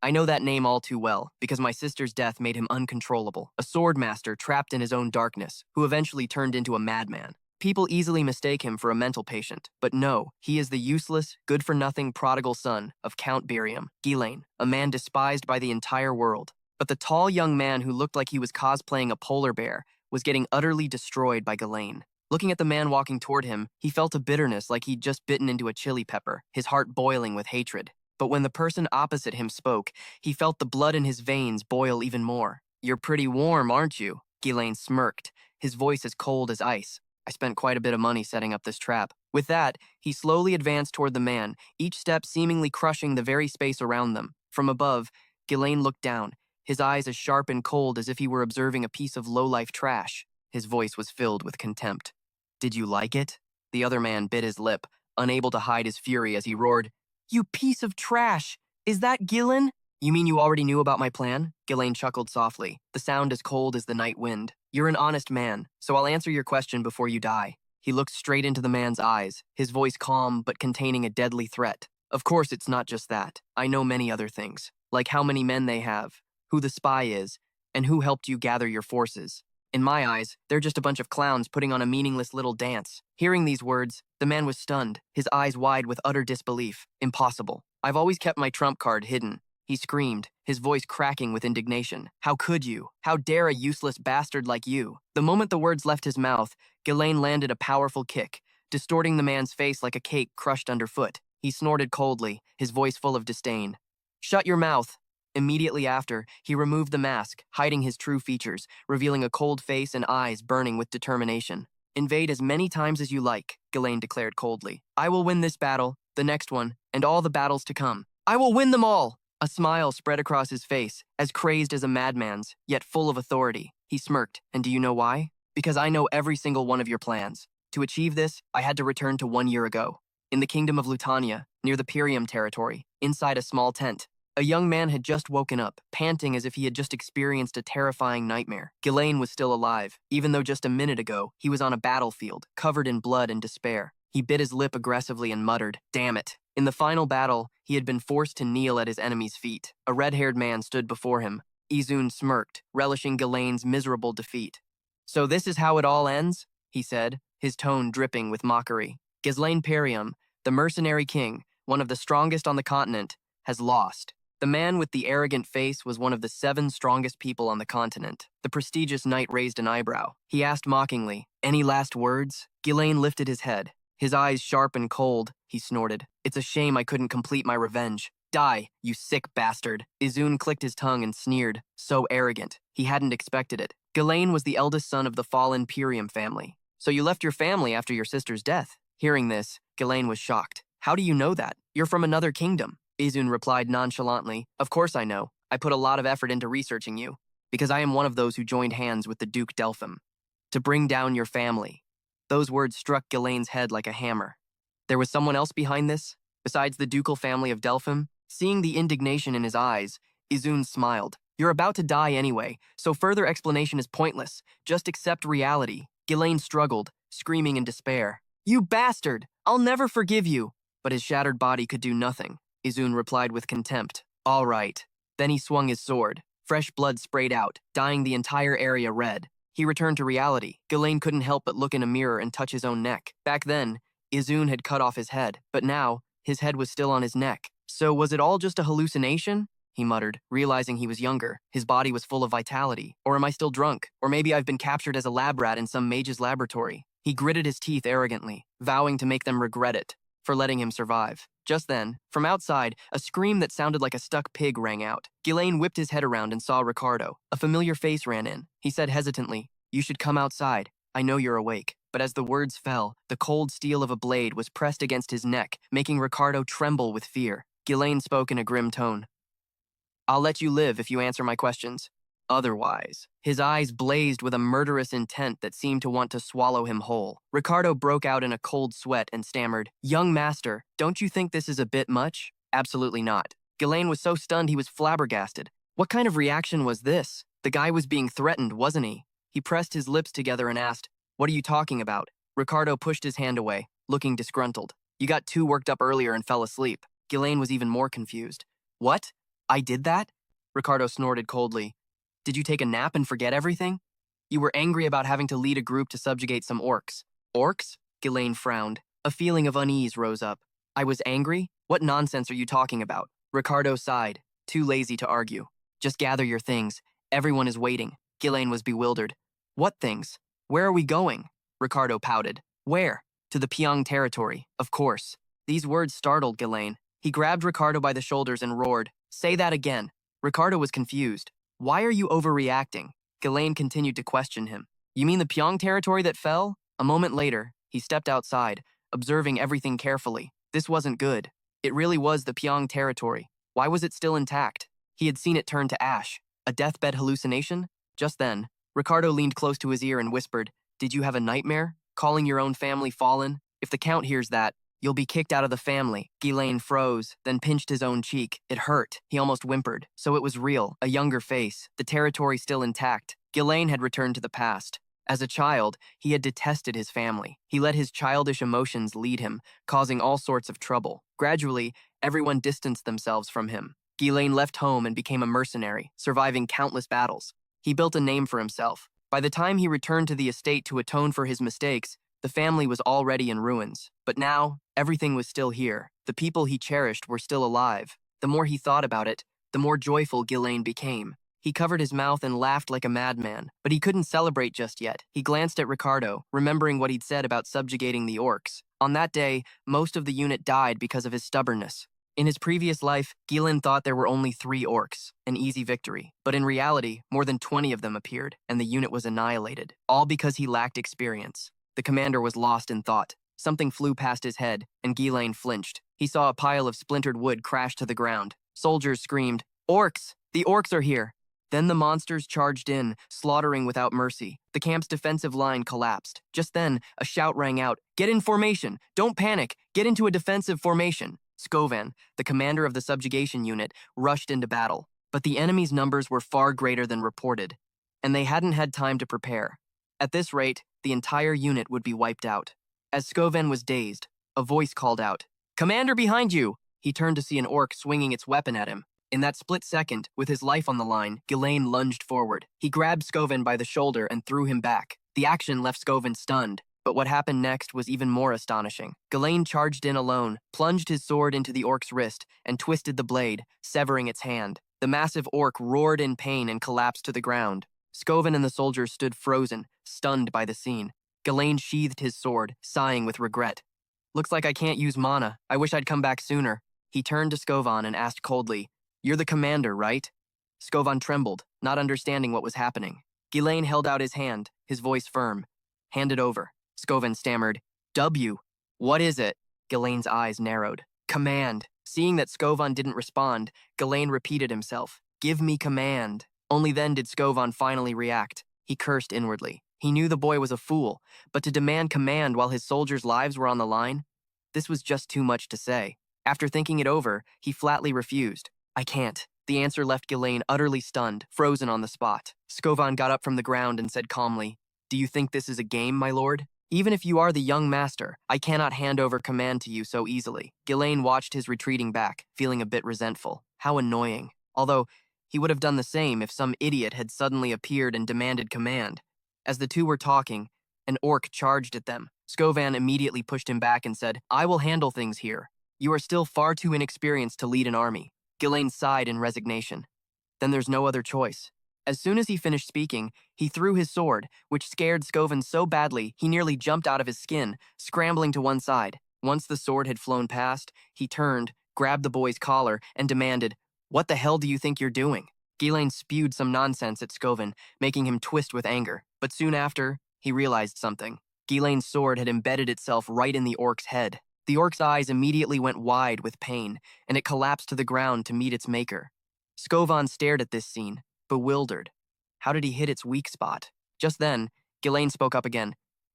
I know that name all too well, because my sister's death made him uncontrollable. A sword master trapped in his own darkness, who eventually turned into a madman. People easily mistake him for a mental patient, but no, he is the useless, good-for-nothing prodigal son of Count Biriam, Ghislaine, a man despised by the entire world. But the tall young man who looked like he was cosplaying a polar bear was getting utterly destroyed by Ghislaine. Looking at the man walking toward him, he felt a bitterness like he'd just bitten into a chili pepper, his heart boiling with hatred. But when the person opposite him spoke, he felt the blood in his veins boil even more. "You're pretty warm, aren't you?" Ghislaine smirked, his voice as cold as ice. "I spent quite a bit of money setting up this trap." With that, he slowly advanced toward the man, each step seemingly crushing the very space around them. From above, Ghislaine looked down, his eyes as sharp and cold as if he were observing a piece of low-life trash. His voice was filled with contempt. "Did you like it?" The other man bit his lip, unable to hide his fury as he roared, "You piece of trash! Is that Gillen?" "You mean you already knew about my plan?" Ghislaine chuckled softly, the sound as cold as the night wind. "You're an honest man, so I'll answer your question before you die." He looked straight into the man's eyes, his voice calm but containing a deadly threat. "Of course it's not just that. I know many other things, like how many men they have, who the spy is, and who helped you gather your forces. In my eyes, they're just a bunch of clowns putting on a meaningless little dance." Hearing these words, the man was stunned, his eyes wide with utter disbelief. "Impossible. I've always kept my trump card hidden." He screamed, his voice cracking with indignation. "How could you? How dare a useless bastard like you?" The moment the words left his mouth, Ghislaine landed a powerful kick, distorting the man's face like a cake crushed underfoot. He snorted coldly, his voice full of disdain. "Shut your mouth." Immediately after, he removed the mask, hiding his true features, revealing a cold face and eyes burning with determination. "Invade as many times as you like," Ghislaine declared coldly. "I will win this battle, the next one, and all the battles to come. I will win them all!" A smile spread across his face, as crazed as a madman's, yet full of authority. He smirked, "And do you know why? Because I know every single one of your plans. To achieve this, I had to return to 1 year ago. In the kingdom of Lutania, near the Pirium territory, inside a small tent. A young man had just woken up, panting as if he had just experienced a terrifying nightmare. Ghislaine was still alive, even though just a minute ago, he was on a battlefield, covered in blood and despair. He bit his lip aggressively and muttered, "Damn it." In the final battle, he had been forced to kneel at his enemy's feet. A red-haired man stood before him. Izun smirked, relishing Ghislaine's miserable defeat. "So this is how it all ends?" he said, his tone dripping with mockery. "Ghislaine Pirium, the mercenary king, one of the strongest on the continent, has lost." The man with the arrogant face was one of the 7 strongest people on the continent. The prestigious knight raised an eyebrow. He asked mockingly, "Any last words?" Ghislaine lifted his head. His eyes sharp and cold, he snorted. "It's a shame I couldn't complete my revenge. Die, you sick bastard." Izun clicked his tongue and sneered, so arrogant. He hadn't expected it. Ghislaine was the eldest son of the fallen Pirium family. "So you left your family after your sister's death?" Hearing this, Ghislaine was shocked. "How do you know that? You're from another kingdom." Izun replied nonchalantly, "Of course I know. I put a lot of effort into researching you, because I am one of those who joined hands with the Duke Delphim. To bring down your family." Those words struck Ghislaine's head like a hammer. There was someone else behind this, besides the ducal family of Delphim? Seeing the indignation in his eyes, Izun smiled. "You're about to die anyway, so further explanation is pointless. Just accept reality." Ghislaine struggled, screaming in despair. "You bastard! I'll never forgive you!" But his shattered body could do nothing. Izun replied with contempt. "All right." Then he swung his sword. Fresh blood sprayed out, dyeing the entire area red. He returned to reality. Ghislaine couldn't help but look in a mirror and touch his own neck. Back then, Izun had cut off his head, but now, his head was still on his neck. "So was it all just a hallucination?" he muttered, realizing he was younger. His body was full of vitality. "Or am I still drunk? Or maybe I've been captured as a lab rat in some mage's laboratory." He gritted his teeth arrogantly, vowing to make them regret it for letting him survive. Just then, from outside, a scream that sounded like a stuck pig rang out. Ghislaine whipped his head around and saw Ricardo. A familiar face ran in. He said hesitantly, "You should come outside. I know you're awake." But as the words fell, the cold steel of a blade was pressed against his neck, making Ricardo tremble with fear. Ghislaine spoke in a grim tone. "I'll let you live if you answer my questions. Otherwise." His eyes blazed with a murderous intent that seemed to want to swallow him whole. Ricardo broke out in a cold sweat and stammered, "Young master, don't you think this is a bit much?" "Absolutely not." Ghislaine was so stunned he was flabbergasted. What kind of reaction was this? The guy was being threatened, wasn't he? He pressed his lips together and asked, "What are you talking about?" Ricardo pushed his hand away, looking disgruntled. "You got too worked up earlier and fell asleep." Ghislaine was even more confused. "What? I did that? Ricardo snorted coldly. Did you take a nap and forget everything? You were angry about having to lead a group to subjugate some orcs. Orcs? Ghislaine frowned. A feeling of unease rose up. I was angry? What nonsense are you talking about? Ricardo sighed, too lazy to argue. Just gather your things. Everyone is waiting. Ghislaine was bewildered. What things? Where are we going? Ricardo pouted. Where? To the Pyong territory, of course. These words startled Ghislaine. He grabbed Ricardo by the shoulders and roared, Say that again. Ricardo was confused. Why are you overreacting? Ghislaine continued to question him. You mean the Pyong territory that fell? A moment later, he stepped outside, observing everything carefully. This wasn't good. It really was the Pyong territory. Why was it still intact? He had seen it turn to ash. A deathbed hallucination? Just then, Ricardo leaned close to his ear and whispered, Did you have a nightmare? Calling your own family fallen? If the Count hears that, you'll be kicked out of the family. Ghislaine froze, then pinched his own cheek. It hurt. He almost whimpered. So it was real. A younger face. The territory still intact. Ghislaine had returned to the past. As a child, he had detested his family. He let his childish emotions lead him, causing all sorts of trouble. Gradually, everyone distanced themselves from him. Ghislaine left home and became a mercenary, surviving countless battles. He built a name for himself. By the time he returned to the estate to atone for his mistakes, the family was already in ruins. But now, everything was still here. The people he cherished were still alive. The more he thought about it, the more joyful Ghislaine became. He covered his mouth and laughed like a madman, but he couldn't celebrate just yet. He glanced at Ricardo, remembering what he'd said about subjugating the orcs. On that day, most of the unit died because of his stubbornness. In his previous life, Ghislaine thought there were only 3 orcs, an easy victory. But in reality, more than 20 of them appeared, and the unit was annihilated, all because he lacked experience. The commander was lost in thought. Something flew past his head, and Ghislaine flinched. He saw a pile of splintered wood crash to the ground. Soldiers screamed, Orcs! The orcs are here! Then the monsters charged in, slaughtering without mercy. The camp's defensive line collapsed. Just then, a shout rang out, Get in formation! Don't panic! Get into a defensive formation! Skovan, the commander of the subjugation unit, rushed into battle. But the enemy's numbers were far greater than reported, and they hadn't had time to prepare. At this rate, the entire unit would be wiped out. As Skovan was dazed, a voice called out, Commander behind you! He turned to see an orc swinging its weapon at him. In that split second, with his life on the line, Ghislaine lunged forward. He grabbed Skovan by the shoulder and threw him back. The action left Skovan stunned, but what happened next was even more astonishing. Ghislaine charged in alone, plunged his sword into the orc's wrist, and twisted the blade, severing its hand. The massive orc roared in pain and collapsed to the ground. Skovan and the soldiers stood frozen, stunned by the scene. Ghislaine sheathed his sword, sighing with regret. Looks like I can't use mana. I wish I'd come back sooner. He turned to Skovan and asked coldly, You're the commander, right? Skovan trembled, not understanding what was happening. Ghislaine held out his hand, his voice firm. Hand it over. Skovan stammered, W. What is it? Ghislaine's eyes narrowed. Command. Seeing that Skovan didn't respond, Ghislaine repeated himself. Give me command. Only then did Skovan finally react. He cursed inwardly. He knew the boy was a fool, but to demand command while his soldiers' lives were on the line? This was just too much to say. After thinking it over, he flatly refused. I can't. The answer left Ghislaine utterly stunned, frozen on the spot. Skovan got up from the ground and said calmly, Do you think this is a game, my lord? Even if you are the young master, I cannot hand over command to you so easily. Ghislaine watched his retreating back, feeling a bit resentful. How annoying. Although, he would have done the same if some idiot had suddenly appeared and demanded command. As the two were talking, an orc charged at them. Skovan immediately pushed him back and said, I will handle things here. You are still far too inexperienced to lead an army. Ghislaine sighed in resignation. Then there's no other choice. As soon as he finished speaking, he threw his sword, which scared Skovan so badly he nearly jumped out of his skin, scrambling to one side. Once the sword had flown past, he turned, grabbed the boy's collar, and demanded, What the hell do you think you're doing? Ghislaine spewed some nonsense at Skovan, making him twist with anger. But soon after, he realized something. Ghislaine's sword had embedded itself right in the orc's head. The orc's eyes immediately went wide with pain, and it collapsed to the ground to meet its maker. Skovan stared at this scene, bewildered. How did he hit its weak spot? Just then, Ghislaine spoke up again.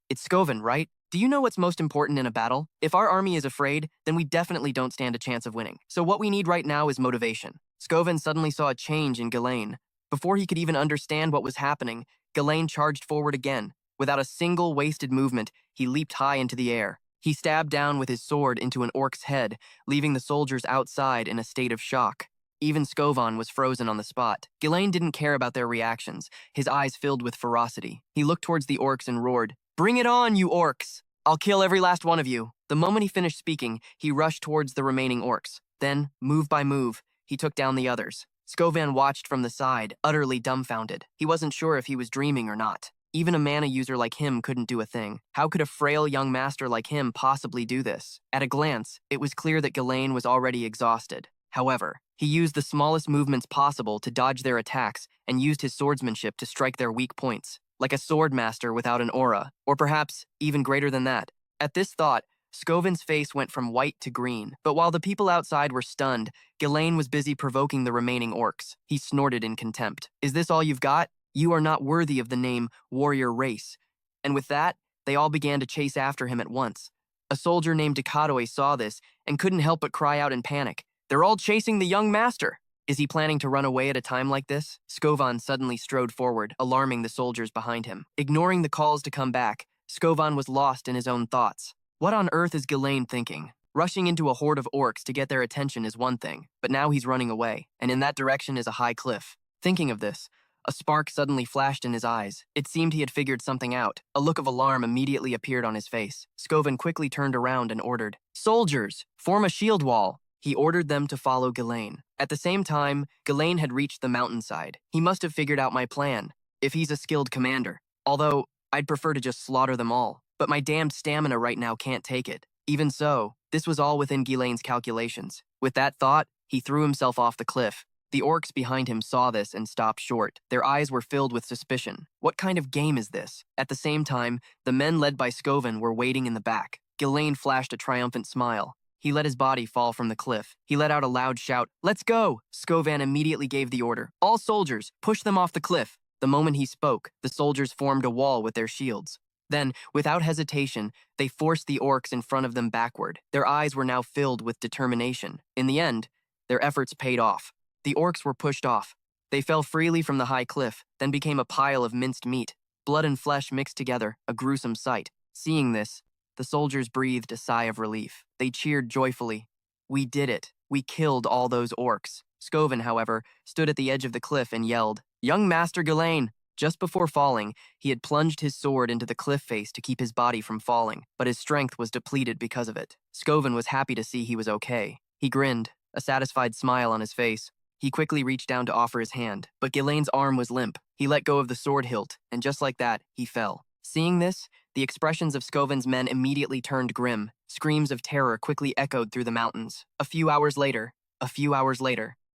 It's Skovan, right? Do you know what's most important in a battle? If our army is afraid, then we definitely don't stand a chance of winning. So what we need right now is motivation. Skovan suddenly saw a change in Ghislaine. Before he could even understand what was happening, Ghislaine charged forward again. Without a single wasted movement, he leaped high into the air. He stabbed down with his sword into an orc's head, leaving the soldiers outside in a state of shock. Even Scovan was frozen on the spot. Ghislaine didn't care about their reactions, his eyes filled with ferocity. He looked towards the orcs and roared, "Bring it on, you orcs! I'll kill every last one of you." The moment he finished speaking, he rushed towards the remaining orcs. Then, move by move, he took down the others. Scovan watched from the side, utterly dumbfounded. He wasn't sure if he was dreaming or not. Even a mana user like him couldn't do a thing. How could a frail young master like him possibly do this? At a glance, it was clear that Ghislaine was already exhausted. However, he used the smallest movements possible to dodge their attacks and used his swordsmanship to strike their weak points, like a sword master without an aura, or perhaps even greater than that. At this thought, Scovan's face went from white to green, but while the people outside were stunned, Ghislaine was busy provoking the remaining orcs. He snorted in contempt. "Is this all you've got? You are not worthy of the name warrior race." And with that, they all began to chase after him at once. A soldier named Dikadoi saw this and couldn't help but cry out in panic. "They're all chasing the young master." Is he planning to run away at a time like this? Scovan suddenly strode forward, alarming the soldiers behind him. Ignoring the calls to come back, Scovan was lost in his own thoughts. What on earth is Ghislaine thinking? Rushing into a horde of orcs to get their attention is one thing, but now he's running away, and in that direction is a high cliff. Thinking of this, a spark suddenly flashed in his eyes. It seemed he had figured something out. A look of alarm immediately appeared on his face. Scovan quickly turned around and ordered, "Soldiers, form a shield wall." He ordered them to follow Ghislaine. At the same time, Ghislaine had reached the mountainside. He must have figured out my plan, if he's a skilled commander. Although, I'd prefer to just slaughter them all. But my damned stamina right now can't take it. Even so, this was all within Ghislaine's calculations. With that thought, he threw himself off the cliff. The orcs behind him saw this and stopped short. Their eyes were filled with suspicion. What kind of game is this? At the same time, the men led by Scovan were waiting in the back. Ghislaine flashed a triumphant smile. He let his body fall from the cliff. He let out a loud shout, "Let's go!" Scovan immediately gave the order, "All soldiers, push them off the cliff." The moment he spoke, the soldiers formed a wall with their shields. Then, without hesitation, they forced the orcs in front of them backward. Their eyes were now filled with determination. In the end, their efforts paid off. The orcs were pushed off. They fell freely from the high cliff, then became a pile of minced meat. Blood and flesh mixed together, a gruesome sight. Seeing this, the soldiers breathed a sigh of relief. They cheered joyfully. "We did it. We killed all those orcs." Scovan, however, stood at the edge of the cliff and yelled, "Young Master Ghislaine!" Just before falling, he had plunged his sword into the cliff face to keep his body from falling, but his strength was depleted because of it. Scovan was happy to see he was okay. He grinned, a satisfied smile on his face. He quickly reached down to offer his hand, but Ghislaine's arm was limp. He let go of the sword hilt, and just like that, he fell. Seeing this, the expressions of Scovan's men immediately turned grim. Screams of terror quickly echoed through the mountains. A few hours later,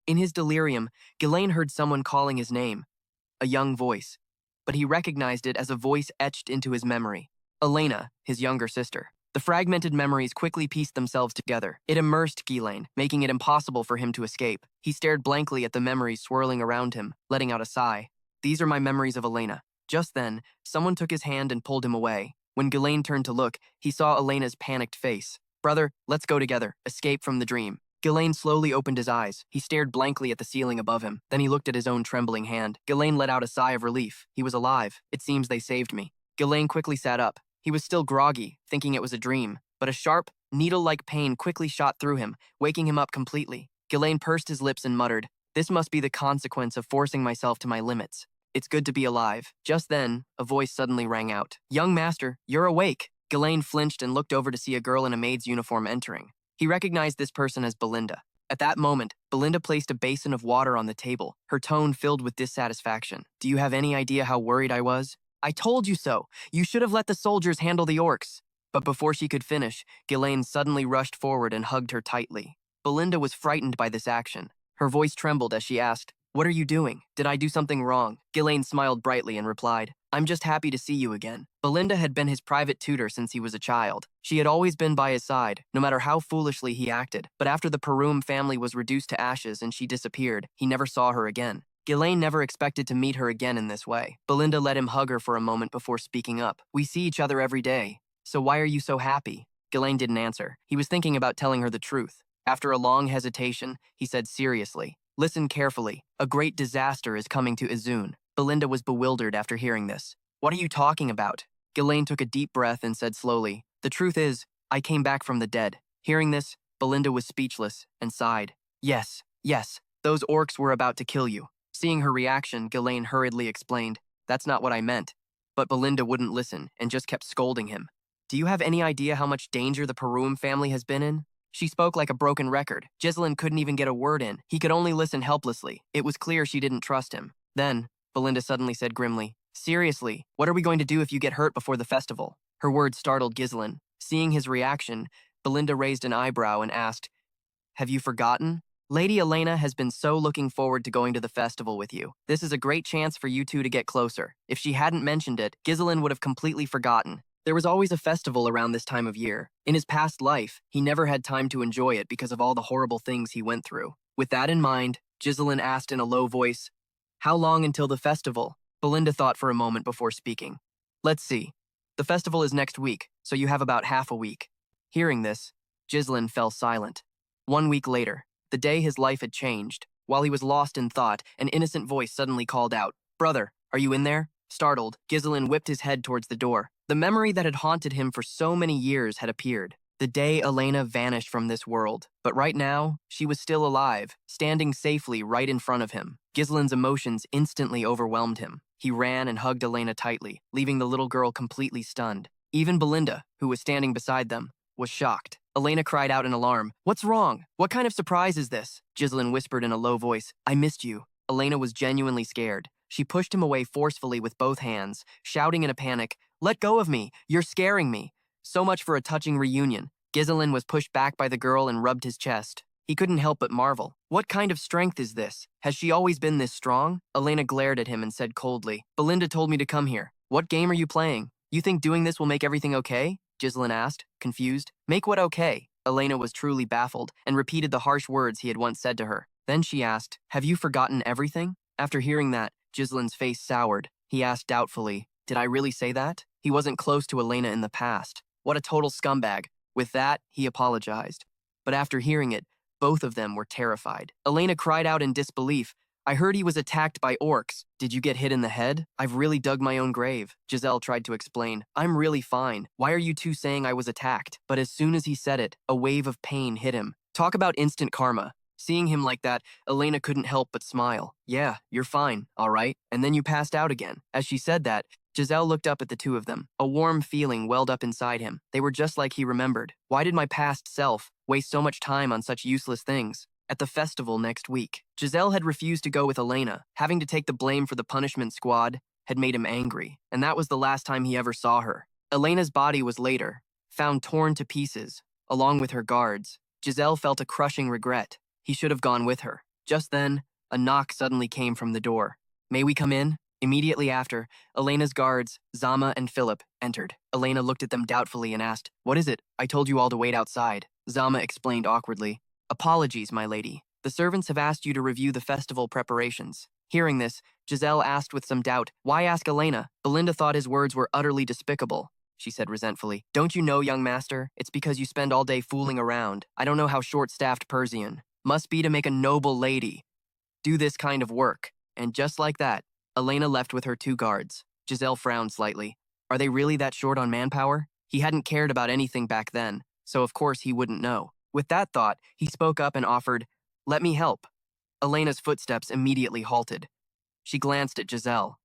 in his delirium, Ghislaine heard someone calling his name. A young voice, but he recognized it as a voice etched into his memory. Elena, his younger sister. The fragmented memories quickly pieced themselves together. It immersed Ghislaine, making it impossible for him to escape. He stared blankly at the memories swirling around him, letting out a sigh. "These are my memories of Elena." Just then, someone took his hand and pulled him away. When Ghislaine turned to look, he saw Elena's panicked face. "Brother, let's go together. Escape from the dream." Ghislaine slowly opened his eyes. He stared blankly at the ceiling above him. Then he looked at his own trembling hand. Ghislaine let out a sigh of relief. He was alive. "It seems they saved me." Ghislaine quickly sat up. He was still groggy, thinking it was a dream, but a sharp, needle-like pain quickly shot through him, waking him up completely. Ghislaine pursed his lips and muttered, "This must be the consequence of forcing myself to my limits. It's good to be alive." Just then, a voice suddenly rang out. "Young master, you're awake." Ghislaine flinched and looked over to see a girl in a maid's uniform entering. He recognized this person as Belinda. At that moment, Belinda placed a basin of water on the table, her tone filled with dissatisfaction. "Do you have any idea how worried I was?" "I told you so. You should have let the soldiers handle the orcs." But before she could finish, Ghislaine suddenly rushed forward and hugged her tightly. Belinda was frightened by this action. Her voice trembled as she asked, "What are you doing? Did I do something wrong?" Ghislaine smiled brightly and replied, "I'm just happy to see you again." Belinda had been his private tutor since he was a child. She had always been by his side, no matter how foolishly he acted. But after the Perum family was reduced to ashes and she disappeared, he never saw her again. Ghislaine never expected to meet her again in this way. Belinda let him hug her for a moment before speaking up. "We see each other every day, so why are you so happy?" Ghislaine didn't answer. He was thinking about telling her the truth. After a long hesitation, he said seriously, "Listen carefully. A great disaster is coming to Izun." Belinda was bewildered after hearing this. "What are you talking about?" Ghislaine took a deep breath and said slowly, "The truth is, I came back from the dead." Hearing this, Belinda was speechless and sighed. Yes, Those orcs were about to kill you. Seeing her reaction, Ghislaine hurriedly explained, "That's not what I meant." But Belinda wouldn't listen and just kept scolding him. "Do you have any idea how much danger the Peruum family has been in?" She spoke like a broken record. Ghislaine couldn't even get a word in. He could only listen helplessly. It was clear she didn't trust him. Then, Belinda suddenly said grimly, "Seriously, what are we going to do if you get hurt before the festival?" Her words startled Ghislaine. Seeing his reaction, Belinda raised an eyebrow and asked, "Have you forgotten? Lady Elena has been so looking forward to going to the festival with you. This is a great chance for you two to get closer." If she hadn't mentioned it, Ghislaine would have completely forgotten. There was always a festival around this time of year. In his past life, he never had time to enjoy it because of all the horrible things he went through. With that in mind, Ghislaine asked in a low voice, "How long until the festival?" Belinda thought for a moment before speaking. "Let's see. The festival is next week, so you have about half a week." Hearing this, Ghislaine fell silent. 1 week later, the day his life had changed. While he was lost in thought, an innocent voice suddenly called out, "Brother, are you in there?" Startled, Ghislaine whipped his head towards the door. The memory that had haunted him for so many years had appeared. The day Elena vanished from this world. But right now, she was still alive, standing safely right in front of him. Ghislaine's emotions instantly overwhelmed him. He ran and hugged Elena tightly, leaving the little girl completely stunned. Even Belinda, who was standing beside them, was shocked. Elena cried out in alarm, "What's wrong? What kind of surprise is this?" Ghislaine whispered in a low voice, "I missed you." Elena was genuinely scared. She pushed him away forcefully with both hands, shouting in a panic, "Let go of me! You're scaring me!" So much for a touching reunion. Ghislaine was pushed back by the girl and rubbed his chest. He couldn't help but marvel. What kind of strength is this? Has she always been this strong? Elena glared at him and said coldly, "Belinda told me to come here. What game are you playing? You think doing this will make everything okay?" Ghislaine asked, confused. "Make what okay?" Elena was truly baffled and repeated the harsh words he had once said to her. Then she asked, "Have you forgotten everything?" After hearing that, Ghislaine's face soured. He asked doubtfully, "Did I really say that?" He wasn't close to Elena in the past. What a total scumbag. With that, he apologized. But after hearing it, both of them were terrified. Elena cried out in disbelief, "I heard he was attacked by orcs. Did you get hit in the head? I've really dug my own grave." Giselle tried to explain, "I'm really fine. Why are you two saying I was attacked?" But as soon as he said it, a wave of pain hit him. Talk about instant karma. Seeing him like that, Elena couldn't help but smile. "Yeah, you're fine, all right?" And then you passed out again. As she said that, Giselle looked up at the two of them. A warm feeling welled up inside him. They were just like he remembered. Why did my past self waste so much time on such useless things? At the festival next week, Giselle had refused to go with Elena. Having to take the blame for the punishment squad had made him angry, and that was the last time he ever saw her. Elena's body was later found torn to pieces, along with her guards. Giselle felt a crushing regret. He should have gone with her. Just then, a knock suddenly came from the door. "May we come in?" Immediately after, Elena's guards, Zama and Philip, entered. Elena looked at them doubtfully and asked, "What is it? I told you all to wait outside." Zama explained awkwardly, "Apologies, my lady. The servants have asked you to review the festival preparations." Hearing this, Giselle asked with some doubt, "Why ask Elena?" Belinda thought his words were utterly despicable. She said resentfully, "Don't you know, young master? It's because you spend all day fooling around. I don't know how short-staffed Persian must be to make a noble lady do this kind of work." And just like that, Elena left with her two guards. Giselle frowned slightly. Are they really that short on manpower? He hadn't cared about anything back then, so of course he wouldn't know. With that thought, he spoke up and offered, "Let me help." Elena's footsteps immediately halted. She glanced at Giselle.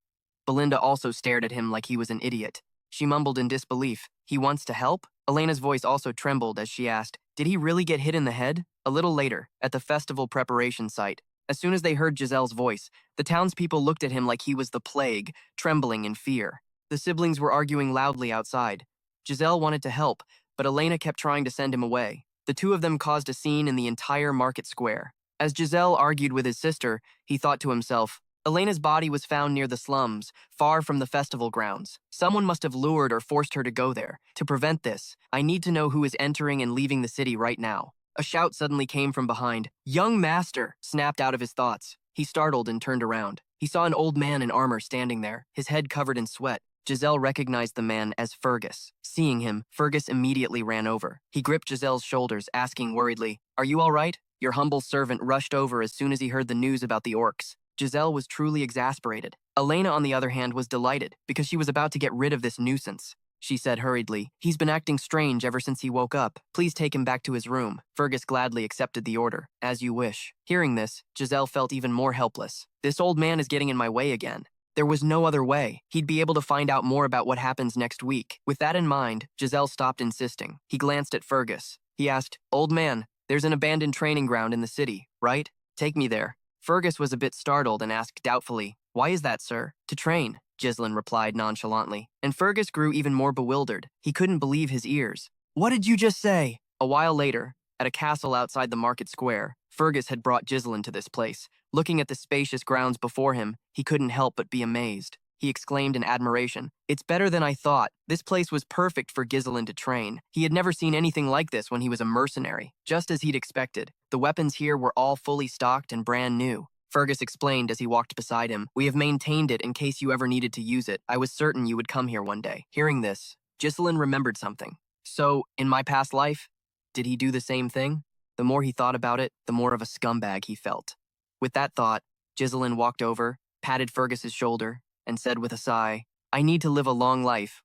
Belinda also stared at him like he was an idiot. She mumbled in disbelief, "He wants to help?" Elena's voice also trembled as she asked, "Did he really get hit in the head?" A little later, at the festival preparation site, as soon as they heard Giselle's voice, the townspeople looked at him like he was the plague, trembling in fear. The siblings were arguing loudly outside. Giselle wanted to help, but Elena kept trying to send him away. The two of them caused a scene in the entire market square. As Giselle argued with his sister, he thought to himself, Elena's body was found near the slums, far from the festival grounds. Someone must have lured or forced her to go there. To prevent this, I need to know who is entering and leaving the city right now. A shout suddenly came from behind. "Young master!" snapped out of his thoughts. He startled and turned around. He saw an old man in armor standing there, his head covered in sweat. Giselle recognized the man as Fergus. Seeing him, Fergus immediately ran over. He gripped Giselle's shoulders, asking worriedly, "Are you all right?" Your humble servant rushed over as soon as he heard the news about the orcs. Giselle was truly exasperated. Elena, on the other hand, was delighted because she was about to get rid of this nuisance. she said hurriedly. He's been acting strange ever since he woke up. Please take him back to his room. Fergus gladly accepted the order. As you wish. Hearing this, Giselle felt even more helpless. This old man is getting in my way again. There was no other way. He'd be able to find out more about what happens next week. With that in mind, Giselle stopped insisting. He glanced at Fergus. He asked, Old man, there's an abandoned training ground in the city, right? Take me there. Fergus was a bit startled and asked doubtfully, Why is that, sir? To train, Ghislaine replied nonchalantly. And Fergus grew even more bewildered. He couldn't believe his ears. What did you just say? A while later, at a castle outside the market square, Fergus had brought Ghislaine to this place. Looking at the spacious grounds before him, he couldn't help but be amazed. He exclaimed in admiration, It's better than I thought. This place was perfect for Ghislaine to train. He had never seen anything like this when he was a mercenary. Just as he'd expected, the weapons here were all fully stocked and brand new. Fergus explained as he walked beside him, We have maintained it in case you ever needed to use it. I was certain you would come here one day. Hearing this, Ghislaine remembered something. So, in my past life, did he do the same thing? The more he thought about it, the more of a scumbag he felt. With that thought, Ghislaine walked over, patted Fergus's shoulder, and said with a sigh, I need to live a long life,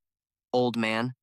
old man.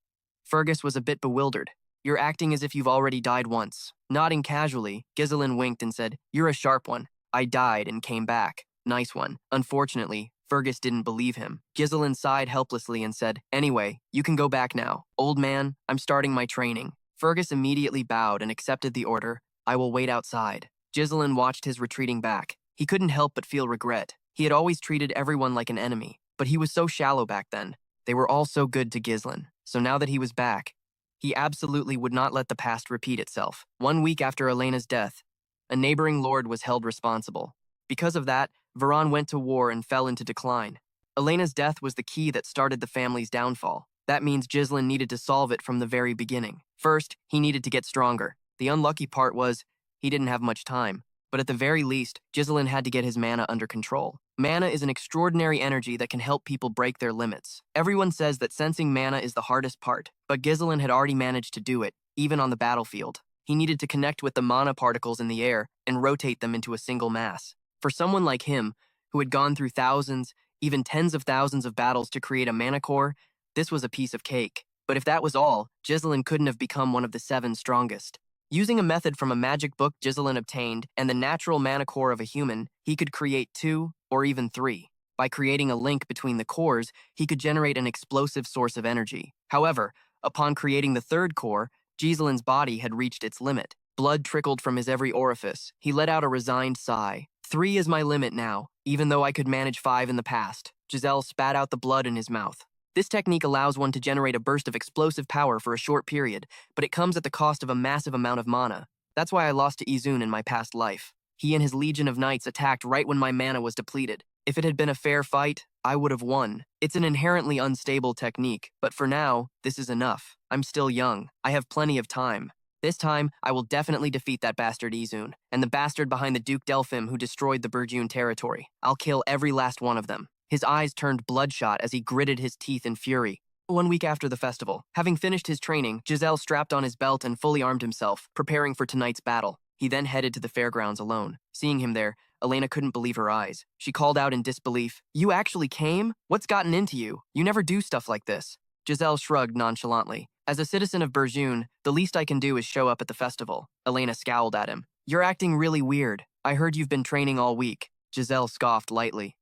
Fergus was a bit bewildered. You're acting as if you've already died once. Nodding casually, Ghislaine winked and said, You're a sharp one. I died and came back. Nice one. Unfortunately, Fergus didn't believe him. Ghislaine sighed helplessly and said, Anyway, you can go back now. Old man, I'm starting my training. Fergus immediately bowed and accepted the order. I will wait outside. Ghislaine watched his retreating back. He couldn't help but feel regret. He had always treated everyone like an enemy, but he was so shallow back then. They were all so good to Ghislaine. So now that he was back, he absolutely would not let the past repeat itself. 1 week after Elena's death, a neighboring lord was held responsible. Because of that, Varan went to war and fell into decline. Elena's death was the key that started the family's downfall. That means Ghislaine needed to solve it from the very beginning. First, he needed to get stronger. The unlucky part was, he didn't have much time. But at the very least, Ghislaine had to get his mana under control. Mana is an extraordinary energy that can help people break their limits. Everyone says that sensing mana is the hardest part, but Ghislaine had already managed to do it, even on the battlefield. He needed to connect with the mana particles in the air and rotate them into a single mass. For someone like him, who had gone through thousands, even tens of thousands of battles to create a mana core, this was a piece of cake. But if that was all, Ghislaine couldn't have become one of the 7 strongest. Using a method from a magic book Ghislaine obtained and the natural mana core of a human, he could create 2 or even 3. By creating a link between the cores, he could generate an explosive source of energy. However, upon creating the 3rd core, Ghislaine's body had reached its limit. Blood trickled from his every orifice. He let out a resigned sigh. 3 is my limit now, even though I could manage 5 in the past. Giselle spat out the blood in his mouth. This technique allows one to generate a burst of explosive power for a short period, but it comes at the cost of a massive amount of mana. That's why I lost to Izun in my past life. He and his legion of knights attacked right when my mana was depleted. If it had been a fair fight, I would have won. It's an inherently unstable technique, but for now, this is enough. I'm still young. I have plenty of time. This time, I will definitely defeat that bastard Izun, and the bastard behind the Duke Delphim who destroyed the Burjun territory. I'll kill every last one of them. His eyes turned bloodshot as he gritted his teeth in fury. 1 week after the festival, having finished his training, Giselle strapped on his belt and fully armed himself, preparing for tonight's battle. He then headed to the fairgrounds alone. Seeing him there, Elena couldn't believe her eyes. She called out in disbelief, You actually came? What's gotten into you? You never do stuff like this. Giselle shrugged nonchalantly. As a citizen of Burjun, the least I can do is show up at the festival. Elena scowled at him. You're acting really weird. I heard you've been training all week. Giselle scoffed lightly.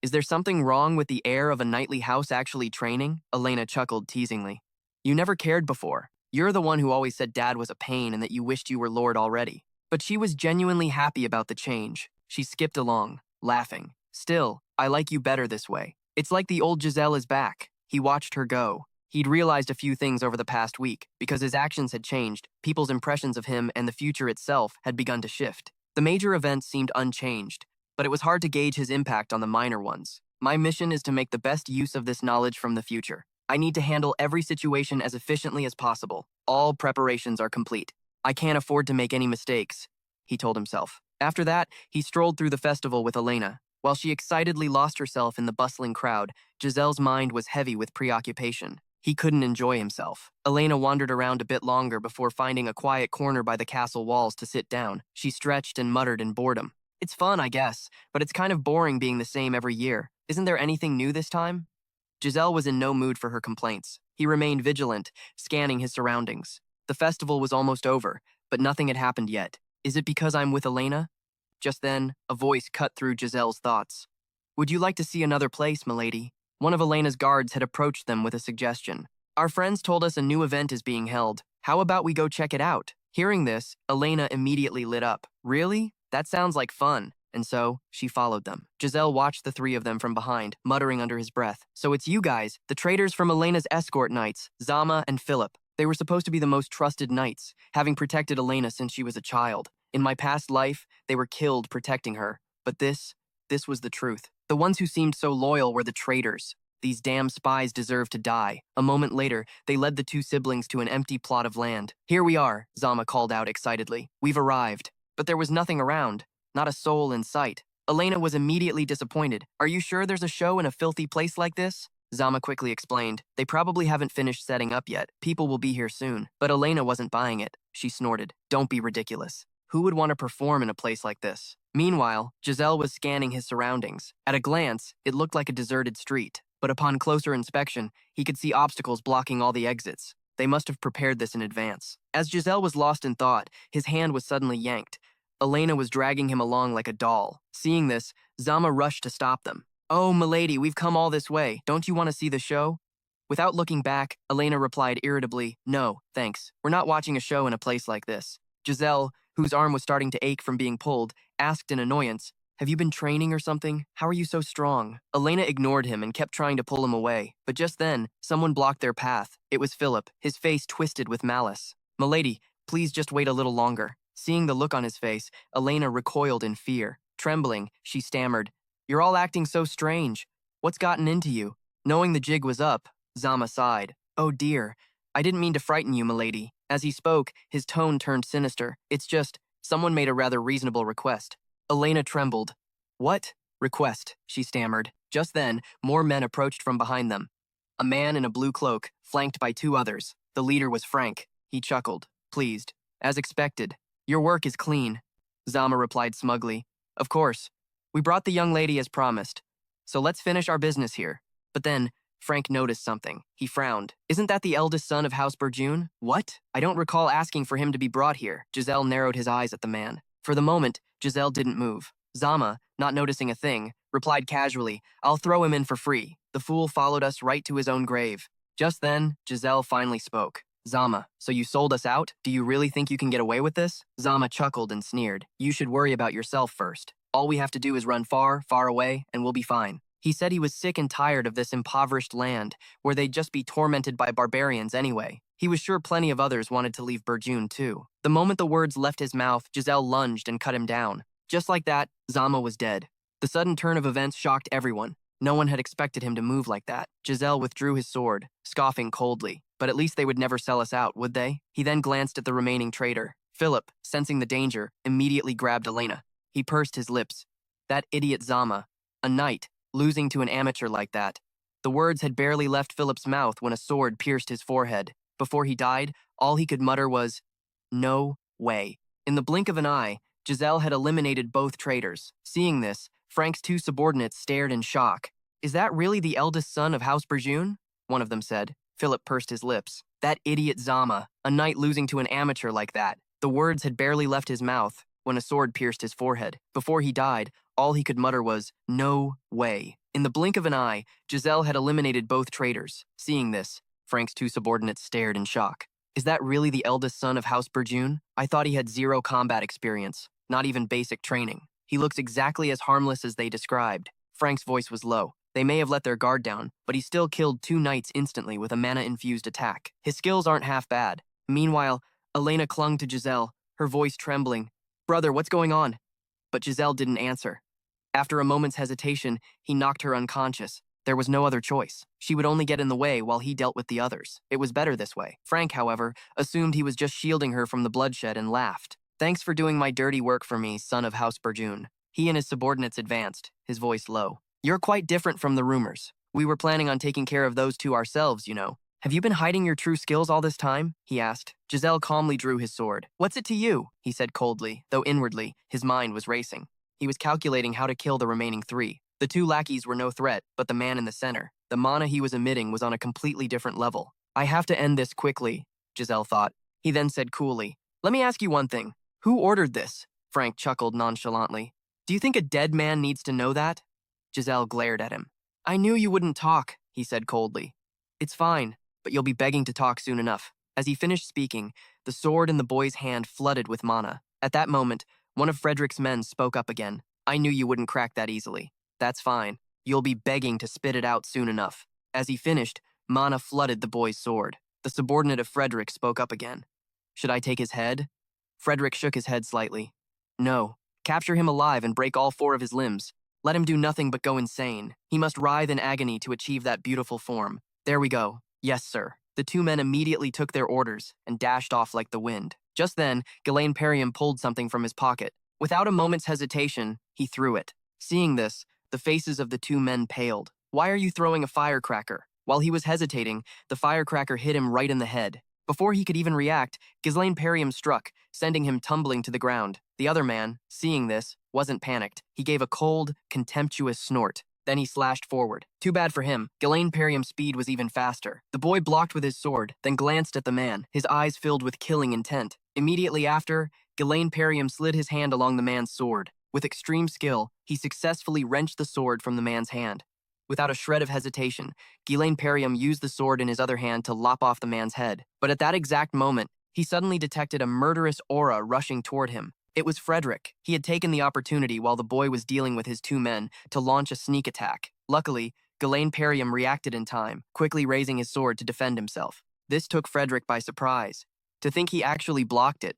Is there something wrong with the heir of a knightly house actually training? Elena chuckled teasingly. You never cared before. You're the one who always said Dad was a pain and that you wished you were Lord already. But she was genuinely happy about the change. She skipped along, laughing. Still, I like you better this way. It's like the old Giselle is back. He watched her go. He'd realized a few things over the past week. Because his actions had changed, people's impressions of him and the future itself had begun to shift. The major events seemed unchanged, but it was hard to gauge his impact on the minor ones. My mission is to make the best use of this knowledge from the future. I need to handle every situation as efficiently as possible. All preparations are complete. I can't afford to make any mistakes, he told himself. After that, he strolled through the festival with Elena. While she excitedly lost herself in the bustling crowd, Giselle's mind was heavy with preoccupation. He couldn't enjoy himself. Elena wandered around a bit longer before finding a quiet corner by the castle walls to sit down. She stretched and muttered in boredom. It's fun, I guess, but it's kind of boring being the same every year. Isn't there anything new this time? Giselle was in no mood for her complaints. He remained vigilant, scanning his surroundings. The festival was almost over, but nothing had happened yet. Is it because I'm with Elena? Just then, a voice cut through Giselle's thoughts. Would you like to see another place, milady? One of Elena's guards had approached them with a suggestion. Our friends told us a new event is being held. How about we go check it out? Hearing this, Elena immediately lit up. Really? That sounds like fun. And so, she followed them. Giselle watched the three of them from behind, muttering under his breath. So it's you guys, the traitors from Elena's escort knights, Zama and Philip. They were supposed to be the most trusted knights, having protected Elena since she was a child. In my past life, they were killed protecting her. But this was the truth. The ones who seemed so loyal were the traitors. These damn spies deserved to die. A moment later, they led the two siblings to an empty plot of land. Here we are, Zama called out excitedly. We've arrived. But there was nothing around. Not a soul in sight. Elena was immediately disappointed. Are you sure there's a show in a filthy place like this? Zama quickly explained. They probably haven't finished setting up yet. People will be here soon. But Elena wasn't buying it. She snorted. Don't be ridiculous. Who would want to perform in a place like this? Meanwhile, Giselle was scanning his surroundings. At a glance, it looked like a deserted street. But upon closer inspection, he could see obstacles blocking all the exits. They must have prepared this in advance. As Giselle was lost in thought, his hand was suddenly yanked. Elena was dragging him along like a doll. Seeing this, Zama rushed to stop them. Oh, milady, we've come all this way. Don't you want to see the show? Without looking back, Elena replied irritably, No, thanks. We're not watching a show in a place like this. Giselle, whose arm was starting to ache from being pulled, asked in annoyance, Have you been training or something? How are you so strong? Elena ignored him and kept trying to pull him away. But just then, someone blocked their path. It was Philip, his face twisted with malice. Milady, please just wait a little longer. Seeing the look on his face, Elena recoiled in fear. Trembling, she stammered, You're all acting so strange. What's gotten into you? Knowing the jig was up, Zama sighed. Oh dear, I didn't mean to frighten you, milady. As he spoke, his tone turned sinister. It's just, someone made a rather reasonable request. Elena trembled. What? Request, she stammered. Just then, more men approached from behind them. A man in a blue cloak, flanked by two others. The leader was Frank. He chuckled, pleased. As expected. Your work is clean, Zama replied smugly. Of course. We brought the young lady as promised. So let's finish our business here. But then, Frank noticed something. He frowned. Isn't that the eldest son of House Burjun? What? I don't recall asking for him to be brought here. Giselle narrowed his eyes at the man. For the moment, Giselle didn't move. Zama, not noticing a thing, replied casually, I'll throw him in for free. The fool followed us right to his own grave. Just then, Giselle finally spoke. Zama, so you sold us out? Do you really think you can get away with this? Zama chuckled and sneered. You should worry about yourself first. All we have to do is run far, far away, and we'll be fine. He said he was sick and tired of this impoverished land, where they'd just be tormented by barbarians anyway. He was sure plenty of others wanted to leave Burjun too. The moment the words left his mouth, Giselle lunged and cut him down. Just like that, Zama was dead. The sudden turn of events shocked everyone. No one had expected him to move like that. Giselle withdrew his sword, scoffing coldly. But at least they would never sell us out, would they? He then glanced at the remaining traitor. Philip, sensing the danger, immediately grabbed Elena. He pursed his lips. That idiot Zama. A knight, losing to an amateur like that. The words had barely left Philip's mouth when a sword pierced his forehead. Before he died, all he could mutter was, No way. In the blink of an eye, Giselle had eliminated both traitors. Seeing this, Frank's two subordinates stared in shock. Is that really the eldest son of House Burjun? One of them said. Philip pursed his lips. That idiot Zama, a knight losing to an amateur like that. The words had barely left his mouth when a sword pierced his forehead. Before he died, all he could mutter was, No way. In the blink of an eye, Giselle had eliminated both traitors. Seeing this, Frank's two subordinates stared in shock. Is that really the eldest son of House Burjun? I thought he had zero combat experience, not even basic training. He looks exactly as harmless as they described. Frank's voice was low. They may have let their guard down, but he still killed two knights instantly with a mana-infused attack. His skills aren't half bad. Meanwhile, Elena clung to Giselle, her voice trembling. Brother, what's going on? But Giselle didn't answer. After a moment's hesitation, he knocked her unconscious. There was no other choice. She would only get in the way while he dealt with the others. It was better this way. Frank, however, assumed he was just shielding her from the bloodshed and laughed. Thanks for doing my dirty work for me, son of House Burjun. He and his subordinates advanced, his voice low. You're quite different from the rumors. We were planning on taking care of those two ourselves, you know. Have you been hiding your true skills all this time? He asked. Giselle calmly drew his sword. What's it to you? He said coldly, though inwardly, his mind was racing. He was calculating how to kill the remaining three. The two lackeys were no threat, but the man in the center. The mana he was emitting was on a completely different level. I have to end this quickly, Giselle thought. He then said coolly, "Let me ask you one thing. Who ordered this?" Frank chuckled nonchalantly. "Do you think a dead man needs to know that?" Giselle glared at him. "I knew you wouldn't talk," he said coldly. "It's fine, but you'll be begging to talk soon enough." As he finished speaking, the sword in the boy's hand flooded with mana. At that moment, one of Frederick's men spoke up again. "I knew you wouldn't crack that easily. That's fine. You'll be begging to spit it out soon enough." As he finished, mana flooded the boy's sword. The subordinate of Frederick spoke up again. "Should I take his head?" Frederick shook his head slightly. "No. Capture him alive and break all 4 of his limbs. Let him do nothing but go insane. He must writhe in agony to achieve that beautiful form. There we go. Yes, sir." The 2 men immediately took their orders and dashed off like the wind. Just then, Ghislaine Perriam pulled something from his pocket. Without a moment's hesitation, he threw it. Seeing this, the faces of the 2 men paled. "Why are you throwing a firecracker?" While he was hesitating, the firecracker hit him right in the head. Before he could even react, Ghislaine Perriam struck, sending him tumbling to the ground. The other man, seeing this, wasn't panicked. He gave a cold, contemptuous snort. Then he slashed forward. Too bad for him, Ghislaine Perriam's speed was even faster. The boy blocked with his sword, then glanced at the man, his eyes filled with killing intent. Immediately after, Ghislaine Perriam slid his hand along the man's sword. With extreme skill, he successfully wrenched the sword from the man's hand. Without a shred of hesitation, Ghislaine Perriam used the sword in his other hand to lop off the man's head. But at that exact moment, he suddenly detected a murderous aura rushing toward him. It was Frederick. He had taken the opportunity while the boy was dealing with his 2 men to launch a sneak attack. Luckily, Ghislaine Perriam reacted in time, quickly raising his sword to defend himself. This took Frederick by surprise. To think he actually blocked it.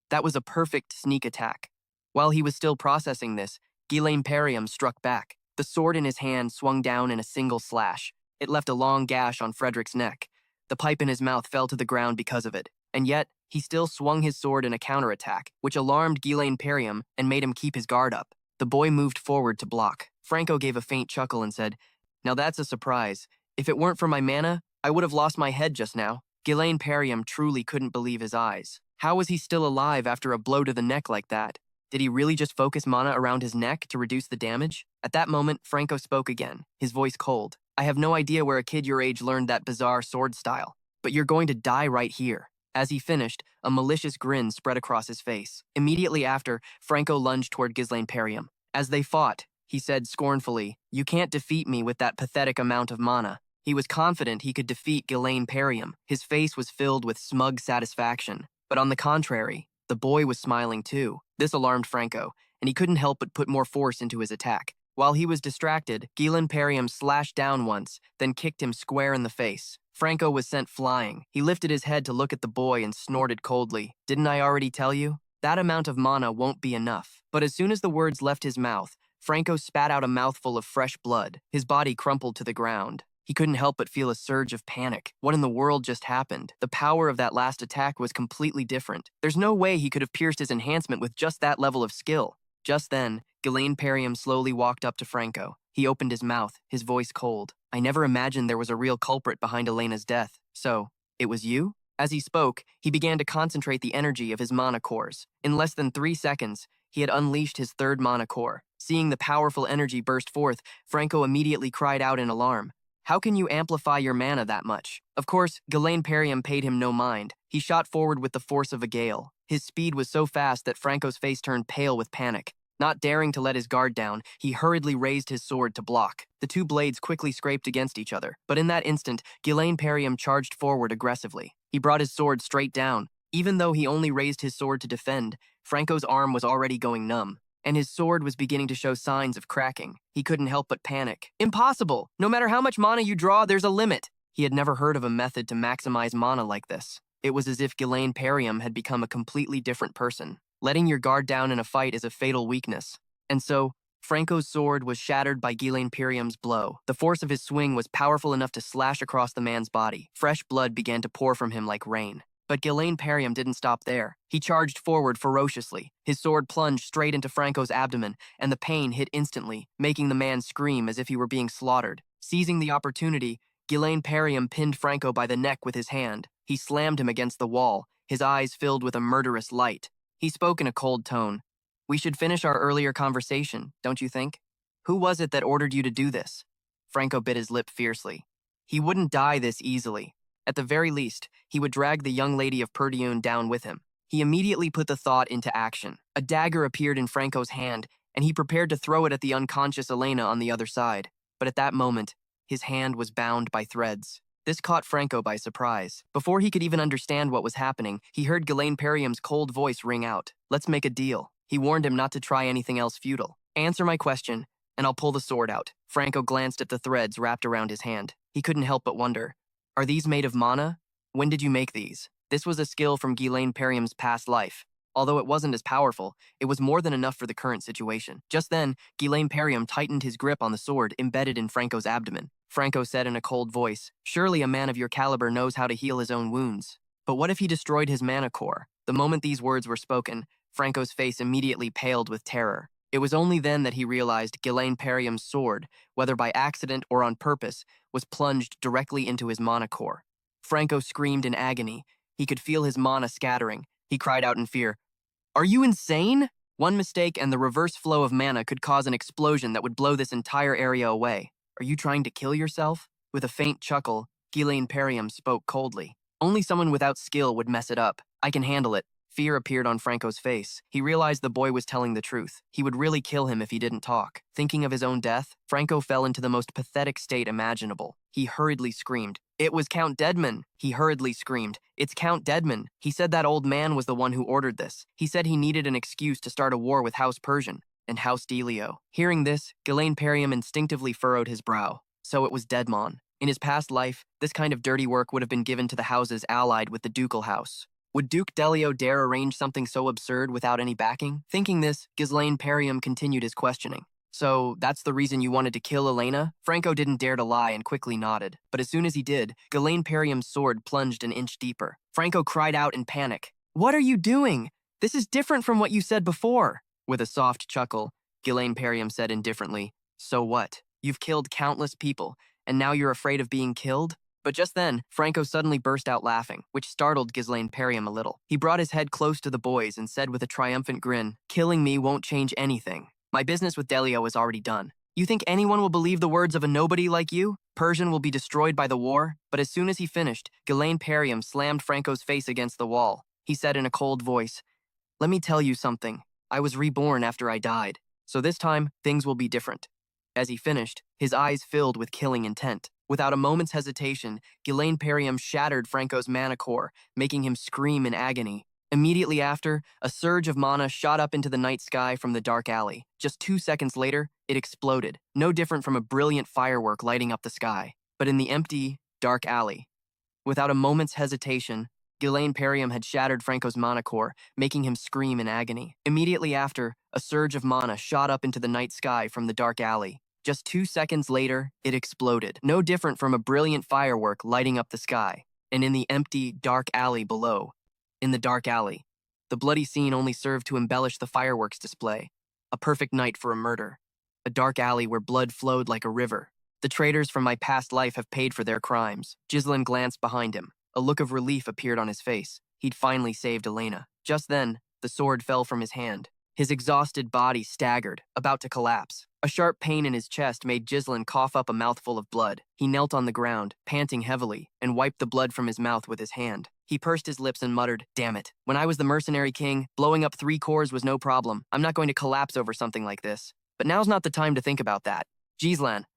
That was a perfect sneak attack. While he was still processing this, Ghislaine Perriam struck back. The sword in his hand swung down in a single slash. It left a long gash on Frederick's neck. The pipe in his mouth fell to the ground because of it. And yet, he still swung his sword in a counterattack, which alarmed Ghislaine Perriam and made him keep his guard up. The boy moved forward to block. Franco gave a faint chuckle and said, "Now that's a surprise. If it weren't for my mana, I would have lost my head just now." Ghislaine Perriam truly couldn't believe his eyes. How was he still alive after a blow to the neck like that? Did he really just focus mana around his neck to reduce the damage? At that moment, Franco spoke again, his voice cold. "I have no idea where a kid your age learned that bizarre sword style, but you're going to die right here." As he finished, a malicious grin spread across his face. Immediately after, Franco lunged toward Ghislaine Perriam. As they fought, he said scornfully, "You can't defeat me with that pathetic amount of mana." He was confident he could defeat Ghislaine Perriam. His face was filled with smug satisfaction. But on the contrary, the boy was smiling too. This alarmed Franco, and he couldn't help but put more force into his attack. While he was distracted, Ghislaine Perriam slashed down once, then kicked him square in the face. Franco was sent flying. He lifted his head to look at the boy and snorted coldly. "Didn't I already tell you? That amount of mana won't be enough." But as soon as the words left his mouth, Franco spat out a mouthful of fresh blood. His body crumpled to the ground. He couldn't help but feel a surge of panic. What in the world just happened? The power of that last attack was completely different. There's no way he could have pierced his enhancement with just that level of skill. Just then, Ghislaine Perriam slowly walked up to Franco. He opened his mouth, his voice cold. "I never imagined there was a real culprit behind Elena's death. So, it was you?" As he spoke, he began to concentrate the energy of his mana cores. In less than 3 seconds, he had unleashed his 3rd mana core. Seeing the powerful energy burst forth, Franco immediately cried out in alarm. "How can you amplify your mana that much?" Of course, Ghislaine Perriam paid him no mind. He shot forward with the force of a gale. His speed was so fast that Franco's face turned pale with panic. Not daring to let his guard down, he hurriedly raised his sword to block. The 2 blades quickly scraped against each other, but in that instant, Ghislaine Perriam charged forward aggressively. He brought his sword straight down. Even though he only raised his sword to defend, Franco's arm was already going numb, and his sword was beginning to show signs of cracking. He couldn't help but panic. "Impossible! No matter how much mana you draw, there's a limit!" He had never heard of a method to maximize mana like this. It was as if Ghislaine Perriam had become a completely different person. Letting your guard down in a fight is a fatal weakness. And so, Franco's sword was shattered by Ghislaine Perriam's blow. The force of his swing was powerful enough to slash across the man's body. Fresh blood began to pour from him like rain. But Ghislaine Perriam didn't stop there. He charged forward ferociously. His sword plunged straight into Franco's abdomen, and the pain hit instantly, making the man scream as if he were being slaughtered. Seizing the opportunity, Ghislaine Perriam pinned Franco by the neck with his hand. He slammed him against the wall, his eyes filled with a murderous light. He spoke in a cold tone. "We should finish our earlier conversation, don't you think? Who was it that ordered you to do this?" Franco bit his lip fiercely. He wouldn't die this easily. At the very least, he would drag the young lady of Perdion down with him. He immediately put the thought into action. A dagger appeared in Franco's hand, and he prepared to throw it at the unconscious Elena on the other side. But at that moment, his hand was bound by threads. This caught Franco by surprise. Before he could even understand what was happening, he heard Ghislaine Perium's cold voice ring out. "Let's make a deal." He warned him not to try anything else futile. "Answer my question, and I'll pull the sword out." Franco glanced at the threads wrapped around his hand. He couldn't help but wonder, are these made of mana? When did you make these? This was a skill from Ghislaine Perium's past life. Although it wasn't as powerful, it was more than enough for the current situation. Just then, Ghislaine Perium tightened his grip on the sword embedded in Franco's abdomen. Franco said in a cold voice, "Surely a man of your caliber knows how to heal his own wounds. But what if he destroyed his mana core?" The moment these words were spoken, Franco's face immediately paled with terror. It was only then that he realized Ghislaine Perium's sword, whether by accident or on purpose, was plunged directly into his mana core. Franco screamed in agony. He could feel his mana scattering. He cried out in fear, "Are you insane?" One mistake and the reverse flow of mana could cause an explosion that would blow this entire area away. "Are you trying to kill yourself?" With a faint chuckle, Ghislaine Perium spoke coldly. "Only someone without skill would mess it up. I can handle it." Fear appeared on Franco's face. He realized the boy was telling the truth. He would really kill him if he didn't talk. Thinking of his own death, Franco fell into the most pathetic state imaginable. He hurriedly screamed, "It was Count Deadman!" He hurriedly screamed, "It's Count Deadman!" He said that old man was the one who ordered this. He said he needed an excuse to start a war with House Persian and House Delio. Hearing this, Ghislaine Perium instinctively furrowed his brow. So it was Deadmon. In his past life, this kind of dirty work would have been given to the houses allied with the ducal house. Would Duke Delio dare arrange something so absurd without any backing? Thinking this, Ghislaine Perium continued his questioning. "So, that's the reason you wanted to kill Elena?" Franco didn't dare to lie and quickly nodded. But as soon as he did, Ghislaine Perium's sword plunged an inch deeper. Franco cried out in panic. "What are you doing? This is different from what you said before." With a soft chuckle, Ghislaine Perium said indifferently, "So what? You've killed countless people, and now you're afraid of being killed?" But just then, Franco suddenly burst out laughing, which startled Ghislaine Perium a little. He brought his head close to the boy's and said with a triumphant grin, "Killing me won't change anything. My business with Delio is already done. You think anyone will believe the words of a nobody like you? Persian will be destroyed by the war?" But as soon as he finished, Ghislaine Perium slammed Franco's face against the wall. He said in a cold voice, "Let me tell you something. I was reborn after I died. So this time, things will be different." As he finished, his eyes filled with killing intent. Without a moment's hesitation, Ghislaine Perium shattered Franco's mana core, making him scream in agony. Immediately after, a surge of mana shot up into the night sky from the dark alley. Just 2 seconds later, it exploded, no different from a brilliant firework lighting up the sky. But in the empty, dark alley, without a moment's hesitation, Ghislaine Perium had shattered Franco's mana core, making him scream in agony. Immediately after, a surge of mana shot up into the night sky from the dark alley. Just 2 seconds later, it exploded, no different from a brilliant firework lighting up the sky. And in the empty, dark alley below, in the dark alley, the bloody scene only served to embellish the fireworks display. A perfect night for a murder. A dark alley where blood flowed like a river. The traitors from my past life have paid for their crimes. Ghislaine glanced behind him. A look of relief appeared on his face. He'd finally saved Elena. Just then, the sword fell from his hand. His exhausted body staggered, about to collapse. A sharp pain in his chest made Ghislaine cough up a mouthful of blood. He knelt on the ground, panting heavily, and wiped the blood from his mouth with his hand. He pursed his lips and muttered, "Damn it. When I was the mercenary king, blowing up 3 cores was no problem. I'm not going to collapse over something like this. But now's not the time to think about that. Ghislaine,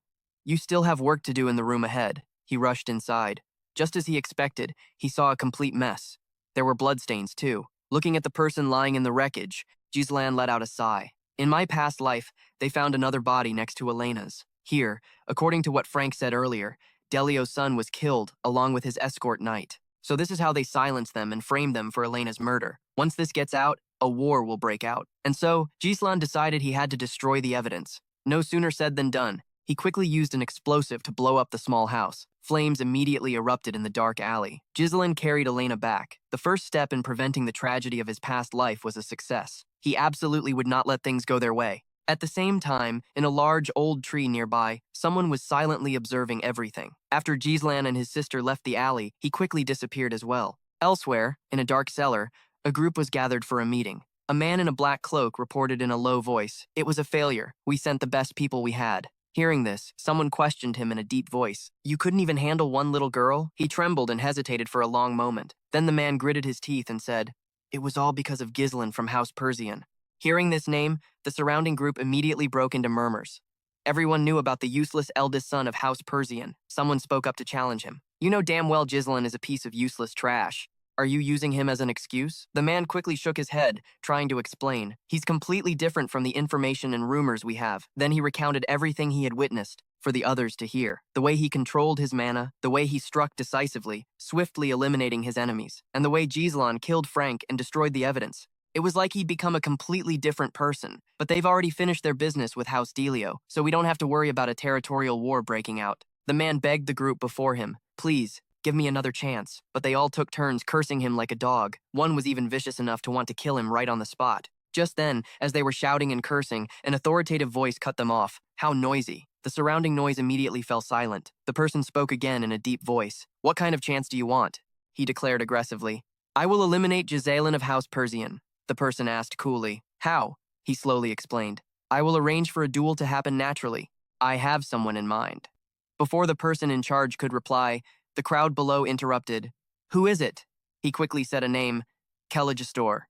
you still have work to do in the room ahead." He rushed inside. Just as he expected, he saw a complete mess. There were bloodstains, too. Looking at the person lying in the wreckage, Ghislaine let out a sigh. In my past life, they found another body next to Elena's. Here, according to what Frank said earlier, Delio's son was killed along with his escort knight. So this is how they silenced them and framed them for Elena's murder. Once this gets out, a war will break out. And so, Ghislaine decided he had to destroy the evidence. No sooner said than done. He quickly used an explosive to blow up the small house. Flames immediately erupted in the dark alley. Ghislaine carried Elena back. The first step in preventing the tragedy of his past life was a success. He absolutely would not let things go their way. At the same time, in a large old tree nearby, someone was silently observing everything. After Ghislaine and his sister left the alley, he quickly disappeared as well. Elsewhere, in a dark cellar, a group was gathered for a meeting. A man in a black cloak reported in a low voice, "It was a failure. We sent the best people we had." Hearing this, someone questioned him in a deep voice. You couldn't even handle one little girl? He trembled and hesitated for a long moment. Then the man gritted his teeth and said, It was all because of Ghislain from House Persian. Hearing this name, the surrounding group immediately broke into murmurs. Everyone knew about the useless eldest son of House Persian. Someone spoke up to challenge him. You know damn well Ghislain is a piece of useless trash. Are you using him as an excuse? The man quickly shook his head, trying to explain. He's completely different from the information and rumors we have. Then he recounted everything he had witnessed for the others to hear. The way he controlled his mana, the way he struck decisively, swiftly eliminating his enemies, and the way Ghislain killed Frank and destroyed the evidence. It was like he'd become a completely different person. But they've already finished their business with House Delio, so we don't have to worry about a territorial war breaking out. The man begged the group before him, Please, give me another chance. But they all took turns cursing him like a dog. One was even vicious enough to want to kill him right on the spot. Just then, as they were shouting and cursing, an authoritative voice cut them off. How noisy. The surrounding noise immediately fell silent. The person spoke again in a deep voice. What kind of chance do you want? He declared aggressively. I will eliminate Ghislain of House Persian. The person asked coolly. How? He slowly explained. I will arrange for a duel to happen naturally. I have someone in mind. Before the person in charge could reply, the crowd below interrupted. Who is it? He quickly said a name, Kelagistor.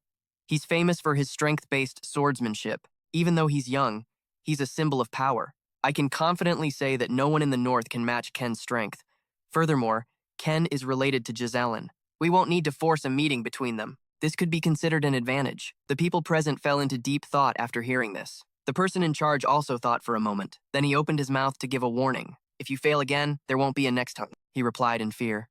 He's famous for his strength-based swordsmanship. Even though he's young, he's a symbol of power. I can confidently say that no one in the north can match Ken's strength. Furthermore, Ken is related to Ghislain. We won't need to force a meeting between them. This could be considered an advantage. The people present fell into deep thought after hearing this. The person in charge also thought for a moment. Then he opened his mouth to give a warning. If you fail again, there won't be a next time, he replied in fear.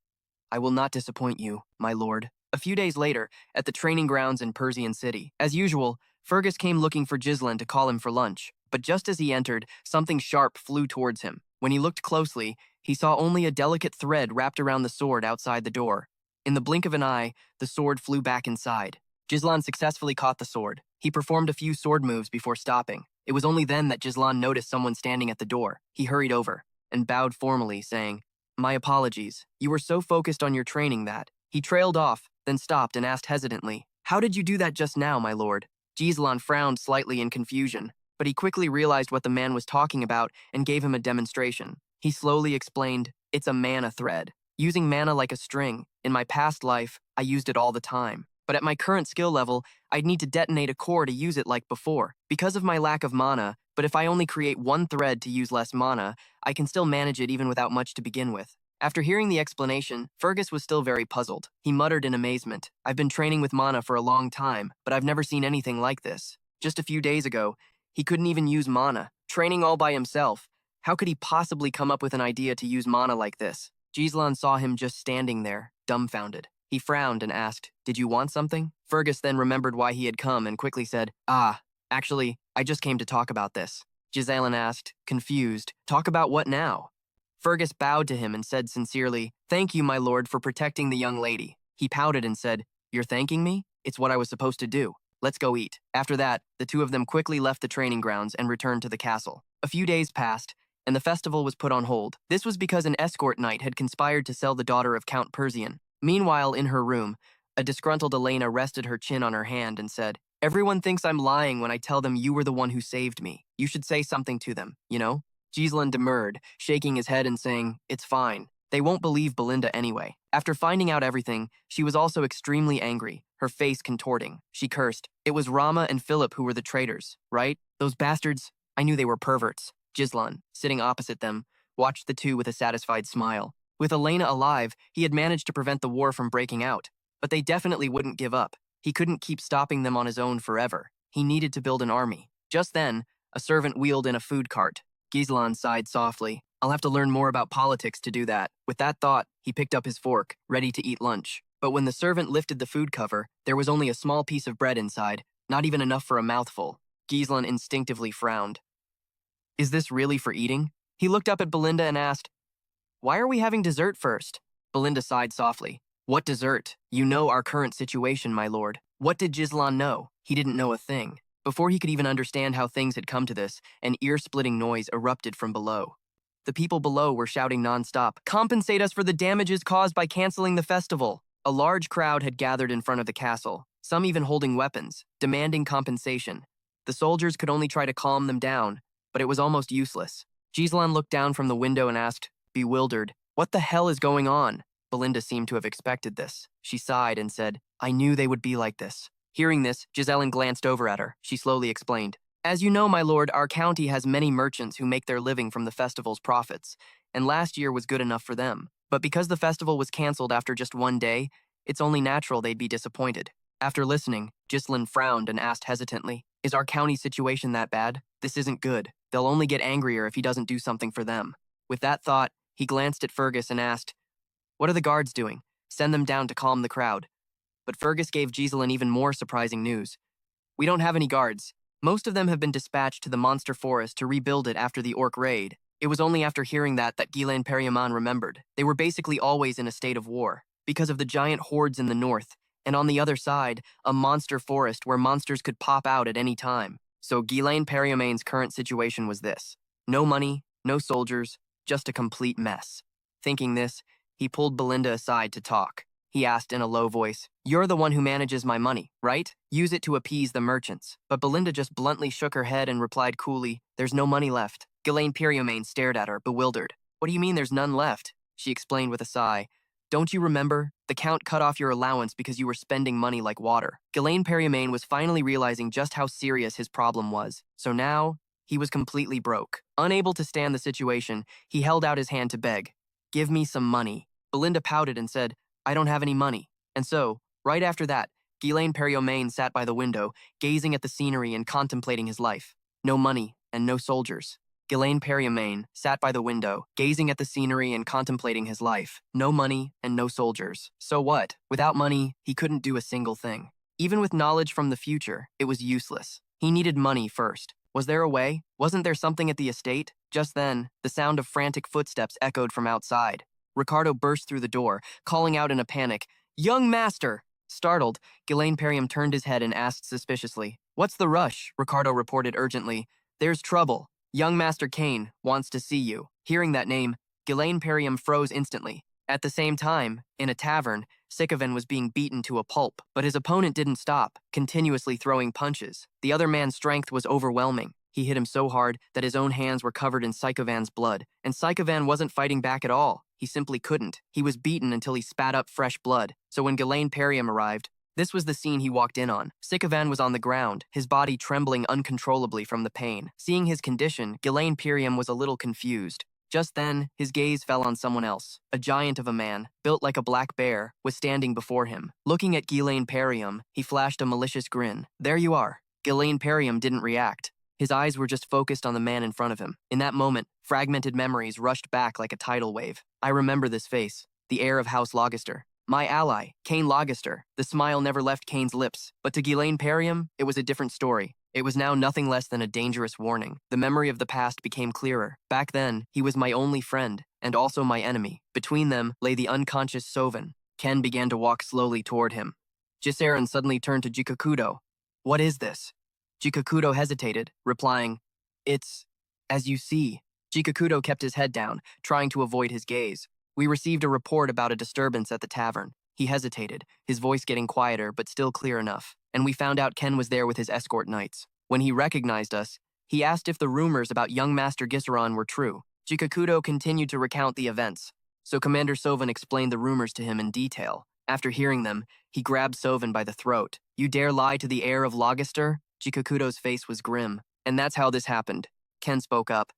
I will not disappoint you, my lord. A few days later, at the training grounds in Persian City, as usual, Fergus came looking for Ghislain to call him for lunch. But just as he entered, something sharp flew towards him. When he looked closely, he saw only a delicate thread wrapped around the sword outside the door. In the blink of an eye, the sword flew back inside. Ghislain successfully caught the sword. He performed a few sword moves before stopping. It was only then that Ghislain noticed someone standing at the door. He hurried over and bowed formally, saying, My apologies. You were so focused on your training that. He trailed off, then stopped and asked hesitantly, How did you do that just now, my lord? Ghislain frowned slightly in confusion, but he quickly realized what the man was talking about and gave him a demonstration. He slowly explained, It's a mana thread. Using mana like a string. In my past life, I used it all the time. But at my current skill level, I'd need to detonate a core to use it like before. Because of my lack of mana, but if I only create one thread to use less mana, I can still manage it even without much to begin with. After hearing the explanation, Fergus was still very puzzled. He muttered in amazement, I've been training with mana for a long time, but I've never seen anything like this. Just a few days ago, he couldn't even use mana. Training all by himself. How could he possibly come up with an idea to use mana like this? Ghislain saw him just standing there, dumbfounded. He frowned and asked, Did you want something? Fergus then remembered why he had come and quickly said, Actually, I just came to talk about this. Ghislain asked, confused, Talk about what now? Fergus bowed to him and said sincerely, Thank you, my lord, for protecting the young lady. He pouted and said, You're thanking me? It's what I was supposed to do. Let's go eat. After that, the two of them quickly left the training grounds and returned to the castle. A few days passed, and the festival was put on hold. This was because an escort knight had conspired to sell the daughter of Count Persian. Meanwhile, in her room, a disgruntled Elena rested her chin on her hand and said, Everyone thinks I'm lying when I tell them you were the one who saved me. You should say something to them, you know? Ghislain demurred, shaking his head and saying, It's fine. They won't believe Belinda anyway. After finding out everything, she was also extremely angry, her face contorting. She cursed. It was Rama and Philip who were the traitors, right? Those bastards. I knew they were perverts. Ghislain, sitting opposite them, watched the two with a satisfied smile. With Elena alive, he had managed to prevent the war from breaking out. But they definitely wouldn't give up. He couldn't keep stopping them on his own forever. He needed to build an army. Just then, a servant wheeled in a food cart. Ghislain sighed softly. I'll have to learn more about politics to do that. With that thought, he picked up his fork, ready to eat lunch. But when the servant lifted the food cover, there was only a small piece of bread inside, not even enough for a mouthful. Ghislain instinctively frowned. Is this really for eating? He looked up at Belinda and asked, Why are we having dessert first? Belinda sighed softly. What dessert? You know our current situation, my lord. What did Ghislain know? He didn't know a thing. Before he could even understand how things had come to this, an ear-splitting noise erupted from below. The people below were shouting nonstop, Compensate us for the damages caused by canceling the festival. A large crowd had gathered in front of the castle, some even holding weapons, demanding compensation. The soldiers could only try to calm them down, but it was almost useless. Giseline looked down from the window and asked, bewildered, "What the hell is going on?" Belinda seemed to have expected this. She sighed and said, "I knew they would be like this." Hearing this, Giseline glanced over at her. She slowly explained, "As you know, my lord, our county has many merchants who make their living from the festival's profits, and last year was good enough for them. But because the festival was canceled after just one day, it's only natural they'd be disappointed." After listening, Giseline frowned and asked hesitantly, "Is our county situation that bad? This isn't good. They'll only get angrier if he doesn't do something for them." With that thought, he glanced at Fergus and asked, "What are the guards doing? Send them down to calm the crowd." But Fergus gave Giseline even more surprising news. "We don't have any guards. Most of them have been dispatched to the monster forest to rebuild it after the orc raid." It was only after hearing that Ghislaine Periaman remembered. They were basically always in a state of war, because of the giant hordes in the north, and on the other side, a monster forest where monsters could pop out at any time. So Ghislaine Periaman's current situation was this: no money, no soldiers, just a complete mess. Thinking this, he pulled Belinda aside to talk. He asked in a low voice, "You're the one who manages my money, right? Use it to appease the merchants." But Belinda just bluntly shook her head and replied coolly, "There's no money left." Ghislaine Periaman stared at her, bewildered. "What do you mean there's none left?" She explained with a sigh. "Don't you remember? The Count cut off your allowance because you were spending money like water." Ghislaine Periaman was finally realizing just how serious his problem was. So now, he was completely broke. Unable to stand the situation, he held out his hand to beg. "Give me some money." Belinda pouted and said, "I don't have any money." And so, right after that, Ghislaine Periaman sat by the window, gazing at the scenery and contemplating his life. No money and no soldiers. Ghislaine Periaman sat by the window, gazing at the scenery and contemplating his life. No money and no soldiers. So what? Without money, he couldn't do a single thing. Even with knowledge from the future, it was useless. He needed money first. Was there a way? Wasn't there something at the estate? Just then, the sound of frantic footsteps echoed from outside. Ricardo burst through the door, calling out in a panic, "Young master!" Startled, Ghislaine Periam turned his head and asked suspiciously, "What's the rush?" Ricardo reported urgently, "There's trouble. Young Master Kane wants to see you." Hearing that name, Ghislaine Periam froze instantly. At the same time, in a tavern, Sikavan was being beaten to a pulp, but his opponent didn't stop, continuously throwing punches. The other man's strength was overwhelming. He hit him so hard that his own hands were covered in Sikavan's blood, and Sikavan wasn't fighting back at all. He simply couldn't. He was beaten until he spat up fresh blood. So when Ghislaine Periam arrived, this was the scene he walked in on. Sikavan was on the ground, his body trembling uncontrollably from the pain. Seeing his condition, Ghislaine Periam was a little confused. Just then, his gaze fell on someone else. A giant of a man, built like a black bear, was standing before him. Looking at Ghislaine Periam, he flashed a malicious grin. "There you are." Ghislaine Periam didn't react. His eyes were just focused on the man in front of him. In that moment, fragmented memories rushed back like a tidal wave. I remember this face, the heir of House Logister. My ally, Kane Logister. The smile never left Kane's lips. But to Ghislaine Periam, it was a different story. It was now nothing less than a dangerous warning. The memory of the past became clearer. Back then, he was my only friend, and also my enemy. Between them lay the unconscious Sovan. Ken began to walk slowly toward him. Jisaran suddenly turned to Jikakudo. "What is this?" Jikakudo hesitated, replying, "It's as you see." Jikakudo kept his head down, trying to avoid his gaze. "We received a report about a disturbance at the tavern." He hesitated, his voice getting quieter but still clear enough. "And we found out Ken was there with his escort knights. When he recognized us, he asked if the rumors about young Master Gisaran were true." Jikakudo continued to recount the events, so Commander Sovan explained the rumors to him in detail. After hearing them, he grabbed Sovan by the throat. "You dare lie to the heir of Logister?" Jikakudo's face was grim. "And that's how this happened." Ken spoke up.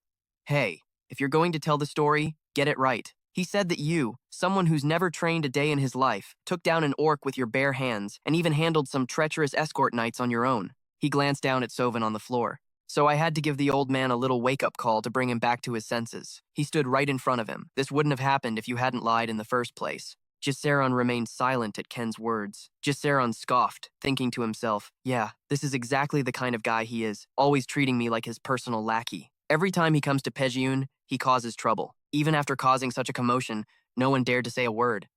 "Hey, if you're going to tell the story, get it right. He said that you, someone who's never trained a day in his life, took down an orc with your bare hands and even handled some treacherous escort knights on your own." He glanced down at Sovan on the floor. "So I had to give the old man a little wake-up call to bring him back to his senses. He stood right in front of him. This wouldn't have happened if you hadn't lied in the first place." Jisaran remained silent at Ken's words. Jisaran scoffed, thinking to himself, "Yeah, this is exactly the kind of guy he is, always treating me like his personal lackey. Every time he comes to Pejyun, he causes trouble. Even after causing such a commotion, no one dared to say a word.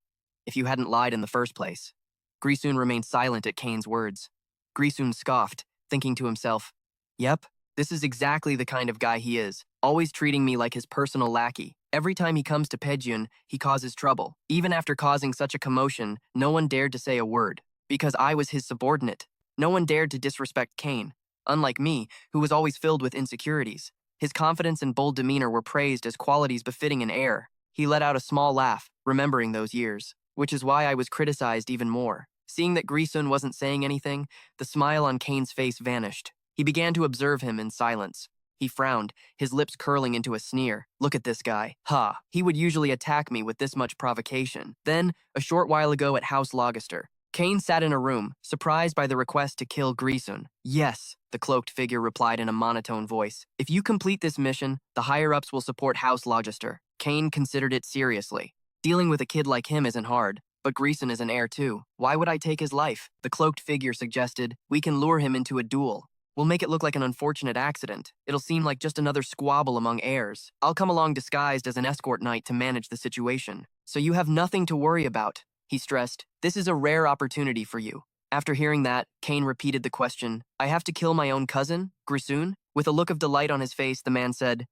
If you hadn't lied in the first place." Grisun remained silent at Kane's words. Grisun scoffed, thinking to himself, "Yep, this is exactly the kind of guy he is, always treating me like his personal lackey. Every time he comes to Pejyun, he causes trouble. Even after causing such a commotion, no one dared to say a word, because I was his subordinate. No one dared to disrespect Kane, unlike me, who was always filled with insecurities. His confidence and bold demeanor were praised as qualities befitting an heir. He let out a small laugh, remembering those years, which is why I was criticized even more. Seeing that Grisun wasn't saying anything, the smile on Kane's face vanished. He began to observe him in silence. He frowned, his lips curling into a sneer. Look at this guy. Ha, he would usually attack me with this much provocation. Then, a short while ago at House Logister, Kane sat in a room, surprised by the request to kill Grisun. Yes, the cloaked figure replied in a monotone voice. If you complete this mission, the higher-ups will support House Logister. Kane considered it seriously. Dealing with a kid like him isn't hard, but Grisun is an heir too. Why would I take his life? The cloaked figure suggested, we can lure him into a duel. We'll make it look like an unfortunate accident. It'll seem like just another squabble among heirs. I'll come along disguised as an escort knight to manage the situation. So you have nothing to worry about, he stressed. This is a rare opportunity for you. After hearing that, Kane repeated the question, I have to kill my own cousin, Grisun? With a look of delight on his face, the man said,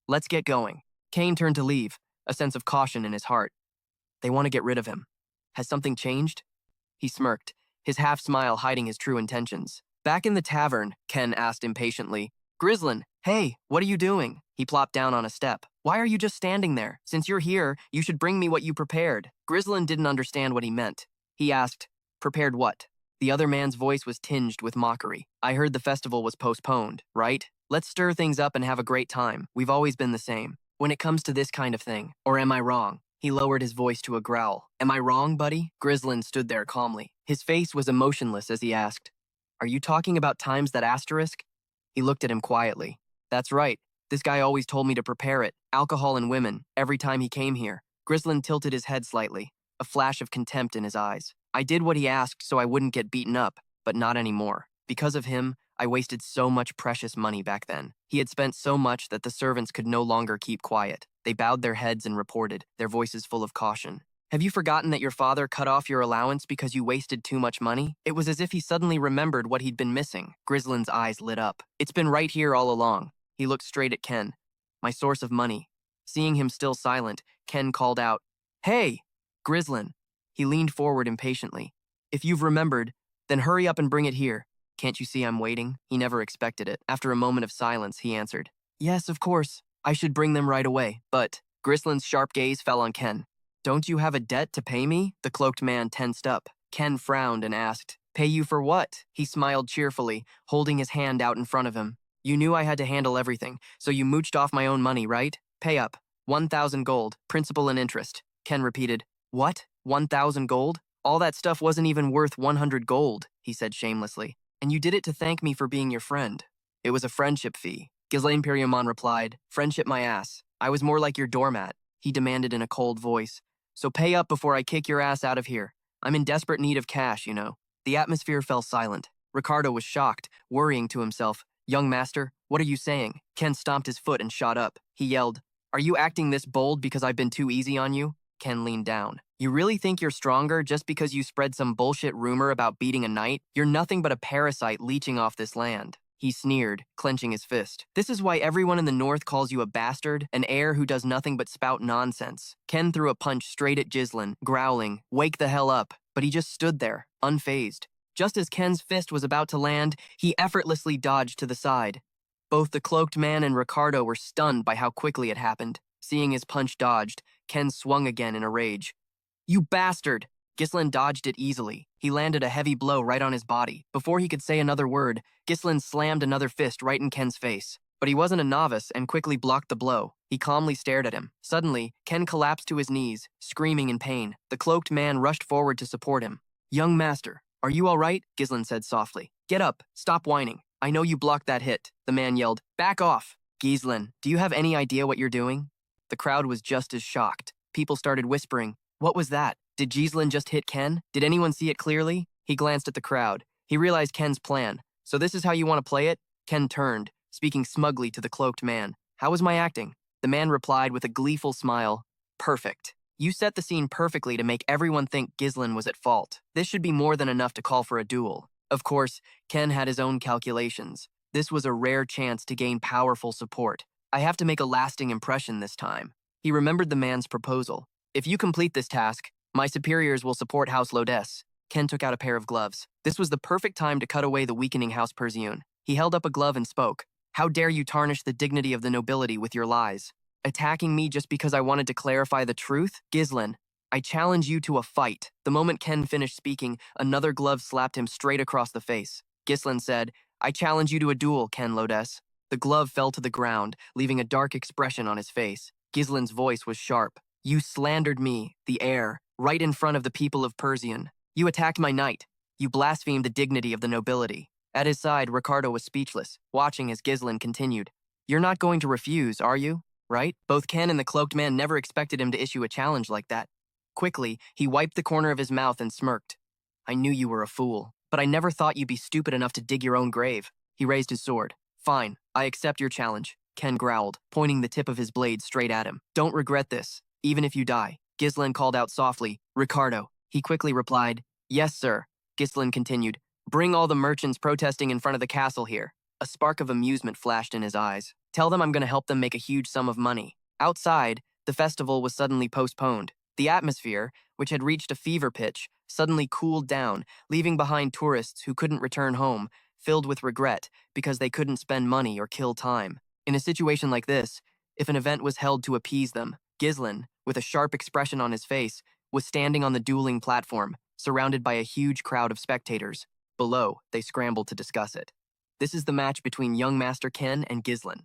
let's get going. Kane turned to leave, a sense of caution in his heart. They want to get rid of him. Has something changed? He smirked, his half-smile hiding his true intentions. Back in the tavern, Ken asked impatiently, Grislin, hey, what are you doing? He plopped down on a step. Why are you just standing there? Since you're here, you should bring me what you prepared. Grislin didn't understand what he meant. He asked, prepared what? The other man's voice was tinged with mockery. I heard the festival was postponed, right? Let's stir things up and have a great time. We've always been the same. When it comes to this kind of thing. Or am I wrong? He lowered his voice to a growl. Am I wrong, buddy? Grislin stood there calmly. His face was emotionless as he asked, are you talking about times that asterisk? He looked at him quietly. That's right. This guy always told me to prepare it. Alcohol and women, every time he came here. Grislin tilted his head slightly, a flash of contempt in his eyes. I did what he asked so I wouldn't get beaten up, but not anymore. Because of him, I wasted so much precious money back then. He had spent so much that the servants could no longer keep quiet. They bowed their heads and reported, their voices full of caution. Have you forgotten that your father cut off your allowance because you wasted too much money? It was as if he suddenly remembered what he'd been missing. Grislin's eyes lit up. It's been right here all along. He looked straight at Ken. My source of money. Seeing him still silent, Ken called out, Hey, Grislin. He leaned forward impatiently. If you've remembered, then hurry up and bring it here. Can't you see I'm waiting? He never expected it. After a moment of silence, he answered, Yes, of course. I should bring them right away. But Grislin's sharp gaze fell on Ken. Don't you have a debt to pay me? The cloaked man tensed up. Ken frowned and asked, Pay you for what? He smiled cheerfully, holding his hand out in front of him. You knew I had to handle everything, so you mooched off my own money, right? Pay up. 1,000 gold, principal and interest. Ken repeated, What? 1,000 gold? All that stuff wasn't even worth 100 gold, he said shamelessly. And you did it to thank me for being your friend. It was a friendship fee. Ghislaine Periamon replied, Friendship my ass. I was more like your doormat, he demanded in a cold voice. So pay up before I kick your ass out of here. I'm in desperate need of cash, you know. The atmosphere fell silent. Ricardo was shocked, worrying to himself. Young master, what are you saying? Ken stomped his foot and shot up. He yelled, Are you acting this bold because I've been too easy on you? Ken leaned down. You really think you're stronger just because you spread some bullshit rumor about beating a knight? You're nothing but a parasite leeching off this land. He sneered, clenching his fist. This is why everyone in the north calls you a bastard, an heir who does nothing but spout nonsense. Ken threw a punch straight at Ghislaine, growling, Wake the hell up. But he just stood there, unfazed. Just as Ken's fist was about to land, he effortlessly dodged to the side. Both the cloaked man and Ricardo were stunned by how quickly it happened. Seeing his punch dodged, Ken swung again in a rage. You bastard! Ghislaine dodged it easily. He landed a heavy blow right on his body. Before he could say another word, Ghislaine slammed another fist right in Ken's face. But he wasn't a novice and quickly blocked the blow. He calmly stared at him. Suddenly, Ken collapsed to his knees, screaming in pain. The cloaked man rushed forward to support him. Young master, are you all right? Ghislaine said softly. Get up. Stop whining. I know you blocked that hit. The man yelled. Back off. Ghislaine, do you have any idea what you're doing? The crowd was just as shocked. People started whispering. What was that? Did Ghislaine just hit Ken? Did anyone see it clearly? He glanced at the crowd. He realized Ken's plan. So this is how you want to play it? Ken turned, speaking smugly to the cloaked man. How was my acting? The man replied with a gleeful smile. Perfect. You set the scene perfectly to make everyone think Ghislaine was at fault. This should be more than enough to call for a duel. Of course, Ken had his own calculations. This was a rare chance to gain powerful support. I have to make a lasting impression this time. He remembered the man's proposal. If you complete this task, my superiors will support House Lodesse. Ken took out a pair of gloves. This was the perfect time to cut away the weakening House Persiun. He held up a glove and spoke. How dare you tarnish the dignity of the nobility with your lies? Attacking me just because I wanted to clarify the truth? Gislin, I challenge you to a fight. The moment Ken finished speaking, another glove slapped him straight across the face. Gislin said, I challenge you to a duel, Ken Lodes. The glove fell to the ground, leaving a dark expression on his face. Gislin's voice was sharp. You slandered me, the heir, right in front of the people of Persian. You attacked my knight. You blasphemed the dignity of the nobility. At his side, Ricardo was speechless, watching as Gislin continued. You're not going to refuse, are you? Right? Both Ken and the cloaked man never expected him to issue a challenge like that. Quickly, he wiped the corner of his mouth and smirked. I knew you were a fool, but I never thought you'd be stupid enough to dig your own grave. He raised his sword. Fine, I accept your challenge, Ken growled, pointing the tip of his blade straight at him. Don't regret this, even if you die. Gislin called out softly, Ricardo. He quickly replied, Yes, sir. Gislin continued, Bring all the merchants protesting in front of the castle here. A spark of amusement flashed in his eyes. Tell them I'm going to help them make a huge sum of money. Outside, the festival was suddenly postponed. The atmosphere, which had reached a fever pitch, suddenly cooled down, leaving behind tourists who couldn't return home, filled with regret because they couldn't spend money or kill time. In a situation like this, if an event was held to appease them, Gislin, with a sharp expression on his face, was standing on the dueling platform, surrounded by a huge crowd of spectators. Below, they scrambled to discuss it. This is the match between young Master Ken and Gislin.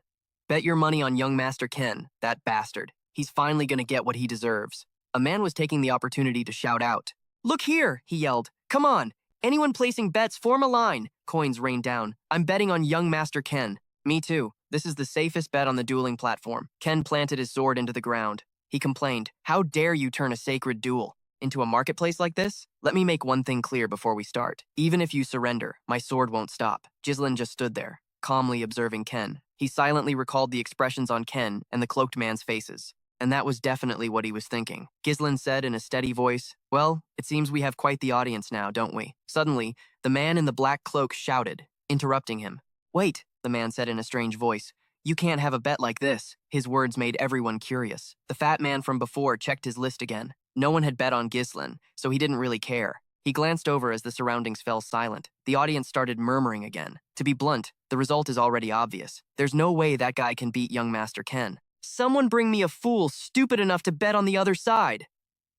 Bet your money on young Master Ken, that bastard. He's finally gonna get what he deserves. A man was taking the opportunity to shout out. Look here, he yelled. Come on, anyone placing bets, form a line. Coins rained down. I'm betting on young Master Ken. Me too. This is the safest bet on the dueling platform. Ken planted his sword into the ground. He complained, How dare you turn a sacred duel into a marketplace like this? Let me make one thing clear before we start. Even if you surrender, my sword won't stop. Gislin just stood there, calmly observing Ken. He silently recalled the expressions on Ken and the cloaked man's faces. And that was definitely what he was thinking. Gislin said in a steady voice, Well, it seems we have quite the audience now, don't we? Suddenly, the man in the black cloak shouted, interrupting him. Wait, the man said in a strange voice. You can't have a bet like this. His words made everyone curious. The fat man from before checked his list again. No one had bet on Gislin, so he didn't really care. He glanced over as the surroundings fell silent. The audience started murmuring again. To be blunt, the result is already obvious. There's no way that guy can beat young Master Ken. Someone bring me a fool stupid enough to bet on the other side.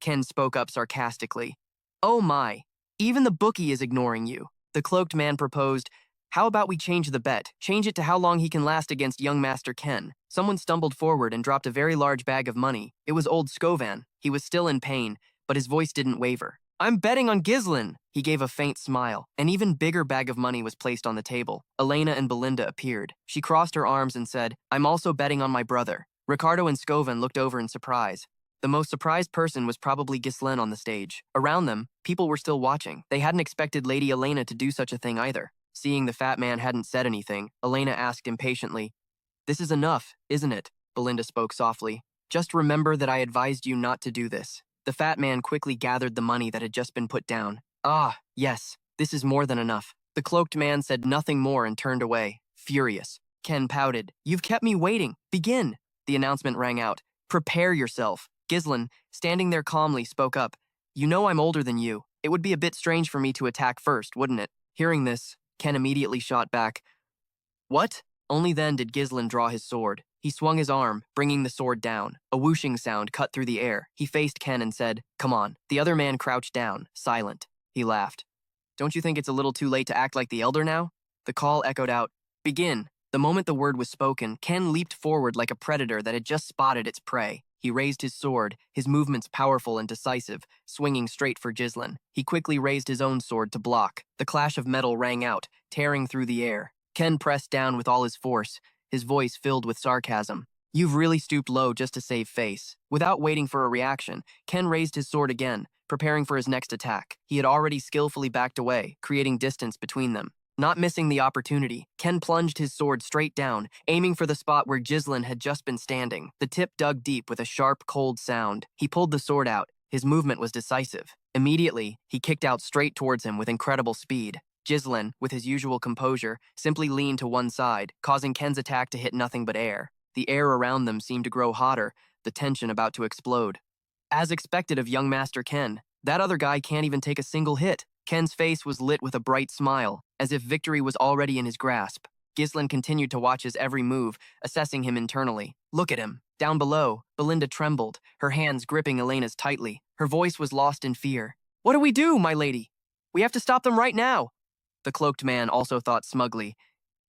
Ken spoke up sarcastically. Oh my, even the bookie is ignoring you. The cloaked man proposed, How about we change the bet? Change it to how long he can last against young Master Ken. Someone stumbled forward and dropped a very large bag of money. It was old Scovan. He was still in pain, but his voice didn't waver. I'm betting on Gislin. He gave a faint smile. An even bigger bag of money was placed on the table. Elena and Belinda appeared. She crossed her arms and said, I'm also betting on my brother. Ricardo and Scovan looked over in surprise. The most surprised person was probably Gislin on the stage. Around them, people were still watching. They hadn't expected Lady Elena to do such a thing either. Seeing the fat man hadn't said anything, Elena asked impatiently, This is enough, isn't it? Belinda spoke softly. Just remember that I advised you not to do this. The fat man quickly gathered the money that had just been put down. Ah, yes, this is more than enough. The cloaked man said nothing more and turned away, furious. Ken pouted. You've kept me waiting. Begin. The announcement rang out. Prepare yourself. Gislin, standing there calmly, spoke up. You know I'm older than you. It would be a bit strange for me to attack first, wouldn't it? Hearing this, Ken immediately shot back. What? Only then did Gislin draw his sword. He swung his arm, bringing the sword down. A whooshing sound cut through the air. He faced Ken and said, Come on. The other man crouched down, silent. He laughed. Don't you think it's a little too late to act like the elder now? The call echoed out. Begin. The moment the word was spoken, Ken leaped forward like a predator that had just spotted its prey. He raised his sword, his movements powerful and decisive, swinging straight for Gislin. He quickly raised his own sword to block. The clash of metal rang out, tearing through the air. Ken pressed down with all his force, his voice filled with sarcasm. You've really stooped low just to save face. Without waiting for a reaction, Ken raised his sword again, preparing for his next attack. He had already skillfully backed away, creating distance between them. Not missing the opportunity, Ken plunged his sword straight down, aiming for the spot where Gislin had just been standing. The tip dug deep with a sharp, cold sound. He pulled the sword out. His movement was decisive. Immediately, he kicked out straight towards him with incredible speed. Gislin, with his usual composure, simply leaned to one side, causing Ken's attack to hit nothing but air. The air around them seemed to grow hotter, the tension about to explode. As expected of young Master Ken, that other guy can't even take a single hit. Ken's face was lit with a bright smile, as if victory was already in his grasp. Ghislain continued to watch his every move, assessing him internally. Look at him. Down below, Belinda trembled, her hands gripping Elena's tightly. Her voice was lost in fear. What do we do, my lady? We have to stop them right now. The cloaked man also thought smugly.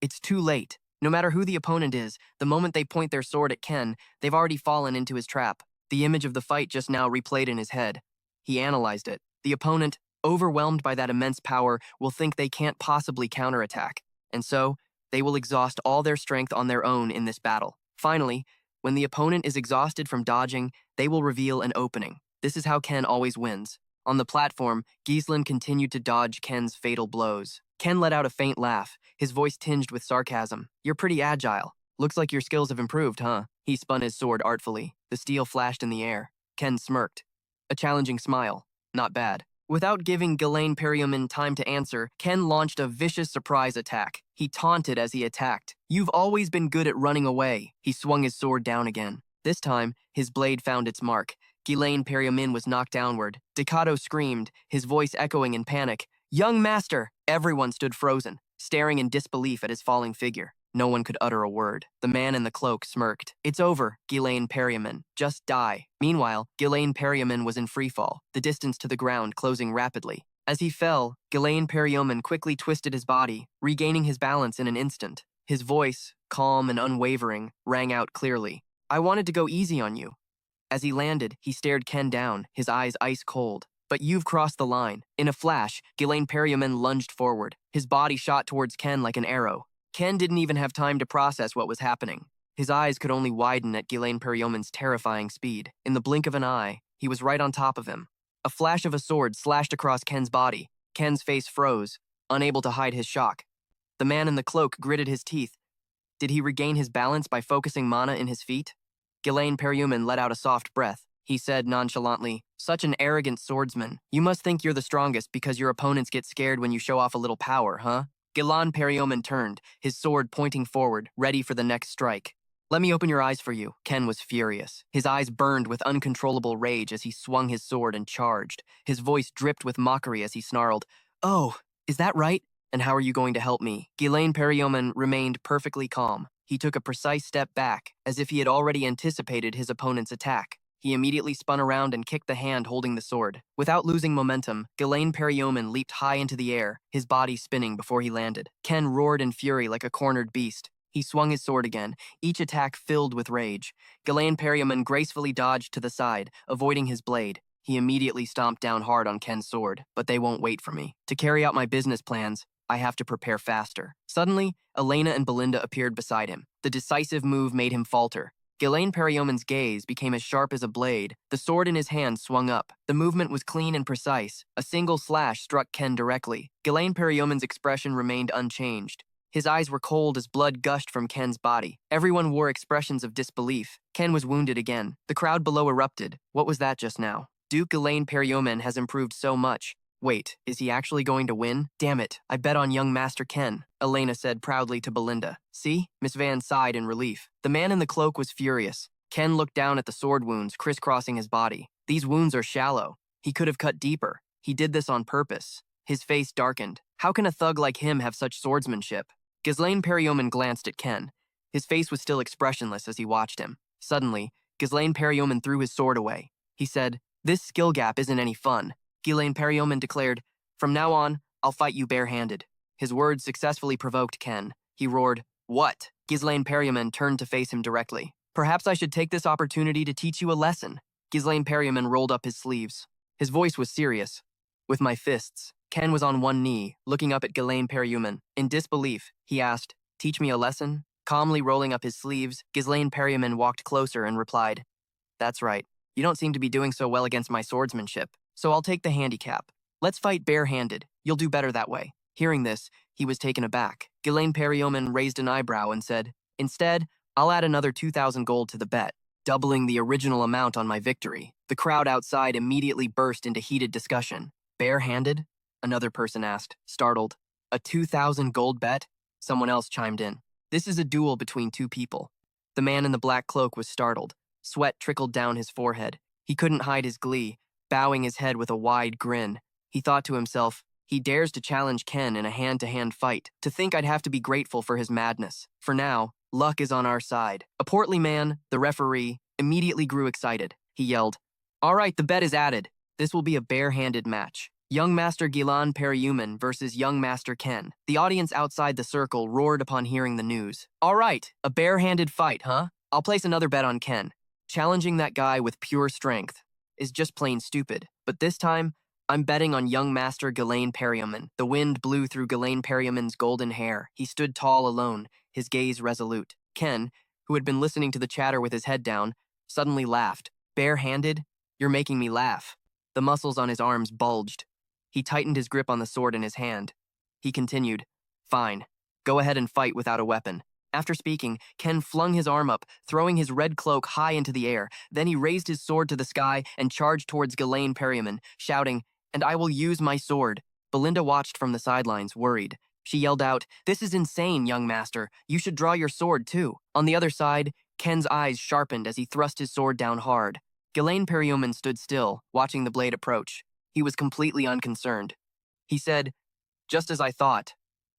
It's too late. No matter who the opponent is, the moment they point their sword at Ken, they've already fallen into his trap. The image of the fight just now replayed in his head. He analyzed it. The opponent, overwhelmed by that immense power, will think they can't possibly counterattack. And so, they will exhaust all their strength on their own in this battle. Finally, when the opponent is exhausted from dodging, they will reveal an opening. This is how Ken always wins. On the platform, Ghislain continued to dodge Ken's fatal blows. Ken let out a faint laugh, his voice tinged with sarcasm. You're pretty agile. Looks like your skills have improved, huh? He spun his sword artfully. The steel flashed in the air. Ken smirked. A challenging smile. Not bad. Without giving Ghislain Periomin time to answer, Ken launched a vicious surprise attack. He taunted as he attacked. You've always been good at running away. He swung his sword down again. This time, his blade found its mark. Ghislain Periomin was knocked downward. Decado screamed, his voice echoing in panic. Young master! Everyone stood frozen, staring in disbelief at his falling figure. No one could utter a word. The man in the cloak smirked. It's over, Ghislain Periomin. Just die. Meanwhile, Ghislain Periomin was in freefall, the distance to the ground closing rapidly. As he fell, Ghislain Periomin quickly twisted his body, regaining his balance in an instant. His voice, calm and unwavering, rang out clearly. I wanted to go easy on you. As he landed, he stared Ken down, his eyes ice cold. But you've crossed the line. In a flash, Ghislain Periomin lunged forward. His body shot towards Ken like an arrow. Ken didn't even have time to process what was happening. His eyes could only widen at Ghislain Periomin's terrifying speed. In the blink of an eye, he was right on top of him. A flash of a sword slashed across Ken's body. Ken's face froze, unable to hide his shock. The man in the cloak gritted his teeth. Did he regain his balance by focusing mana in his feet? Ghislain Periomin let out a soft breath. He said nonchalantly, such an arrogant swordsman. You must think you're the strongest because your opponents get scared when you show off a little power, huh? Ghislain Periomin turned, his sword pointing forward, ready for the next strike. Let me open your eyes for you. Ken was furious. His eyes burned with uncontrollable rage as he swung his sword and charged. His voice dripped with mockery as he snarled, Oh, is that right? And how are you going to help me? Ghislain Periomin remained perfectly calm. He took a precise step back, as if he had already anticipated his opponent's attack. He immediately spun around and kicked the hand holding the sword. Without losing momentum, Ghislain Periomin leaped high into the air, his body spinning before he landed. Ken roared in fury like a cornered beast. He swung his sword again, each attack filled with rage. Ghislain Periomin gracefully dodged to the side, avoiding his blade. He immediately stomped down hard on Ken's sword, but they won't wait for me. To carry out my business plans, I have to prepare faster. Suddenly, Elena and Belinda appeared beside him. The decisive move made him falter. Ghislain Periomin's gaze became as sharp as a blade. The sword in his hand swung up. The movement was clean and precise. A single slash struck Ken directly. Ghislain Periomin's expression remained unchanged. His eyes were cold as blood gushed from Ken's body. Everyone wore expressions of disbelief. Ken was wounded again. The crowd below erupted. What was that just now? Duke Ghislain Periomin has improved so much. Wait, is he actually going to win? Damn it, I bet on young Master Ken, Elena said proudly to Belinda. See? Miss Van sighed in relief. The man in the cloak was furious. Ken looked down at the sword wounds crisscrossing his body. These wounds are shallow. He could have cut deeper. He did this on purpose. His face darkened. How can a thug like him have such swordsmanship? Ghislain Periomin glanced at Ken. His face was still expressionless as he watched him. Suddenly, Ghislain Periomin threw his sword away. He said, This skill gap isn't any fun. Ghislain Periomin declared, From now on, I'll fight you barehanded. His words successfully provoked Ken. He roared, What? Ghislain Periomin turned to face him directly. Perhaps I should take this opportunity to teach you a lesson. Ghislain Periomin rolled up his sleeves. His voice was serious. With my fists. Ken was on one knee, looking up at Ghislain Periomin. In disbelief, he asked, Teach me a lesson? Calmly rolling up his sleeves, Ghislain Periomin walked closer and replied, That's right. You don't seem to be doing so well against my swordsmanship. So I'll take the handicap. Let's fight barehanded. You'll do better that way. Hearing this, he was taken aback. Ghislain Periomin raised an eyebrow and said, Instead, I'll add another 2,000 gold to the bet, doubling the original amount on my victory. The crowd outside immediately burst into heated discussion. Barehanded? Another person asked, startled. A 2,000 gold bet? Someone else chimed in. This is a duel between two people. The man in the black cloak was startled. Sweat trickled down his forehead. He couldn't hide his glee. Bowing his head with a wide grin, he thought to himself, He dares to challenge Ken in a hand-to-hand fight. To think I'd have to be grateful for his madness. For now, luck is on our side. A portly man, the referee, immediately grew excited. He yelled, "All right, the bet is added. This will be a bare-handed match. Young Master Gilan Periuman versus Young Master Ken." The audience outside the circle roared upon hearing the news. "All right, a bare-handed fight, huh? I'll place another bet on Ken. Challenging that guy with pure strength is just plain stupid. But this time, I'm betting on young Master Ghislaine Periuman." The wind blew through Ghislaine Periuman's golden hair. He stood tall alone, his gaze resolute. Ken, who had been listening to the chatter with his head down, suddenly laughed. "Bare-handed? You're making me laugh." The muscles on his arms bulged. He tightened his grip on the sword in his hand. He continued, "Fine. Go ahead and fight without a weapon." After speaking, Ken flung his arm up, throwing his red cloak high into the air. Then he raised his sword to the sky and charged towards Ghislaine Periuman, shouting, "And I will use my sword." Belinda watched from the sidelines, worried. She yelled out, "This is insane, young master. You should draw your sword, too." On the other side, Ken's eyes sharpened as he thrust his sword down hard. Ghislaine Periuman stood still, watching the blade approach. He was completely unconcerned. He said, "Just as I thought.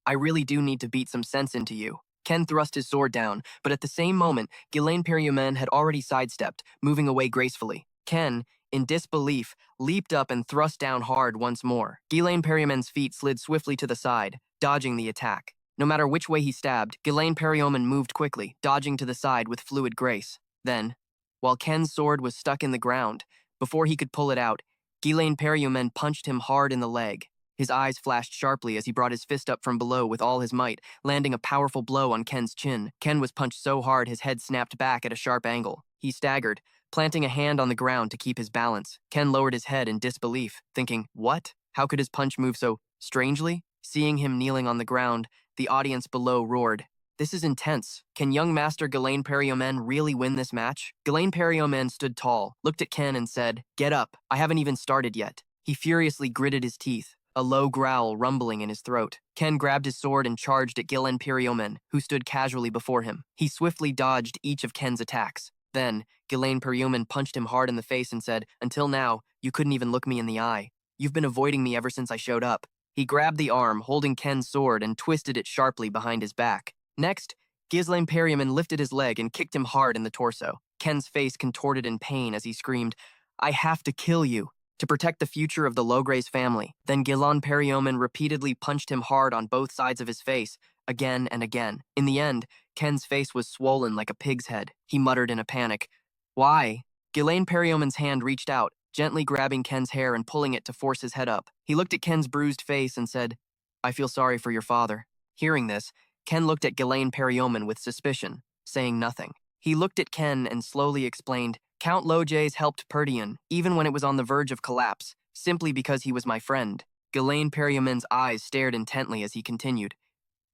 I really do need to beat some sense into you." Ken thrust his sword down, but at the same moment, Ghislaine Periuman had already sidestepped, moving away gracefully. Ken, in disbelief, leaped up and thrust down hard once more. Ghislaine Periuman's feet slid swiftly to the side, dodging the attack. No matter which way he stabbed, Ghislaine Periuman moved quickly, dodging to the side with fluid grace. Then, while Ken's sword was stuck in the ground, before he could pull it out, Ghislaine Periuman punched him hard in the leg. His eyes flashed sharply as he brought his fist up from below with all his might, landing a powerful blow on Ken's chin. Ken was punched so hard his head snapped back at a sharp angle. He staggered, planting a hand on the ground to keep his balance. Ken lowered his head in disbelief, thinking, "What? How could his punch move so strangely?" Seeing him kneeling on the ground, the audience below roared, "This is intense. Can young Master Ghislaine Periuman really win this match?" Ghislaine Periuman stood tall, looked at Ken and said, "Get up. I haven't even started yet." He furiously gritted his teeth, a low growl rumbling in his throat. Ken grabbed his sword and charged at Ghislaine Periuman, who stood casually before him. He swiftly dodged each of Ken's attacks. Then, Ghislaine Periuman punched him hard in the face and said, "Until now, you couldn't even look me in the eye. You've been avoiding me ever since I showed up." He grabbed the arm, holding Ken's sword, and twisted it sharply behind his back. Next, Ghislaine Periuman lifted his leg and kicked him hard in the torso. Ken's face contorted in pain as he screamed, "I have to kill you, to protect the future of the Logres family." Then Ghislaine Periuman repeatedly punched him hard on both sides of his face, again and again. In the end, Ken's face was swollen like a pig's head. He muttered in a panic, "Why?" Ghislaine Periuman's hand reached out, gently grabbing Ken's hair and pulling it to force his head up. He looked at Ken's bruised face and said, "I feel sorry for your father." Hearing this, Ken looked at Ghislaine Periuman with suspicion, saying nothing. He looked at Ken and slowly explained, "Count Loges helped Perdian, even when it was on the verge of collapse, simply because he was my friend." Ghislaine Periuman's eyes stared intently as he continued.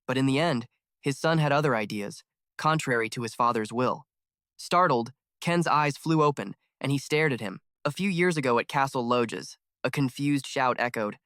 But in the end, his son had other ideas, contrary to his father's will. Startled, Ken's eyes flew open, and he stared at him. "A few years ago at Castle Loges," a confused shout echoed.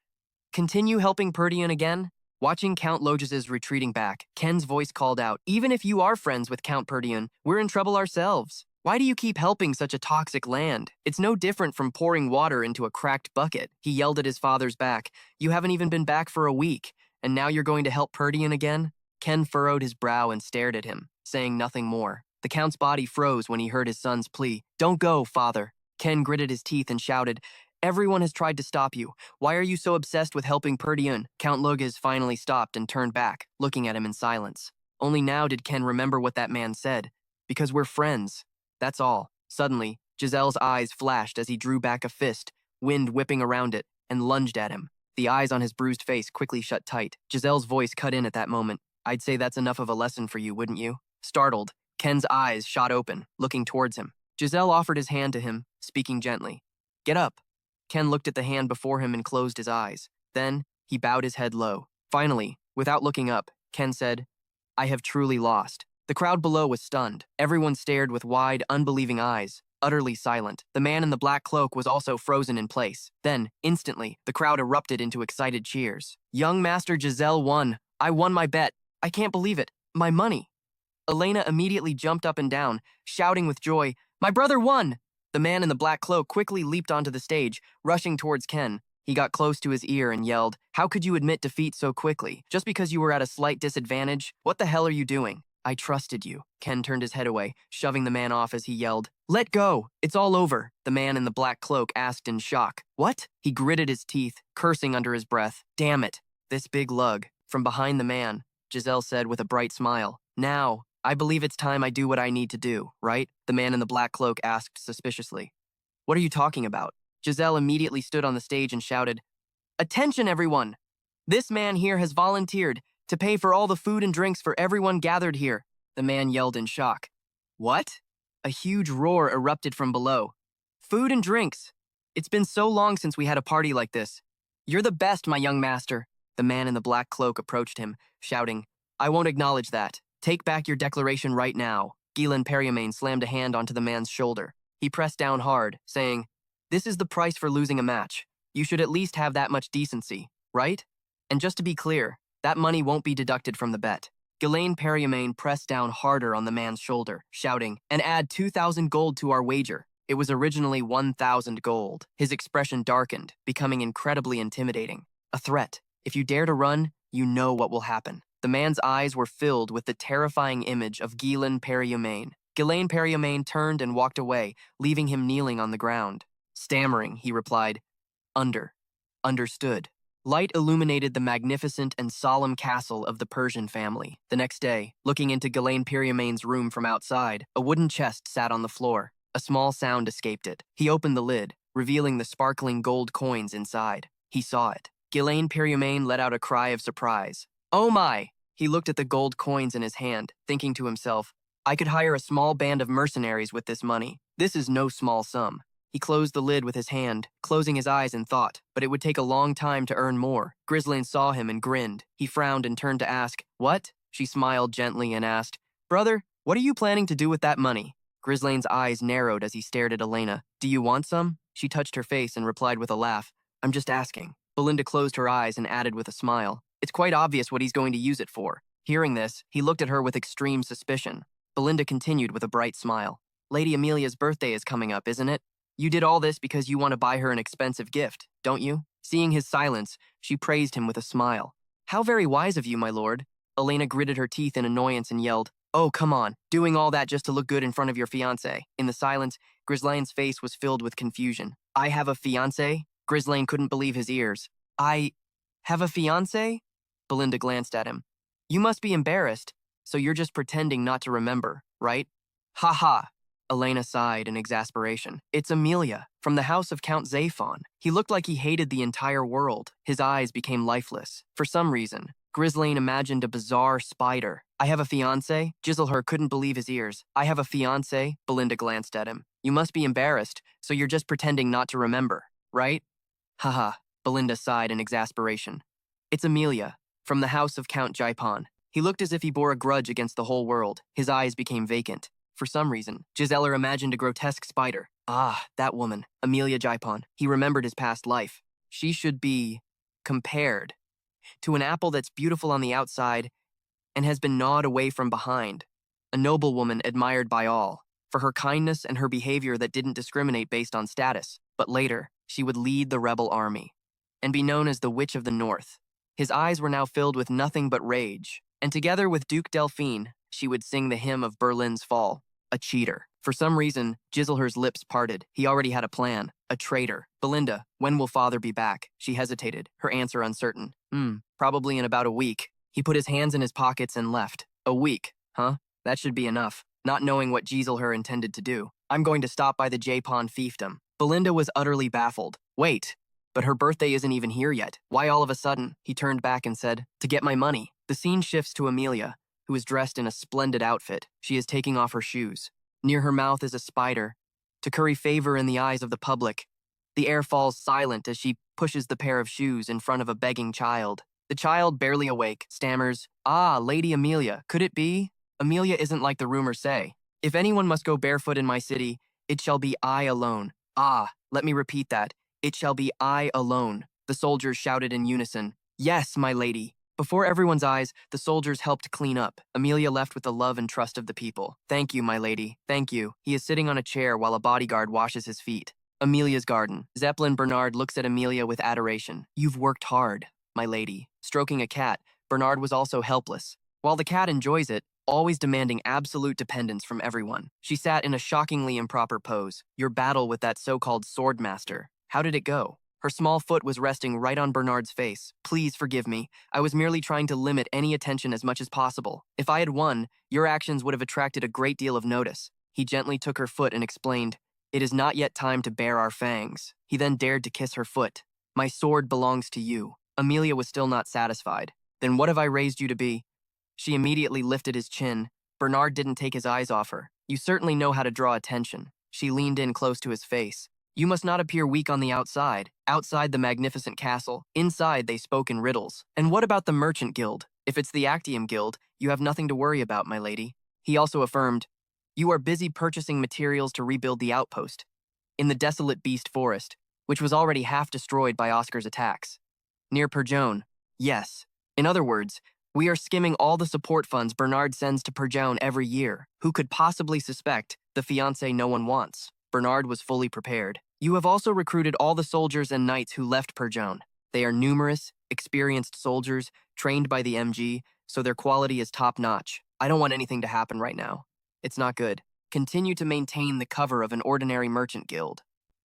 "Continue helping Perdian again?" Watching Count Loges's retreating back, Ken's voice called out, "Even if you are friends with Count Perdian, we're in trouble ourselves. Why do you keep helping such a toxic land? It's no different from pouring water into a cracked bucket." He yelled at his father's back, "You haven't even been back for a week, and now you're going to help Perdian again?" Ken furrowed his brow and stared at him, saying nothing more. The Count's body froze when he heard his son's plea. "Don't go, father." Ken gritted his teeth and shouted, "Everyone has tried to stop you. Why are you so obsessed with helping Perdian?" Count Loges finally stopped and turned back, looking at him in silence. Only now did Ken remember what that man said. "Because we're friends. That's all." Suddenly, Giselle's eyes flashed as he drew back a fist, wind whipping around it, and lunged at him. The eyes on his bruised face quickly shut tight. Giselle's voice cut in at that moment. "I'd say that's enough of a lesson for you, wouldn't you?" Startled, Ken's eyes shot open, looking towards him. Giselle offered his hand to him, speaking gently. "Get up." Ken looked at the hand before him and closed his eyes. Then, he bowed his head low. Finally, without looking up, Ken said, "I have truly lost." The crowd below was stunned. Everyone stared with wide, unbelieving eyes, utterly silent. The man in the black cloak was also frozen in place. Then, instantly, the crowd erupted into excited cheers. "Young Master Giselle won. I won my bet. I can't believe it. My money." Elena immediately jumped up and down, shouting with joy, "My brother won!" The man in the black cloak quickly leaped onto the stage, rushing towards Ken. He got close to his ear and yelled, "How could you admit defeat so quickly? Just because you were at a slight disadvantage? What the hell are you doing?" "I trusted you." Ken turned his head away, shoving the man off as he yelled, "Let go! It's all over." The man in the black cloak asked in shock, "What?" He gritted his teeth, cursing under his breath. "Damn it, this big lug." From behind the man, Giselle said with a bright smile, "Now, I believe it's time I do what I need to do, right?" The man in the black cloak asked suspiciously. "What are you talking about?" Giselle immediately stood on the stage and shouted, "Attention, everyone! This man here has volunteered to pay for all the food and drinks for everyone gathered here." The man yelled in shock. "What?" A huge roar erupted from below. "Food and drinks! It's been so long since we had a party like this. You're the best, my young master." The man in the black cloak approached him, shouting, "I won't acknowledge that. Take back your declaration right now." Ghislain Periamin slammed a hand onto the man's shoulder. He pressed down hard, saying, "This is the price for losing a match. You should at least have that much decency, right? And just to be clear, that money won't be deducted from the bet." Ghislain Periamin pressed down harder on the man's shoulder, shouting, "And add 2,000 gold to our wager." It was originally 1,000 gold. His expression darkened, becoming incredibly intimidating. A threat. If you dare to run, you know what will happen. The man's eyes were filled with the terrifying image of Ghislain Periamin. Ghislain Periamin turned and walked away, leaving him kneeling on the ground. Stammering, he replied, Understood." Light illuminated the magnificent and solemn castle of the Persian family. The next day, looking into Ghislain Periamin's room from outside, a wooden chest sat on the floor. A small sound escaped it. He opened the lid, revealing the sparkling gold coins inside. He saw it. Ghislain Periamin let out a cry of surprise. "Oh my!" He looked at the gold coins in his hand, thinking to himself, "I could hire a small band of mercenaries with this money. This is no small sum." He closed the lid with his hand, closing his eyes in thought, but it would take a long time to earn more. Ghislain saw him and grinned. He frowned and turned to ask, "What?" She smiled gently and asked, "Brother, what are you planning to do with that money?" Ghislain's eyes narrowed as he stared at Elena. "Do you want some?" She touched her face and replied with a laugh, "I'm just asking." Belinda closed her eyes and added with a smile, "It's quite obvious what he's going to use it for." Hearing this, he looked at her with extreme suspicion. Belinda continued with a bright smile, "Lady Amelia's birthday is coming up, isn't it? You did all this because you want to buy her an expensive gift, don't you?" Seeing his silence, she praised him with a smile. "How very wise of you, my lord." Elena gritted her teeth in annoyance and yelled, "Oh, come on, doing all that just to look good in front of your fiancé." In the silence, Ghislain's face was filled with confusion. "I have a fiancé?" Ghislain couldn't believe his ears. "I have a fiancé?" Belinda glanced at him. "You must be embarrassed, so you're just pretending not to remember, right?" "Ha ha." Elena sighed in exasperation. "It's Amelia, from the house of Count Zaphon." He looked like he hated the entire world. His eyes became lifeless. For some reason, Ghislain imagined a bizarre spider. "I have a fiancé?" Giselher couldn't believe his ears. "I have a fiancé?" Belinda glanced at him. "You must be embarrassed, so you're just pretending not to remember, right?" "Haha," Belinda sighed in exasperation. "It's Amelia, from the house of Count Jaipon." He looked as if he bore a grudge against the whole world. His eyes became vacant. For some reason, Giselher imagined a grotesque spider. Ah, that woman, Amelia Jaipon. He remembered his past life. She should be compared to an apple that's beautiful on the outside and has been gnawed away from behind. A noble woman admired by all, for her kindness and her behavior that didn't discriminate based on status. But later, she would lead the rebel army and be known as the Witch of the North. His eyes were now filled with nothing but rage, and together with Duke Delphine, she would sing the hymn of Berlin's fall. A cheater. For some reason, Giselher's lips parted. He already had a plan. A traitor. "Belinda, when will father be back?" She hesitated, her answer uncertain. Probably in about a week." He put his hands in his pockets and left. "A week, huh? That should be enough." Not knowing what Giselher intended to do, "I'm going to stop by the Jaipon fiefdom." Belinda was utterly baffled. "Wait, but her birthday isn't even here yet. Why all of a sudden?" He turned back and said, "To get my money." The scene shifts to Amelia, who is dressed in a splendid outfit. She is taking off her shoes. Near her mouth is a spider, to curry favor in the eyes of the public. The air falls silent as she pushes the pair of shoes in front of a begging child. The child, barely awake, stammers, "Ah, Lady Amelia, could it be?" Amelia isn't like the rumors say. "If anyone must go barefoot in my city, it shall be I alone." "Ah, let me repeat that. It shall be I alone." The soldiers shouted in unison, "Yes, my lady." Before everyone's eyes, the soldiers helped clean up. Amelia left with the love and trust of the people. "Thank you, my lady. Thank you." He is sitting on a chair while a bodyguard washes his feet. Amelia's garden. Zeppelin Bernard looks at Amelia with adoration. You've worked hard, my lady. Stroking a cat, Bernard was also helpless. While the cat enjoys it, always demanding absolute dependence from everyone. She sat in a shockingly improper pose. Your battle with that so-called sword master. How did it go? Her small foot was resting right on Bernard's face. Please forgive me. I was merely trying to limit any attention as much as possible. If I had won, your actions would have attracted a great deal of notice. He gently took her foot and explained, it is not yet time to bare our fangs. He then dared to kiss her foot. My sword belongs to you. Amelia was still not satisfied. Then what have I raised you to be? She immediately lifted his chin. Bernard didn't take his eyes off her. You certainly know how to draw attention. She leaned in close to his face. You must not appear weak on the outside. Outside the magnificent castle. Inside they spoke in riddles. And what about the Merchant Guild? If it's the Actium Guild, you have nothing to worry about, my lady. He also affirmed, you are busy purchasing materials to rebuild the outpost in the desolate beast forest, which was already half destroyed by Oscar's attacks. Near Perjone, yes. In other words, we are skimming all the support funds Bernard sends to Perjone every year. Who could possibly suspect the fiancé no one wants? Bernard was fully prepared. You have also recruited all the soldiers and knights who left Perjone. They are numerous, experienced soldiers, trained by the MG, so their quality is top-notch. I don't want anything to happen right now. It's not good. Continue to maintain the cover of an ordinary merchant guild.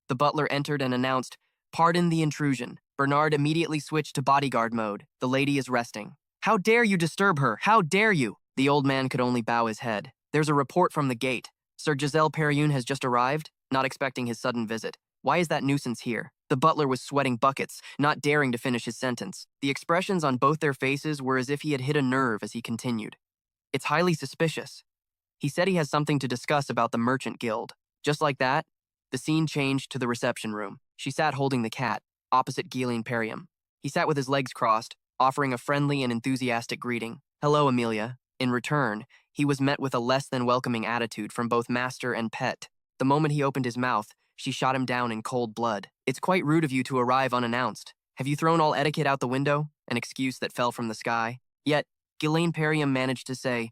The butler entered and announced, pardon the intrusion. Bernard immediately switched to bodyguard mode. The lady is resting. How dare you disturb her? How dare you? The old man could only bow his head. There's a report from the gate. Sir Giselle Perrioun has just arrived, not expecting his sudden visit. Why is that nuisance here? The butler was sweating buckets, not daring to finish his sentence. The expressions on both their faces were as if he had hit a nerve as he continued. It's highly suspicious. He said he has something to discuss about the Merchant Guild. Just like that, the scene changed to the reception room. She sat holding the cat, opposite Ghislaine Perriam. He sat with his legs crossed, offering a friendly and enthusiastic greeting. Hello, Amelia. In return, he was met with a less than welcoming attitude from both master and pet. The moment he opened his mouth, she shot him down in cold blood. It's quite rude of you to arrive unannounced. Have you thrown all etiquette out the window? An excuse that fell from the sky. Yet, Ghislaine Perriam managed to say,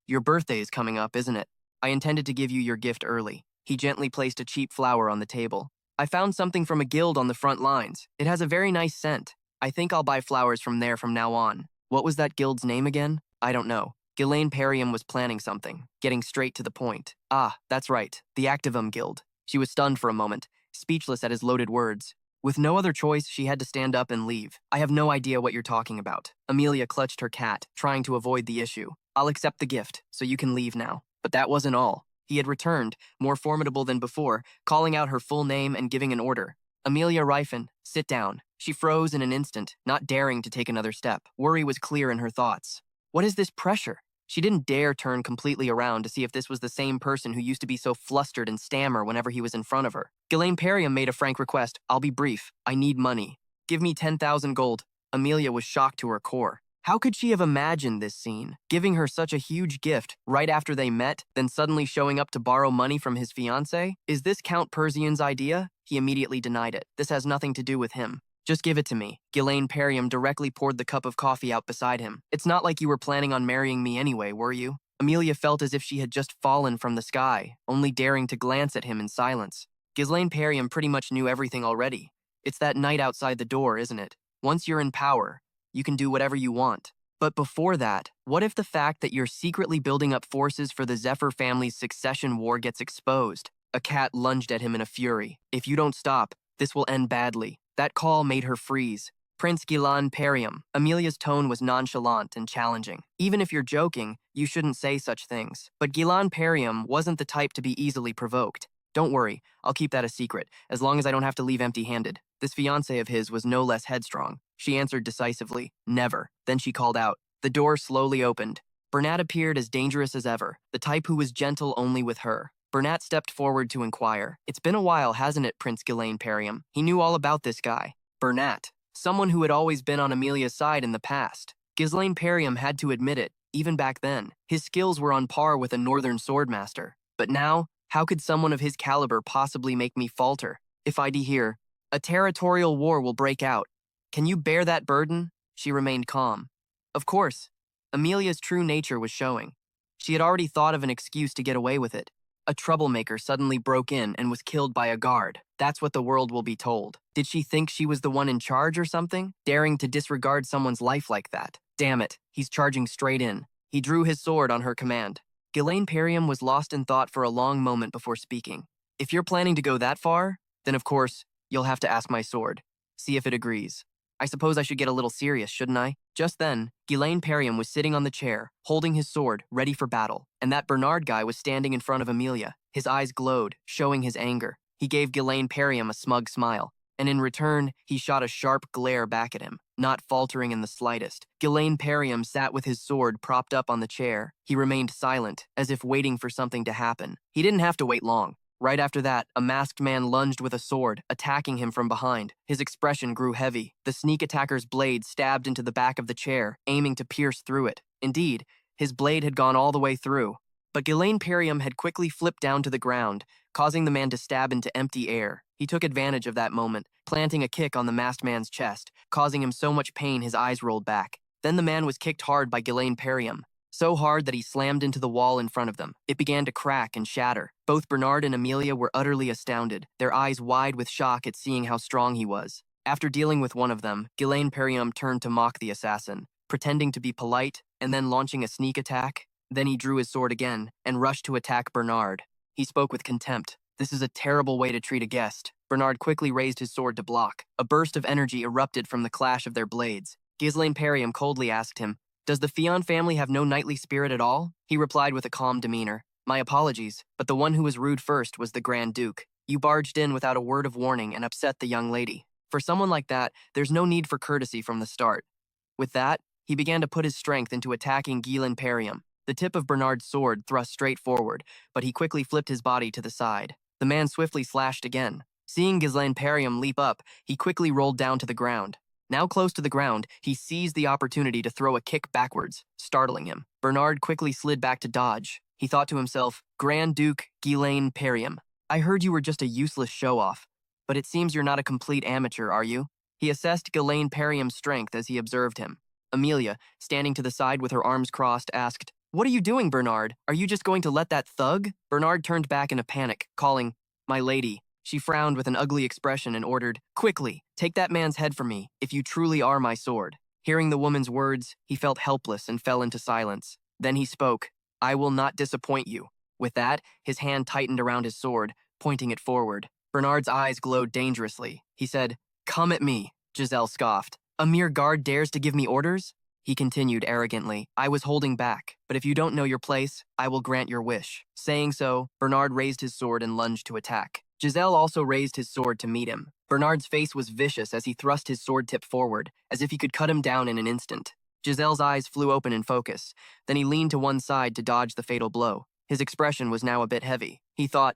your birthday is coming up, isn't it? I intended to give you your gift early. He gently placed a cheap flower on the table. I found something from a guild on the front lines. It has a very nice scent. I think I'll buy flowers from there from now on. What was that guild's name again? I don't know. Ghislaine Perriam was planning something, getting straight to the point. Ah, that's right, the Activum Guild. She was stunned for a moment, speechless at his loaded words. With no other choice, she had to stand up and leave. I have no idea what you're talking about. Amelia clutched her cat, trying to avoid the issue. I'll accept the gift, so you can leave now. But that wasn't all. He had returned, more formidable than before, calling out her full name and giving an order. Amelia Rifen, sit down. She froze in an instant, not daring to take another step. Worry was clear in her thoughts. What is this pressure? She didn't dare turn completely around to see if this was the same person who used to be so flustered and stammer whenever he was in front of her. Ghislaine Perriam made a frank request. I'll be brief. I need money. Give me 10,000 gold. Amelia was shocked to her core. How could she have imagined this scene? Giving her such a huge gift right after they met, then suddenly showing up to borrow money from his fiancée? Is this Count Persian's idea? He immediately denied it. This has nothing to do with him. Just give it to me. Ghislaine Perriam directly poured the cup of coffee out beside him. It's not like you were planning on marrying me anyway, were you? Amelia felt as if she had just fallen from the sky, only daring to glance at him in silence. Ghislaine Perriam pretty much knew everything already. It's that night outside the door, isn't it? Once you're in power, you can do whatever you want. But before that, what if the fact that you're secretly building up forces for the Zephyr family's succession war gets exposed? A cat lunged at him in a fury. If you don't stop, this will end badly. That call made her freeze. Prince Ghislaine Perriam. Amelia's tone was nonchalant and challenging. Even if you're joking, you shouldn't say such things. But Ghislaine Perriam wasn't the type to be easily provoked. Don't worry, I'll keep that a secret, as long as I don't have to leave empty-handed. This fiancé of his was no less headstrong. She answered decisively, never. Then she called out. The door slowly opened. Bernat appeared as dangerous as ever, the type who was gentle only with her. Bernat stepped forward to inquire. It's been a while, hasn't it, Prince Ghislaine Perriam? He knew all about this guy. Bernat, someone who had always been on Amelia's side in the past. Ghislaine Perriam had to admit it, even back then. His skills were on par with a northern swordmaster. But now, how could someone of his caliber possibly make me falter? If I hear, a territorial war will break out. Can you bear that burden? She remained calm. Of course. Amelia's true nature was showing. She had already thought of an excuse to get away with it. A troublemaker suddenly broke in and was killed by a guard. That's what the world will be told. Did she think she was the one in charge or something? Daring to disregard someone's life like that. Damn it, he's charging straight in. He drew his sword on her command. Ghislaine Perium was lost in thought for a long moment before speaking. If you're planning to go that far, then of course, you'll have to ask my sword. See if it agrees. I suppose I should get a little serious, shouldn't I? Just then, Ghislaine Perium was sitting on the chair, holding his sword, ready for battle, and that Bernard guy was standing in front of Amelia. His eyes glowed, showing his anger. He gave Ghislaine Perium a smug smile, and in return, he shot a sharp glare back at him, not faltering in the slightest. Ghislaine Perium sat with his sword propped up on the chair. He remained silent, as if waiting for something to happen. He didn't have to wait long. Right after that, a masked man lunged with a sword, attacking him from behind. His expression grew heavy. The sneak attacker's blade stabbed into the back of the chair, aiming to pierce through it. Indeed, his blade had gone all the way through. But Ghislaine Perium had quickly flipped down to the ground, causing the man to stab into empty air. He took advantage of that moment, planting a kick on the masked man's chest, causing him so much pain his eyes rolled back. Then the man was kicked hard by Ghislaine Perium, so hard that he slammed into the wall in front of them. It began to crack and shatter. Both Bernard and Amelia were utterly astounded, their eyes wide with shock at seeing how strong he was. After dealing with one of them, Ghislaine Perium turned to mock the assassin, pretending to be polite and then launching a sneak attack. Then he drew his sword again and rushed to attack Bernard. He spoke with contempt. This is a terrible way to treat a guest. Bernard quickly raised his sword to block. A burst of energy erupted from the clash of their blades. Ghislaine Perium coldly asked him, "Does the Fion family have no knightly spirit at all?" He replied with a calm demeanor, "My apologies, but the one who was rude first was the Grand Duke. You barged in without a word of warning and upset the young lady. For someone like that, there's no need for courtesy from the start." With that, he began to put his strength into attacking Ghislaine Perium. The tip of Bernard's sword thrust straight forward, but he quickly flipped his body to the side. The man swiftly slashed again. Seeing Ghislaine Perium leap up, he quickly rolled down to the ground. Now close to the ground, he seized the opportunity to throw a kick backwards, startling him. Bernard quickly slid back to dodge. He thought to himself, "Grand Duke Ghislaine Perium, I heard you were just a useless show-off, but it seems you're not a complete amateur, are you?" He assessed Ghislaine Perium's strength as he observed him. Amelia, standing to the side with her arms crossed, asked, "What are you doing, Bernard? Are you just going to let that thug?" Bernard turned back in a panic, calling, "My lady." She frowned with an ugly expression and ordered, "Quickly, take that man's head from me, if you truly are my sword." Hearing the woman's words, he felt helpless and fell into silence. Then he spoke, "I will not disappoint you." With that, his hand tightened around his sword, pointing it forward. Bernard's eyes glowed dangerously. He said, "Come at me." Giselle scoffed. "A mere guard dares to give me orders?" He continued arrogantly, "I was holding back, but if you don't know your place, I will grant your wish." Saying so, Bernard raised his sword and lunged to attack. Giselle also raised his sword to meet him. Bernard's face was vicious as he thrust his sword tip forward, as if he could cut him down in an instant. Giselle's eyes flew open in focus. Then he leaned to one side to dodge the fatal blow. His expression was now a bit heavy. He thought,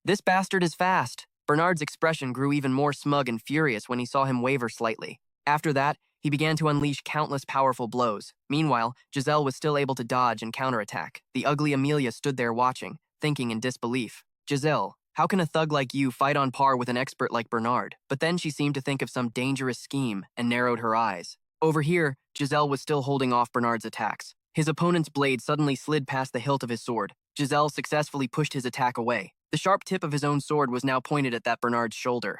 "This bastard is fast." Bernard's expression grew even more smug and furious when he saw him waver slightly. After that, he began to unleash countless powerful blows. Meanwhile, Giselle was still able to dodge and counterattack. The ugly Amelia stood there watching, thinking in disbelief. "Giselle, how can a thug like you fight on par with an expert like Bernard?" But then she seemed to think of some dangerous scheme and narrowed her eyes. Over here, Giselle was still holding off Bernard's attacks. His opponent's blade suddenly slid past the hilt of his sword. Giselle successfully pushed his attack away. The sharp tip of his own sword was now pointed at that Bernard's shoulder.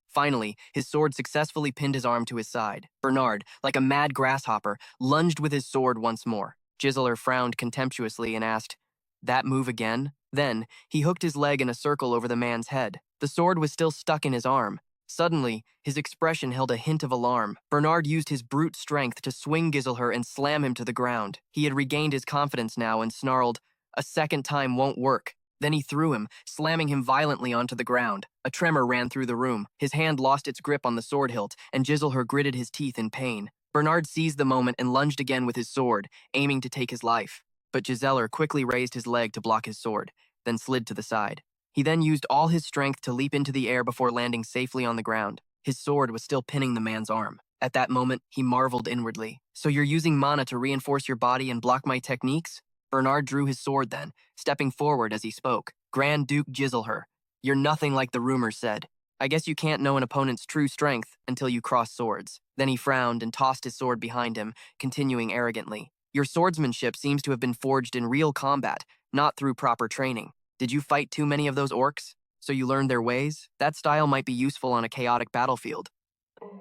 Finally, his sword successfully pinned his arm to his side. Bernard, like a mad grasshopper, lunged with his sword once more. Giselle frowned contemptuously and asked, "That move again?" Then, he hooked his leg in a circle over the man's head. The sword was still stuck in his arm. Suddenly, his expression held a hint of alarm. Bernard used his brute strength to swing Giselle and slam him to the ground. He had regained his confidence now and snarled, "A second time won't work." Then he threw him, slamming him violently onto the ground. A tremor ran through the room. His hand lost its grip on the sword hilt, and Giselle gritted his teeth in pain. Bernard seized the moment and lunged again with his sword, aiming to take his life. But Giselle quickly raised his leg to block his sword, then slid to the side. He then used all his strength to leap into the air before landing safely on the ground. His sword was still pinning the man's arm. At that moment, he marveled inwardly. "So you're using mana to reinforce your body and block my techniques?" Bernard drew his sword then, stepping forward as he spoke. "Grand Duke Giselle, you're nothing like the rumors said. I guess you can't know an opponent's true strength until you cross swords." Then he frowned and tossed his sword behind him, continuing arrogantly, Your swordsmanship seems to have been forged in real combat, not through proper training. Did you fight too many of those orcs? So you learned their ways? That style might be useful on a chaotic battlefield,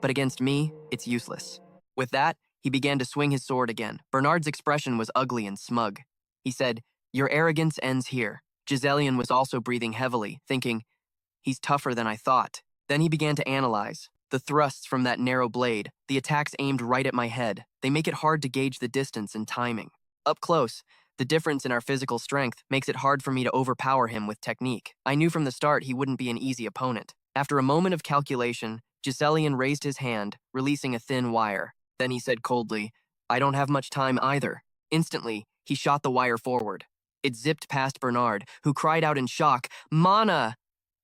but against me, it's useless. With that, he began to swing his sword again. Bernard's expression was ugly and smug. He said, "Your arrogance ends here." Giselian was also breathing heavily, thinking, "He's tougher than I thought." Then he began to analyze. The thrusts from that narrow blade, the attacks aimed right at my head, they make it hard to gauge the distance and timing. Up close, the difference in our physical strength makes it hard for me to overpower him with technique. I knew from the start he wouldn't be an easy opponent. After a moment of calculation, Giselian raised his hand, releasing a thin wire. Then he said coldly, "I don't have much time either." Instantly, he shot the wire forward. It zipped past Bernard, who cried out in shock, "Mana!"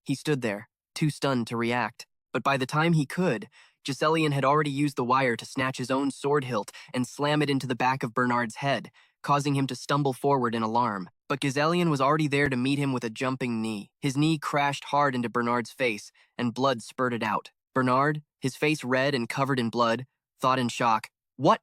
He stood there, too stunned to react. But by the time he could, Giselian had already used the wire to snatch his own sword hilt and slam it into the back of Bernard's head, causing him to stumble forward in alarm. But Giselian was already there to meet him with a jumping knee. His knee crashed hard into Bernard's face, and blood spurted out. Bernard, his face red and covered in blood, thought in shock, "What?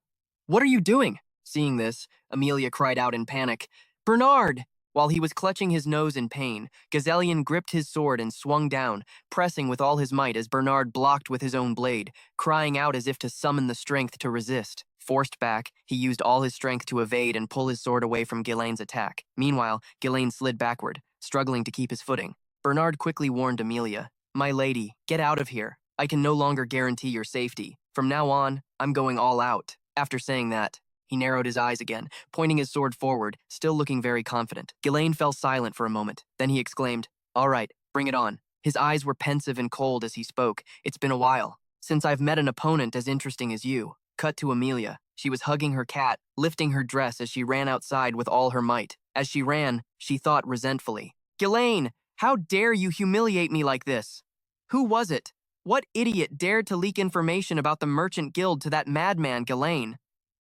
What are you doing?" Seeing this, Amelia cried out in panic, "Bernard!" While he was clutching his nose in pain, Giselian gripped his sword and swung down, pressing with all his might as Bernard blocked with his own blade, crying out as if to summon the strength to resist. Forced back, he used all his strength to evade and pull his sword away from Ghislaine's attack. Meanwhile, Ghislaine slid backward, struggling to keep his footing. Bernard quickly warned Amelia, "My lady, get out of here. I can no longer guarantee your safety. From now on, I'm going all out." After saying that, he narrowed his eyes again, pointing his sword forward, still looking very confident. Ghislaine fell silent for a moment. Then he exclaimed, "All right, bring it on." His eyes were pensive and cold as he spoke. "It's been a while since I've met an opponent as interesting as you." Cut to Amelia. She was hugging her cat, lifting her dress as she ran outside with all her might. As she ran, she thought resentfully, "Ghislaine, how dare you humiliate me like this? Who was it? What idiot dared to leak information about the Merchant Guild to that madman Ghislaine?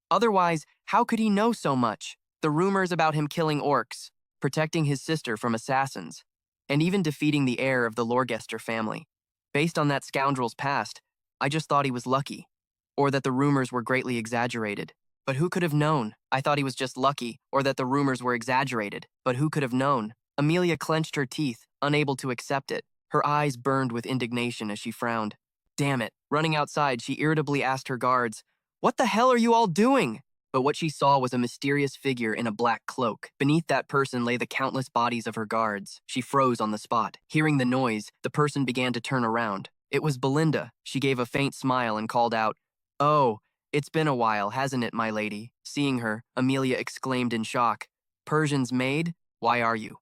Otherwise, how could he know so much? The rumors about him killing orcs, protecting his sister from assassins, and even defeating the heir of the Lorgester family. Based on that scoundrel's past, I just thought he was lucky, or that the rumors were greatly exaggerated. But who could have known? I thought he was just lucky, or that the rumors were exaggerated. But who could have known?" Amelia clenched her teeth, unable to accept it. Her eyes burned with indignation as she frowned. Damn it. Running outside, she irritably asked her guards, "What the hell are you all doing?" But what she saw was a mysterious figure in a black cloak. Beneath that person lay the countless bodies of her guards. She froze on the spot. Hearing the noise, the person began to turn around. It was Belinda. She gave a faint smile and called out, "Oh, it's been a while, hasn't it, my lady?" Seeing her, Amelia exclaimed in shock, "Persian's maid? Why are you?"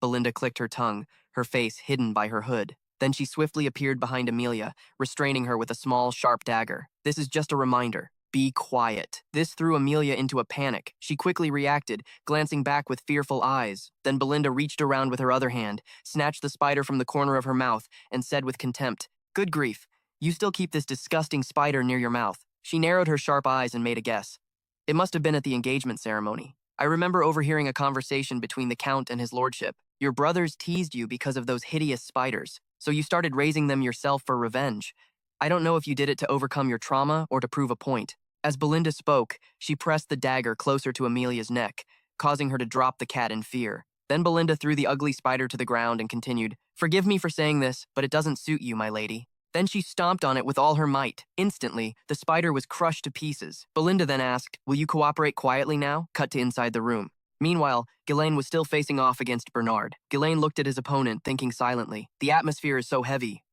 Belinda clicked her tongue, her face hidden by her hood. Then she swiftly appeared behind Amelia, restraining her with a small, sharp dagger. "This is just a reminder. Be quiet." This threw Amelia into a panic. She quickly reacted, glancing back with fearful eyes. Then Belinda reached around with her other hand, snatched the spider from the corner of her mouth, and said with contempt, "Good grief, you still keep this disgusting spider near your mouth." She narrowed her sharp eyes and made a guess. "It must have been at the engagement ceremony. I remember overhearing a conversation between the Count and his lordship. Your brothers teased you because of those hideous spiders, so you started raising them yourself for revenge. I don't know if you did it to overcome your trauma or to prove a point." As Belinda spoke, she pressed the dagger closer to Amelia's neck, causing her to drop the cat in fear. Then Belinda threw the ugly spider to the ground and continued, "Forgive me for saying this, but it doesn't suit you, my lady." Then she stomped on it with all her might. Instantly, the spider was crushed to pieces. Belinda then asked, "Will you cooperate quietly now?" Cut to inside the room. Meanwhile, Ghislaine was still facing off against Bernard. Ghislaine looked at his opponent, thinking silently. The atmosphere is so heavy.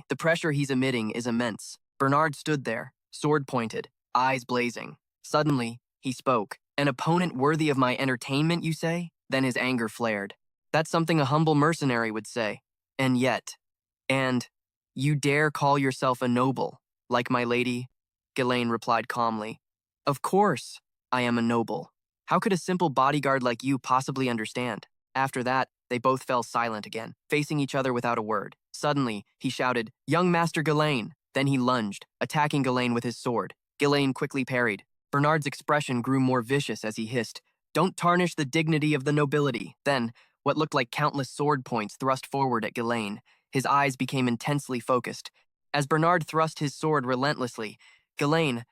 The pressure he's emitting is immense. Bernard stood there, sword pointed, eyes blazing. Suddenly, he spoke. "An opponent worthy of my entertainment, you say?" Then his anger flared. "That's something a humble mercenary would say. And you dare call yourself a noble, like my lady?" Ghislaine replied calmly. "Of course, I am a noble. How could a simple bodyguard like you possibly understand?" After that, they both fell silent again, facing each other without a word. Suddenly, he shouted, "Young Master Ghislaine!" Then he lunged, attacking Ghislaine with his sword. Ghislaine quickly parried. Bernard's expression grew more vicious as he hissed, "Don't tarnish the dignity of the nobility." Then, what looked like countless sword points thrust forward at Ghislaine. His eyes became intensely focused. As Bernard thrust his sword relentlessly, Ghislaine,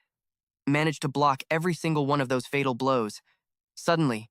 managed to block every single one of those fatal blows. Suddenly,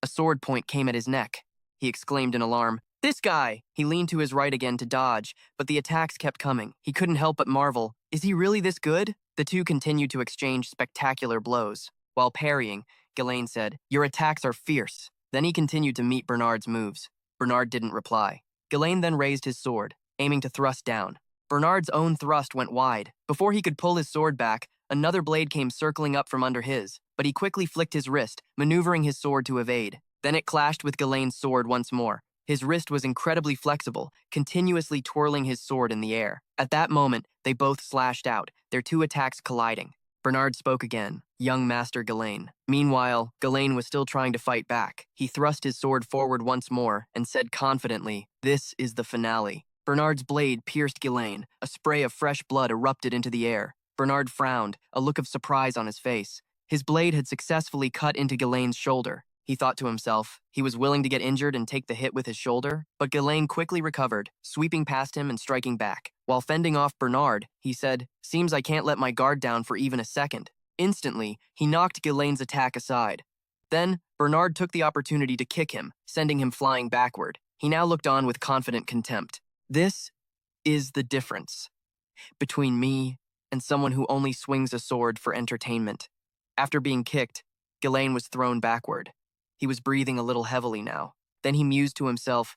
a sword point came at his neck. He exclaimed in alarm, "This guy!" He leaned to his right again to dodge, but the attacks kept coming. He couldn't help but marvel, "Is he really this good?" The two continued to exchange spectacular blows. While parrying, Ghislaine said, "Your attacks are fierce." Then he continued to meet Bernard's moves. Bernard didn't reply. Ghislaine then raised his sword, aiming to thrust down. Bernard's own thrust went wide. Before he could pull his sword back, another blade came circling up from under his, but he quickly flicked his wrist, maneuvering his sword to evade. Then it clashed with Ghislaine's sword once more. His wrist was incredibly flexible, continuously twirling his sword in the air. At that moment, they both slashed out, their two attacks colliding. Bernard spoke again, "Young Master Ghislaine." Meanwhile, Ghislaine was still trying to fight back. He thrust his sword forward once more and said confidently, "This is the finale." Bernard's blade pierced Ghislaine. A spray of fresh blood erupted into the air. Bernard frowned, a look of surprise on his face. His blade had successfully cut into Ghislaine's shoulder. He thought to himself, he was willing to get injured and take the hit with his shoulder, but Ghislaine quickly recovered, sweeping past him and striking back. While fending off Bernard, he said, "Seems I can't let my guard down for even a second." Instantly, he knocked Ghislaine's attack aside. Then, Bernard took the opportunity to kick him, sending him flying backward. He now looked on with confident contempt. This is the difference between me and someone who only swings a sword for entertainment. After being kicked, Ghislaine was thrown backward. He was breathing a little heavily now. Then he mused to himself,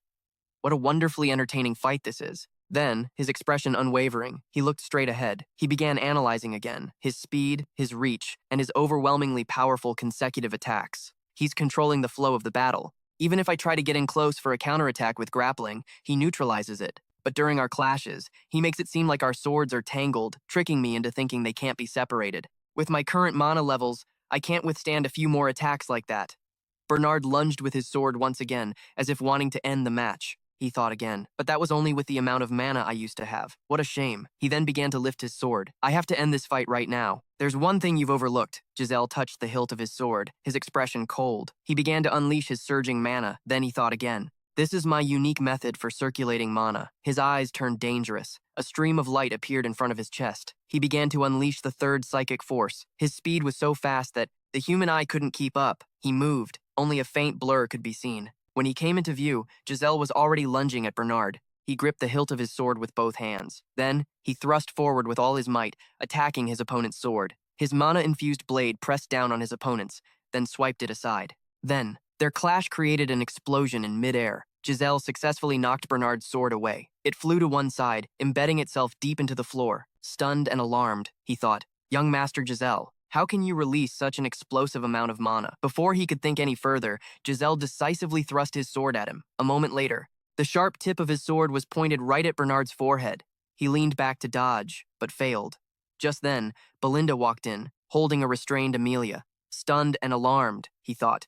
"What a wonderfully entertaining fight this is." Then, his expression unwavering, he looked straight ahead. He began analyzing again, his speed, his reach, and his overwhelmingly powerful consecutive attacks. He's controlling the flow of the battle. Even if I try to get in close for a counterattack with grappling, he neutralizes it. But during our clashes, he makes it seem like our swords are tangled, tricking me into thinking they can't be separated. With my current mana levels, I can't withstand a few more attacks like that. Bernard lunged with his sword once again, as if wanting to end the match. He thought again, but that was only with the amount of mana I used to have. What a shame. He then began to lift his sword. "I have to end this fight right now. There's one thing you've overlooked." Giselle touched the hilt of his sword, his expression cold. He began to unleash his surging mana, then he thought again. "This is my unique method for circulating mana." His eyes turned dangerous. A stream of light appeared in front of his chest. He began to unleash the third psychic force. His speed was so fast that the human eye couldn't keep up. He moved. Only a faint blur could be seen. When he came into view, Giselle was already lunging at Bernard. He gripped the hilt of his sword with both hands. Then, he thrust forward with all his might, attacking his opponent's sword. His mana-infused blade pressed down on his opponent's, then swiped it aside. Then, their clash created an explosion in midair. Giselle successfully knocked Bernard's sword away. It flew to one side, embedding itself deep into the floor. Stunned and alarmed, he thought, "Young Master Giselle, how can you release such an explosive amount of mana?" Before he could think any further, Giselle decisively thrust his sword at him. A moment later, the sharp tip of his sword was pointed right at Bernard's forehead. He leaned back to dodge, but failed. Just then, Belinda walked in, holding a restrained Amelia. Stunned and alarmed, he thought,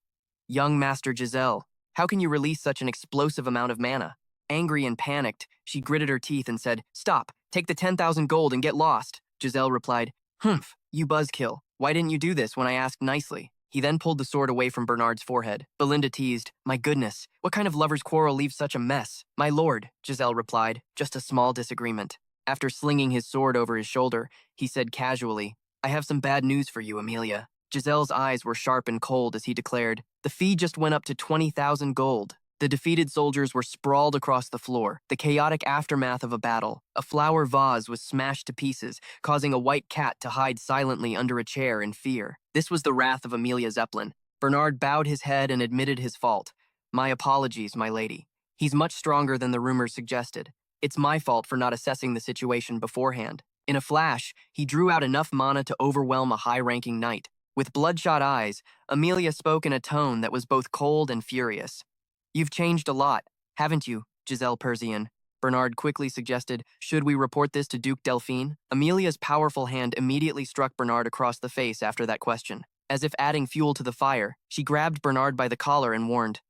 "Young Master Giselle, how can you release such an explosive amount of mana?" Angry and panicked, she gritted her teeth and said, "Stop, take the 10,000 gold and get lost." Giselle replied, "Humph, you buzzkill. Why didn't you do this when I asked nicely?" He then pulled the sword away from Bernard's forehead. Belinda teased, "My goodness, what kind of lover's quarrel leaves such a mess?" "My lord," Giselle replied, "just a small disagreement." After slinging his sword over his shoulder, he said casually, "I have some bad news for you, Amelia." Giselle's eyes were sharp and cold as he declared, "The fee just went up to 20,000 gold." The defeated soldiers were sprawled across the floor, the chaotic aftermath of a battle. A flower vase was smashed to pieces, causing a white cat to hide silently under a chair in fear. This was the wrath of Amelia Zeppelin. Bernard bowed his head and admitted his fault. "My apologies, my lady. He's much stronger than the rumors suggested. It's my fault for not assessing the situation beforehand." In a flash, he drew out enough mana to overwhelm a high-ranking knight. With bloodshot eyes, Amelia spoke in a tone that was both cold and furious. "You've changed a lot, haven't you, Giselle Persian?" Bernard quickly suggested, "Should we report this to Duke Delphine?" Amelia's powerful hand immediately struck Bernard across the face after that question. As if adding fuel to the fire, she grabbed Bernard by the collar and warned,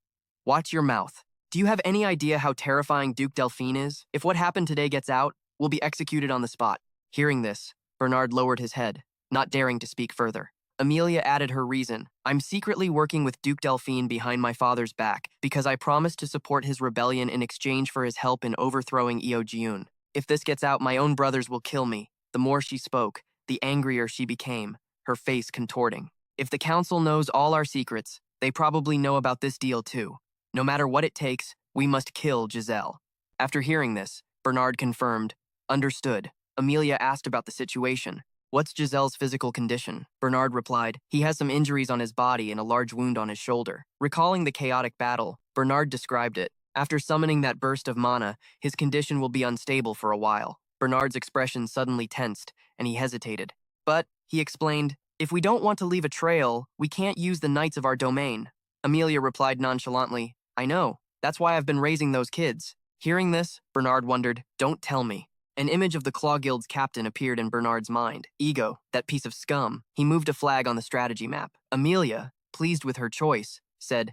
"Watch your mouth. Do you have any idea how terrifying Duke Delphine is? If what happened today gets out, we'll be executed on the spot." Hearing this, Bernard lowered his head, not daring to speak further. Amelia added her reason. "I'm secretly working with Duke Delphine behind my father's back because I promised to support his rebellion in exchange for his help in overthrowing Eojiun. If this gets out, my own brothers will kill me." The more she spoke, the angrier she became. her face contorting. If the council knows all our secrets, they probably know about this deal too. No matter what it takes, we must kill Giselle. After hearing this, Bernard confirmed, understood. Amelia asked about the situation. What's Giselle's physical condition? Bernard replied, he has some injuries on his body and a large wound on his shoulder. Recalling the chaotic battle, Bernard described it. After summoning that burst of mana, his condition will be unstable for a while. Bernard's expression suddenly tensed, and he hesitated. But, he explained, if we don't want to leave a trail, we can't use the knights of our domain. Amelia replied nonchalantly, I know. That's why I've been raising those kids. Hearing this, Bernard wondered, don't tell me. An image of the Claw Guild's captain appeared in Bernard's mind. Ego, that piece of scum. He moved a flag on the strategy map. Amelia, pleased with her choice, said,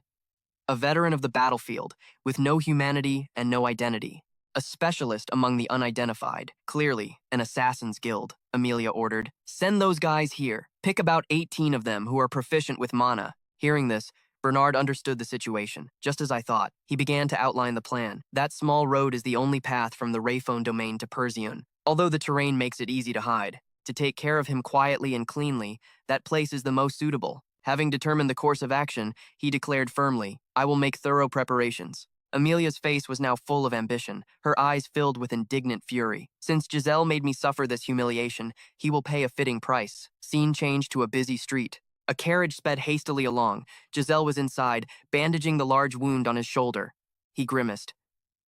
a veteran of the battlefield, with no humanity and no identity. A specialist among the unidentified. Clearly, an assassin's guild, Amelia ordered. Send those guys here. Pick about 18 of them who are proficient with mana. Hearing this, Bernard understood the situation. Just as I thought, he began to outline the plan. That small road is the only path from the Rayphone domain to Perseon, although the terrain makes it easy to hide. To take care of him quietly and cleanly, that place is the most suitable. Having determined the course of action, he declared firmly, I will make thorough preparations. Amelia's face was now full of ambition, her eyes filled with indignant fury. Since Giselle made me suffer this humiliation, he will pay a fitting price. Scene changed to a busy street. A carriage sped hastily along. Giselle was inside, bandaging the large wound on his shoulder. He grimaced.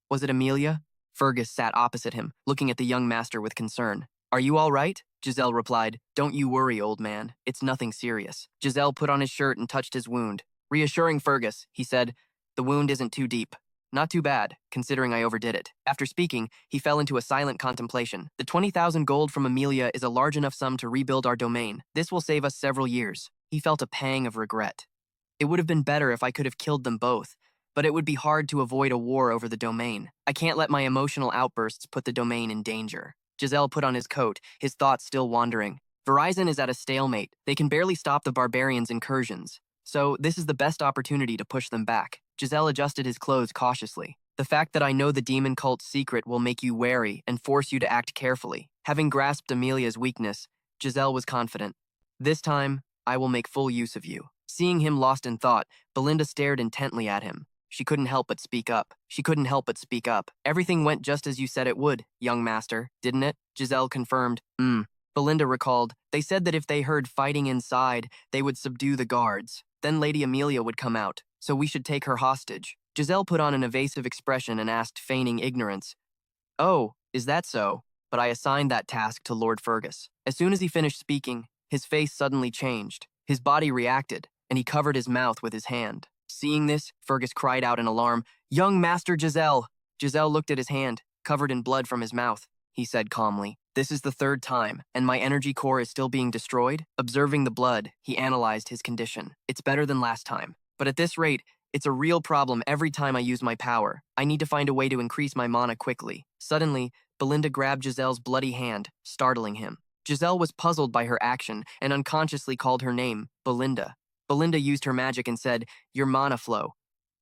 Was it Amelia? Fergus sat opposite him, looking at the young master with concern. Are you all right? Giselle replied, don't you worry, old man. It's nothing serious. Giselle put on his shirt and touched his wound. Reassuring Fergus, he said, the wound isn't too deep. Not too bad, considering I overdid it. After speaking, he fell into a silent contemplation. The 20,000 gold from Amelia is a large enough sum to rebuild our domain. This will save us several years. He felt a pang of regret. It would have been better if I could have killed them both, but it would be hard to avoid a war over the domain. I can't let my emotional outbursts put the domain in danger. Giselle put on his coat, his thoughts still wandering. Verizon is at a stalemate. They can barely stop the barbarians' incursions. So this is the best opportunity to push them back. Giselle adjusted his clothes cautiously. The fact that I know the demon cult's secret will make you wary and force you to act carefully. Having grasped Amelia's weakness, Giselle was confident. This time, I will make full use of you. Seeing him lost in thought, Belinda stared intently at him. She couldn't help but speak up. Everything went just as you said it would, young master, didn't it? Giselle confirmed. Belinda recalled, they said that if they heard fighting inside, they would subdue the guards. Then Lady Amelia would come out, so we should take her hostage. Giselle put on an evasive expression and asked, feigning ignorance, oh, is that so? But I assigned that task to Lord Fergus. As soon as he finished speaking, his face suddenly changed. His body reacted, and he covered his mouth with his hand. Seeing this, Fergus cried out in alarm, young Master Giselle! Giselle looked at his hand, covered in blood from his mouth. He said calmly, this is the third time, and my energy core is still being destroyed? Observing the blood, he analyzed his condition. It's better than last time. But at this rate, it's a real problem every time I use my power. I need to find a way to increase my mana quickly. Suddenly, Belinda grabbed Giselle's bloody hand, startling him. Giselle was puzzled by her action and unconsciously called her name, Belinda. Belinda used her magic and said, your mana flow.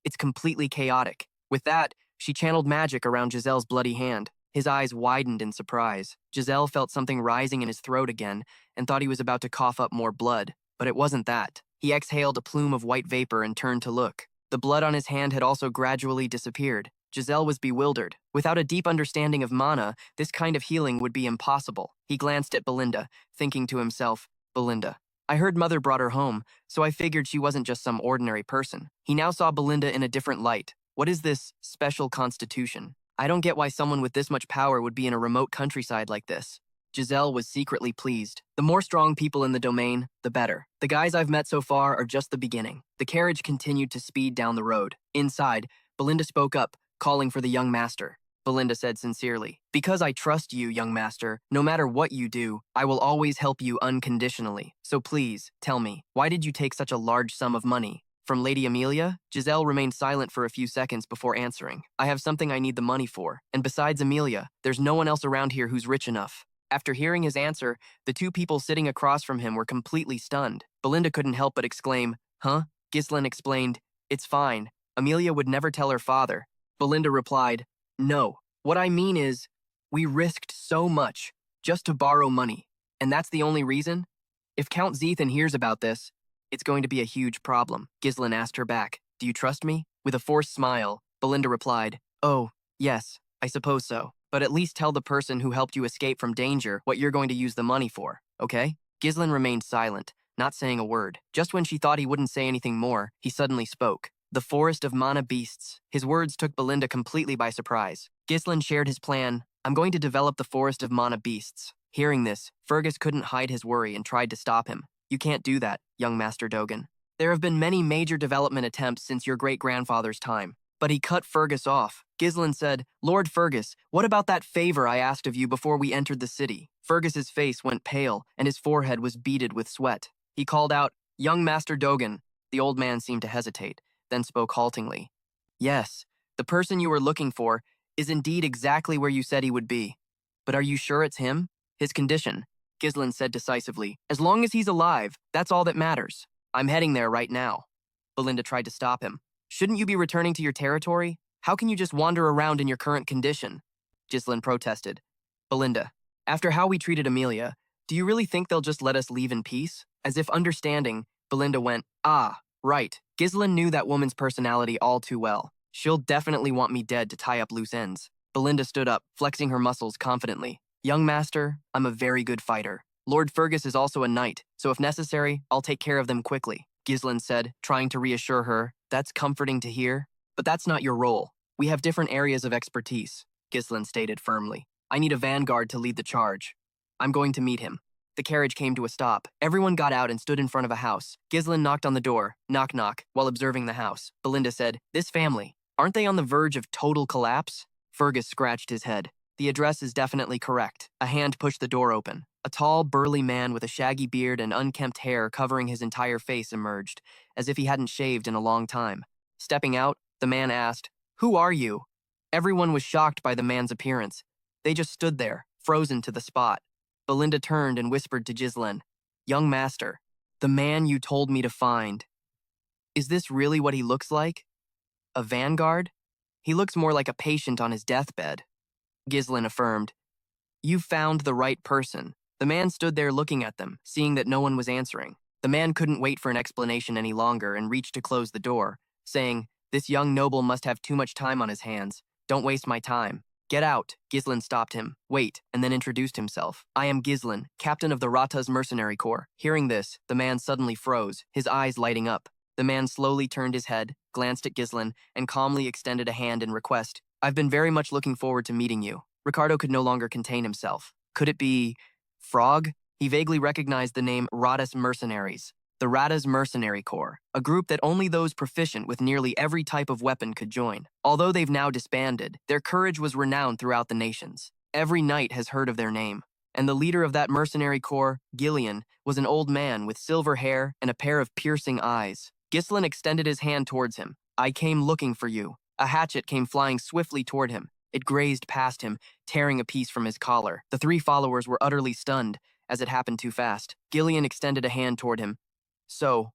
It's completely chaotic. With that, she channeled magic around Giselle's bloody hand. His eyes widened in surprise. Giselle felt something rising in his throat again and thought he was about to cough up more blood, but it wasn't that. He exhaled a plume of white vapor and turned to look. The blood on his hand had also gradually disappeared. Giselle was bewildered. Without a deep understanding of mana, this kind of healing would be impossible. He glanced at Belinda, thinking to himself, Belinda. I heard Mother brought her home, so I figured she wasn't just some ordinary person. He now saw Belinda in a different light. What is this special constitution? I don't get why someone with this much power would be in a remote countryside like this. Giselle was secretly pleased. The more strong people in the domain, the better. The guys I've met so far are just the beginning. The carriage continued to speed down the road. Inside, Belinda spoke up, calling for the young master. Belinda said sincerely, because I trust you, young master, no matter what you do, I will always help you unconditionally. So please, tell me, why did you take such a large sum of money? From Lady Amelia? Giselle remained silent for a few seconds before answering. I have something I need the money for, and besides Amelia, there's no one else around here who's rich enough. After hearing his answer, the two people sitting across from him were completely stunned. Belinda couldn't help but exclaim, huh? Ghislaine explained, it's fine. Amelia would never tell her father. Belinda replied, no. What I mean is, we risked so much just to borrow money, and that's the only reason? If Count Zethan hears about this, it's going to be a huge problem. Ghislaine asked her back. Do you trust me? With a forced smile, Belinda replied, Oh, yes, I suppose so. But at least tell the person who helped you escape from danger what you're going to use the money for, okay? Ghislaine remained silent, not saying a word. Just when she thought he wouldn't say anything more, he suddenly spoke. The forest of mana beasts. His words took Belinda completely by surprise. Ghislaine shared his plan. I'm going to develop the forest of mana beasts. Hearing this, Fergus couldn't hide his worry and tried to stop him. You can't do that, young Master Dogan. There have been many major development attempts since your great-grandfather's time. But he cut Fergus off. Ghislaine said, Lord Fergus, what about that favor I asked of you before we entered the city? Fergus's face went pale, and his forehead was beaded with sweat. He called out, Young Master Dogan. The old man seemed to hesitate, then spoke haltingly. Yes, the person you were looking for is indeed exactly where you said he would be. But are you sure it's him? His condition, Ghislaine said decisively. As long as he's alive, that's all that matters. I'm heading there right now. Belinda tried to stop him. Shouldn't you be returning to your territory? How can you just wander around in your current condition? Ghislaine protested. Belinda, after how we treated Amelia, do you really think they'll just let us leave in peace? As if understanding, Belinda went, Ah, right. Ghislaine knew that woman's personality all too well. She'll definitely want me dead to tie up loose ends. Belinda stood up, flexing her muscles confidently. Young master, I'm a very good fighter. Lord Fergus is also a knight, so if necessary, I'll take care of them quickly. Ghislaine said, trying to reassure her. That's comforting to hear. But that's not your role. We have different areas of expertise, Ghislaine stated firmly. I need a vanguard to lead the charge. I'm going to meet him. The carriage came to a stop. Everyone got out and stood in front of a house. Ghislaine knocked on the door, knock knock, while observing the house. Belinda said, This family, aren't they on the verge of total collapse? Fergus scratched his head. The address is definitely correct. A hand pushed the door open. A tall, burly man with a shaggy beard and unkempt hair covering his entire face emerged, as if he hadn't shaved in a long time. Stepping out, the man asked, Who are you? Everyone was shocked by the man's appearance. They just stood there, frozen to the spot. Belinda turned and whispered to Ghislaine, Young master, the man you told me to find. Is this really what he looks like? A vanguard? He looks more like a patient on his deathbed. Ghislaine affirmed, You've found the right person. The man stood there looking at them, seeing that no one was answering. The man couldn't wait for an explanation any longer and reached to close the door, saying, This young noble must have too much time on his hands. Don't waste my time. Get out. Ghislaine stopped him. Wait, and then introduced himself. I am Ghislaine, captain of the Rata's mercenary corps. Hearing this, the man suddenly froze, his eyes lighting up. The man slowly turned his head, glanced at Ghislaine, and calmly extended a hand in request. I've been very much looking forward to meeting you. Ricardo could no longer contain himself. Could it be Frog? He vaguely recognized the name Rata's Mercenaries. The Rata's Mercenary Corps, a group that only those proficient with nearly every type of weapon could join. Although they've now disbanded, their courage was renowned throughout the nations. Every knight has heard of their name. And the leader of that mercenary corps, Gillian, was an old man with silver hair and a pair of piercing eyes. Ghislaine extended his hand towards him. I came looking for you. A hatchet came flying swiftly toward him. It grazed past him, tearing a piece from his collar. The three followers were utterly stunned, as it happened too fast. Gillian extended a hand toward him. So,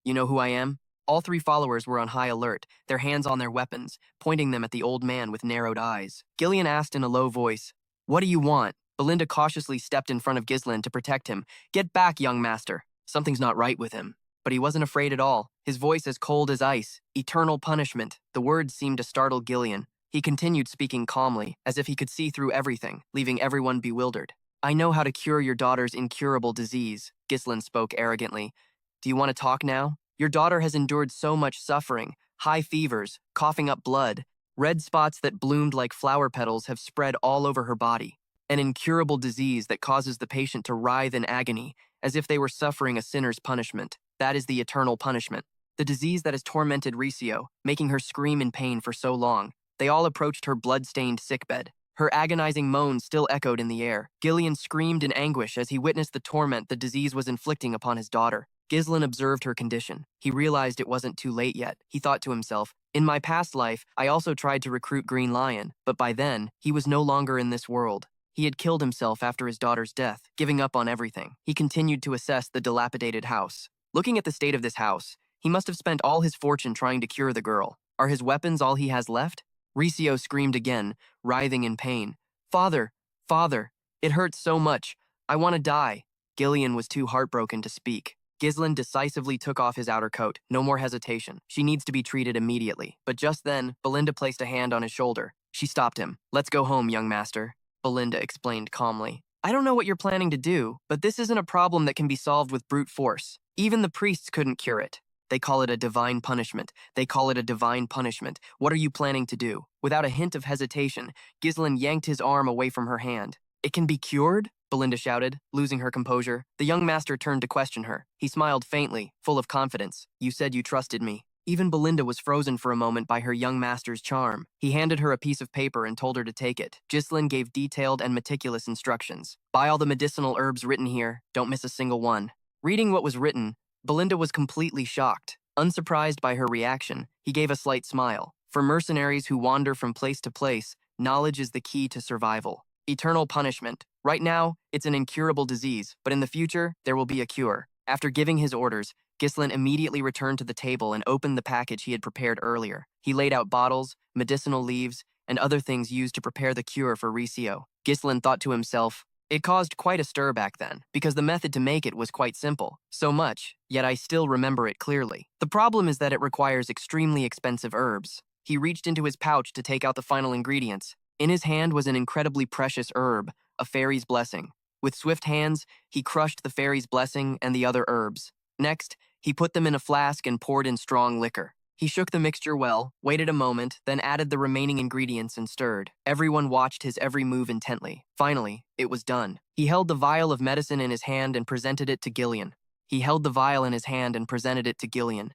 you know who I am? All three followers were on high alert, their hands on their weapons, pointing them at the old man with narrowed eyes. Gillian asked in a low voice, What do you want? Belinda cautiously stepped in front of Ghislaine to protect him. Get back, young master. Something's not right with him. But he wasn't afraid at all, his voice as cold as ice. Eternal punishment. The words seemed to startle Gillian. He continued speaking calmly, as if he could see through everything, leaving everyone bewildered. I know how to cure your daughter's incurable disease, Ghislaine spoke arrogantly. Do you want to talk now? Your daughter has endured so much suffering, high fevers, coughing up blood. Red spots that bloomed like flower petals have spread all over her body. An incurable disease that causes the patient to writhe in agony, as if they were suffering a sinner's punishment. That is the eternal punishment. The disease that has tormented Ricio, making her scream in pain for so long. They all approached her blood-stained sickbed. Her agonizing moans still echoed in the air. Gillian screamed in anguish as he witnessed the torment the disease was inflicting upon his daughter. Ghislaine observed her condition. He realized it wasn't too late yet. He thought to himself, In my past life, I also tried to recruit Green Lion, but by then, he was no longer in this world. He had killed himself after his daughter's death, giving up on everything. He continued to assess the dilapidated house. Looking at the state of this house, he must have spent all his fortune trying to cure the girl. Are his weapons all he has left? Ricio screamed again, writhing in pain. Father, father, it hurts so much. I want to die. Gillian was too heartbroken to speak. Ghislaine decisively took off his outer coat. No more hesitation. She needs to be treated immediately. But just then, Belinda placed a hand on his shoulder. She stopped him. Let's go home, young master, Belinda explained calmly. I don't know what you're planning to do, but this isn't a problem that can be solved with brute force. Even the priests couldn't cure it. They call it a divine punishment. They call it a divine punishment. What are you planning to do? Without a hint of hesitation, Ghislaine yanked his arm away from her hand. It can be cured? Belinda shouted, losing her composure. The young master turned to question her. He smiled faintly, full of confidence. You said you trusted me. Even Belinda was frozen for a moment by her young master's charm. He handed her a piece of paper and told her to take it. Ghislaine gave detailed and meticulous instructions. Buy all the medicinal herbs written here. Don't miss a single one. Reading what was written, Belinda was completely shocked. Unsurprised by her reaction, he gave a slight smile. For mercenaries who wander from place to place, knowledge is the key to survival. Eternal punishment. Right now, it's an incurable disease, but in the future, there will be a cure. After giving his orders, Ghislaine immediately returned to the table and opened the package he had prepared earlier. He laid out bottles, medicinal leaves, and other things used to prepare the cure for Ricio. Ghislaine thought to himself, it caused quite a stir back then, because the method to make it was quite simple. So much, yet I still remember it clearly. The problem is that it requires extremely expensive herbs. He reached into his pouch to take out the final ingredients. In his hand was an incredibly precious herb, a fairy's blessing. With swift hands, he crushed the fairy's blessing and the other herbs. Next, he put them in a flask and poured in strong liquor. He shook the mixture well, waited a moment, then added the remaining ingredients and stirred. Everyone watched his every move intently. Finally, it was done. He held the vial of medicine in his hand and presented it to Gillian.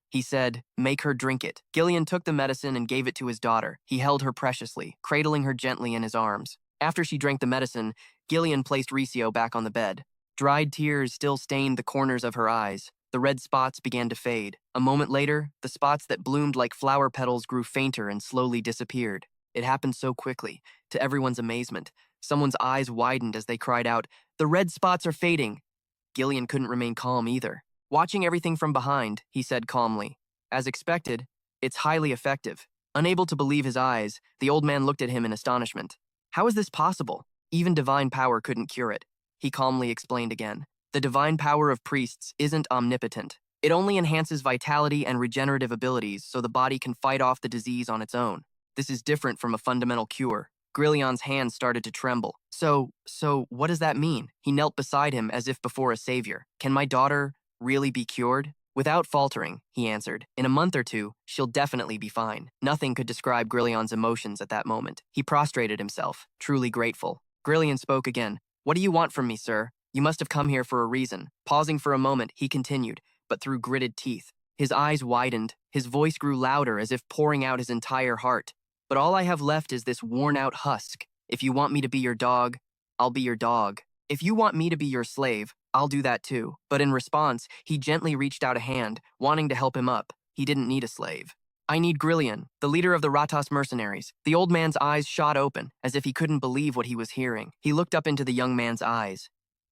He said, make her drink it. Gillian took the medicine and gave it to his daughter. He held her preciously, cradling her gently in his arms. After she drank the medicine, Gillian placed Ricio back on the bed. Dried tears still stained the corners of her eyes. The red spots began to fade. A moment later, the spots that bloomed like flower petals grew fainter and slowly disappeared. It happened so quickly, to everyone's amazement. Someone's eyes widened as they cried out, the red spots are fading. Gillian couldn't remain calm either. Watching everything from behind, he said calmly, as expected, it's highly effective. Unable to believe his eyes, the old man looked at him in astonishment. How is this possible? Even divine power couldn't cure it. He calmly explained again. The divine power of priests isn't omnipotent. It only enhances vitality and regenerative abilities so the body can fight off the disease on its own. This is different from a fundamental cure. Grillion's hands started to tremble. So what does that mean? He knelt beside him as if before a savior. Can my daughter really be cured? Without faltering, he answered. In a month or two, she'll definitely be fine. Nothing could describe Grillion's emotions at that moment. He prostrated himself, truly grateful. Grillion spoke again. What do you want from me, sir? You must have come here for a reason. Pausing for a moment, he continued, but through gritted teeth. His eyes widened. His voice grew louder as if pouring out his entire heart. But all I have left is this worn-out husk. If you want me to be your dog, I'll be your dog. If you want me to be your slave, I'll do that too. But in response, he gently reached out a hand, wanting to help him up. He didn't need a slave. I need Grillion, the leader of the Ratas mercenaries. The old man's eyes shot open, as if he couldn't believe what he was hearing. He looked up into the young man's eyes.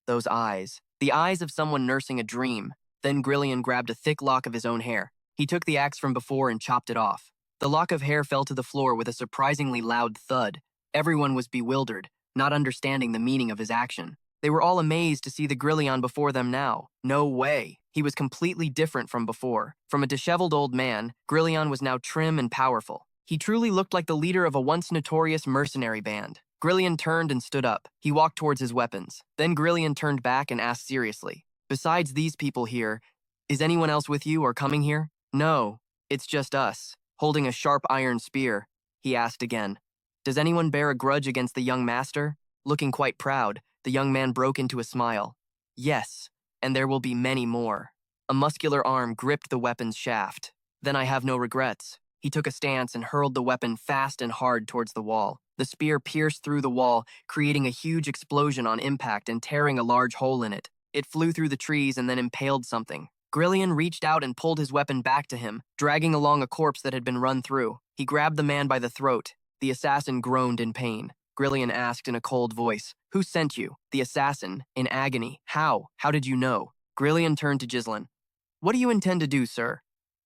Those eyes. The eyes of someone nursing a dream. Then Grillion grabbed a thick lock of his own hair. He took the axe from before and chopped it off. The lock of hair fell to the floor with a surprisingly loud thud. Everyone was bewildered, not understanding the meaning of his action. They were all amazed to see the Grillion before them now. No way. He was completely different from before. From a disheveled old man, Grillion was now trim and powerful. He truly looked like the leader of a once notorious mercenary band. Grillion turned and stood up. He walked towards his weapons. Then Grillion turned back and asked seriously, besides these people here, is anyone else with you or coming here? No, it's just us. Holding a sharp iron spear, he asked again. Does anyone bear a grudge against the young master? Looking quite proud, the young man broke into a smile. Yes, and there will be many more. A muscular arm gripped the weapon's shaft. Then I have no regrets. He took a stance and hurled the weapon fast and hard towards the wall. The spear pierced through the wall, creating a huge explosion on impact and tearing a large hole in it. It flew through the trees and then impaled something. Grillion reached out and pulled his weapon back to him, dragging along a corpse that had been run through. He grabbed the man by the throat. The assassin groaned in pain. Grillion asked in a cold voice, Who sent you? The assassin, in agony. How? How did you know? Grillion turned to Ghislaine. What do you intend to do, sir?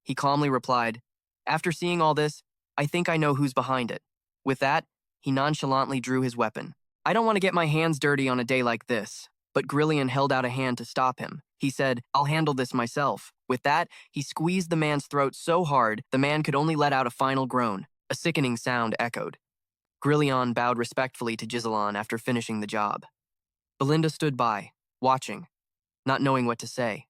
He calmly replied, After seeing all this, I think I know who's behind it. With that, he nonchalantly drew his weapon. I don't want to get my hands dirty on a day like this. but Grillion held out a hand to stop him. He said, "I'll handle this myself." With that, he squeezed the man's throat so hard, the man could only let out a final groan. A sickening sound echoed. Grillion bowed respectfully to Giselan after finishing the job. Belinda stood by, watching, not knowing what to say.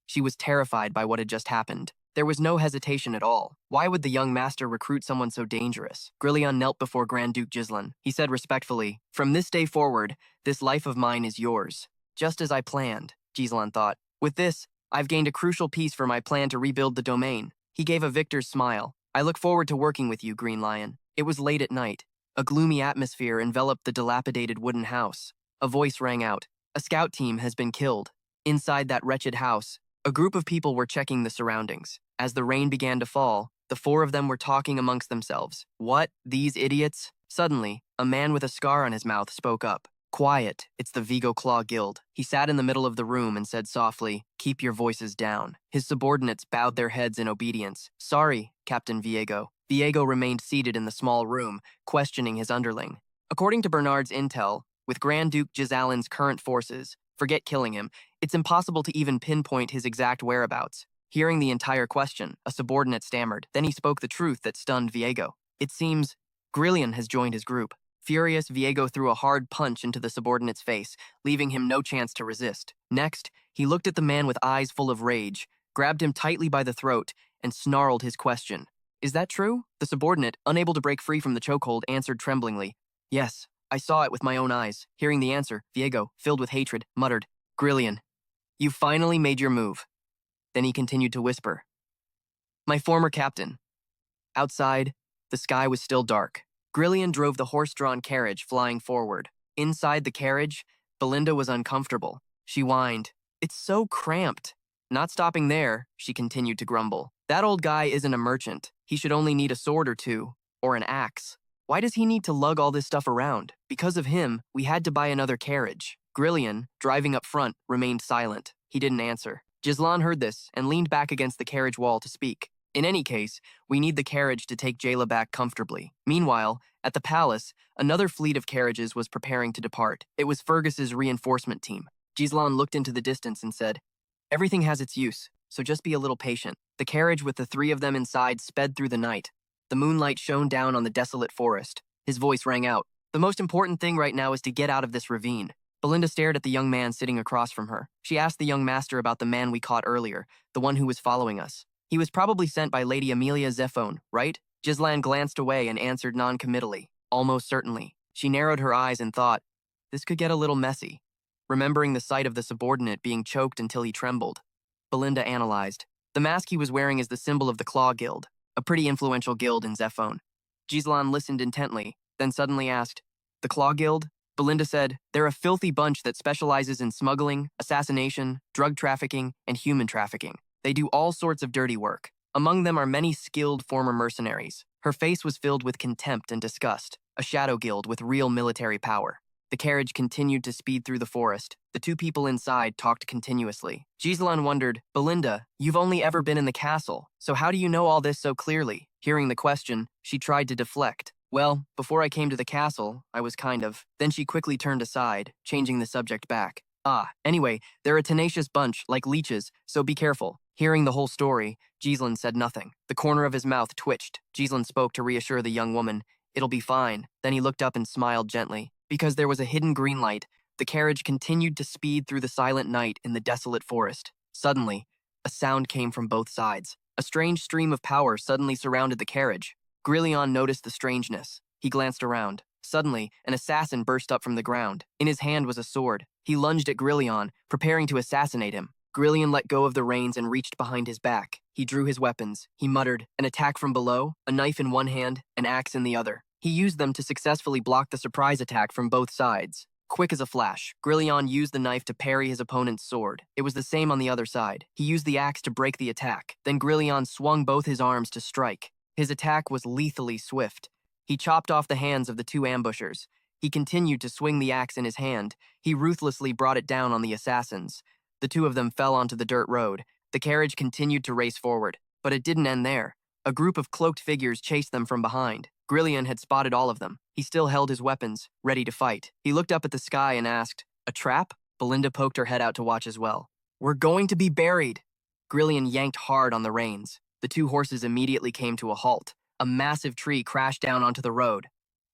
She was terrified by what had just happened. There was no hesitation at all. Why would the young master recruit someone so dangerous? Grillion knelt before Grand Duke Gislan. He said respectfully, "From this day forward, this life of mine is yours." Just as I planned, Gislan thought. With this, I've gained a crucial piece for my plan to rebuild the domain. He gave a victor's smile. I look forward to working with you, Green Lion. It was late at night. A gloomy atmosphere enveloped the dilapidated wooden house. A voice rang out. A scout team has been killed. Inside that wretched house, a group of people were checking the surroundings. As the rain began to fall, the four of them were talking amongst themselves. What? These idiots? Suddenly, a man with a scar on his mouth spoke up. Quiet, it's the Vigo Claw Guild. He sat in the middle of the room and said softly, "Keep your voices down." His subordinates bowed their heads in obedience. "Sorry, Captain Viego." Viego remained seated in the small room, questioning his underling. According to Bernard's intel, with Grand Duke Gisalin's current forces, forget killing him, it's impossible to even pinpoint his exact whereabouts. Hearing the entire question, a subordinate stammered. Then he spoke the truth that stunned Viego. It seems Grillion has joined his group. Furious, Viego threw a hard punch into the subordinate's face, leaving him no chance to resist. Next, he looked at the man with eyes full of rage, grabbed him tightly by the throat, and snarled his question. "Is that true?" The subordinate, unable to break free from the chokehold, answered tremblingly. "Yes, I saw it with my own eyes." Hearing the answer, Viego, filled with hatred, muttered, "Grillion, you finally made your move." Then he continued to whisper, "My former captain." Outside, the sky was still dark. Grillion drove the horse-drawn carriage flying forward. Inside the carriage, Belinda was uncomfortable. She whined, "It's so cramped." Not stopping there, she continued to grumble. "That old guy isn't a merchant. He should only need a sword or two, or an axe. Why does he need to lug all this stuff around? Because of him, we had to buy another carriage." Grillion, driving up front, remained silent. He didn't answer. Gislan heard this and leaned back against the carriage wall to speak. "In any case, we need the carriage to take Jayla back comfortably." Meanwhile, at the palace, another fleet of carriages was preparing to depart. It was Fergus's reinforcement team. Gislan looked into the distance and said, "Everything has its use, so just be a little patient." The carriage with the three of them inside sped through the night. The moonlight shone down on the desolate forest. His voice rang out, "The most important thing right now is to get out of this ravine." Belinda stared at the young man sitting across from her. She asked the young master about the man we caught earlier, the one who was following us. "He was probably sent by Lady Amelia Zephone, right?" Gislan glanced away and answered non-committally, "Almost certainly." She narrowed her eyes and thought, this could get a little messy. Remembering the sight of the subordinate being choked until he trembled, Belinda analyzed. The mask he was wearing is the symbol of the Claw Guild, a pretty influential guild in Zephone. Gislan listened intently, then suddenly asked, "The Claw Guild?" Belinda said, "They're a filthy bunch that specializes in smuggling, assassination, drug trafficking, and human trafficking. They do all sorts of dirty work. Among them are many skilled former mercenaries." Her face was filled with contempt and disgust, a shadow guild with real military power. The carriage continued to speed through the forest. The two people inside talked continuously. Gislan wondered, "Belinda, you've only ever been in the castle, so how do you know all this so clearly?" Hearing the question, she tried to deflect. "Well, before I came to the castle, I was kind of..." Then she quickly turned aside, changing the subject back. Anyway, they're a tenacious bunch, like leeches, so be careful." Hearing the whole story, Gislan said nothing. The corner of his mouth twitched. Gislan spoke to reassure the young woman. "It'll be fine." Then he looked up and smiled gently. Because there was a hidden green light, the carriage continued to speed through the silent night in the desolate forest. Suddenly, a sound came from both sides. A strange stream of power suddenly surrounded the carriage. Grillion noticed the strangeness. He glanced around. Suddenly, an assassin burst up from the ground. In his hand was a sword. He lunged at Grillion, preparing to assassinate him. Grillion let go of the reins and reached behind his back. He drew his weapons. He muttered, "An attack from below, a knife in one hand, an axe in the other." He used them to successfully block the surprise attack from both sides. Quick as a flash, Grillion used the knife to parry his opponent's sword. It was the same on the other side. He used the axe to break the attack. Then Grillion swung both his arms to strike. His attack was lethally swift. He chopped off the hands of the two ambushers. He continued to swing the axe in his hand. He ruthlessly brought it down on the assassins. The two of them fell onto the dirt road. The carriage continued to race forward, but it didn't end there. A group of cloaked figures chased them from behind. Grillion had spotted all of them. He still held his weapons, ready to fight. He looked up at the sky and asked, "A trap?" Belinda poked her head out to watch as well. We're going to be buried! Gillian yanked hard on the reins. The two horses immediately came to a halt. A massive tree crashed down onto the road.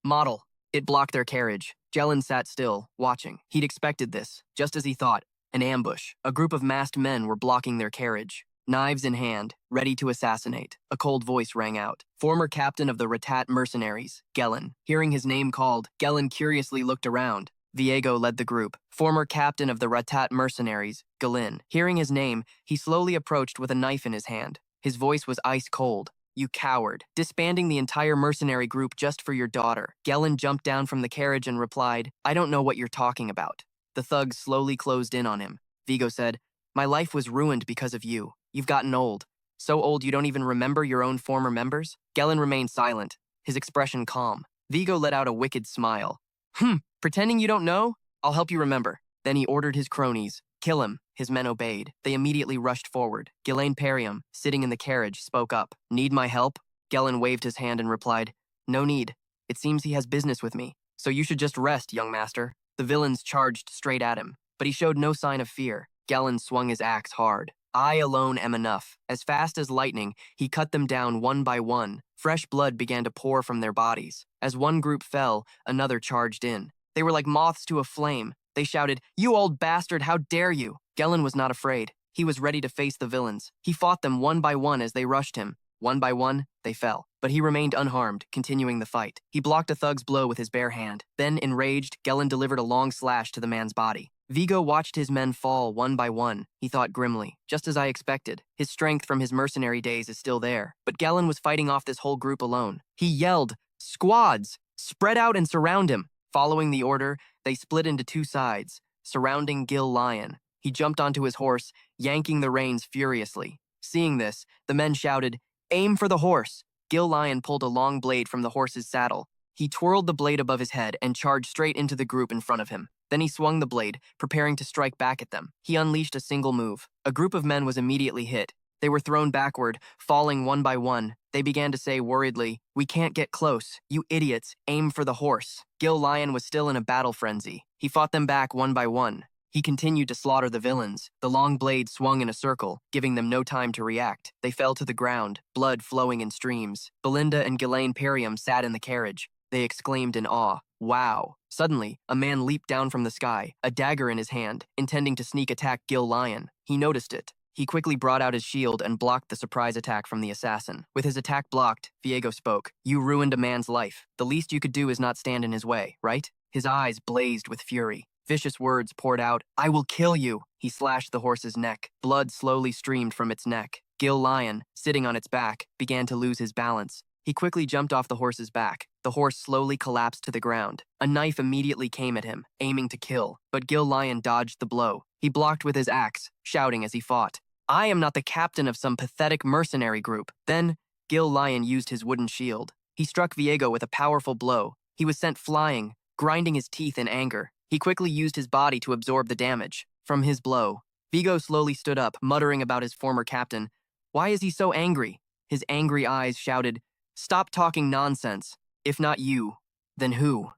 Model. It blocked their carriage. Gellin sat still, watching. He'd expected this, just as he thought. An ambush. A group of masked men were blocking their carriage. Knives in hand, ready to assassinate. A cold voice rang out. Former captain of the Ratat mercenaries, Gellin. Hearing his name called, Gellin curiously looked around. Viego led the group. Former captain of the Ratat mercenaries, Gellin. Hearing his name, he slowly approached with a knife in his hand. His voice was ice cold. You coward. Disbanding the entire mercenary group just for your daughter. Gellin jumped down from the carriage and replied, I don't know what you're talking about. The thugs slowly closed in on him. Vigo said, My life was ruined because of you. You've gotten old. So old you don't even remember your own former members? Gellin remained silent, his expression calm. Vigo let out a wicked smile. Pretending you don't know? I'll help you remember. Then he ordered his cronies. Kill him. His men obeyed. They immediately rushed forward. Ghislaine Perium, sitting in the carriage, spoke up. Need my help? Gellin waved his hand and replied, No need. It seems he has business with me. So you should just rest, young master. The villains charged straight at him, but he showed no sign of fear. Gellin swung his axe hard. I alone am enough. As fast as lightning, he cut them down one by one. Fresh blood began to pour from their bodies. As one group fell, another charged in. They were like moths to a flame. They shouted, You old bastard, how dare you? Gellin was not afraid. He was ready to face the villains. He fought them one by one as they rushed him. One by one, they fell. But he remained unharmed, continuing the fight. He blocked a thug's blow with his bare hand. Then, enraged, Gellin delivered a long slash to the man's body. Vigo watched his men fall one by one. He thought grimly, just as I expected. His strength from his mercenary days is still there. But Gellin was fighting off this whole group alone. He yelled, Squads! Spread out and surround him! Following the order, they split into two sides, surrounding Gil Lion. He jumped onto his horse, yanking the reins furiously. Seeing this, the men shouted, Aim for the horse! Gil Lion pulled a long blade from the horse's saddle. He twirled the blade above his head and charged straight into the group in front of him. Then he swung the blade, preparing to strike back at them. He unleashed a single move. A group of men was immediately hit. They were thrown backward, falling one by one. They began to say worriedly, We can't get close. You idiots, aim for the horse. Gil Lion was still in a battle frenzy. He fought them back one by one. He continued to slaughter the villains. The long blade swung in a circle, giving them no time to react. They fell to the ground, blood flowing in streams. Belinda and Ghislaine Perium sat in the carriage. They exclaimed in awe, Wow. Suddenly, a man leaped down from the sky, a dagger in his hand, intending to sneak attack Gil Lion. He noticed it. He quickly brought out his shield and blocked the surprise attack from the assassin. With his attack blocked, Viego spoke. You ruined a man's life. The least you could do is not stand in his way, right? His eyes blazed with fury. Vicious words poured out. I will kill you. He slashed the horse's neck. Blood slowly streamed from its neck. Gil Lion, sitting on its back, began to lose his balance. He quickly jumped off the horse's back. The horse slowly collapsed to the ground. A knife immediately came at him, aiming to kill, but Gil Lion dodged the blow. He blocked with his axe, shouting as he fought. I am not the captain of some pathetic mercenary group. Then, Gil Lion used his wooden shield. He struck Viego with a powerful blow. He was sent flying, grinding his teeth in anger. He quickly used his body to absorb the damage. From his blow, Viego slowly stood up, muttering about his former captain. Why is he so angry? His angry eyes shouted, Stop talking nonsense. If not you, then who?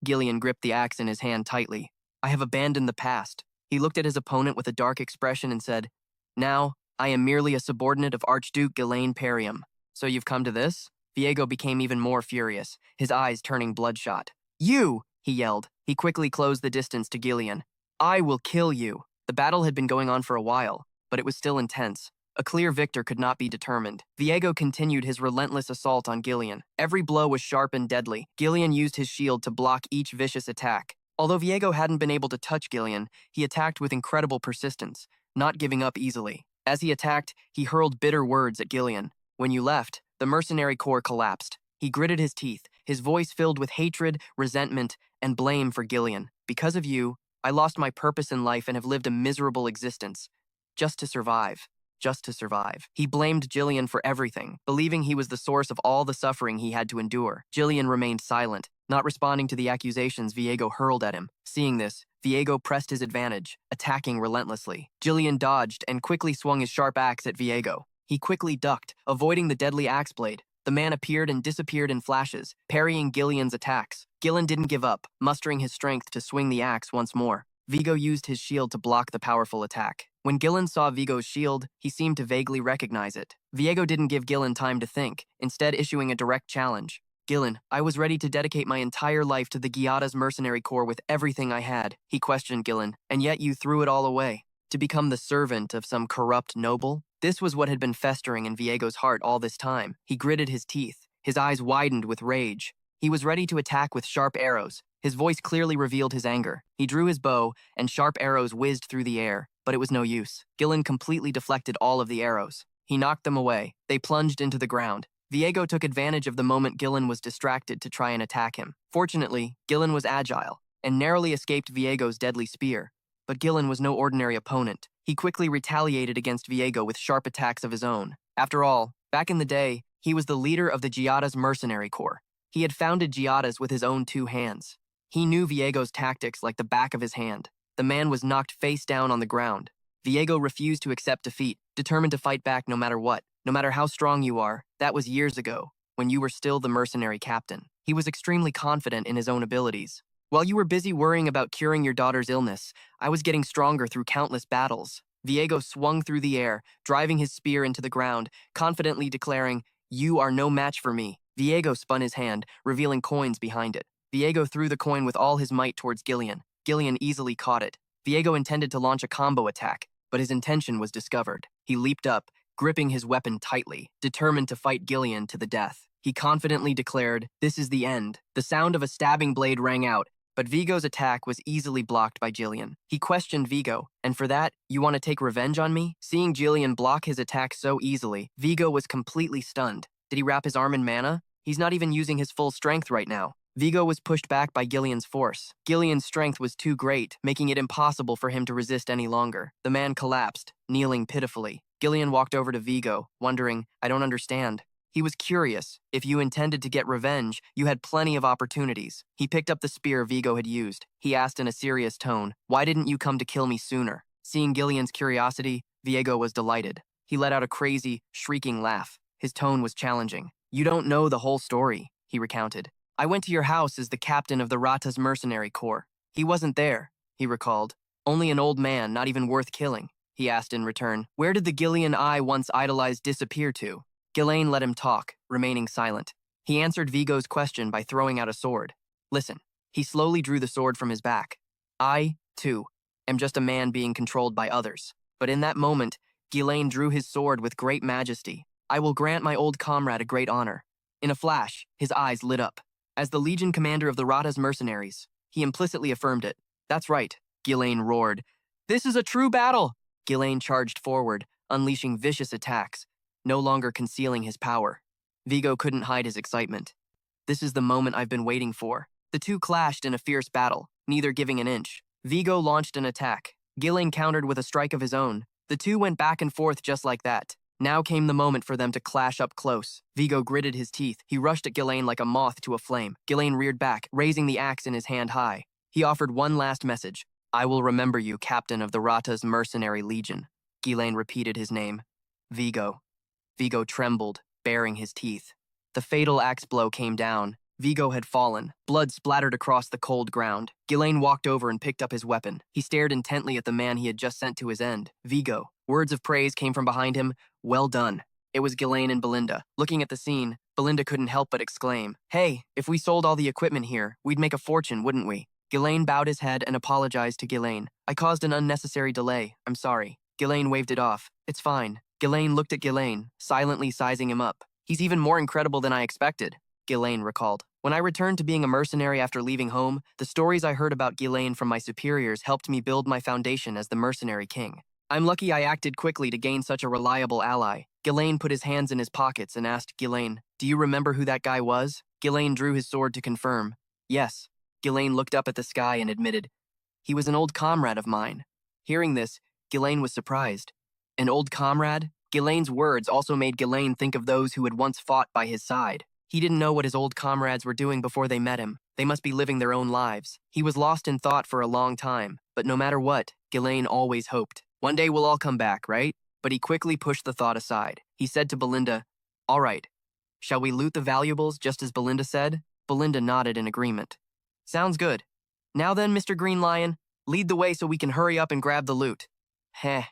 Gillian gripped the axe in his hand tightly. I have abandoned the past. He looked at his opponent with a dark expression and said, Now, I am merely a subordinate of Archduke Ghislaine Perium. So you've come to this? Viego became even more furious, his eyes turning bloodshot. You! He yelled. He quickly closed the distance to Gillian. I will kill you. The battle had been going on for a while, but it was still intense. A clear victor could not be determined. Viego continued his relentless assault on Gillian. Every blow was sharp and deadly. Gillian used his shield to block each vicious attack. Although Viego hadn't been able to touch Gillian, he attacked with incredible persistence, not giving up easily. As he attacked, he hurled bitter words at Gillian. When you left, the mercenary corps collapsed. He gritted his teeth, his voice filled with hatred, resentment, and blame for Gillian. Because of you, I lost my purpose in life and have lived a miserable existence. Just to survive. Just to survive. He blamed Gillian for everything, believing he was the source of all the suffering he had to endure. Gillian remained silent, not responding to the accusations Viego hurled at him. Seeing this, Viego pressed his advantage, attacking relentlessly. Gillian dodged and quickly swung his sharp axe at Viego. He quickly ducked, avoiding the deadly axe blade. The man appeared and disappeared in flashes, parrying Gillian's attacks. Gillian didn't give up, mustering his strength to swing the axe once more. Vigo used his shield to block the powerful attack. When Gillen saw Vigo's shield, he seemed to vaguely recognize it. Viego didn't give Gillen time to think, instead issuing a direct challenge. Gillen, I was ready to dedicate my entire life to the Gyada's mercenary corps with everything I had, he questioned Gillen, and yet you threw it all away. To become the servant of some corrupt noble? This was what had been festering in Viego's heart all this time. He gritted his teeth. His eyes widened with rage. He was ready to attack with sharp arrows. His voice clearly revealed his anger. He drew his bow, and sharp arrows whizzed through the air, but it was no use. Gillen completely deflected all of the arrows. He knocked them away. They plunged into the ground. Viego took advantage of the moment Gillen was distracted to try and attack him. Fortunately, Gillen was agile, and narrowly escaped Viego's deadly spear. But Gillen was no ordinary opponent. He quickly retaliated against Viego with sharp attacks of his own. After all, back in the day, he was the leader of the Gyada's mercenary corps. He had founded Gyada's with his own 2 hands. He knew Viego's tactics like the back of his hand. The man was knocked face down on the ground. Viego refused to accept defeat, determined to fight back no matter what. No matter how strong you are, that was years ago, when you were still the mercenary captain. He was extremely confident in his own abilities. While you were busy worrying about curing your daughter's illness, I was getting stronger through countless battles. Viego swung through the air, driving his spear into the ground, confidently declaring, "You are no match for me." Viego spun his hand, revealing coins behind it. Viego threw the coin with all his might towards Gillian. Gillian easily caught it. Viego intended to launch a combo attack, but his intention was discovered. He leaped up, gripping his weapon tightly, determined to fight Gillian to the death. He confidently declared, "This is the end." The sound of a stabbing blade rang out, but Vigo's attack was easily blocked by Gillian. He questioned Vigo, "And for that, you want to take revenge on me?" Seeing Gillian block his attack so easily, Vigo was completely stunned. Did he wrap his arm in mana? He's not even using his full strength right now. Vigo was pushed back by Gillian's force. Gillian's strength was too great, making it impossible for him to resist any longer. The man collapsed, kneeling pitifully. Gillian walked over to Vigo, wondering, "I don't understand." He was curious. If you intended to get revenge, you had plenty of opportunities. He picked up the spear Vigo had used. He asked in a serious tone, "Why didn't you come to kill me sooner?" Seeing Gillian's curiosity, Viego was delighted. He let out a crazy, shrieking laugh. His tone was challenging. "You don't know the whole story," he recounted. "I went to your house as the captain of the Rata's mercenary corps. He wasn't there," he recalled. "Only an old man, not even worth killing." He asked in return, "Where did the Gillian I once idolized disappear to?" Ghislaine let him talk, remaining silent. He answered Vigo's question by throwing out a sword. "Listen." He slowly drew the sword from his back. "I, too, am just a man being controlled by others." But in that moment, Ghislaine drew his sword with great majesty. "I will grant my old comrade a great honor." In a flash, his eyes lit up. As the Legion commander of the Rata's mercenaries, he implicitly affirmed it. "That's right," Ghislaine roared. "This is a true battle!" Ghislaine charged forward, unleashing vicious attacks, no longer concealing his power. Vigo couldn't hide his excitement. "This is the moment I've been waiting for." The two clashed in a fierce battle, neither giving an inch. Vigo launched an attack. Ghislaine countered with a strike of his own. The two went back and forth just like that. Now came the moment for them to clash up close. Vigo gritted his teeth. He rushed at Ghislaine like a moth to a flame. Ghislaine reared back, raising the axe in his hand high. He offered one last message. "I will remember you, captain of the Rata's mercenary legion." Ghislaine repeated his name. "Vigo." Vigo trembled, baring his teeth. The fatal axe blow came down. Vigo had fallen. Blood splattered across the cold ground. Ghislaine walked over and picked up his weapon. He stared intently at the man he had just sent to his end. "Vigo." Words of praise came from behind him. "Well done." It was Ghislaine and Belinda. Looking at the scene, Belinda couldn't help but exclaim, "Hey, if we sold all the equipment here, we'd make a fortune, wouldn't we?" Ghislaine bowed his head and apologized to Ghislaine. "I caused an unnecessary delay. I'm sorry." Ghislaine waved it off. "It's fine." Ghislaine looked at Ghislaine, silently sizing him up. "He's even more incredible than I expected," Ghislaine recalled. "When I returned to being a mercenary after leaving home, the stories I heard about Ghislaine from my superiors helped me build my foundation as the mercenary king. I'm lucky I acted quickly to gain such a reliable ally." Ghislaine put his hands in his pockets and asked Ghislaine, "Do you remember who that guy was?" Ghislaine drew his sword to confirm. "Yes." Ghislaine looked up at the sky and admitted, "He was an old comrade of mine." Hearing this, Ghislaine was surprised. An old comrade? Ghislaine's words also made Ghislaine think of those who had once fought by his side. He didn't know what his old comrades were doing before they met him. They must be living their own lives. He was lost in thought for a long time, but no matter what, Ghislaine always hoped. One day we'll all come back, right? But he quickly pushed the thought aside. He said to Belinda, "All right, shall we loot the valuables just as Belinda said?" Belinda nodded in agreement. "Sounds good. Now then, Mr. Green Lion, Lead the way so we can hurry up and grab the loot. Heh.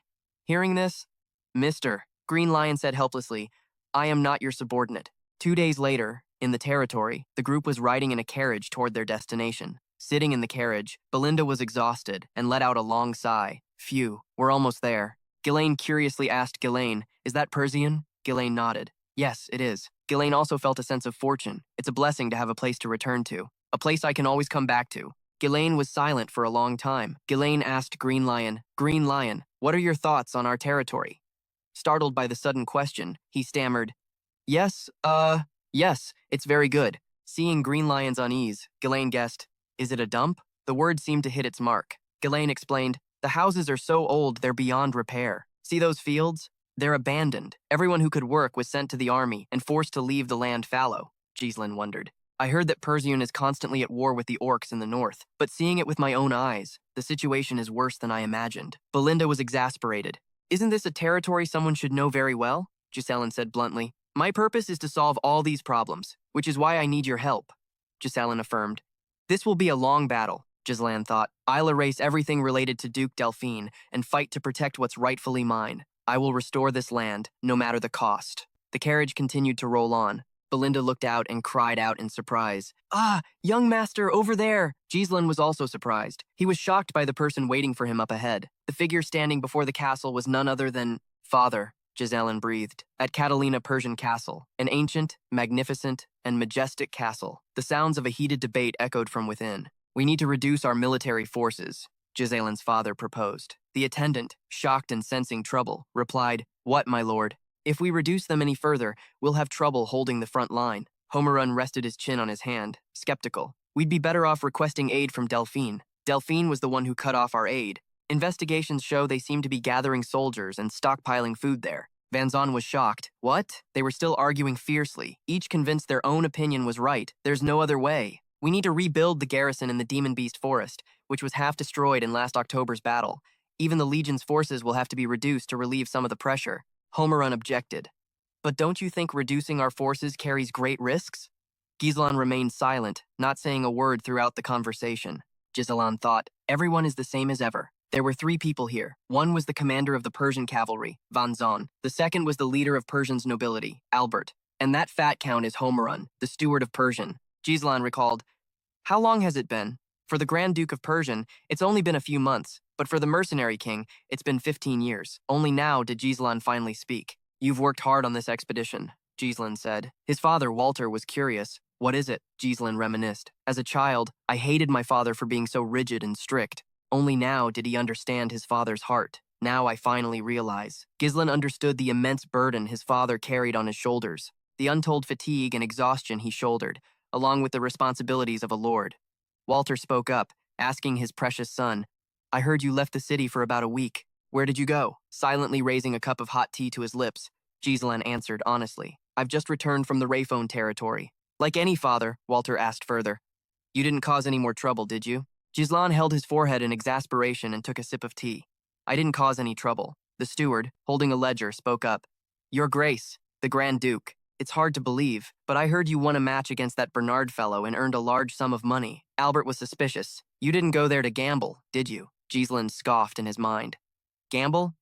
Hearing this, Mr. Green Lion said helplessly, I am not your subordinate. 2 days later, in the territory, the group was riding in a carriage toward their destination. Sitting in the carriage, Belinda was exhausted and let out a long sigh. Phew, we're almost there. Ghislaine curiously asked Ghislaine, is that Persian? Ghislaine nodded. Yes, it is. Ghislaine also felt a sense of fortune. It's a blessing to have a place to return to. A place I can always come back to. Ghislaine was silent for a long time. Ghislaine asked Green Lion, what are your thoughts on our territory? Startled by the sudden question, he stammered, yes, it's very good. Seeing Green Lion's unease, Ghislaine guessed, is it a dump? The word seemed to hit its mark. Ghislaine explained, the houses are so old they're beyond repair. See those fields? They're abandoned. Everyone who could work was sent to the army and forced to leave the land fallow. Ghislaine wondered. I heard that Persian is constantly at war with the orcs in the north, but seeing it with my own eyes, the situation is worse than I imagined. Belinda was exasperated. Isn't this a territory someone should know very well? Giselin said bluntly. My purpose is to solve all these problems, which is why I need your help, Giselin affirmed. This will be a long battle, Giselin thought. I'll erase everything related to Duke Delphine and fight to protect what's rightfully mine. I will restore this land, no matter the cost. The carriage continued to roll on. Belinda looked out and cried out in surprise. Ah, young master, over there! Giselin was also surprised. He was shocked by the person waiting for him up ahead. The figure standing before the castle was none other than father, Giselin breathed. At Catalina Persian Castle, an ancient, magnificent, and majestic castle. The sounds of a heated debate echoed from within. We need to reduce our military forces, Giselin's father proposed. The attendant, shocked and sensing trouble, replied, What, my lord? If we reduce them any further, we'll have trouble holding the front line. Homerun rested his chin on his hand, skeptical. We'd be better off requesting aid from Delphine. Delphine was the one who cut off our aid. Investigations show they seem to be gathering soldiers and stockpiling food there. Vanzon was shocked. What? They were still arguing fiercely, each convinced their own opinion was right. There's no other way. We need to rebuild the garrison in the Demon Beast Forest, which was half destroyed in last October's battle. Even the Legion's forces will have to be reduced to relieve some of the pressure. Homerun objected. But don't you think reducing our forces carries great risks? Giselin remained silent, not saying a word throughout the conversation. Giselin thought, everyone is the same as ever. There were 3 people here. One was the commander of the Persian cavalry, Vanzon. The second was the leader of Persian's nobility, Albert. And that fat count is Homerun, the steward of Persian. Giselin recalled, how long has it been? For the Grand Duke of Persian, it's only been a few months, but for the mercenary king, it's been 15 years. Only now did Giselin finally speak. You've worked hard on this expedition, Giselin said. His father, Walter, was curious. What is it? Giselin reminisced. As a child, I hated my father for being so rigid and strict. Only now did he understand his father's heart. Now I finally realize. Giselin understood the immense burden his father carried on his shoulders, the untold fatigue and exhaustion he shouldered, along with the responsibilities of a lord. Walter spoke up, asking his precious son, I heard you left the city for about a week. Where did you go? Silently raising a cup of hot tea to his lips, Giselin answered honestly. I've just returned from the Rayphone territory. Like any father, Walter asked further. You didn't cause any more trouble, did you? Giselin held his forehead in exasperation and took a sip of tea. I didn't cause any trouble. The steward, holding a ledger, spoke up. Your Grace, the Grand Duke. It's hard to believe, but I heard you won a match against that Bernard fellow and earned a large sum of money. Albert was suspicious. You didn't go there to gamble, did you? Giselin scoffed in his mind. Gamble?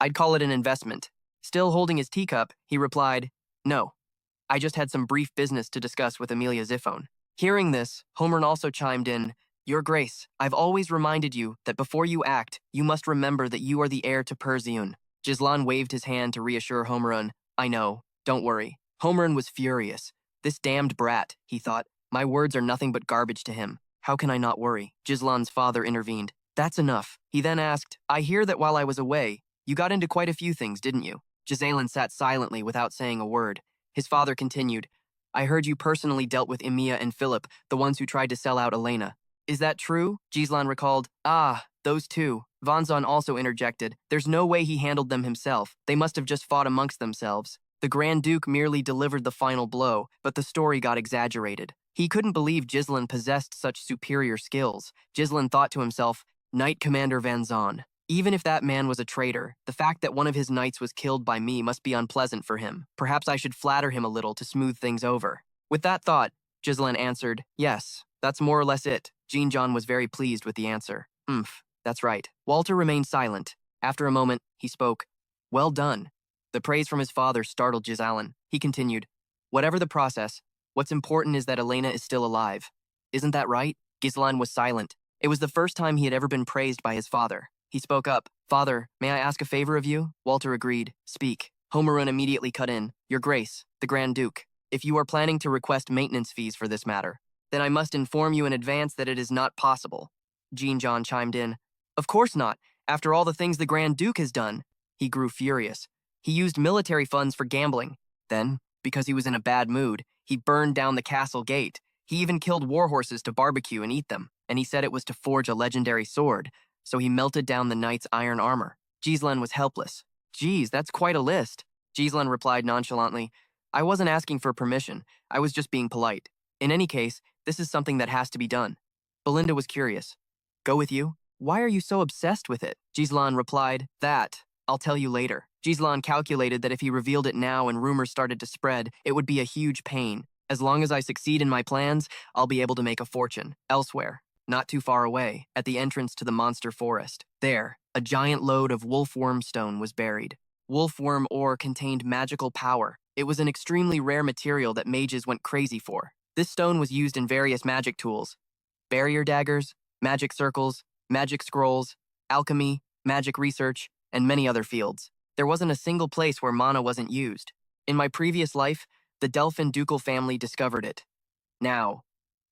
I'd call it an investment. Still holding his teacup, he replied, No. I just had some brief business to discuss with Amelia Ziphone. Hearing this, Homerun also chimed in, Your Grace, I've always reminded you that before you act, you must remember that you are the heir to Persiun. Giselin waved his hand to reassure Homerun, I know, don't worry. Homerun was furious. This damned brat, he thought. My words are nothing but garbage to him. How can I not worry? Giselin's father intervened. That's enough. He then asked, I hear that while I was away, you got into quite a few things, didn't you? Giselin sat silently without saying a word. His father continued, I heard you personally dealt with Emilia and Philip, the ones who tried to sell out Elena. Is that true? Giselin recalled. Ah, those two. Vanzon also interjected. There's no way he handled them himself. They must have just fought amongst themselves. The Grand Duke merely delivered the final blow, but the story got exaggerated. He couldn't believe Giselin possessed such superior skills. Giselin thought to himself, Knight Commander Vanzon. Even if that man was a traitor, the fact that one of his knights was killed by me must be unpleasant for him. Perhaps I should flatter him a little to smooth things over. With that thought, Giselin answered, Yes, that's more or less it. Jean John was very pleased with the answer. That's right. Walter remained silent. After a moment, he spoke. Well done. The praise from his father startled Gizalan. He continued, whatever the process, what's important is that Elena is still alive. Isn't that right? Gizlan was silent. It was the first time he had ever been praised by his father. He spoke up. Father, may I ask a favor of you? Walter agreed. Speak. Homerun immediately cut in. Your Grace, the Grand Duke, if you are planning to request maintenance fees for this matter, then I must inform you in advance that it is not possible. Jean John chimed in. Of course not. After all the things the Grand Duke has done. He grew furious. He used military funds for gambling. Then, because he was in a bad mood, he burned down the castle gate. He even killed war horses to barbecue and eat them, and he said it was to forge a legendary sword, so he melted down the knight's iron armor. Gislan was helpless. Geez, that's quite a list. Gislan replied nonchalantly, I wasn't asking for permission. I was just being polite. In any case, this is something that has to be done. Belinda was curious. Go with you? Why are you so obsessed with it? Gislan replied, that, I'll tell you later. Gislan calculated that if he revealed it now and rumors started to spread, it would be a huge pain. As long as I succeed in my plans, I'll be able to make a fortune. Elsewhere, not too far away, at the entrance to the monster forest. There, a giant load of wolfworm stone was buried. Wolfworm ore contained magical power. It was an extremely rare material that mages went crazy for. This stone was used in various magic tools. Barrier daggers, magic circles, magic scrolls, alchemy, magic research, and many other fields. There wasn't a single place where mana wasn't used. In my previous life, the Delphin ducal family discovered it. Now,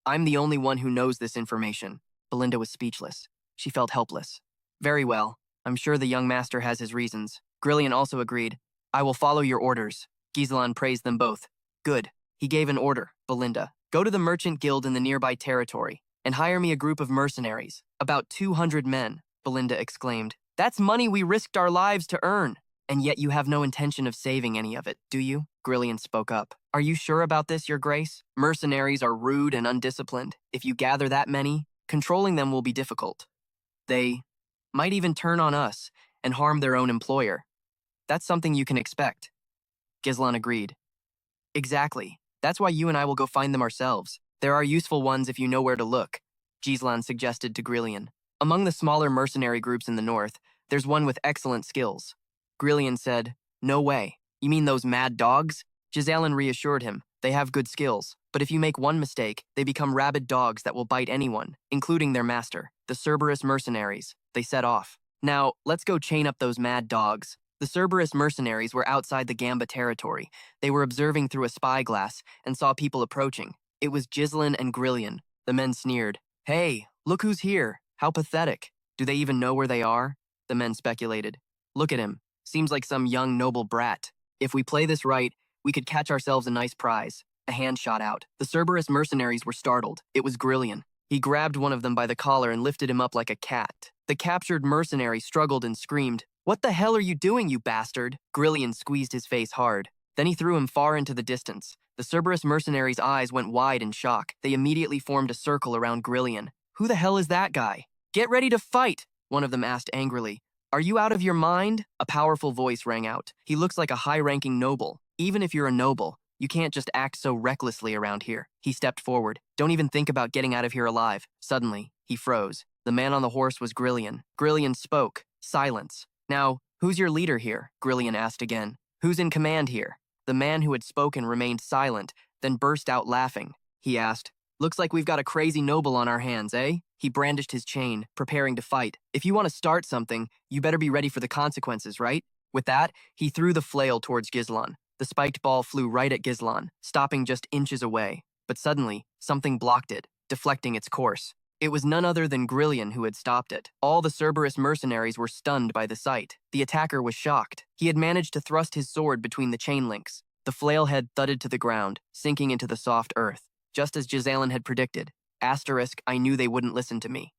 I'm the only one who knows this information. Belinda was speechless. She felt helpless. Very well. I'm sure the young master has his reasons. Grillian also agreed. I will follow your orders. Gislan praised them both. Good. He gave an order. Belinda, go to the merchant guild in the nearby territory and hire me a group of mercenaries. About 200 men, Belinda exclaimed. That's money we risked our lives to earn. And yet you have no intention of saving any of it, do you? Grillian spoke up. Are you sure about this, Your Grace? Mercenaries are rude and undisciplined. If you gather that many, controlling them will be difficult. They might even turn on us and harm their own employer. That's something you can expect. Gislan agreed. Exactly. That's why you and I will go find them ourselves. There are useful ones if you know where to look, Gislan suggested to Grillian. Among the smaller mercenary groups in the north, there's one with excellent skills. Grillian said, No way. You mean those mad dogs? Gislan reassured him. They have good skills, but if you make one mistake, they become rabid dogs that will bite anyone, including their master, the Cerberus mercenaries. They set off. Now, let's go chain up those mad dogs. The Cerberus mercenaries were outside the Gamba territory. They were observing through a spyglass and saw people approaching. It was Gislan and Grillian. The men sneered. Hey, look who's here. How pathetic. Do they even know where they are? The men speculated. Look at him. Seems like some young noble brat. If we play this right, we could catch ourselves a nice prize. A hand shot out. The Cerberus mercenaries were startled. It was Grillian. He grabbed one of them by the collar and lifted him up like a cat. The captured mercenary struggled and screamed, What the hell are you doing, you bastard? Grillian squeezed his face hard. Then he threw him far into the distance. The Cerberus mercenaries' eyes went wide in shock. They immediately formed a circle around Grillian. Who the hell is that guy? Get ready to fight, one of them asked angrily. Are you out of your mind? A powerful voice rang out. He looks like a high-ranking noble. Even if you're a noble, you can't just act so recklessly around here. He stepped forward. Don't even think about getting out of here alive. Suddenly, he froze. The man on the horse was Grillian. Grillian spoke. Silence. Now, who's your leader here? Grillian asked again. Who's in command here? The man who had spoken remained silent, then burst out laughing. He asked, Looks like we've got a crazy noble on our hands, eh? He brandished his chain, preparing to fight. If you want to start something, you better be ready for the consequences, right? With that, he threw the flail towards Gislan. The spiked ball flew right at Gislan, stopping just inches away. But suddenly, something blocked it, deflecting its course. It was none other than Grillian who had stopped it. All the Cerberus mercenaries were stunned by the sight. The attacker was shocked. He had managed to thrust his sword between the chain links. The flail head thudded to the ground, sinking into the soft earth. Just as Gislan had predicted. Asterisk, I knew they wouldn't listen to me.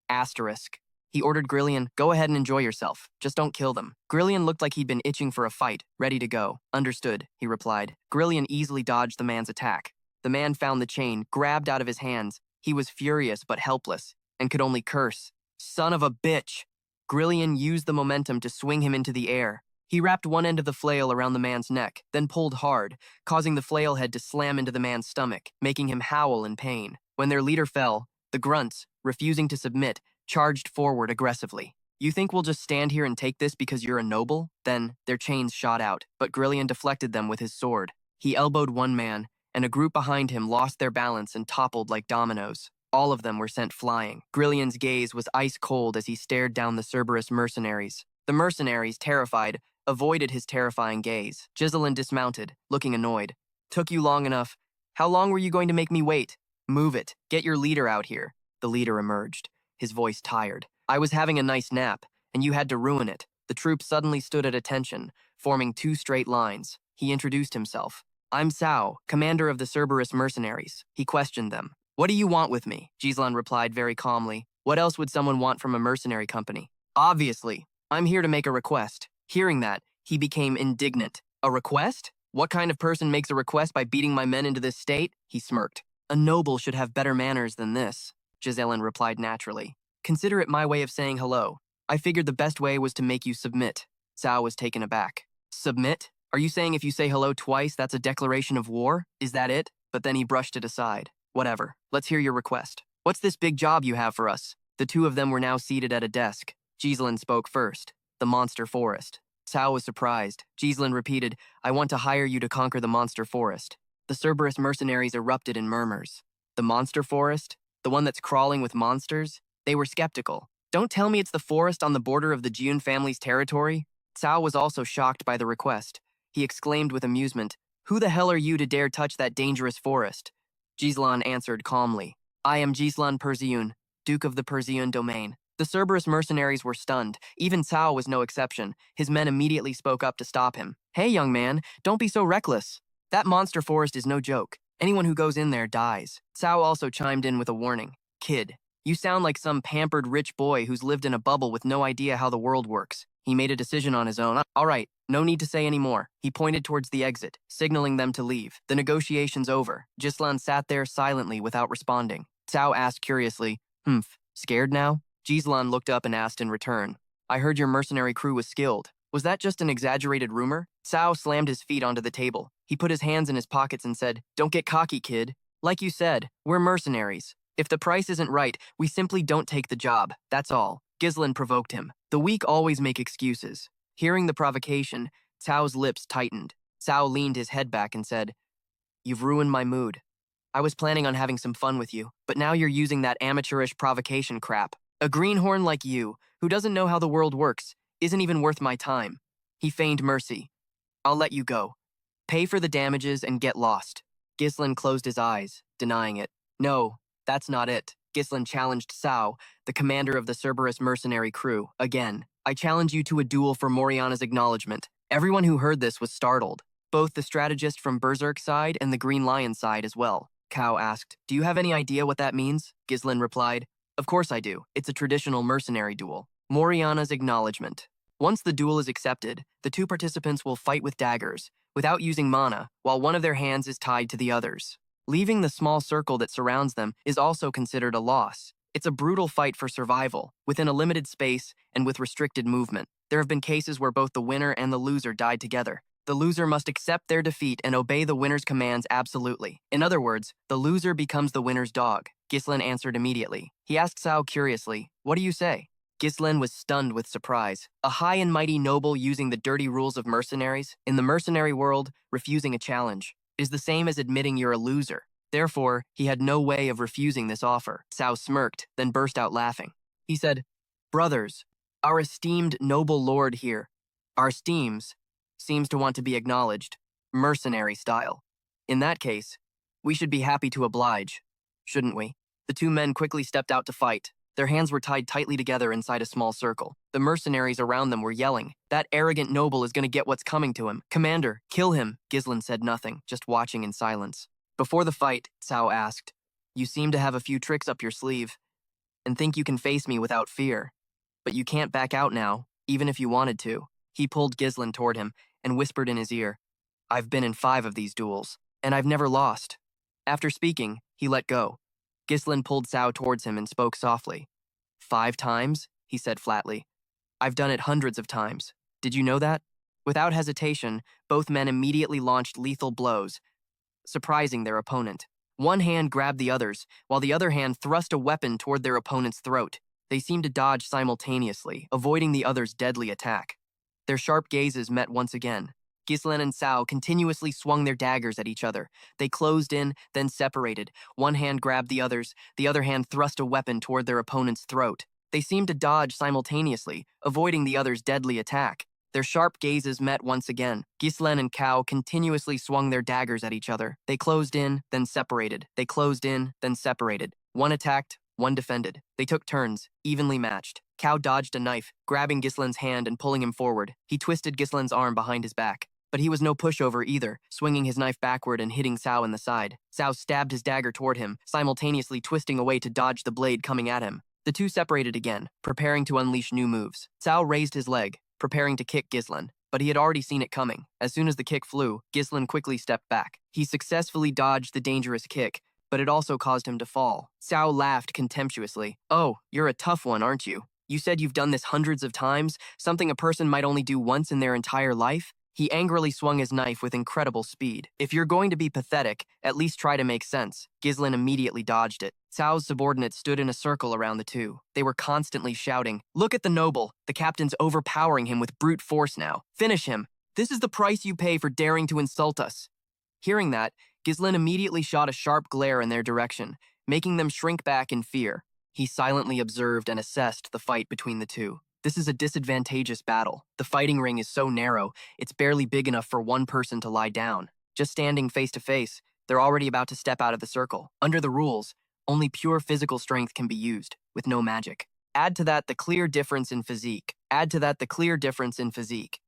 Asterisk. He ordered Grillian, go ahead and enjoy yourself. Just don't kill them. Grillian looked like he'd been itching for a fight, ready to go. Understood, he replied. Grillian easily dodged the man's attack. The man found the chain, grabbed out of his hands. He was furious but helpless, and could only curse. Son of a bitch! Grillian used the momentum to swing him into the air. He wrapped one end of the flail around the man's neck, then pulled hard, causing the flail head to slam into the man's stomach, making him howl in pain. When their leader fell, the grunts, refusing to submit, charged forward aggressively. You think we'll just stand here and take this because you're a noble? Then, their chains shot out, but Grillian deflected them with his sword. He elbowed one man, and a group behind him lost their balance and toppled like dominoes. All of them were sent flying. Grillian's gaze was ice cold as he stared down the Cerberus mercenaries. The mercenaries, terrified, avoided his terrifying gaze. Giselin dismounted, looking annoyed. Took you long enough. How long were you going to make me wait? Move it. Get your leader out here. The leader emerged, his voice tired. I was having a nice nap, and you had to ruin it. The troop suddenly stood at attention, forming two straight lines. He introduced himself. I'm Cao, commander of the Cerberus mercenaries. He questioned them. What do you want with me? Giselin replied very calmly. What else would someone want from a mercenary company? Obviously, I'm here to make a request. Hearing that, he became indignant. A request? What kind of person makes a request by beating my men into this state? He smirked. A noble should have better manners than this, Giselin replied naturally. Consider it my way of saying hello. I figured the best way was to make you submit. Cao was taken aback. Submit? Are you saying if you say hello twice, that's a declaration of war? Is that it? But then he brushed it aside. Whatever. Let's hear your request. What's this big job you have for us? The two of them were now seated at a desk. Giselin spoke first. The monster forest. Cao was surprised. Giselin repeated, I want to hire you to conquer the monster forest. The Cerberus mercenaries erupted in murmurs. The monster forest? The one that's crawling with monsters? They were skeptical. Don't tell me it's the forest on the border of the Jun family's territory? Cao was also shocked by the request. He exclaimed with amusement, Who the hell are you to dare touch that dangerous forest? Giselin answered calmly, I am Giselin Perseun, Duke of the Perseun domain. The Cerberus mercenaries were stunned. Even Cao was no exception. His men immediately spoke up to stop him. Hey, young man, don't be so reckless. That monster forest is no joke. Anyone who goes in there dies. Cao also chimed in with a warning. Kid, you sound like some pampered rich boy who's lived in a bubble with no idea how the world works. He made a decision on his own. All right, no need to say any more. He pointed towards the exit, signaling them to leave. The negotiation's over. Giselin sat there silently without responding. Cao asked curiously, scared now? Giselin looked up and asked in return, I heard your mercenary crew was skilled. Was that just an exaggerated rumor? Cao slammed his feet onto the table. He put his hands in his pockets and said, Don't get cocky, kid. Like you said, we're mercenaries. If the price isn't right, we simply don't take the job. That's all. Giselin provoked him. The weak always make excuses. Hearing the provocation, Cao's lips tightened. Cao leaned his head back and said, You've ruined my mood. I was planning on having some fun with you, but now you're using that amateurish provocation crap. A greenhorn like you, who doesn't know how the world works, isn't even worth my time. He feigned mercy. I'll let you go. Pay for the damages and get lost. Giselin closed his eyes, denying it. No, that's not it. Giselin challenged Cao, the commander of the Cerberus mercenary crew, again. I challenge you to a duel for Moriana's acknowledgement. Everyone who heard this was startled. Both the strategist from Berserk side and the Green Lion side as well. Cao asked, Do you have any idea what that means? Giselin replied, Of course I do. It's a traditional mercenary duel. Moriana's acknowledgement. Once the duel is accepted, the two participants will fight with daggers, without using mana, while one of their hands is tied to the other's. Leaving the small circle that surrounds them is also considered a loss. It's a brutal fight for survival, within a limited space and with restricted movement. There have been cases where both the winner and the loser died together. The loser must accept their defeat and obey the winner's commands absolutely. In other words, the loser becomes the winner's dog. Giselin answered immediately. He asked Cao curiously, What do you say? Giselin was stunned with surprise. A high and mighty noble using the dirty rules of mercenaries, in the mercenary world, refusing a challenge, is the same as admitting you're a loser. Therefore, he had no way of refusing this offer. Cao smirked, then burst out laughing. He said, Brothers, our esteemed noble lord here, our steams, seems to want to be acknowledged, mercenary style. In that case, we should be happy to oblige, shouldn't we? The two men quickly stepped out to fight. Their hands were tied tightly together inside a small circle. The mercenaries around them were yelling, That arrogant noble is going to get what's coming to him. Commander, kill him. Giselin said nothing, just watching in silence. Before the fight, Cao asked, You seem to have a few tricks up your sleeve, and think you can face me without fear. But you can't back out now, even if you wanted to. He pulled Giselin toward him and whispered in his ear, I've been in 5 of these duels, and I've never lost. After speaking, he let go. Giselin pulled Cao towards him and spoke softly. 5 times? He said flatly. I've done it hundreds of times. Did you know that? Without hesitation, both men immediately launched lethal blows, surprising their opponent. One hand grabbed the other's, while the other hand thrust a weapon toward their opponent's throat. They seemed to dodge simultaneously, avoiding the other's deadly attack. Their sharp gazes met once again. Gislen and Cao continuously swung their daggers at each other. They closed in, then separated. One hand grabbed the other hand thrust a weapon toward their opponent's throat. They seemed to dodge simultaneously, avoiding the other's deadly attack. Their sharp gazes met once again. Gislen and Cao continuously swung their daggers at each other. They closed in, then separated. They closed in, then separated. One attacked, one defended. They took turns, evenly matched. Cao dodged a knife, grabbing Gislen's hand and pulling him forward. He twisted Gislen's arm behind his back. But he was no pushover either, swinging his knife backward and hitting Cao in the side. Cao stabbed his dagger toward him, simultaneously twisting away to dodge the blade coming at him. The two separated again, preparing to unleash new moves. Cao raised his leg, preparing to kick Gislen, but he had already seen it coming. As soon as the kick flew, Gislen quickly stepped back. He successfully dodged the dangerous kick, but it also caused him to fall. Cao laughed contemptuously. "Oh, you're a tough one, aren't you? You said you've done this hundreds of times, something a person might only do once in their entire life?" He angrily swung his knife with incredible speed. "If you're going to be pathetic, at least try to make sense." Gislen immediately dodged it. Cao's subordinates stood in a circle around the two. They were constantly shouting, "Look at the noble! The captain's overpowering him with brute force now. Finish him! This is the price you pay for daring to insult us." Hearing that, Gislen immediately shot a sharp glare in their direction, making them shrink back in fear. He silently observed and assessed the fight between the two. This is a disadvantageous battle. The fighting ring is so narrow, it's barely big enough for one person to lie down. Just standing face to face, they're already about to step out of the circle. Under the rules, only pure physical strength can be used, with no magic. Add to that the clear difference in physique.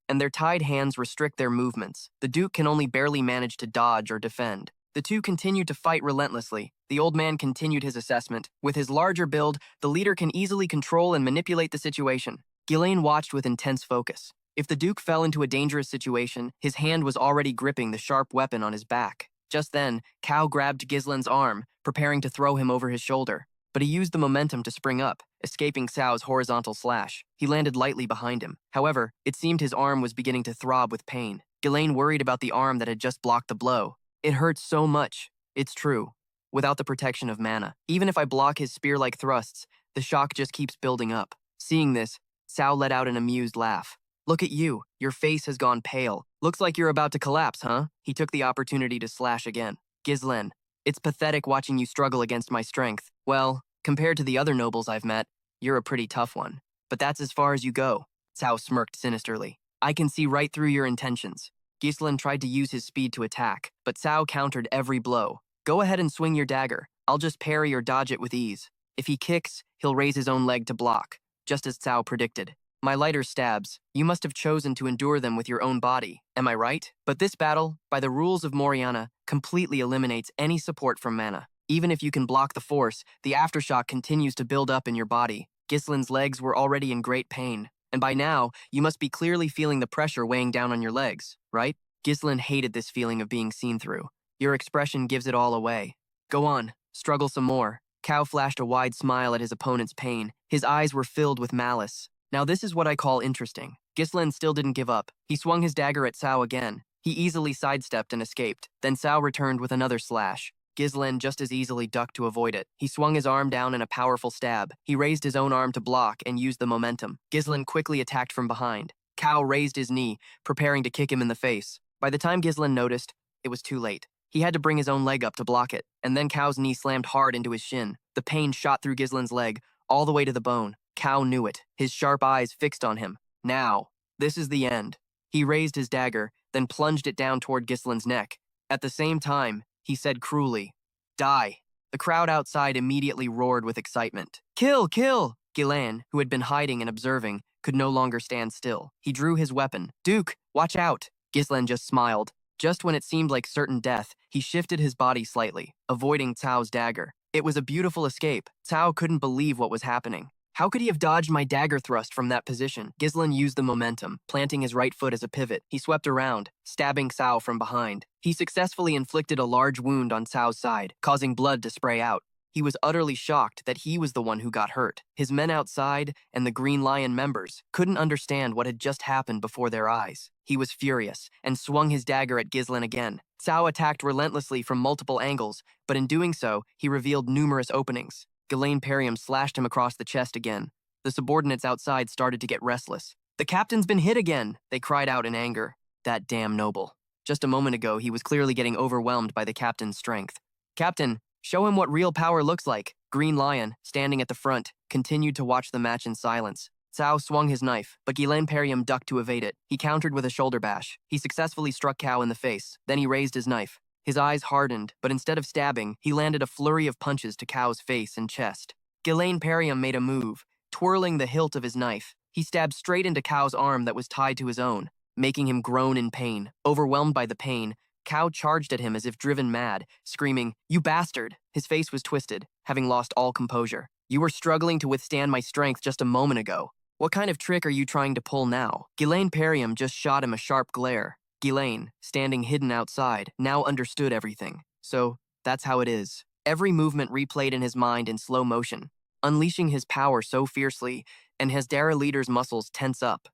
And their tied hands restrict their movements. The Duke can only barely manage to dodge or defend. The two continued to fight relentlessly. The old man continued his assessment. With his larger build, the leader can easily control and manipulate the situation. Ghislaine watched with intense focus. If the Duke fell into a dangerous situation, his hand was already gripping the sharp weapon on his back. Just then, Cao grabbed Gislein's arm, preparing to throw him over his shoulder. But he used the momentum to spring up, escaping Cao's horizontal slash. He landed lightly behind him. However, it seemed his arm was beginning to throb with pain. Ghislaine worried about the arm that had just blocked the blow. "It hurts so much. It's true. Without the protection of mana. Even if I block his spear-like thrusts, the shock just keeps building up." Seeing this, Cao let out an amused laugh. "Look at you. Your face has gone pale. Looks like you're about to collapse, huh?" He took the opportunity to slash again. "Gislen, it's pathetic watching you struggle against my strength. Well, compared to the other nobles I've met, you're a pretty tough one. But that's as far as you go." Cao smirked sinisterly. "I can see right through your intentions." Gislen tried to use his speed to attack, but Cao countered every blow. "Go ahead and swing your dagger. I'll just parry or dodge it with ease. If he kicks, he'll raise his own leg to block," just as Cao predicted. "My lighter stabs, you must have chosen to endure them with your own body. Am I right? But this battle, by the rules of Moriana, completely eliminates any support from mana. Even if you can block the force, the aftershock continues to build up in your body." Gislen's legs were already in great pain, and by now, you must be clearly feeling the pressure weighing down on your legs, right? Gislen hated this feeling of being seen through. "Your expression gives it all away. Go on, struggle some more." Cao flashed a wide smile at his opponent's pain. His eyes were filled with malice. "Now this is what I call interesting." Gislen still didn't give up. He swung his dagger at Cao again. He easily sidestepped and escaped. Then Cao returned with another slash. Gislen just as easily ducked to avoid it. He swung his arm down in a powerful stab. He raised his own arm to block and used the momentum. Gislen quickly attacked from behind. Cao raised his knee, preparing to kick him in the face. By the time Gislen noticed, it was too late. He had to bring his own leg up to block it, and then Cao's knee slammed hard into his shin. The pain shot through Gislen's leg, all the way to the bone. Cao knew it, his sharp eyes fixed on him. Now, this is the end. He raised his dagger, then plunged it down toward Gislen's neck. At the same time, he said cruelly, "Die." The crowd outside immediately roared with excitement. "Kill, kill!" Ghislaine, who had been hiding and observing, could no longer stand still. He drew his weapon. "Duke, watch out!" Gislen just smiled. Just when it seemed like certain death, he shifted his body slightly, avoiding Cao's dagger. It was a beautiful escape. Cao couldn't believe what was happening. How could he have dodged my dagger thrust from that position? Gislen used the momentum, planting his right foot as a pivot. He swept around, stabbing Cao from behind. He successfully inflicted a large wound on Cao's side, causing blood to spray out. He was utterly shocked that he was the one who got hurt. His men outside and the Green Lion members couldn't understand what had just happened before their eyes. He was furious and swung his dagger at Gislen again. Cao attacked relentlessly from multiple angles, but in doing so, he revealed numerous openings. Ghislaine Perriam slashed him across the chest again. The subordinates outside started to get restless. "The captain's been hit again," they cried out in anger. That damn noble. Just a moment ago, he was clearly getting overwhelmed by the captain's strength. "Captain, show him what real power looks like." Green Lion, standing at the front, continued to watch the match in silence. Cao swung his knife, but Ghislaine Perriam ducked to evade it. He countered with a shoulder bash. He successfully struck Cao in the face. Then he raised his knife. His eyes hardened, but instead of stabbing, he landed a flurry of punches to Cao's face and chest. Ghislaine Perriam made a move. Twirling the hilt of his knife, he stabbed straight into Cao's arm that was tied to his own, making him groan in pain. Overwhelmed by the pain, Cao charged at him as if driven mad, screaming, "You bastard!" His face was twisted, having lost all composure. "You were struggling to withstand my strength just a moment ago. What kind of trick are you trying to pull now?" Ghislaine Perriam just shot him a sharp glare. Ghislaine, standing hidden outside, now understood everything. So, that's how it is. Every movement replayed in his mind in slow motion, unleashing his power so fiercely, and Hasdara leader's muscles tense up.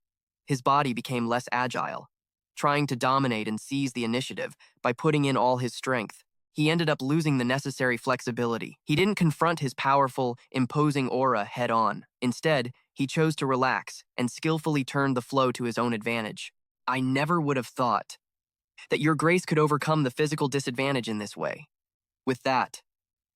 His body became less agile, trying to dominate and seize the initiative by putting in all his strength. He ended up losing the necessary flexibility. He didn't confront his powerful, imposing aura head-on. Instead, he chose to relax and skillfully turned the flow to his own advantage. "I never would have thought that your grace could overcome the physical disadvantage in this way." With that,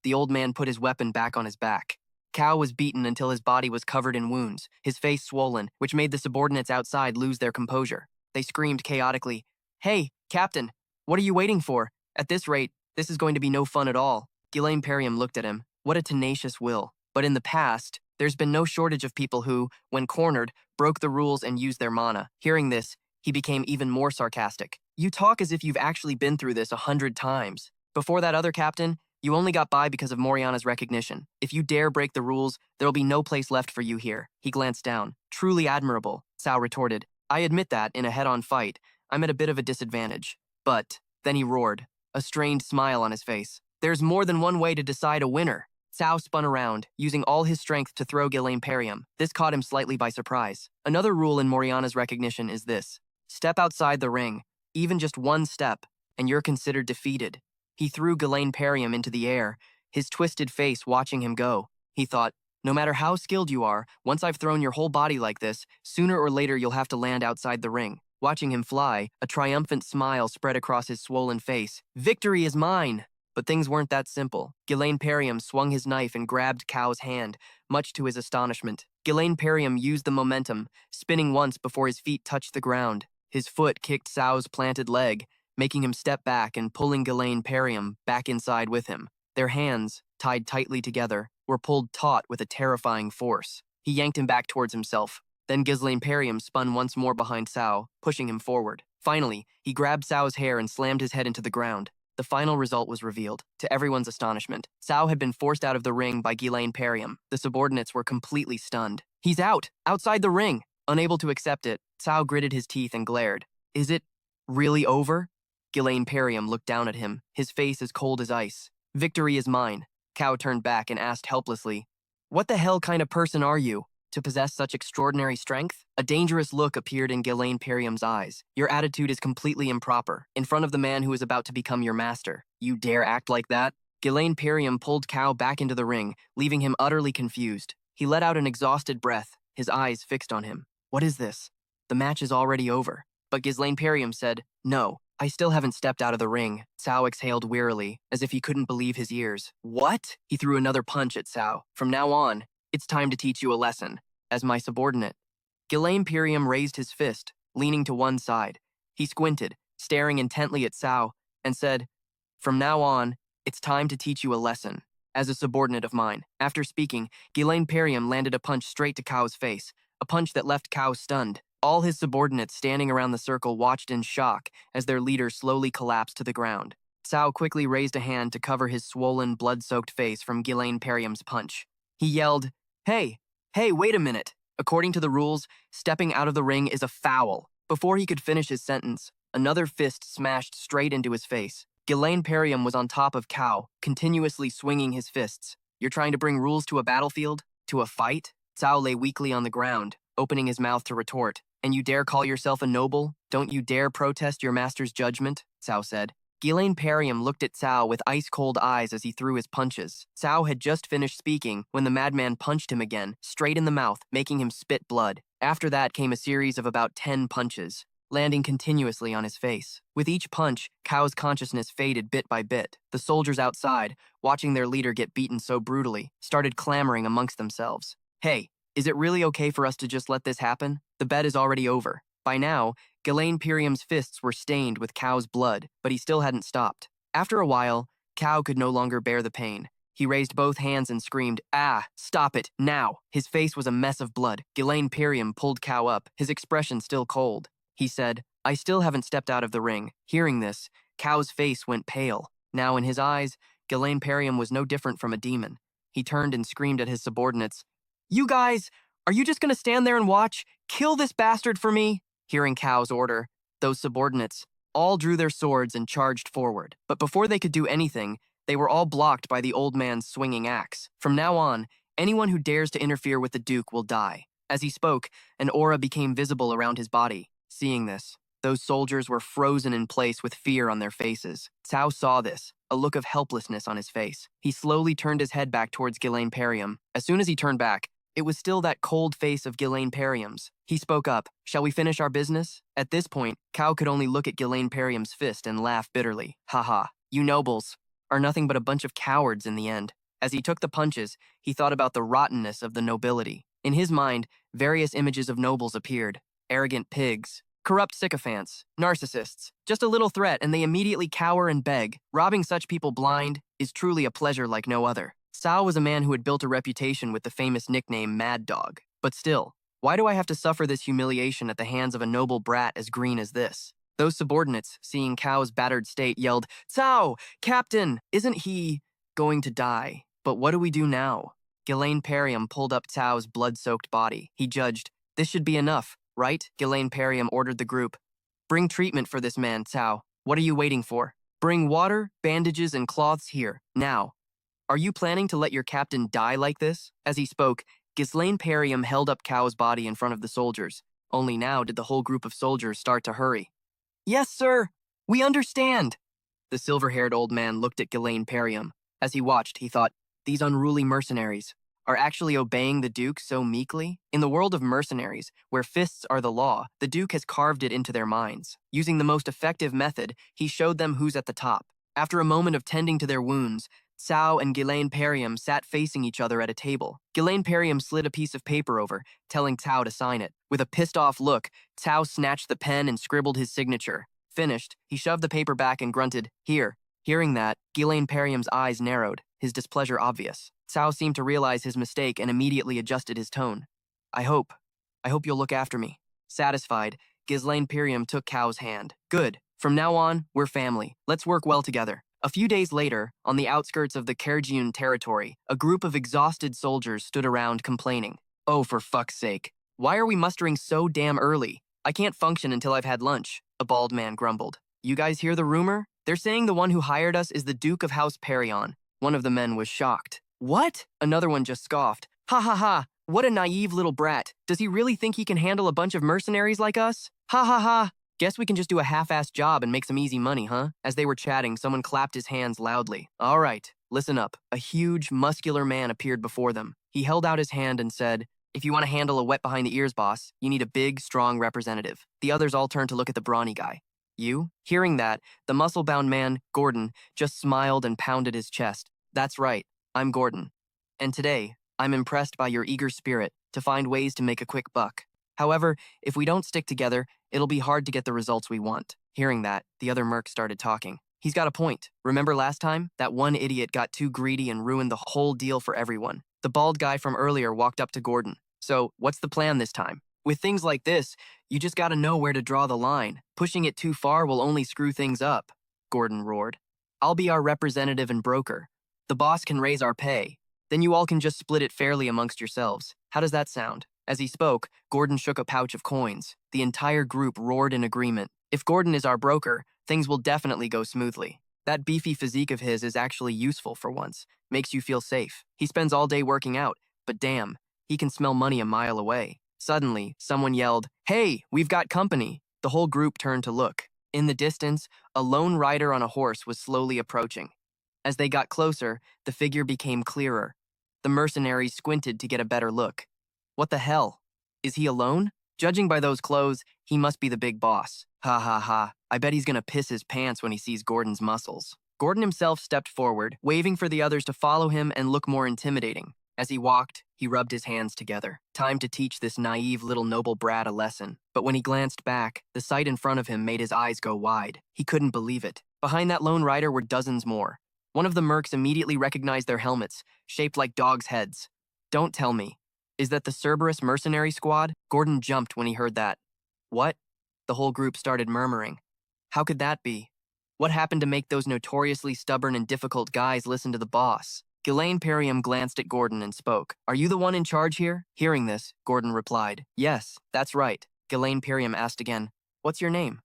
the old man put his weapon back on his back. Cao was beaten until his body was covered in wounds, his face swollen, which made the subordinates outside lose their composure. They screamed chaotically, "Hey, Captain, what are you waiting for? At this rate, this is going to be no fun at all." Ghislaine Perriam looked at him. What a tenacious will. But in the past, there's been no shortage of people who, when cornered, broke the rules and used their mana. Hearing this, he became even more sarcastic. "You talk as if you've actually been through this 100 times. Before that other captain, you only got by because of Moriana's recognition. If you dare break the rules, there'll be no place left for you here." He glanced down. "Truly admirable," Cao retorted. "I admit that, in a head-on fight, I'm at a bit of a disadvantage. But," then he roared, a strained smile on his face, "there's more than one way to decide a winner." Cao spun around, using all his strength to throw Ghislaine Perriam. This caught him slightly by surprise. Another rule in Moriana's recognition is this: step outside the ring, even just one step, and you're considered defeated. He threw Ghislaine Perriam into the air, his twisted face watching him go. He thought, no matter how skilled you are, once I've thrown your whole body like this, sooner or later you'll have to land outside the ring. Watching him fly, a triumphant smile spread across his swollen face. "Victory is mine!" But things weren't that simple. Ghislaine Perriam swung his knife and grabbed Cao's hand, much to his astonishment. Ghislaine Perriam used the momentum, spinning once before his feet touched the ground. His foot kicked Cao's planted leg, making him step back and pulling Ghislaine Perriam back inside with him. Their hands, tied tightly together, were pulled taut with a terrifying force. He yanked him back towards himself. Then Ghislaine Perriam spun once more behind Cao, pushing him forward. Finally, he grabbed Cao's hair and slammed his head into the ground. The final result was revealed. To everyone's astonishment, Cao had been forced out of the ring by Ghislaine Perriam. The subordinates were completely stunned. "He's out! Outside the ring!" Unable to accept it, Cao gritted his teeth and glared. "Is it really over?" Ghislaine Perriam looked down at him, his face as cold as ice. "Victory is mine." Cao turned back and asked helplessly, "What the hell kind of person are you, to possess such extraordinary strength?" A dangerous look appeared in Ghislaine Perriam's eyes. "Your attitude is completely improper, in front of the man who is about to become your master. You dare act like that?" Ghislaine Perriam pulled Cao back into the ring, leaving him utterly confused. He let out an exhausted breath, his eyes fixed on him. "What is this? The match is already over." But Ghislaine Perriam said, "No, I still haven't stepped out of the ring." Cao exhaled wearily, as if he couldn't believe his ears. "What?" He threw another punch at Cao. "From now on, it's time to teach you a lesson, as my subordinate." Ghislaine Perriam raised his fist, leaning to one side. He squinted, staring intently at Cao, and said, "From now on, it's time to teach you a lesson, as a subordinate of mine." After speaking, Ghislaine Perriam landed a punch straight to Cao's face, a punch that left Cao stunned. All his subordinates standing around the circle watched in shock as their leader slowly collapsed to the ground. Cao quickly raised a hand to cover his swollen, blood-soaked face from Ghislaine Perriam's punch. He yelled, Hey, wait a minute. According to the rules, stepping out of the ring is a foul." Before he could finish his sentence, another fist smashed straight into his face. Ghislaine Perriam was on top of Cao, continuously swinging his fists. "You're trying to bring rules to a battlefield? To a fight?" Cao lay weakly on the ground, opening his mouth to retort. "And you dare call yourself a noble? Don't you dare protest your master's judgment?" Cao said. Ghislaine Parium looked at Cao with ice-cold eyes as he threw his punches. Cao had just finished speaking when the madman punched him again, straight in the mouth, making him spit blood. After that came a series of about 10 punches, landing continuously on his face. With each punch, Cao's consciousness faded bit by bit. The soldiers outside, watching their leader get beaten so brutally, started clamoring amongst themselves. Hey, is it really okay for us to just let this happen? The bet is already over. By now, Ghislaine Pirium's fists were stained with Cao's blood, but he still hadn't stopped. After a while, Cao could no longer bear the pain. He raised both hands and screamed, "Ah, stop it, now!" His face was a mess of blood. Ghislaine Pirium pulled Cao up, his expression still cold. He said, "I still haven't stepped out of the ring." Hearing this, Cao's face went pale. Now in his eyes, Ghislaine Pirium was no different from a demon. He turned and screamed at his subordinates, "You guys, are you just gonna stand there and watch? Kill this bastard for me!" Hearing Cao's order, those subordinates all drew their swords and charged forward. But before they could do anything, they were all blocked by the old man's swinging axe. From now on, anyone who dares to interfere with the Duke will die. As he spoke, an aura became visible around his body. Seeing this, those soldiers were frozen in place with fear on their faces. Cao saw this, a look of helplessness on his face. He slowly turned his head back towards Ghislaine Parium. As soon as he turned back, it was still that cold face of Ghislaine Parium's. He spoke up, "Shall we finish our business?" At this point, Cao could only look at Ghislaine Parium's fist and laugh bitterly. "Haha, you nobles are nothing but a bunch of cowards in the end." As he took the punches, he thought about the rottenness of the nobility. In his mind, various images of nobles appeared. Arrogant pigs, corrupt sycophants, narcissists. Just a little threat and they immediately cower and beg. Robbing such people blind is truly a pleasure like no other. Cao was a man who had built a reputation with the famous nickname Mad Dog. But still, why do I have to suffer this humiliation at the hands of a noble brat as green as this? Those subordinates, seeing Cao's battered state, yelled, "Cao, Captain, isn't he going to die? But what do we do now?" Ghislaine Parium pulled up Cao's blood-soaked body. He judged, "This should be enough, right?" Ghislaine Parium ordered the group, "Bring treatment for this man, Cao. What are you waiting for? Bring water, bandages, and cloths here, now. Are you planning to let your captain die like this?" As he spoke, Ghislaine Parium held up Cao's body in front of the soldiers. Only now did the whole group of soldiers start to hurry. "Yes, sir. We understand." The silver-haired old man looked at Ghislaine Parium. As he watched, he thought, these unruly mercenaries are actually obeying the Duke so meekly? In the world of mercenaries, where fists are the law, the Duke has carved it into their minds. Using the most effective method, he showed them who's at the top. After a moment of tending to their wounds, Cao and Ghislaine Parium sat facing each other at a table. Ghislaine Parium slid a piece of paper over, telling Cao to sign it. With a pissed-off look, Cao snatched the pen and scribbled his signature. Finished, he shoved the paper back and grunted, "Here." Hearing that, Ghislaine Parium's eyes narrowed, his displeasure obvious. Cao seemed to realize his mistake and immediately adjusted his tone. I hope you'll look after me." Satisfied, Ghislaine Parium took Cao's hand. "Good. From now on, we're family. Let's work well together." A few days later, on the outskirts of the Kherjiun territory, a group of exhausted soldiers stood around complaining. "Oh, for fuck's sake. Why are we mustering so damn early? I can't function until I've had lunch," a bald man grumbled. "You guys hear the rumor? They're saying the one who hired us is the Duke of House Perion." One of the men was shocked. "What?" Another one just scoffed. "Ha ha ha, what a naive little brat. Does he really think he can handle a bunch of mercenaries like us? Ha ha ha. Guess we can just do a half-assed job and make some easy money, huh?" As they were chatting, someone clapped his hands loudly. "All right, listen up." A huge, muscular man appeared before them. He held out his hand and said, "If you want to handle a wet-behind-the-ears boss, you need a big, strong representative." The others all turned to look at the brawny guy. "You?" Hearing that, the muscle-bound man, Gordon, just smiled and pounded his chest. "That's right, I'm Gordon. And today, I'm impressed by your eager spirit to find ways to make a quick buck. However, if we don't stick together, it'll be hard to get the results we want." Hearing that, the other merc started talking. "He's got a point. Remember last time? That one idiot got too greedy and ruined the whole deal for everyone." The bald guy from earlier walked up to Gordon. "So, what's the plan this time?" "With things like this, you just gotta know where to draw the line. Pushing it too far will only screw things up," Gordon roared. "I'll be our representative and broker. The boss can raise our pay. Then you all can just split it fairly amongst yourselves. How does that sound?" As he spoke, Gordon shook a pouch of coins. The entire group roared in agreement. If Gordon is our broker, things will definitely go smoothly. That beefy physique of his is actually useful for once. Makes you feel safe. He spends all day working out, but damn, he can smell money a mile away. Suddenly, someone yelled, "Hey, we've got company." The whole group turned to look. In the distance, a lone rider on a horse was slowly approaching. As they got closer, the figure became clearer. The mercenaries squinted to get a better look. What the hell? Is he alone? Judging by those clothes, he must be the big boss. Ha ha ha, I bet he's gonna piss his pants when he sees Gordon's muscles. Gordon himself stepped forward, waving for the others to follow him and look more intimidating. As he walked, he rubbed his hands together. Time to teach this naive little noble brat a lesson. But when he glanced back, the sight in front of him made his eyes go wide. He couldn't believe it. Behind that lone rider were dozens more. One of the mercs immediately recognized their helmets, shaped like dogs' heads. Don't tell me. Is that the Cerberus mercenary squad? Gordon jumped when he heard that. What? The whole group started murmuring. How could that be? What happened to make those notoriously stubborn and difficult guys listen to the boss? Ghislaine Perriam glanced at Gordon and spoke. Are you the one in charge here? Hearing this, Gordon replied. Yes, that's right. Ghislaine Perriam asked again. What's your name?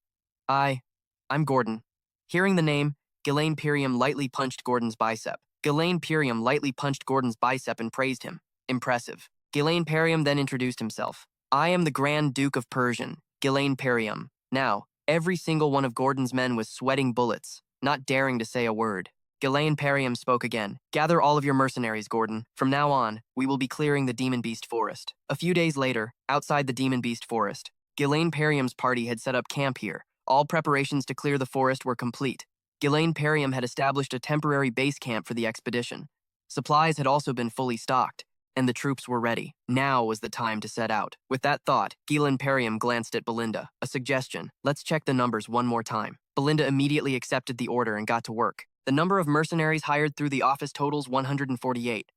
I'm Gordon. Hearing the name, Ghislaine Perriam lightly punched Gordon's bicep. Ghislaine Perriam lightly punched Gordon's bicep and praised him. Impressive. Ghislaine Perriam then introduced himself. I am the Grand Duke of Persian, Ghislaine Perriam. Now, every single one of Gordon's men was sweating bullets, not daring to say a word. Ghislaine Perriam spoke again. Gather all of your mercenaries, Gordon. From now on, we will be clearing the Demon Beast Forest. A few days later, outside the Demon Beast Forest, Ghislaine Perriam's party had set up camp here. All preparations to clear the forest were complete. Ghislaine Perriam had established a temporary base camp for the expedition. Supplies had also been fully stocked, and the troops were ready. Now was the time to set out. With that thought, Ghislaine Perriam glanced at Belinda. A suggestion. Let's check the numbers one more time. Belinda immediately accepted the order and got to work. The number of mercenaries hired through the office totals 148.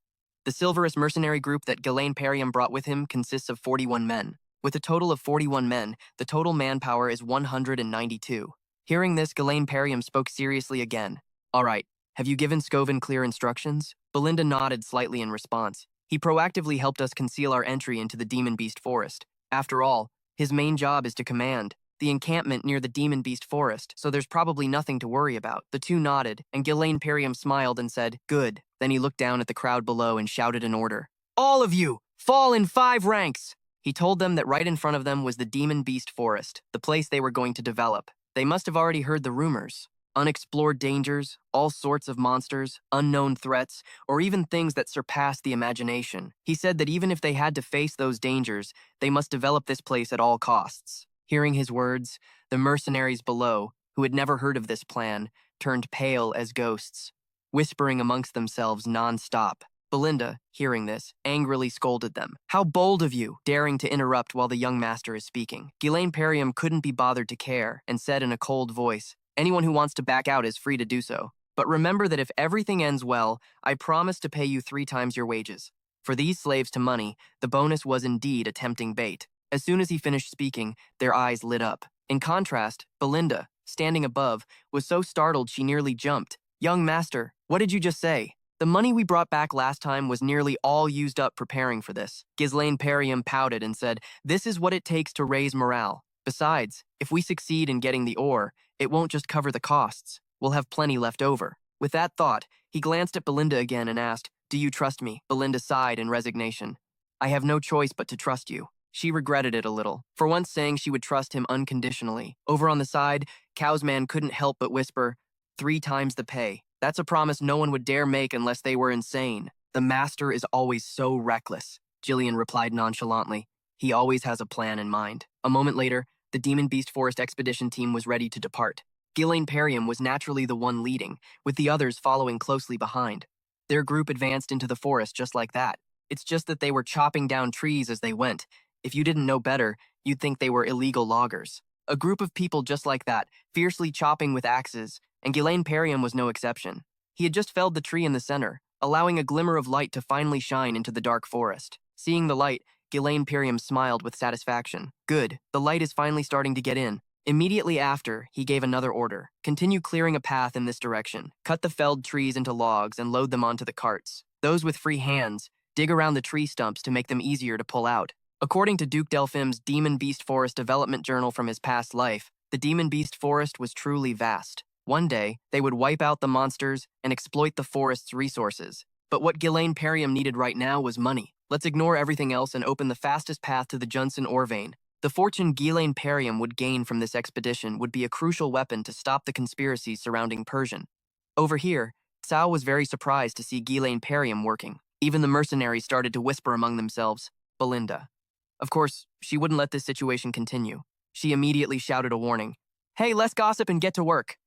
The Silverus mercenary group that Ghislaine Perriam brought with him consists of 41 men. With a total of 41 men, the total manpower is 192. Hearing this, Ghislaine Perriam spoke seriously again. All right, have you given Scoven clear instructions? Belinda nodded slightly in response. He proactively helped us conceal our entry into the Demon Beast Forest. After all, his main job is to command the encampment near the Demon Beast Forest, so there's probably nothing to worry about. The two nodded, and Ghislaine Perriam smiled and said, Good. Then he looked down at the crowd below and shouted an order. All of you, fall in 5 ranks! He told them that right in front of them was the Demon Beast Forest, the place they were going to develop. They must have already heard the rumors. Unexplored dangers, all sorts of monsters, unknown threats, or even things that surpass the imagination. He said that even if they had to face those dangers, they must develop this place at all costs. Hearing his words, the mercenaries below, who had never heard of this plan, turned pale as ghosts, whispering amongst themselves non-stop. Belinda, hearing this, angrily scolded them. How bold of you, daring to interrupt while the young master is speaking. Ghislaine Perriam couldn't be bothered to care, and said in a cold voice, Anyone who wants to back out is free to do so. But remember that if everything ends well, I promise to pay you 3 times your wages. For these slaves to money, the bonus was indeed a tempting bait. As soon as he finished speaking, their eyes lit up. In contrast, Belinda, standing above, was so startled she nearly jumped. Young master, what did you just say? The money we brought back last time was nearly all used up preparing for this. Ghislaine Perriam pouted and said, This is what it takes to raise morale. Besides, if we succeed in getting the ore, it won't just cover the costs. We'll have plenty left over. With that thought, he glanced at Belinda again and asked, Do you trust me? Belinda sighed in resignation. I have no choice but to trust you. She regretted it a little, for once saying she would trust him unconditionally. Over on the side, Cowsman couldn't help but whisper, 3 times the pay. That's a promise no one would dare make unless they were insane. The master is always so reckless, Jillian replied nonchalantly. He always has a plan in mind. A moment later, the Demon Beast Forest expedition team was ready to depart. Ghislaine Perriam was naturally the one leading, with the others following closely behind. Their group advanced into the forest just like that. It's just that they were chopping down trees as they went. If you didn't know better, you'd think they were illegal loggers. A group of people just like that, fiercely chopping with axes, and Ghislaine Perriam was no exception. He had just felled the tree in the center, allowing a glimmer of light to finally shine into the dark forest. Seeing the light, Ghislaine Perriam smiled with satisfaction. Good, the light is finally starting to get in. Immediately after, he gave another order. Continue clearing a path in this direction. Cut the felled trees into logs and load them onto the carts. Those with free hands, dig around the tree stumps to make them easier to pull out. According to Duke Delphim's Demon Beast Forest Development Journal from his past life, the Demon Beast Forest was truly vast. One day, they would wipe out the monsters and exploit the forest's resources. But what Ghislaine Perriam needed right now was money. Let's ignore everything else and open the fastest path to the Junson ore vein. The fortune Ghislaine Perium would gain from this expedition would be a crucial weapon to stop the conspiracies surrounding Persian. Over here, Cao was very surprised to see Ghislaine Perium working. Even the mercenaries started to whisper among themselves, Belinda. Of course, she wouldn't let this situation continue. She immediately shouted a warning. Hey, let's gossip and get to work.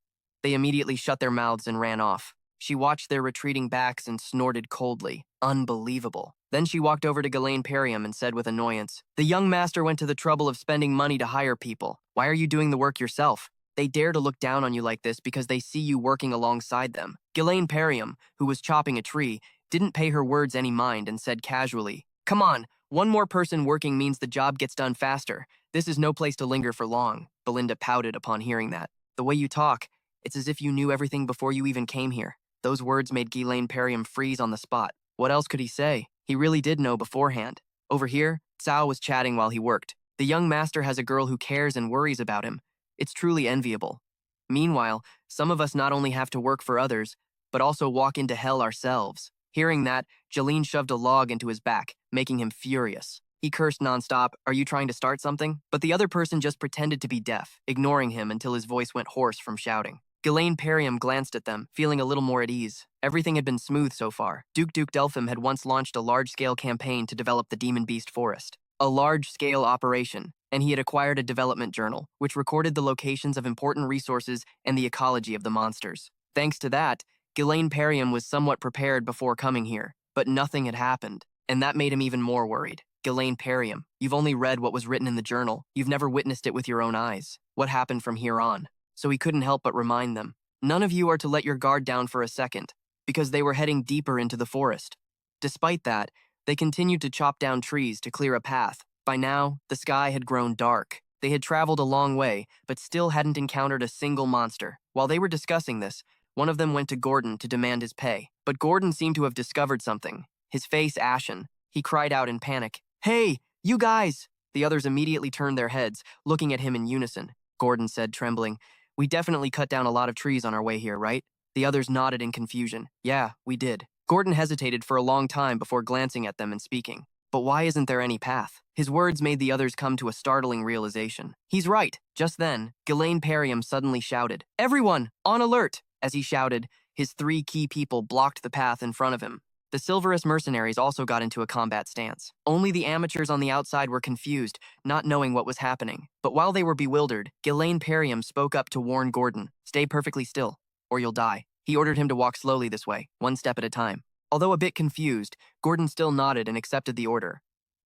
They immediately shut their mouths and ran off. She watched their retreating backs and snorted coldly. Unbelievable. Then she walked over to Ghislaine Perium and said with annoyance, The young master went to the trouble of spending money to hire people. Why are you doing the work yourself? They dare to look down on you like this because they see you working alongside them. Ghislaine Perium, who was chopping a tree, didn't pay her words any mind and said casually, Come on, one more person working means the job gets done faster. This is no place to linger for long. Belinda pouted upon hearing that. The way you talk, it's as if you knew everything before you even came here. Those words made Ghislaine Perium freeze on the spot. What else could he say? He really did know beforehand. Over here, Cao was chatting while he worked. The young master has a girl who cares and worries about him. It's truly enviable. Meanwhile, some of us not only have to work for others, but also walk into hell ourselves. Hearing that, Jeline shoved a log into his back, making him furious. He cursed nonstop, Are you trying to start something? But the other person just pretended to be deaf, ignoring him until his voice went hoarse from shouting. Ghislaine Perium glanced at them, feeling a little more at ease. Everything had been smooth so far. Duke Delphim had once launched a large-scale campaign to develop the Demon Beast Forest. A large-scale operation, and he had acquired a development journal, which recorded the locations of important resources and the ecology of the monsters. Thanks to that, Ghislaine Perium was somewhat prepared before coming here, but nothing had happened, and that made him even more worried. Ghislaine Perium, you've only read what was written in the journal. You've never witnessed it with your own eyes. What happened from here on? So he couldn't help but remind them. None of you are to let your guard down for a second, because they were heading deeper into the forest. Despite that, they continued to chop down trees to clear a path. By now, the sky had grown dark. They had traveled a long way, but still hadn't encountered a single monster. While they were discussing this, one of them went to Gordon to demand his pay. But Gordon seemed to have discovered something. His face ashen, he cried out in panic, Hey, you guys! The others immediately turned their heads, looking at him in unison. Gordon said, trembling, We definitely cut down a lot of trees on our way here, right? The others nodded in confusion. Yeah, we did. Gordon hesitated for a long time before glancing at them and speaking. But why isn't there any path? His words made the others come to a startling realization. He's right. Just then, Ghislaine Perium suddenly shouted, Everyone, on alert! As he shouted, his 3 key people blocked the path in front of him. The Silverus mercenaries also got into a combat stance. Only the amateurs on the outside were confused, not knowing what was happening. But while they were bewildered, Ghislaine Perium spoke up to warn Gordon, Stay perfectly still, or you'll die. He ordered him to walk slowly this way, 1 step at a time. Although a bit confused, Gordon still nodded and accepted the order.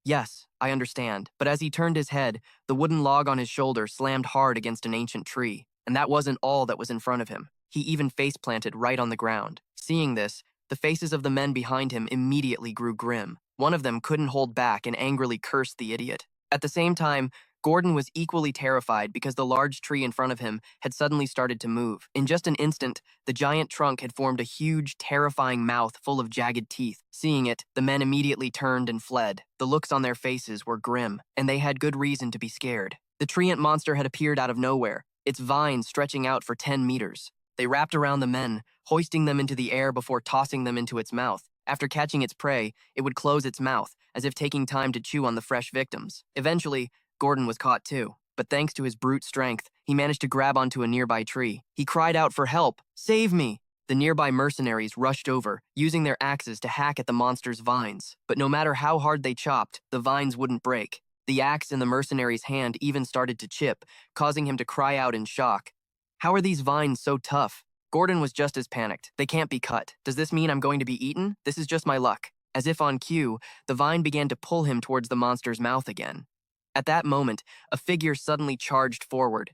Yes, I understand, but as he turned his head, the wooden log on his shoulder slammed hard against an ancient tree, and that wasn't all that was in front of him. He even face-planted right on the ground. Seeing this, the faces of the men behind him immediately grew grim. One of them couldn't hold back and angrily cursed the idiot. At the same time, Gordon was equally terrified because the large tree in front of him had suddenly started to move. In just an instant, the giant trunk had formed a huge, terrifying mouth full of jagged teeth. Seeing it, the men immediately turned and fled. The looks on their faces were grim, and they had good reason to be scared. The treant monster had appeared out of nowhere, its vines stretching out for 10 meters. They wrapped around the men, hoisting them into the air before tossing them into its mouth. After catching its prey, it would close its mouth, as if taking time to chew on the fresh victims. Eventually, Gordon was caught too, but thanks to his brute strength, he managed to grab onto a nearby tree. He cried out for help, Save me! The nearby mercenaries rushed over, using their axes to hack at the monster's vines. But no matter how hard they chopped, the vines wouldn't break. The axe in the mercenary's hand even started to chip, causing him to cry out in shock. How are these vines so tough? Gordon was just as panicked. They can't be cut. Does this mean I'm going to be eaten? This is just my luck. As if on cue, the vine began to pull him towards the monster's mouth again. At that moment, a figure suddenly charged forward.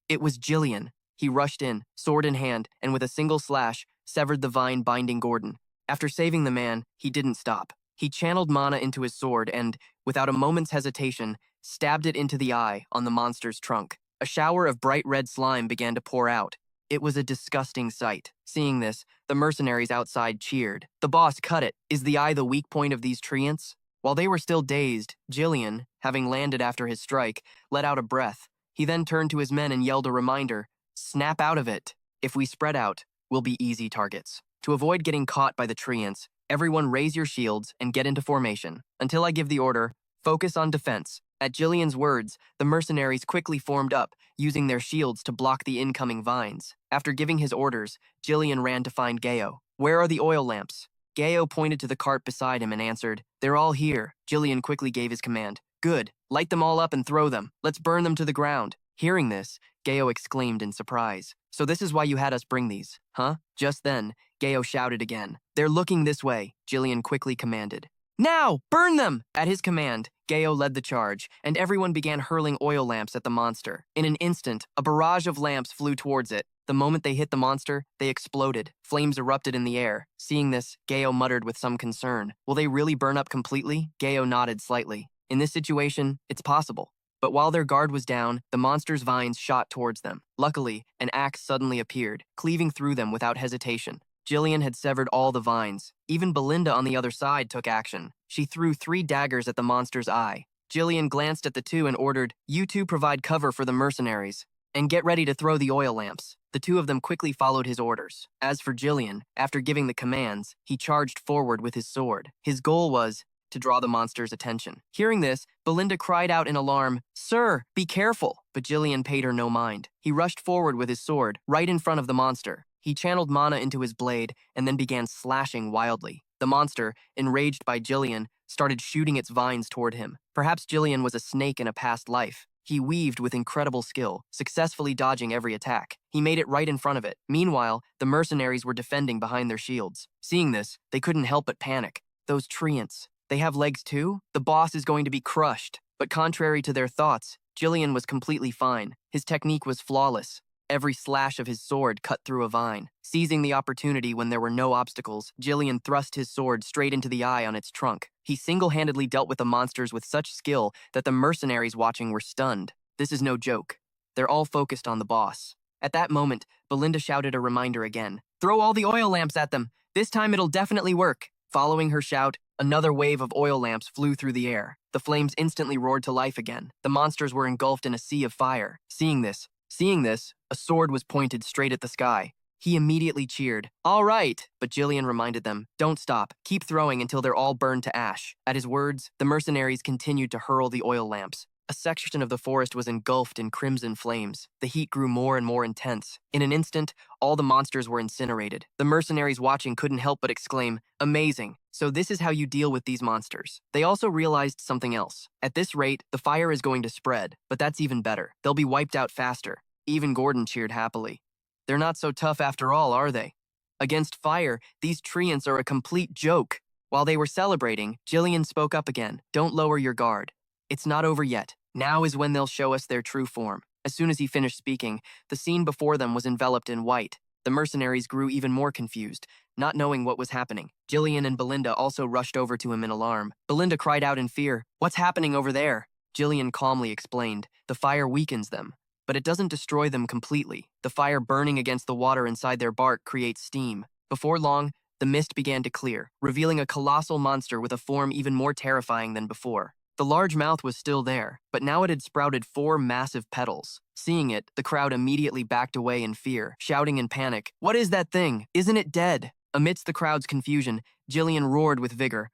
It was Jillian. He rushed in, sword in hand, and with a single slash, severed the vine binding Gordon. After saving the man, he didn't stop. He channeled mana into his sword and, without a moment's hesitation, stabbed it into the eye on the monster's trunk. A shower of bright red slime began to pour out. It was a disgusting sight. Seeing this, the mercenaries outside cheered. The boss cut it. Is the eye the weak point of these treants? While they were still dazed, Jillian, having landed after his strike, let out a breath. He then turned to his men and yelled a reminder, Snap out of it. If we spread out, we'll be easy targets. To avoid getting caught by the treants, everyone raise your shields and get into formation. Until I give the order, focus on defense. At Jillian's words, the mercenaries quickly formed up, using their shields to block the incoming vines. After giving his orders, Jillian ran to find Gayo. Where are the oil lamps? Gayo pointed to the cart beside him and answered, They're all here. Jillian quickly gave his command. Good. Light them all up and throw them. Let's burn them to the ground. Hearing this, Gayo exclaimed in surprise. So this is why you had us bring these, huh? Just then, Gayo shouted again. They're looking this way, Jillian quickly commanded. Now, burn them! At his command, Gayo led the charge, and everyone began hurling oil lamps at the monster. In an instant, a barrage of lamps flew towards it. The moment they hit the monster, they exploded. Flames erupted in the air. Seeing this, Gayo muttered with some concern. Will they really burn up completely? Gayo nodded slightly. In this situation, it's possible. But while their guard was down, the monster's vines shot towards them. Luckily, an axe suddenly appeared, cleaving through them without hesitation. Jillian had severed all the vines. Even Belinda on the other side took action. She threw 3 daggers at the monster's eye. Jillian glanced at the two and ordered, You two provide cover for the mercenaries, and get ready to throw the oil lamps. The two of them quickly followed his orders. As for Jillian, after giving the commands, he charged forward with his sword. His goal was to draw the monster's attention. Hearing this, Belinda cried out in alarm, Sir, be careful! But Jillian paid her no mind. He rushed forward with his sword, right in front of the monster. He channeled mana into his blade and then began slashing wildly. The monster, enraged by Jillian, started shooting its vines toward him. Perhaps Jillian was a snake in a past life. He weaved with incredible skill, successfully dodging every attack. He made it right in front of it. Meanwhile, the mercenaries were defending behind their shields. Seeing this, they couldn't help but panic. Those treants, they have legs too? The boss is going to be crushed. But contrary to their thoughts, Jillian was completely fine. His technique was flawless. Every slash of his sword cut through a vine. Seizing the opportunity when there were no obstacles, Jillian thrust his sword straight into the eye on its trunk. He single-handedly dealt with the monsters with such skill that the mercenaries watching were stunned. This is no joke. They're all focused on the boss. At that moment, Belinda shouted a reminder again. Throw all the oil lamps at them. This time it'll definitely work. Following her shout, another wave of oil lamps flew through the air. The flames instantly roared to life again. The monsters were engulfed in a sea of fire. Seeing this, a sword was pointed straight at the sky. He immediately cheered, All right! But Jillian reminded them, Don't stop. Keep throwing until they're all burned to ash. At his words, the mercenaries continued to hurl the oil lamps. A section of the forest was engulfed in crimson flames. The heat grew more and more intense. In an instant, all the monsters were incinerated. The mercenaries watching couldn't help but exclaim, Amazing! So this is how you deal with these monsters. They also realized something else. At this rate, the fire is going to spread, but that's even better. They'll be wiped out faster. Even Gordon cheered happily. They're not so tough after all, are they? Against fire, these treants are a complete joke. While they were celebrating, Jillian spoke up again. Don't lower your guard. It's not over yet. Now is when they'll show us their true form. As soon as he finished speaking, the scene before them was enveloped in white. The mercenaries grew even more confused, not knowing what was happening. Jillian and Belinda also rushed over to him in alarm. Belinda cried out in fear, What's happening over there? Jillian calmly explained, The fire weakens them, but it doesn't destroy them completely. The fire burning against the water inside their bark creates steam. Before long, the mist began to clear, revealing a colossal monster with a form even more terrifying than before. The large mouth was still there, but now it had sprouted 4 massive petals. Seeing it, the crowd immediately backed away in fear, shouting in panic, What is that thing? Isn't it dead? Amidst the crowd's confusion, Jillian roared with vigor,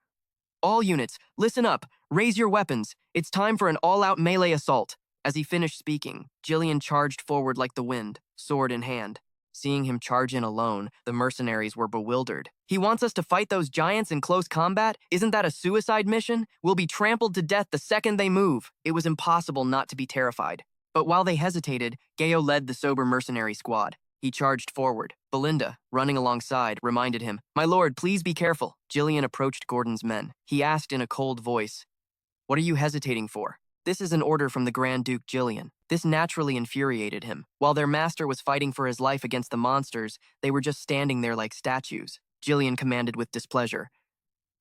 All units, listen up, raise your weapons. It's time for an all-out melee assault. As he finished speaking, Jillian charged forward like the wind, sword in hand. Seeing him charge in alone, the mercenaries were bewildered. He wants us to fight those giants in close combat? Isn't that a suicide mission? We'll be trampled to death the second they move. It was impossible not to be terrified. But while they hesitated, Gayo led the sober mercenary squad. He charged forward. Belinda, running alongside, reminded him, My lord, please be careful. Jillian approached Gordon's men. He asked in a cold voice, What are you hesitating for? This is an order from the Grand Duke Jillian. This naturally infuriated him. While their master was fighting for his life against the monsters, they were just standing there like statues. Jillian commanded with displeasure,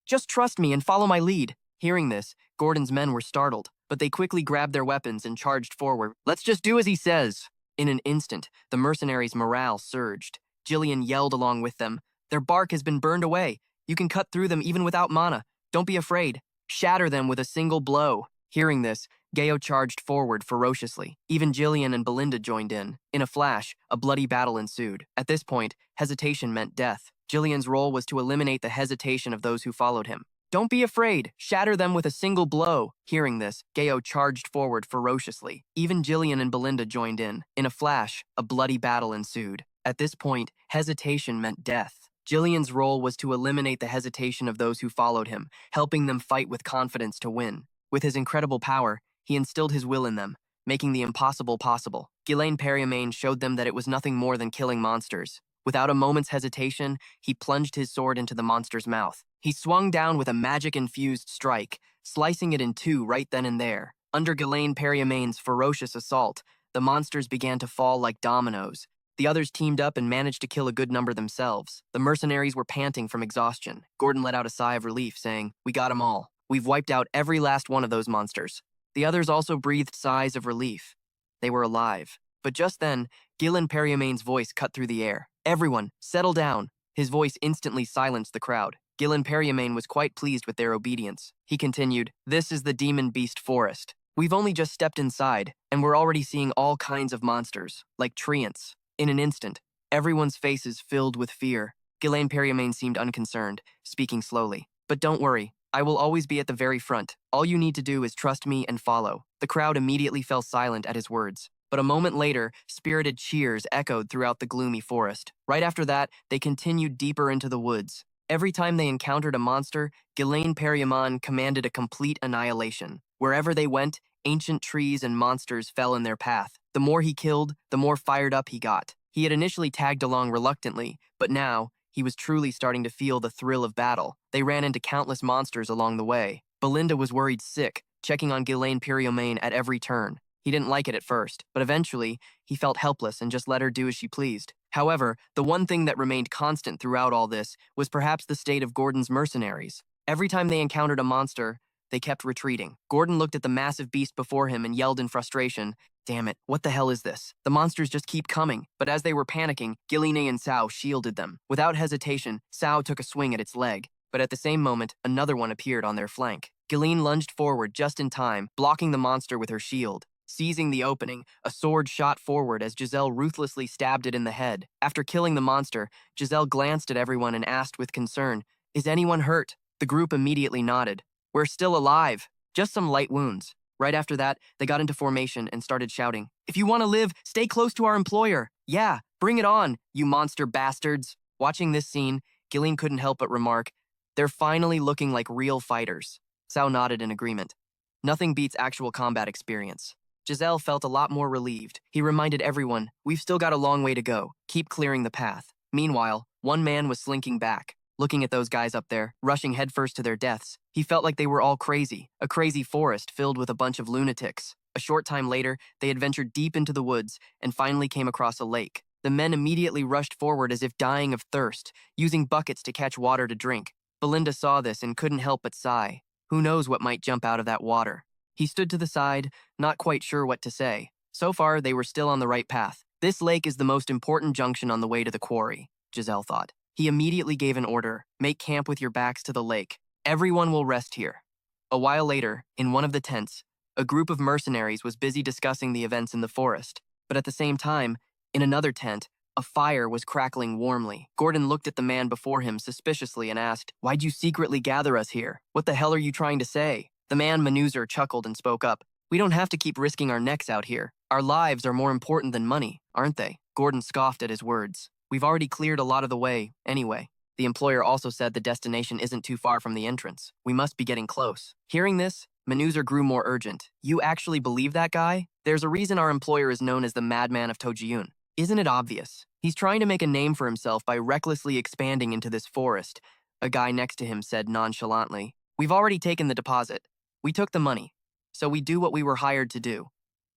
Just trust me and follow my lead. Hearing this, Gordon's men were startled, but they quickly grabbed their weapons and charged forward. Let's just do as he says. In an instant, the mercenaries' morale surged. Jillian yelled along with them, Their bark has been burned away. You can cut through them even without mana. Don't be afraid. Shatter them with a single blow. Hearing this, Gayo charged forward ferociously. Even Jillian and Belinda joined in. In a flash, a bloody battle ensued. At this point, hesitation meant death. Jillian's role was to eliminate the hesitation of those who followed him. Don't be afraid. Shatter them with a single blow. Hearing this, Geo charged forward ferociously. Even Jillian and Belinda joined in. In a flash, a bloody battle ensued. At this point, hesitation meant death. Jillian's role was to eliminate the hesitation of those who followed him, helping them fight with confidence to win. With his incredible power, he instilled his will in them, making the impossible possible. Ghislaine Periamain showed them that it was nothing more than killing monsters. Without a moment's hesitation, he plunged his sword into the monster's mouth. He swung down with a magic-infused strike, slicing it in two right then and there. Under Ghislaine Periamain's ferocious assault, the monsters began to fall like dominoes. The others teamed up and managed to kill a good number themselves. The mercenaries were panting from exhaustion. Gordon let out a sigh of relief, saying, "We got 'em all. We've wiped out every last one of those monsters." The others also breathed sighs of relief. They were alive. But just then, Ghislaine Periamain's voice cut through the air. "Everyone, settle down." His voice instantly silenced the crowd. Ghislaine Periamain was quite pleased with their obedience. He continued, "This is the Demon Beast Forest. We've only just stepped inside, and we're already seeing all kinds of monsters, like treants." In an instant, everyone's faces filled with fear. Ghislaine Periamain seemed unconcerned, speaking slowly. "But don't worry, I will always be at the very front. All you need to do is trust me and follow." The crowd immediately fell silent at his words. But a moment later, spirited cheers echoed throughout the gloomy forest. Right after that, they continued deeper into the woods. Every time they encountered a monster, Ghislaine Periaman commanded a complete annihilation. Wherever they went, ancient trees and monsters fell in their path. The more he killed, the more fired up he got. He had initially tagged along reluctantly, but now, he was truly starting to feel the thrill of battle. They ran into countless monsters along the way. Belinda was worried sick, checking on Ghislaine Periaman at every turn. He didn't like it at first, but eventually, he felt helpless and just let her do as she pleased. However, the one thing that remained constant throughout all this was perhaps the state of Gordon's mercenaries. Every time they encountered a monster, they kept retreating. Gordon looked at the massive beast before him and yelled in frustration, "Damn it, what the hell is this? The monsters just keep coming." But as they were panicking, Ghislaine and Sao shielded them. Without hesitation, Sao took a swing at its leg, but at the same moment, another one appeared on their flank. Ghislaine lunged forward just in time, blocking the monster with her shield. Seizing the opening, a sword shot forward as Giselle ruthlessly stabbed it in the head. After killing the monster, Giselle glanced at everyone and asked with concern, "Is anyone hurt?" The group immediately nodded. "We're still alive. Just some light wounds." Right after that, they got into formation and started shouting, "If you want to live, stay close to our employer. Yeah, bring it on, you monster bastards." Watching this scene, Ghislaine couldn't help but remark, "They're finally looking like real fighters." Sao nodded in agreement. Nothing beats actual combat experience. Giselle felt a lot more relieved. He reminded everyone, "We've still got a long way to go. Keep clearing the path." Meanwhile, one man was slinking back, looking at those guys up there, rushing headfirst to their deaths. He felt like they were all crazy, a crazy forest filled with a bunch of lunatics. A short time later, they had ventured deep into the woods and finally came across a lake. The men immediately rushed forward as if dying of thirst, using buckets to catch water to drink. Belinda saw this and couldn't help but sigh. Who knows what might jump out of that water? He stood to the side, not quite sure what to say. So far, they were still on the right path. This lake is the most important junction on the way to the quarry, Giselle thought. He immediately gave an order, "Make camp with your backs to the lake. Everyone will rest here." A while later, in one of the tents, a group of mercenaries was busy discussing the events in the forest. But at the same time, in another tent, a fire was crackling warmly. Gordon looked at the man before him suspiciously and asked, "Why'd you secretly gather us here? What the hell are you trying to say?" The man Manuzer chuckled and spoke up, "We don't have to keep risking our necks out here. Our lives are more important than money, aren't they?" Gordon scoffed at his words. "We've already cleared a lot of the way, anyway." The employer also said the destination isn't too far from the entrance. We must be getting close. Hearing this, Manuzer grew more urgent. "You actually believe that guy? There's a reason our employer is known as the Madman of Tojiyun. Isn't it obvious? He's trying to make a name for himself by recklessly expanding into this forest," a guy next to him said nonchalantly. "We've already taken the deposit. We took the money, so we do what we were hired to do.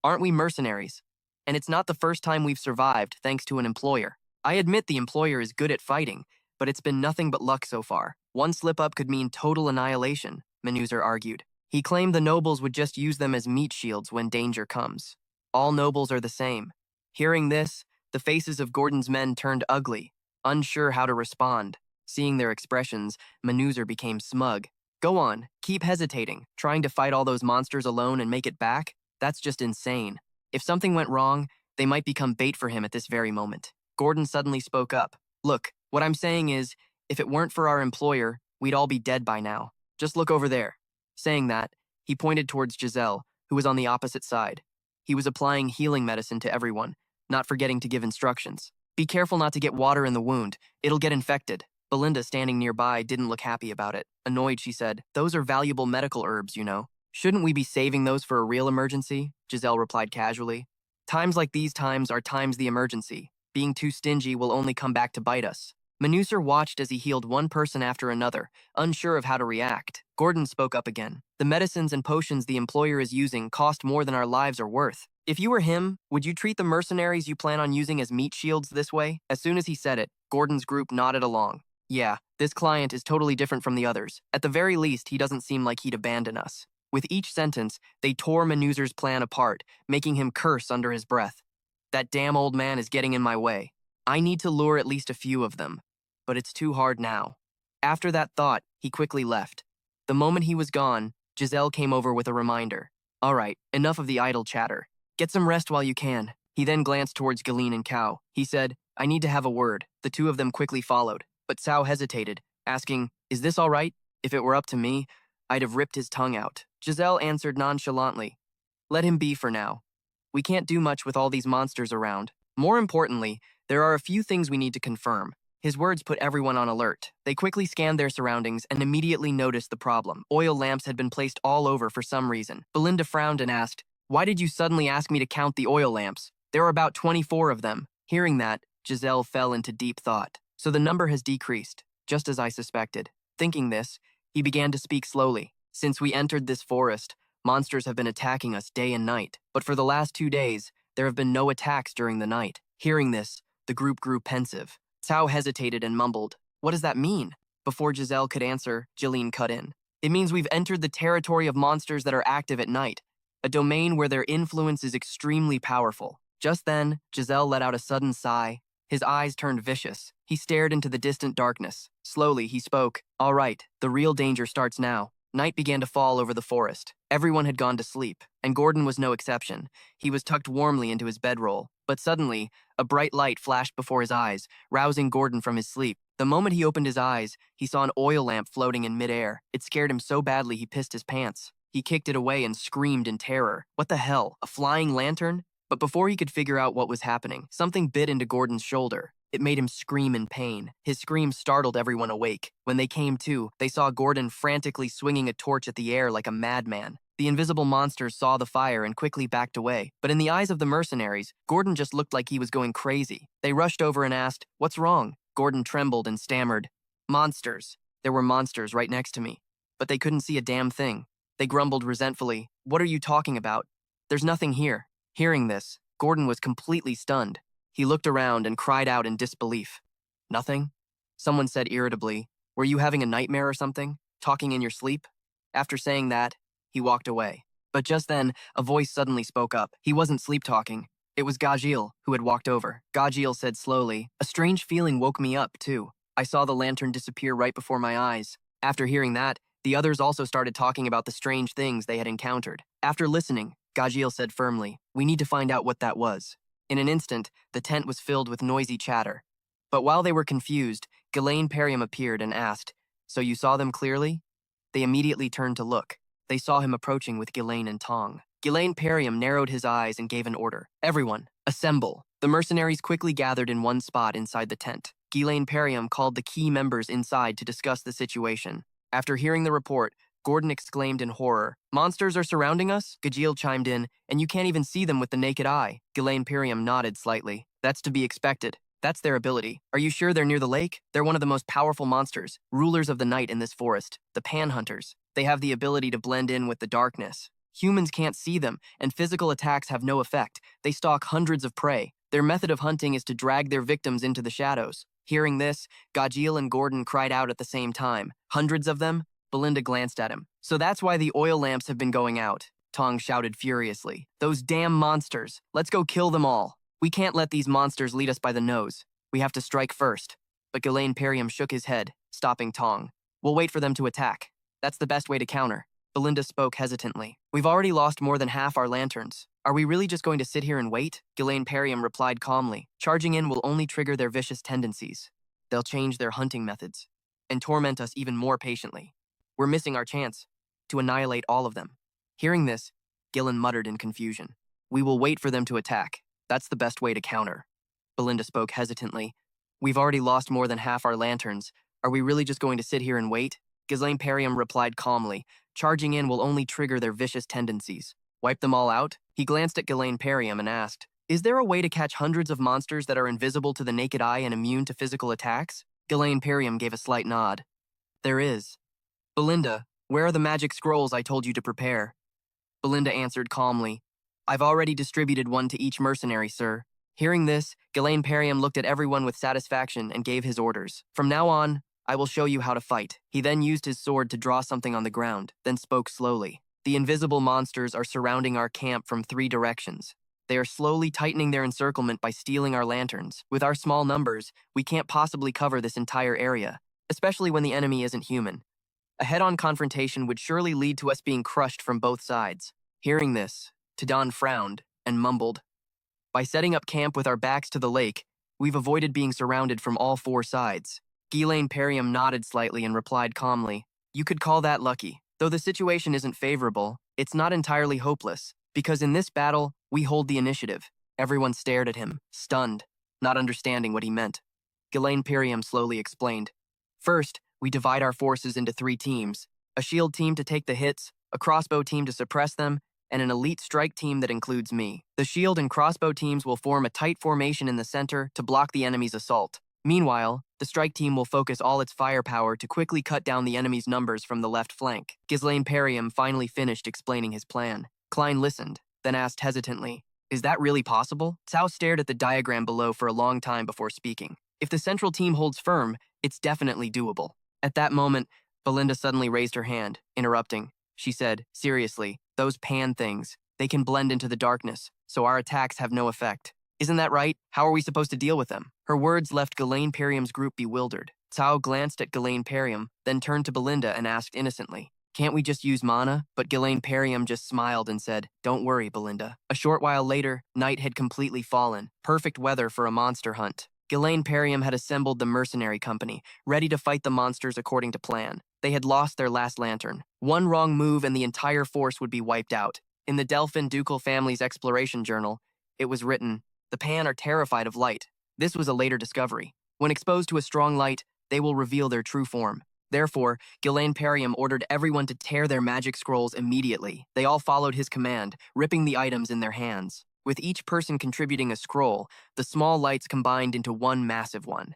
Aren't we mercenaries? And it's not the first time we've survived thanks to an employer. I admit the employer is good at fighting, but it's been nothing but luck so far. One slip-up could mean total annihilation," Manuzer argued. He claimed the nobles would just use them as meat shields when danger comes. All nobles are the same. Hearing this, the faces of Gordon's men turned ugly, unsure how to respond. Seeing their expressions, Manuzer became smug. "Go on, keep hesitating, trying to fight all those monsters alone and make it back? That's just insane. If something went wrong, they might become bait for him at this very moment." Gordon suddenly spoke up. "Look, what I'm saying is, if it weren't for our employer, we'd all be dead by now. Just look over there. Saying that, he pointed towards Giselle, who was on the opposite side. He was applying healing medicine to everyone, not forgetting to give instructions. Be careful not to get water in the wound. It'll get infected. Belinda, standing nearby, didn't look happy about it. Annoyed, she said, "Those are valuable medical herbs, you know. Shouldn't we be saving those for a real emergency?" Giselle replied casually. Times like these times are times the emergency. Being too stingy will only come back to bite us. Manuser watched as he healed one person after another, unsure of how to react. Gordon spoke up again. "The medicines and potions the employer is using cost more than our lives are worth. If you were him, would you treat the mercenaries you plan on using as meat shields this way?" As soon as he said it, Gordon's group nodded along. "Yeah, this client is totally different from the others. At the very least, he doesn't seem like he'd abandon us." With each sentence, they tore Manuser's plan apart, making him curse under his breath. "That damn old man is getting in my way. I need to lure at least a few of them. But it's too hard now." After that thought, he quickly left. The moment he was gone, Giselle came over with a reminder. "All right, enough of the idle chatter. Get some rest while you can." He then glanced towards Galeen and Cao. He said, "I need to have a word." The two of them quickly followed, but Cao hesitated, asking, "Is this all right? If it were up to me, I'd have ripped his tongue out." Giselle answered nonchalantly, "Let him be for now. We can't do much with all these monsters around. More importantly, there are a few things we need to confirm." His words put everyone on alert. They quickly scanned their surroundings and immediately noticed the problem. Oil lamps had been placed all over for some reason. Belinda frowned and asked, "Why did you suddenly ask me to count the oil lamps? There are about 24 of them." Hearing that, Giselle fell into deep thought. "So the number has decreased, just as I suspected." Thinking this, he began to speak slowly. "Since we entered this forest, monsters have been attacking us day and night. But for the last 2 days, there have been no attacks during the night." Hearing this, the group grew pensive. Cao hesitated and mumbled, "What does that mean?" Before Giselle could answer, Jeline cut in. "It means we've entered the territory of monsters that are active at night, a domain where their influence is extremely powerful." Just then, Giselle let out a sudden sigh. His eyes turned vicious. He stared into the distant darkness. Slowly, he spoke, "All right, the real danger starts now." Night began to fall over the forest. Everyone had gone to sleep, and Gordon was no exception. He was tucked warmly into his bedroll. But suddenly, a bright light flashed before his eyes, rousing Gordon from his sleep. The moment he opened his eyes, he saw an oil lamp floating in midair. It scared him so badly he pissed his pants. He kicked it away and screamed in terror. What the hell? A flying lantern? But before he could figure out what was happening, something bit into Gordon's shoulder. It made him scream in pain. His scream startled everyone awake. When they came to, they saw Gordon frantically swinging a torch at the air like a madman. The invisible monsters saw the fire and quickly backed away. But in the eyes of the mercenaries, Gordon just looked like he was going crazy. They rushed over and asked, "What's wrong?" Gordon trembled and stammered, "Monsters." There were monsters right next to me, but they couldn't see a damn thing. They grumbled resentfully, "What are you talking about? There's nothing here." Hearing this, Gordon was completely stunned. He looked around and cried out in disbelief. "Nothing?" Someone said irritably, "Were you having a nightmare or something? Talking in your sleep?" After saying that, he walked away. But just then, a voice suddenly spoke up. He wasn't sleep-talking. It was Gajil, who had walked over. Gajil said slowly, "A strange feeling woke me up, too. I saw the lantern disappear right before my eyes." After hearing that, the others also started talking about the strange things they had encountered. After listening, Gajil said firmly, "We need to find out what that was." In an instant, the tent was filled with noisy chatter. But while they were confused, Ghislaine Perium appeared and asked, "So you saw them clearly?" They immediately turned to look. They saw him approaching with Ghislaine and Tong. Ghislaine Perium narrowed his eyes and gave an order. "Everyone, assemble." The mercenaries quickly gathered in one spot inside the tent. Ghislaine Perium called the key members inside to discuss the situation. After hearing the report, Gordon exclaimed in horror, "Monsters are surrounding us?" Gajil chimed in, "And you can't even see them with the naked eye." Ghislaine Perium nodded slightly. "That's to be expected. That's their ability. Are you sure they're near the lake? They're one of the most powerful monsters, rulers of the night in this forest, the Panhunters. They have the ability to blend in with the darkness. Humans can't see them, and physical attacks have no effect. They stalk hundreds of prey. Their method of hunting is to drag their victims into the shadows." Hearing this, Gajil and Gordon cried out at the same time. "Hundreds of them?" Belinda glanced at him. "So that's why the oil lamps have been going out," Tong shouted furiously. "Those damn monsters! Let's go kill them all. We can't let these monsters lead us by the nose. We have to strike first." But Ghislaine Perium shook his head, stopping Tong. "We'll wait for them to attack. That's the best way to counter." Belinda spoke hesitantly. "We've already lost more than half our lanterns. Are we really just going to sit here and wait?" Ghislaine Perium replied calmly. "Charging in will only trigger their vicious tendencies. They'll change their hunting methods and torment us even more patiently. We're missing our chance to annihilate all of them. Hearing this, Gillen muttered in confusion. We will wait for them to attack. That's the best way to counter. Belinda spoke hesitantly. We've already lost more than half our lanterns. Are we really just going to sit here and wait? Ghislaine Perriam replied calmly. Charging in will only trigger their vicious tendencies. Wipe them all out? He glanced at Ghislaine Perriam and asked, Is there a way to catch hundreds of monsters that are invisible to the naked eye and immune to physical attacks? Ghislaine Perriam gave a slight nod. There is. Belinda, where are the magic scrolls I told you to prepare? Belinda answered calmly. I've already distributed one to each mercenary, sir. Hearing this, Ghislaine Perriam looked at everyone with satisfaction and gave his orders. From now on, I will show you how to fight. He then used his sword to draw something on the ground, then spoke slowly. The invisible monsters are surrounding our camp from 3 directions. They are slowly tightening their encirclement by stealing our lanterns. With our small numbers, we can't possibly cover this entire area, especially when the enemy isn't human. A head-on confrontation would surely lead to us being crushed from both sides. Hearing this, Tadon frowned and mumbled. By setting up camp with our backs to the lake, we've avoided being surrounded from all 4 sides. Ghislaine Perriam nodded slightly and replied calmly, You could call that lucky. Though the situation isn't favorable, it's not entirely hopeless, because in this battle, we hold the initiative. Everyone stared at him, stunned, not understanding what he meant. Ghislaine Perriam slowly explained. First, we divide our forces into 3 teams, a shield team to take the hits, a crossbow team to suppress them, and an elite strike team that includes me. The shield and crossbow teams will form a tight formation in the center to block the enemy's assault. Meanwhile, the strike team will focus all its firepower to quickly cut down the enemy's numbers from the left flank. Ghislaine Perriam finally finished explaining his plan. Klein listened, then asked hesitantly, Is that really possible? Cao stared at the diagram below for a long time before speaking. If the central team holds firm, it's definitely doable. At that moment, Belinda suddenly raised her hand, interrupting. She said, seriously, those pan things, they can blend into the darkness, so our attacks have no effect. Isn't that right? How are we supposed to deal with them? Her words left Ghislaine Perriam's group bewildered. Cao glanced at Ghislaine Perriam, then turned to Belinda and asked innocently, Can't we just use mana? But Ghislaine Perriam just smiled and said, Don't worry, Belinda. A short while later, night had completely fallen, perfect weather for a monster hunt. Ghislaine Perriam had assembled the mercenary company, ready to fight the monsters according to plan. They had lost their last lantern. One wrong move and the entire force would be wiped out. In the Delphin ducal family's exploration journal, it was written, The Pan are terrified of light. This was a later discovery. When exposed to a strong light, they will reveal their true form. Therefore, Ghislaine Perriam ordered everyone to tear their magic scrolls immediately. They all followed his command, ripping the items in their hands. With each person contributing a scroll, the small lights combined into one massive one.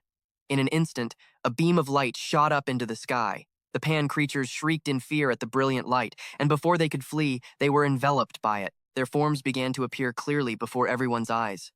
In an instant, a beam of light shot up into the sky. The Pan creatures shrieked in fear at the brilliant light, and before they could flee, they were enveloped by it. Their forms began to appear clearly before everyone's eyes.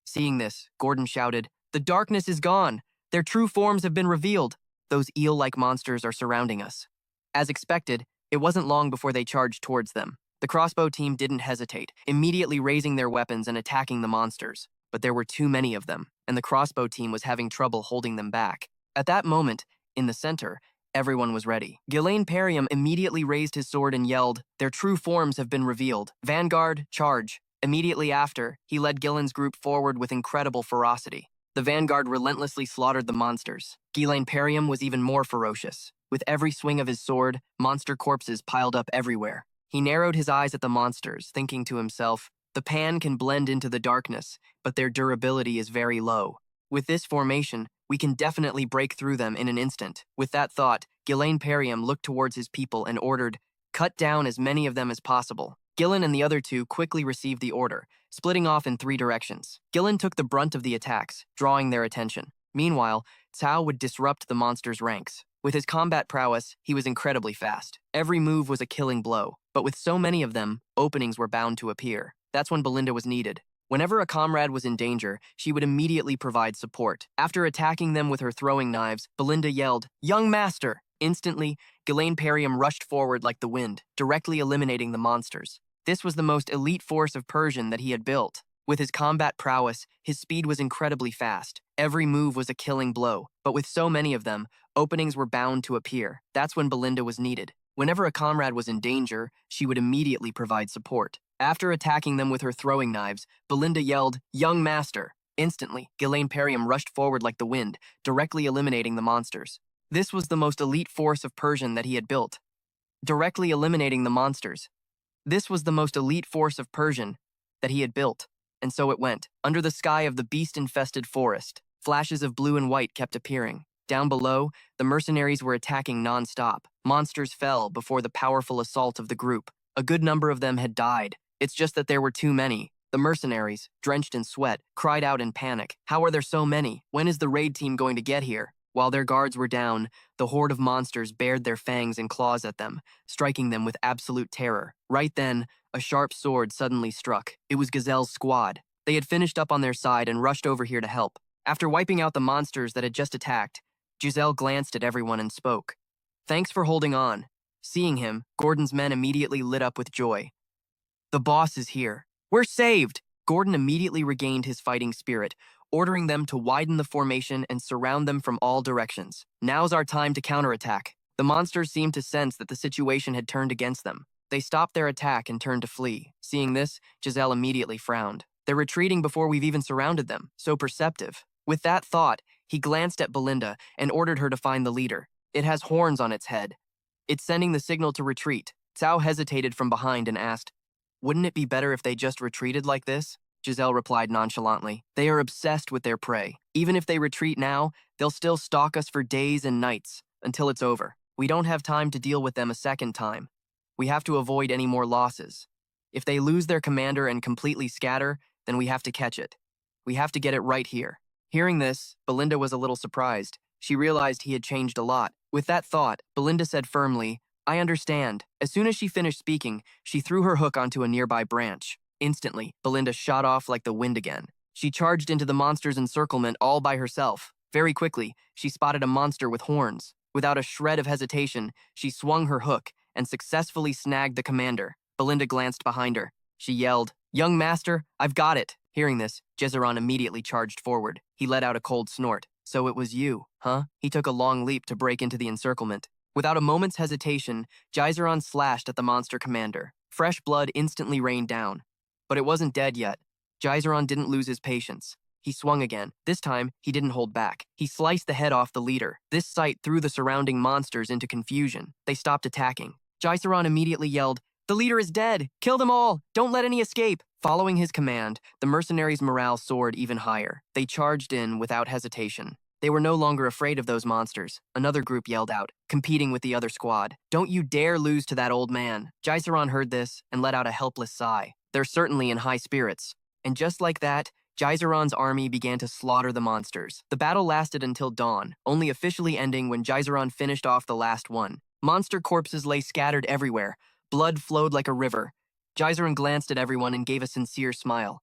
Seeing this, Gordon shouted, The darkness is gone! Their true forms have been revealed! Those eel-like monsters are surrounding us. As expected, it wasn't long before they charged towards them. The crossbow team didn't hesitate, immediately raising their weapons and attacking the monsters. But there were too many of them, and the crossbow team was having trouble holding them back. At that moment, in the center, everyone was ready. Ghislaine Perriam immediately raised his sword and yelled, Their true forms have been revealed. Vanguard, charge. Immediately after, he led Gillen's group forward with incredible ferocity. The vanguard relentlessly slaughtered the monsters. Ghislaine Perriam was even more ferocious. With every swing of his sword, monster corpses piled up everywhere. He narrowed his eyes at the monsters, thinking to himself, The Pan can blend into the darkness, but their durability is very low. With this formation, we can definitely break through them in an instant. With that thought, Ghislaine Perriam looked towards his people and ordered, Cut down as many of them as possible. Gillen and the other 2 quickly received the order, splitting off in 3 directions. Gillen took the brunt of the attacks, drawing their attention. Meanwhile, Cao would disrupt the monsters' ranks. With his combat prowess, he was incredibly fast. Every move was a killing blow, but with so many of them, openings were bound to appear. That's when Belinda was needed. Whenever a comrade was in danger, she would immediately provide support. After attacking them with her throwing knives, Belinda yelled, Young master! Instantly, Ghislaine Perriam rushed forward like the wind, directly eliminating the monsters. This was the most elite force of Persian that he had built. With his combat prowess, his speed was incredibly fast. Every move was a killing blow, but with so many of them, openings were bound to appear. That's when Belinda was needed. Whenever a comrade was in danger, she would immediately provide support. After attacking them with her throwing knives, Belinda yelled, Young master! Instantly, Ghislaine Perriam rushed forward like the wind, directly eliminating the monsters. This was the most elite force of Persian that he had built. directly eliminating the monsters. This was the most elite force of Persian that he had built, and so it went. Under the sky of the beast-infested forest, flashes of blue and white kept appearing. Down below, the mercenaries were attacking non-stop. Monsters fell before the powerful assault of the group. A good number of them had died. It's just that there were too many. The mercenaries, drenched in sweat, cried out in panic. How are there so many? When is the raid team going to get here? While their guards were down, the horde of monsters bared their fangs and claws at them, striking them with absolute terror. Right then, a sharp sword suddenly struck. It was Gazelle's squad. They had finished up on their side and rushed over here to help. After wiping out the monsters that had just attacked, Giselle glanced at everyone and spoke. Thanks for holding on. Seeing him, Gordon's men immediately lit up with joy. The boss is here. We're saved! Gordon immediately regained his fighting spirit, ordering them to widen the formation and surround them from all directions. Now's our time to counterattack. The monsters seemed to sense that the situation had turned against them. They stopped their attack and turned to flee. Seeing this, Giselle immediately frowned. They're retreating before we've even surrounded them. So perceptive. With that thought, he glanced at Belinda and ordered her to find the leader. It has horns on its head. It's sending the signal to retreat. Cao hesitated from behind and asked, wouldn't it be better if they just retreated like this? Giselle replied nonchalantly. They are obsessed with their prey. Even if they retreat now, they'll still stalk us for days and nights, until it's over. We don't have time to deal with them a second time. We have to avoid any more losses. If they lose their commander and completely scatter, then we have to catch it. We have to get it right here. Hearing this, Belinda was a little surprised. She realized he had changed a lot. With that thought, Belinda said firmly, I understand. As soon as she finished speaking, she threw her hook onto a nearby branch. Instantly, Belinda shot off like the wind again. She charged into the monster's encirclement all by herself. Very quickly, she spotted a monster with horns. Without a shred of hesitation, she swung her hook and successfully snagged the commander. Belinda glanced behind her. She yelled, Young master, I've got it. Hearing this, Gezeron immediately charged forward. He let out a cold snort. So it was you, huh? He took a long leap to break into the encirclement. Without a moment's hesitation, Gezeron slashed at the monster commander. Fresh blood instantly rained down. But it wasn't dead yet. Gezeron didn't lose his patience. He swung again. This time, he didn't hold back. He sliced the head off the leader. This sight threw the surrounding monsters into confusion. They stopped attacking. Gezeron immediately yelled, The leader is dead! Kill them all! Don't let any escape! Following his command, the mercenaries' morale soared even higher. They charged in without hesitation. They were no longer afraid of those monsters. Another group yelled out, competing with the other squad. Don't you dare lose to that old man. Gezeron heard this and let out a helpless sigh. They're certainly in high spirits. And just like that, Gezeron's army began to slaughter the monsters. The battle lasted until dawn, only officially ending when Gezeron finished off the last one. Monster corpses lay scattered everywhere. Blood flowed like a river. Gezeron glanced at everyone and gave a sincere smile.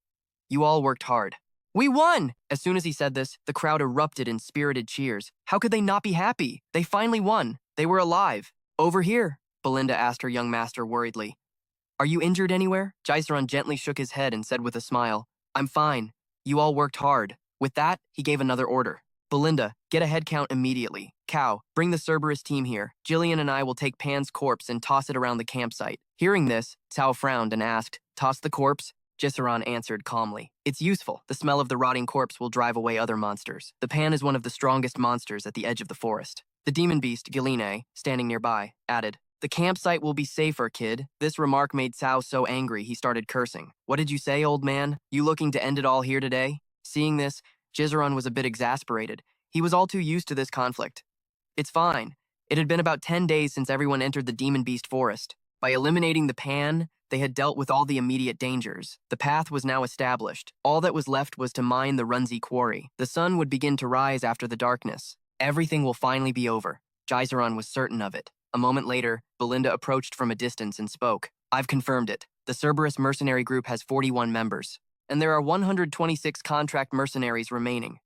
You all worked hard. We won! As soon as he said this, the crowd erupted in spirited cheers. How could they not be happy? They finally won. They were alive. Over here, Belinda asked her young master worriedly. Are you injured anywhere? Gezeron gently shook his head and said with a smile, I'm fine. You all worked hard. With that, he gave another order. Belinda, get a head count immediately. Cow, bring the Cerberus team here. Jillian and I will take Pan's corpse and toss it around the campsite. Hearing this, Cao frowned and asked, Toss the corpse? Gezeron answered calmly. It's useful. The smell of the rotting corpse will drive away other monsters. The Pan is one of the strongest monsters at the edge of the forest. The demon beast, Giline, standing nearby, added, The campsite will be safer, kid. This remark made Cao so angry he started cursing. What did you say, old man? You looking to end it all here today? Seeing this, Gezeron was a bit exasperated. He was all too used to this conflict. It's fine. It had been about 10 days since everyone entered the demon beast forest. By eliminating the Pan, they had dealt with all the immediate dangers. The path was now established. All that was left was to mine the Runzi quarry. The sun would begin to rise after the darkness. Everything will finally be over. Gezeron was certain of it. A moment later, Belinda approached from a distance and spoke. I've confirmed it. The Cerberus mercenary group has 41 members, and there are 126 contract mercenaries remaining.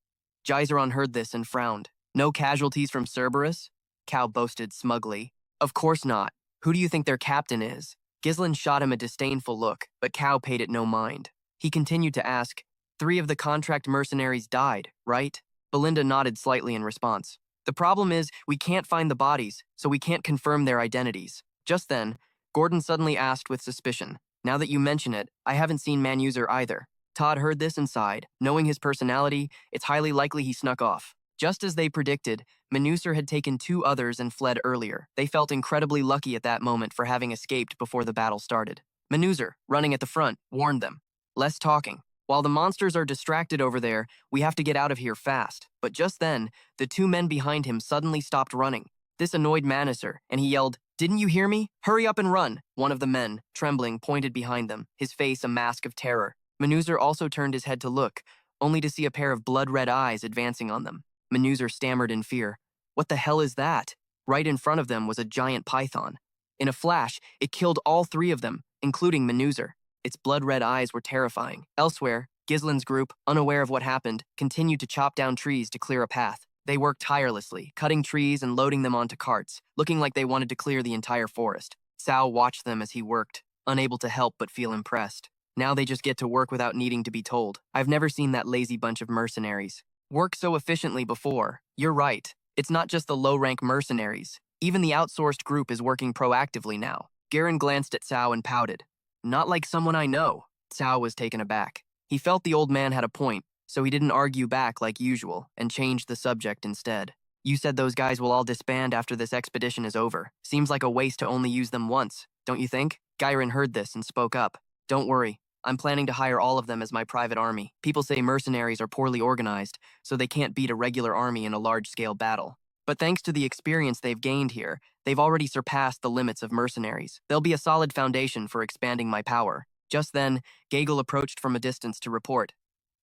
Gezeron heard this and frowned. No casualties from Cerberus? Cao boasted smugly. Of course not. Who do you think their captain is? Ghislain shot him a disdainful look, but Cao paid it no mind. He continued to ask, 3 of the contract mercenaries died, right? Belinda nodded slightly in response. The problem is, we can't find the bodies, so we can't confirm their identities. Just then, Gordon suddenly asked with suspicion, Now that you mention it, I haven't seen Manuser either. Todd heard this and sighed. Knowing his personality, it's highly likely he snuck off. Just as they predicted, Manusar had taken 2 others and fled earlier. They felt incredibly lucky at that moment for having escaped before the battle started. Manusar, running at the front, warned them. Less talking. While the monsters are distracted over there, we have to get out of here fast. But just then, the 2 men behind him suddenly stopped running. This annoyed Manusar, and he yelled, "Didn't you hear me? Hurry up and run!" One of the men, trembling, pointed behind them, his face a mask of terror. Manusar also turned his head to look, only to see a pair of blood-red eyes advancing on them. Manusar stammered in fear. What the hell is that? Right in front of them was a giant python. In a flash, it killed all 3 of them, including Manusar. Its blood-red eyes were terrifying. Elsewhere, Gislin's group, unaware of what happened, continued to chop down trees to clear a path. They worked tirelessly, cutting trees and loading them onto carts, looking like they wanted to clear the entire forest. Cao watched them as he worked, unable to help but feel impressed. Now they just get to work without needing to be told. I've never seen that lazy bunch of mercenaries work so efficiently before. You're right. It's not just the low-rank mercenaries. Even the outsourced group is working proactively now. Garen glanced at Cao and pouted. Not like someone I know. Cao was taken aback. He felt the old man had a point, so he didn't argue back like usual and changed the subject instead. You said those guys will all disband after this expedition is over. Seems like a waste to only use them once, don't you think? Garen heard this and spoke up. Don't worry. I'm planning to hire all of them as my private army. People say mercenaries are poorly organized, so they can't beat a regular army in a large-scale battle. But thanks to the experience they've gained here, they've already surpassed the limits of mercenaries. They'll be a solid foundation for expanding my power. Just then, Gagel approached from a distance to report.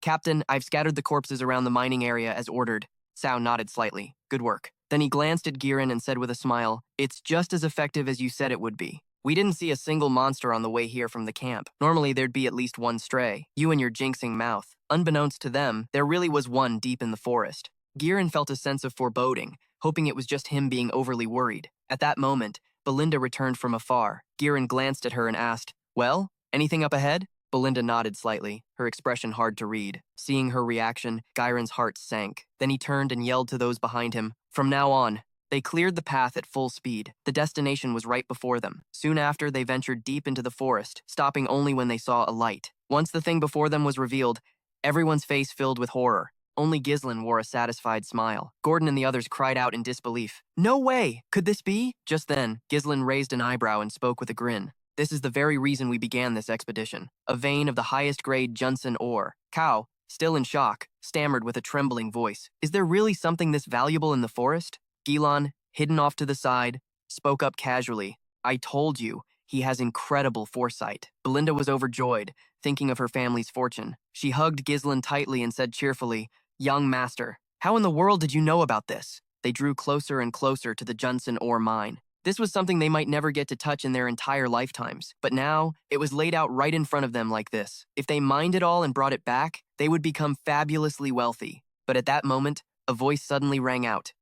Captain, I've scattered the corpses around the mining area as ordered. Cao nodded slightly. Good work. Then he glanced at Giran and said with a smile, It's just as effective as you said it would be. We didn't see a single monster on the way here from the camp. Normally, there'd be at least one stray. You and your jinxing mouth. Unbeknownst to them, there really was one deep in the forest. Giran felt a sense of foreboding, hoping it was just him being overly worried. At that moment, Belinda returned from afar. Giran glanced at her and asked, Well, anything up ahead? Belinda nodded slightly, her expression hard to read. Seeing her reaction, Giran's heart sank. Then he turned and yelled to those behind him, From now on. They cleared the path at full speed. The destination was right before them. Soon after, they ventured deep into the forest, stopping only when they saw a light. Once the thing before them was revealed, everyone's face filled with horror. Only Gislin wore a satisfied smile. Gordon and the others cried out in disbelief. No way! Could this be? Just then, Gislin raised an eyebrow and spoke with a grin. This is the very reason we began this expedition. A vein of the highest grade Junsan ore. Cao, still in shock, stammered with a trembling voice. Is there really something this valuable in the forest? Gilan, hidden off to the side, spoke up casually. I told you, he has incredible foresight. Belinda was overjoyed, thinking of her family's fortune. She hugged Gislin tightly and said cheerfully, Young master, how in the world did you know about this? They drew closer and closer to the Junsan ore mine. This was something they might never get to touch in their entire lifetimes, but now it was laid out right in front of them like this. If they mined it all and brought it back, they would become fabulously wealthy. But at that moment, a voice suddenly rang out.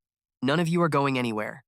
None of you are going anywhere.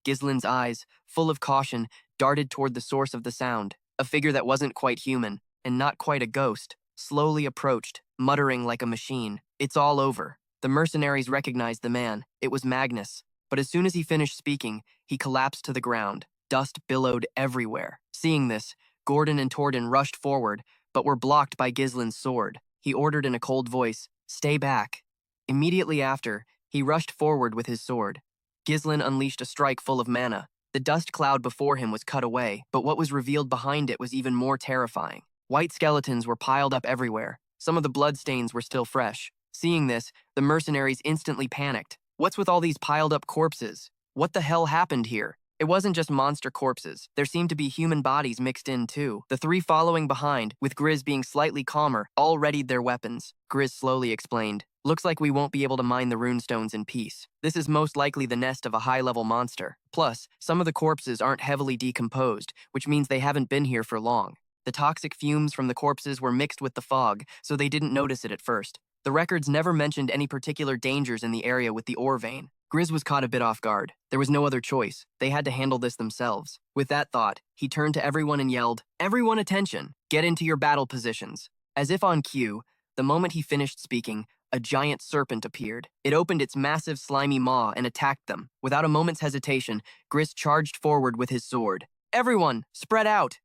Gislin's eyes, full of caution, darted toward the source of the sound. A figure that wasn't quite human, and not quite a ghost, slowly approached, muttering like a machine. It's all over. The mercenaries recognized the man. It was Magnus. But as soon as he finished speaking, he collapsed to the ground. Dust billowed everywhere. Seeing this, Gordon and Torden rushed forward, but were blocked by Gislin's sword. He ordered in a cold voice, Stay back. Immediately after, he rushed forward with his sword. Gislin unleashed a strike full of mana. The dust cloud before him was cut away, but what was revealed behind it was even more terrifying. White skeletons were piled up everywhere. Some of the bloodstains were still fresh. Seeing this, the mercenaries instantly panicked. What's with all these piled up corpses? What the hell happened here? It wasn't just monster corpses. There seemed to be human bodies mixed in too. The 3 following behind, with Grizz being slightly calmer, all readied their weapons. Grizz slowly explained. Looks like we won't be able to mine the runestones in peace. This is most likely the nest of a high-level monster. Plus, some of the corpses aren't heavily decomposed, which means they haven't been here for long. The toxic fumes from the corpses were mixed with the fog, so they didn't notice it at first. The records never mentioned any particular dangers in the area with the ore vein. Grizz was caught a bit off guard. There was no other choice. They had to handle this themselves. With that thought, he turned to everyone and yelled, Everyone attention! Get into your battle positions. As if on cue, the moment he finished speaking, a giant serpent appeared. It opened its massive slimy maw and attacked them. Without a moment's hesitation, Grizz charged forward with his sword. Everyone, spread out!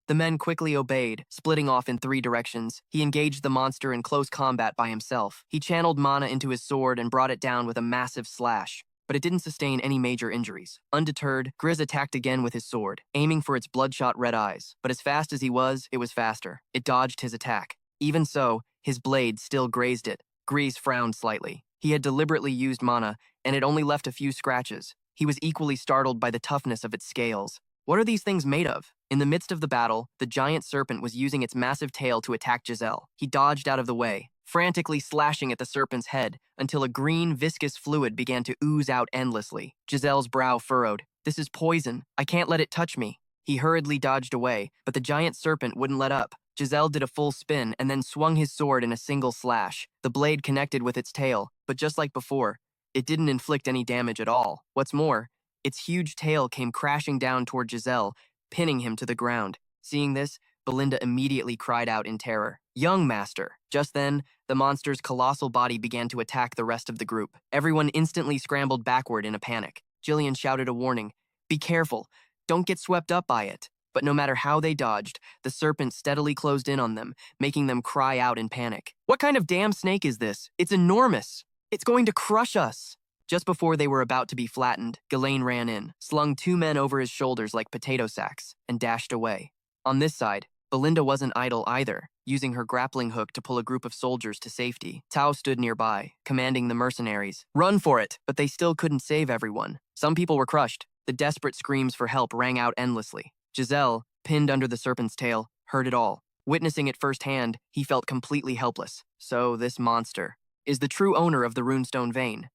The men quickly obeyed, splitting off in 3 directions. He engaged the monster in close combat by himself. He channeled mana into his sword and brought it down with a massive slash. but it didn't sustain any major injuries. Undeterred, Grizz attacked again with his sword, aiming for its bloodshot red eyes. But as fast as he was, it was faster. It dodged his attack. Even so, his blade still grazed it. Grizz frowned slightly. He had deliberately used mana, and it only left a few scratches. He was equally startled by the toughness of its scales. What are these things made of? In the midst of the battle, the giant serpent was using its massive tail to attack Giselle. He dodged out of the way, frantically slashing at the serpent's head until a green, viscous fluid began to ooze out endlessly. Giselle's brow furrowed. This is poison. I can't let it touch me. He hurriedly dodged away, but the giant serpent wouldn't let up. Giselle did a full spin and then swung his sword in a single slash. The blade connected with its tail, but just like before, it didn't inflict any damage at all. What's more, its huge tail came crashing down toward Giselle, pinning him to the ground. Seeing this, Belinda immediately cried out in terror. Young master! Just then, the monster's colossal body began to attack the rest of the group. Everyone instantly scrambled backward in a panic. Jillian shouted a warning. Be careful! Don't get swept up by it. But no matter how they dodged, the serpent steadily closed in on them, making them cry out in panic. What kind of damn snake is this? It's enormous! It's going to crush us! Just before they were about to be flattened, Ghislaine ran in, slung two men over his shoulders like potato sacks, and dashed away. On this side, Belinda wasn't idle either, using her grappling hook to pull a group of soldiers to safety. Tao stood nearby, commanding the mercenaries. Run for it! But they still couldn't save everyone. Some people were crushed. The desperate screams for help rang out endlessly. Giselle, pinned under the serpent's tail, heard it all. Witnessing it firsthand, he felt completely helpless. So this monster is the true owner of the runestone vein.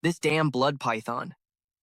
This damn blood python.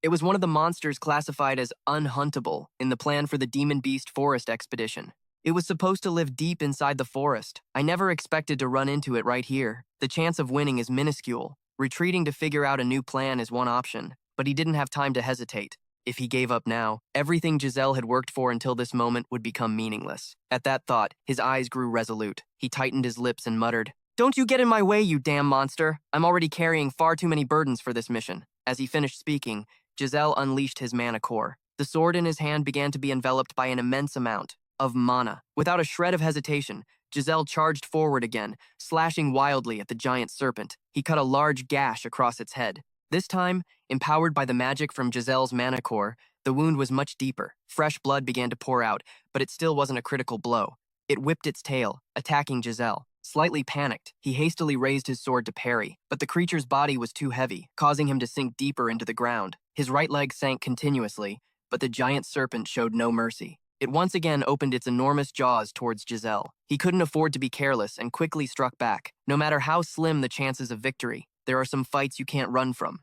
It was one of the monsters classified as unhuntable in the plan for the Demon Beast Forest expedition. It was supposed to live deep inside the forest. I never expected to run into it right here. The chance of winning is minuscule. Retreating to figure out a new plan is one option, but he didn't have time to hesitate. If he gave up now, everything Giselle had worked for until this moment would become meaningless. At that thought, his eyes grew resolute. He tightened his lips and muttered, "Don't you get in my way, you damn monster! I'm already carrying far too many burdens for this mission." As he finished speaking, Giselle unleashed his mana core. The sword in his hand began to be enveloped by an immense amount of mana. Without a shred of hesitation, Giselle charged forward again, slashing wildly at the giant serpent. He cut a large gash across its head. This time, empowered by the magic from Giselle's mana core, the wound was much deeper. Fresh blood began to pour out, but it still wasn't a critical blow. It whipped its tail, attacking Giselle. Slightly panicked, he hastily raised his sword to parry, but the creature's body was too heavy, causing him to sink deeper into the ground. His right leg sank continuously, but the giant serpent showed no mercy. It once again opened its enormous jaws towards Giselle. He couldn't afford to be careless and quickly struck back. No matter how slim the chances of victory, there are some fights you can't run from.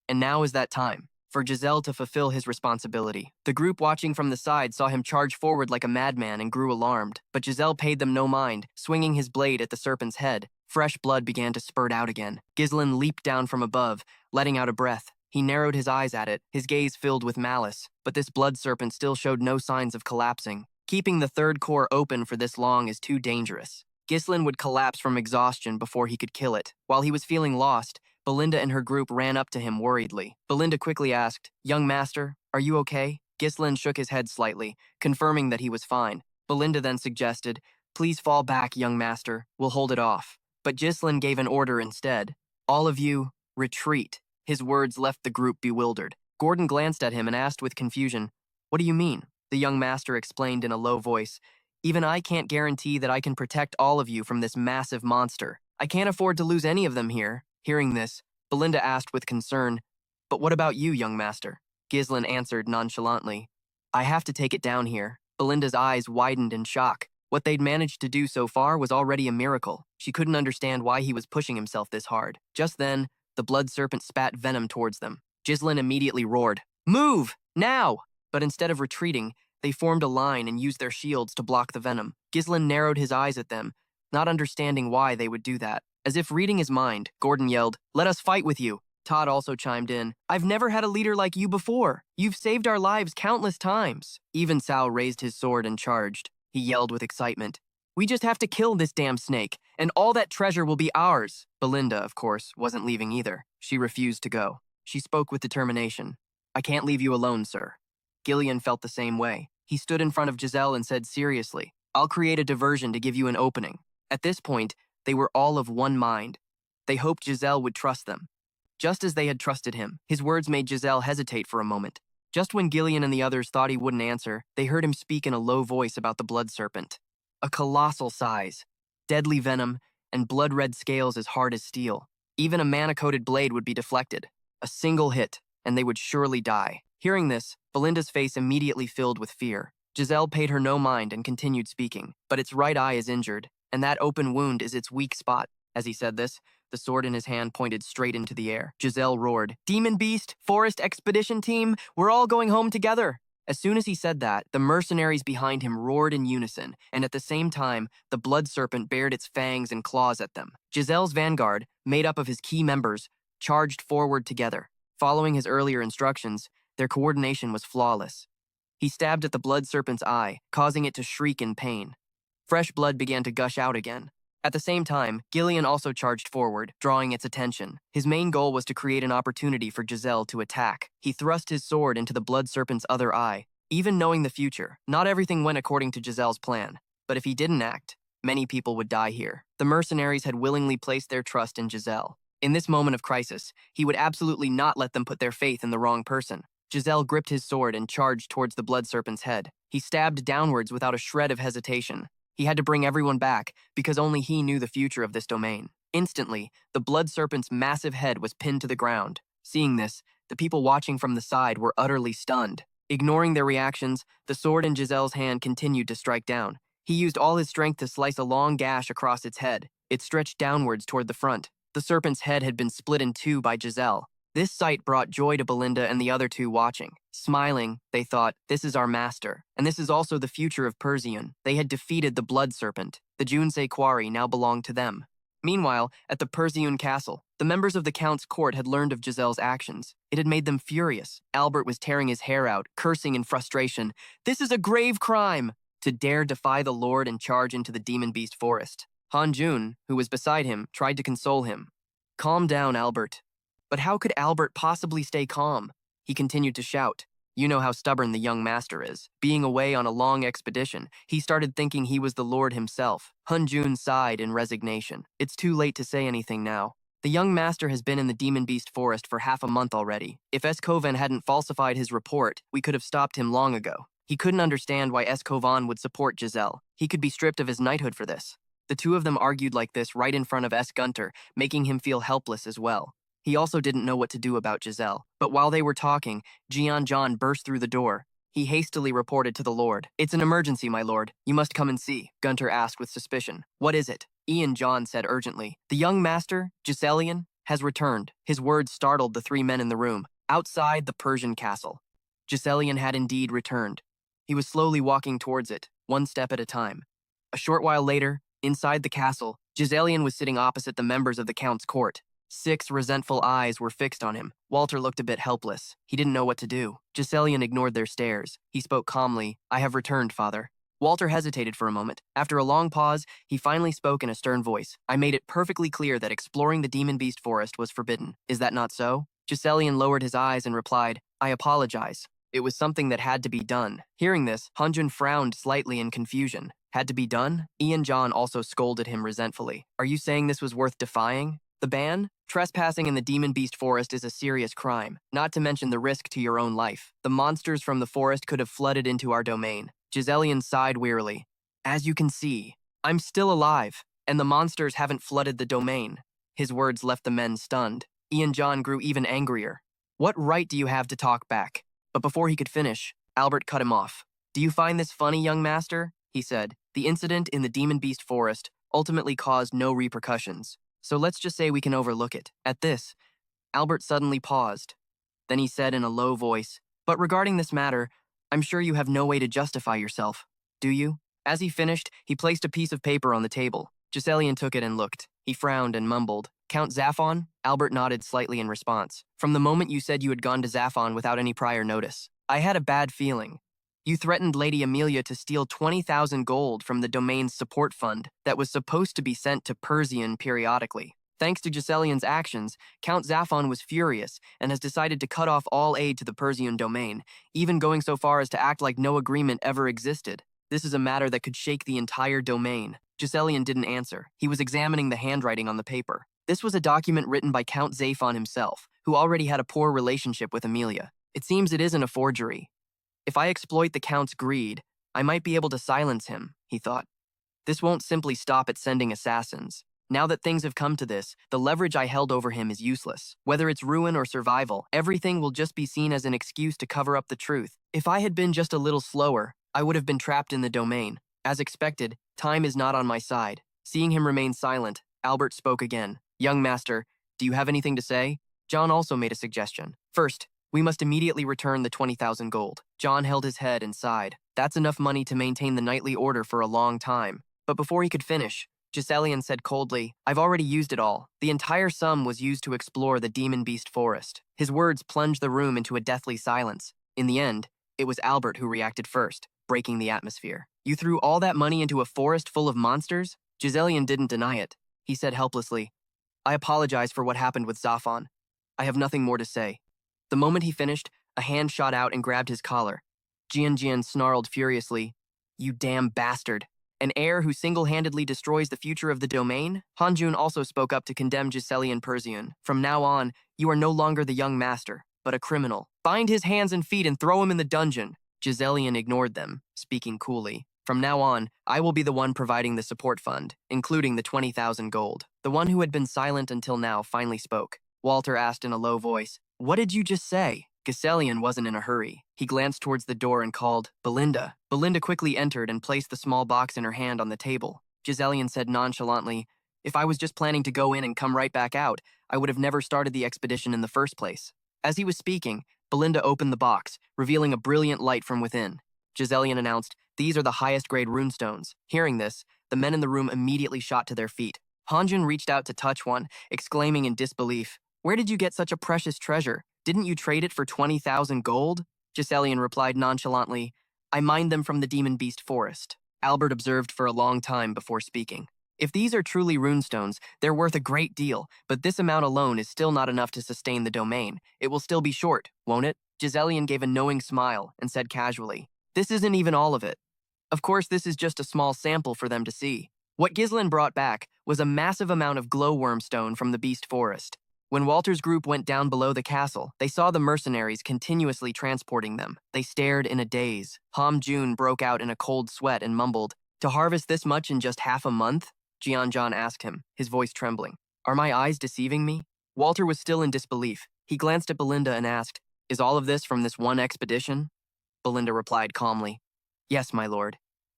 And now is that time for Giselle to fulfill his responsibility. The group watching from the side saw him charge forward like a madman and grew alarmed, but Giselle paid them no mind, swinging his blade at the serpent's head. Fresh blood began to spurt out again. Ghislaine leaped down from above, letting out a breath. He narrowed his eyes at it, his gaze filled with malice, but this blood serpent still showed no signs of collapsing. Keeping the third core open for this long is too dangerous. Ghislaine would collapse from exhaustion before he could kill it. While he was feeling lost, Belinda and her group ran up to him worriedly. Belinda quickly asked, "Young master, are you okay?" Ghislaine shook his head slightly, confirming that he was fine. Belinda then suggested, "Please fall back, young master. We'll hold it off." But Ghislaine gave an order instead. "All of you, retreat." His words left the group bewildered. Gordon glanced at him and asked with confusion, "What do you mean?" The young master explained in a low voice, "Even I can't guarantee that I can protect all of you from this massive monster. I can't afford to lose any of them here." Hearing this, Belinda asked with concern, "But what about you, young master?" Ghislaine answered nonchalantly, "I have to take it down here." Belinda's eyes widened in shock. What they'd managed to do so far was already a miracle. She couldn't understand why he was pushing himself this hard. Just then, the blood serpent spat venom towards them. Ghislaine immediately roared, "Move! Now!" But instead of retreating, they formed a line and used their shields to block the venom. Ghislaine narrowed his eyes at them, not understanding why they would do that. As if reading his mind, Gordon yelled, "Let us fight with you." Todd also chimed in, "I've never had a leader like you before. You've saved our lives countless times." Even Sal raised his sword and charged. He yelled with excitement, "We just have to kill this damn snake, and all that treasure will be ours." Belinda, of course, wasn't leaving either. She refused to go. She spoke with determination. "I can't leave you alone, sir." Gillian felt the same way. He stood in front of Giselle and said seriously, "I'll create a diversion to give you an opening." At this point, they were all of one mind. They hoped Giselle would trust them. just as they had trusted him. His words made Giselle hesitate for a moment. Just when Gillian and the others thought he wouldn't answer, they heard him speak in a low voice about the blood serpent. A colossal size, deadly venom, and blood-red scales as hard as steel. Even a mana-coated blade would be deflected. A single hit, and they would surely die. Hearing this, Belinda's face immediately filled with fear. Giselle paid her no mind and continued speaking. But its right eye is injured, and that open wound is its weak spot. As he said this, the sword in his hand pointed straight into the air. Giselle roared, "Demon Beast, Forest Expedition Team, we're all going home together!" As soon as he said that, the mercenaries behind him roared in unison, and at the same time, the blood serpent bared its fangs and claws at them. Giselle's vanguard, made up of his key members, charged forward together. Following his earlier instructions, their coordination was flawless. He stabbed at the blood serpent's eye, causing it to shriek in pain. Fresh blood began to gush out again. At the same time, Gillian also charged forward, drawing its attention. His main goal was to create an opportunity for Giselle to attack. He thrust his sword into the blood serpent's other eye. Even knowing the future, not everything went according to Giselle's plan. But if he didn't act, many people would die here. The mercenaries had willingly placed their trust in Giselle. In this moment of crisis, he would absolutely not let them put their faith in the wrong person. Giselle gripped his sword and charged towards the blood serpent's head. He stabbed downwards without a shred of hesitation. He had to bring everyone back, because only he knew the future of this domain. Instantly, the blood serpent's massive head was pinned to the ground. Seeing this, the people watching from the side were utterly stunned. Ignoring their reactions, the sword in Giselle's hand continued to strike down. He used all his strength to slice a long gash across its head. It stretched downwards toward the front. The serpent's head had been split in two by Giselle. This sight brought joy to Belinda and the other two watching. Smiling, they thought, "This is our master, and this is also the future of Perseon." They had defeated the blood serpent. The Junsei quarry now belonged to them. Meanwhile, at the Perseon castle, the members of the Count's court had learned of Giselle's actions. It had made them furious. Albert was tearing his hair out, cursing in frustration. "This is a grave crime!" To dare defy the Lord and charge into the Demon Beast forest. Han Jun, who was beside him, tried to console him. "Calm down, Albert." But how could Albert possibly stay calm? He continued to shout. You know how stubborn the young master is. Being away on a long expedition, he started thinking he was the Lord himself. Hun Jun sighed in resignation. It's too late to say anything now. The young master has been in the Demon Beast forest for half a month already. If Eskovan hadn't falsified his report, we could have stopped him long ago. He couldn't understand why Eskovan would support Giselle. He could be stripped of his knighthood for this. The two of them argued like this right in front of S. Gunter, making him feel helpless as well. He also didn't know what to do about Giselle. But while they were talking, Jian John burst through the door. He hastily reported to the Lord. "It's an emergency, my lord. You must come and see," Gunter asked with suspicion. "What is it?" Ian John said urgently. "The young master, Giselian, has returned." His words startled the three men in the room. Outside the Persian castle, Giselian had indeed returned. He was slowly walking towards it, one step at a time. A short while later, inside the castle, Giselian was sitting opposite the members of the Count's court. 6 resentful eyes were fixed on him. Walter looked a bit helpless. He didn't know what to do. Giselian ignored their stares. He spoke calmly. "I have returned, father." Walter hesitated for a moment. After a long pause, he finally spoke in a stern voice. "I made it perfectly clear that exploring the Demon Beast forest was forbidden. Is that not so?" Giselian lowered his eyes and replied, "I apologize. It was something that had to be done." Hearing this, Hunjun frowned slightly in confusion. Had to be done? Ian John also scolded him resentfully. "Are you saying this was worth defying? The ban? Trespassing in the Demon Beast forest is a serious crime, not to mention the risk to your own life. The monsters from the forest could have flooded into our domain." Giselian sighed wearily. "As you can see, I'm still alive, and the monsters haven't flooded the domain." His words left the men stunned. Ian John grew even angrier. "What right do you have to talk back?" But before he could finish, Albert cut him off. "Do you find this funny, young master?" he said. "The incident in the Demon Beast forest ultimately caused no repercussions. So let's just say we can overlook it." At this, Albert suddenly paused. Then he said in a low voice, "But regarding this matter, I'm sure you have no way to justify yourself, do you?" As he finished, he placed a piece of paper on the table. Giselian took it and looked. He frowned and mumbled, "Count Zaphon?" Albert nodded slightly in response. "From the moment you said you had gone to Zaphon without any prior notice, I had a bad feeling. You threatened Lady Amelia to steal 20,000 gold from the domain's support fund that was supposed to be sent to Perseon periodically. Thanks to Giselian's actions, Count Zaphon was furious and has decided to cut off all aid to the Perseon domain, even going so far as to act like no agreement ever existed. This is a matter that could shake the entire domain." Giselian didn't answer. He was examining the handwriting on the paper. This was a document written by Count Zaphon himself, who already had a poor relationship with Amelia. It seems it isn't a forgery. If I exploit the Count's greed, I might be able to silence him, he thought. This won't simply stop at sending assassins. Now that things have come to this, the leverage I held over him is useless. Whether it's ruin or survival, everything will just be seen as an excuse to cover up the truth. If I had been just a little slower, I would have been trapped in the domain. As expected, time is not on my side. Seeing him remain silent, Albert spoke again. Young master, do you have anything to say? John also made a suggestion. First, we must immediately return the 20,000 gold. John held his head and sighed. That's enough money to maintain the nightly order for a long time. But before he could finish, Giselian said coldly, I've already used it all. The entire sum was used to explore the demon beast forest. His words plunged the room into a deathly silence. In the end, it was Albert who reacted first, breaking the atmosphere. You threw all that money into a forest full of monsters? Giselian didn't deny it. He said helplessly, I apologize for what happened with Zafon. I have nothing more to say. The moment he finished, a hand shot out and grabbed his collar. Jian snarled furiously, You damn bastard. An heir who single-handedly destroys the future of the domain? Hanjun also spoke up to condemn Giselian Persian. From now on, you are no longer the young master, but a criminal. Bind his hands and feet and throw him in the dungeon. Giselian ignored them, speaking coolly. From now on, I will be the one providing the support fund, including the 20,000 gold. The one who had been silent until now finally spoke. Walter asked in a low voice, What did you just say? Giselian wasn't in a hurry. He glanced towards the door and called, Belinda. Belinda quickly entered and placed the small box in her hand on the table. Giselian said nonchalantly, If I was just planning to go in and come right back out, I would have never started the expedition in the first place. As he was speaking, Belinda opened the box, revealing a brilliant light from within. Giselian announced, These are the highest-grade runestones. Hearing this, the men in the room immediately shot to their feet. Hanjun reached out to touch one, exclaiming in disbelief, Where did you get such a precious treasure? Didn't you trade it for 20,000 gold? Giselian replied nonchalantly, I mined them from the demon beast forest. Albert observed for a long time before speaking. If these are truly runestones, they're worth a great deal, but this amount alone is still not enough to sustain the domain. It will still be short, won't it? Giselian gave a knowing smile and said casually, This isn't even all of it. Of course, this is just a small sample for them to see. What Ghislain brought back was a massive amount of glowworm stone from the beast forest. When Walter's group went down below the castle, they saw the mercenaries continuously transporting them. They stared in a daze. Jun broke out in a cold sweat and mumbled, To harvest this much in just half a month? Jian asked him, his voice trembling. Are my eyes deceiving me? Walter was still in disbelief. He glanced at Belinda and asked, Is all of this from this one expedition? Belinda replied calmly, Yes, my lord.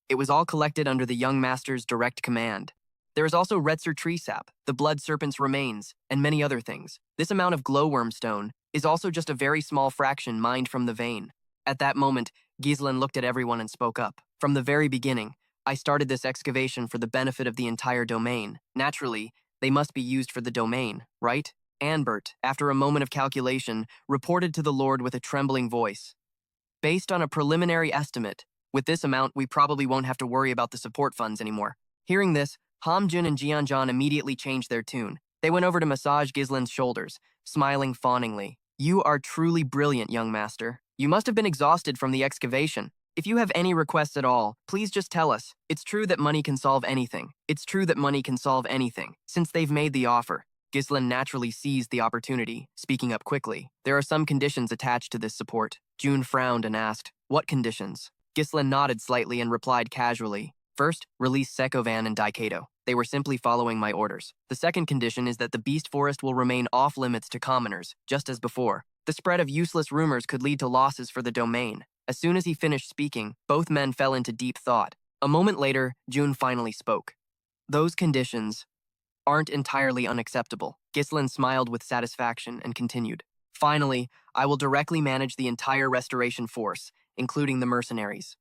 It was all collected under the young master's direct command. There is also Retzer tree sap, the blood serpent's remains, and many other things. This amount of glowworm stone is also just a very small fraction mined from the vein. At that moment, Ghislain looked at everyone and spoke up. From the very beginning, I started this excavation for the benefit of the entire domain. Naturally, they must be used for the domain, right? Anbert, after a moment of calculation, reported to the Lord with a trembling voice. Based on a preliminary estimate, with this amount, we probably won't have to worry about the support funds anymore. Hearing this, Hamjun and Jian immediately changed their tune. They went over to massage Ghislain's shoulders, smiling fawningly. You are truly brilliant, young master. You must have been exhausted from the excavation. If you have any requests at all, please just tell us. It's true that money can solve anything. Since they've made the offer, Ghislain naturally seized the opportunity, speaking up quickly. There are some conditions attached to this support. June frowned and asked, What conditions? Ghislain nodded slightly and replied casually. First, release Sekovan and Daikato. They were simply following my orders. The second condition is that the beast forest will remain off-limits to commoners, just as before. The spread of useless rumors could lead to losses for the domain. As soon as he finished speaking, both men fell into deep thought. A moment later, June finally spoke. Those conditions aren't entirely unacceptable. Ghislain smiled with satisfaction and continued. Finally, I will directly manage the entire restoration force, including the mercenaries.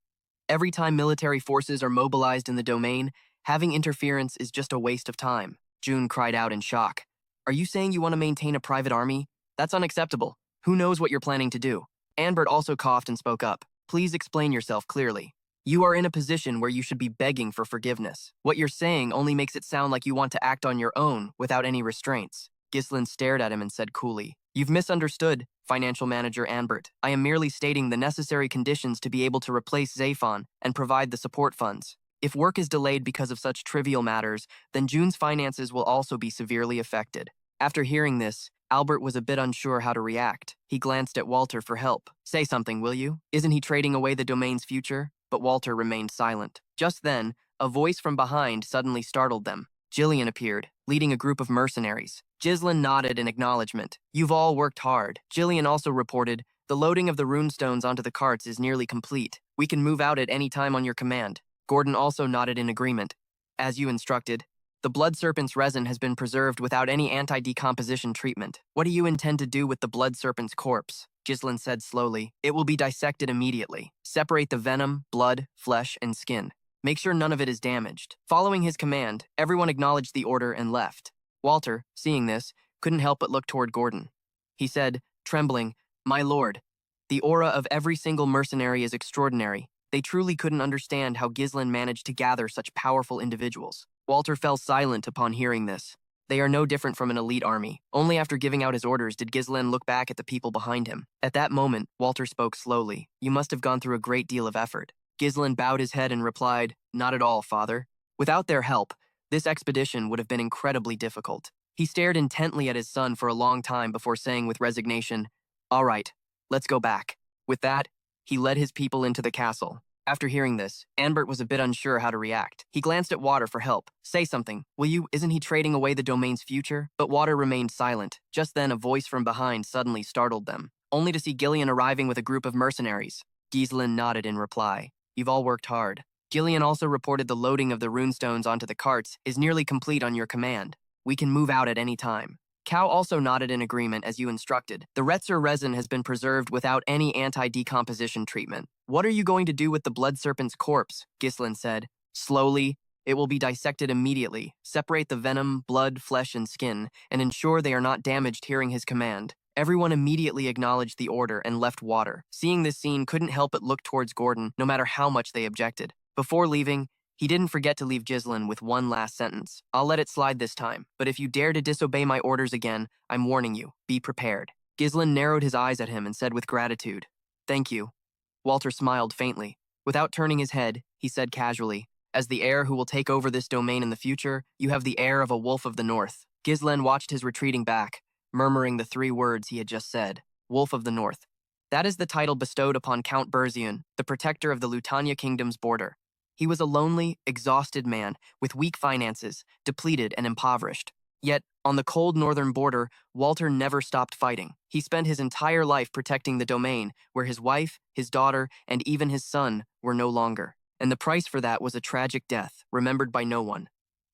Every time military forces are mobilized in the domain, having interference is just a waste of time. June cried out in shock. Are you saying you want to maintain a private army? That's unacceptable. Who knows what you're planning to do? Anbert also coughed and spoke up. Please explain yourself clearly. You are in a position where you should be begging for forgiveness. What you're saying only makes it sound like you want to act on your own without any restraints. Ghislain stared at him and said coolly, You've misunderstood, Financial Manager Anbert. I am merely stating the necessary conditions to be able to replace Zaphon and provide the support funds. If work is delayed because of such trivial matters, then June's finances will also be severely affected. After hearing this, Albert was a bit unsure how to react. He glanced at Walter for help. Say something, will you? Isn't he trading away the domain's future? But Walter remained silent. Just then, a voice from behind suddenly startled them. Jillian appeared, leading a group of mercenaries. Ghislain nodded in acknowledgement. You've all worked hard. Jillian also reported, the loading of the runestones onto the carts is nearly complete. We can move out at any time on your command. Gordon also nodded in agreement. As you instructed, the blood serpent's resin has been preserved without any anti-decomposition treatment. What do you intend to do with the blood serpent's corpse? Ghislain said slowly. It will be dissected immediately. Separate the venom, blood, flesh, and skin. Make sure none of it is damaged. Following his command, everyone acknowledged the order and left. Walter, seeing this, couldn't help but look toward Gordon. He said, trembling, My lord, the aura of every single mercenary is extraordinary. They truly couldn't understand how Ghislain managed to gather such powerful individuals. Walter fell silent upon hearing this. They are no different from an elite army. Only after giving out his orders did Ghislain look back at the people behind him. At that moment, Walter spoke slowly. You must have gone through a great deal of effort. Ghislain bowed his head and replied, Not at all, father. Without their help, this expedition would have been incredibly difficult. He stared intently at his son for a long time before saying with resignation, All right, let's go back. With that, he led his people into the castle. After hearing this, Anbert was a bit unsure how to react. He glanced at Water for help. Say something, will you? Isn't he trading away the domain's future? But Water remained silent. Just then, a voice from behind suddenly startled them, only to see Gillian arriving with a group of mercenaries. Ghislain nodded in reply. You've all worked hard. Gillian also reported the loading of the runestones onto the carts is nearly complete on your command. We can move out at any time. Cao also nodded in agreement as you instructed. The Retzer resin has been preserved without any anti-decomposition treatment. What are you going to do with the blood serpent's corpse? Ghislain said. Slowly, it will be dissected immediately. Separate the venom, blood, flesh, and skin, and ensure they are not damaged hearing his command. Everyone immediately acknowledged the order and left Water. Seeing this scene couldn't help but look towards Gordon, no matter how much they objected. Before leaving, he didn't forget to leave Ghislain with one last sentence. I'll let it slide this time, but if you dare to disobey my orders again, I'm warning you. Be prepared. Ghislain narrowed his eyes at him and said with gratitude, Thank you. Walter smiled faintly. Without turning his head, he said casually, As the heir who will take over this domain in the future, you have the air of a wolf of the north. Ghislain watched his retreating back, murmuring the 3 words he had just said, Wolf of the North. That is the title bestowed upon Count Berzion, the protector of the Lutania kingdom's border. He was a lonely, exhausted man with weak finances, depleted and impoverished. Yet, on the cold northern border, Walter never stopped fighting. He spent his entire life protecting the domain, where his wife, his daughter, and even his son were no longer. And the price for that was a tragic death, remembered by no one.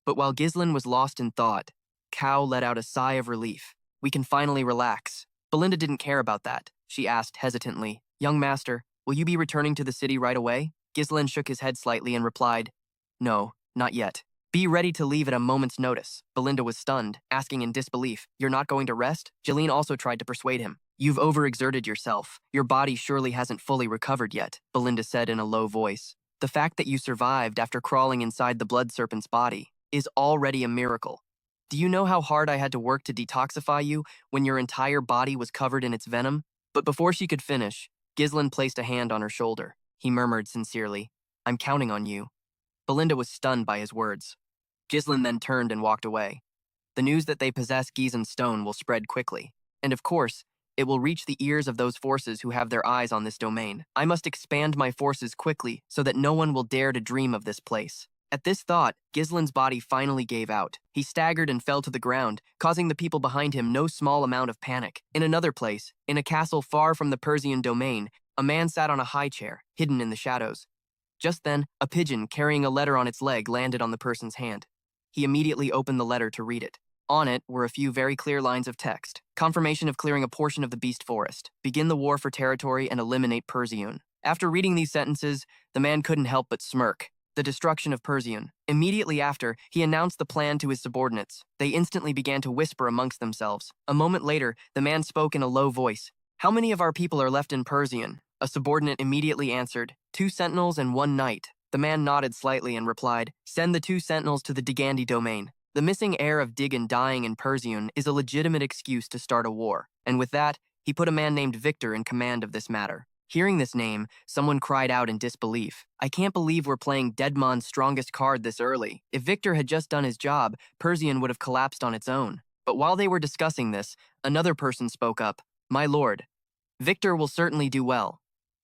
But while Ghislain was lost in thought, Cao let out a sigh of relief. We can finally relax. Belinda didn't care about that. She asked hesitantly, Young master, will you be returning to the city right away? Ghislain shook his head slightly and replied, No, not yet. Be ready to leave at a moment's notice. Belinda was stunned, asking in disbelief, You're not going to rest? Jillian also tried to persuade him. You've overexerted yourself. Your body surely hasn't fully recovered yet, Belinda said in a low voice. The fact that you survived after crawling inside the blood serpent's body is already a miracle. Do you know how hard I had to work to detoxify you when your entire body was covered in its venom? But before she could finish, Ghislain placed a hand on her shoulder. He murmured sincerely, I'm counting on you. Belinda was stunned by his words. Ghislain then turned and walked away. The news that they possess Gizon stone will spread quickly. And of course, it will reach the ears of those forces who have their eyes on this domain. I must expand my forces quickly so that no one will dare to dream of this place. At this thought, Ghislain's body finally gave out. He staggered and fell to the ground, causing the people behind him no small amount of panic. In another place, in a castle far from the Persian domain, a man sat on a high chair, hidden in the shadows. Just then, a pigeon carrying a letter on its leg landed on the person's hand. He immediately opened the letter to read it. On it were a few very clear lines of text. Confirmation of clearing a portion of the beast forest. Begin the war for territory and eliminate Persian. After reading these sentences, the man couldn't help but smirk. The destruction of Persian. Immediately after, he announced the plan to his subordinates. They instantly began to whisper amongst themselves. A moment later, the man spoke in a low voice. How many of our people are left in Persian? A subordinate immediately answered, 2 sentinels and 1 knight. The man nodded slightly and replied, Send the 2 sentinels to the Digandi domain. The missing heir of Digan dying in Persian is a legitimate excuse to start a war. And with that, he put a man named Victor in command of this matter. Hearing this name, someone cried out in disbelief. I can't believe we're playing Deadmon's strongest card this early. If Victor had just done his job, Persian would have collapsed on its own. But while they were discussing this, another person spoke up. My lord, Victor will certainly do well.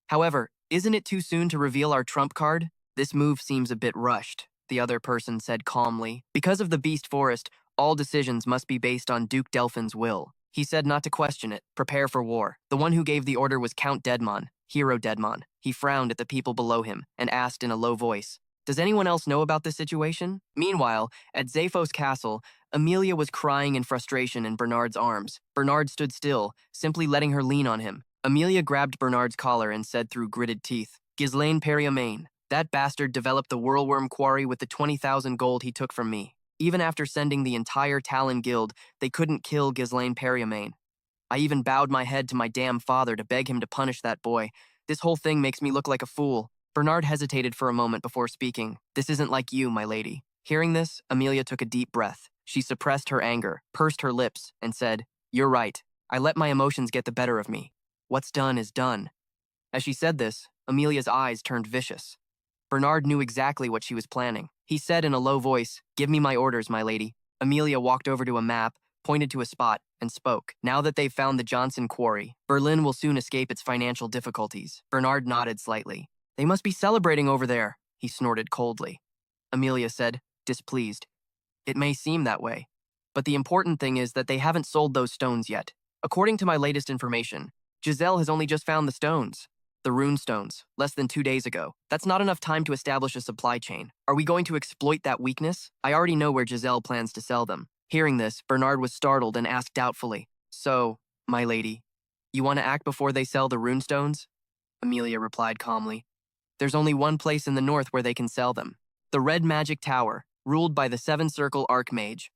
However, isn't it too soon to reveal our trump card? This move seems a bit rushed, the other person said calmly. Because of the Beast Forest, all decisions must be based on Duke Delphin's will. He said not to question it, prepare for war. The one who gave the order was Count Dedmon, Hero Dedmon. He frowned at the people below him and asked in a low voice, does anyone else know about this situation? Meanwhile, at Zaphos Castle, Amelia was crying in frustration in Bernard's arms. Bernard stood still, simply letting her lean on him. Amelia grabbed Bernard's collar and said through gritted teeth, Ghislaine Periamain, that bastard developed the whirlworm quarry with the 20,000 gold he took from me. Even after sending the entire Talon Guild, they couldn't kill Ghislaine Periamain. I even bowed my head to my damn father to beg him to punish that boy. This whole thing makes me look like a fool. Bernard hesitated for a moment before speaking. This isn't like you, my lady. Hearing this, Amelia took a deep breath. She suppressed her anger, pursed her lips, and said, you're right. I let my emotions get the better of me. What's done is done. As she said this, Amelia's eyes turned vicious. Bernard knew exactly what she was planning. He said in a low voice, give me my orders, my lady. Amelia walked over to a map, pointed to a spot, and spoke. Now that they've found the Johnson Quarry, Berlin will soon escape its financial difficulties. Bernard nodded slightly. They must be celebrating over there, he snorted coldly. Amelia said, displeased. It may seem that way, but the important thing is that they haven't sold those stones yet. According to my latest information, Giselle has only just found the stones. The rune stones, less than 2 days ago. That's not enough time to establish a supply chain. Are we going to exploit that weakness? I already know where Giselle plans to sell them. Hearing this, Bernard was startled and asked doubtfully, so, my lady, you want to act before they sell the rune stones? Amelia replied calmly, there's only one place in the north where they can sell them. The Red Magic Tower, ruled by the Seven Circle Archmage,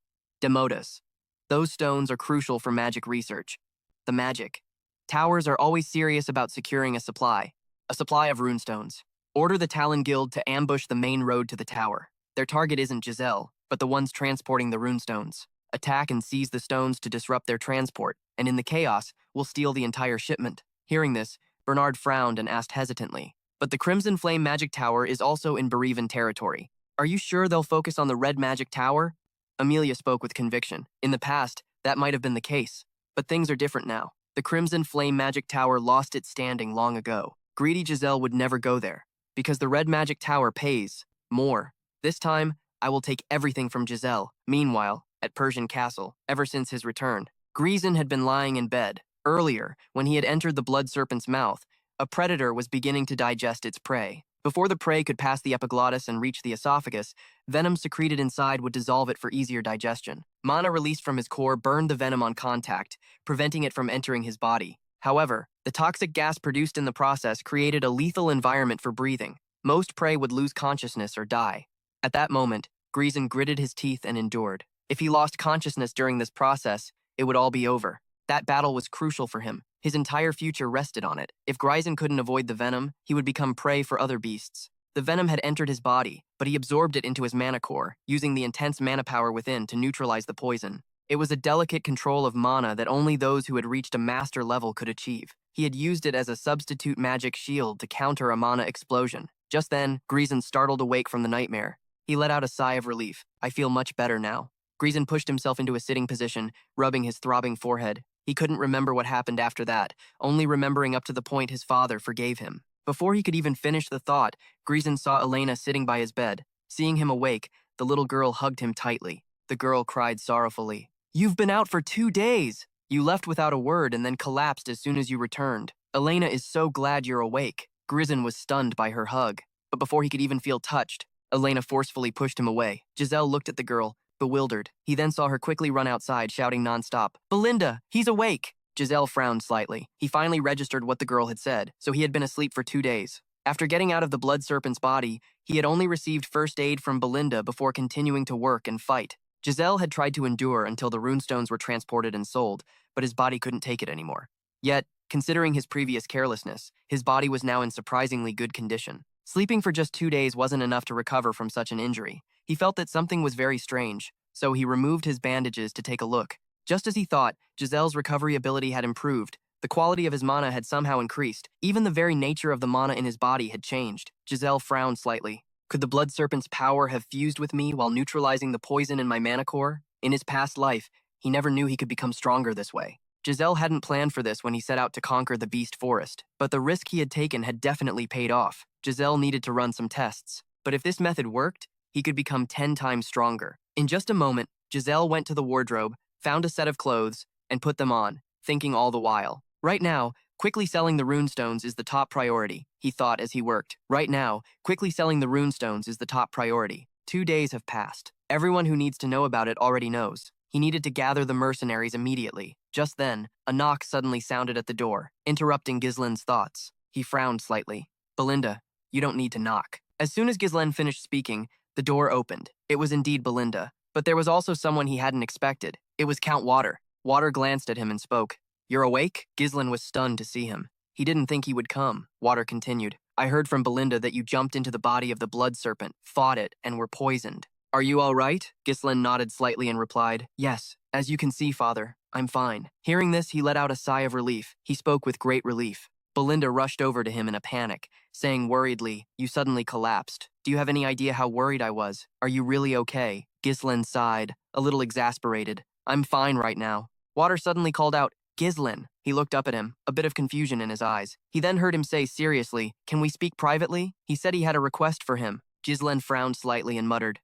Demodus. Those stones are crucial for magic research. The magic. Towers are always serious about securing a supply of runestones. Order the Talon Guild to ambush the main road to the tower. Their target isn't Giselle, but the ones transporting the runestones. Attack and seize the stones to disrupt their transport, and in the chaos, we'll steal the entire shipment. Hearing this, Bernard frowned and asked hesitantly, but the Crimson Flame Magic Tower is also in Bereaven territory. Are you sure they'll focus on the Red Magic Tower? Amelia spoke with conviction. In the past, that might have been the case, but things are different now. The Crimson Flame Magic Tower lost its standing long ago. Greedy Giselle would never go there, because the Red Magic Tower pays more. This time, I will take everything from Giselle. Meanwhile, at Persian Castle, ever since his return, Grison had been lying in bed. Earlier, when he had entered the blood serpent's mouth, a predator was beginning to digest its prey. Before the prey could pass the epiglottis and reach the esophagus, venom secreted inside would dissolve it for easier digestion. Mana released from his core burned the venom on contact, preventing it from entering his body. However, the toxic gas produced in the process created a lethal environment for breathing. Most prey would lose consciousness or die. At that moment, Grison gritted his teeth and endured. If he lost consciousness during this process, it would all be over. That battle was crucial for him. His entire future rested on it. If Grison couldn't avoid the venom, he would become prey for other beasts. The venom had entered his body, but he absorbed it into his mana core, using the intense mana power within to neutralize the poison. It was a delicate control of mana that only those who had reached a master level could achieve. He had used it as a substitute magic shield to counter a mana explosion. Just then, Grison startled awake from the nightmare. He let out a sigh of relief. I feel much better now. Grison pushed himself into a sitting position, rubbing his throbbing forehead. He couldn't remember what happened after that, only remembering up to the point his father forgave him. Before he could even finish the thought, Grison saw Elena sitting by his bed. Seeing him awake, the little girl hugged him tightly. The girl cried sorrowfully. You've been out for 2 days! You left without a word and then collapsed as soon as you returned. Elena is so glad you're awake. Grison was stunned by her hug. But before he could even feel touched, Elena forcefully pushed him away. Giselle looked at the girl, bewildered. He then saw her quickly run outside, shouting nonstop, Belinda, he's awake! Giselle frowned slightly. He finally registered what the girl had said, so he had been asleep for 2 days. After getting out of the blood serpent's body, he had only received first aid from Belinda before continuing to work and fight. Giselle had tried to endure until the runestones were transported and sold, but his body couldn't take it anymore. Yet, considering his previous carelessness, his body was now in surprisingly good condition. Sleeping for just 2 days wasn't enough to recover from such an injury. He felt that something was very strange, so he removed his bandages to take a look. Just as he thought, Giselle's recovery ability had improved. The quality of his mana had somehow increased. Even the very nature of the mana in his body had changed. Giselle frowned slightly. Could the blood serpent's power have fused with me while neutralizing the poison in my mana core? In his past life, He never knew he could become stronger this way. Giselle hadn't planned for this when he set out to conquer the beast forest, but the risk he had taken had definitely paid off. Giselle needed to run some tests, but if this method worked, he could become 10 times stronger. In just a moment, Giselle went to the wardrobe, found a set of clothes, and put them on, thinking all the while. Right now, quickly selling the runestones is the top priority, he thought as he worked. Right now, quickly selling the runestones is the top priority. 2 days have passed. Everyone who needs to know about it already knows. He needed to gather the mercenaries immediately. Just then, a knock suddenly sounded at the door, interrupting Ghislaine's thoughts. He frowned slightly. Belinda, you don't need to knock. As soon as Ghislaine finished speaking, the door opened. It was indeed Belinda, but there was also someone he hadn't expected. It was Count Water. Water glanced at him and spoke. You're awake? Ghislaine was stunned to see him. He didn't think he would come. Water continued. I heard from Belinda that you jumped into the body of the blood serpent, fought it, and were poisoned. Are you all right? Ghislaine nodded slightly and replied, Yes, as you can see, Father, I'm fine. Hearing this, he let out a sigh of relief. He spoke with great relief. Belinda rushed over to him in a panic, saying worriedly, You suddenly collapsed. Do you have any idea how worried I was? Are you really okay? Ghislaine sighed, a little exasperated. I'm fine right now. Water suddenly called out, Ghislaine. He looked up at him, a bit of confusion in his eyes. He then heard him say seriously, Can we speak privately? He said he had a request for him. Ghislaine frowned slightly and muttered,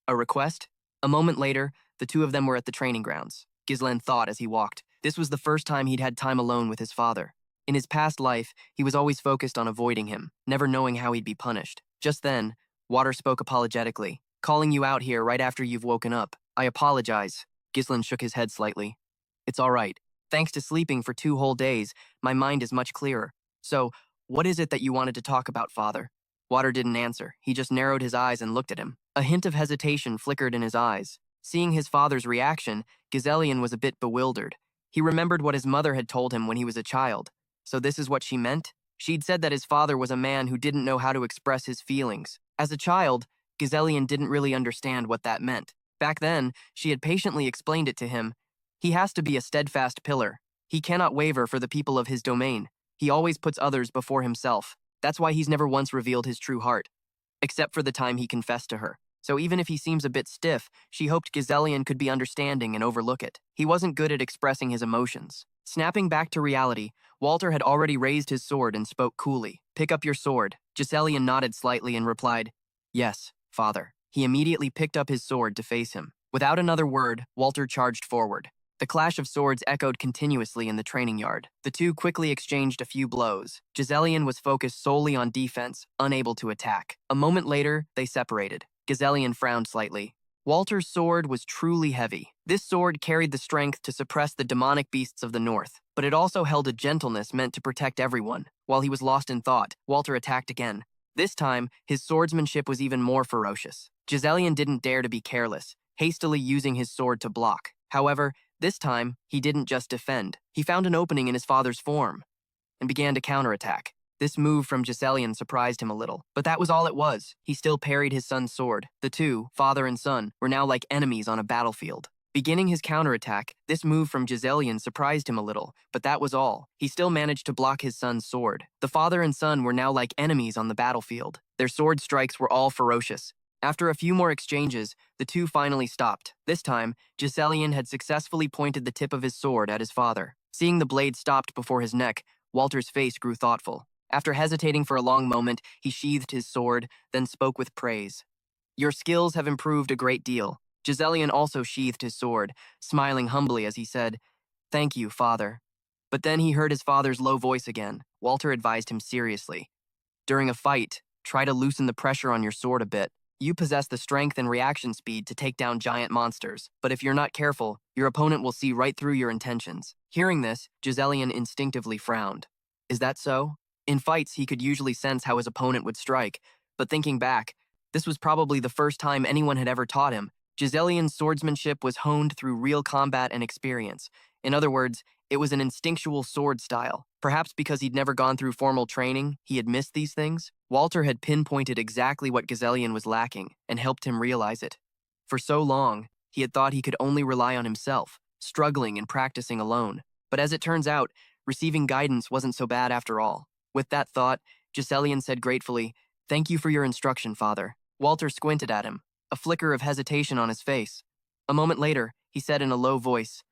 A request? A moment later, the two of them were at the training grounds. Ghislaine thought as he walked. This was the first time he'd had time alone with his father. In his past life, he was always focused on avoiding him, never knowing how he'd be punished. Just then, Water spoke apologetically. Calling you out here right after you've woken up. I apologize. Ghislaine shook his head slightly. It's all right. Thanks to sleeping for 2 whole days, my mind is much clearer. So, what is it that you wanted to talk about, Father? Water didn't answer. He just narrowed his eyes and looked at him. A hint of hesitation flickered in his eyes. Seeing his father's reaction, Giselian was a bit bewildered. He remembered what his mother had told him when he was a child. So this is what she meant? She'd said that his father was a man who didn't know how to express his feelings. As a child, Giselian didn't really understand what that meant. Back then, she had patiently explained it to him. He has to be a steadfast pillar. He cannot waver for the people of his domain. He always puts others before himself. That's why he's never once revealed his true heart, except for the time he confessed to her. So even if he seems a bit stiff, she hoped Giselian could be understanding and overlook it. He wasn't good at expressing his emotions. Snapping back to reality, Walter had already raised his sword and spoke coolly. Pick up your sword. Giselian nodded slightly and replied, Yes, Father. He immediately picked up his sword to face him. Without another word, Walter charged forward. The clash of swords echoed continuously in the training yard. The two quickly exchanged a few blows. Giselian was focused solely on defense, unable to attack. A moment later, they separated. Giselian frowned slightly. Walter's sword was truly heavy. This sword carried the strength to suppress the demonic beasts of the north, but it also held a gentleness meant to protect everyone. While he was lost in thought, Walter attacked again. This time, his swordsmanship was even more ferocious. Giselian didn't dare to be careless, hastily using his sword to block. However, this time, he didn't just defend. He found an opening in his father's form and began to counterattack. This move from Giselian surprised him a little, but that was all it was. He still parried his son's sword. The two, father and son, were now like enemies on a battlefield. Beginning his counterattack, this move from Giselian surprised him a little, but that was all. He still managed to block his son's sword. The father and son were now like enemies on the battlefield. Their sword strikes were all ferocious. After a few more exchanges, the two finally stopped. This time, Giselian had successfully pointed the tip of his sword at his father. Seeing the blade stopped before his neck, Walter's face grew thoughtful. After hesitating for a long moment, he sheathed his sword, then spoke with praise. Your skills have improved a great deal. Giselian also sheathed his sword, smiling humbly as he said, Thank you, Father. But then he heard his father's low voice again. Walter advised him seriously. During a fight, try to loosen the pressure on your sword a bit. You possess the strength and reaction speed to take down giant monsters, but if you're not careful, your opponent will see right through your intentions. Hearing this, Giselian instinctively frowned. Is that so? In fights, he could usually sense how his opponent would strike, but thinking back, this was probably the first time anyone had ever taught him. Giselian's swordsmanship was honed through real combat and experience. In other words, it was an instinctual sword style. Perhaps because he'd never gone through formal training, he had missed these things. Walter had pinpointed exactly what Giselian was lacking and helped him realize it. For so long, he had thought he could only rely on himself, struggling and practicing alone. But as it turns out, receiving guidance wasn't so bad after all. With that thought, Giselian said gratefully, Thank you for your instruction, Father. Walter squinted at him, a flicker of hesitation on his face. A moment later, he said in a low voice.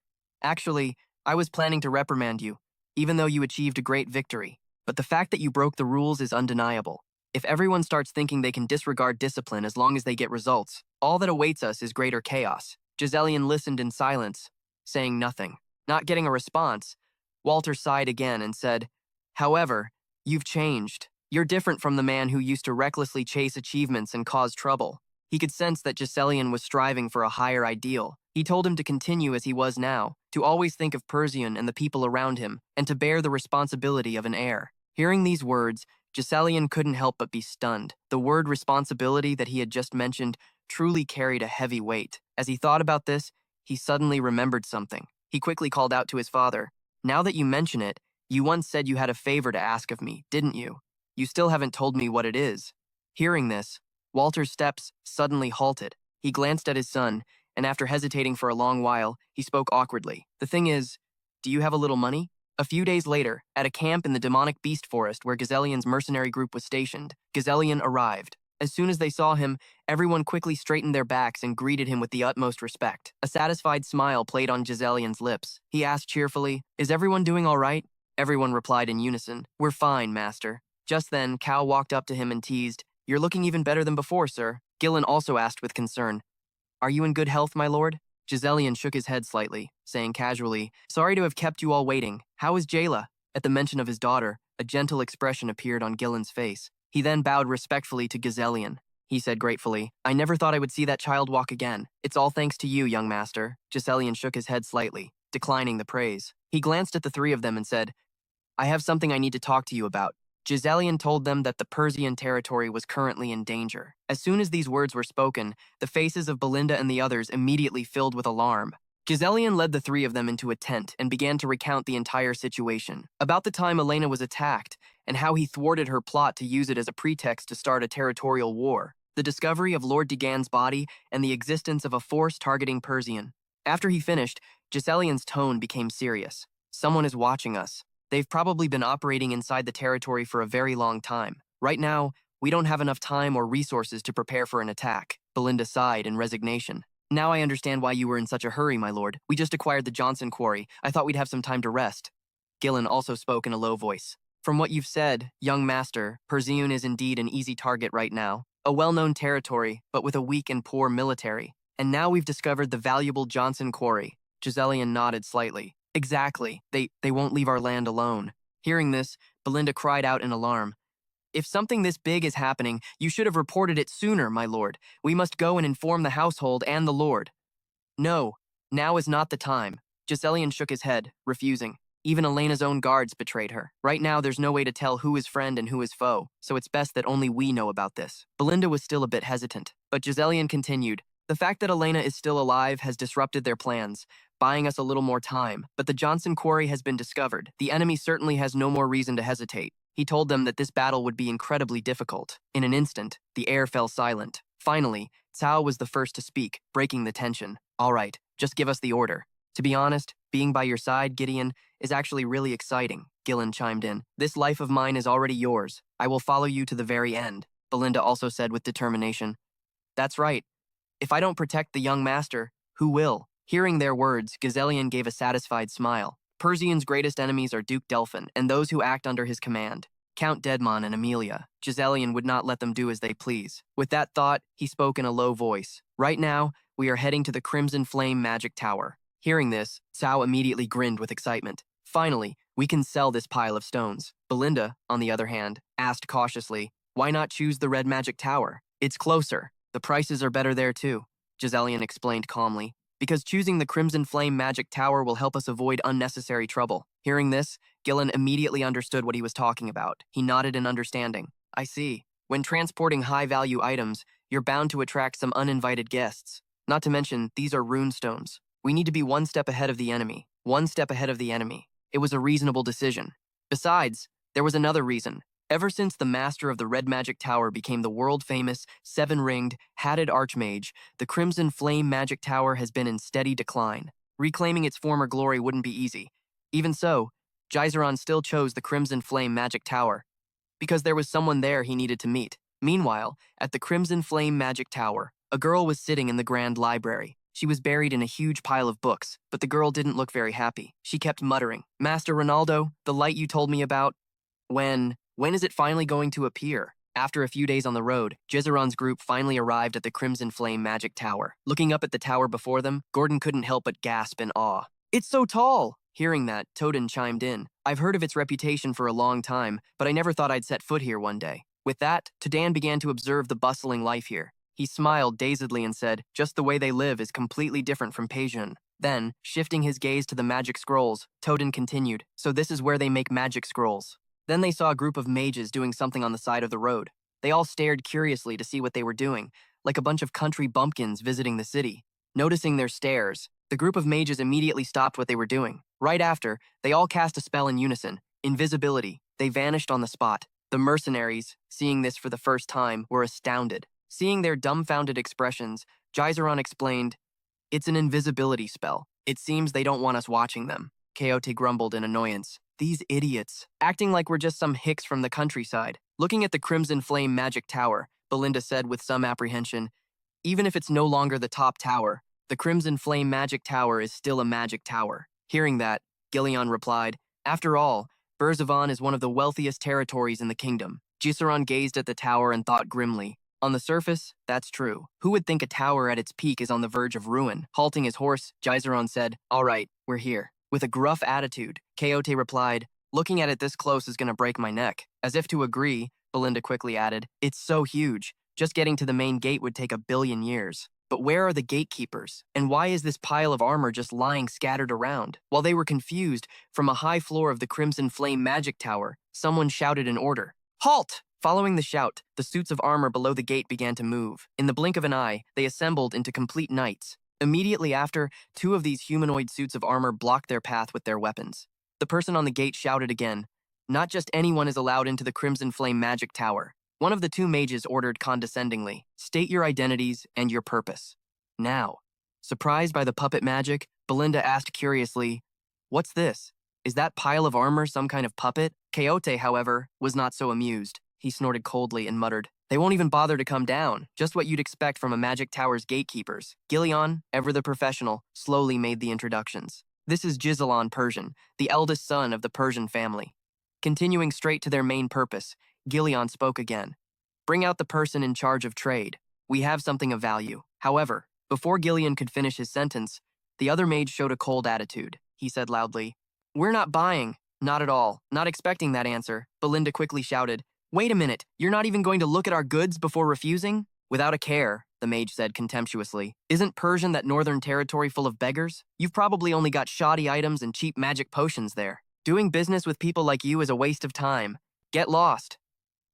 Actually, I was planning to reprimand you, even though you achieved a great victory. But the fact that you broke the rules is undeniable. If everyone starts thinking they can disregard discipline as long as they get results, all that awaits us is greater chaos. Giselian listened in silence, saying nothing. Not getting a response, Walter sighed again and said, "However, you've changed. You're different from the man who used to recklessly chase achievements and cause trouble." He could sense that Giselian was striving for a higher ideal. He told him to continue as he was now, to always think of Persian and the people around him, and to bear the responsibility of an heir. Hearing these words, Giselian couldn't help but be stunned. The word responsibility that he had just mentioned truly carried a heavy weight. As he thought about this, he suddenly remembered something. He quickly called out to his father, "Now that you mention it, you once said you had a favor to ask of me, didn't you? You still haven't told me what it is." Hearing this, Walter's steps suddenly halted. He glanced at his son, and after hesitating for a long while, he spoke awkwardly. "The thing is, do you have a little money?" A few days later, at a camp in the demonic beast forest where Giselian's mercenary group was stationed, Giselian arrived. As soon as they saw him, everyone quickly straightened their backs and greeted him with the utmost respect. A satisfied smile played on Giselian's lips. He asked cheerfully, "Is everyone doing all right?" Everyone replied in unison, "We're fine, master." Just then, Cal walked up to him and teased, "You're looking even better than before, sir." Gillen also asked with concern, "Are you in good health, my lord?" Giselian shook his head slightly, saying casually, "Sorry to have kept you all waiting. How is Jayla?" At the mention of his daughter, a gentle expression appeared on Gillen's face. He then bowed respectfully to Giselian. He said gratefully, "I never thought I would see that child walk again. It's all thanks to you, young master." Giselian shook his head slightly, declining the praise. He glanced at the three of them and said, "I have something I need to talk to you about." Giselian told them that the Persian territory was currently in danger. As soon as these words were spoken, the faces of Belinda and the others immediately filled with alarm. Giselian led the three of them into a tent and began to recount the entire situation. About the time Elena was attacked, and how he thwarted her plot to use it as a pretext to start a territorial war. The discovery of Lord Degan's body, and the existence of a force targeting Persian. After he finished, Giselian's tone became serious. "Someone is watching us. They've probably been operating inside the territory for a very long time. Right now, we don't have enough time or resources to prepare for an attack." Belinda sighed in resignation. "Now I understand why you were in such a hurry, my lord. We just acquired the Johnson quarry. I thought we'd have some time to rest." Gillen also spoke in a low voice. "From what you've said, young master, Persian is indeed an easy target right now. A well-known territory, but with a weak and poor military. And now we've discovered the valuable Johnson quarry." Giselian nodded slightly. "Exactly. They won't leave our land alone." Hearing this, Belinda cried out in alarm. "If something this big is happening, you should have reported it sooner, my lord. We must go and inform the household and the lord." "No, now is not the time." Giselian shook his head, refusing. Even Elena's own guards betrayed her. Right now, there's no way to tell who is friend and who is foe, so it's best that only we know about this. Belinda was still a bit hesitant, but Giselian continued. "The fact that Elena is still alive has disrupted their plans, buying us a little more time, but the Johnson quarry has been discovered. The enemy certainly has no more reason to hesitate." He told them that this battle would be incredibly difficult. In an instant, the air fell silent. Finally, Cao was the first to speak, breaking the tension. "All right, just give us the order." "To be honest, being by your side, Gideon, is actually really exciting," Gillen chimed in. "This life of mine is already yours. I will follow you to the very end," Belinda also said with determination. "That's right. If I don't protect the young master, who will?" Hearing their words, Giselian gave a satisfied smile. Persian's greatest enemies are Duke Delphin and those who act under his command. Count Dedmon and Amelia. Giselian would not let them do as they please. With that thought, he spoke in a low voice. "Right now, we are heading to the Crimson Flame Magic Tower." Hearing this, Cao immediately grinned with excitement. "Finally, we can sell this pile of stones." Belinda, on the other hand, asked cautiously, "Why not choose the Red Magic Tower? It's closer. The prices are better there too," Giselian explained calmly. "Because choosing the Crimson Flame Magic Tower will help us avoid unnecessary trouble." Hearing this, Gillen immediately understood what he was talking about. He nodded in understanding. "I see. When transporting high-value items, you're bound to attract some uninvited guests. Not to mention, these are rune stones. We need to be one step ahead of the enemy. One step ahead of the enemy." It was a reasonable decision. Besides, there was another reason. Ever since the master of the Red Magic Tower became the world-famous, seven-ringed, hatted archmage, the Crimson Flame Magic Tower has been in steady decline. Reclaiming its former glory wouldn't be easy. Even so, Geyseron still chose the Crimson Flame Magic Tower, because there was someone there he needed to meet. Meanwhile, at the Crimson Flame Magic Tower, a girl was sitting in the Grand Library. She was buried in a huge pile of books, but the girl didn't look very happy. She kept muttering, "Master Ronaldo, the light you told me about, when is it finally going to appear?" After a few days on the road, Jizeron's group finally arrived at the Crimson Flame Magic Tower. Looking up at the tower before them, Gordon couldn't help but gasp in awe. "It's so tall!" Hearing that, Toden chimed in. "I've heard of its reputation for a long time, but I never thought I'd set foot here one day." With that, Todan began to observe the bustling life here. He smiled dazedly and said, "Just the way they live is completely different from Peijun." Then, shifting his gaze to the magic scrolls, Toden continued, "So this is where they make magic scrolls." Then they saw a group of mages doing something on the side of the road. They all stared curiously to see what they were doing, like a bunch of country bumpkins visiting the city. Noticing their stares, the group of mages immediately stopped what they were doing. Right after, they all cast a spell in unison, invisibility. They vanished on the spot. The mercenaries, seeing this for the first time, were astounded. Seeing their dumbfounded expressions, Jizeron explained, "It's an invisibility spell. It seems they don't want us watching them." Coyote grumbled in annoyance. "These idiots, acting like we're just some hicks from the countryside." Looking at the Crimson Flame Magic Tower, Belinda said with some apprehension, "Even if it's no longer the top tower, the Crimson Flame Magic Tower is still a magic tower." Hearing that, Gillian replied, "After all, Berzavon is one of the wealthiest territories in the kingdom." Jizeron gazed at the tower and thought grimly, "On the surface, that's true. Who would think a tower at its peak is on the verge of ruin?" Halting his horse, Jizeron said, "All right, we're here." With a gruff attitude, Coyote replied, "Looking at it this close is gonna break my neck." As if to agree, Belinda quickly added, "It's so huge. Just getting to the main gate would take 1,000,000,000 years. But where are the gatekeepers? And why is this pile of armor just lying scattered around?" While they were confused, from a high floor of the Crimson Flame Magic Tower, someone shouted an order. "Halt!" Following the shout, the suits of armor below the gate began to move. In the blink of an eye, they assembled into complete knights. Immediately after, 2 of these humanoid suits of armor blocked their path with their weapons. The person on the gate shouted again, "Not just anyone is allowed into the Crimson Flame Magic Tower." One of the 2 mages ordered condescendingly, "State your identities and your purpose." Now, surprised by the puppet magic, Belinda asked curiously, "What's this? Is that pile of armor some kind of puppet?" Coyote, however, was not so amused. He snorted coldly and muttered, "They won't even bother to come down, just what you'd expect from a magic tower's gatekeepers." Gillian, ever the professional, slowly made the introductions. "This is Jizelan Persian, the eldest son of the Persian family." Continuing straight to their main purpose, Gillian spoke again. "Bring out the person in charge of trade. We have something of value." However, before Gillian could finish his sentence, the other mage showed a cold attitude. He said loudly, "We're not buying." "Not at all. Not expecting that answer." Belinda quickly shouted, "Wait a minute, you're not even going to look at our goods before refusing?" "Without a care," the mage said contemptuously. "Isn't Persian that northern territory full of beggars? You've probably only got shoddy items and cheap magic potions there. Doing business with people like you is a waste of time. Get lost."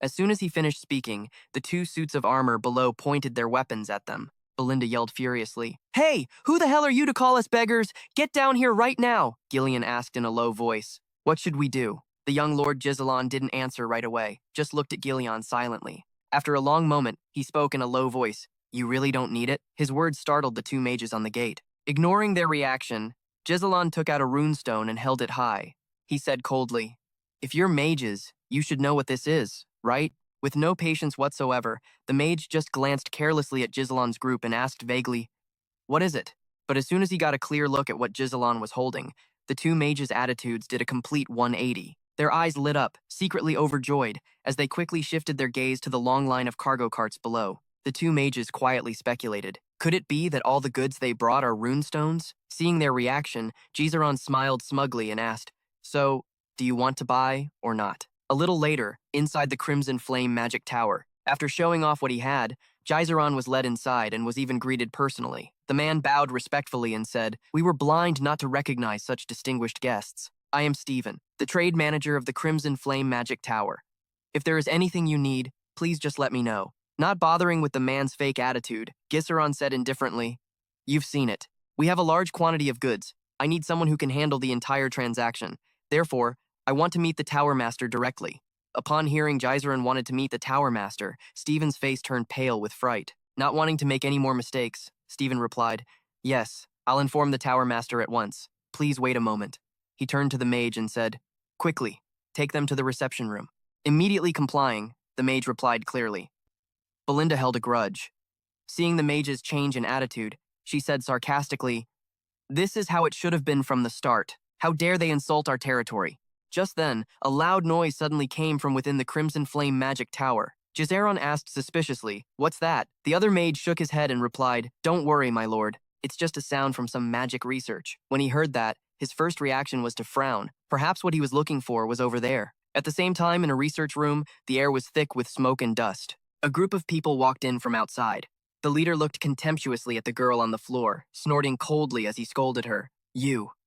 As soon as he finished speaking, the 2 suits of armor below pointed their weapons at them. Belinda yelled furiously, "Hey, who the hell are you to call us beggars? Get down here right now!" Gillian asked in a low voice. "What should we do?" The young Lord Jizelan didn't answer right away, just looked at Gillian silently. After a long moment, he spoke in a low voice, "You really don't need it?" His words startled the 2 mages on the gate. Ignoring their reaction, Jizelan took out a runestone and held it high. He said coldly, "If you're mages, you should know what this is, right?" With no patience whatsoever, the mage just glanced carelessly at Jizelan's group and asked vaguely, "What is it?" But as soon as he got a clear look at what Jizelan was holding, the 2 mages' attitudes did a complete 180. Their eyes lit up, secretly overjoyed, as they quickly shifted their gaze to the long line of cargo carts below. The 2 mages quietly speculated, could it be that all the goods they brought are runestones? Seeing their reaction, Jizeron smiled smugly and asked, "So, do you want to buy or not?" A little later, inside the Crimson Flame Magic Tower, after showing off what he had, Jizeron was led inside and was even greeted personally. The man bowed respectfully and said, "We were blind not to recognize such distinguished guests. I am Stephen, the trade manager of the Crimson Flame Magic Tower. If there is anything you need, please just let me know." Not bothering with the man's fake attitude, Giseron said indifferently, "You've seen it. We have a large quantity of goods. I need someone who can handle the entire transaction. Therefore, I want to meet the Tower Master directly." Upon hearing Jizeron wanted to meet the Tower Master, Stephen's face turned pale with fright. Not wanting to make any more mistakes, Stephen replied, "Yes, I'll inform the Tower Master at once. Please wait a moment." He turned to the mage and said, "Quickly, take them to the reception room." Immediately complying, the mage replied clearly. Belinda held a grudge. Seeing the mage's change in attitude, She said sarcastically, "This is how it should have been from the start. How dare they insult our territory?" Just then, a loud noise suddenly came from within the Crimson Flame Magic Tower. Gizeron asked suspiciously, "What's that?" The other mage shook his head and replied, "Don't worry, my lord. It's just a sound from some magic research." When he heard that, his first reaction was to frown. Perhaps what he was looking for was over there. At the same time, in a research room, the air was thick with smoke and dust. A group of people walked in from outside. The leader looked contemptuously at the girl on the floor, snorting coldly as he scolded her.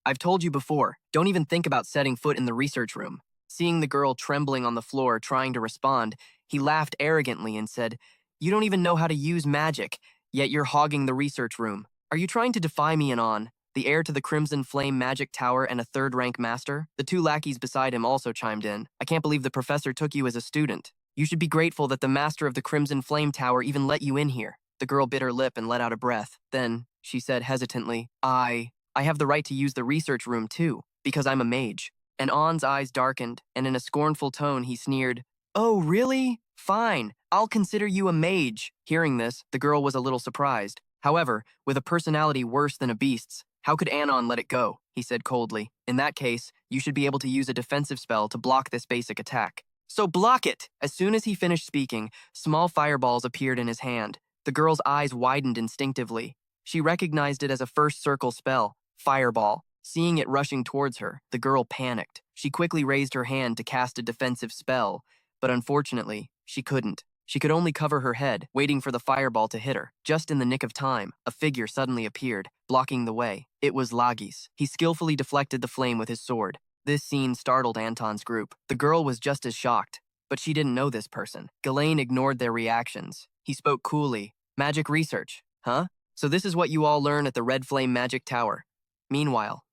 I've told you before, don't even think about setting foot in the research room." Seeing the girl trembling on the floor trying to respond, he laughed arrogantly and said, "You don't even know how to use magic, yet you're hogging the research room. Are you trying to defy me, Anon, the heir to the Crimson Flame Magic Tower and a third-rank master?" The two lackeys beside him also chimed in. "I can't believe the professor took you as a student. You should be grateful that the master of the Crimson Flame Tower even let you in here." The girl bit her lip and let out a breath. Then, she said hesitantly, I have the right to use the research room too, because I'm a mage." And On's eyes darkened, and in a scornful tone he sneered, "Oh, really? Fine, I'll consider you a mage." Hearing this, the girl was a little surprised. However, with a personality worse than a beast's, how could Anon let it go? He said coldly, "In that case, you should be able to use a defensive spell to block this basic attack." "So block it!" As soon as he finished speaking, small fireballs appeared in his hand. The girl's eyes widened instinctively. She recognized it as a first circle spell, Fireball. Seeing it rushing towards her, the girl panicked. She quickly raised her hand to cast a defensive spell, but unfortunately, she couldn't. She could only cover her head, waiting for the fireball to hit her. Just in the nick of time, a figure suddenly appeared, blocking the way. It was Lagis. He skillfully deflected the flame with his sword. This scene startled Anton's group. The girl was just as shocked, but she didn't know this person. Ghislaine ignored their reactions. He spoke coolly. "Magic research, huh? So this is what you all learn at the Red Flame Magic Tower." Meanwhile,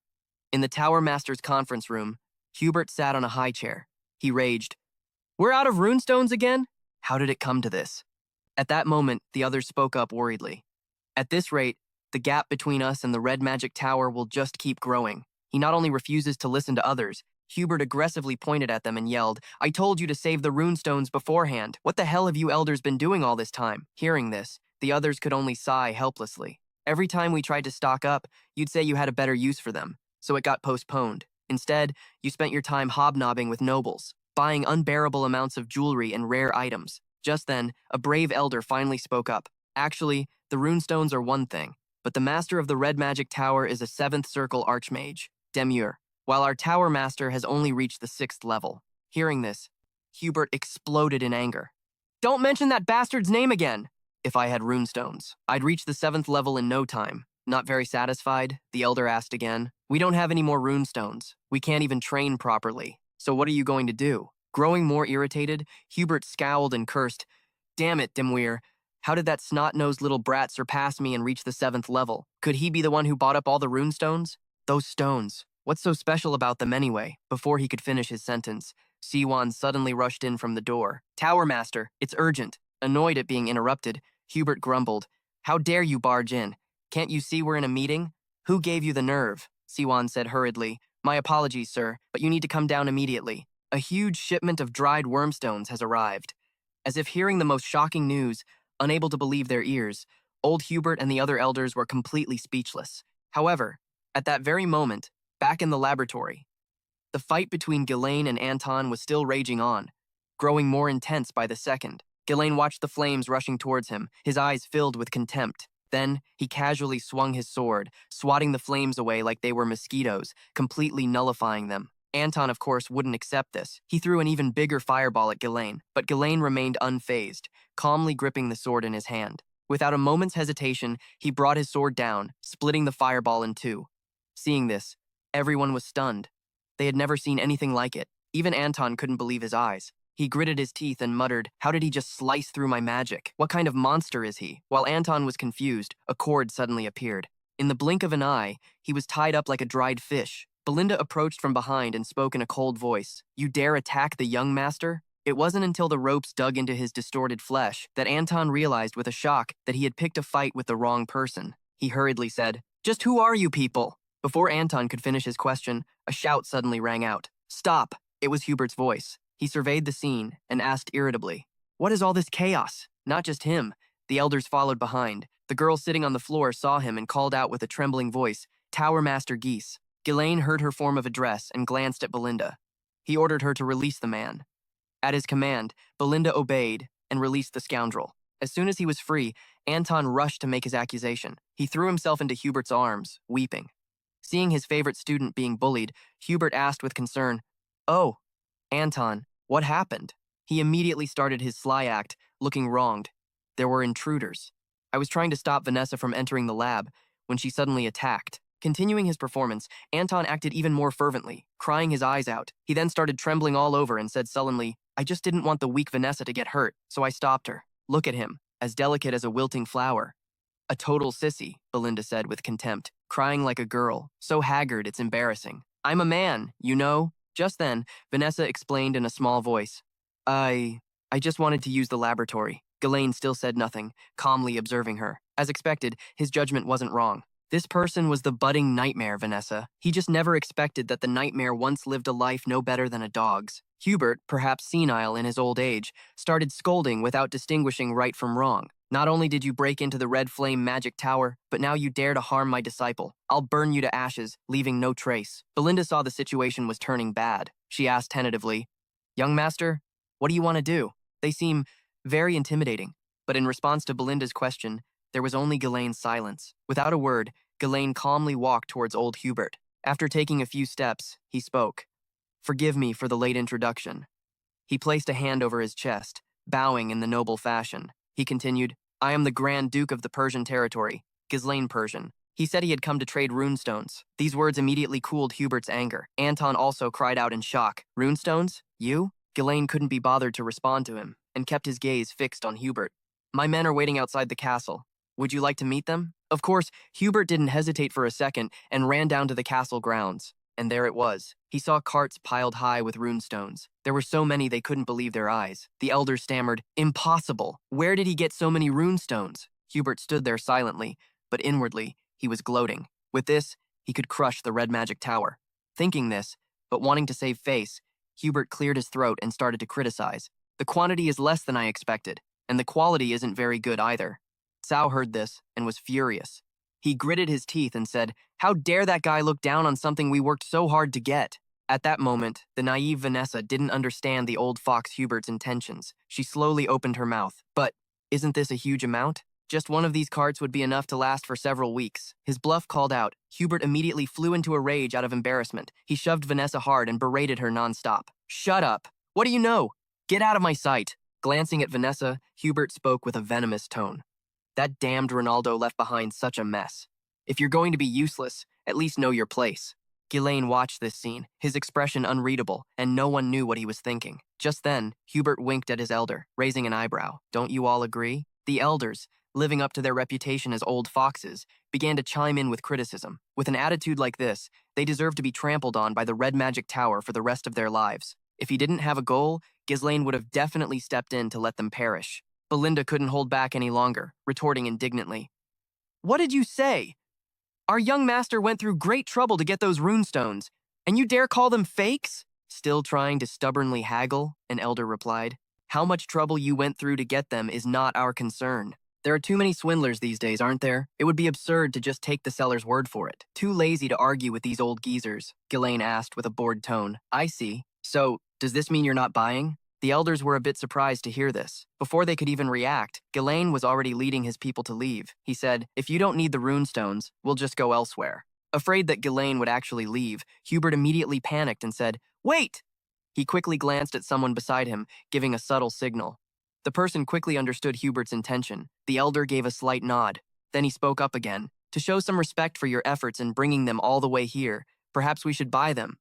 in the Tower Master's conference room, Hubert sat on a high chair. He raged, "We're out of runestones again? How did it come to this?" At that moment, the others spoke up worriedly. "At this rate, the gap between us and the Red Magic Tower will just keep growing." He not only refuses to listen to others, Hubert aggressively pointed at them and yelled, "I told you to save the runestones beforehand. What the hell have you elders been doing all this time?" Hearing this, the others could only sigh helplessly. "Every time we tried to stock up, you'd say you had a better use for them, so it got postponed. Instead, you spent your time hobnobbing with nobles, buying unbearable amounts of jewelry and rare items." Just then, a brave elder finally spoke up. "Actually, the runestones are one thing, but the master of the Red Magic Tower is a 7th Circle Archmage, Demure, while our Tower Master has only reached the 6th level." Hearing this, Hubert exploded in anger. "Don't mention that bastard's name again!" "If I had runestones, I'd reach the 7th level in no time." Not very satisfied, the elder asked again, "We don't have any more runestones. We can't even train properly. So what are you going to do?" Growing more irritated, Hubert scowled and cursed, "Damn it, Dimweir. How did that snot-nosed little brat surpass me and reach the 7th level? Could he be the one who bought up all the runestones? Those stones. What's so special about them anyway?" Before he could finish his sentence, Siwan suddenly rushed in from the door. "Tower Master, it's urgent." Annoyed at being interrupted, Hubert grumbled, "How dare you barge in? Can't you see we're in a meeting? Who gave you the nerve?" Siwan said hurriedly, "My apologies, sir, but you need to come down immediately. A huge shipment of dried wormstones has arrived." As if hearing the most shocking news, unable to believe their ears, old Hubert and the other elders were completely speechless. However, at that very moment, back in the laboratory, the fight between Ghislaine and Anton was still raging on, growing more intense by the second. Ghislaine watched the flames rushing towards him, his eyes filled with contempt. Then, he casually swung his sword, swatting the flames away like they were mosquitoes, completely nullifying them. Anton, of course, wouldn't accept this. He threw an even bigger fireball at Ghislaine, but Ghislaine remained unfazed, calmly gripping the sword in his hand. Without a moment's hesitation, he brought his sword down, splitting the fireball in two. Seeing this, everyone was stunned. They had never seen anything like it. Even Anton couldn't believe his eyes. He gritted his teeth and muttered, "How did he just slice through my magic? What kind of monster is he?" While Anton was confused, a cord suddenly appeared. In the blink of an eye, he was tied up like a dried fish. Belinda approached from behind and spoke in a cold voice. "You dare attack the young master?" It wasn't until the ropes dug into his distorted flesh that Anton realized with a shock that he had picked a fight with the wrong person. He hurriedly said, "Just who are you people?" Before Anton could finish his question, a shout suddenly rang out. "Stop!" It was Hubert's voice. He surveyed the scene and asked irritably, "What is all this chaos?" Not just him. The elders followed behind. The girl sitting on the floor saw him and called out with a trembling voice, "Tower Master Geese." Ghislaine heard her form of address and glanced at Belinda. He ordered her to release the man. At his command, Belinda obeyed and released the scoundrel. As soon as he was free, Anton rushed to make his accusation. He threw himself into Hubert's arms, weeping. Seeing his favorite student being bullied, Hubert asked with concern, "Oh, Anton, what happened?" He immediately started his sly act, looking wronged. There were intruders. I was trying to stop Vanessa from entering the lab when she suddenly attacked. Continuing his performance, Anton acted even more fervently, crying his eyes out. He then started trembling all over and said sullenly, "I just didn't want the weak Vanessa to get hurt, so I stopped her." Look at him, as delicate as a wilting flower. "A total sissy," Belinda said with contempt, crying like a girl, so haggard it's embarrassing. "I'm a man, you know." Just then, Vanessa explained in a small voice, I just wanted to use the laboratory." Ghislaine still said nothing, calmly observing her. As expected, his judgment wasn't wrong. This person was the budding nightmare, Vanessa. He just never expected that the nightmare once lived a life no better than a dog's. Hubert, perhaps senile in his old age, started scolding without distinguishing right from wrong. "Not only did you break into the Red Flame Magic Tower, but now you dare to harm my disciple. I'll burn you to ashes, leaving no trace." Belinda saw the situation was turning bad. She asked tentatively, "Young master, what do you want to do?" They seem very intimidating, but in response to Belinda's question, there was only Ghislaine's silence. Without a word, Ghislaine calmly walked towards old Hubert. After taking a few steps, he spoke. "Forgive me for the late introduction." He placed a hand over his chest, bowing in the noble fashion. He continued, "I am the Grand Duke of the Persian territory, Ghislaine Persian." He said he had come to trade runestones. These words immediately cooled Hubert's anger. Anton also cried out in shock, "Runestones? You?" Ghislaine couldn't be bothered to respond to him, and kept his gaze fixed on Hubert. "My men are waiting outside the castle. Would you like to meet them?" Of course, Hubert didn't hesitate for a second and ran down to the castle grounds. And there it was. He saw carts piled high with runestones. There were so many they couldn't believe their eyes. The elders stammered, "Impossible! Where did he get so many runestones?" Hubert stood there silently, but inwardly, he was gloating. With this, he could crush the Red Magic Tower. Thinking this, but wanting to save face, Hubert cleared his throat and started to criticize. "The quantity is less than I expected, and the quality isn't very good either." Cao heard this and was furious. He gritted his teeth and said, "How dare that guy look down on something we worked so hard to get?" At that moment, the naive Vanessa didn't understand the old fox Hubert's intentions. She slowly opened her mouth. "But isn't this a huge amount? Just one of these carts would be enough to last for several weeks." His bluff called out. Hubert immediately flew into a rage out of embarrassment. He shoved Vanessa hard and berated her nonstop. "Shut up! What do you know? Get out of my sight!" Glancing at Vanessa, Hubert spoke with a venomous tone. "That damned Ronaldo left behind such a mess. If you're going to be useless, at least know your place." Ghislaine watched this scene, his expression unreadable, and no one knew what he was thinking. Just then, Hubert winked at his elder, raising an eyebrow. "Don't you all agree?" The elders, living up to their reputation as old foxes, began to chime in with criticism. With an attitude like this, they deserved to be trampled on by the Red Magic Tower for the rest of their lives. If he didn't have a goal, Ghislaine would have definitely stepped in to let them perish. Belinda couldn't hold back any longer, retorting indignantly. "What did you say? Our young master went through great trouble to get those runestones, and you dare call them fakes?" Still trying to stubbornly haggle, an elder replied. "How much trouble you went through to get them is not our concern. There are too many swindlers these days, aren't there? It would be absurd to just take the seller's word for it." "Too lazy to argue with these old geezers," Ghislaine asked with a bored tone. "I see. So, does this mean you're not buying?" The elders were a bit surprised to hear this. Before they could even react, Ghislaine was already leading his people to leave. He said, "If you don't need the runestones, we'll just go elsewhere." Afraid that Ghislaine would actually leave, Hubert immediately panicked and said, "Wait!" He quickly glanced at someone beside him, giving a subtle signal. The person quickly understood Hubert's intention. The elder gave a slight nod. Then he spoke up again. "To show some respect for your efforts in bringing them all the way here, perhaps we should buy them,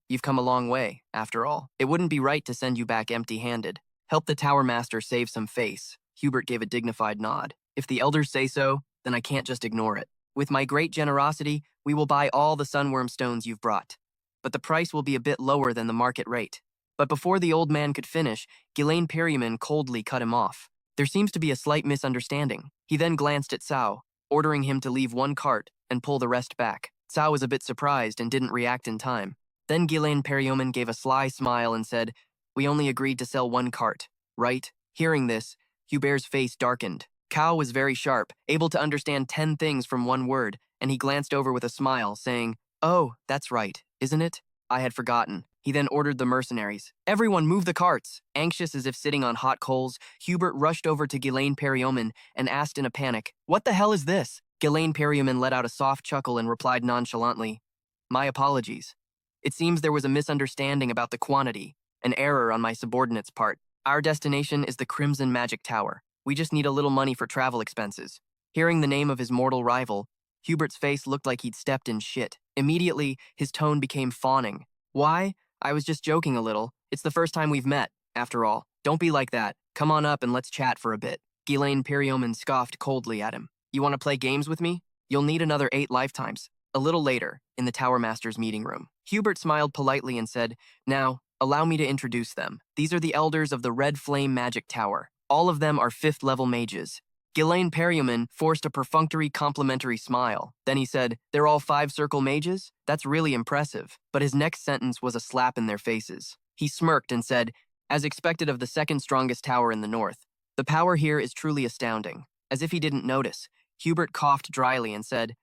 You've come a long way, after all. It wouldn't be right to send you back empty-handed. Help the Tower Master save some face." Hubert gave a dignified nod. "If the elders say so, then I can't just ignore it. With my great generosity, we will buy all the sunworm stones you've brought. But the price will be a bit lower than the market rate." But before the old man could finish, Ghislaine Perryman coldly cut him off. "There seems to be a slight misunderstanding." He then glanced at Cao, ordering him to leave one cart and pull the rest back. Cao was a bit surprised and didn't react in time. Then Ghislaine Perryman gave a sly smile and said, "We only agreed to sell one cart, right?" Hearing this, Hubert's face darkened. Cao was very sharp, able to understand 10 things from one word, and he glanced over with a smile, saying, "Oh, that's right, isn't it? I had forgotten." He then ordered the mercenaries. "Everyone move the carts!" Anxious as if sitting on hot coals, Hubert rushed over to Ghislaine Periomen and asked in a panic, "What the hell is this?" Ghislaine Periomen let out a soft chuckle and replied nonchalantly, "My apologies. It seems there was a misunderstanding about the quantity, an error on my subordinate's part. Our destination is the Crimson Magic Tower. We just need a little money for travel expenses." Hearing the name of his mortal rival, Hubert's face looked like he'd stepped in shit. Immediately, his tone became fawning. "Why? I was just joking a little. It's the first time we've met, after all. Don't be like that. Come on up and let's chat for a bit." Ghislaine Periomen scoffed coldly at him. "You want to play games with me? You'll need another 8 lifetimes." A little later, in the Tower Master's meeting room, Hubert smiled politely and said, "Now, allow me to introduce them. These are the elders of the Red Flame Magic Tower. All of them are 5th-level mages." Ghislaine Periomen forced a perfunctory complimentary smile. Then he said, "They're all 5-circle mages? That's really impressive." But his next sentence was a slap in their faces. He smirked and said, "As expected of the 2nd strongest tower in the north, the power here is truly astounding." As if he didn't notice, Hubert coughed dryly and said,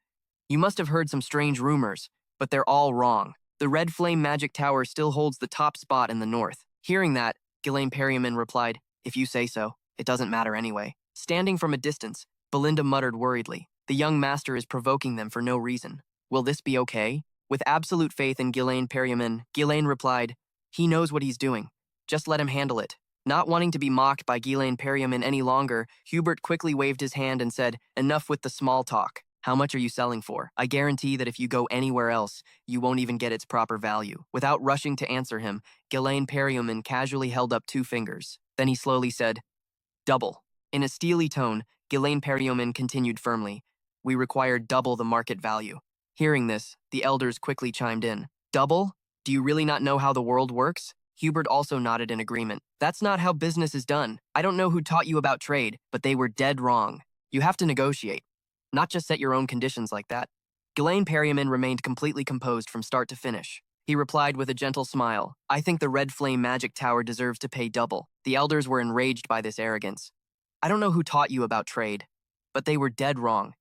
"You must have heard some strange rumors, but they're all wrong. The Red Flame Magic Tower still holds the top spot in the north." Hearing that, Ghislaine Periomen replied, "If you say so, it doesn't matter anyway." Standing from a distance, Belinda muttered worriedly, "The young master is provoking them for no reason. Will this be okay?" With absolute faith in Ghislaine Periomen, Ghislaine replied, "He knows what he's doing. Just let him handle it." Not wanting to be mocked by Ghislaine Periomen any longer, Hubert quickly waved his hand and said, "Enough with the small talk. How much are you selling for? I guarantee that if you go anywhere else, you won't even get its proper value." Without rushing to answer him, Ghislaine Periomen casually held up 2 fingers. Then he slowly said, "Double." In a steely tone, Ghislaine Periomen continued firmly, "We require double the market value." Hearing this, the elders quickly chimed in. "Double? Do you really not know how the world works?" Hubert also nodded in agreement. "That's not how business is done. I don't know who taught you about trade, but they were dead wrong. You have to negotiate, not just set your own conditions like that." Ghislaine Periomen remained completely composed from start to finish. He replied with a gentle smile, "I think the Red Flame Magic Tower deserves to pay double." The elders were enraged by this arrogance. "I don't know who taught you about trade, but they were dead wrong.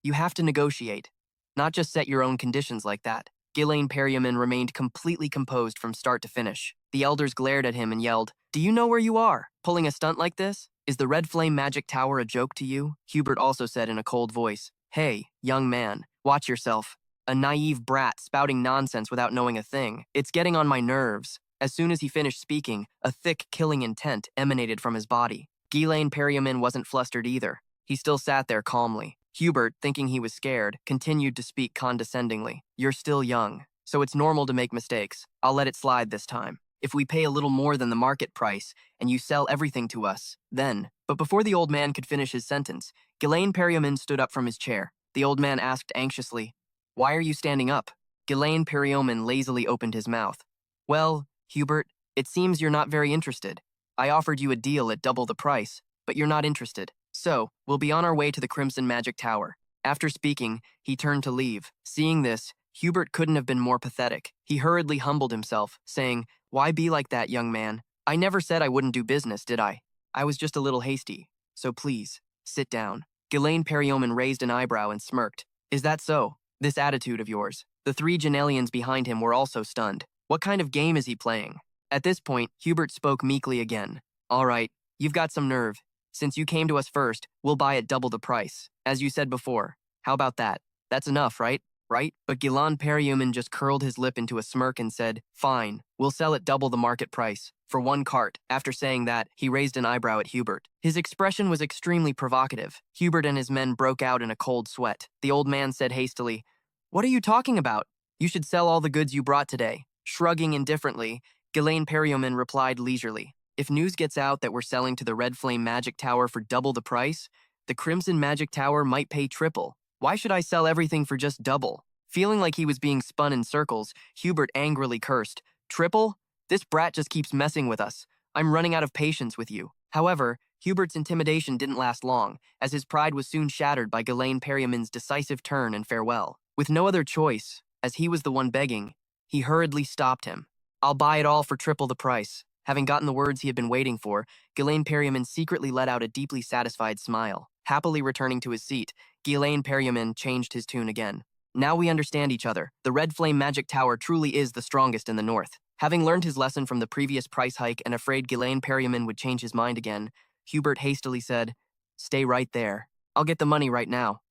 You have to negotiate, not just set your own conditions like that." Ghislaine Periomen remained completely composed from start to finish. The elders glared at him and yelled, "Do you know where you are? Pulling a stunt like this? Is the Red Flame Magic Tower a joke to you?" Hubert also said in a cold voice, "Hey, young man, watch yourself. A naive brat spouting nonsense without knowing a thing. It's getting on my nerves." As soon as he finished speaking, a thick, killing intent emanated from his body. Ghislaine Periomen wasn't flustered either. He still sat there calmly. Hubert, thinking he was scared, continued to speak condescendingly. "You're still young, so it's normal to make mistakes. I'll let it slide this time. If we pay a little more than the market price and you sell everything to us, then..." But before the old man could finish his sentence, Ghislaine Periomen stood up from his chair. The old man asked anxiously, "Why are you standing up?" Ghislaine Periomen lazily opened his mouth. "Well, Hubert, it seems you're not very interested. I offered you a deal at double the price, but you're not interested. So, we'll be on our way to the Crimson Magic Tower." After speaking, he turned to leave. Seeing this, Hubert couldn't have been more pathetic. He hurriedly humbled himself, saying, "Why be like that, young man? I never said I wouldn't do business, did I? I was just a little hasty. So please, sit down." Ghislaine Periomen raised an eyebrow and smirked. "Is that so? This attitude of yours?" The 3 Janellians behind him were also stunned. What kind of game is he playing? At this point, Hubert spoke meekly again. "All right, you've got some nerve. Since you came to us first, we'll buy at double the price. As you said before. How about that? That's enough, right? Right?" But Ghislaine Periomen just curled his lip into a smirk and said, "Fine, we'll sell at double the market price. For 1 cart." After saying that, he raised an eyebrow at Hubert. His expression was extremely provocative. Hubert and his men broke out in a cold sweat. The old man said hastily, "What are you talking about? You should sell all the goods you brought today." Shrugging indifferently, Ghislaine Periomen replied leisurely, "If news gets out that we're selling to the Red Flame Magic Tower for double the price, the Crimson Magic Tower might pay triple. Why should I sell everything for just double?" Feeling like he was being spun in circles, Hubert angrily cursed, "Triple? This brat just keeps messing with us. I'm running out of patience with you." However, Hubert's intimidation didn't last long, as his pride was soon shattered by Ghislaine Periomen's decisive turn and farewell. With no other choice, as he was the one begging, he hurriedly stopped him. "I'll buy it all for triple the price." Having gotten the words he had been waiting for, Ghislaine Periomen secretly let out a deeply satisfied smile. Happily returning to his seat, Ghislaine Peryamin changed his tune again. Now we understand each other. The Red Flame Magic Tower truly is the strongest in the north. Having learned his lesson from the previous price hike and afraid Ghislaine Peryamin would change his mind again, Hubert hastily said, "Stay right there. I'll get the money right now."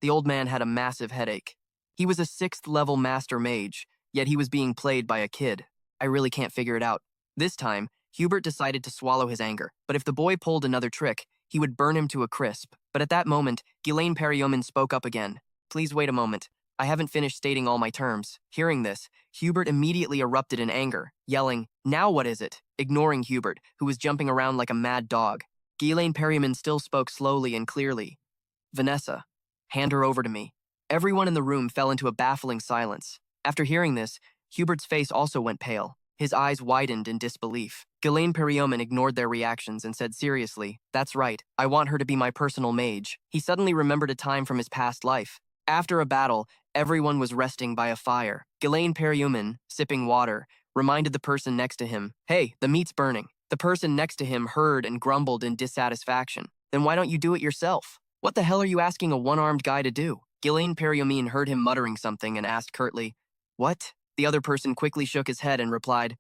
The old man had a massive headache. He was a 6th-level master mage, yet he was being played by a kid. I really can't figure it out. This time, Hubert decided to swallow his anger, but if the boy pulled another trick, he would burn him to a crisp. But at that moment, Ghislaine Peryamin spoke up again. "Please wait a moment. I haven't finished stating all my terms." Hearing this, Hubert immediately erupted in anger, yelling, "Now what is it?" ignoring Hubert, who was jumping around like a mad dog. Ghislaine Peryamin still spoke slowly and clearly. "Vanessa, hand her over to me." Everyone in the room fell into a baffling silence. After hearing this, Hubert's face also went pale. His eyes widened in disbelief. Ghislaine Peryamin ignored their reactions and said seriously, "That's right, I want her to be my personal mage." He suddenly remembered a time from his past life. After a battle, everyone was resting by a fire. Ghislaine Peryamin, sipping water, reminded the person next to him, "Hey, the meat's burning." The person next to him heard and grumbled in dissatisfaction. "Then why don't you do it yourself? What the hell are you asking a one-armed guy to do?" Ghislaine Peryamin heard him muttering something and asked curtly, "What?" The other person quickly shook his head and replied,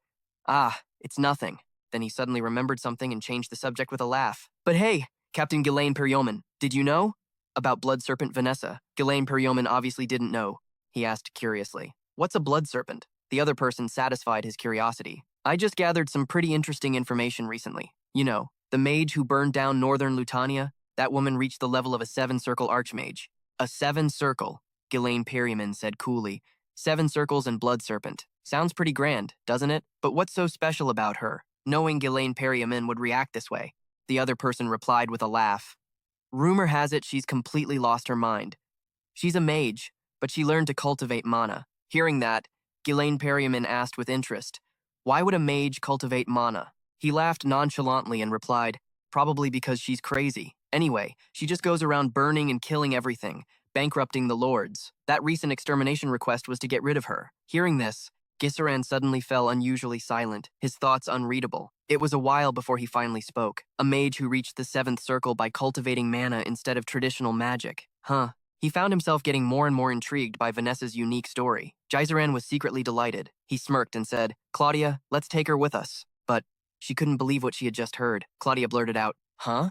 "Ah, it's nothing." Then he suddenly remembered something and changed the subject with a laugh. "But hey, Captain Ghislaine Peryamin, did you know about Blood Serpent Vanessa?" Ghislaine Peryamin obviously didn't know. He asked curiously, "What's a blood serpent?" The other person satisfied his curiosity. "I just gathered some pretty interesting information recently. You know, the mage who burned down northern Lutania, that woman reached the level of a 7-circle archmage." "A 7-circle," Ghislaine Peryamin said coolly. 7 circles and blood serpent. Sounds pretty grand, doesn't it? But what's so special about her?" Knowing Ghislaine Peryamin would react this way, the other person replied with a laugh. "Rumor has it she's completely lost her mind. She's a mage, but she learned to cultivate mana." Hearing that, Ghislaine Peryamin asked with interest, "Why would a mage cultivate mana?" He laughed nonchalantly and replied, "Probably because she's crazy. Anyway, she just goes around burning and killing everything, bankrupting the lords. That recent extermination request was to get rid of her." Hearing this, Ghisaran suddenly fell unusually silent, his thoughts unreadable. It was a while before he finally spoke. A mage who reached the 7th circle by cultivating mana instead of traditional magic. He found himself getting more and more intrigued by Vanessa's unique story. Ghisaran was secretly delighted. He smirked and said, "Claudia, let's take her with us." But she couldn't believe what she had just heard. Claudia blurted out, "Huh?"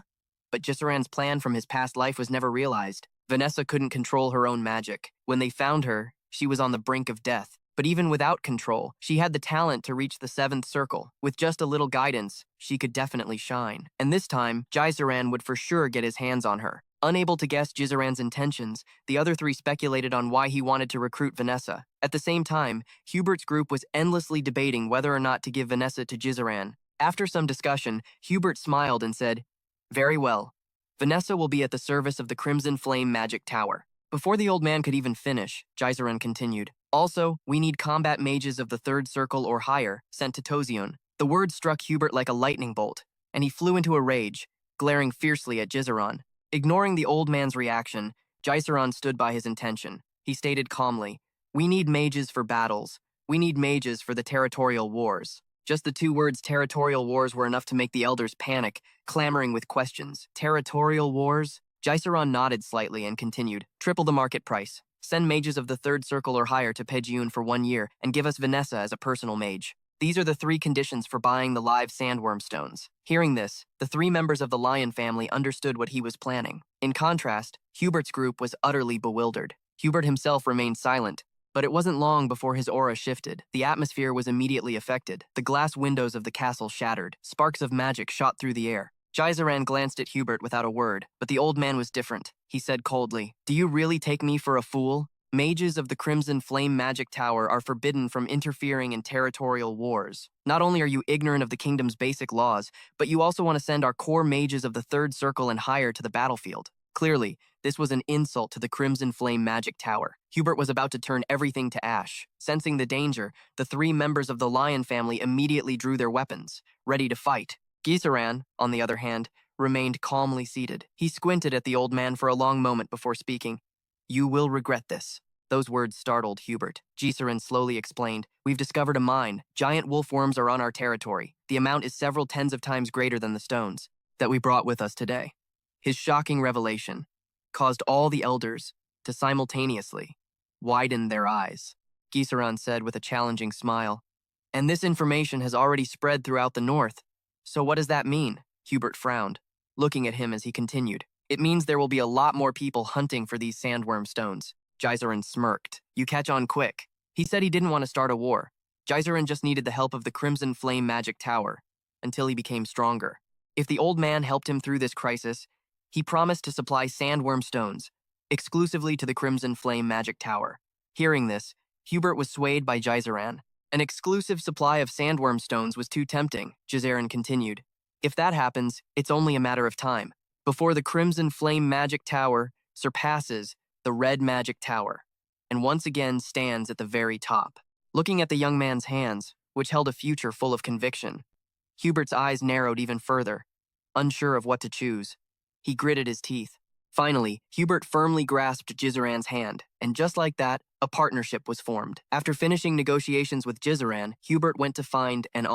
But Ghisaran's plan from his past life was never realized. Vanessa couldn't control her own magic. When they found her, she was on the brink of death. But even without control, she had the talent to reach the 7th circle. With just a little guidance, she could definitely shine. And this time, Ghisaran would for sure get his hands on her. Unable to guess Ghisaran's intentions, the other three speculated on why he wanted to recruit Vanessa. At the same time, Hubert's group was endlessly debating whether or not to give Vanessa to Ghisaran. After some discussion, Hubert smiled and said, "Very well. Vanessa will be at the service of the Crimson Flame Magic Tower." Before the old man could even finish, Ghisaran continued, "Also, we need combat mages of the 3rd circle or higher, sent to Tozion." The word struck Hubert like a lightning bolt, and he flew into a rage, glaring fiercely at Ghisaran. Ignoring the old man's reaction, Ghisaran stood by his intention. He stated calmly, "We need mages for battles. We need mages for the territorial wars." Just the 2 words territorial wars were enough to make the elders panic, clamoring with questions. Territorial wars? Ghisaran nodded slightly and continued, "Triple the market price. Send mages of the 3rd circle or higher to Pejyun for 1 year and give us Vanessa as a personal mage. These are the 3 conditions for buying the live sandworm stones." Hearing this, the 3 members of the Lion family understood what he was planning. In contrast, Hubert's group was utterly bewildered. Hubert himself remained silent, but it wasn't long before his aura shifted. The atmosphere was immediately affected. The glass windows of the castle shattered. Sparks of magic shot through the air. Ghisaran glanced at Hubert without a word, but the old man was different. He said coldly, "Do you really take me for a fool? Mages of the Crimson Flame Magic Tower are forbidden from interfering in territorial wars. Not only are you ignorant of the kingdom's basic laws, but you also want to send our core mages of the 3rd circle and higher to the battlefield." Clearly, this was an insult to the Crimson Flame Magic Tower. Hubert was about to turn everything to ash. Sensing the danger, the 3 members of the Lion family immediately drew their weapons, ready to fight. Ghisaran, on the other hand, remained calmly seated. He squinted at the old man for a long moment before speaking. "You will regret this." Those words startled Hubert. Ghisaran slowly explained, "We've discovered a mine. Giant wolfworms are on our territory. The amount is several tens of times greater than the stones that we brought with us today." His shocking revelation caused all the elders to simultaneously widen their eyes. Gisaran said with a challenging smile. And this information has already spread throughout the north. So what does that mean? Hubert frowned, looking at him as he continued. It means there will be a lot more people hunting for these sandworm stones. Gisaran smirked. You catch on quick. He said he didn't want to start a war. Gisaran just needed the help of the Crimson Flame Magic Tower until he became stronger. If the old man helped him through this crisis, he promised to supply sandworm stones exclusively to the Crimson Flame Magic Tower. Hearing this, Hubert was swayed by Gisaran. An exclusive supply of sandworm stones was too tempting, Gisaran continued. If that happens, it's only a matter of time before the Crimson Flame Magic Tower surpasses the Red Magic Tower and once again stands at the very top. Looking at the young man's hands, which held a future full of conviction, Hubert's eyes narrowed even further. Unsure of what to choose, he gritted his teeth. Finally, Hubert firmly grasped Gisaran's hand, and just like that, a partnership was formed. After finishing negotiations with Gisaran, Hubert went to find An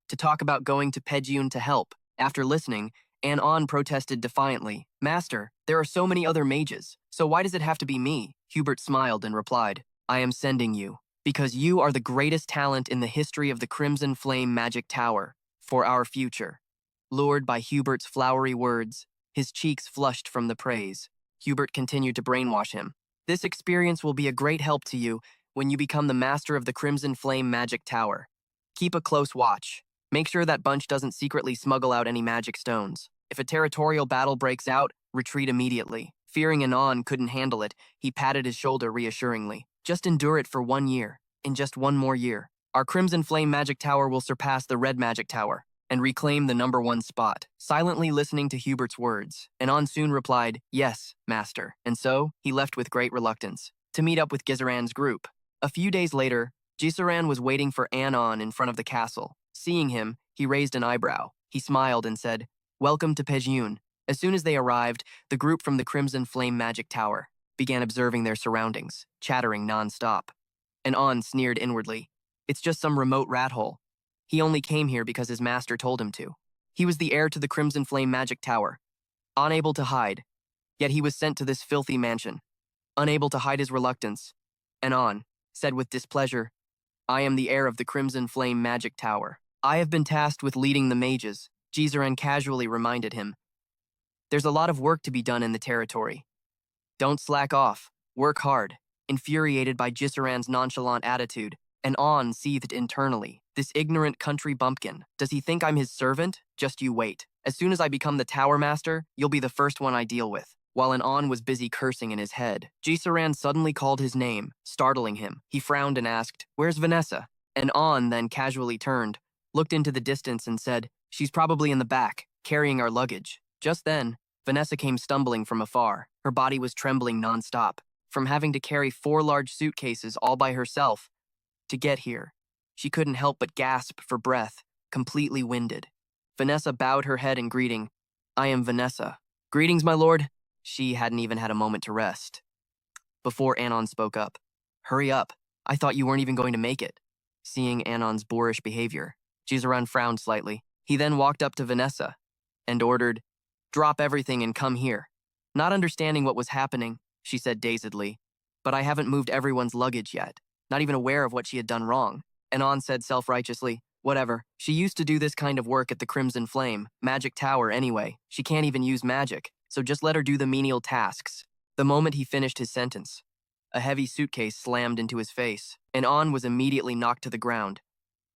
to talk about going to Pejyun to help. After listening, An protested defiantly. Master, there are so many other mages, so why does it have to be me? Hubert smiled and replied, I am sending you, because you are the greatest talent in the history of the Crimson Flame Magic Tower, for our future. Lured by Hubert's flowery words, his cheeks flushed from the praise. Hubert continued to brainwash him. This experience will be a great help to you when you become the master of the Crimson Flame Magic Tower. Keep a close watch. Make sure that bunch doesn't secretly smuggle out any magic stones. If a territorial battle breaks out, retreat immediately. Fearing Anon couldn't handle it, he patted his shoulder reassuringly. Just endure it for 1 year. In just 1 more year, our Crimson Flame Magic Tower will surpass the Red Magic Tower and reclaim the #1 spot. Silently listening to Hubert's words, Anon soon replied, Yes, master. And so, he left with great reluctance to meet up with Gisaran's group. A few days later, Gisaran was waiting for Anon in front of the castle. Seeing him, he raised an eyebrow. He smiled and said, Welcome to Pejyun. As soon as they arrived, the group from the Crimson Flame Magic Tower began observing their surroundings, chattering non-stop. Anon sneered inwardly. It's just some remote rat hole. He only came here because his master told him to. He was the heir to the Crimson Flame Magic Tower, unable to hide. Yet he was sent to this filthy mansion, unable to hide his reluctance. Anon said with displeasure, I am the heir of the Crimson Flame Magic Tower. I have been tasked with leading the mages, Gisaran casually reminded him. There's a lot of work to be done in the territory. Don't slack off. Work hard. Infuriated by Gisaran's nonchalant attitude, Anon seethed internally. This ignorant country bumpkin. Does he think I'm his servant? Just you wait. As soon as I become the tower master, you'll be the first one I deal with. While Anon was busy cursing in his head, Gisaran suddenly called his name, startling him. He frowned and asked, Where's Vanessa? Anon then casually turned, looked into the distance and said, She's probably in the back, carrying our luggage. Just then, Vanessa came stumbling from afar. Her body was trembling nonstop, from having to carry 4 large suitcases all by herself to get here. She couldn't help but gasp for breath, completely winded. Vanessa bowed her head in greeting. I am Vanessa. Greetings, my lord. She hadn't even had a moment to rest before Anon spoke up. Hurry up. I thought you weren't even going to make it. Seeing Anon's boorish behavior, Gisaran frowned slightly. He then walked up to Vanessa and ordered, Drop everything and come here. Not understanding what was happening, she said dazedly, But I haven't moved everyone's luggage yet, not even aware of what she had done wrong. Anon said self-righteously, Whatever. She used to do this kind of work at the Crimson Flame Magic Tower anyway. She can't even use magic, so just let her do the menial tasks. The moment he finished his sentence, a heavy suitcase slammed into his face. Anon was immediately knocked to the ground.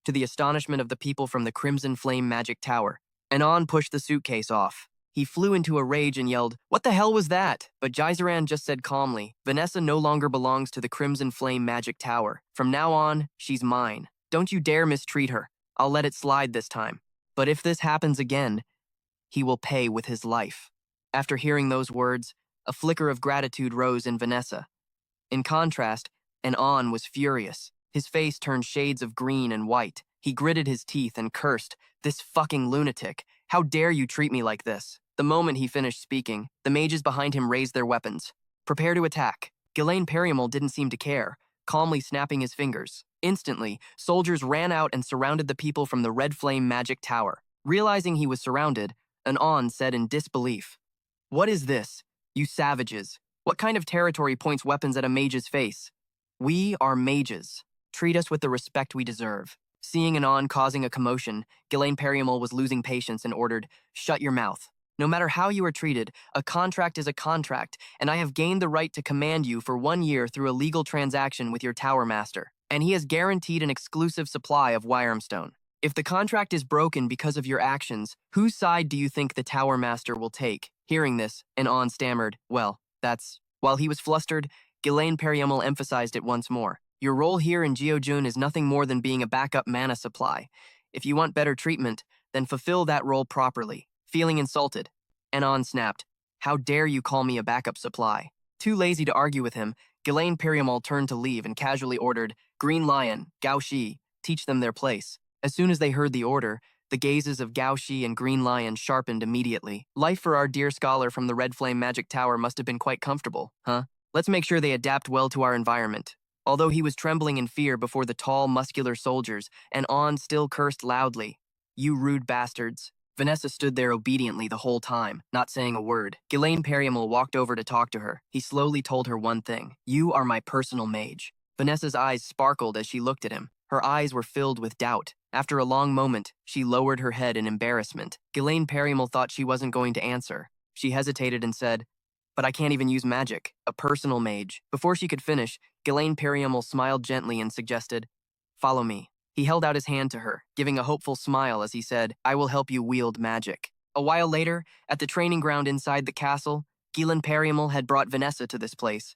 To the astonishment of the people from the Crimson Flame Magic Tower, Anon pushed the suitcase off. He flew into a rage and yelled, What the hell was that? But Gisaran just said calmly, Vanessa no longer belongs to the Crimson Flame Magic Tower. From now on, she's mine. Don't you dare mistreat her. I'll let it slide this time. But if this happens again, he will pay with his life. After hearing those words, a flicker of gratitude rose in Vanessa. In contrast, Anon was furious. His face turned shades of green and white. He gritted his teeth and cursed, This fucking lunatic. How dare you treat me like this? The moment he finished speaking, the mages behind him raised their weapons. Prepare to attack. Ghislaine Perimal didn't seem to care, calmly snapping his fingers. Instantly, soldiers ran out and surrounded the people from the Red Flame Magic Tower. Realizing he was surrounded, Anon said in disbelief, What is this? You savages. What kind of territory points weapons at a mage's face? We are mages. Treat us with the respect we deserve. Seeing Anon causing a commotion, Ghislaine Periamal was losing patience and ordered, "Shut your mouth. No matter how you are treated, a contract is a contract, and I have gained the right to command you for 1 year through a legal transaction with your tower master, and he has guaranteed an exclusive supply of Wiremstone. If the contract is broken because of your actions, whose side do you think the tower master will take?" Hearing this, Anon stammered, "Well, that's..." While he was flustered, Ghislaine Periamal emphasized it once more. "Your role here in Geojun is nothing more than being a backup mana supply. If you want better treatment, then fulfill that role properly." Feeling insulted, Anon snapped, "How dare you call me a backup supply?" Too lazy to argue with him, Ghislaine Periamal turned to leave and casually ordered, "Green Lion, Gao Shi, teach them their place." As soon as they heard the order, the gazes of Gao Shi and Green Lion sharpened immediately. Life for our dear scholar from the Red Flame Magic Tower must have been quite comfortable, huh? Let's make sure they adapt well to our environment. Although he was trembling in fear before the tall, muscular soldiers, Anon still cursed loudly. "You rude bastards." Vanessa stood there obediently the whole time, not saying a word. Ghislaine Periamal walked over to talk to her. He slowly told her one thing: "You are my personal mage." Vanessa's eyes sparkled as she looked at him. Her eyes were filled with doubt. After a long moment, she lowered her head in embarrassment. Ghislaine Periamal thought she wasn't going to answer. She hesitated and said, "But I can't even use magic. A personal mage." Before she could finish, Ghislaine Periamal smiled gently and suggested, "Follow me." He held out his hand to her, giving a hopeful smile as he said, "I will help you wield magic." A while later, at the training ground inside the castle, Ghislaine Periamal had brought Vanessa to this place.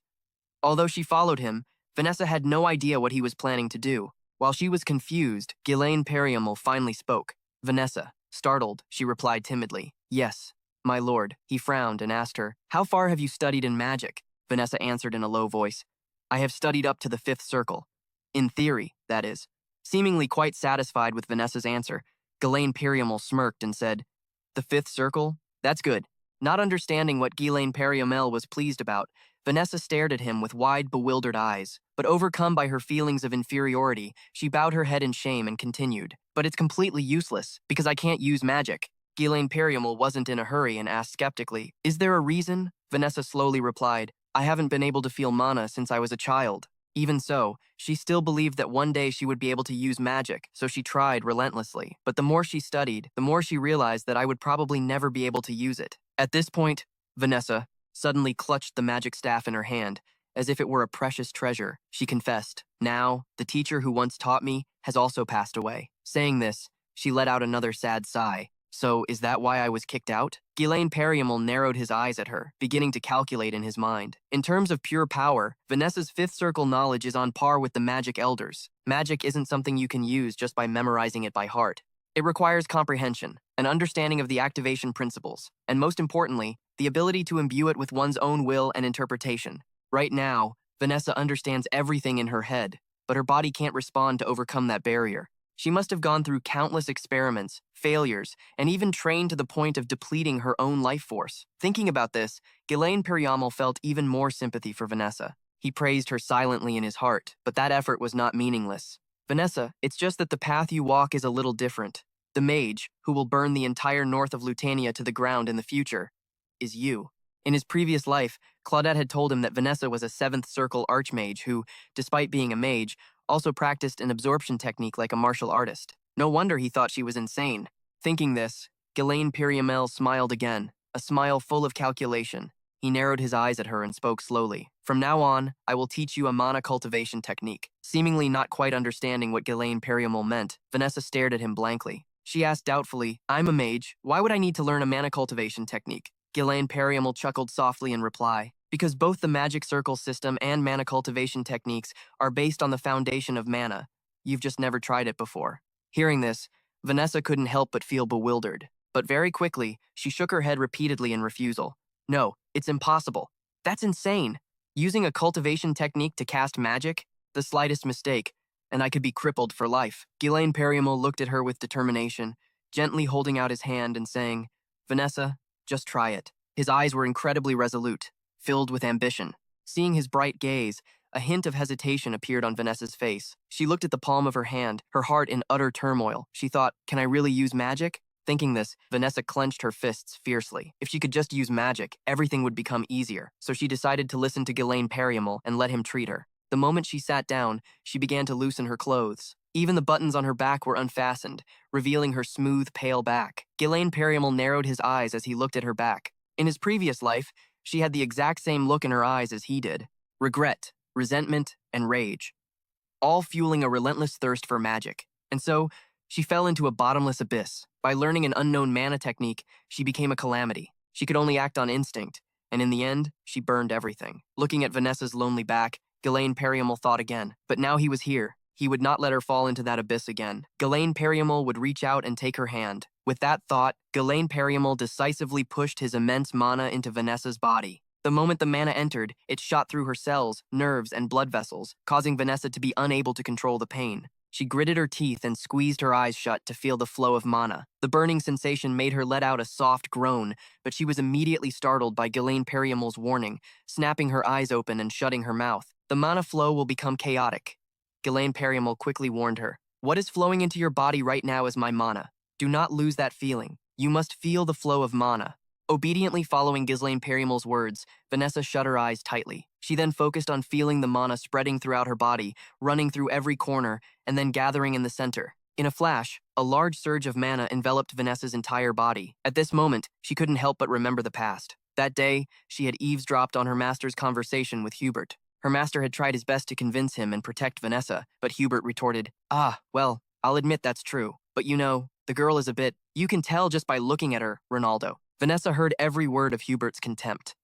Although she followed him, Vanessa had no idea what he was planning to do. While she was confused, Ghislaine Periamal finally spoke. "Vanessa." Startled, she replied timidly, "Yes, my lord." He frowned and asked her, "How far have you studied in magic?" Vanessa answered in a low voice, "I have studied up to the 5th circle. In theory, that is." Seemingly quite satisfied with Vanessa's answer, Ghislaine Periamal smirked and said, "The 5th circle? That's good." Not understanding what Ghislaine Periamal was pleased about, Vanessa stared at him with wide, bewildered eyes. But overcome by her feelings of inferiority, she bowed her head in shame and continued, "But it's completely useless, because I can't use magic." Ghislaine Periamal wasn't in a hurry and asked skeptically, "Is there a reason?" Vanessa slowly replied, "I haven't been able to feel mana since I was a child." Even so, she still believed that one day she would be able to use magic, so she tried relentlessly. But the more she studied, the more she realized that I would probably never be able to use it. At this point, Vanessa suddenly clutched the magic staff in her hand, as if it were a precious treasure. She confessed, "Now, the teacher who once taught me has also passed away." Saying this, she let out another sad sigh. "So, is that why I was kicked out?" Ghislaine Periamal narrowed his eyes at her, beginning to calculate in his mind. In terms of pure power, Vanessa's 5th circle knowledge is on par with the magic elders. Magic isn't something you can use just by memorizing it by heart. It requires comprehension, an understanding of the activation principles, and most importantly, the ability to imbue it with one's own will and interpretation. Right now, Vanessa understands everything in her head, but her body can't respond to overcome that barrier. She must have gone through countless experiments, failures, and even trained to the point of depleting her own life force. Thinking about this, Ghislaine Periamal felt even more sympathy for Vanessa. He praised her silently in his heart, but that effort was not meaningless. "Vanessa, it's just that the path you walk is a little different. The mage, who will burn the entire north of Lutania to the ground in the future, is you." In his previous life, Claudette had told him that Vanessa was a 7th circle archmage who, despite being a mage, also practiced an absorption technique like a martial artist. No wonder he thought she was insane. Thinking this, Ghislaine Periamal smiled again, a smile full of calculation. He narrowed his eyes at her and spoke slowly. "From now on, I will teach you a mana cultivation technique." Seemingly not quite understanding what Ghislaine Periamal meant, Vanessa stared at him blankly. She asked doubtfully, "I'm a mage. Why would I need to learn a mana cultivation technique?" Ghislaine Periamal chuckled softly in reply, "Because both the magic circle system and mana cultivation techniques are based on the foundation of mana. You've just never tried it before." Hearing this, Vanessa couldn't help but feel bewildered. But very quickly, she shook her head repeatedly in refusal. "No, it's impossible. That's insane. Using a cultivation technique to cast magic? The slightest mistake, and I could be crippled for life." Ghislaine Periamal looked at her with determination, gently holding out his hand and saying, "Vanessa, just try it." His eyes were incredibly resolute, filled with ambition. Seeing his bright gaze, a hint of hesitation appeared on Vanessa's face. She looked at the palm of her hand, her heart in utter turmoil. She thought, "Can I really use magic? Thinking this, Vanessa clenched her fists fiercely. If she could just use magic, everything would become easier, so she decided to listen to Ghislaine Periamal and let him treat her. The moment she sat down, she began to loosen her clothes. Even the buttons on her back were unfastened, revealing her smooth, pale back. Ghislaine Periamal narrowed his eyes as he looked at her back. In his previous life, she had the exact same look in her eyes as he did. Regret, resentment, and rage, all fueling a relentless thirst for magic. And so, she fell into a bottomless abyss. By learning an unknown mana technique, she became a calamity. She could only act on instinct, and in the end, she burned everything. Looking at Vanessa's lonely back, Ghislaine Periamal thought again. But now he was here. He would not let her fall into that abyss again. Ghislaine Periamal would reach out and take her hand. With that thought, Ghislaine Periamal decisively pushed his immense mana into Vanessa's body. The moment the mana entered, it shot through her cells, nerves, and blood vessels, causing Vanessa to be unable to control the pain. She gritted her teeth and squeezed her eyes shut to feel the flow of mana. The burning sensation made her let out a soft groan, but she was immediately startled by Ghislaine Periamal's warning, snapping her eyes open and shutting her mouth. The mana flow will become chaotic. Ghislaine Periamal quickly warned her. What is flowing into your body right now is my mana. Do not lose that feeling. You must feel the flow of mana. Obediently following Ghislaine Periamal's words, Vanessa shut her eyes tightly. She then focused on feeling the mana spreading throughout her body, running through every corner, and then gathering in the center. In a flash, a large surge of mana enveloped Vanessa's entire body. At this moment, she couldn't help but remember the past. That day, she had eavesdropped on her master's conversation with Hubert. Her master had tried his best to convince him and protect Vanessa, but Hubert retorted, well, I'll admit that's true. But you know, the girl is a bit, you can tell just by looking at her, Ronaldo. Vanessa heard every word of Hubert's contempt.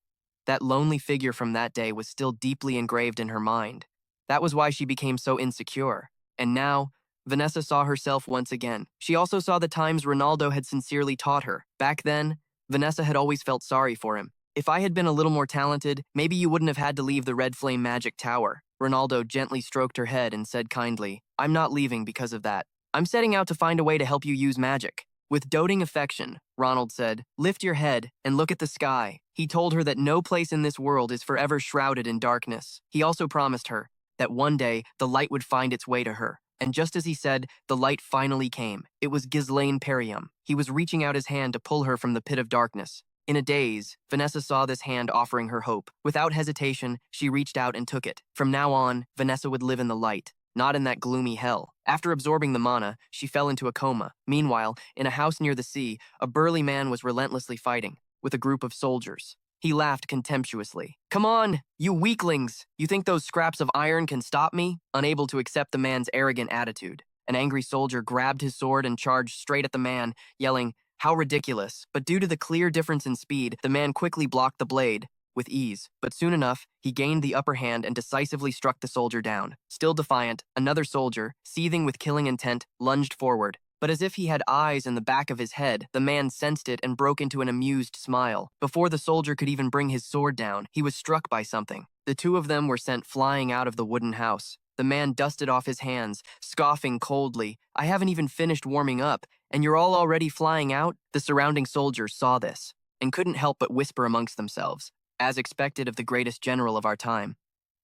That lonely figure from that day was still deeply engraved in her mind. That was why she became so insecure. And now, Vanessa saw herself once again. She also saw the times Ronaldo had sincerely taught her. Back then, Vanessa had always felt sorry for him. If I had been a little more talented, maybe you wouldn't have had to leave the Red Flame Magic Tower. Ronaldo gently stroked her head and said kindly, I'm not leaving because of that. I'm setting out to find a way to help you use magic. With doting affection, Ronald said, lift your head and look at the sky. He told her that no place in this world is forever shrouded in darkness. He also promised her that one day the light would find its way to her. And just as he said, the light finally came. It was Ghislaine Periamal. He was reaching out his hand to pull her from the pit of darkness. In a daze, Vanessa saw this hand offering her hope. Without hesitation, she reached out and took it. From now on, Vanessa would live in the light, not in that gloomy hell. After absorbing the mana, she fell into a coma. Meanwhile, in a house near the sea, a burly man was relentlessly fighting with a group of soldiers. He laughed contemptuously. Come on, you weaklings! You think those scraps of iron can stop me? Unable to accept the man's arrogant attitude, an angry soldier grabbed his sword and charged straight at the man, yelling, how ridiculous. But due to the clear difference in speed, the man quickly blocked the blade with ease. But soon enough, he gained the upper hand and decisively struck the soldier down. Still defiant, another soldier, seething with killing intent, lunged forward. But as if he had eyes in the back of his head, the man sensed it and broke into an amused smile. Before the soldier could even bring his sword down, he was struck by something. The two of them were sent flying out of the wooden house. The man dusted off his hands, scoffing coldly. I haven't even finished warming up, and you're all already flying out? The surrounding soldiers saw this, and couldn't help but whisper amongst themselves, as expected of the greatest general of our time.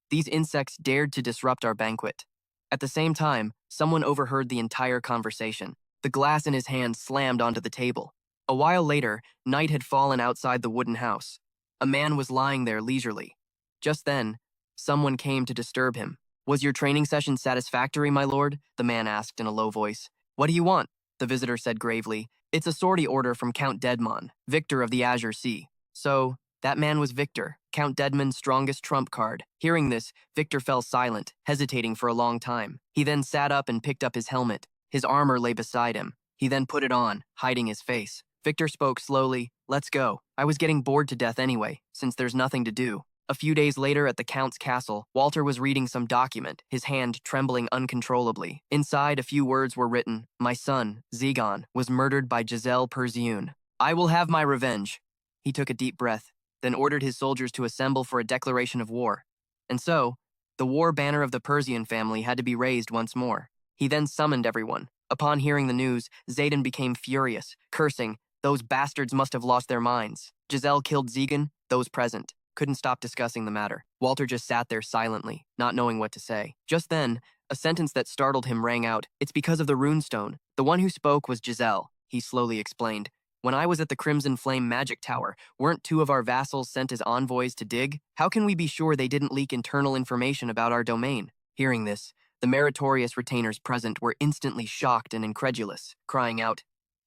These insects dared to disrupt our banquet. At the same time, someone overheard the entire conversation. The glass in his hand slammed onto the table. A while later, night had fallen outside the wooden house. A man was lying there leisurely. Just then, someone came to disturb him. Was your training session satisfactory, my lord? The man asked in a low voice. What do you want? The visitor said gravely. It's a sortie order from Count Deadmon, Victor of the Azure Sea. So, that man was Victor, Count Deadman's strongest trump card. Hearing this, Victor fell silent, hesitating for a long time. He then sat up and picked up his helmet. His armor lay beside him. He then put it on, hiding his face. Victor spoke slowly. Let's go. I was getting bored to death anyway, since there's nothing to do. A few days later at the Count's castle, Walter was reading some document, his hand trembling uncontrollably. Inside, a few words were written. My son, Zegon, was murdered by Giselle Perziune. I will have my revenge. He took a deep breath, then ordered his soldiers to assemble for a declaration of war. And so, the war banner of the Persian family had to be raised once more. He then summoned everyone. Upon hearing the news, Zayden became furious, cursing, those bastards must have lost their minds. Giselle killed Zegon, those present couldn't stop discussing the matter. Walter just sat there silently, not knowing what to say. Just then, a sentence that startled him rang out. It's because of the runestone. The one who spoke was Giselle. he slowly explained. When I was at the Crimson Flame Magic Tower, weren't two of our vassals sent as envoys to dig? How can we be sure they didn't leak internal information about our domain? Hearing this, the meritorious retainers present were instantly shocked and incredulous, crying out,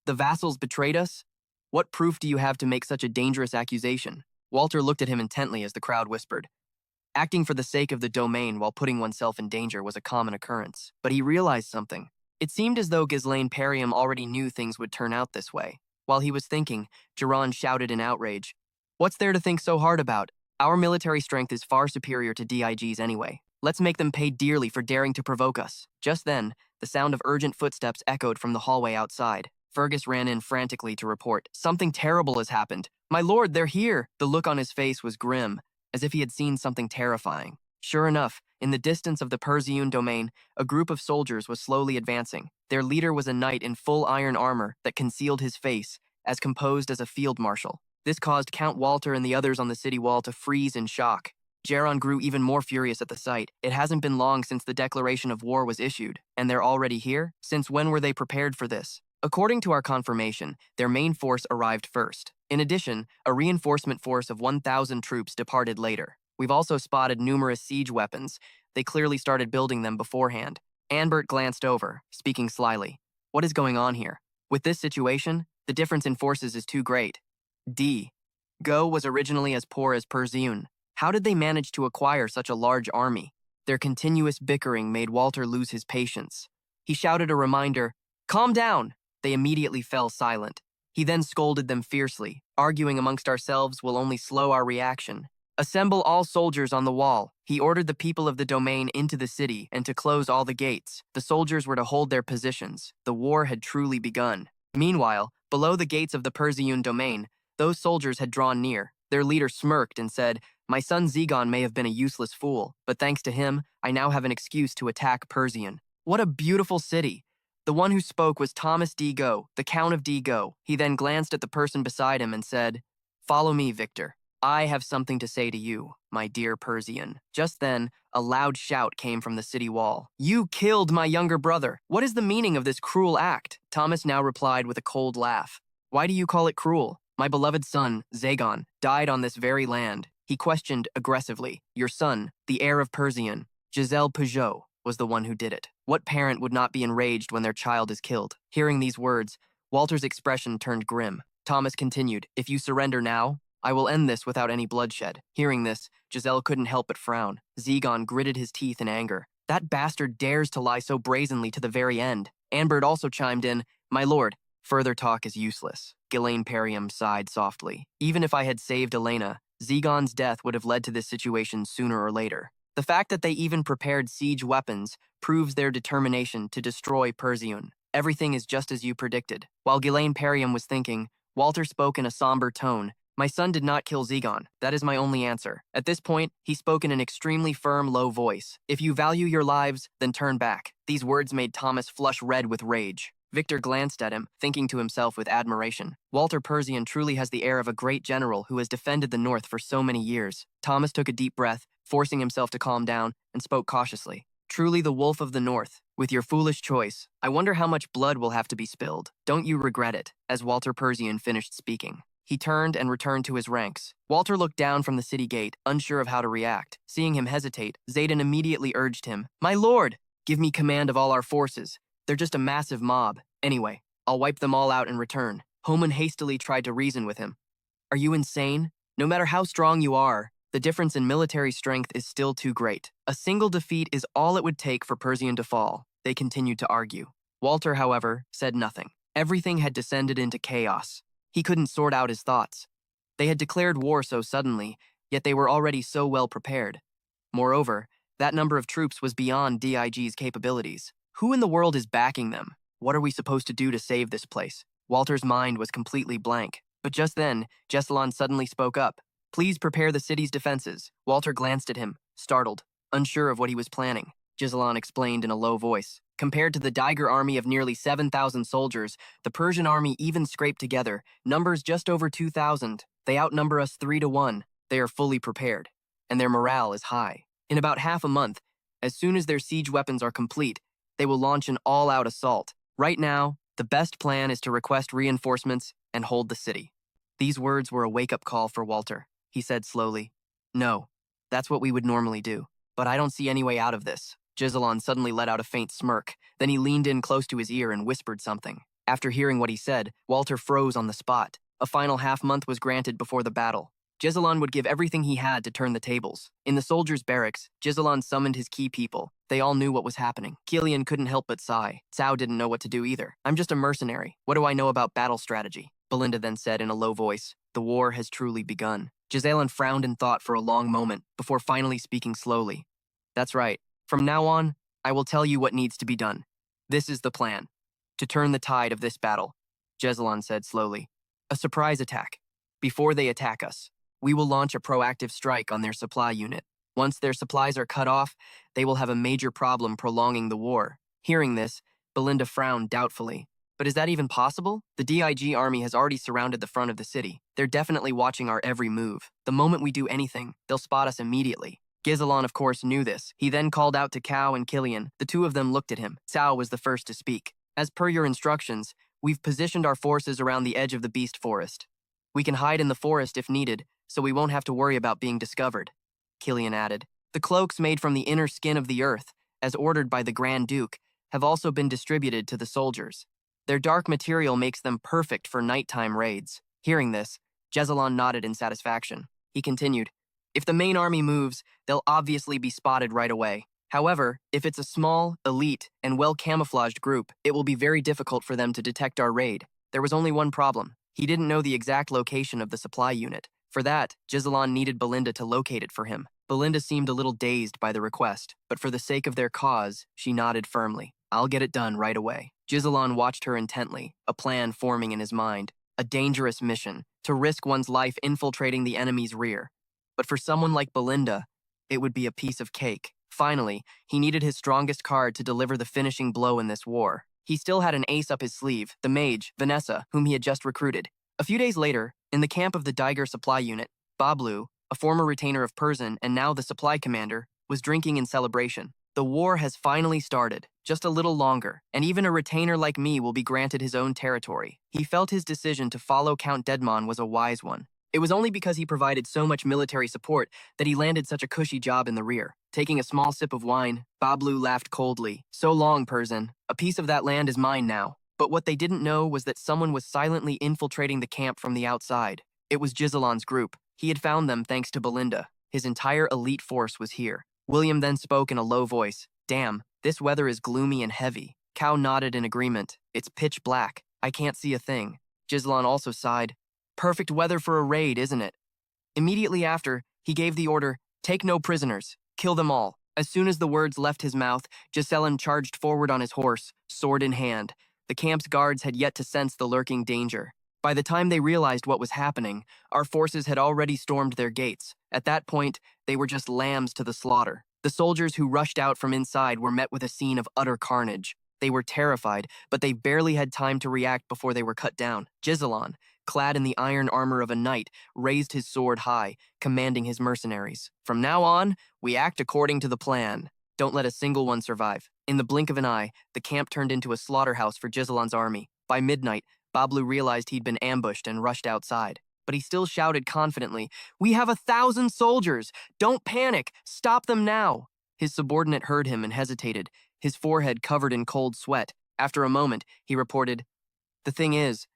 "The vassals betrayed us? What proof do you have to make such a dangerous accusation?" Walter looked at him intently as the crowd whispered. Acting for the sake of the domain while putting oneself in danger was a common occurrence. But he realized something. It seemed as though Ghislaine Perium already knew things would turn out this way. While he was thinking, Jiran shouted in outrage, "What's there to think so hard about? Our military strength is far superior to DIG's anyway. Let's make them pay dearly for daring to provoke us." Just then, the sound of urgent footsteps echoed from the hallway outside. Fergus ran in frantically to report, "Something terrible has happened. My lord, they're here!" The look on his face was grim, as if he had seen something terrifying. Sure enough, in the distance of the Perseun domain, a group of soldiers was slowly advancing. Their leader was a knight in full iron armor that concealed his face, as composed as a field marshal. This caused Count Walter and the others on the city wall to freeze in shock. Jaron grew even more furious at the sight. It hasn't been long since the declaration of war was issued, and they're already here? Since when were they prepared for this? According to our confirmation, their main force arrived first. In addition, a reinforcement force of 1,000 troops departed later. We've also spotted numerous siege weapons. They clearly started building them beforehand. Anbert glanced over, speaking slyly. What is going on here? With this situation, the difference in forces is too great. Go was originally as poor as Perseun. How did they manage to acquire such a large army? Their continuous bickering made Walter lose his patience. He shouted a reminder, "Calm down!" They immediately fell silent. He then scolded them fiercely. "Arguing amongst ourselves will only slow our reaction. Assemble all soldiers on the wall." He ordered the people of the domain into the city and to close all the gates. The soldiers were to hold their positions. The war had truly begun. Meanwhile, below the gates of the Perseun domain, those soldiers had drawn near. Their leader smirked and said, "My son Zegon may have been a useless fool, but thanks to him, I now have an excuse to attack Perseun." What a beautiful city! The one who spoke was Thomas D. Go, the Count of D. Go. He then glanced at the person beside him and said, "Follow me, Victor. I have something to say to you, my dear Persian." Just then, a loud shout came from the city wall. "You killed my younger brother. What is the meaning of this cruel act?" Thomas now replied with a cold laugh. "Why do you call it cruel? My beloved son, Zagon, died on this very land." He questioned aggressively. "Your son, the heir of Persian, Giselle Peugeot, was the one who did it. What parent would not be enraged when their child is killed?" Hearing these words, Walter's expression turned grim. Thomas continued, "If you surrender now, I will end this without any bloodshed." Hearing this, Giselle couldn't help but frown. Zegon gritted his teeth in anger. "That bastard dares to lie so brazenly to the very end." Anbert also chimed in, "My lord, further talk is useless." Ghislaine Perium sighed softly. "Even if I had saved Elena, Zegon's death would have led to this situation sooner or later. The fact that they even prepared siege weapons proves their determination to destroy Perseun. Everything is just as you predicted." While Ghislaine Perium was thinking, Walter spoke in a somber tone. "My son did not kill Zegon. That is my only answer." At this point, he spoke in an extremely firm, low voice. "If you value your lives, then turn back." These words made Thomas flush red with rage. Victor glanced at him, thinking to himself with admiration. Walter Persian truly has the air of a great general who has defended the North for so many years. Thomas took a deep breath, forcing himself to calm down, and spoke cautiously. "Truly the wolf of the North. With your foolish choice, I wonder how much blood will have to be spilled. Don't you regret it?" As Walter Persian finished speaking, he turned and returned to his ranks. Walter looked down from the city gate, unsure of how to react. Seeing him hesitate, Zayden immediately urged him, "My lord, give me command of all our forces. They're just a massive mob. Anyway, I'll wipe them all out in return." Homan hastily tried to reason with him. "Are you insane? No matter how strong you are, the difference in military strength is still too great. A single defeat is all it would take for Persian to fall." They continued to argue. Walter, however, said nothing. Everything had descended into chaos. He couldn't sort out his thoughts. They had declared war so suddenly, yet they were already so well prepared. Moreover, that number of troops was beyond DIG's capabilities. Who in the world is backing them? What are we supposed to do to save this place? Walter's mind was completely blank. But just then, Jessalon suddenly spoke up. "Please prepare the city's defenses." Walter glanced at him, startled, unsure of what he was planning. Jessalon explained in a low voice. "Compared to the Diger army of nearly 7,000 soldiers, the Persian army even scraped together, numbers just over 2,000. They outnumber us 3-1. They are fully prepared, and their morale is high. In about half a month, as soon as their siege weapons are complete, they will launch an all-out assault. Right now, The best plan is to request reinforcements and hold the city. These words were a wake-up call for Walter. He said slowly, "No, that's what we would normally do. But I don't see any way out of this." Gizelon suddenly let out a faint smirk. Then he leaned in close to his ear and whispered something. After hearing what he said, Walter froze on the spot. A final half-month was granted before the battle. Gizelon would give everything he had to turn the tables. In the soldiers' barracks, Gizelon summoned his key people. They all knew what was happening. Kilian couldn't help but sigh. Cao didn't know what to do either. "I'm just a mercenary. What do I know about battle strategy?" Belinda then said in a low voice. "The war has truly begun." Gizelon frowned in thought for a long moment before finally speaking slowly. "That's right. From now on, I will tell you what needs to be done. This is the plan. To turn the tide of this battle," Gizelon said slowly. "A surprise attack. Before they attack us, we will launch a proactive strike on their supply unit. Once their supplies are cut off, they will have a major problem prolonging the war." Hearing this, Belinda frowned doubtfully. "But is that even possible? The DIG army has already surrounded the front of the city. They're definitely watching our every move. The moment we do anything, they'll spot us immediately." Gizelon, of course, knew this. He then called out to Cao and Kilian. The two of them looked at him. Cao was the first to speak. "As per your instructions, we've positioned our forces around the edge of the beast forest. We can hide in the forest if needed, so we won't have to worry about being discovered." Kilian added, "The cloaks made from the inner skin of the earth, as ordered by the Grand Duke, have also been distributed to the soldiers. Their dark material makes them perfect for nighttime raids." Hearing this, Gizelon nodded in satisfaction. He continued, "If the main army moves, they'll obviously be spotted right away. However, if it's a small, elite, and well-camouflaged group, it will be very difficult for them to detect our raid." There was only one problem. He didn't know the exact location of the supply unit. For that, Gizelon needed Belinda to locate it for him. Belinda seemed a little dazed by the request, but for the sake of their cause, she nodded firmly. "I'll get it done right away." Gizelon watched her intently, a plan forming in his mind. A dangerous mission, to risk one's life infiltrating the enemy's rear. But for someone like Belinda, it would be a piece of cake. Finally, he needed his strongest card to deliver the finishing blow in this war. He still had an ace up his sleeve, the mage, Vanessa, whom he had just recruited. A few days later, in the camp of the Diger supply unit, Bablu, a former retainer of Persian and now the supply commander, was drinking in celebration. The war has finally started, just a little longer, and even a retainer like me will be granted his own territory. He felt his decision to follow Count Dedmon was a wise one. It was only because he provided so much military support that he landed such a cushy job in the rear. Taking a small sip of wine, Bablu laughed coldly. "So long, Persian. A piece of that land is mine now." But what they didn't know was that someone was silently infiltrating the camp from the outside. It was Gizelon's group. He had found them thanks to Belinda. His entire elite force was here. William then spoke in a low voice. "Damn, this weather is gloomy and heavy." Cao nodded in agreement. "It's pitch black. I can't see a thing." Gizelon also sighed. "Perfect weather for a raid, isn't it?" Immediately after, he gave the order, "Take no prisoners. Kill them all." As soon as the words left his mouth, Giselin charged forward on his horse, sword in hand. The camp's guards had yet to sense the lurking danger. By the time they realized what was happening, our forces had already stormed their gates. At that point, they were just lambs to the slaughter. The soldiers who rushed out from inside were met with a scene of utter carnage. They were terrified, but they barely had time to react before they were cut down. Gizelon, clad in the iron armor of a knight, raised his sword high, commanding his mercenaries. "From now on, we act according to the plan. Don't let a single one survive." In the blink of an eye, the camp turned into a slaughterhouse for Gizelon's army. By midnight, Bablu realized he'd been ambushed and rushed outside. But he still shouted confidently, "We have 1,000 soldiers! Don't panic! Stop them now!" His subordinate heard him and hesitated, his forehead covered in cold sweat. After a moment, he reported, "The thing is,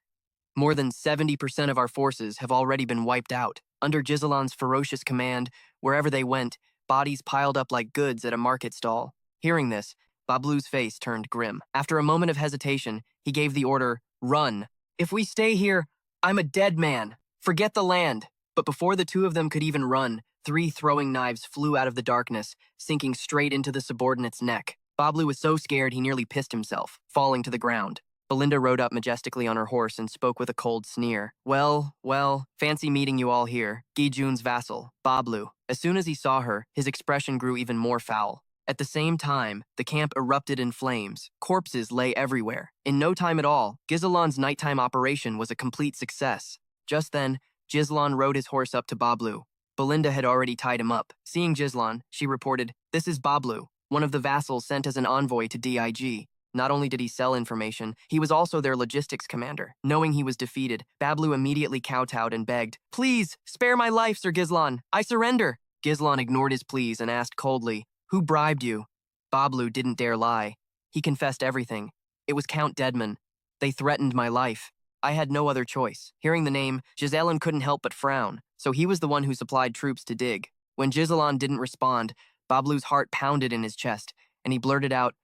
more than 70% of our forces have already been wiped out. Under Gizelon's ferocious command, wherever they went, bodies piled up like goods at a market stall." Hearing this, Bablu's face turned grim. After a moment of hesitation, he gave the order, "Run. If we stay here, I'm a dead man. Forget the land." But before the two of them could even run, 3 throwing knives flew out of the darkness, sinking straight into the subordinate's neck. Bablu was so scared he nearly pissed himself, falling to the ground. Belinda rode up majestically on her horse and spoke with a cold sneer. Well, fancy meeting you all here. Gijun's vassal, Bablu." As soon as he saw her, his expression grew even more foul. At the same time, the camp erupted in flames. Corpses lay everywhere. In no time at all, Gizelon's nighttime operation was a complete success. Just then, Gizelon rode his horse up to Bablu. Belinda had already tied him up. Seeing Gizelon, she reported, "This is Bablu, one of the vassals sent as an envoy to DIG. Not only did he sell information, he was also their logistics commander. Knowing he was defeated, Bablu immediately kowtowed and begged, "Please, spare my life, Sir Gizlan. I surrender." Gizlan ignored his pleas and asked coldly, "Who bribed you?" Bablu didn't dare lie. He confessed everything. "It was Count Deadman. They threatened my life. I had no other choice." Hearing the name, Giselan couldn't help but frown, so he was the one who supplied troops to dig. When Giselan didn't respond, Bablu's heart pounded in his chest, and he blurted out,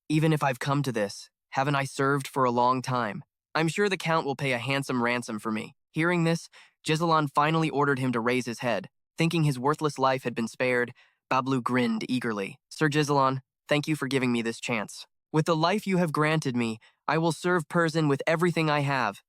"Even if I've come to this, haven't I served for a long time? I'm sure the Count will pay a handsome ransom for me." Hearing this, Giselan finally ordered him to raise his head. Thinking his worthless life had been spared, Bablu grinned eagerly. "Sir Giselan, thank you for giving me this chance. With the life you have granted me, I will serve Persian with everything I have."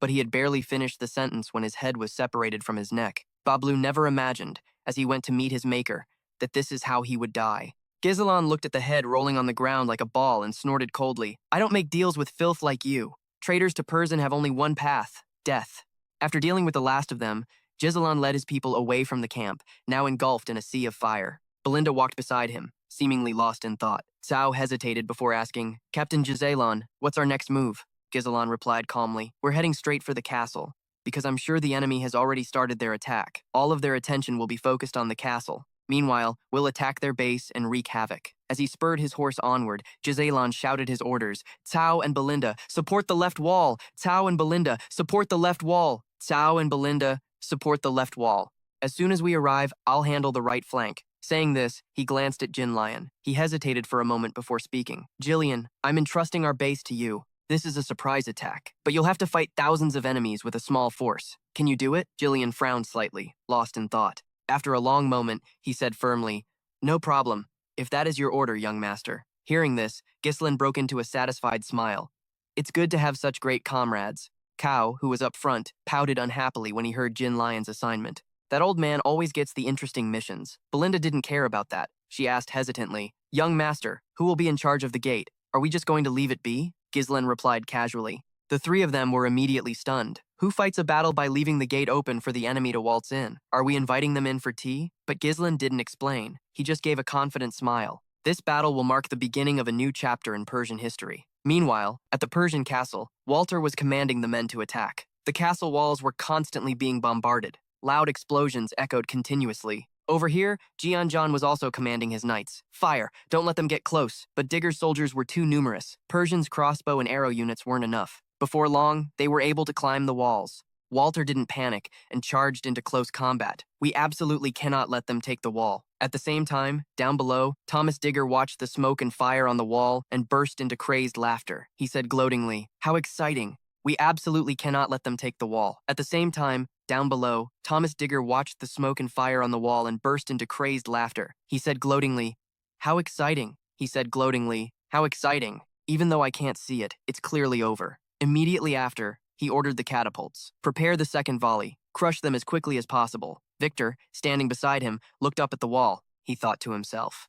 But he had barely finished the sentence when his head was separated from his neck. Bablu never imagined, as he went to meet his maker, that this is how he would die. Giselan looked at the head rolling on the ground like a ball and snorted coldly, "I don't make deals with filth like you. Traitors to Persian have only one path, death." After dealing with the last of them, Giselan led his people away from the camp, now engulfed in a sea of fire. Belinda walked beside him, seemingly lost in thought. Cao hesitated before asking, "Captain Giselan, what's our next move?" Giselan replied calmly, "We're heading straight for the castle, because I'm sure the enemy has already started their attack. All of their attention will be focused on the castle. Meanwhile, we'll attack their base and wreak havoc." As he spurred his horse onward, Giselan shouted his orders, "Cao and Belinda, support the left wall! Cao and Belinda, support the left wall! Cao and Belinda, support the left wall. As soon as we arrive, I'll handle the right flank." Saying this, he glanced at Jin Lion. He hesitated for a moment before speaking. "Jillian, I'm entrusting our base to you. This is a surprise attack, but you'll have to fight thousands of enemies with a small force. Can you do it?" Jillian frowned slightly, lost in thought. After a long moment, he said firmly, "No problem, if that is your order, young master." Hearing this, Gislin broke into a satisfied smile. "It's good to have such great comrades." Cao, who was up front, pouted unhappily when he heard Jin Lion's assignment. "That old man always gets the interesting missions." Belinda didn't care about that. She asked hesitantly, "Young master, who will be in charge of the gate? Are we just going to leave it be?" Gislin replied casually. The three of them were immediately stunned. Who fights a battle by leaving the gate open for the enemy to waltz in? Are we inviting them in for tea? But Gislin didn't explain. He just gave a confident smile. This battle will mark the beginning of a new chapter in Persian history. Meanwhile, at the Persian castle, Walter was commanding the men to attack. The castle walls were constantly being bombarded. Loud explosions echoed continuously. Over here, Jianzhan was also commanding his knights. "Fire! Don't let them get close." But Digger's soldiers were too numerous. Persian's crossbow and arrow units weren't enough. Before long, they were able to climb the walls. Walter didn't panic and charged into close combat. "We absolutely cannot let them take the wall." At the same time, down below, Thomas Digger watched the smoke and fire on the wall and burst into crazed laughter. He said gloatingly, "How exciting! We absolutely cannot let them take the wall." At the same time, down below, Thomas Digger watched the smoke and fire on the wall and burst into crazed laughter. He said gloatingly, "How exciting!" He said gloatingly, "How exciting! Even though I can't see it, it's clearly over." Immediately after, he ordered the catapults. "Prepare the second volley. Crush them as quickly as possible." Victor, standing beside him, looked up at the wall. He thought to himself,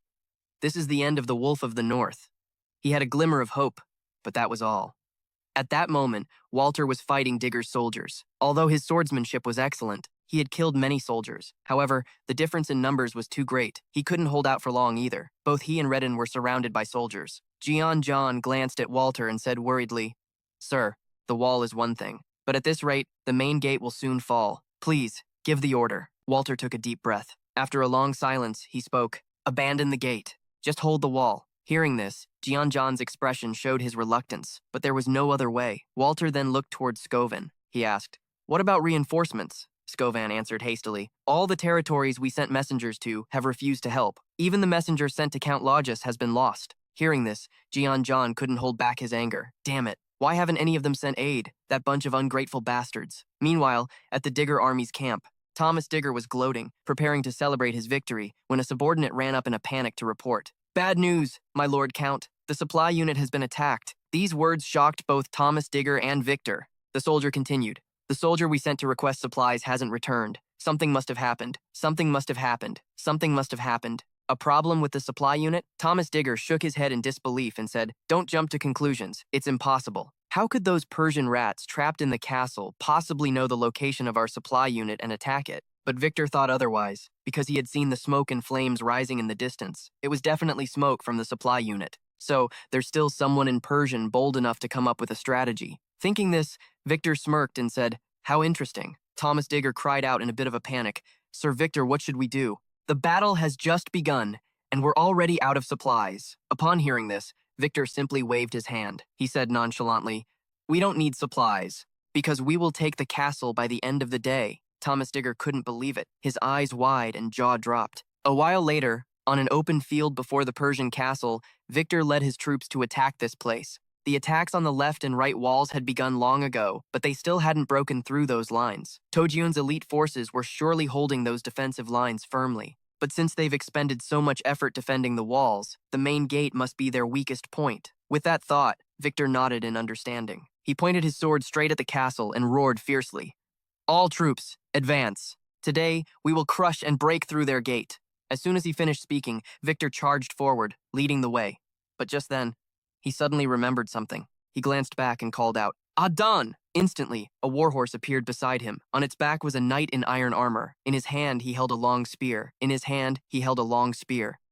"This is the end of the Wolf of the North." He had a glimmer of hope, but that was all. At that moment, Walter was fighting Digger's soldiers. Although his swordsmanship was excellent, he had killed many soldiers. However, the difference in numbers was too great. He couldn't hold out for long either. Both he and Redden were surrounded by soldiers. Jianzhan glanced at Walter and said worriedly, "Sir, the wall is one thing, but at this rate, the main gate will soon fall. Please, give the order." Walter took a deep breath. After a long silence, he spoke, "Abandon the gate. Just hold the wall." Hearing this, Jianzhan's expression showed his reluctance, but there was no other way. Walter then looked towards Scovan. He asked, "What about reinforcements?" Scovan answered hastily, "All the territories we sent messengers to have refused to help. Even the messenger sent to Count Logis has been lost." Hearing this, Jianzhan couldn't hold back his anger. Damn it. Why haven't any of them sent aid? That bunch of ungrateful bastards. Meanwhile, at the Digger army's camp, Thomas Digger was gloating, preparing to celebrate his victory, when a subordinate ran up in a panic to report. "Bad news, my Lord Count. The supply unit has been attacked." These words shocked both Thomas Digger and Victor. The soldier continued, "The soldier we sent to request supplies hasn't returned. Something must have happened. Something must have happened. Something must have happened." A problem with the supply unit? Thomas Digger shook his head in disbelief and said, "Don't jump to conclusions. It's impossible. How could those Persian rats trapped in the castle possibly know the location of our supply unit and attack it?" But Victor thought otherwise, because he had seen the smoke and flames rising in the distance. It was definitely smoke from the supply unit. So, there's still someone in Persian bold enough to come up with a strategy. Thinking this, Victor smirked and said, "How interesting." Thomas Digger cried out in a bit of a panic, "Sir Victor, what should we do? The battle has just begun, and we're already out of supplies." Upon hearing this, Victor simply waved his hand. He said nonchalantly, "We don't need supplies, because we will take the castle by the end of the day." Thomas Digger couldn't believe it, his eyes wide and jaw dropped. A while later, on an open field before the Persian castle, Victor led his troops to attack this place. The attacks on the left and right walls had begun long ago, but they still hadn't broken through those lines. Tojun's elite forces were surely holding those defensive lines firmly. But since they've expended so much effort defending the walls, the main gate must be their weakest point. With that thought, Victor nodded in understanding. He pointed his sword straight at the castle and roared fiercely, "All troops, advance. Today, we will crush and break through their gate." As soon as he finished speaking, Victor charged forward, leading the way. But just then, he suddenly remembered something. He glanced back and called out, "Adan!" Instantly, a warhorse appeared beside him. On its back was a knight in iron armor. In his hand, he held a long spear.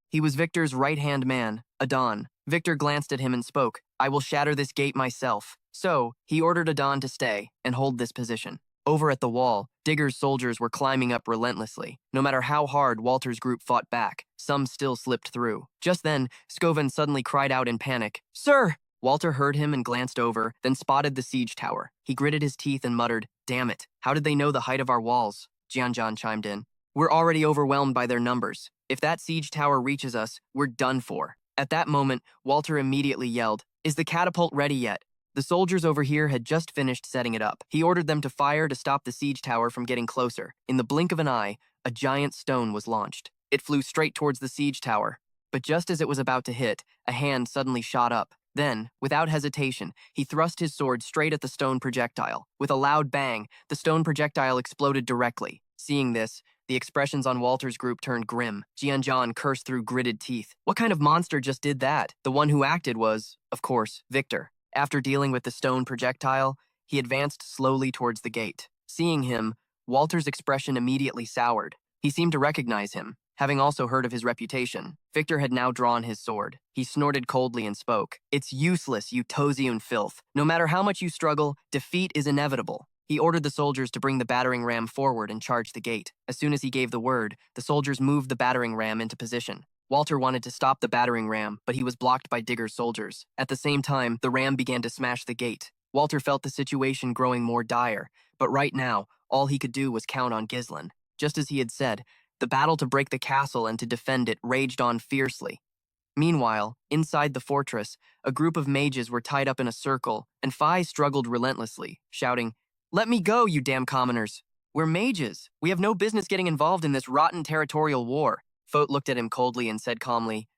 He was Victor's right-hand man, Adan. Victor glanced at him and spoke, "I will shatter this gate myself." So, he ordered Adan to stay and hold this position. Over at the wall, Digger's soldiers were climbing up relentlessly. No matter how hard Walter's group fought back, some still slipped through. Just then, Scoven suddenly cried out in panic, "Sir!" Walter heard him and glanced over, then spotted the siege tower. He gritted his teeth and muttered, "Damn it, how did they know the height of our walls?" Jianjian chimed in, "We're already overwhelmed by their numbers. If that siege tower reaches us, we're done for." At that moment, Walter immediately yelled, "Is the catapult ready yet?" The soldiers over here had just finished setting it up. He ordered them to fire to stop the siege tower from getting closer. In the blink of an eye, a giant stone was launched. It flew straight towards the siege tower. But just as it was about to hit, a hand suddenly shot up. Then, without hesitation, he thrust his sword straight at the stone projectile. With a loud bang, the stone projectile exploded directly. Seeing this, the expressions on Walter's group turned grim. Jianjian cursed through gritted teeth. What kind of monster just did that? The one who acted was, of course, Victor. After dealing with the stone projectile, he advanced slowly towards the gate. Seeing him, Walter's expression immediately soured. He seemed to recognize him, having also heard of his reputation. Victor had now drawn his sword. He snorted coldly and spoke, "It's useless, you Tozian filth. No matter how much you struggle, defeat is inevitable." He ordered the soldiers to bring the battering ram forward and charge the gate. As soon as he gave the word, the soldiers moved the battering ram into position. Walter wanted to stop the battering ram, but he was blocked by Digger's soldiers. At the same time, the ram began to smash the gate. Walter felt the situation growing more dire, but right now, all he could do was count on Ghislain. Just as he had said, the battle to break the castle and to defend it raged on fiercely. Meanwhile, inside the fortress, a group of mages were tied up in a circle, and Phi struggled relentlessly, shouting, "Let me go, you damn commoners! We're mages. We have no business getting involved in this rotten territorial war." Fote looked at him coldly and said calmly,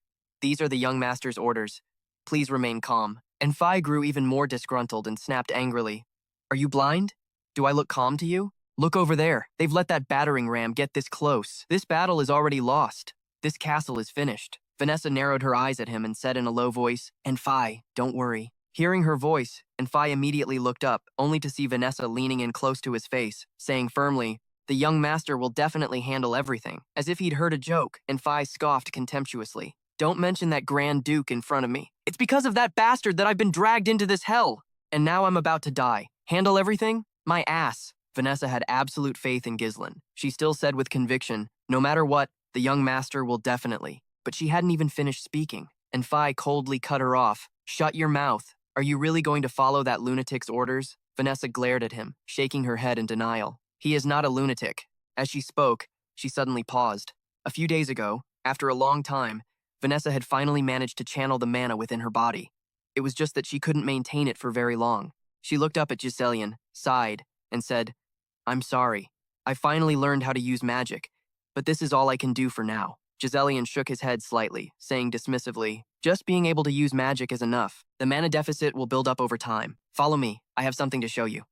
"These are the young master's orders. Please remain calm." And Phi grew even more disgruntled and snapped angrily, "Are you blind? Do I look calm to you? Look over there. They've let that battering ram get this close. This battle is already lost. This castle is finished." Vanessa narrowed her eyes at him and said in a low voice, "And Phi, don't worry." Hearing her voice, and Phi immediately looked up, only to see Vanessa leaning in close to his face, saying firmly, "The young master will definitely handle everything," as if he'd heard a joke, and Phi scoffed contemptuously. "Don't mention that Grand Duke in front of me. It's because of that bastard that I've been dragged into this hell. And now I'm about to die. Handle everything? My ass." Vanessa had absolute faith in Ghislain. She still said with conviction, "No matter what, the young master will definitely." But she hadn't even finished speaking, and Phi coldly cut her off. "Shut your mouth. Are you really going to follow that lunatic's orders?" Vanessa glared at him, shaking her head in denial. "He is not a lunatic." As she spoke, she suddenly paused. A few days ago, after a long time, Vanessa had finally managed to channel the mana within her body. It was just that she couldn't maintain it for very long. She looked up at Giselian, sighed, and said, "I'm sorry. I finally learned how to use magic, but this is all I can do for now." Giselian shook his head slightly, saying dismissively, "Just being able to use magic is enough. The mana deficit will build up over time. Follow me. I have something to show you."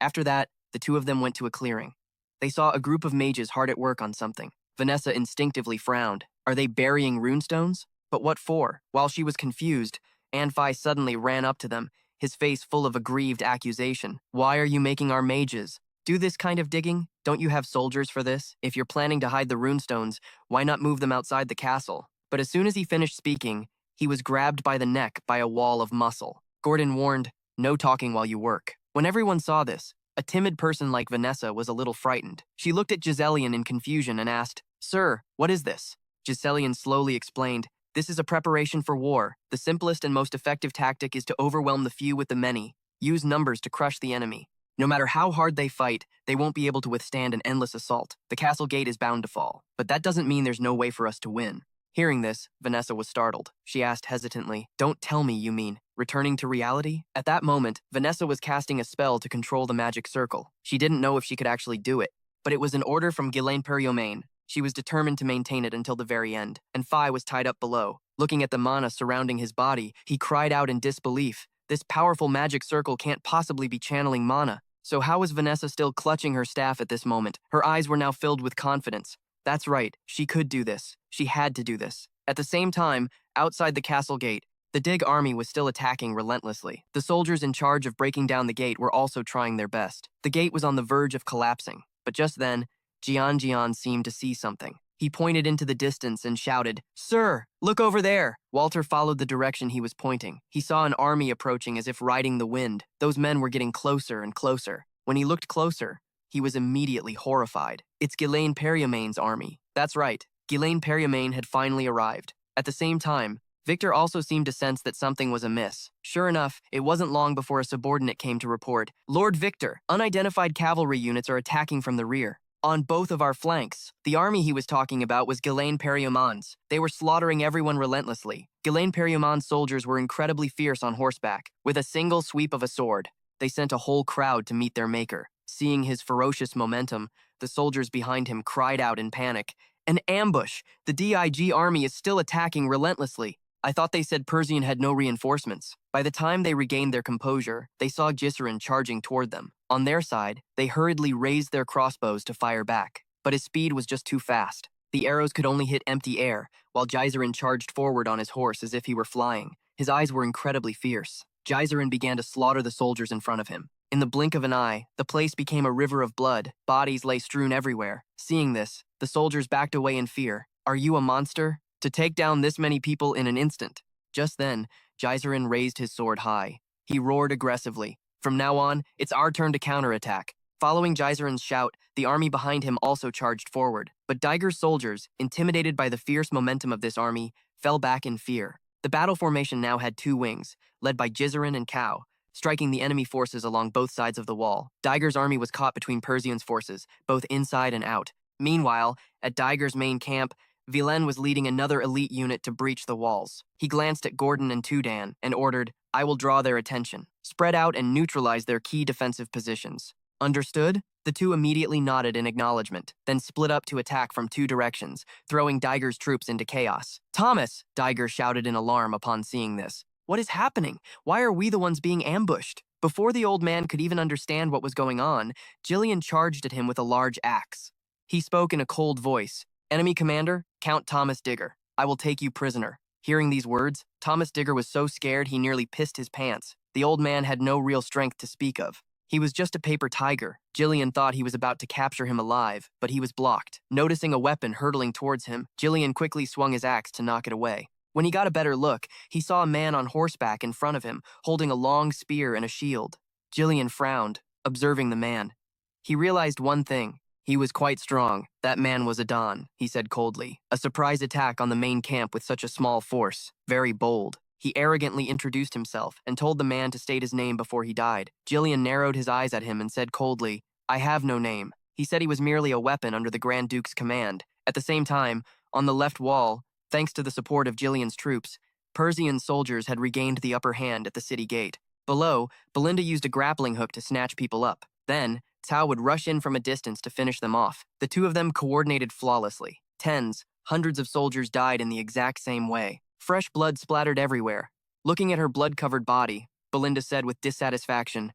After that, the two of them went to a clearing. They saw a group of mages hard at work on something. Vanessa instinctively frowned. Are they burying runestones? But what for? While she was confused, Anfi suddenly ran up to them, his face full of aggrieved accusation. "Why are you making our mages do this kind of digging? Don't you have soldiers for this? If you're planning to hide the runestones, why not move them outside the castle?" But as soon as he finished speaking, he was grabbed by the neck by a wall of muscle. Gordon warned, "No talking while you work." When everyone saw this, a timid person like Vanessa was a little frightened. She looked at Giselian in confusion and asked, "Sir, what is this?" Giselian slowly explained, "This is a preparation for war. The simplest and most effective tactic is to overwhelm the few with the many. Use numbers to crush the enemy. No matter how hard they fight, they won't be able to withstand an endless assault. The castle gate is bound to fall. But that doesn't mean there's no way for us to win." Hearing this, Vanessa was startled. She asked hesitantly, "Don't tell me you mean returning to reality?" At that moment, Vanessa was casting a spell to control the magic circle. She didn't know if she could actually do it, but it was an order from Ghislaine Periomain. She was determined to maintain it until the very end, and Phi was tied up below. Looking at the mana surrounding his body, he cried out in disbelief. This powerful magic circle can't possibly be channeling mana. So how was Vanessa still clutching her staff at this moment? Her eyes were now filled with confidence. That's right, she could do this. She had to do this. At the same time, outside the castle gate, the Dig army was still attacking relentlessly. The soldiers in charge of breaking down the gate were also trying their best. The gate was on the verge of collapsing, but just then, Jian seemed to see something. He pointed into the distance and shouted, "Sir, look over there!" Walter followed the direction he was pointing. He saw an army approaching as if riding the wind. Those men were getting closer and closer. When he looked closer, he was immediately horrified. It's Ghislaine Periomain's army. That's right, Ghislaine Periomain had finally arrived. At the same time, Victor also seemed to sense that something was amiss. Sure enough, it wasn't long before a subordinate came to report, "Lord Victor, unidentified cavalry units are attacking from the rear. On both of our flanks." The army he was talking about was Ghislaine Periomain's. They were slaughtering everyone relentlessly. Ghislaine Periomain's soldiers were incredibly fierce on horseback. With a single sweep of a sword, they sent a whole crowd to meet their maker. Seeing his ferocious momentum, the soldiers behind him cried out in panic, "An ambush! The DIG army is still attacking relentlessly." I thought they said Persian had no reinforcements. By the time they regained their composure, they saw Ghislaine charging toward them. On their side, they hurriedly raised their crossbows to fire back, but his speed was just too fast. The arrows could only hit empty air, while Ghislaine charged forward on his horse as if he were flying. His eyes were incredibly fierce. Ghislaine began to slaughter the soldiers in front of him. In the blink of an eye, the place became a river of blood. Bodies lay strewn everywhere. Seeing this, the soldiers backed away in fear. "Are you a monster? To take down this many people in an instant?" Just then, Ghislaine raised his sword high. He roared aggressively. "From now on, it's our turn to counterattack." Following Ghislaine's shout, the army behind him also charged forward. But Daiger's soldiers, intimidated by the fierce momentum of this army, fell back in fear. The battle formation now had two wings, led by Ghislaine and Cao, striking the enemy forces along both sides of the wall. Daiger's army was caught between Persian's forces, both inside and out. Meanwhile, at Daiger's main camp, Vilain was leading another elite unit to breach the walls. He glanced at Gordon and Tudan and ordered, "I will draw their attention. Spread out and neutralize their key defensive positions." "Understood?" The two immediately nodded in acknowledgement, then split up to attack from two directions, throwing Daiger's troops into chaos. "Thomas!" Daiger shouted in alarm upon seeing this. "What is happening? Why are we the ones being ambushed?" Before the old man could even understand what was going on, Jillian charged at him with a large axe. He spoke in a cold voice. "Enemy commander, Count Thomas Digger. I will take you prisoner." Hearing these words, Thomas Digger was so scared he nearly pissed his pants. The old man had no real strength to speak of. He was just a paper tiger. Jillian thought he was about to capture him alive, but he was blocked. Noticing a weapon hurtling towards him, Jillian quickly swung his axe to knock it away. When he got a better look, he saw a man on horseback in front of him, holding a long spear and a shield. Jillian frowned, observing the man. He realized one thing. He was quite strong. That man was a Don, he said coldly. A surprise attack on the main camp with such a small force. Very bold. He arrogantly introduced himself and told the man to state his name before he died. Jillian narrowed his eyes at him and said coldly, "I have no name." He said he was merely a weapon under the Grand Duke's command. At the same time, on the left wall, thanks to the support of Jillian's troops, Persian soldiers had regained the upper hand at the city gate. Below, Belinda used a grappling hook to snatch people up. Then, Cao would rush in from a distance to finish them off. The two of them coordinated flawlessly. Tens, hundreds of soldiers died in the exact same way. Fresh blood splattered everywhere. Looking at her blood-covered body, Belinda said with dissatisfaction,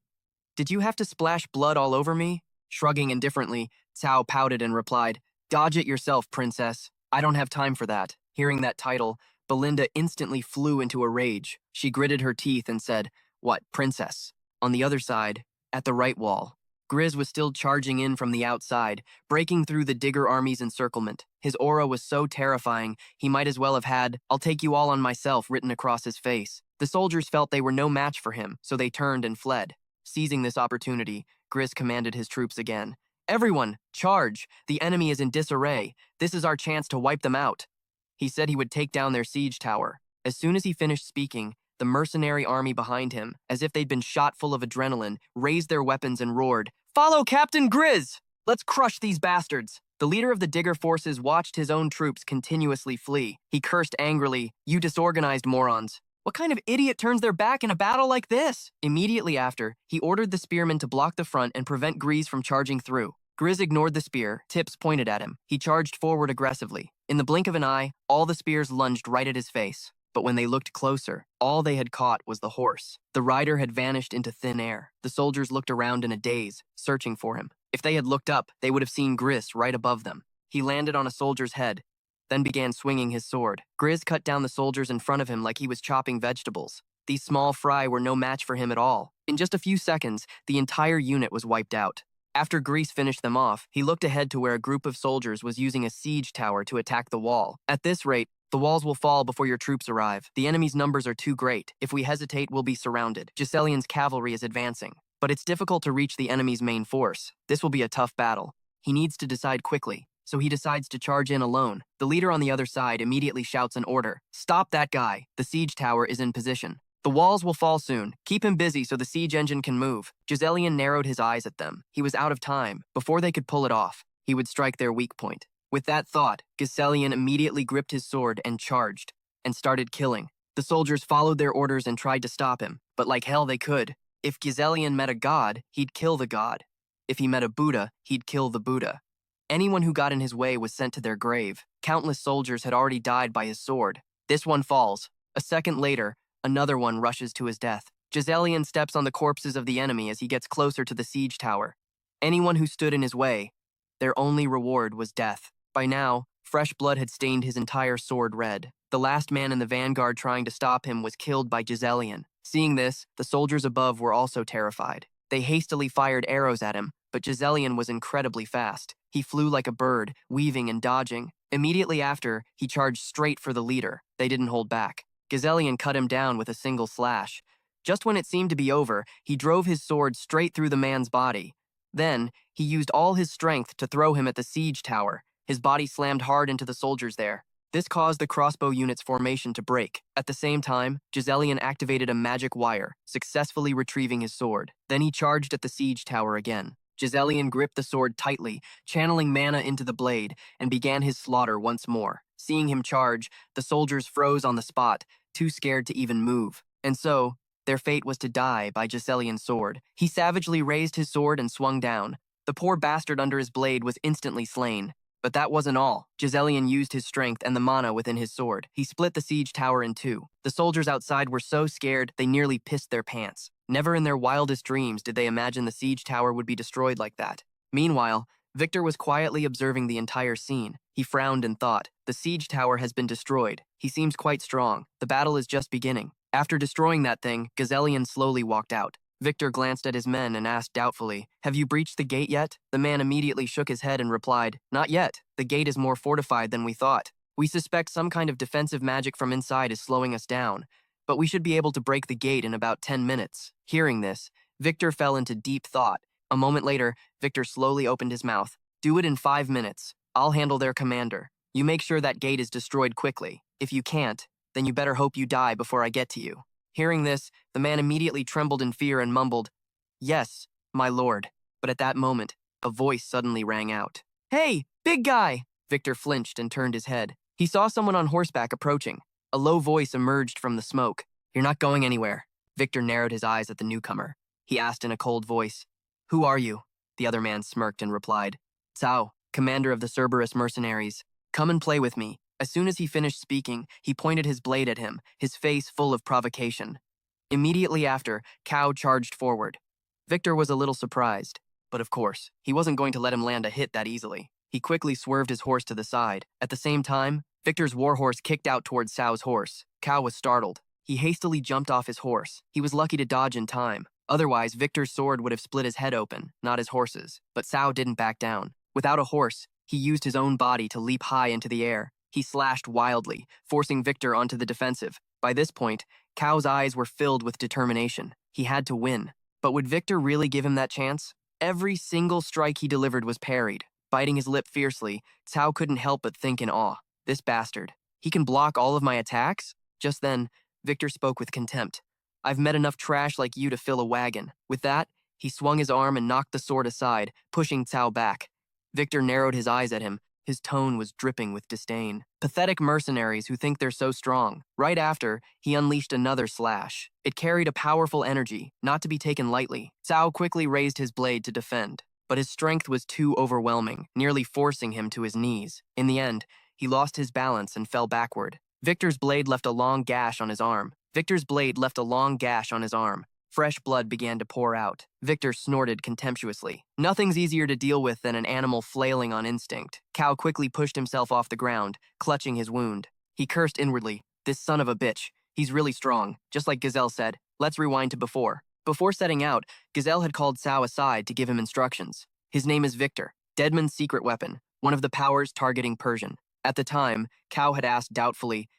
"Did you have to splash blood all over me?" Shrugging indifferently, Cao pouted and replied, "Dodge it yourself, princess. I don't have time for that." Hearing that title, Belinda instantly flew into a rage. She gritted her teeth and said, "What, princess?" On the other side, at the right wall, Grizz was still charging in from the outside, breaking through the Digger army's encirclement. His aura was so terrifying, he might as well have had, "I'll take you all on myself," written across his face. The soldiers felt they were no match for him, so they turned and fled. Seizing this opportunity, Grizz commanded his troops again. "Everyone, charge! The enemy is in disarray. This is our chance to wipe them out." He said he would take down their siege tower. As soon as he finished speaking, the mercenary army behind him, as if they'd been shot full of adrenaline, raised their weapons and roared, "Follow Captain Grizz! Let's crush these bastards!" The leader of the Digger forces watched his own troops continuously flee. He cursed angrily, "You disorganized morons. What kind of idiot turns their back in a battle like this?" Immediately after, he ordered the spearmen to block the front and prevent Grizz from charging through. Grizz ignored the spear, tips pointed at him. He charged forward aggressively. In the blink of an eye, all the spears lunged right at his face. But when they looked closer, all they had caught was the horse. The rider had vanished into thin air. The soldiers looked around in a daze, searching for him. If they had looked up, they would have seen Grizz right above them. He landed on a soldier's head, then began swinging his sword. Grizz cut down the soldiers in front of him like he was chopping vegetables. These small fry were no match for him at all. In just a few seconds, the entire unit was wiped out. After Grizz finished them off, he looked ahead to where a group of soldiers was using a siege tower to attack the wall. "At this rate, the walls will fall before your troops arrive. The enemy's numbers are too great. If we hesitate, we'll be surrounded. Giselian's cavalry is advancing. But it's difficult to reach the enemy's main force. This will be a tough battle. He needs to decide quickly, so he decides to charge in alone." The leader on the other side immediately shouts an order. "Stop that guy. The siege tower is in position. The walls will fall soon. Keep him busy so the siege engine can move." Giselian narrowed his eyes at them. He was out of time. Before they could pull it off, he would strike their weak point. With that thought, Giselian immediately gripped his sword and charged, and started killing. The soldiers followed their orders and tried to stop him, but like hell they could. If Giselian met a god, he'd kill the god. If he met a Buddha, he'd kill the Buddha. Anyone who got in his way was sent to their grave. Countless soldiers had already died by his sword. This one falls. A second later, another one rushes to his death. Giselian steps on the corpses of the enemy as he gets closer to the siege tower. Anyone who stood in his way, their only reward was death. By now, fresh blood had stained his entire sword red. The last man in the vanguard trying to stop him was killed by Giselian. Seeing this, the soldiers above were also terrified. They hastily fired arrows at him, but Giselian was incredibly fast. He flew like a bird, weaving and dodging. Immediately after, he charged straight for the leader. They didn't hold back. Giselian cut him down with a single slash. Just when it seemed to be over, he drove his sword straight through the man's body. Then, he used all his strength to throw him at the siege tower. His body slammed hard into the soldiers there. This caused the crossbow unit's formation to break. At the same time, Giselian activated a magic wire, successfully retrieving his sword. Then he charged at the siege tower again. Giselian gripped the sword tightly, channeling mana into the blade, and began his slaughter once more. Seeing him charge, the soldiers froze on the spot, too scared to even move. And so, their fate was to die by Giselian's sword. He savagely raised his sword and swung down. The poor bastard under his blade was instantly slain. But that wasn't all. Giselian used his strength and the mana within his sword. He split the siege tower in two. The soldiers outside were so scared they nearly pissed their pants. Never in their wildest dreams did they imagine the siege tower would be destroyed like that. Meanwhile, Victor was quietly observing the entire scene. He frowned and thought, "The siege tower has been destroyed. He seems quite strong. The battle is just beginning." After destroying that thing, Giselian slowly walked out. Victor glanced at his men and asked doubtfully, "Have you breached the gate yet?" The man immediately shook his head and replied, "Not yet. The gate is more fortified than we thought. We suspect some kind of defensive magic from inside is slowing us down, but we should be able to break the gate in about 10 minutes. Hearing this, Victor fell into deep thought. A moment later, Victor slowly opened his mouth. "Do it in 5 minutes. I'll handle their commander. You make sure that gate is destroyed quickly. If you can't, then you better hope you die before I get to you." Hearing this, the man immediately trembled in fear and mumbled, "Yes, my lord." But at that moment, a voice suddenly rang out. "Hey, big guy!" Victor flinched and turned his head. He saw someone on horseback approaching. A low voice emerged from the smoke. "You're not going anywhere." Victor narrowed his eyes at the newcomer. He asked in a cold voice, "Who are you?" The other man smirked and replied, "Cao, commander of the Cerberus mercenaries. Come and play with me." As soon as he finished speaking, he pointed his blade at him, his face full of provocation. Immediately after, Cao charged forward. Victor was a little surprised, but of course, he wasn't going to let him land a hit that easily. He quickly swerved his horse to the side. At the same time, Victor's warhorse kicked out towards Cao's horse. Cao was startled. He hastily jumped off his horse. He was lucky to dodge in time. Otherwise, Victor's sword would have split his head open, not his horse's. But Cao didn't back down. Without a horse, he used his own body to leap high into the air. He slashed wildly, forcing Victor onto the defensive. By this point, Cao's eyes were filled with determination. He had to win. But would Victor really give him that chance? Every single strike he delivered was parried. Biting his lip fiercely, Cao couldn't help but think in awe. This bastard. He can block all of my attacks? Just then, Victor spoke with contempt. I've met enough trash like you to fill a wagon. With that, he swung his arm and knocked the sword aside, pushing Cao back. Victor narrowed his eyes at him. His tone was dripping with disdain. Pathetic mercenaries who think they're so strong. Right after, he unleashed another slash. It carried a powerful energy, not to be taken lightly. Cao quickly raised his blade to defend, but his strength was too overwhelming, nearly forcing him to his knees. In the end, he lost his balance and fell backward. Victor's blade left a long gash on his arm. Fresh blood began to pour out. Victor snorted contemptuously. Nothing's easier to deal with than an animal flailing on instinct. Cao quickly pushed himself off the ground, clutching his wound. He cursed inwardly. This son of a bitch. He's really strong. Just like Gazelle said. Let's rewind to before. Before setting out, Gazelle had called Cao aside to give him instructions. His name is Victor, Deadman's secret weapon, one of the powers targeting Persian. At the time, Cao had asked doubtfully,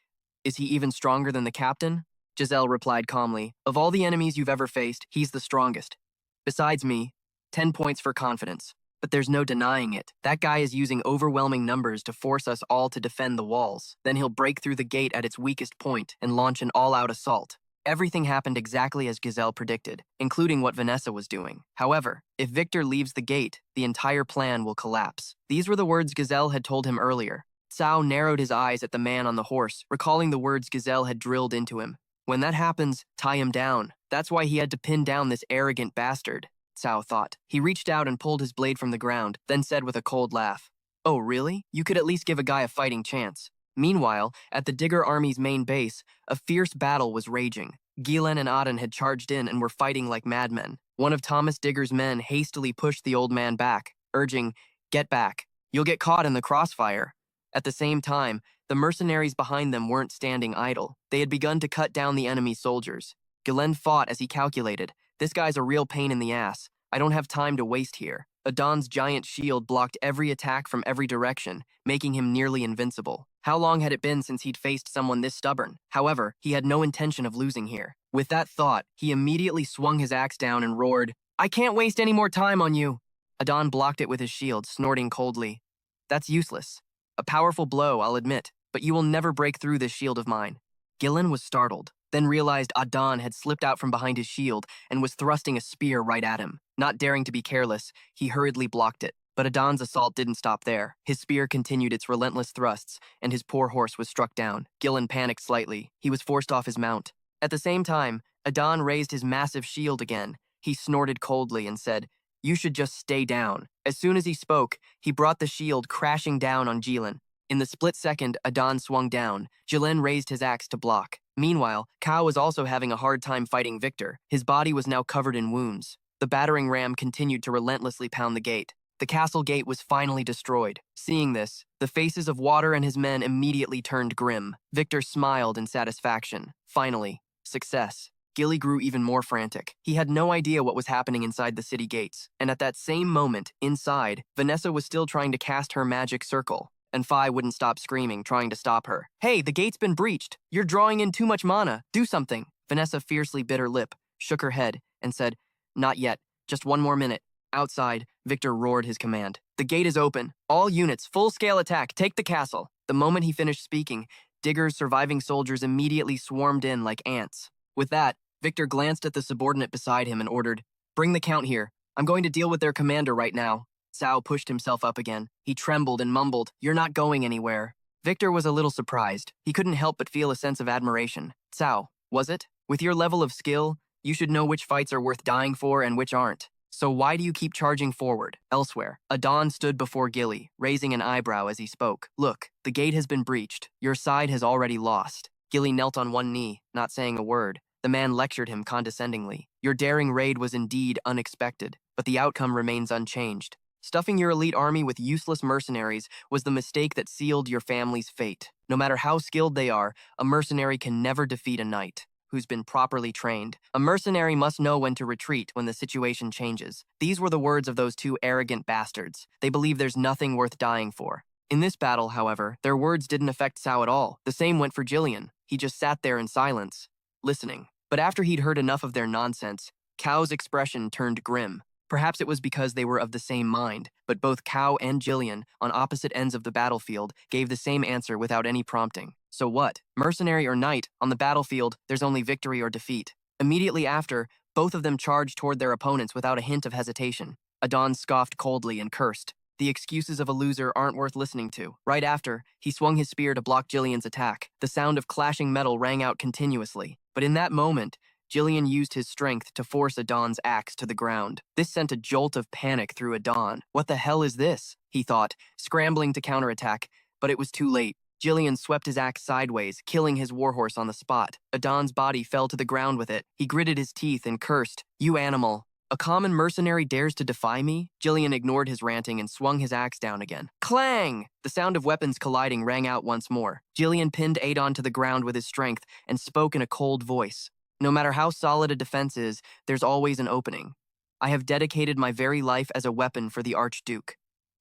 "Is he even stronger than the captain?" Giselle replied calmly, "Of all the enemies you've ever faced, he's the strongest. Besides me, 10 points for confidence. But there's no denying it. That guy is using overwhelming numbers to force us all to defend the walls. Then he'll break through the gate at its weakest point and launch an all-out assault." Everything happened exactly as Gazelle predicted, including what Vanessa was doing. However, if Victor leaves the gate, the entire plan will collapse. These were the words Gazelle had told him earlier. Cao narrowed his eyes at the man on the horse, recalling the words Gazelle had drilled into him. When that happens, tie him down. That's why he had to pin down this arrogant bastard, Cao thought. He reached out and pulled his blade from the ground, then said with a cold laugh, "Oh, really? You could at least give a guy a fighting chance." Meanwhile, at the Digger army's main base, a fierce battle was raging. Gilan and Aden had charged in and were fighting like madmen. One of Thomas Digger's men hastily pushed the old man back, urging, "Get back. You'll get caught in the crossfire." At the same time, the mercenaries behind them weren't standing idle. They had begun to cut down the enemy soldiers. Gilan fought as he calculated, "This guy's a real pain in the ass. I don't have time to waste here." Adan's giant shield blocked every attack from every direction, making him nearly invincible. How long had it been since he'd faced someone this stubborn? However, he had no intention of losing here. With that thought, he immediately swung his axe down and roared, "I can't waste any more time on you." Adan blocked it with his shield, snorting coldly, "That's useless. A powerful blow, I'll admit, but you will never break through this shield of mine." Gilan was startled, then realized Adan had slipped out from behind his shield and was thrusting a spear right at him. Not daring to be careless, he hurriedly blocked it. But Adan's assault didn't stop there. His spear continued its relentless thrusts, and his poor horse was struck down. Gilan panicked slightly. He was forced off his mount. At the same time, Adan raised his massive shield again. He snorted coldly and said, "You should just stay down." As soon as he spoke, he brought the shield crashing down on Gilan. In the split second Adan swung down, Gilan raised his axe to block. Meanwhile, Cao was also having a hard time fighting Victor. His body was now covered in wounds. The battering ram continued to relentlessly pound the gate. The castle gate was finally destroyed. Seeing this, the faces of Water and his men immediately turned grim. Victor smiled in satisfaction. Finally, success. Gilly grew even more frantic. He had no idea what was happening inside the city gates. And at that same moment, inside, Vanessa was still trying to cast her magic circle. And Phi wouldn't stop screaming, trying to stop her. "Hey, the gate's been breached. You're drawing in too much mana. Do something." Vanessa fiercely bit her lip, shook her head, and said, "Not yet. Just one more minute." Outside, Victor roared his command. "The gate is open. All units, full-scale attack. Take the castle." The moment he finished speaking, Digger's surviving soldiers immediately swarmed in like ants. With that, Victor glanced at the subordinate beside him and ordered, "Bring the count here. I'm going to deal with their commander right now." Cao pushed himself up again. He trembled and mumbled, "You're not going anywhere." Victor was a little surprised. He couldn't help but feel a sense of admiration. "Cao, was it? With your level of skill, you should know which fights are worth dying for and which aren't. So why do you keep charging forward?" Elsewhere, Adan stood before Gilly, raising an eyebrow as he spoke. "Look, the gate has been breached. Your side has already lost." Gilly knelt on one knee, not saying a word. The man lectured him condescendingly. "Your daring raid was indeed unexpected, but the outcome remains unchanged. Stuffing your elite army with useless mercenaries was the mistake that sealed your family's fate. No matter how skilled they are, a mercenary can never defeat a knight. who's been properly trained. A mercenary must know when to retreat when the situation changes. These were the words of those two arrogant bastards. They believe there's nothing worth dying for. In this battle, however, their words didn't affect Cao at all. The same went for Jillian. He just sat there in silence, listening. But after he'd heard enough of their nonsense, Cao's expression turned grim. Perhaps it was because they were of the same mind, but both Cao and Jillian, on opposite ends of the battlefield, gave the same answer without any prompting. So what? Mercenary or knight, on the battlefield, there's only victory or defeat. Immediately after, both of them charged toward their opponents without a hint of hesitation. Adon scoffed coldly and cursed. The excuses of a loser aren't worth listening to. Right after, he swung his spear to block Jillian's attack. The sound of clashing metal rang out continuously. But in that moment, Jillian used his strength to force Adon's axe to the ground. This sent a jolt of panic through Adon. What the hell is this? He thought, scrambling to counterattack, but it was too late. Jillian swept his axe sideways, killing his warhorse on the spot. Adon's body fell to the ground with it. He gritted his teeth and cursed, "You animal! A common mercenary dares to defy me?" Jillian ignored his ranting and swung his axe down again. Clang! The sound of weapons colliding rang out once more. Jillian pinned Adon to the ground with his strength and spoke in a cold voice. "No matter how solid a defense is, there's always an opening. I have dedicated my very life as a weapon for the Archduke."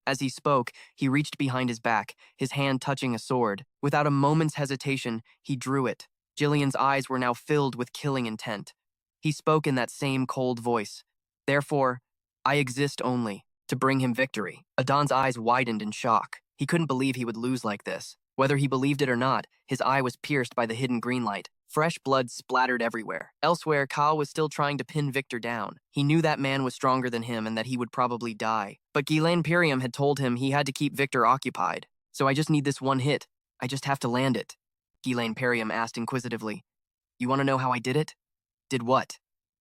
As he spoke, he reached behind his back, his hand touching a sword. Without a moment's hesitation, he drew it. Jillian's eyes were now filled with killing intent. He spoke in that same cold voice. "Therefore, I exist only to bring him victory." Adon's eyes widened in shock. He couldn't believe he would lose like this. Whether he believed it or not, his eye was pierced by the hidden green light. Fresh blood splattered everywhere. Elsewhere, Cao was still trying to pin Victor down. He knew that man was stronger than him and that he would probably die. But Ghislaine Piriam had told him he had to keep Victor occupied. "So I just need this one hit. I just have to land it." Ghislaine Piriam asked inquisitively. "You want to know how I did it?" "Did what?"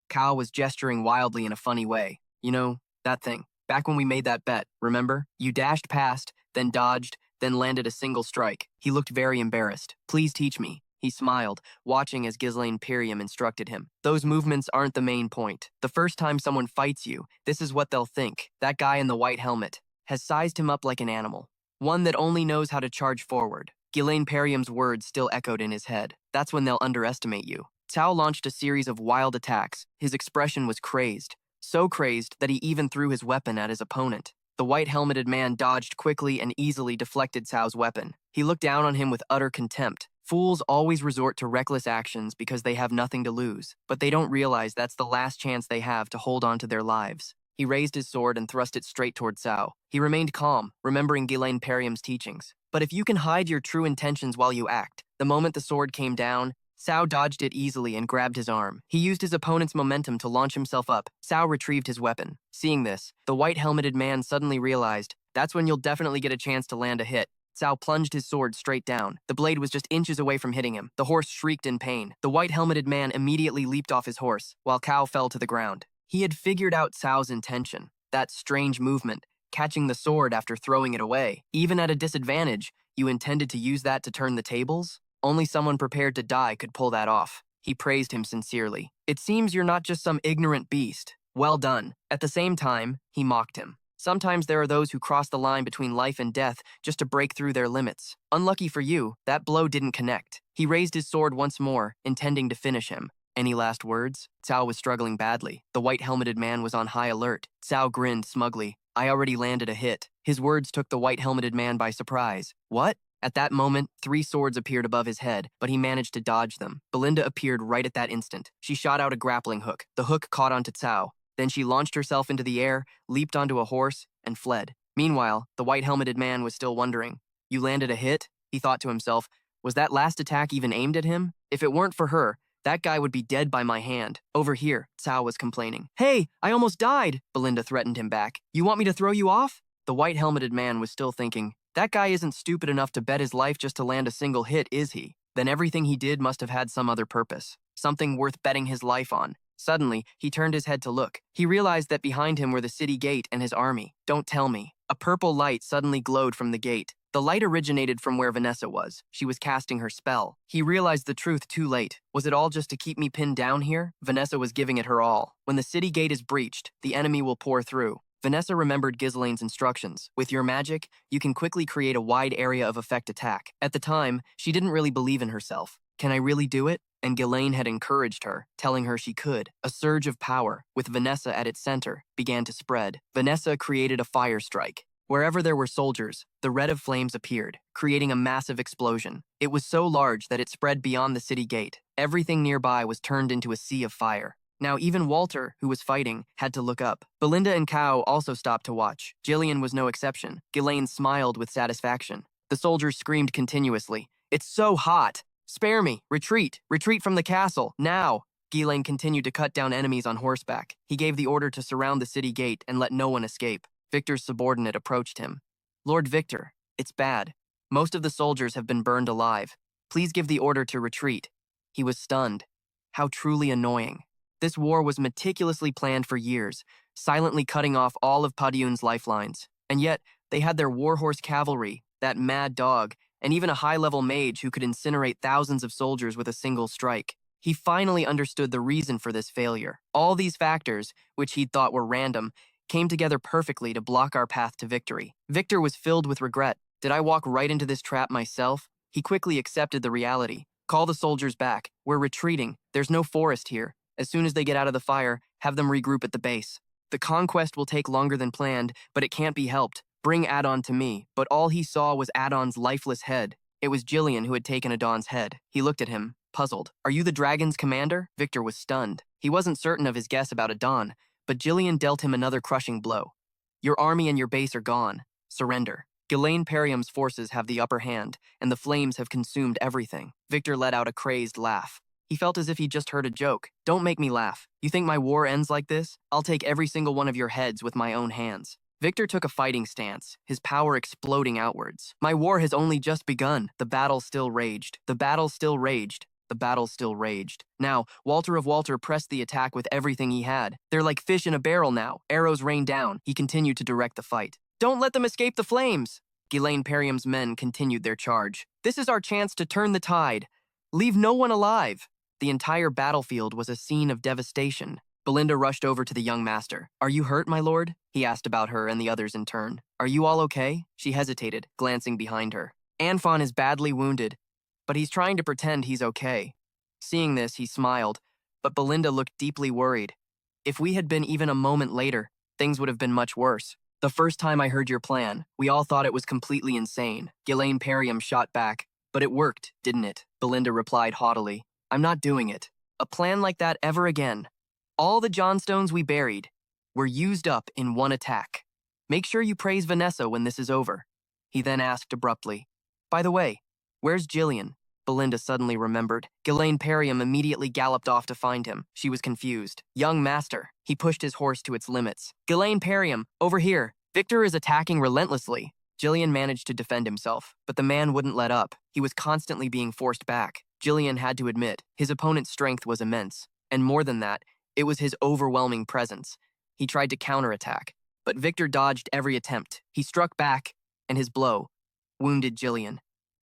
Cao was gesturing wildly in a funny way. "You know, that thing. Back when we made that bet, remember? You dashed past, then dodged, then landed a single strike." He looked very embarrassed. "Please teach me." He smiled, watching as Ghislaine Piriam instructed him. "Those movements aren't the main point. The first time someone fights you, this is what they'll think. That guy in the white helmet has sized him up like an animal. One that only knows how to charge forward." Ghislaine Piriam's words still echoed in his head. "That's when they'll underestimate you." Cao launched a series of wild attacks. His expression was crazed. So crazed that he even threw his weapon at his opponent. The white-helmeted man dodged quickly and easily deflected Cao's weapon. He looked down on him with utter contempt. Fools always resort to reckless actions because they have nothing to lose, but they don't realize that's the last chance they have to hold on to their lives. He raised his sword and thrust it straight toward Cao. He remained calm, remembering Ghislaine Piriam's teachings. But if you can hide your true intentions while you act, the moment the sword came down, Cao dodged it easily and grabbed his arm. He used his opponent's momentum to launch himself up. Cao retrieved his weapon. Seeing this, the white-helmeted man suddenly realized, that's when you'll definitely get a chance to land a hit. Cao plunged his sword straight down. The blade was just inches away from hitting him. The horse shrieked in pain. The white-helmeted man immediately leaped off his horse, while Cao fell to the ground. He had figured out Cao's intention. That strange movement, catching the sword after throwing it away. Even at a disadvantage, you intended to use that to turn the tables? Only someone prepared to die could pull that off. He praised him sincerely. "It seems you're not just some ignorant beast. Well done." At the same time, he mocked him. Sometimes there are those who cross the line between life and death just to break through their limits. Unlucky for you, that blow didn't connect. He raised his sword once more, intending to finish him. Any last words? Cao was struggling badly. The white-helmeted man was on high alert. Cao grinned smugly. "I already landed a hit." His words took the white-helmeted man by surprise. "What?" At that moment, 3 swords appeared above his head, but he managed to dodge them. Belinda appeared right at that instant. She shot out a grappling hook. The hook caught onto Cao. Then she launched herself into the air, leaped onto a horse, and fled. Meanwhile, the white-helmeted man was still wondering. "You landed a hit?" He thought to himself. Was that last attack even aimed at him? If it weren't for her, that guy would be dead by my hand. "Over here," Cao was complaining. "Hey, I almost died," Belinda threatened him back. "You want me to throw you off?" The white-helmeted man was still thinking. That guy isn't stupid enough to bet his life just to land a single hit, is he? Then everything he did must have had some other purpose. Something worth betting his life on. Suddenly, he turned his head to look. He realized that behind him were the city gate and his army. Don't tell me. A purple light suddenly glowed from the gate. The light originated from where Vanessa was. She was casting her spell. He realized the truth too late. Was it all just to keep me pinned down here? Vanessa was giving it her all. When the city gate is breached, the enemy will pour through. Vanessa remembered Ghislaine's instructions. With your magic, you can quickly create a wide area of effect attack. At the time, she didn't really believe in herself. Can I really do it? and Ghislaine had encouraged her, telling her she could. A surge of power, with Vanessa at its center, began to spread. Vanessa created a fire strike. Wherever there were soldiers, the red of flames appeared, creating a massive explosion. It was so large that it spread beyond the city gate. Everything nearby was turned into a sea of fire. Now even Walter, who was fighting, had to look up. Belinda and Kao also stopped to watch. Jillian was no exception. Ghislaine smiled with satisfaction. The soldiers screamed continuously. "It's so hot! Spare me! Retreat! Retreat from the castle! Now!" Ghislaine continued to cut down enemies on horseback. He gave the order to surround the city gate and let no one escape. Victor's subordinate approached him. "Lord Victor, it's bad. Most of the soldiers have been burned alive. Please give the order to retreat." He was stunned. How truly annoying. This war was meticulously planned for years, silently cutting off all of Padyun's lifelines. And yet, they had their warhorse cavalry, that mad dog, and even a high-level mage who could incinerate thousands of soldiers with a single strike. He finally understood the reason for this failure. All these factors, which he'd thought were random, came together perfectly to block our path to victory. Victor was filled with regret. Did I walk right into this trap myself? He quickly accepted the reality. "Call the soldiers back. We're retreating. There's no forest here. As soon as they get out of the fire, have them regroup at the base. The conquest will take longer than planned, but it can't be helped. Bring Adon to me." But all he saw was Adon's lifeless head. It was Jillian who had taken Adon's head. He looked at him, puzzled. "Are you the dragon's commander?" Victor was stunned. He wasn't certain of his guess about Adon, but Jillian dealt him another crushing blow. "Your army and your base are gone. Surrender. Ghislaine Perium's forces have the upper hand, and the flames have consumed everything." Victor let out a crazed laugh. He felt as if he'd just heard a joke. "Don't make me laugh. You think my war ends like this? I'll take every single one of your heads with my own hands." Victor took a fighting stance, his power exploding outwards. "My war has only just begun." The battle still raged. The battle still raged. The battle still raged. Now, Walter of Walter pressed the attack with everything he had. "They're like fish in a barrel now." Arrows rained down. He continued to direct the fight. "Don't let them escape the flames!" Ghislaine Perium's men continued their charge. "This is our chance to turn the tide. Leave no one alive." The entire battlefield was a scene of devastation. Belinda rushed over to the young master. "Are you hurt, my lord?" He asked about her and the others in turn. "Are you all okay?" She hesitated, glancing behind her. "Anfon is badly wounded, but he's trying to pretend he's okay." Seeing this, he smiled, but Belinda looked deeply worried. "If we had been even a moment later, things would have been much worse. The first time I heard your plan, we all thought it was completely insane." Ghislaine Perium shot back. "But it worked, didn't it?" Belinda replied haughtily. "I'm not doing it. A plan like that ever again. All the Johnstones we buried were used up in one attack. Make sure you praise Vanessa when this is over." He then asked abruptly, "By the way, where's Jillian?" Belinda suddenly remembered. Ghislaine Perium immediately galloped off to find him. She was confused. "Young master." He pushed his horse to its limits. "Ghislaine Perium, over here. Victor is attacking relentlessly." Jillian managed to defend himself, but the man wouldn't let up. He was constantly being forced back. Jillian had to admit, his opponent's strength was immense. And more than that, it was his overwhelming presence. He tried to counterattack, but Victor dodged every attempt. He struck back, and his blow wounded Jillian.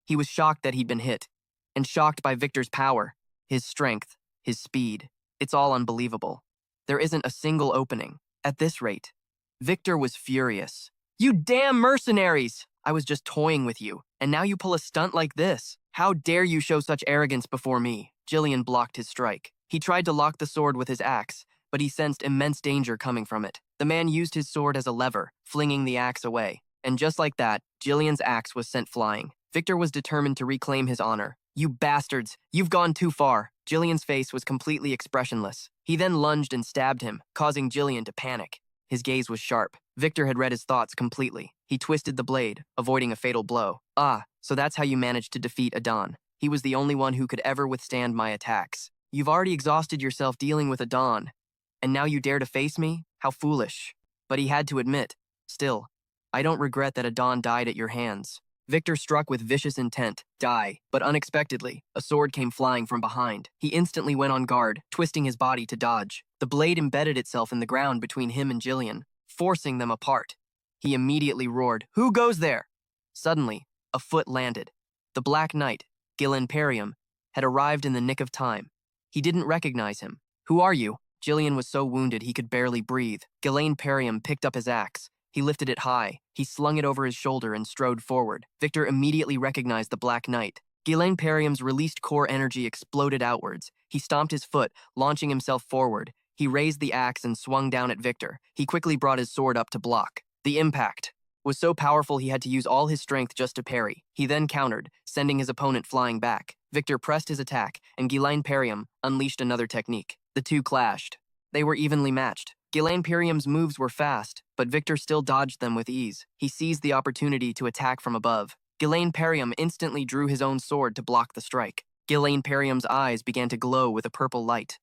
He was shocked that he'd been hit, and shocked by Victor's power, his strength, his speed. It's all unbelievable. There isn't a single opening. At this rate, Victor was furious. "You damn mercenaries! I was just toying with you, and now you pull a stunt like this. How dare you show such arrogance before me?" Jillian blocked his strike. He tried to lock the sword with his axe, but he sensed immense danger coming from it. The man used his sword as a lever, flinging the axe away. And just like that, Jillian's axe was sent flying. Victor was determined to reclaim his honor. "You bastards, you've gone too far." Jillian's face was completely expressionless. He then lunged and stabbed him, causing Jillian to panic. His gaze was sharp. Victor had read his thoughts completely. He twisted the blade, avoiding a fatal blow. "Ah, so that's how you managed to defeat Adon. He was the only one who could ever withstand my attacks. You've already exhausted yourself dealing with Adon, and now you dare to face me? How foolish." But he had to admit, "Still, I don't regret that Adon died at your hands." Victor struck with vicious intent, die, but unexpectedly, a sword came flying from behind. He instantly went on guard, twisting his body to dodge. The blade embedded itself in the ground between him and Jillian, forcing them apart. He immediately roared, "Who goes there?" Suddenly, a foot landed. The Black Knight, Ghislaine Perium, had arrived in the nick of time. He didn't recognize him. "Who are you?" Jillian was so wounded he could barely breathe. Ghislaine Perium picked up his axe. He lifted it high. He slung it over his shoulder and strode forward. Victor immediately recognized the Black Knight. Ghislaine Perium's released core energy exploded outwards. He stomped his foot, launching himself forward. He raised the axe and swung down at Victor. He quickly brought his sword up to block. The impact was so powerful he had to use all his strength just to parry. He then countered, sending his opponent flying back. Victor pressed his attack, and Ghislaine Perium unleashed another technique. The two clashed. They were evenly matched. Ghislaine Perium's moves were fast, but Victor still dodged them with ease. He seized the opportunity to attack from above. Ghislaine Perium instantly drew his own sword to block the strike. Ghislaine Perium's eyes began to glow with a purple light.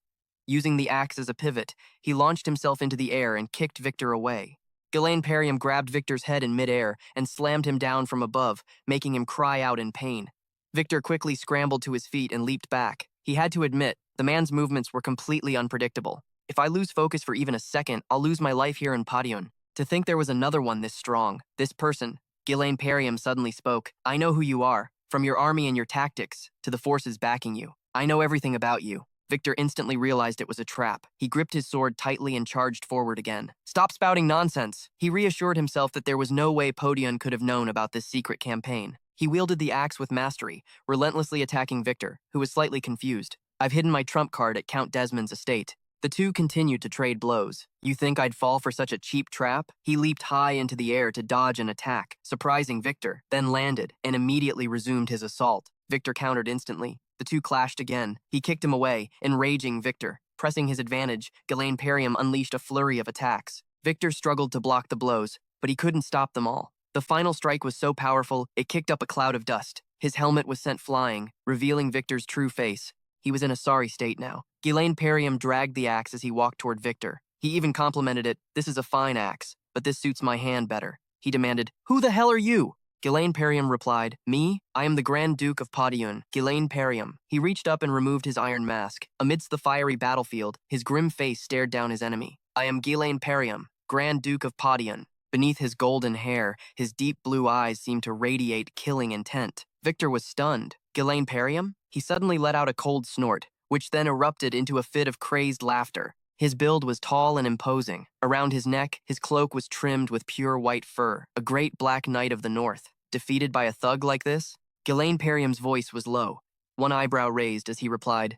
Using the axe as a pivot, he launched himself into the air and kicked Victor away. Ghislaine Perium grabbed Victor's head in midair and slammed him down from above, making him cry out in pain. Victor quickly scrambled to his feet and leaped back. He had to admit, the man's movements were completely unpredictable. If I lose focus for even a second, I'll lose my life here in Padion. To think there was another one this strong, this person. Ghislaine Perium suddenly spoke. I know who you are, from your army and your tactics, to the forces backing you. I know everything about you. Victor instantly realized it was a trap. He gripped his sword tightly and charged forward again. Stop spouting nonsense. He reassured himself that there was no way Podion could have known about this secret campaign. He wielded the axe with mastery, relentlessly attacking Victor, who was slightly confused. I've hidden my trump card at Count Desmond's estate. The two continued to trade blows. You think I'd fall for such a cheap trap? He leaped high into the air to dodge an attack, surprising Victor, then landed and immediately resumed his assault. Victor countered instantly. The two clashed again. He kicked him away, enraging Victor. Pressing his advantage, Ghislaine Perium unleashed a flurry of attacks. Victor struggled to block the blows, but he couldn't stop them all. The final strike was so powerful, it kicked up a cloud of dust. His helmet was sent flying, revealing Victor's true face. He was in a sorry state now. Ghislaine Perium dragged the axe as he walked toward Victor. He even complimented it. This is a fine axe, but this suits my hand better. He demanded, Who the hell are you? Ghislaine Perium replied, Me? I am the Grand Duke of Padion, Ghislaine Perium. He reached up and removed his iron mask. Amidst the fiery battlefield, his grim face stared down his enemy. I am Ghislaine Perium, Grand Duke of Padion. Beneath his golden hair, his deep blue eyes seemed to radiate killing intent. Victor was stunned. Ghislaine Perium? He suddenly let out a cold snort, which then erupted into a fit of crazed laughter. His build was tall and imposing. Around his neck, his cloak was trimmed with pure white fur, a great black knight of the north. Defeated by a thug like this? Ghislaine Perium's voice was low, one eyebrow raised as he replied,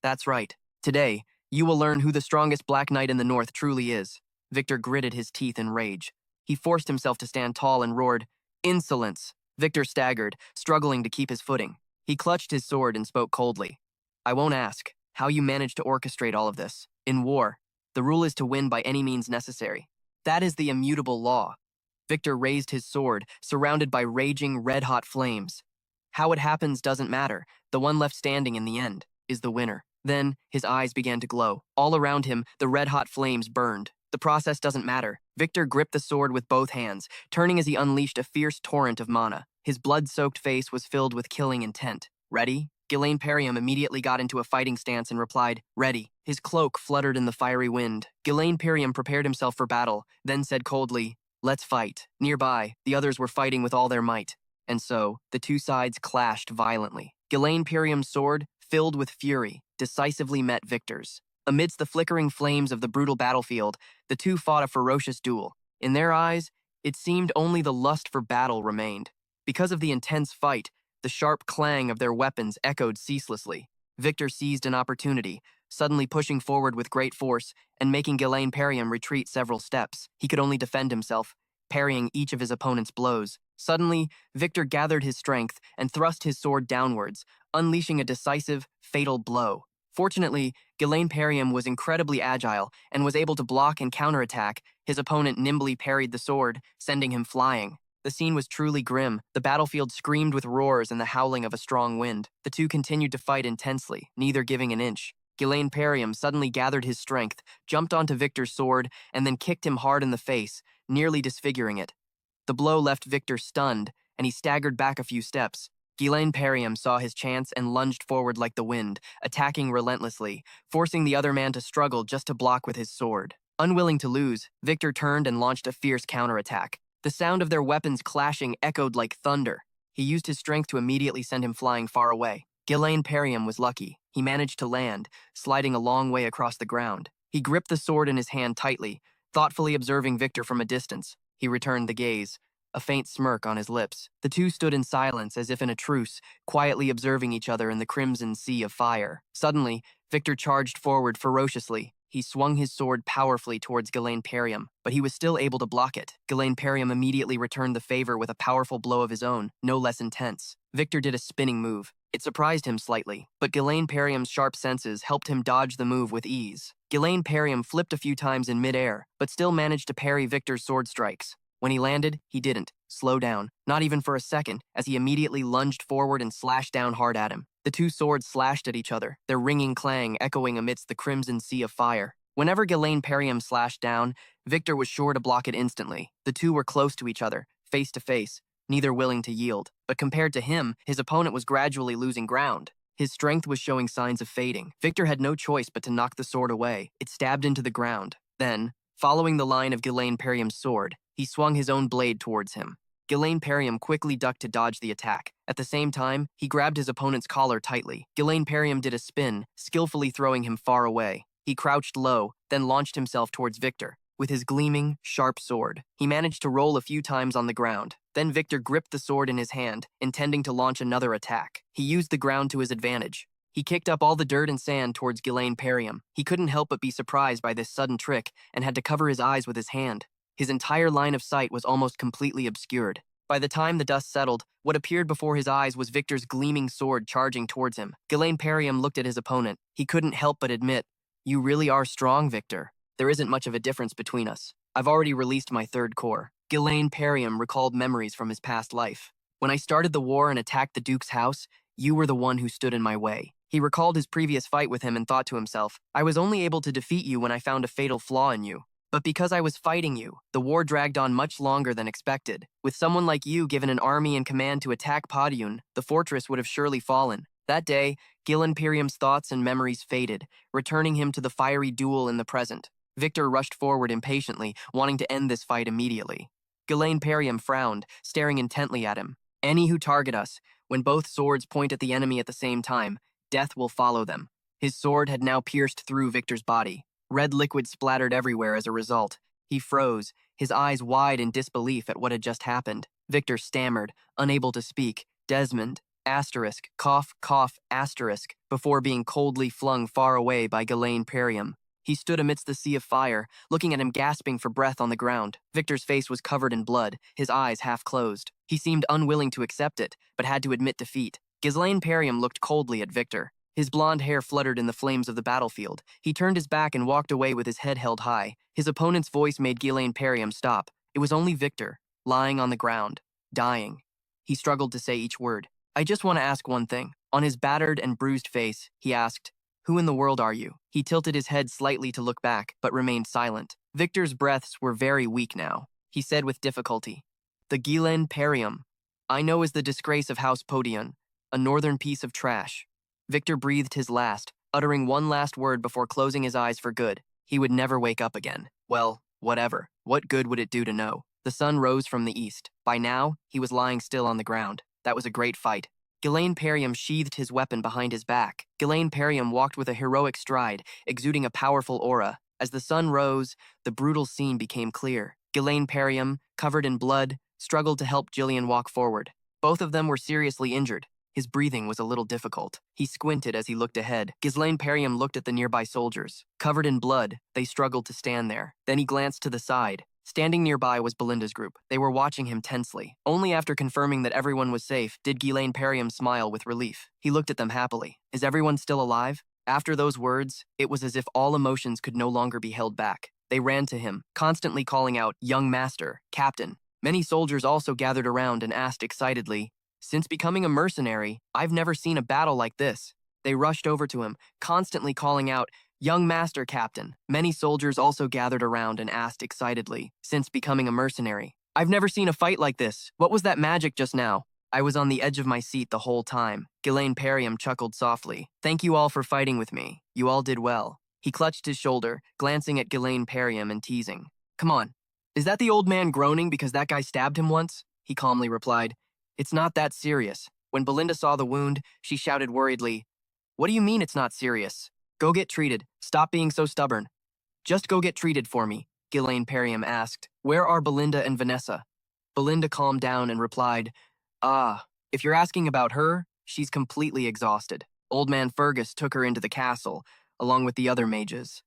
That's right. Today, you will learn who the strongest black knight in the north truly is. Victor gritted his teeth in rage. He forced himself to stand tall and roared, Insolence! Victor staggered, struggling to keep his footing. He clutched his sword and spoke coldly. I won't ask how you managed to orchestrate all of this. In war, the rule is to win by any means necessary. That is the immutable law. Victor raised his sword, surrounded by raging red-hot flames. How it happens doesn't matter. The one left standing in the end is the winner. Then, his eyes began to glow. All around him, the red-hot flames burned. The process doesn't matter. Victor gripped the sword with both hands, turning as he unleashed a fierce torrent of mana. His blood-soaked face was filled with killing intent. Ready? Ghislaine Perium immediately got into a fighting stance and replied, Ready. His cloak fluttered in the fiery wind. Ghislaine Perium prepared himself for battle, then said coldly, Let's fight. Nearby, the others were fighting with all their might. And so, the two sides clashed violently. Ghislaine Perium's sword, filled with fury, decisively met Victor's. Amidst the flickering flames of the brutal battlefield, the two fought a ferocious duel. In their eyes, it seemed only the lust for battle remained. Because of the intense fight, the sharp clang of their weapons echoed ceaselessly. Victor seized an opportunity, suddenly pushing forward with great force and making Ghislaine Perium retreat several steps. He could only defend himself, parrying each of his opponent's blows. Suddenly, Victor gathered his strength and thrust his sword downwards, unleashing a decisive, fatal blow. Fortunately, Ghislaine Perium was incredibly agile and was able to block and counterattack. His opponent nimbly parried the sword, sending him flying. The scene was truly grim. The battlefield screamed with roars and the howling of a strong wind. The two continued to fight intensely, neither giving an inch. Ghislaine Perium suddenly gathered his strength, jumped onto Victor's sword, and then kicked him hard in the face, nearly disfiguring it. The blow left Victor stunned, and he staggered back a few steps. Ghislaine Perium saw his chance and lunged forward like the wind, attacking relentlessly, forcing the other man to struggle just to block with his sword. Unwilling to lose, Victor turned and launched a fierce counterattack. The sound of their weapons clashing echoed like thunder. He used his strength to immediately send him flying far away. Ghislaine Perium was lucky. He managed to land, sliding a long way across the ground. He gripped the sword in his hand tightly, thoughtfully observing Victor from a distance. He returned the gaze. a faint smirk on his lips. The two stood in silence as if in a truce, quietly observing each other in the crimson sea of fire. Suddenly, Victor charged forward ferociously. He swung his sword powerfully towards Ghislaine Perium, but he was still able to block it. Ghislaine Perium immediately returned the favor with a powerful blow of his own, no less intense. Victor did a spinning move. It surprised him slightly, but Ghislaine Perium's sharp senses helped him dodge the move with ease. Ghislaine Perium flipped a few times in midair, but still managed to parry Victor's sword strikes. When he landed, he didn't slow down, not even for a second, as he immediately lunged forward and slashed down hard at him. The two swords slashed at each other, their ringing clang echoing amidst the crimson sea of fire. Whenever Ghislaine Perium slashed down, Victor was sure to block it instantly. The two were close to each other, face to face, neither willing to yield. But compared to him, his opponent was gradually losing ground. His strength was showing signs of fading. Victor had no choice but to knock the sword away. It stabbed into the ground. Then, following the line of Ghislaine Perium's sword, he swung his own blade towards him. Ghislaine Perium quickly ducked to dodge the attack. At the same time, he grabbed his opponent's collar tightly. Ghislaine Perium did a spin, skillfully throwing him far away. He crouched low, then launched himself towards Victor. With his gleaming, sharp sword, he managed to roll a few times on the ground. Then Victor gripped the sword in his hand, intending to launch another attack. He used the ground to his advantage. He kicked up all the dirt and sand towards Ghislaine Perium. He couldn't help but be surprised by this sudden trick and had to cover his eyes with his hand. His entire line of sight was almost completely obscured. By the time the dust settled, what appeared before his eyes was Victor's gleaming sword charging towards him. Ghislaine Perium looked at his opponent. He couldn't help but admit, "You really are strong, Victor. There isn't much of a difference between us. I've already released my third core." Ghislaine Perium recalled memories from his past life. "When I started the war and attacked the Duke's house, you were the one who stood in my way." He recalled his previous fight with him and thought to himself, "I was only able to defeat you when I found a fatal flaw in you. But because I was fighting you, the war dragged on much longer than expected. With someone like you given an army and command to attack Padiun, the fortress would have surely fallen." That day, Ghislaine Perium's thoughts and memories faded, returning him to the fiery duel in the present. Victor rushed forward impatiently, wanting to end this fight immediately. Ghislaine Perium frowned, staring intently at him. "Any who target us, when both swords point at the enemy at the same time, death will follow them." His sword had now pierced through Victor's body. Red liquid splattered everywhere as a result. He froze, his eyes wide in disbelief at what had just happened. Victor stammered, unable to speak. "Desmond, asterisk, cough, cough, asterisk," before being coldly flung far away by Ghislaine Perium. He stood amidst the sea of fire, looking at him gasping for breath on the ground. Victor's face was covered in blood, his eyes half closed. He seemed unwilling to accept it, but had to admit defeat. Ghislaine Perium looked coldly at Victor. His blonde hair fluttered in the flames of the battlefield. He turned his back and walked away with his head held high. His opponent's voice made Ghislaine Perium stop. It was only Victor, lying on the ground, dying. He struggled to say each word. "I just want to ask one thing." On his battered and bruised face, he asked, "Who in the world are you?" He tilted his head slightly to look back, but remained silent. Victor's breaths were very weak now. He said with difficulty, "The Ghislaine Perium I know is the disgrace of House Podion, a northern piece of trash." Victor breathed his last, uttering one last word before closing his eyes for good. He would never wake up again. Well, whatever. What good would it do to know? The sun rose from the east. By now, he was lying still on the ground. That was a great fight. Ghislaine Perium sheathed his weapon behind his back. Ghislaine Perium walked with a heroic stride, exuding a powerful aura. As the sun rose, the brutal scene became clear. Ghislaine Perium, covered in blood, struggled to help Jillian walk forward. Both of them were seriously injured. His breathing was a little difficult. He squinted as he looked ahead. Ghislaine Perium looked at the nearby soldiers. Covered in blood, they struggled to stand there. Then he glanced to the side. Standing nearby was Belinda's group. They were watching him tensely. Only after confirming that everyone was safe did Ghislaine Perium smile with relief. He looked at them happily. "Is everyone still alive?" After those words, it was as if all emotions could no longer be held back. They ran to him, constantly calling out, "Young master, captain." Many soldiers also gathered around and asked excitedly, "Since becoming a mercenary, I've never seen a battle like this." They rushed over to him, constantly calling out, "Young master, captain." Many soldiers also gathered around and asked excitedly, "Since becoming a mercenary, I've never seen a fight like this. What was that magic just now?" "I was on the edge of my seat the whole time." Ghislaine Perium chuckled softly. "Thank you all for fighting with me. You all did well." He clutched his shoulder, glancing at Ghislaine Perium and teasing. "Come on. Is that the old man groaning because that guy stabbed him once?" He calmly replied, "It's not that serious." When Belinda saw the wound, she shouted worriedly, "What do you mean it's not serious? Go get treated. Stop being so stubborn." "Just go get treated for me," Ghislaine Perium asked. "Where are Belinda and Vanessa?" Belinda calmed down and replied, "Ah, if you're asking about her, she's completely exhausted. Old man Fergus took her into the castle, along with the other mages.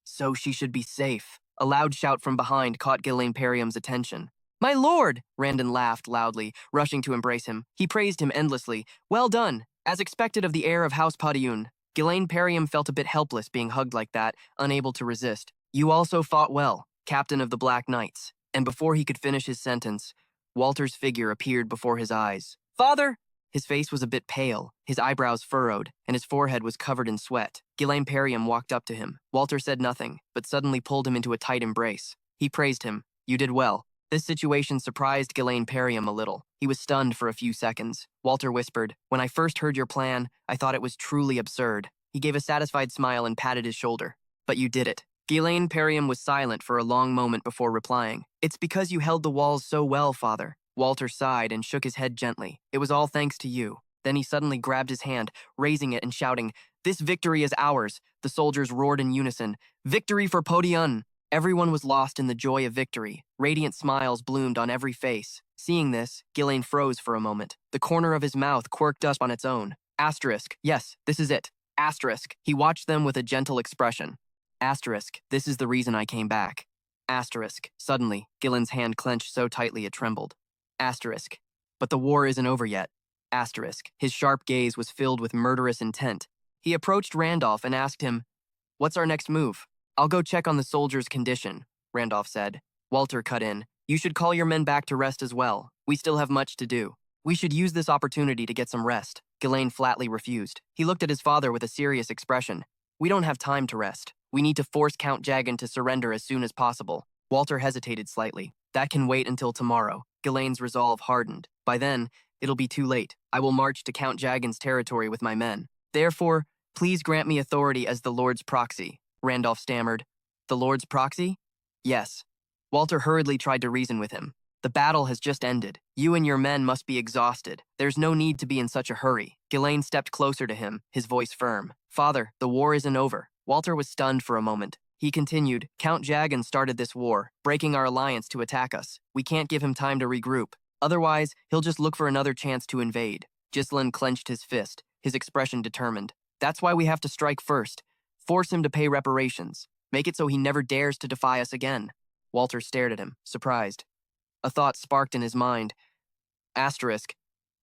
So she should be safe." A loud shout from behind caught Ghislaine Perium's attention. "My lord!" Randon laughed loudly, rushing to embrace him. He praised him endlessly. "Well done!" As expected of the heir of House Padioun, Ghislaine Perium felt a bit helpless being hugged like that, unable to resist. "You also fought well, Captain of the Black Knights." And before he could finish his sentence, Walter's figure appeared before his eyes. "Father!" His face was a bit pale, his eyebrows furrowed, and his forehead was covered in sweat. Ghislaine Perium walked up to him. Walter said nothing, but suddenly pulled him into a tight embrace. He praised him. "You did well." This situation surprised Ghislaine Perium a little. He was stunned for a few seconds. Walter whispered, "When I first heard your plan, I thought it was truly absurd." He gave a satisfied smile and patted his shoulder. "But you did it." Ghislaine Perium was silent for a long moment before replying. "It's because you held the walls so well, father." Walter sighed and shook his head gently. "It was all thanks to you." Then he suddenly grabbed his hand, raising it and shouting, "This victory is ours." The soldiers roared in unison, "Victory for Podiun!" Everyone was lost in the joy of victory. Radiant smiles bloomed on every face. Seeing this, Ghislaine froze for a moment. The corner of his mouth quirked up on its own. Asterisk, yes, this is it. Asterisk, he watched them with a gentle expression. Asterisk, this is the reason I came back. Asterisk, suddenly, Gillen's hand clenched so tightly it trembled. Asterisk, but the war isn't over yet. Asterisk, his sharp gaze was filled with murderous intent. He approached Randolph and asked him, "What's our next move?" "I'll go check on the soldier's condition," Randolph said. Walter cut in, "You should call your men back to rest as well. We still have much to do." "We should use this opportunity to get some rest." Ghislaine flatly refused. He looked at his father with a serious expression. "We don't have time to rest. We need to force Count Jagan to surrender as soon as possible." Walter hesitated slightly. "That can wait until tomorrow." Ghislaine's resolve hardened. "By then, it'll be too late. I will march to Count Jagan's territory with my men. Therefore, please grant me authority as the Lord's proxy." Randolph stammered. "The Lord's proxy?" "Yes." Walter hurriedly tried to reason with him. "The battle has just ended. You and your men must be exhausted. There's no need to be in such a hurry." Ghislaine stepped closer to him, his voice firm. "Father, the war isn't over." Walter was stunned for a moment. He continued, "Count Jagan started this war, breaking our alliance to attack us. We can't give him time to regroup. Otherwise, he'll just look for another chance to invade." Ghislaine clenched his fist, his expression determined. "That's why we have to strike first. Force him to pay reparations. Make it so he never dares to defy us again." Walter stared at him, surprised. A thought sparked in his mind. Asterisk,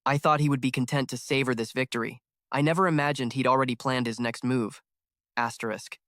I thought he would be content to savor this victory. I never imagined he'd already planned his next move. Asterisk.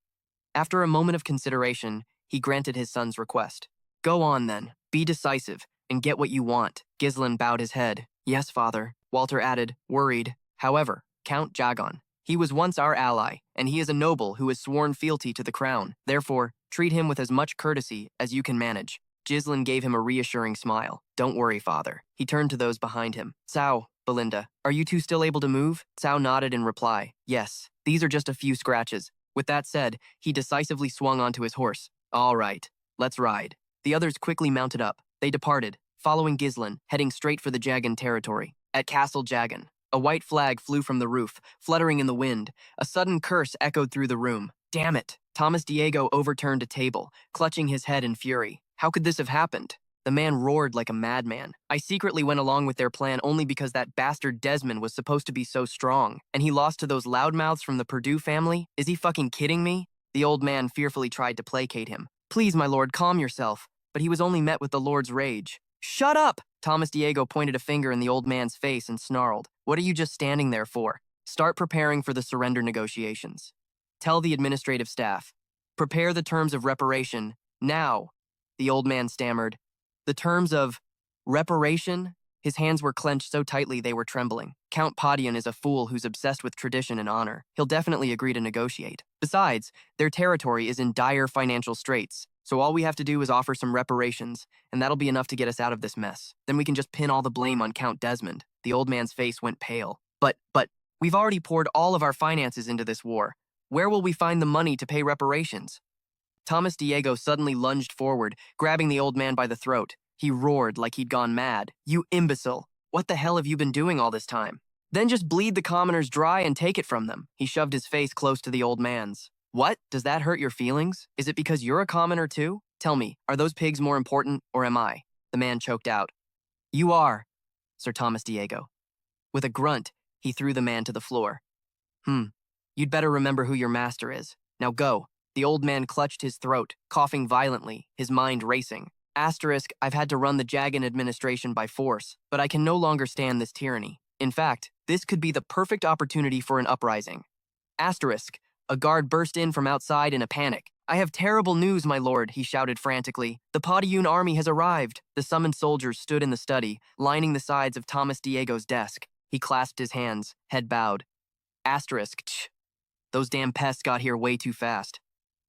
After a moment of consideration, he granted his son's request. "Go on, then. Be decisive, and get what you want." Ghislaine bowed his head. "Yes, father," Walter added, worried. "However, Count Jagan. He was once our ally, and he is a noble who has sworn fealty to the crown. Therefore, treat him with as much courtesy as you can manage." Ghislaine gave him a reassuring smile. "Don't worry, father." He turned to those behind him. "Cao, Belinda, are you two still able to move?" Cao nodded in reply. "Yes, these are just a few scratches." With that said, he decisively swung onto his horse. "All right, let's ride." The others quickly mounted up. They departed, following Ghislaine, heading straight for the Jagan territory. At Castle Jagan, a white flag flew from the roof, fluttering in the wind. A sudden curse echoed through the room. "Damn it!" Thomas Diego overturned a table, clutching his head in fury. How could this have happened? The man roared like a madman. "I secretly went along with their plan only because that bastard Desmond was supposed to be so strong, and he lost to those loudmouths from the Purdue family? Is he fucking kidding me?" The old man fearfully tried to placate him. "Please, my lord, calm yourself." But he was only met with the lord's rage. "Shut up!" Thomas Diego pointed a finger in the old man's face and snarled. "What are you just standing there for? Start preparing for the surrender negotiations. Tell the administrative staff. Prepare the terms of reparation, now." The old man stammered. "The terms of reparation?" His hands were clenched so tightly they were trembling. "Count Padian is a fool who's obsessed with tradition and honor. He'll definitely agree to negotiate. Besides, their territory is in dire financial straits, so all we have to do is offer some reparations, and that'll be enough to get us out of this mess. Then we can just pin all the blame on Count Desmond." The old man's face went pale. But, we've already poured all of our finances into this war. Where will we find the money to pay reparations?" Thomas Diego suddenly lunged forward, grabbing the old man by the throat. He roared like he'd gone mad. "You imbecile! What the hell have you been doing all this time? Then just bleed the commoners dry and take it from them." He shoved his face close to the old man's. "What? Does that hurt your feelings? Is it because you're a commoner too? Tell me, are those pigs more important, or am I?" The man choked out. You are, Sir Thomas Diego. With a grunt, he threw the man to the floor. You'd better remember who your master is. Now go. The old man clutched his throat, coughing violently, his mind racing. Asterisk, I've had to run the Jagan administration by force, but I can no longer stand this tyranny. In fact, this could be the perfect opportunity for an uprising. Asterisk, a guard burst in from outside in a panic. I have terrible news, my lord, he shouted frantically. The Padayun army has arrived. The summoned soldiers stood in the study, lining the sides of Thomas Diego's desk. He clasped his hands, head bowed. Asterisk, tch. Those damn pests got here way too fast.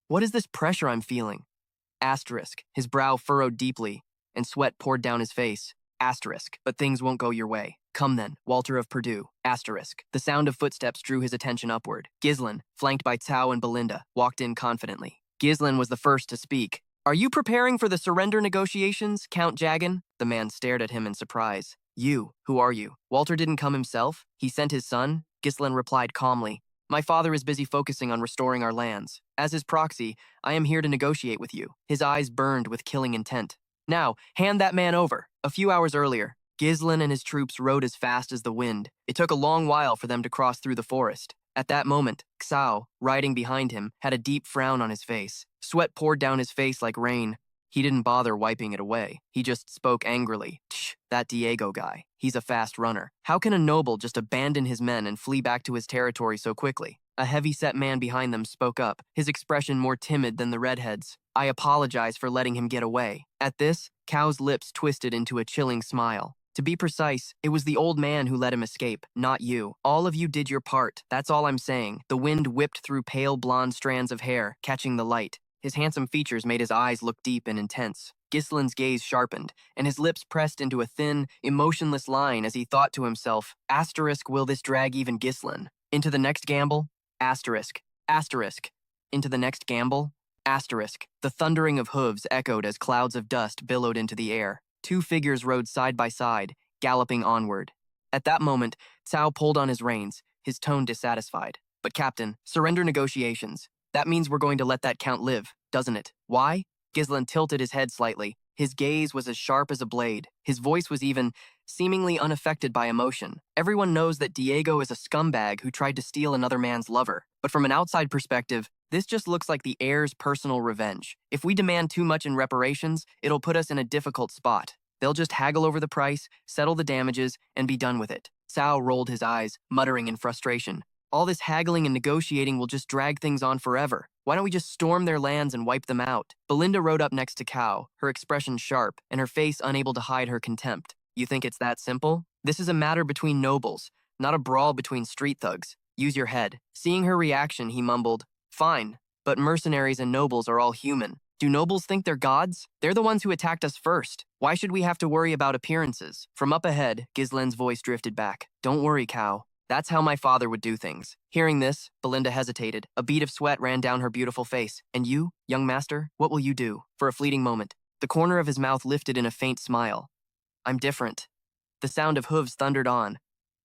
What is this pressure I'm feeling? Asterisk, his brow furrowed deeply, and sweat poured down his face. Asterisk, but things won't go your way. Come then, Walter of Purdue. Asterisk. The sound of footsteps drew his attention upward. Ghislain, flanked by Cao and Belinda, walked in confidently. Ghislain was the first to speak. Are you preparing for the surrender negotiations, Count Jagan? The man stared at him in surprise. You, who are you? Walter didn't come himself? He sent his son? Ghislain replied calmly. My father is busy focusing on restoring our lands. As his proxy, I am here to negotiate with you. His eyes burned with killing intent. Now, hand that man over. A few hours earlier, Ghislain and his troops rode as fast as the wind. It took a long while for them to cross through the forest. At that moment, Xiao, riding behind him, had a deep frown on his face. Sweat poured down his face like rain. He didn't bother wiping it away. He just spoke angrily. Tch, that Diego guy. He's a fast runner. How can a noble just abandon his men and flee back to his territory so quickly? A heavy-set man behind them spoke up, his expression more timid than the redhead's. I apologize for letting him get away. At this, Cao's lips twisted into a chilling smile. To be precise, it was the old man who let him escape, not you. All of you did your part, that's all I'm saying. The wind whipped through pale blonde strands of hair, catching the light. His handsome features made his eyes look deep and intense. Ghislain's gaze sharpened, and his lips pressed into a thin, emotionless line as he thought to himself, asterisk, will this drag even Ghislain? Into the next gamble? Asterisk. Asterisk. Into the next gamble? Asterisk. The thundering of hooves echoed as clouds of dust billowed into the air. Two figures rode side by side, galloping onward. At that moment, Cao pulled on his reins, his tone dissatisfied. But Captain, surrender negotiations. That means we're going to let that count live, doesn't it? Why? Ghislain tilted his head slightly. His gaze was as sharp as a blade. His voice was even seemingly unaffected by emotion. Everyone knows that Diego is a scumbag who tried to steal another man's lover. But from an outside perspective, this just looks like the heir's personal revenge. If we demand too much in reparations, it'll put us in a difficult spot. They'll just haggle over the price, settle the damages, and be done with it. Cao rolled his eyes, muttering in frustration. All this haggling and negotiating will just drag things on forever. Why don't we just storm their lands and wipe them out? Belinda rode up next to Cao, her expression sharp, and her face unable to hide her contempt. You think it's that simple? This is a matter between nobles, not a brawl between street thugs. Use your head. Seeing her reaction, he mumbled, Fine, but mercenaries and nobles are all human. Do nobles think they're gods? They're the ones who attacked us first. Why should we have to worry about appearances? From up ahead, Ghislain's voice drifted back. Don't worry, Cao. That's how my father would do things. Hearing this, Belinda hesitated. A bead of sweat ran down her beautiful face. And you, young master, what will you do? For a fleeting moment, the corner of his mouth lifted in a faint smile. I'm different. The sound of hooves thundered on.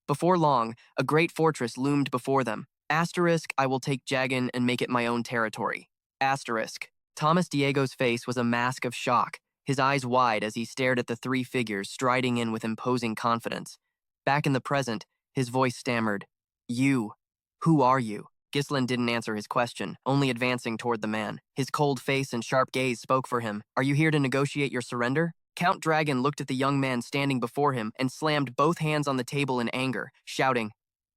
Before long, a great fortress loomed before them. Asterisk, I will take Jagan and make it my own territory. Asterisk. Thomas Diego's face was a mask of shock, his eyes wide as he stared at the three figures striding in with imposing confidence. Back in the present, his voice stammered, You. Who are you? Ghislain didn't answer his question, only advancing toward the man. His cold face and sharp gaze spoke for him. Are you here to negotiate your surrender? Count Dragon looked at the young man standing before him and slammed both hands on the table in anger, shouting,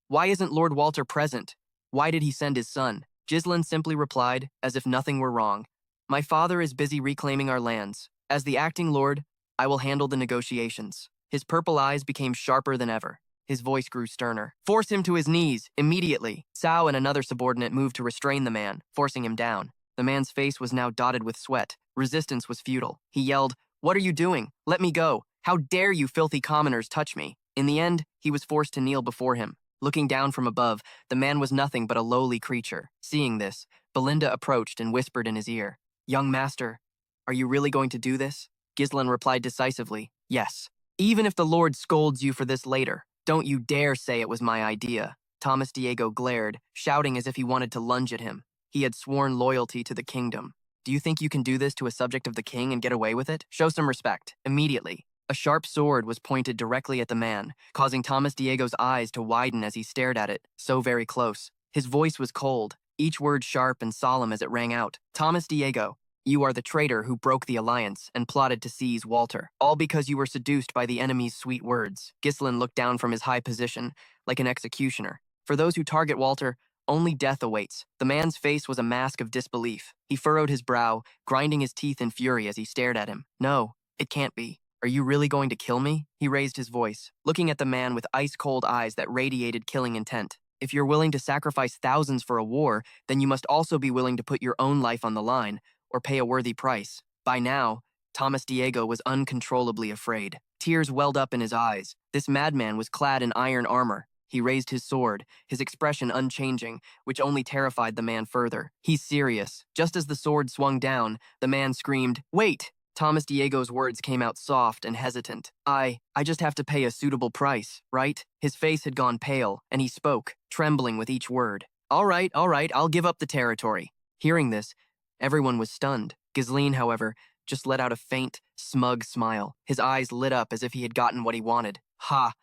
Why isn't Lord Walter present? Why did he send his son? Ghislain simply replied, as if nothing were wrong. My father is busy reclaiming our lands. As the acting lord, I will handle the negotiations. His purple eyes became sharper than ever. His voice grew sterner. Force him to his knees, immediately. Cao and another subordinate moved to restrain the man, forcing him down. The man's face was now dotted with sweat. Resistance was futile. He yelled, What are you doing? Let me go. How dare you filthy commoners touch me? In the end, he was forced to kneel before him. Looking down from above, the man was nothing but a lowly creature. Seeing this, Belinda approached and whispered in his ear, Young master, are you really going to do this? Ghislain replied decisively, Yes. Even if the Lord scolds you for this later, don't you dare say it was my idea. Thomas Diego glared, shouting as if he wanted to lunge at him. He had sworn loyalty to the kingdom. Do you think you can do this to a subject of the king and get away with it? Show some respect, immediately. A sharp sword was pointed directly at the man, causing Thomas Diego's eyes to widen as he stared at it, so very close. His voice was cold, each word sharp and solemn as it rang out. Thomas Diego, you are the traitor who broke the alliance and plotted to seize Walter, all because you were seduced by the enemy's sweet words. Ghislaine looked down from his high position, like an executioner. For those who target Walter, only death awaits. The man's face was a mask of disbelief. He furrowed his brow, grinding his teeth in fury as he stared at him. No, it can't be. Are you really going to kill me? He raised his voice, looking at the man with ice-cold eyes that radiated killing intent. If you're willing to sacrifice thousands for a war, then you must also be willing to put your own life on the line, or pay a worthy price. By now, Thomas Diego was uncontrollably afraid. Tears welled up in his eyes. This madman was clad in iron armor. He raised his sword, his expression unchanging, which only terrified the man further. He's serious. Just as the sword swung down, the man screamed, "Wait!" Thomas Diego's words came out soft and hesitant. I just have to pay a suitable price, right? His face had gone pale, and he spoke, trembling with each word. All right, I'll give up the territory. Hearing this, everyone was stunned. Ghislaine, however, just let out a faint, smug smile. His eyes lit up as if he had gotten what he wanted. Ha!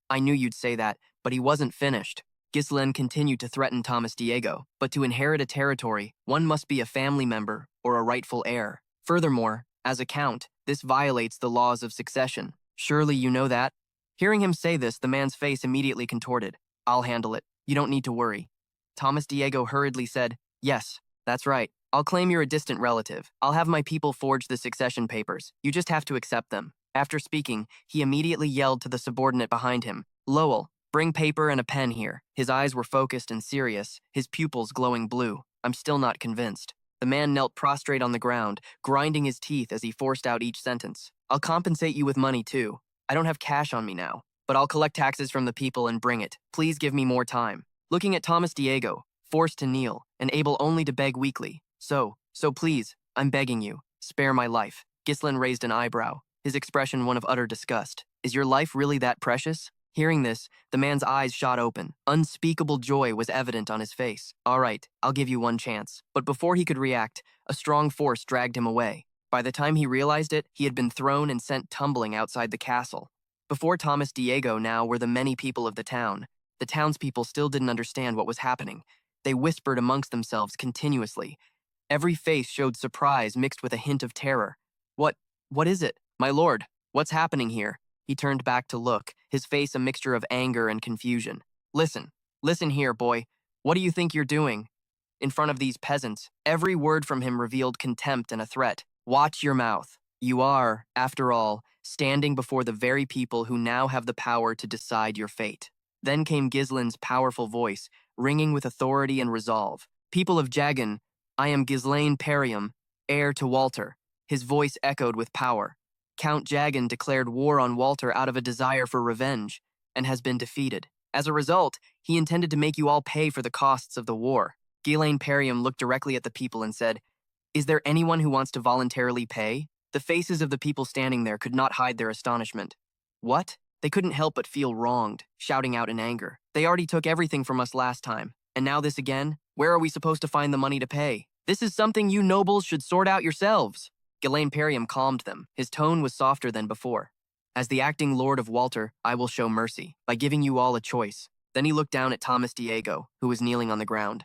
I knew you'd say that, but he wasn't finished. Ghislaine continued to threaten Thomas Diego, but to inherit a territory, one must be a family member or a rightful heir. Furthermore, as a count, this violates the laws of succession. Surely you know that? Hearing him say this, the man's face immediately contorted. I'll handle it. You don't need to worry. Thomas Diego hurriedly said, Yes, that's right. I'll claim you're a distant relative. I'll have my people forge the succession papers. You just have to accept them. After speaking, he immediately yelled to the subordinate behind him, Lowell, bring paper and a pen here. His eyes were focused and serious, his pupils glowing blue. I'm still not convinced. The man knelt prostrate on the ground, grinding his teeth as he forced out each sentence. I'll compensate you with money too. I don't have cash on me now, but I'll collect taxes from the people and bring it. Please give me more time. Looking at Thomas Diego, forced to kneel, and able only to beg weakly. So please, I'm begging you, spare my life. Ghislaine raised an eyebrow, his expression one of utter disgust. Is your life really that precious? Hearing this, the man's eyes shot open. Unspeakable joy was evident on his face. All right, I'll give you one chance. But before he could react, a strong force dragged him away. By the time he realized it, he had been thrown and sent tumbling outside the castle. Before Thomas Diego now were the many people of the town. The townspeople still didn't understand what was happening. They whispered amongst themselves continuously. Every face showed surprise mixed with a hint of terror. What is it? My lord, what's happening here? He turned back to look, his face a mixture of anger and confusion. Listen here, boy. What do you think you're doing? In front of these peasants, every word from him revealed contempt and a threat. Watch your mouth. You are, after all, standing before the very people who now have the power to decide your fate. Then came Ghislaine's powerful voice, ringing with authority and resolve. People of Jagan, I am Ghislaine Perium, heir to Walter. His voice echoed with power. Count Jagan declared war on Walter out of a desire for revenge, and has been defeated. As a result, he intended to make you all pay for the costs of the war. Ghislaine Perium looked directly at the people and said, Is there anyone who wants to voluntarily pay? The faces of the people standing there could not hide their astonishment. What? They couldn't help but feel wronged, shouting out in anger. They already took everything from us last time, and now this again? Where are we supposed to find the money to pay? This is something you nobles should sort out yourselves. Ghislaine Perium calmed them. His tone was softer than before. As the acting lord of Walter, I will show mercy, by giving you all a choice. Then he looked down at Thomas Diego, who was kneeling on the ground.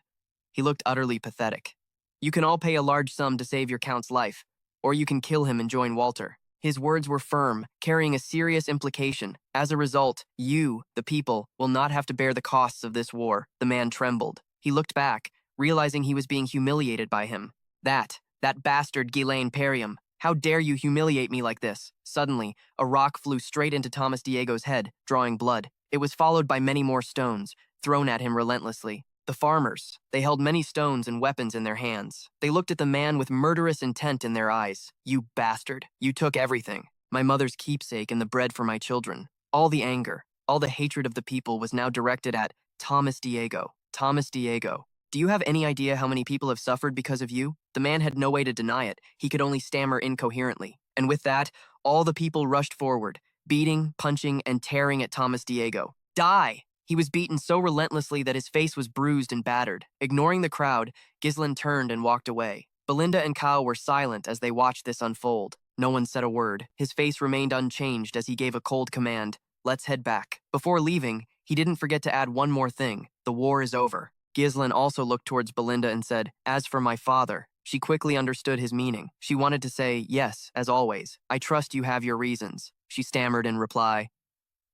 He looked utterly pathetic. You can all pay a large sum to save your count's life, or you can kill him and join Walter. His words were firm, carrying a serious implication. As a result, you, the people, will not have to bear the costs of this war. The man trembled. He looked back, realizing he was being humiliated by him. That bastard Ghislaine Perium. How dare you humiliate me like this? Suddenly, a rock flew straight into Thomas Diego's head, drawing blood. It was followed by many more stones, thrown at him relentlessly. The farmers, they held many stones and weapons in their hands. They looked at the man with murderous intent in their eyes. You bastard. You took everything. My mother's keepsake and the bread for my children. All the anger, all the hatred of the people was now directed at Thomas Diego. Thomas Diego. Do you have any idea how many people have suffered because of you? The man had no way to deny it. He could only stammer incoherently. And with that, all the people rushed forward, beating, punching, and tearing at Thomas Diego. Die! He was beaten so relentlessly that his face was bruised and battered. Ignoring the crowd, Ghislaine turned and walked away. Belinda and Kyle were silent as they watched this unfold. No one said a word. His face remained unchanged as he gave a cold command. Let's head back. Before leaving, he didn't forget to add one more thing. The war is over. Ghislaine also looked towards Belinda and said, as for my father. She quickly understood his meaning. She wanted to say, yes, as always. I trust you have your reasons. She stammered in reply.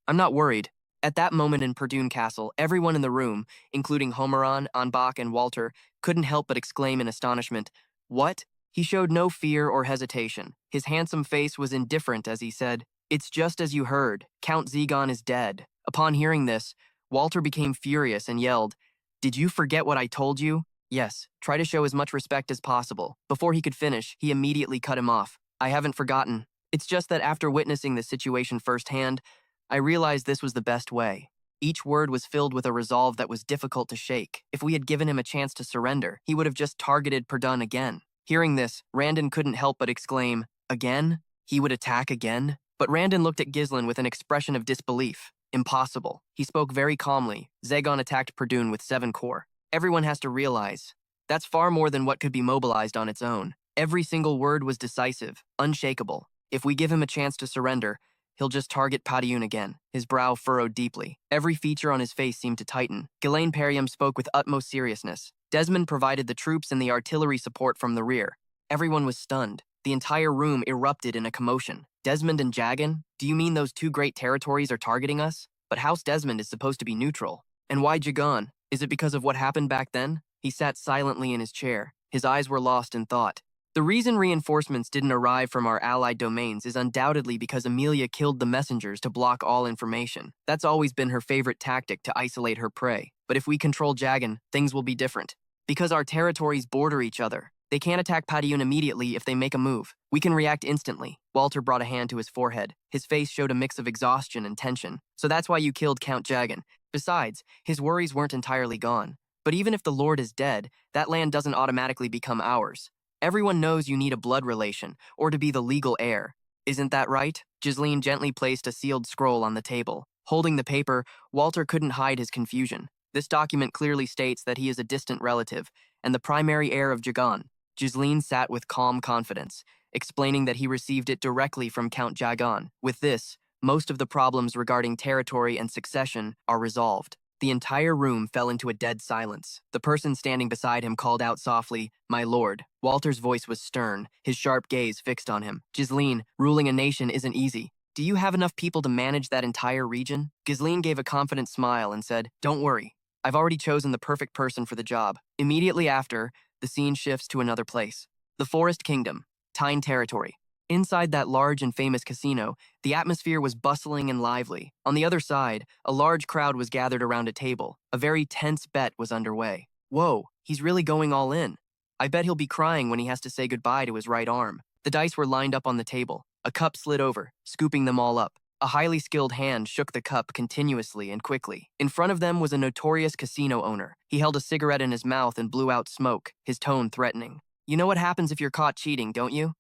I'm not worried. At that moment in Perdune Castle, everyone in the room, including Homeron, Anbach, and Walter, couldn't help but exclaim in astonishment, what? He showed no fear or hesitation. His handsome face was indifferent as he said, it's just as you heard. Count Zegon is dead. Upon hearing this, Walter became furious and yelled, did you forget what I told you? Yes, try to show as much respect as possible. Before he could finish, he immediately cut him off. I haven't forgotten. It's just that after witnessing the situation firsthand, I realized this was the best way. Each word was filled with a resolve that was difficult to shake. If we had given him a chance to surrender, he would have just targeted Perdun again. Hearing this, Randon couldn't help but exclaim, again? He would attack again? But Randon looked at Ghislaine with an expression of disbelief. Impossible. He spoke very calmly. Zegon attacked Perdun with 7 corps. Everyone has to realize, that's far more than what could be mobilized on its own. Every single word was decisive, unshakable. If we give him a chance to surrender, he'll just target Padiun again. His brow furrowed deeply. Every feature on his face seemed to tighten. Ghislaine Perium spoke with utmost seriousness. Desmond provided the troops and the artillery support from the rear. Everyone was stunned. The entire room erupted in a commotion. Desmond and Jagan? Do you mean those 2 great territories are targeting us? But House Desmond is supposed to be neutral. And why Jagan? Is it because of what happened back then? He sat silently in his chair. His eyes were lost in thought. The reason reinforcements didn't arrive from our allied domains is undoubtedly because Amelia killed the messengers to block all information. That's always been her favorite tactic to isolate her prey. But if we control Jagan, things will be different. Because our territories border each other, they can't attack Padiun immediately if they make a move. We can react instantly. Walter brought a hand to his forehead. His face showed a mix of exhaustion and tension. So that's why you killed Count Jagan. Besides, his worries weren't entirely gone. But even if the Lord is dead, that land doesn't automatically become ours. Everyone knows you need a blood relation, or to be the legal heir. Isn't that right? Ghislaine gently placed a sealed scroll on the table. Holding the paper, Walter couldn't hide his confusion. This document clearly states that he is a distant relative, and the primary heir of Jagan. Ghislaine sat with calm confidence, explaining that he received it directly from Count Jagan. With this, most of the problems regarding territory and succession are resolved. The entire room fell into a dead silence. The person standing beside him called out softly, "My lord." Walter's voice was stern, his sharp gaze fixed on him. Ghislaine, ruling a nation isn't easy. Do you have enough people to manage that entire region? Ghislaine gave a confident smile and said, "Don't worry. I've already chosen the perfect person for the job." Immediately after, the scene shifts to another place. The Forest Kingdom, Tyne territory. Inside that large and famous casino, the atmosphere was bustling and lively. On the other side, a large crowd was gathered around a table. A very tense bet was underway. Whoa, he's really going all in. I bet he'll be crying when he has to say goodbye to his right arm. The dice were lined up on the table. A cup slid over, scooping them all up. A highly skilled hand shook the cup continuously and quickly. In front of them was a notorious casino owner. He held a cigarette in his mouth and blew out smoke, his tone threatening. You know what happens if you're caught cheating, don't you?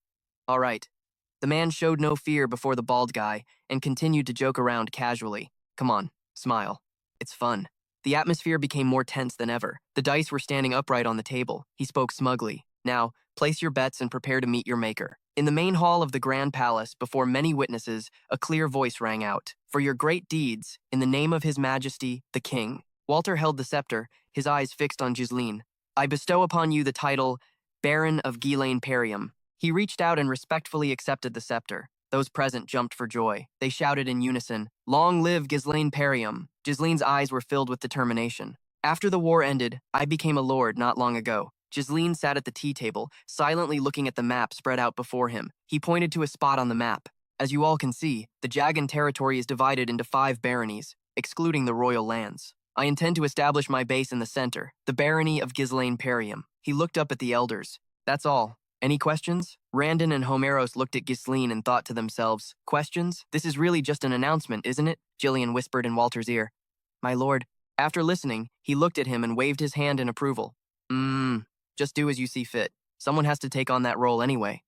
All right. The man showed no fear before the bald guy and continued to joke around casually. Come on, smile. It's fun. The atmosphere became more tense than ever. The dice were standing upright on the table. He spoke smugly. Now, place your bets and prepare to meet your maker. In the main hall of the Grand Palace, before many witnesses, a clear voice rang out. For your great deeds, in the name of His Majesty, the King. Walter held the scepter, his eyes fixed on Ghislaine. I bestow upon you the title, Baron of Ghislaine Perium. He reached out and respectfully accepted the scepter. Those present jumped for joy. They shouted in unison, Long live Ghislaine Perium! Ghislaine's eyes were filled with determination. After the war ended, I became a lord not long ago. Ghislaine sat at the tea table, silently looking at the map spread out before him. He pointed to a spot on the map. As you all can see, the Jagan territory is divided into 5 baronies, excluding the royal lands. I intend to establish my base in the center, the barony of Ghislaine Perium. He looked up at the elders. That's all. Any questions? Randon and Homeros looked at Ghislaine and thought to themselves, questions? This is really just an announcement, isn't it? Jillian whispered in Walter's ear. My lord. After listening, he looked at him and waved his hand in approval. Just do as you see fit. Someone has to take on that role anyway.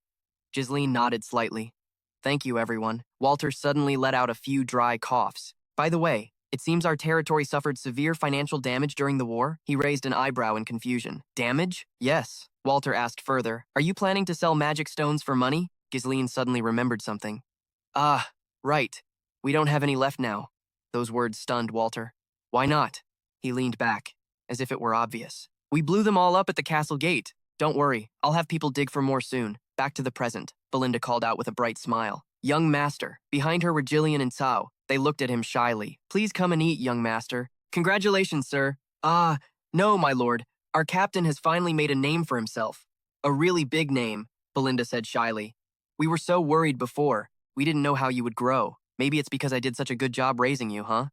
Ghislaine nodded slightly. Thank you, everyone. Walter suddenly let out a few dry coughs. By the way, it seems our territory suffered severe financial damage during the war. He raised an eyebrow in confusion. Damage? Yes. Walter asked further, are you planning to sell magic stones for money? Ghislaine suddenly remembered something. Ah, right. We don't have any left now. Those words stunned Walter. Why not? He leaned back, as if it were obvious. We blew them all up at the castle gate. Don't worry, I'll have people dig for more soon. Back to the present, Belinda called out with a bright smile. Young master. Behind her were Jillian and Cao. They looked at him shyly. Please come and eat, young master. Congratulations, sir. Ah, no, my lord. Our captain has finally made a name for himself. A really big name, Belinda said shyly. We were so worried before. We didn't know how you would grow. Maybe it's because I did such a good job raising you, huh?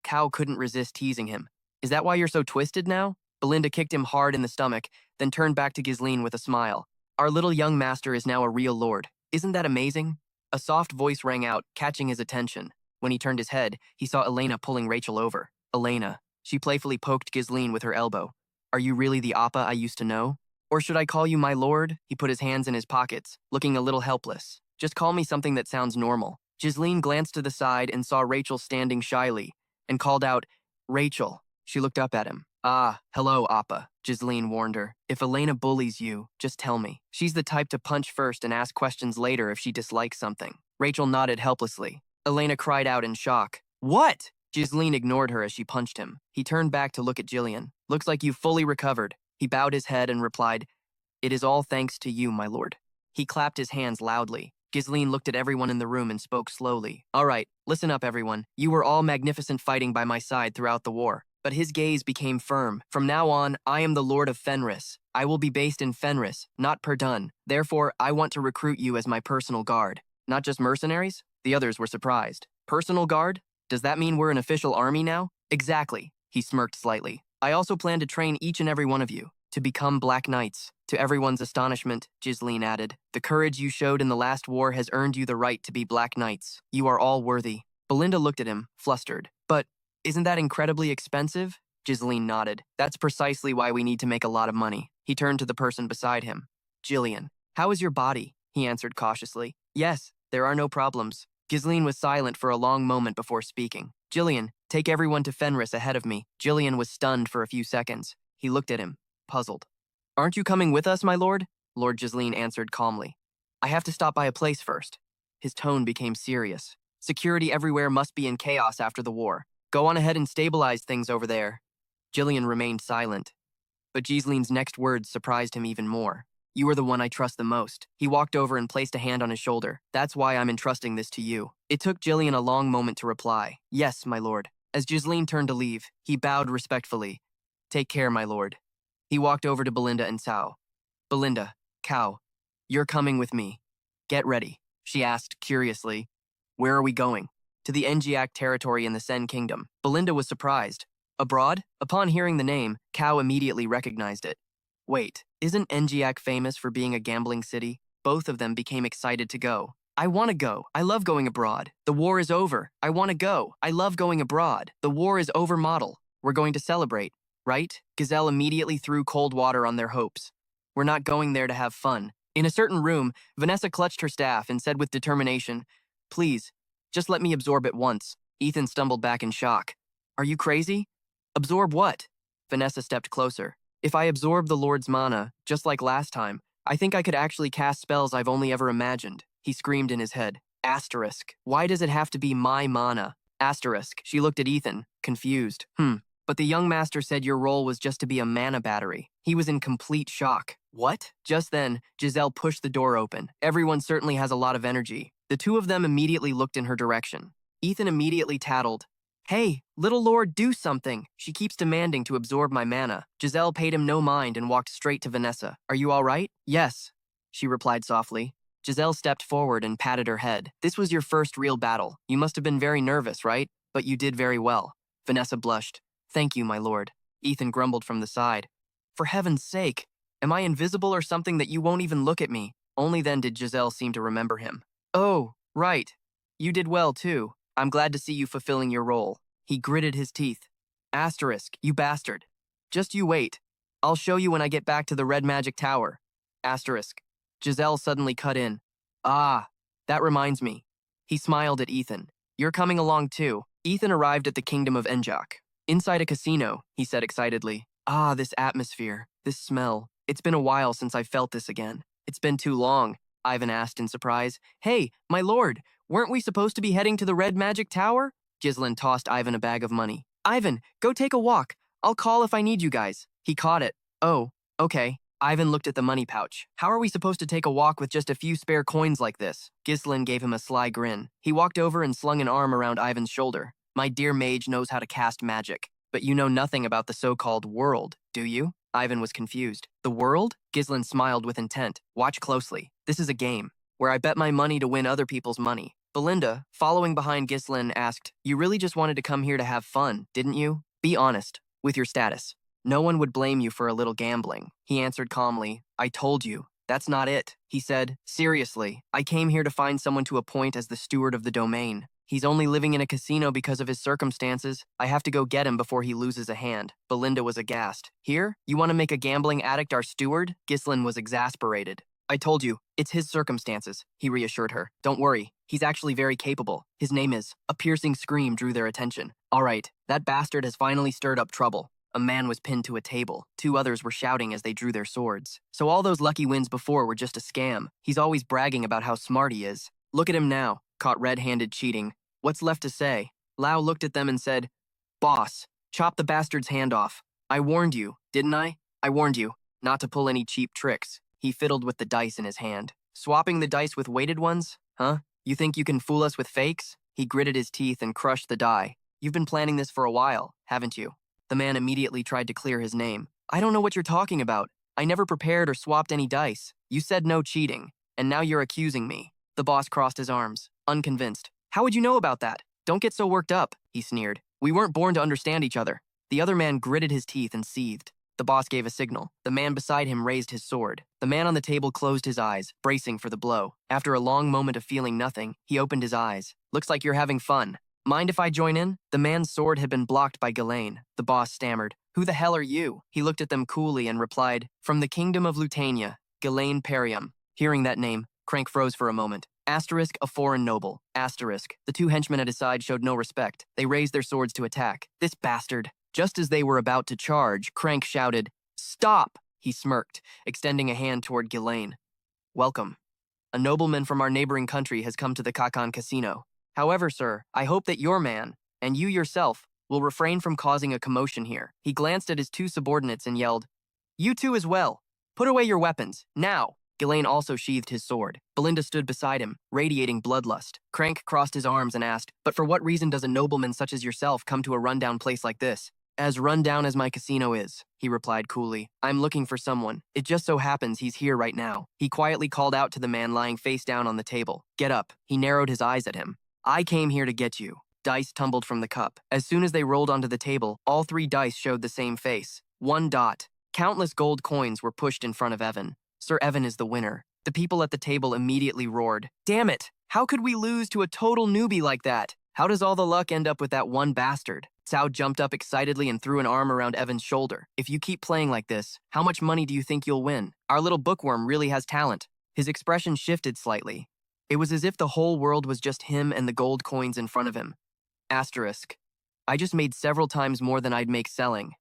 Cao couldn't resist teasing him. Is that why you're so twisted now? Belinda kicked him hard in the stomach, then turned back to Ghislaine with a smile. Our little young master is now a real lord. Isn't that amazing? A soft voice rang out, catching his attention. When he turned his head, he saw Elena pulling Rachel over. Elena. She playfully poked Ghislaine with her elbow. Are you really the Appa I used to know? Or should I call you my lord? He put his hands in his pockets, looking a little helpless. Just call me something that sounds normal. Ghislaine glanced to the side and saw Rachel standing shyly, and called out, Rachel. She looked up at him. Ah, hello, Appa, Ghislaine warned her. If Elena bullies you, just tell me. She's the type to punch first and ask questions later if she dislikes something. Rachel nodded helplessly. Elena cried out in shock. What? Ghislaine ignored her as she punched him. He turned back to look at Jillian. Looks like you've fully recovered. He bowed his head and replied, It is all thanks to you, my lord. He clapped his hands loudly. Ghislaine looked at everyone in the room and spoke slowly. All right, listen up, everyone. You were all magnificent fighting by my side throughout the war. But his gaze became firm. From now on, I am the Lord of Fenris. I will be based in Fenris, not Perdun. Therefore, I want to recruit you as my personal guard. Not just mercenaries? The others were surprised. Personal guard? Does that mean we're an official army now? Exactly. He smirked slightly. I also plan to train each and every one of you to become Black Knights. To everyone's astonishment, Ghislaine added, the courage you showed in the last war has earned you the right to be Black Knights. You are all worthy. Belinda looked at him, flustered. But isn't that incredibly expensive? Ghislaine nodded. That's precisely why we need to make a lot of money. He turned to the person beside him. Jillian, how is your body? He answered cautiously. Yes, there are no problems. Ghislaine was silent for a long moment before speaking. Jillian, take everyone to Fenris ahead of me. Jillian was stunned for a few seconds. He looked at him, puzzled. Aren't you coming with us, my lord? Lord Ghislaine answered calmly. I have to stop by a place first. His tone became serious. Security everywhere must be in chaos after the war. Go on ahead and stabilize things over there. Jillian remained silent. But Ghislaine's next words surprised him even more. You are the one I trust the most. He walked over and placed a hand on his shoulder. That's why I'm entrusting this to you. It took Jillian a long moment to reply. Yes, my lord. As Ghislaine turned to leave, he bowed respectfully. Take care, my lord. He walked over to Belinda and Cao. Belinda, Cao, you're coming with me. Get ready, she asked curiously. Where are we going? To the Engiak territory in the Sen Kingdom. Belinda was surprised. Abroad? Upon hearing the name, Cao immediately recognized it. Wait, isn't Engiak famous for being a gambling city? Both of them became excited to go. I want to go. I love going abroad. The war is over. I want to go. I love going abroad. The war is over model. We're going to celebrate, right? Gazelle immediately threw cold water on their hopes. We're not going there to have fun. In a certain room, Vanessa clutched her staff and said with determination, Please, just let me absorb it once. Ethan stumbled back in shock. Are you crazy? Absorb what? Vanessa stepped closer. If I absorb the Lord's mana, just like last time, I think I could actually cast spells I've only ever imagined. He screamed in his head. Asterisk. Why does it have to be my mana? Asterisk. She looked at Ethan, confused. But the young master said your role was just to be a mana battery. He was in complete shock. What? Just then, Giselle pushed the door open. Everyone certainly has a lot of energy. The two of them immediately looked in her direction. Ethan immediately tattled. Hey, little lord, do something. She keeps demanding to absorb my mana. Giselle paid him no mind and walked straight to Vanessa. Are you all right? Yes, she replied softly. Giselle stepped forward and patted her head. This was your first real battle. You must have been very nervous, right? But you did very well. Vanessa blushed. Thank you, my lord. Ethan grumbled from the side. For heaven's sake, am I invisible or something that you won't even look at me? Only then did Giselle seem to remember him. Oh, right. You did well, too. I'm glad to see you fulfilling your role. He gritted his teeth. Asterisk, you bastard. Just you wait. I'll show you when I get back to the Red Magic Tower. Asterisk. Giselle suddenly cut in. Ah, that reminds me. He smiled at Ethan. You're coming along too. Ethan arrived at the Kingdom of Enjak. Inside a casino, he said excitedly. Ah, this atmosphere, this smell. It's been a while since I felt this again. It's been too long. Ivan asked in surprise. Hey, my lord, weren't we supposed to be heading to the Red Magic Tower? Ghislaine tossed Ivan a bag of money. Ivan, go take a walk. I'll call if I need you guys. He caught it. Oh, okay. Ivan looked at the money pouch. How are we supposed to take a walk with just a few spare coins like this? Ghislaine gave him a sly grin. He walked over and slung an arm around Ivan's shoulder. My dear mage knows how to cast magic. But you know nothing about the so-called world, do you? Ivan was confused. The world? Ghislaine smiled with intent. Watch closely. This is a game, where I bet my money to win other people's money. Belinda, following behind Ghislaine, asked, You really just wanted to come here to have fun, didn't you? Be honest, with your status. No one would blame you for a little gambling. He answered calmly, I told you. That's not it, he said. Seriously, I came here to find someone to appoint as the steward of the domain. He's only living in a casino because of his circumstances. I have to go get him before he loses a hand. Belinda was aghast. Here? You want to make a gambling addict our steward? Ghislaine was exasperated. I told you, it's his circumstances, he reassured her. Don't worry, he's actually very capable. His name is. A piercing scream drew their attention. All right, that bastard has finally stirred up trouble. A man was pinned to a table. 2 others were shouting as they drew their swords. So all those lucky wins before were just a scam. He's always bragging about how smart he is. Look at him now, caught red-handed cheating. What's left to say? Lau looked at them and said, Boss, chop the bastard's hand off. I warned you, didn't I? I warned you, not to pull any cheap tricks. He fiddled with the dice in his hand. Swapping the dice with weighted ones? Huh? You think you can fool us with fakes? He gritted his teeth and crushed the die. You've been planning this for a while, haven't you? The man immediately tried to clear his name. I don't know what you're talking about. I never prepared or swapped any dice. You said no cheating, and now you're accusing me. The boss crossed his arms, unconvinced. How would you know about that? Don't get so worked up, he sneered. We weren't born to understand each other. The other man gritted his teeth and seethed. The boss gave a signal. The man beside him raised his sword. The man on the table closed his eyes, bracing for the blow. After a long moment of feeling nothing, he opened his eyes. Looks like you're having fun. Mind if I join in? The man's sword had been blocked by Ghislaine. The boss stammered. Who the hell are you? He looked at them coolly and replied, From the kingdom of Lutania, Ghislaine Perium. Hearing that name, Crank froze for a moment. Asterisk, a foreign noble. Asterisk. The 2 henchmen at his side showed no respect. They raised their swords to attack. This bastard. Just as they were about to charge, Crank shouted, Stop! He smirked, extending a hand toward Ghislaine. Welcome. A nobleman from our neighboring country has come to the Kakan Casino. However, sir, I hope that your man, and you yourself, will refrain from causing a commotion here. He glanced at his 2 subordinates and yelled, You 2 as well. Put away your weapons, now! Ghislaine also sheathed his sword. Belinda stood beside him, radiating bloodlust. Crank crossed his arms and asked, But for what reason does a nobleman such as yourself come to a rundown place like this? As rundown as my casino is, he replied coolly. I'm looking for someone. It just so happens he's here right now. He quietly called out to the man lying face down on the table. Get up. He narrowed his eyes at him. I came here to get you. Dice tumbled from the cup. As soon as they rolled onto the table, all 3 dice showed the same face. 1 dot. Countless gold coins were pushed in front of Evan. Sir Evan is the winner. The people at the table immediately roared. Damn it! How could we lose to a total newbie like that? How does all the luck end up with that one bastard? Cao jumped up excitedly and threw an arm around Evan's shoulder. If you keep playing like this, how much money do you think you'll win? Our little bookworm really has talent. His expression shifted slightly. It was as if the whole world was just him and the gold coins in front of him. Asterisk. I just made several times more than I'd make selling.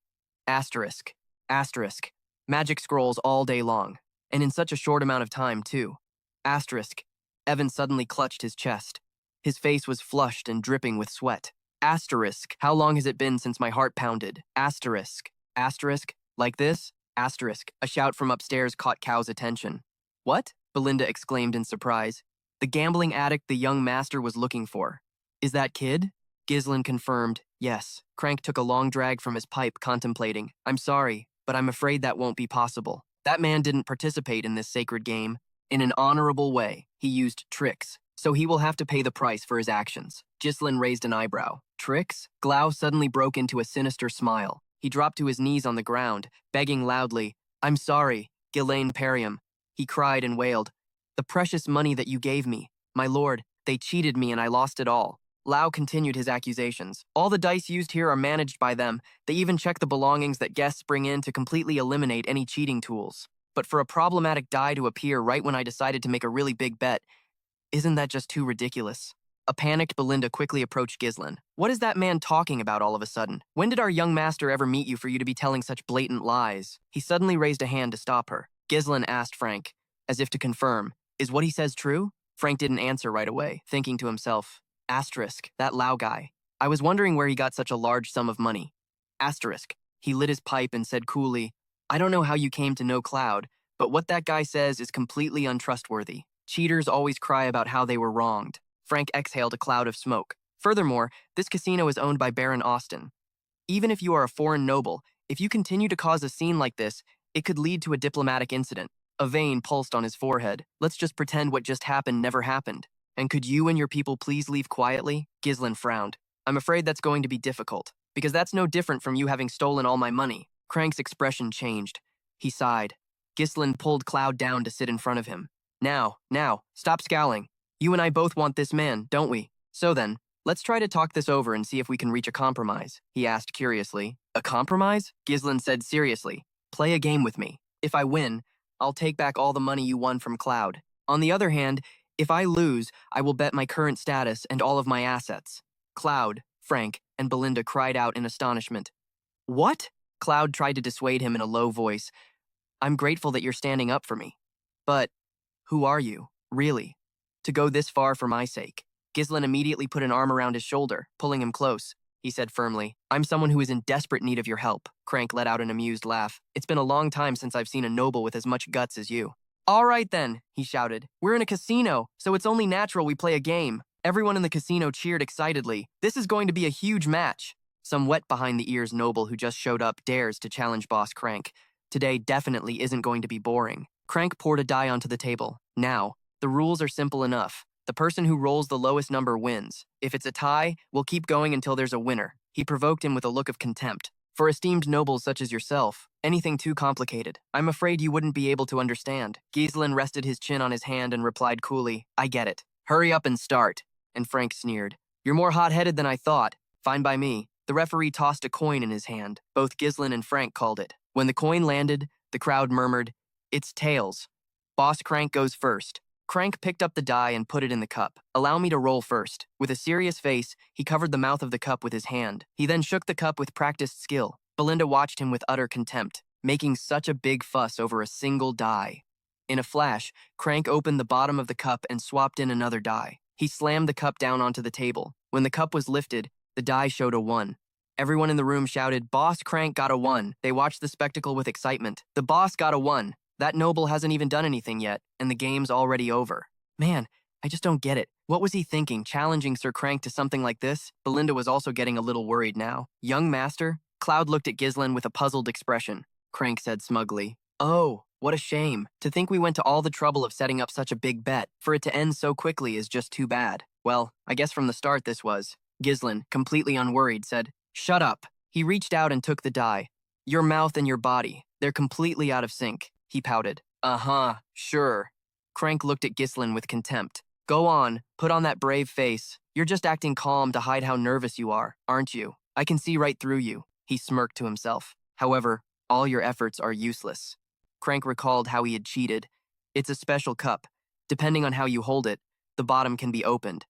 Asterisk. Asterisk. Magic scrolls all day long. And in such a short amount of time, too. Asterisk. Evan suddenly clutched his chest. His face was flushed and dripping with sweat. Asterisk. How long has it been since my heart pounded? Asterisk. Asterisk. Like this? Asterisk. A shout from upstairs caught Cao's attention. What? Belinda exclaimed in surprise. The gambling addict the young master was looking for. Is that kid? Ghislaine confirmed, yes. Crank took a long drag from his pipe, contemplating. I'm sorry, but I'm afraid that won't be possible. That man didn't participate in this sacred game. In an honorable way, he used tricks, so he will have to pay the price for his actions. Ghislaine raised an eyebrow. Tricks? Glau suddenly broke into a sinister smile. He dropped to his knees on the ground, begging loudly, I'm sorry, Ghislaine Perium. He cried and wailed, The precious money that you gave me. My lord, they cheated me and I lost it all. Lau continued his accusations. All the dice used here are managed by them. They even check the belongings that guests bring in to completely eliminate any cheating tools. But for a problematic die to appear right when I decided to make a really big bet, isn't that just too ridiculous? A panicked Belinda quickly approached Ghislaine. What is that man talking about all of a sudden? When did our young master ever meet you for you to be telling such blatant lies? He suddenly raised a hand to stop her. Ghislaine asked Frank, as if to confirm, Is what he says true? Frank didn't answer right away, thinking to himself, asterisk, that Lao guy. I was wondering where he got such a large sum of money. Asterisk. He lit his pipe and said coolly, I don't know how you came to know Cloud, but what that guy says is completely untrustworthy. Cheaters always cry about how they were wronged. Frank exhaled a cloud of smoke. Furthermore, this casino is owned by Baron Austin. Even if you are a foreign noble, if you continue to cause a scene like this, it could lead to a diplomatic incident. A vein pulsed on his forehead. Let's just pretend what just happened never happened. And could you and your people please leave quietly? Ghislaine frowned. I'm afraid that's going to be difficult, because that's no different from you having stolen all my money. Crank's expression changed. He sighed. Ghislaine pulled Cloud down to sit in front of him. Now, stop scowling. You and I both want this man, don't we? So then, let's try to talk this over and see if we can reach a compromise, he asked curiously. A compromise? Ghislaine said seriously. Play a game with me. If I win, I'll take back all the money you won from Cloud. On the other hand, if I lose, I will bet my current status and all of my assets. Cloud, Frank, and Belinda cried out in astonishment. What? Cloud tried to dissuade him in a low voice. I'm grateful that you're standing up for me. But who are you, really, to go this far for my sake? Ghislaine immediately put an arm around his shoulder, pulling him close. He said firmly, I'm someone who is in desperate need of your help. Crank let out an amused laugh. It's been a long time since I've seen a noble with as much guts as you. All right then, he shouted. We're in a casino, so it's only natural we play a game. Everyone in the casino cheered excitedly. This is going to be a huge match. Some wet-behind-the-ears noble who just showed up dares to challenge Boss Crank. Today definitely isn't going to be boring. Crank poured a die onto the table. Now, the rules are simple enough. The person who rolls the lowest number wins. If it's a tie, we'll keep going until there's a winner. He provoked him with a look of contempt. For esteemed nobles such as yourself, anything too complicated, I'm afraid you wouldn't be able to understand. Ghislaine rested his chin on his hand and replied coolly, I get it. Hurry up and start. And Frank sneered. You're more hot-headed than I thought. Fine by me. The referee tossed a coin in his hand. Both Ghislaine and Frank called it. When the coin landed, the crowd murmured, It's tails. Boss Crank goes first. Crank picked up the die and put it in the cup. Allow me to roll first. With a serious face, he covered the mouth of the cup with his hand. He then shook the cup with practiced skill. Belinda watched him with utter contempt, making such a big fuss over a single die. In a flash, Crank opened the bottom of the cup and swapped in another die. He slammed the cup down onto the table. When the cup was lifted, the die showed a 1. Everyone in the room shouted, Boss Crank got a 1. They watched the spectacle with excitement. The boss got a 1. That noble hasn't even done anything yet, and the game's already over. Man, I just don't get it. What was he thinking, challenging Sir Crank to something like this? Belinda was also getting a little worried now. Young master? Cloud looked at Ghislaine with a puzzled expression. Crank said smugly, Oh, what a shame. To think we went to all the trouble of setting up such a big bet. For it to end so quickly is just too bad. Well, I guess from the start this was. Ghislaine, completely unworried, said, Shut up. He reached out and took the die. Your mouth and your body, they're completely out of sync. He pouted. Uh-huh, sure. Crank looked at Ghislaine with contempt. Go on, put on that brave face. You're just acting calm to hide how nervous you are, aren't you? I can see right through you. He smirked to himself. However, all your efforts are useless. Crank recalled how he had cheated. It's a special cup. Depending on how you hold it, the bottom can be opened.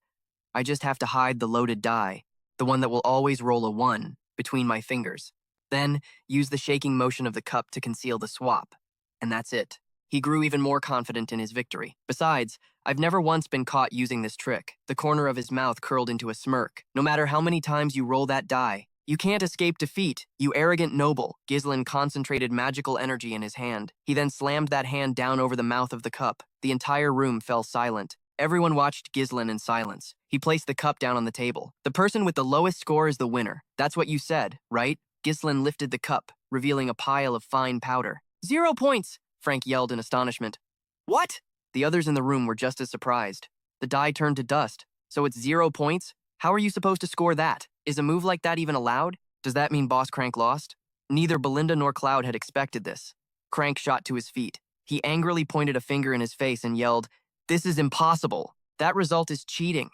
I just have to hide the loaded die, the one that will always roll a 1, between my fingers. Then, use the shaking motion of the cup to conceal the swap. And that's it. He grew even more confident in his victory. Besides, I've never once been caught using this trick. The corner of his mouth curled into a smirk. No matter how many times you roll that die, you can't escape defeat, you arrogant noble. Ghislaine concentrated magical energy in his hand. He then slammed that hand down over the mouth of the cup. The entire room fell silent. Everyone watched Ghislaine in silence. He placed the cup down on the table. The person with the lowest score is the winner. That's what you said, right? Ghislaine lifted the cup, revealing a pile of fine powder. 0 points, Frank yelled in astonishment. What? The others in the room were just as surprised. The die turned to dust. So it's 0 points? How are you supposed to score that? Is a move like that even allowed? Does that mean Boss Crank lost? Neither Belinda nor Cloud had expected this. Crank shot to his feet. He angrily pointed a finger in his face and yelled, This is impossible. That result is cheating.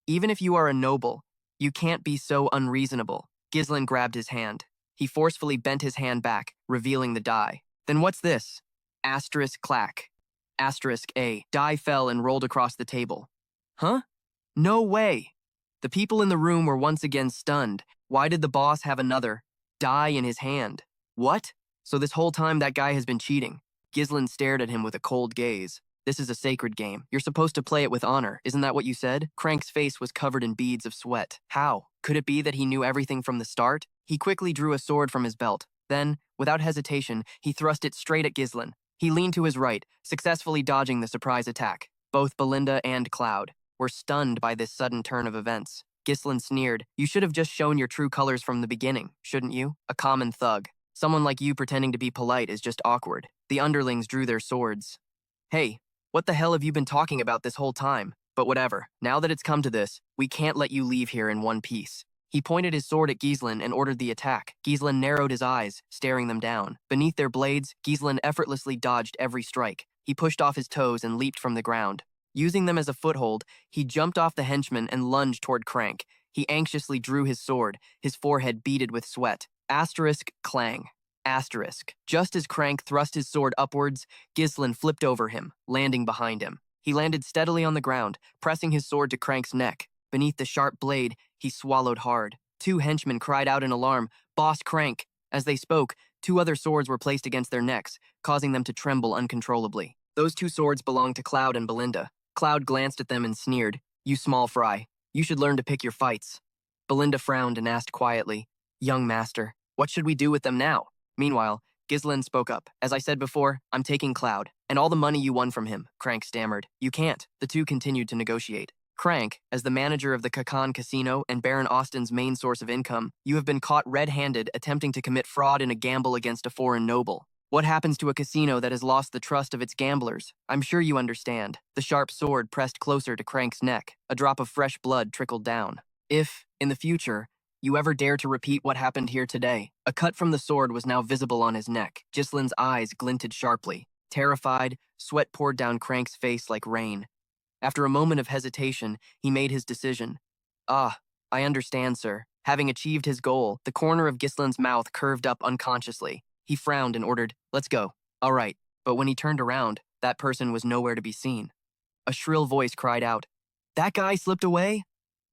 Even if you are a noble, you can't be so unreasonable. Ghislaine grabbed his hand. He forcefully bent his hand back, revealing the die. Then what's this? Asterisk clack. Asterisk A. Die fell and rolled across the table. Huh? No way. The people in the room were once again stunned. Why did the boss have another die in his hand? What? So this whole time that guy has been cheating? Ghislaine stared at him with a cold gaze. This is a sacred game. You're supposed to play it with honor. Isn't that what you said? Crank's face was covered in beads of sweat. How? Could it be that he knew everything from the start? He quickly drew a sword from his belt. Then, without hesitation, he thrust it straight at Ghislain. He leaned to his right, successfully dodging the surprise attack. Both Belinda and Cloud were stunned by this sudden turn of events. Ghislain sneered. You should have just shown your true colors from the beginning, shouldn't you? A common thug. Someone like you pretending to be polite is just awkward. The underlings drew their swords. Hey, what the hell have you been talking about this whole time? But whatever, now that it's come to this, we can't let you leave here in one piece. He pointed his sword at Ghislain and ordered the attack. Ghislain narrowed his eyes, staring them down. Beneath their blades, Ghislain effortlessly dodged every strike. He pushed off his toes and leaped from the ground. Using them as a foothold, he jumped off the henchman and lunged toward Crank. He anxiously drew his sword, his forehead beaded with sweat. Asterisk, clang. Asterisk. Just as Crank thrust his sword upwards, Ghislain flipped over him, landing behind him. He landed steadily on the ground, pressing his sword to Crank's neck. Beneath the sharp blade, he swallowed hard. Two henchmen cried out in alarm, "Boss Crank!" As they spoke, two other swords were placed against their necks, causing them to tremble uncontrollably. Those two swords belonged to Cloud and Belinda. Cloud glanced at them and sneered, "You small fry. You should learn to pick your fights." Belinda frowned and asked quietly, "Young master, what should we do with them now?" Meanwhile, Ghislain spoke up. "As I said before, I'm taking Cloud, and all the money you won from him," Crank stammered. "You can't." The two continued to negotiate. "Crank, as the manager of the Kakan Casino and Baron Austin's main source of income, you have been caught red-handed attempting to commit fraud in a gamble against a foreign noble. What happens to a casino that has lost the trust of its gamblers? I'm sure you understand." The sharp sword pressed closer to Crank's neck. A drop of fresh blood trickled down. "If, in the future, you ever dare to repeat what happened here today." A cut from the sword was now visible on his neck. Ghislain's eyes glinted sharply. Terrified, sweat poured down Crank's face like rain. After a moment of hesitation, he made his decision. "Ah, I understand, sir." Having achieved his goal, the corner of Ghislain's mouth curved up unconsciously. He frowned and ordered, "Let's go." "All right." But when he turned around, that person was nowhere to be seen. A shrill voice cried out, "That guy slipped away?"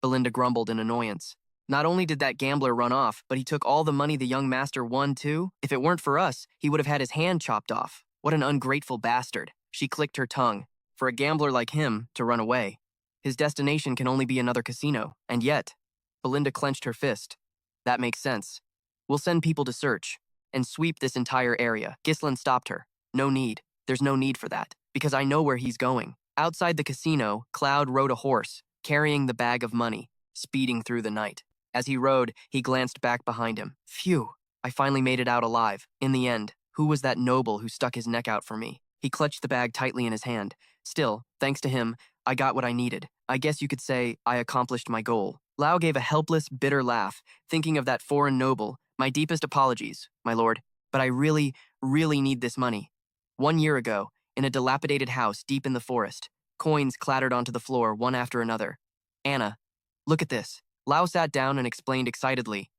Belinda grumbled in annoyance. "Not only did that gambler run off, but he took all the money the young master won, too. If it weren't for us, he would have had his hand chopped off. What an ungrateful bastard." She clicked her tongue. For a gambler like him to run away. His destination can only be another casino. And yet, Belinda clenched her fist. "That makes sense. We'll send people to search and sweep this entire area." Ghislain stopped her. "No need. There's no need for that, because I know where he's going." Outside the casino, Cloud rode a horse, carrying the bag of money, speeding through the night. As he rode, he glanced back behind him. "Phew, I finally made it out alive. In the end, who was that noble who stuck his neck out for me?" He clutched the bag tightly in his hand. "Still, thanks to him, I got what I needed. I guess you could say I accomplished my goal." Lao gave a helpless, bitter laugh, thinking of that foreign noble. "My deepest apologies, my lord, but I really, really need this money." 1 year ago, in a dilapidated house deep in the forest, coins clattered onto the floor one after another. "Anna, look at this." Lao sat down and explained excitedly,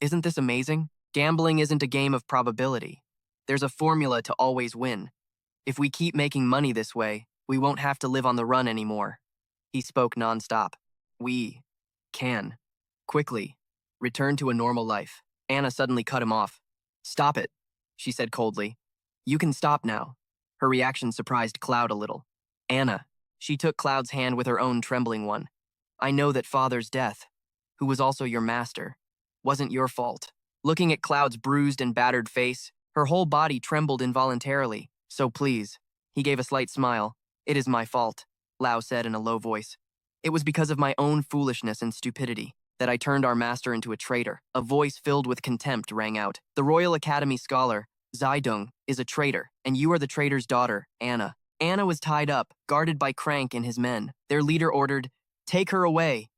"Isn't this amazing? Gambling isn't a game of probability. There's a formula to always win. If we keep making money this way, we won't have to live on the run anymore." He spoke nonstop. "We can quickly return to a normal life." Anna suddenly cut him off. "Stop it," she said coldly. "You can stop now." Her reaction surprised Cloud a little. "Anna," she took Cloud's hand with her own trembling one. "I know that Father's death, who was also your master, wasn't your fault." Looking at Cloud's bruised and battered face, her whole body trembled involuntarily. "So please," he gave a slight smile. "It is my fault," Lao said in a low voice. "It was because of my own foolishness and stupidity that I turned our master into a traitor." A voice filled with contempt rang out. "The Royal Academy scholar, Zaidong, is a traitor, and you are the traitor's daughter, Anna." Anna was tied up, guarded by Crank and his men. Their leader ordered, "Take her away."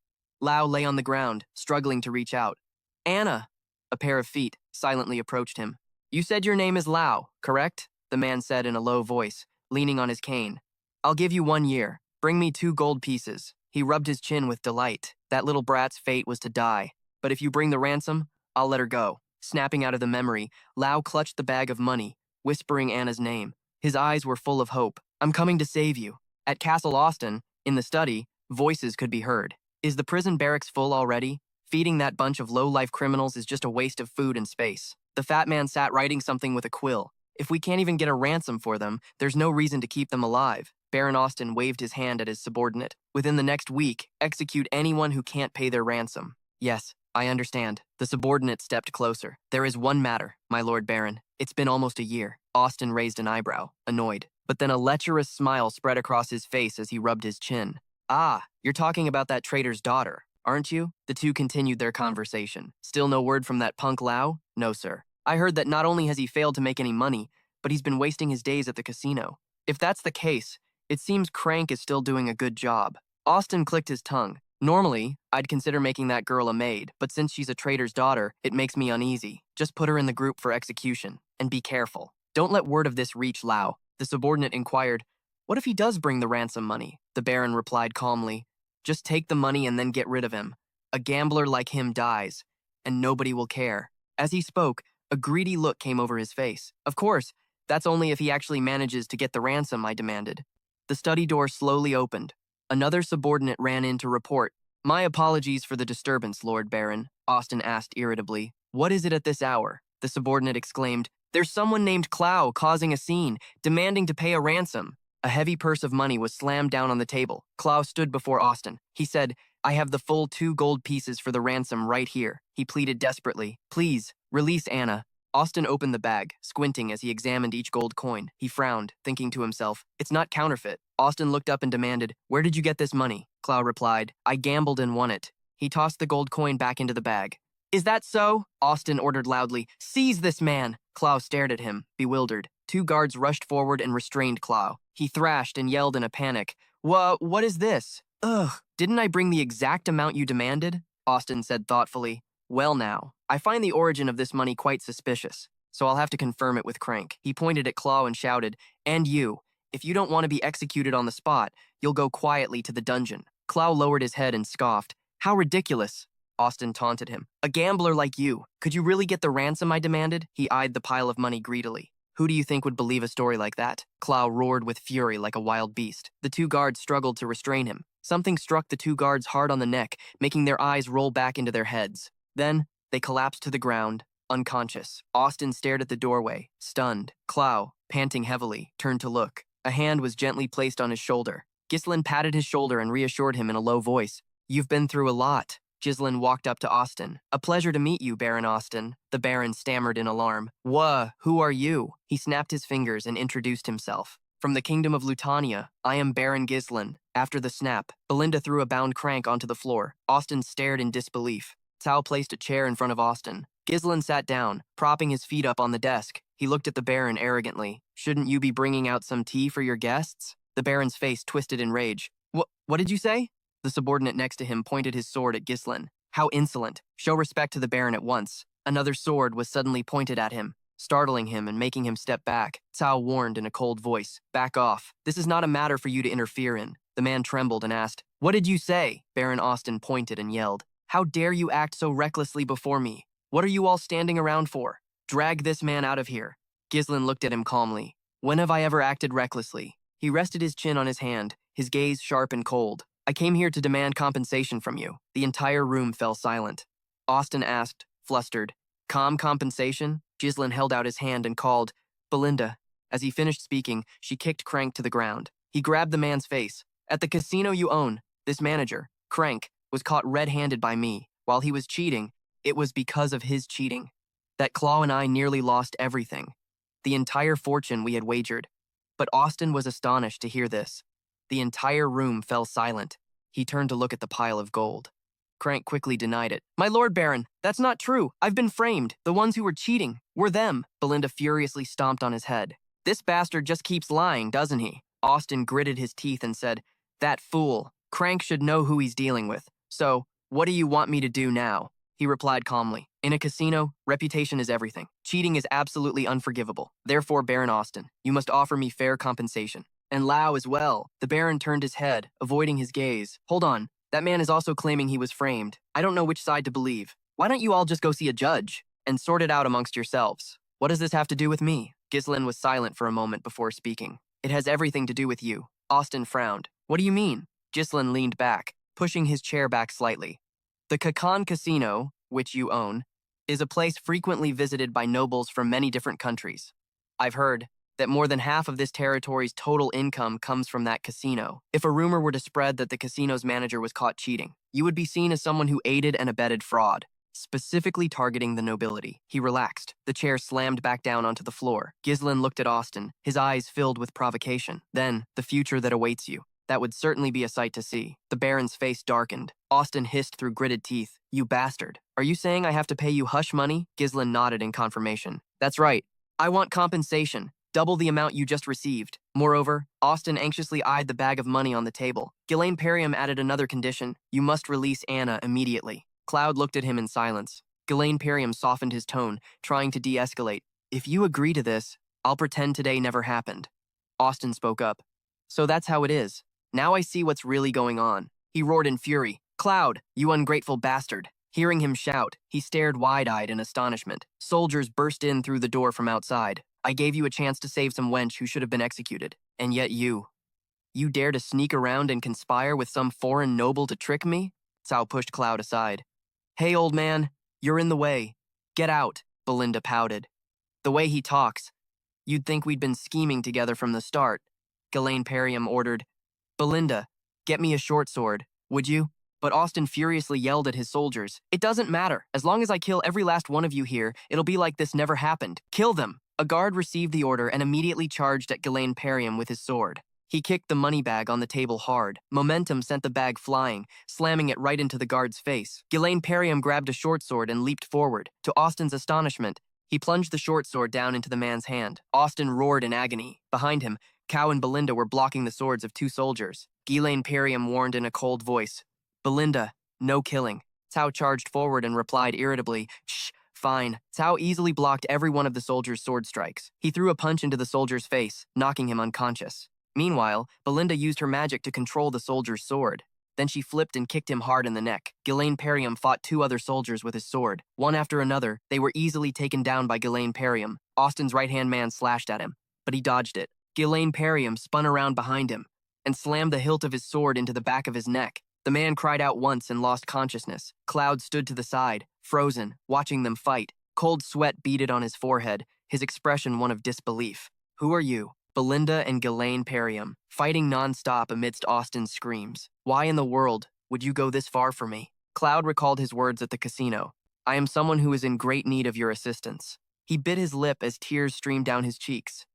Lao lay on the ground, struggling to reach out. "Anna!" A pair of feet silently approached him. "You said your name is Lao, correct?" the man said in a low voice, leaning on his cane. "I'll give you 1 year. Bring me 2 gold pieces." He rubbed his chin with delight. That little brat's fate was to die. "But if you bring the ransom, I'll let her go." Snapping out of the memory, Lao clutched the bag of money, whispering Anna's name. His eyes were full of hope. "I'm coming to save you." At Castle Austin, in the study, voices could be heard. "Is the prison barracks full already? Feeding that bunch of low-life criminals is just a waste of food and space." The fat man sat writing something with a quill. "If we can't even get a ransom for them, there's no reason to keep them alive." Baron Austin waved his hand at his subordinate. Within the next week, execute anyone who can't pay their ransom. Yes, I understand. The subordinate stepped closer. There is one matter, my Lord Baron. It's been almost a year. Austin raised an eyebrow, annoyed. But then a lecherous smile spread across his face as he rubbed his chin. Ah, you're talking about that traitor's daughter, aren't you? The two continued their conversation. Still no word from that punk Lau? No, sir. I heard that not only has he failed to make any money, but he's been wasting his days at the casino. If that's the case, it seems Crank is still doing a good job. Austin clicked his tongue. Normally, I'd consider making that girl a maid, but since she's a traitor's daughter, it makes me uneasy. Just put her in the group for execution, and be careful. Don't let word of this reach Lau. The subordinate inquired, what if he does bring the ransom money? The Baron replied calmly, just take the money and then get rid of him. A gambler like him dies, and nobody will care. As he spoke, a greedy look came over his face. Of course, that's only if he actually manages to get the ransom, I demanded. The study door slowly opened. Another subordinate ran in to report. My apologies for the disturbance, Lord Baron, Austin asked irritably. What is it at this hour? The subordinate exclaimed. There's someone named Clow causing a scene, demanding to pay a ransom. A heavy purse of money was slammed down on the table. Clow stood before Austin. He said, I have the full 2 gold pieces for the ransom right here. He pleaded desperately. Please, release Anna. Austin opened the bag, squinting as he examined each gold coin. He frowned, thinking to himself, it's not counterfeit. Austin looked up and demanded, where did you get this money? Clow replied, I gambled and won it. He tossed the gold coin back into the bag. Is that so? Austin ordered loudly. Seize this man! Clow stared at him, bewildered. 2 guards rushed forward and restrained Clow. He thrashed and yelled in a panic. What is this? Ugh, didn't I bring the exact amount you demanded? Austin said thoughtfully. Well now, I find the origin of this money quite suspicious, so I'll have to confirm it with Crank. He pointed at Claw and shouted, and you, if you don't want to be executed on the spot, you'll go quietly to the dungeon. Clow lowered his head and scoffed. How ridiculous! Austin taunted him. A gambler like you, could you really get the ransom I demanded? He eyed the pile of money greedily. Who do you think would believe a story like that? Clow roared with fury like a wild beast. The 2 guards struggled to restrain him. Something struck the 2 guards hard on the neck, making their eyes roll back into their heads. Then, they collapsed to the ground, unconscious. Austin stared at the doorway, stunned. Clow, panting heavily, turned to look. A hand was gently placed on his shoulder. Ghislain patted his shoulder and reassured him in a low voice. You've been through a lot. Ghislain walked up to Austin. A pleasure to meet you, Baron Austin. The Baron stammered in alarm. Who are you? He snapped his fingers and introduced himself. From the kingdom of Lutania, I am Baron Ghislain. After the snap, Belinda threw a bound Crank onto the floor. Austin stared in disbelief. Cao placed a chair in front of Austin. Ghislain sat down, propping his feet up on the desk. He looked at the Baron arrogantly. Shouldn't you be bringing out some tea for your guests? The Baron's face twisted in rage. What did you say? The subordinate next to him pointed his sword at Ghislain. How insolent. Show respect to the Baron at once. Another sword was suddenly pointed at him, startling him and making him step back. Cao warned in a cold voice. Back off. This is not a matter for you to interfere in. The man trembled and asked, What did you say? Baron Austin pointed and yelled. How dare you act so recklessly before me? What are you all standing around for? Drag this man out of here. Ghislain looked at him calmly. When have I ever acted recklessly? He rested his chin on his hand, his gaze sharp and cold. I came here to demand compensation from you. The entire room fell silent. Austin asked, flustered, compensation? Ghislain held out his hand and called, Belinda. As he finished speaking, she kicked Crank to the ground. He grabbed the man's face. At the casino you own, this manager, Crank, was caught red-handed by me. While he was cheating, it was because of his cheating. That Claw and I nearly lost everything. The entire fortune we had wagered. But Austin was astonished to hear this. The entire room fell silent. He turned to look at the pile of gold. Crank quickly denied it. My Lord Baron, that's not true. I've been framed. The ones who were cheating were them. Belinda furiously stomped on his head. This bastard just keeps lying, doesn't he? Austin gritted his teeth and said, That fool. Crank should know who he's dealing with. So, what do you want me to do now? He replied calmly. In a casino, reputation is everything. Cheating is absolutely unforgivable. Therefore, Baron Austin, you must offer me fair compensation. And Lau as well. The Baron turned his head, avoiding his gaze. Hold on. That man is also claiming he was framed. I don't know which side to believe. Why don't you all just go see a judge and sort it out amongst yourselves? What does this have to do with me? Ghislain was silent for a moment before speaking. It has everything to do with you. Austin frowned. What do you mean? Ghislain leaned back, pushing his chair back slightly. The Kakan Casino, which you own, is a place frequently visited by nobles from many different countries. I've heard that more than half of this territory's total income comes from that casino. If a rumor were to spread that the casino's manager was caught cheating, you would be seen as someone who aided and abetted fraud, specifically targeting the nobility. He relaxed. The chair slammed back down onto the floor. Ghislaine looked at Austin, his eyes filled with provocation. Then, the future that awaits you. That would certainly be a sight to see. The Baron's face darkened. Austin hissed through gritted teeth. You bastard. Are you saying I have to pay you hush money? Ghislaine nodded in confirmation. That's right. I want compensation. Double the amount you just received. Moreover, Austin anxiously eyed the bag of money on the table. Ghislaine Perriam added another condition. You must release Anna immediately. Cloud looked at him in silence. Ghislaine Perriam softened his tone, trying to de-escalate. If you agree to this, I'll pretend today never happened. Austin spoke up. So that's how it is. Now I see what's really going on. He roared in fury. Cloud, you ungrateful bastard. Hearing him shout, he stared wide-eyed in astonishment. Soldiers burst in through the door from outside. I gave you a chance to save some wench who should have been executed. And yet you dare to sneak around and conspire with some foreign noble to trick me? Cao pushed Cloud aside. Hey, old man, you're in the way. Get out, Belinda pouted. The way he talks, you'd think we'd been scheming together from the start. Ghislaine Perriam ordered. Belinda, get me a short sword, would you? But Austin furiously yelled at his soldiers. It doesn't matter. As long as I kill every last one of you here, it'll be like this never happened. Kill them! A guard received the order and immediately charged at Ghislaine Perriam with his sword. He kicked the money bag on the table hard. Momentum sent the bag flying, slamming it right into the guard's face. Ghislaine Perriam grabbed a short sword and leaped forward. To Austin's astonishment, he plunged the short sword down into the man's hand. Austin roared in agony. Behind him, Cao and Belinda were blocking the swords of two soldiers. Ghislaine Perriam warned in a cold voice. Belinda, no killing. Cao charged forward and replied irritably, Shh, fine. Cao easily blocked every one of the soldier's sword strikes. He threw a punch into the soldier's face, knocking him unconscious. Meanwhile, Belinda used her magic to control the soldier's sword. Then she flipped and kicked him hard in the neck. Ghislaine Perriam fought two other soldiers with his sword. One after another, they were easily taken down by Ghislaine Perriam. Austin's right-hand man slashed at him, but he dodged it. Ghislaine Perriam spun around behind him and slammed the hilt of his sword into the back of his neck. The man cried out once and lost consciousness. Cloud stood to the side, frozen, watching them fight. Cold sweat beaded on his forehead, his expression one of disbelief. Who are you? Belinda and Ghislaine Perriam, fighting non-stop amidst Austin's screams. Why in the world would you go this far for me? Cloud recalled his words at the casino. I am someone who is in great need of your assistance. He bit his lip as tears streamed down his cheeks.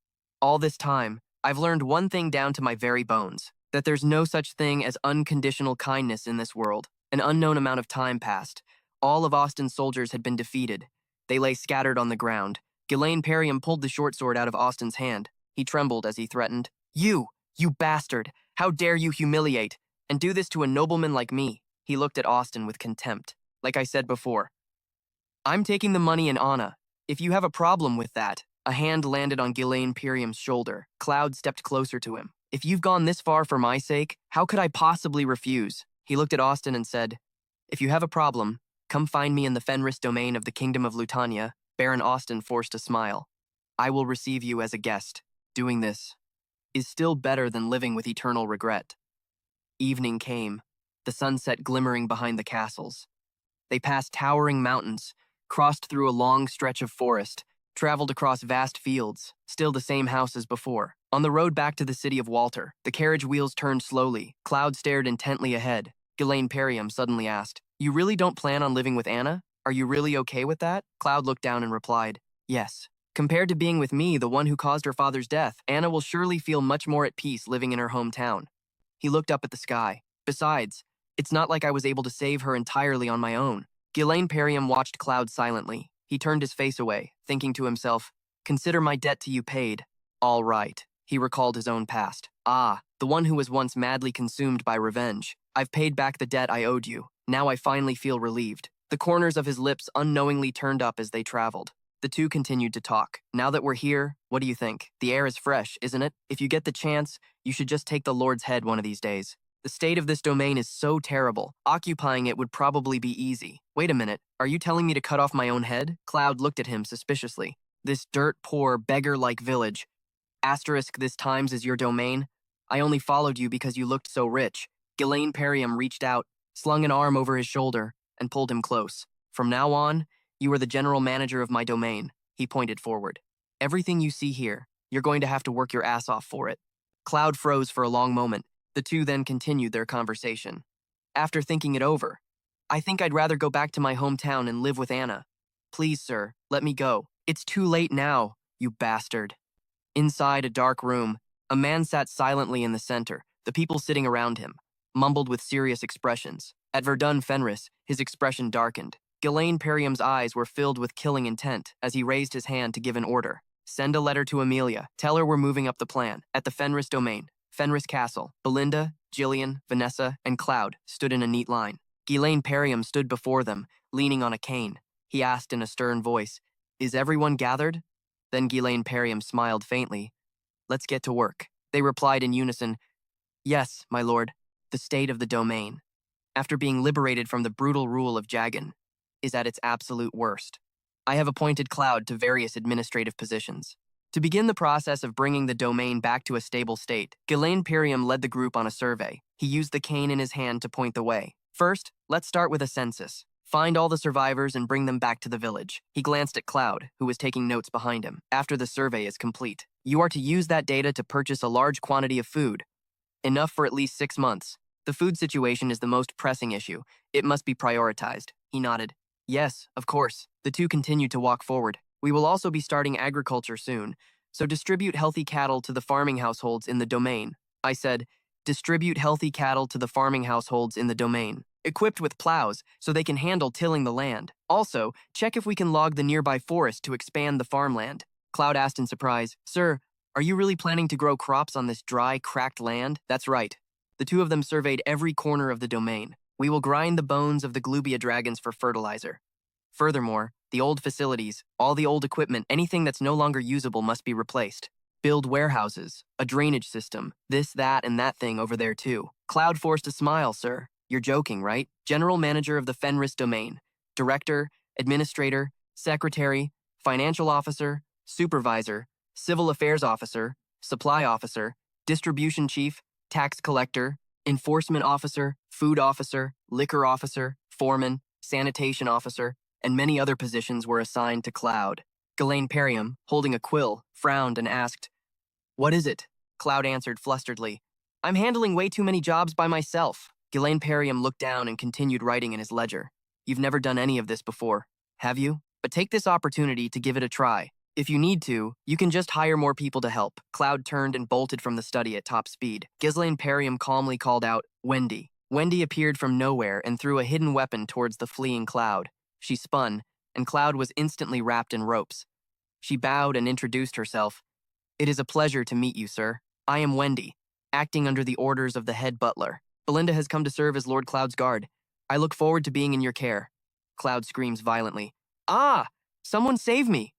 All this time, I've learned one thing down to my very bones, that there's no such thing as unconditional kindness in this world. An unknown amount of time passed. All of Austin's soldiers had been defeated. They lay scattered on the ground. Ghislaine Perriam pulled the short sword out of Austin's hand. He trembled as he threatened. You bastard! How dare you humiliate and do this to a nobleman like me? He looked at Austin with contempt. Like I said before, I'm taking the money and Anna. If you have a problem with that, a hand landed on Ghislaine Perriam's shoulder. Cloud stepped closer to him. If you've gone this far for my sake, how could I possibly refuse? He looked at Austin and said, If you have a problem, come find me in the Fenris domain of the Kingdom of Lutania. Baron Austin forced a smile. I will receive you as a guest. Doing this is still better than living with eternal regret. Evening came, the sunset glimmering behind the castles. They passed towering mountains, crossed through a long stretch of forest, traveled across vast fields, still the same house as before. On the road back to the city of Walter, the carriage wheels turned slowly. Cloud stared intently ahead. Ghislaine Perriam suddenly asked, You really don't plan on living with Anna? Are you really okay with that? Cloud looked down and replied, Yes. Compared to being with me, the one who caused her father's death, Anna will surely feel much more at peace living in her hometown. He looked up at the sky. Besides, it's not like I was able to save her entirely on my own. Ghislaine Perriam watched Cloud silently. He turned his face away, thinking to himself, Consider my debt to you paid. All right. He recalled his own past. Ah, the one who was once madly consumed by revenge. I've paid back the debt I owed you. Now I finally feel relieved. The corners of his lips unknowingly turned up as they traveled. The two continued to talk. Now that we're here, what do you think? The air is fresh, isn't it? If you get the chance, you should just take the Lord's head one of these days. The state of this domain is so terrible. Occupying it would probably be easy. Wait a minute, are you telling me to cut off my own head? Cloud looked at him suspiciously. This dirt-poor, beggar-like village. Asterisk this times is your domain. I only followed you because you looked so rich. Ghislaine Perriam reached out, slung an arm over his shoulder, and pulled him close. From now on, you are the general manager of my domain. He pointed forward. Everything you see here, You're going to have to work your ass off for it. Cloud froze for a long moment. The two then continued their conversation. After thinking it over, I think I'd rather go back to my hometown and live with Anna. Please, sir, let me go. It's too late now, you bastard. Inside a dark room, a man sat silently in the center, the people sitting around him, mumbled with serious expressions. At Verdun Fenris, his expression darkened. Ghislaine Perium's eyes were filled with killing intent as he raised his hand to give an order. Send a letter to Amelia. Tell her we're moving up the plan. At the Fenris domain, Fenris Castle, Belinda, Jillian, Vanessa, and Cloud stood in a neat line. Ghislaine Perium stood before them, leaning on a cane. He asked in a stern voice, "Is everyone gathered?" Then Ghislaine Perium smiled faintly. "Let's get to work." They replied in unison, "Yes, my lord, the state of the domain, after being liberated from the brutal rule of Jagan, is at its absolute worst. I have appointed Cloud to various administrative positions. To begin the process of bringing the domain back to a stable state, Ghislaine Perium led the group on a survey. He used the cane in his hand to point the way. First, let's start with a census. Find all the survivors and bring them back to the village. He glanced at Cloud, who was taking notes behind him. After the survey is complete, you are to use that data to purchase a large quantity of food, enough for at least 6 months. The food situation is the most pressing issue. It must be prioritized. He nodded. Yes, of course. The two continued to walk forward. We will also be starting agriculture soon, so distribute healthy cattle to the farming households in the domain. I said, distribute healthy cattle to the farming households in the domain, equipped with plows so they can handle tilling the land. Also, check if we can log the nearby forest to expand the farmland. Cloud asked in surprise, Sir, are you really planning to grow crops on this dry, cracked land? That's right. The two of them surveyed every corner of the domain. We will grind the bones of the Glubia dragons for fertilizer. Furthermore, the old facilities, all the old equipment, anything that's no longer usable must be replaced. Build warehouses, a drainage system, this, that, and that thing over there too. Cloud forced a smile, sir. You're joking, right? General manager of the Fenris domain. Director, administrator, secretary, financial officer, supervisor, civil affairs officer, supply officer, distribution chief, tax collector, enforcement officer, food officer, liquor officer, foreman, sanitation officer, and many other positions were assigned to Cloud. Ghislaine Perium, holding a quill, frowned and asked, What is it? Cloud answered flusteredly, I'm handling way too many jobs by myself. Ghislaine Perium looked down and continued writing in his ledger. You've never done any of this before, have you? But take this opportunity to give it a try. If you need to, you can just hire more people to help. Cloud turned and bolted from the study at top speed. Ghislaine Perium calmly called out, Wendy. Wendy appeared from nowhere and threw a hidden weapon towards the fleeing Cloud. She spun, and Cloud was instantly wrapped in ropes. She bowed and introduced herself. It is a pleasure to meet you, sir. I am Wendy, acting under the orders of the head butler. Belinda has come to serve as Lord Cloud's guard. I look forward to being in your care. Cloud screams violently. Ah! Someone save me!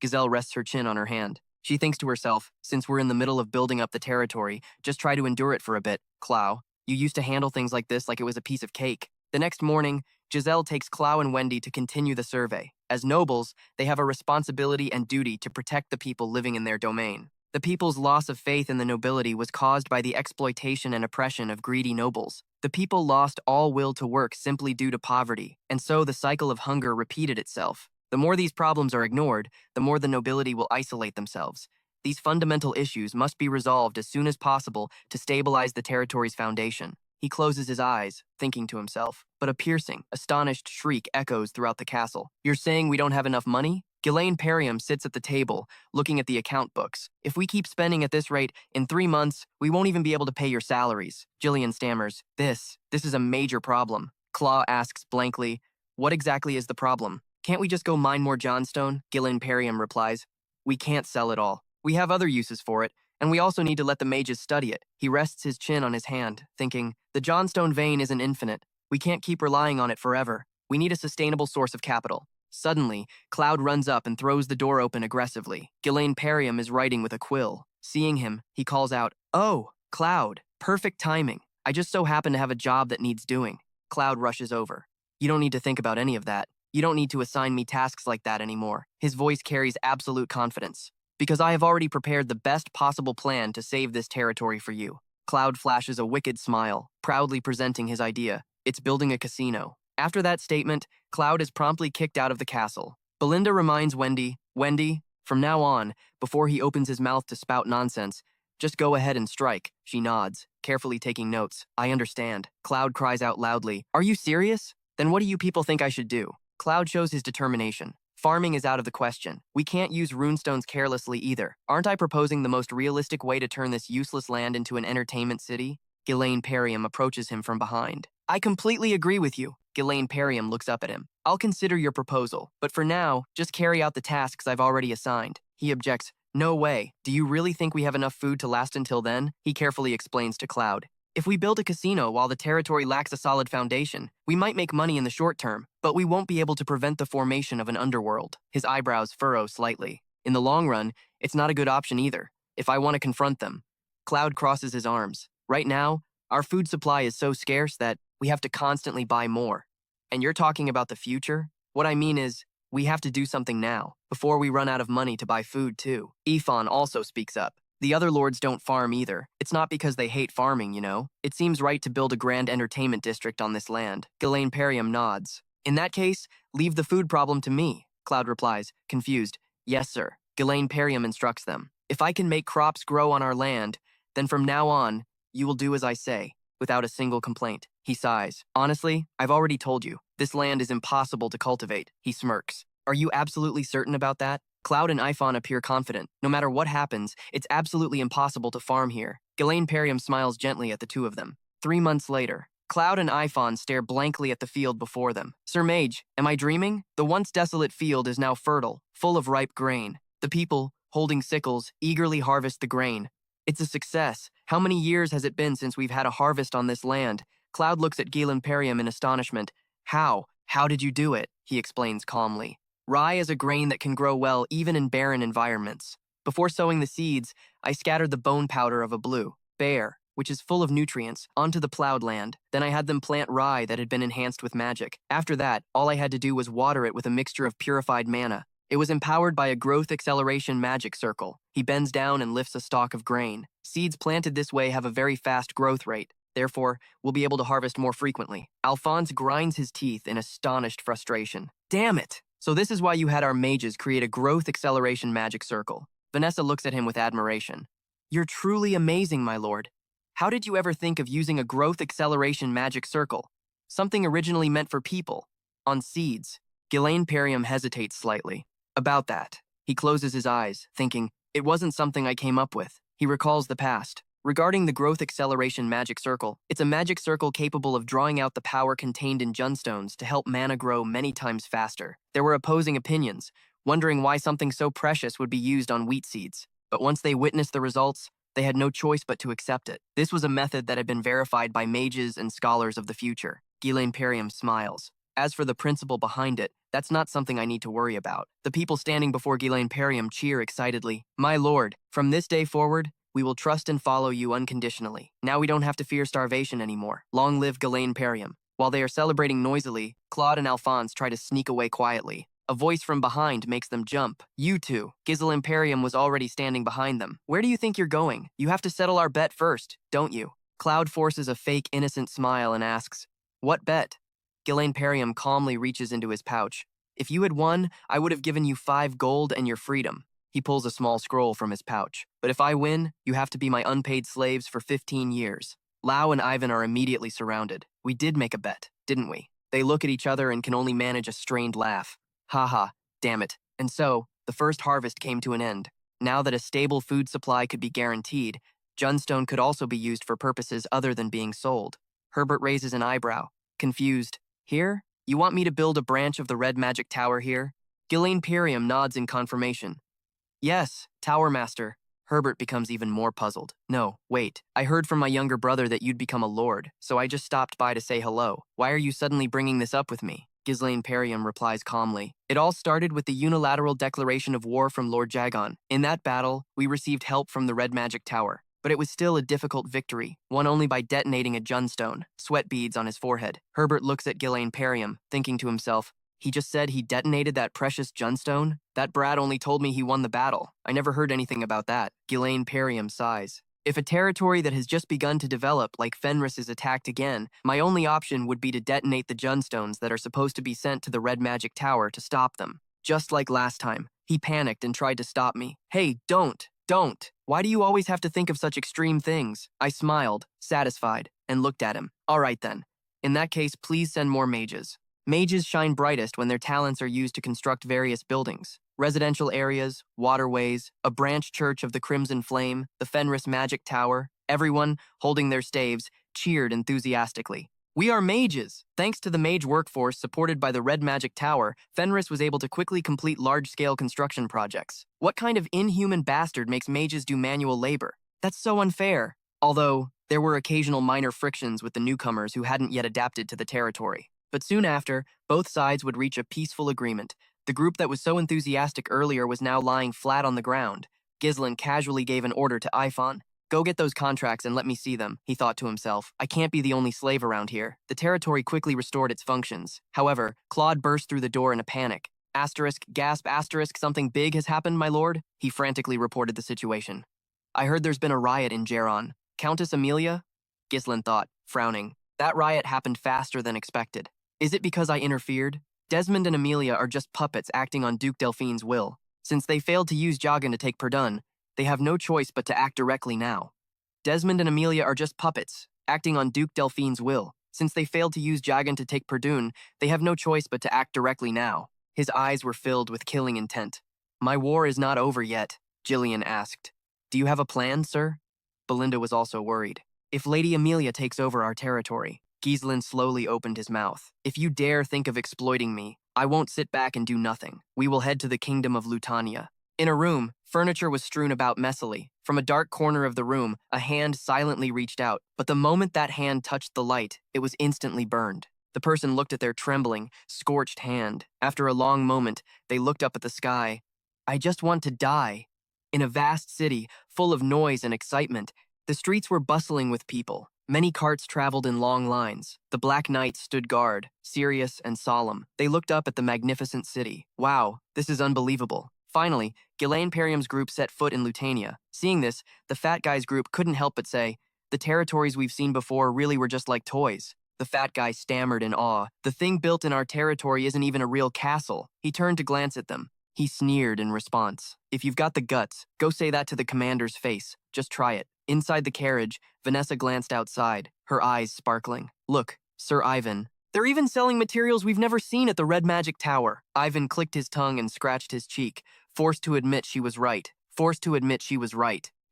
Gazelle rests her chin on her hand. She thinks to herself, since we're in the middle of building up the territory, just try to endure it for a bit. Clow, you used to handle things like this like it was a piece of cake. The next morning, Giselle takes Clow and Wendy to continue the survey. As nobles, they have a responsibility and duty to protect the people living in their domain. The people's loss of faith in the nobility was caused by the exploitation and oppression of greedy nobles. The people lost all will to work simply due to poverty, and so the cycle of hunger repeated itself. The more these problems are ignored, the more the nobility will isolate themselves. These fundamental issues must be resolved as soon as possible to stabilize the territory's foundation. He closes his eyes, thinking to himself, but a piercing, astonished shriek echoes throughout the castle. You're saying we don't have enough money? Ghislaine Perium sits at the table, looking at the account books. If we keep spending at this rate, in 3 months, we won't even be able to pay your salaries. Jillian stammers, This is a major problem. Claw asks blankly, What exactly is the problem? Can't we just go mine more Johnstone? Ghislaine Perium replies, We can't sell it all. We have other uses for it, and we also need to let the mages study it. He rests his chin on his hand, thinking, the Johnstone vein isn't infinite. We can't keep relying on it forever. We need a sustainable source of capital. Suddenly, Cloud runs up and throws the door open aggressively. Ghislaine Perium is writing with a quill. Seeing him, he calls out, Oh, Cloud, perfect timing. I just so happen to have a job that needs doing. Cloud rushes over. You don't need to think about any of that. You don't need to assign me tasks like that anymore. His voice carries absolute confidence. Because I have already prepared the best possible plan to save this territory for you. Cloud flashes a wicked smile, proudly presenting his idea. It's building a casino. After that statement, Cloud is promptly kicked out of the castle. Belinda reminds Wendy, From now on, before he opens his mouth to spout nonsense, just go ahead and strike. She nods, carefully taking notes. I understand. Cloud cries out loudly. Are you serious? Then what do you people think I should do? Cloud shows his determination. Farming is out of the question. We can't use runestones carelessly either. Aren't I proposing the most realistic way to turn this useless land into an entertainment city? Ghislaine Perium approaches him from behind. I completely agree with you. Ghislaine Perium looks up at him. I'll consider your proposal, but for now, just carry out the tasks I've already assigned. He objects. No way. Do you really think we have enough food to last until then? He carefully explains to Cloud. If we build a casino while the territory lacks a solid foundation, we might make money in the short term, but we won't be able to prevent the formation of an underworld. His eyebrows furrow slightly. In the long run, it's not a good option either, if I want to confront them. Cloud crosses his arms. Right now, our food supply is so scarce that we have to constantly buy more. And you're talking about the future? What I mean is, we have to do something now, before we run out of money to buy food too. Ifan also speaks up. The other lords don't farm either. It's not because they hate farming, you know. It seems right to build a grand entertainment district on this land. Ghislaine Perium nods. In that case, leave the food problem to me, Cloud replies, confused. Yes, sir. Ghislaine Perium instructs them. If I can make crops grow on our land, then from now on, you will do as I say, without a single complaint. He sighs. Honestly, I've already told you, this land is impossible to cultivate. He smirks. Are you absolutely certain about that? Cloud and Ifan appear confident. No matter what happens, it's absolutely impossible to farm here. Ghislaine Perium smiles gently at the two of them. 3 months later, Cloud and Ifan stare blankly at the field before them. Sir Mage, am I dreaming? The once desolate field is now fertile, full of ripe grain. The people, holding sickles, eagerly harvest the grain. It's a success. How many years has it been since we've had a harvest on this land? Cloud looks at Ghislaine Perium in astonishment. How? How did you do it? He explains calmly. Rye is a grain that can grow well even in barren environments. Before sowing the seeds, I scattered the bone powder of a blue bear, which is full of nutrients, onto the plowed land. Then I had them plant rye that had been enhanced with magic. After that, all I had to do was water it with a mixture of purified mana. It was empowered by a growth acceleration magic circle. He bends down and lifts a stalk of grain. Seeds planted this way have a very fast growth rate. Therefore, we'll be able to harvest more frequently. Alphonse grinds his teeth in astonished frustration. Damn it! So this is why you had our mages create a growth acceleration magic circle. Vanessa looks at him with admiration. You're truly amazing, my lord. How did you ever think of using a growth acceleration magic circle? Something originally meant for people. On seeds. Ghislaine Perium hesitates slightly. About that. He closes his eyes, thinking, it wasn't something I came up with. He recalls the past. Regarding the growth acceleration magic circle, it's a magic circle capable of drawing out the power contained in Junstones to help mana grow many times faster. There were opposing opinions, wondering why something so precious would be used on wheat seeds. But once they witnessed the results, they had no choice but to accept it. This was a method that had been verified by mages and scholars of the future. Ghislaine Perium smiles. As for the principle behind it, that's not something I need to worry about. The people standing before Ghislaine Perium cheer excitedly. My lord, from this day forward, we will trust and follow you unconditionally. Now we don't have to fear starvation anymore. Long live Ghislaine Perium. While they are celebrating noisily, Claude and Alphonse try to sneak away quietly. A voice from behind makes them jump. You two. Ghislaine Perium was already standing behind them. Where do you think you're going? You have to settle our bet first, don't you? Cloud forces a fake innocent smile and asks, what bet? Ghislaine Perium calmly reaches into his pouch. If you had won, I would have given you 5 gold and your freedom. He pulls a small scroll from his pouch. But if I win, you have to be my unpaid slaves for 15 years. Lau and Ivan are immediately surrounded. We did make a bet, didn't we? They look at each other and can only manage a strained laugh. Haha, damn it. And so, the first harvest came to an end. Now that a stable food supply could be guaranteed, Junstone could also be used for purposes other than being sold. Herbert raises an eyebrow, confused. Here? You want me to build a branch of the Red Magic Tower here? Ghislaine Perium nods in confirmation. Yes, Tower Master. Herbert becomes even more puzzled. No, wait. I heard from my younger brother that you'd become a lord, so I just stopped by to say hello. Why are you suddenly bringing this up with me? Ghislaine Perium replies calmly. It all started with the unilateral declaration of war from Lord Jagon. In that battle, we received help from the Red Magic Tower. But it was still a difficult victory, won only by detonating a Junstone, sweat beads on his forehead. Herbert looks at Ghislaine Perium, thinking to himself, he just said he detonated that precious Junstone? That brat only told me he won the battle. I never heard anything about that. Ghislaine Perium sighs. If a territory that has just begun to develop like Fenris is attacked again, my only option would be to detonate the Junstones that are supposed to be sent to the Red Magic Tower to stop them. Just like last time, He panicked and tried to stop me. Hey, don't! Why do you always have to think of such extreme things? I smiled, satisfied, and looked at him. All right then. In that case, please send more mages. Mages shine brightest when their talents are used to construct various buildings. Residential areas, waterways, a branch church of the Crimson Flame, the Fenris Magic Tower. Everyone, holding their staves, cheered enthusiastically. We are mages! Thanks to the mage workforce supported by the Red Magic Tower, Fenris was able to quickly complete large-scale construction projects. What kind of inhuman bastard makes mages do manual labor? That's so unfair. Although, there were occasional minor frictions with the newcomers who hadn't yet adapted to the territory. But soon after, both sides would reach a peaceful agreement. The group that was so enthusiastic earlier was now lying flat on the ground. Ghislain casually gave an order to Ifon. Go get those contracts and let me see them, he thought to himself. I can't be the only slave around here. The territory quickly restored its functions. However, Claude burst through the door in a panic. Asterisk, gasp, asterisk, something big has happened, my lord? He frantically reported the situation. I heard there's been a riot in Geron. Countess Amelia? Ghislain thought, frowning. That riot happened faster than expected. Is it because I interfered? Desmond and Amelia are just puppets acting on Duke Delphine's will. Since they failed to use Jagan to take Perdun, they have no choice but to act directly now. Desmond and Amelia are just puppets, acting on Duke Delphine's will. Since they failed to use Jagan to take Perdun, they have no choice but to act directly now. His eyes were filled with killing intent. My war is not over yet, Gillian asked. Do you have a plan, sir? Belinda was also worried. If Lady Amelia takes over our territory, Ghislain slowly opened his mouth. If you dare think of exploiting me, I won't sit back and do nothing. We will head to the kingdom of Lutania. In a room, furniture was strewn about messily. From a dark corner of the room, a hand silently reached out, but the moment that hand touched the light, it was instantly burned. The person looked at their trembling, scorched hand. After a long moment, they looked up at the sky. I just want to die. In a vast city, full of noise and excitement, the streets were bustling with people. Many carts traveled in long lines. The Black Knights stood guard, serious and solemn. They looked up at the magnificent city. Wow, this is unbelievable. Finally, Ghislain Perium's group set foot in Lutania. Seeing this, the fat guy's group couldn't help but say, the territories we've seen before really were just like toys. The fat guy stammered in awe. The thing built in our territory isn't even a real castle. He turned to glance at them. He sneered in response. If you've got the guts, go say that to the commander's face. Just try it. Inside the carriage, Vanessa glanced outside, her eyes sparkling. Look, Sir Ivan. They're even selling materials we've never seen at the Red Magic Tower. Ivan clicked his tongue and scratched his cheek, forced to admit she was right.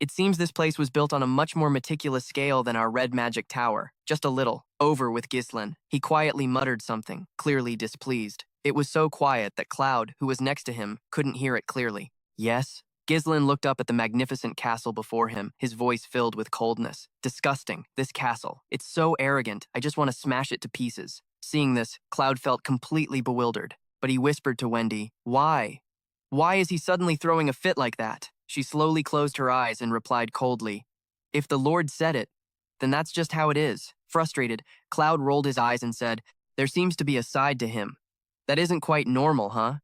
It seems this place was built on a much more meticulous scale than our Red Magic Tower. Just a little. Over with Ghislain. He quietly muttered something, clearly displeased. It was so quiet that Cloud, who was next to him, couldn't hear it clearly. Yes? Ghislain looked up at the magnificent castle before him, his voice filled with coldness. Disgusting, this castle. It's so arrogant, I just want to smash it to pieces. Seeing this, Cloud felt completely bewildered. But he whispered to Wendy, Why? Why is he suddenly throwing a fit like that? She slowly closed her eyes and replied coldly, If the Lord said it, then that's just how it is. Frustrated, Cloud rolled his eyes and said, There seems to be a side to him. That isn't quite normal, huh?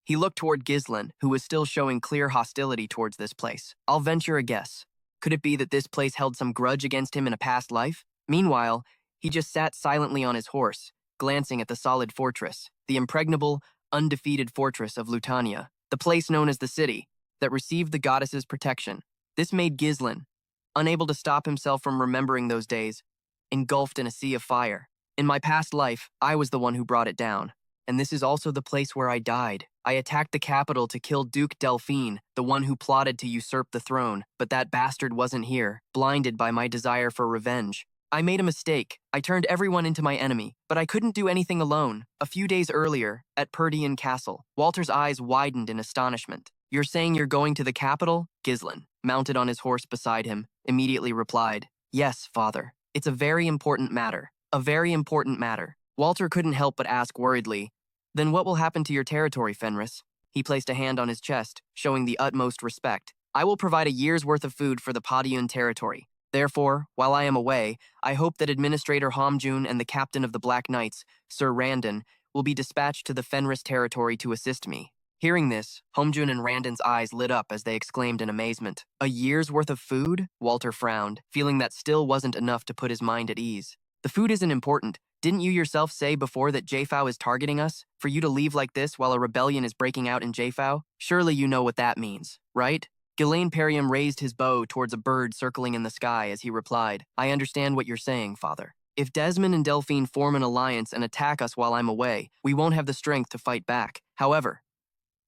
He looked toward Ghislain, who was still showing clear hostility towards this place. I'll venture a guess. Could it be that this place held some grudge against him in a past life? Meanwhile, he just sat silently on his horse, glancing at the solid fortress, the impregnable, undefeated fortress of Lutania, the place known as the city, that received the goddess's protection. This made Ghislain, unable to stop himself from remembering those days, engulfed in a sea of fire. In my past life, I was the one who brought it down. And this is also the place where I died. I attacked the capital to kill Duke Delphine, the one who plotted to usurp the throne, but that bastard wasn't here, blinded by my desire for revenge. I made a mistake. I turned everyone into my enemy, but I couldn't do anything alone. A few days earlier, at Perdian Castle, Walter's eyes widened in astonishment. You're saying you're going to the capital? Ghislain, mounted on his horse beside him, immediately replied, Yes, father. It's a very important matter. A very important matter. Walter couldn't help but ask worriedly, Then what will happen to your territory, Fenris? He placed a hand on his chest, showing the utmost respect. I will provide a year's worth of food for the Padian territory. Therefore, while I am away, I hope that Administrator Homjun and the captain of the Black Knights, Sir Randon, will be dispatched to the Fenris territory to assist me. Hearing this, Homjun and Randon's eyes lit up as they exclaimed in amazement. A year's worth of food? Walter frowned, feeling that still wasn't enough to put his mind at ease. The food isn't important. Didn't you yourself say before that Jfao is targeting us? For you to leave like this while a rebellion is breaking out in Jfao? Surely you know what that means, right? Ghislaine Perium raised his bow towards a bird circling in the sky as he replied, I understand what you're saying, father. If Desmond and Delphine form an alliance and attack us while I'm away, we won't have the strength to fight back. However,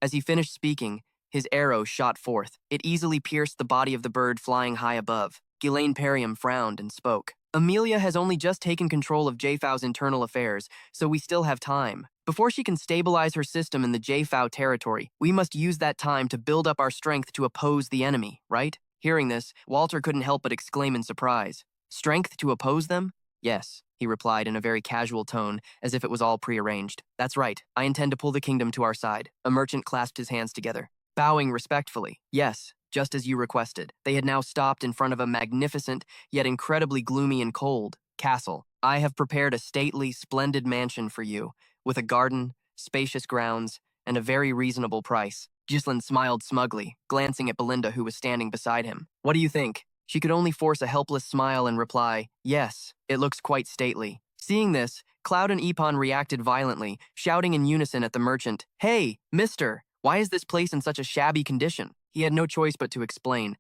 as he finished speaking, his arrow shot forth. It easily pierced the body of the bird flying high above. Ghislaine Perium frowned and spoke. Amelia has only just taken control of Jfao's internal affairs, so we still have time. Before she can stabilize her system in the Jfao territory, we must use that time to build up our strength to oppose the enemy, right? Hearing this, Walter couldn't help but exclaim in surprise. Strength to oppose them? Yes, he replied in a very casual tone, as if it was all prearranged. That's right, I intend to pull the kingdom to our side. A merchant clasped his hands together, bowing respectfully. Yes, just as you requested. They had now stopped in front of a magnificent, yet incredibly gloomy and cold, castle. I have prepared a stately, splendid mansion for you, with a garden, spacious grounds, and a very reasonable price. Ghislaine smiled smugly, glancing at Belinda, who was standing beside him. What do you think? She could only force a helpless smile and reply, yes, it looks quite stately. Seeing this, Cloud and Epon reacted violently, shouting in unison at the merchant, Hey, mister, why is this place in such a shabby condition? He had no choice but to explain.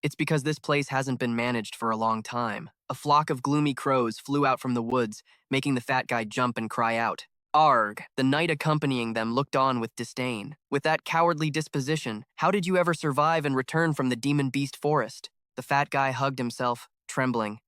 It's because this place hasn't been managed for a long time. A flock of gloomy crows flew out from the woods, making the fat guy jump and cry out. Arg! The knight accompanying them looked on with disdain. With that cowardly disposition, how did you ever survive and return from the demon beast forest? The fat guy hugged himself, trembling.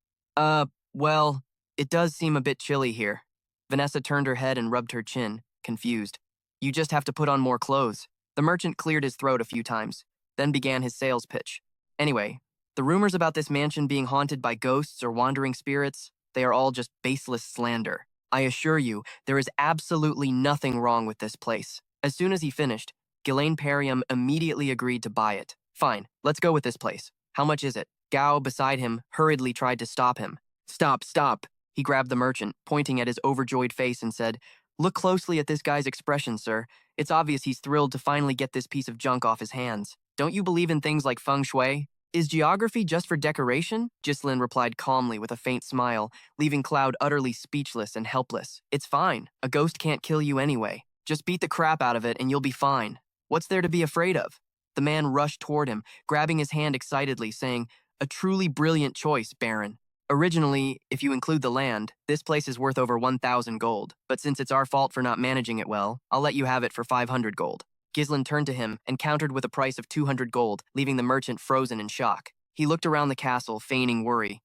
Well, it does seem a bit chilly here. Vanessa turned her head and rubbed her chin, confused. You just have to put on more clothes. The merchant cleared his throat a few times, then began his sales pitch. Anyway, the rumors about this mansion being haunted by ghosts or wandering spirits, they are all just baseless slander. I assure you, there is absolutely nothing wrong with this place. As soon as he finished, Ghislaine Perium immediately agreed to buy it. Fine, let's go with this place. How much is it? Gao, beside him, hurriedly tried to stop him. Stop. He grabbed the merchant, pointing at his overjoyed face and said, Look closely at this guy's expression, sir. It's obvious he's thrilled to finally get this piece of junk off his hands. Don't you believe in things like feng shui? Is geography just for decoration? Ghislaine replied calmly with a faint smile, leaving Cloud utterly speechless and helpless. It's fine. A ghost can't kill you anyway. Just beat the crap out of it and you'll be fine. What's there to be afraid of? The man rushed toward him, grabbing his hand excitedly, saying, A truly brilliant choice, Baron. Originally, if you include the land, this place is worth over 1,000 gold, but since it's our fault for not managing it well, I'll let you have it for 500 gold. Ghislaine turned to him and countered with a price of 200 gold, leaving the merchant frozen in shock. He looked around the castle, feigning worry.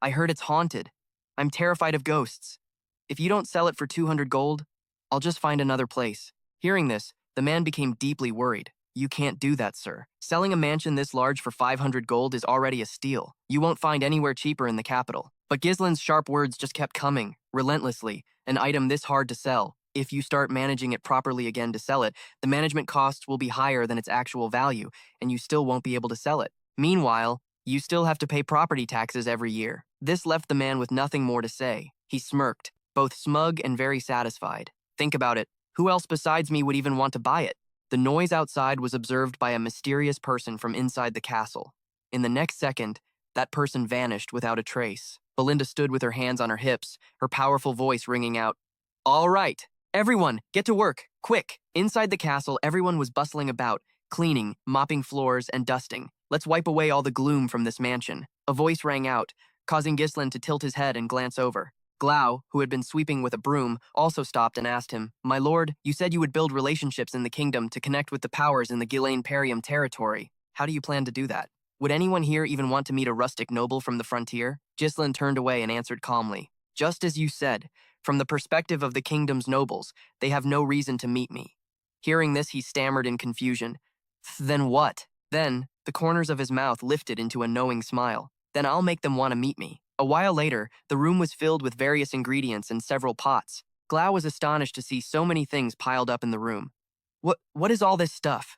I heard it's haunted. I'm terrified of ghosts. If you don't sell it for 200 gold, I'll just find another place. Hearing this, the man became deeply worried. You can't do that, sir. Selling a mansion this large for 500 gold is already a steal. You won't find anywhere cheaper in the capital. But Ghislaine's sharp words just kept coming, relentlessly. An item this hard to sell. If you start managing it properly again to sell it, the management costs will be higher than its actual value, and you still won't be able to sell it. Meanwhile, you still have to pay property taxes every year. This left the man with nothing more to say. He smirked, both smug and very satisfied. Think about it. Who else besides me would even want to buy it? The noise outside was observed by a mysterious person from inside the castle. In the next second, that person vanished without a trace. Belinda stood with her hands on her hips, her powerful voice ringing out, All right, everyone, get to work, quick. Inside the castle, everyone was bustling about, cleaning, mopping floors, and dusting. Let's wipe away all the gloom from this mansion. A voice rang out, causing Ghislaine to tilt his head and glance over. Glau, who had been sweeping with a broom, also stopped and asked him, My lord, you said you would build relationships in the kingdom to connect with the powers in the Ghislaine Perium territory. How do you plan to do that? Would anyone here even want to meet a rustic noble from the frontier? Ghislaine turned away and answered calmly, Just as you said, from the perspective of the kingdom's nobles, they have no reason to meet me. Hearing this, he stammered in confusion. Then what? Then, the corners of his mouth lifted into a knowing smile. Then I'll make them want to meet me. A while later, the room was filled with various ingredients and several pots. Glau was astonished to see so many things piled up in the room. What is all this stuff?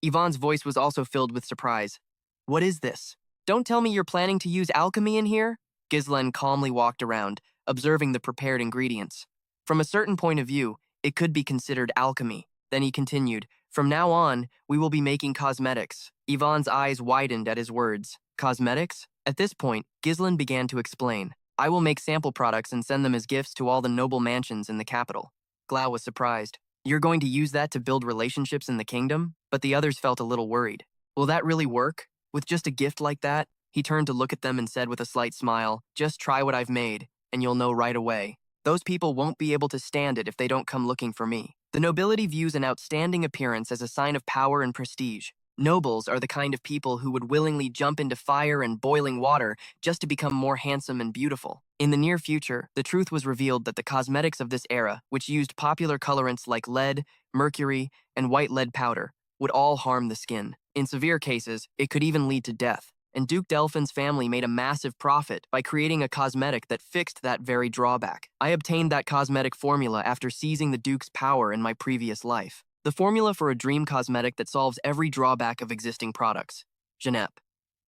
Yvonne's voice was also filled with surprise. What is this? Don't tell me you're planning to use alchemy in here? Ghislaine calmly walked around, observing the prepared ingredients. From a certain point of view, it could be considered alchemy. Then he continued, From now on, we will be making cosmetics. Yvonne's eyes widened at his words. Cosmetics? At this point, Ghislaine began to explain. I will make sample products and send them as gifts to all the noble mansions in the capital. Glau was surprised. You're going to use that to build relationships in the kingdom? But the others felt a little worried. Will that really work? With just a gift like that? He turned to look at them and said with a slight smile, just try what I've made, and you'll know right away. Those people won't be able to stand it if they don't come looking for me. The nobility views an outstanding appearance as a sign of power and prestige. Nobles are the kind of people who would willingly jump into fire and boiling water just to become more handsome and beautiful. In the near future, the truth was revealed that the cosmetics of this era, which used popular colorants like lead, mercury, and white lead powder, would all harm the skin. In severe cases, it could even lead to death. And Duke Delphin's family made a massive profit by creating a cosmetic that fixed that very drawback. I obtained that cosmetic formula after seizing the Duke's power in my previous life. The formula for a dream cosmetic that solves every drawback of existing products. Genep.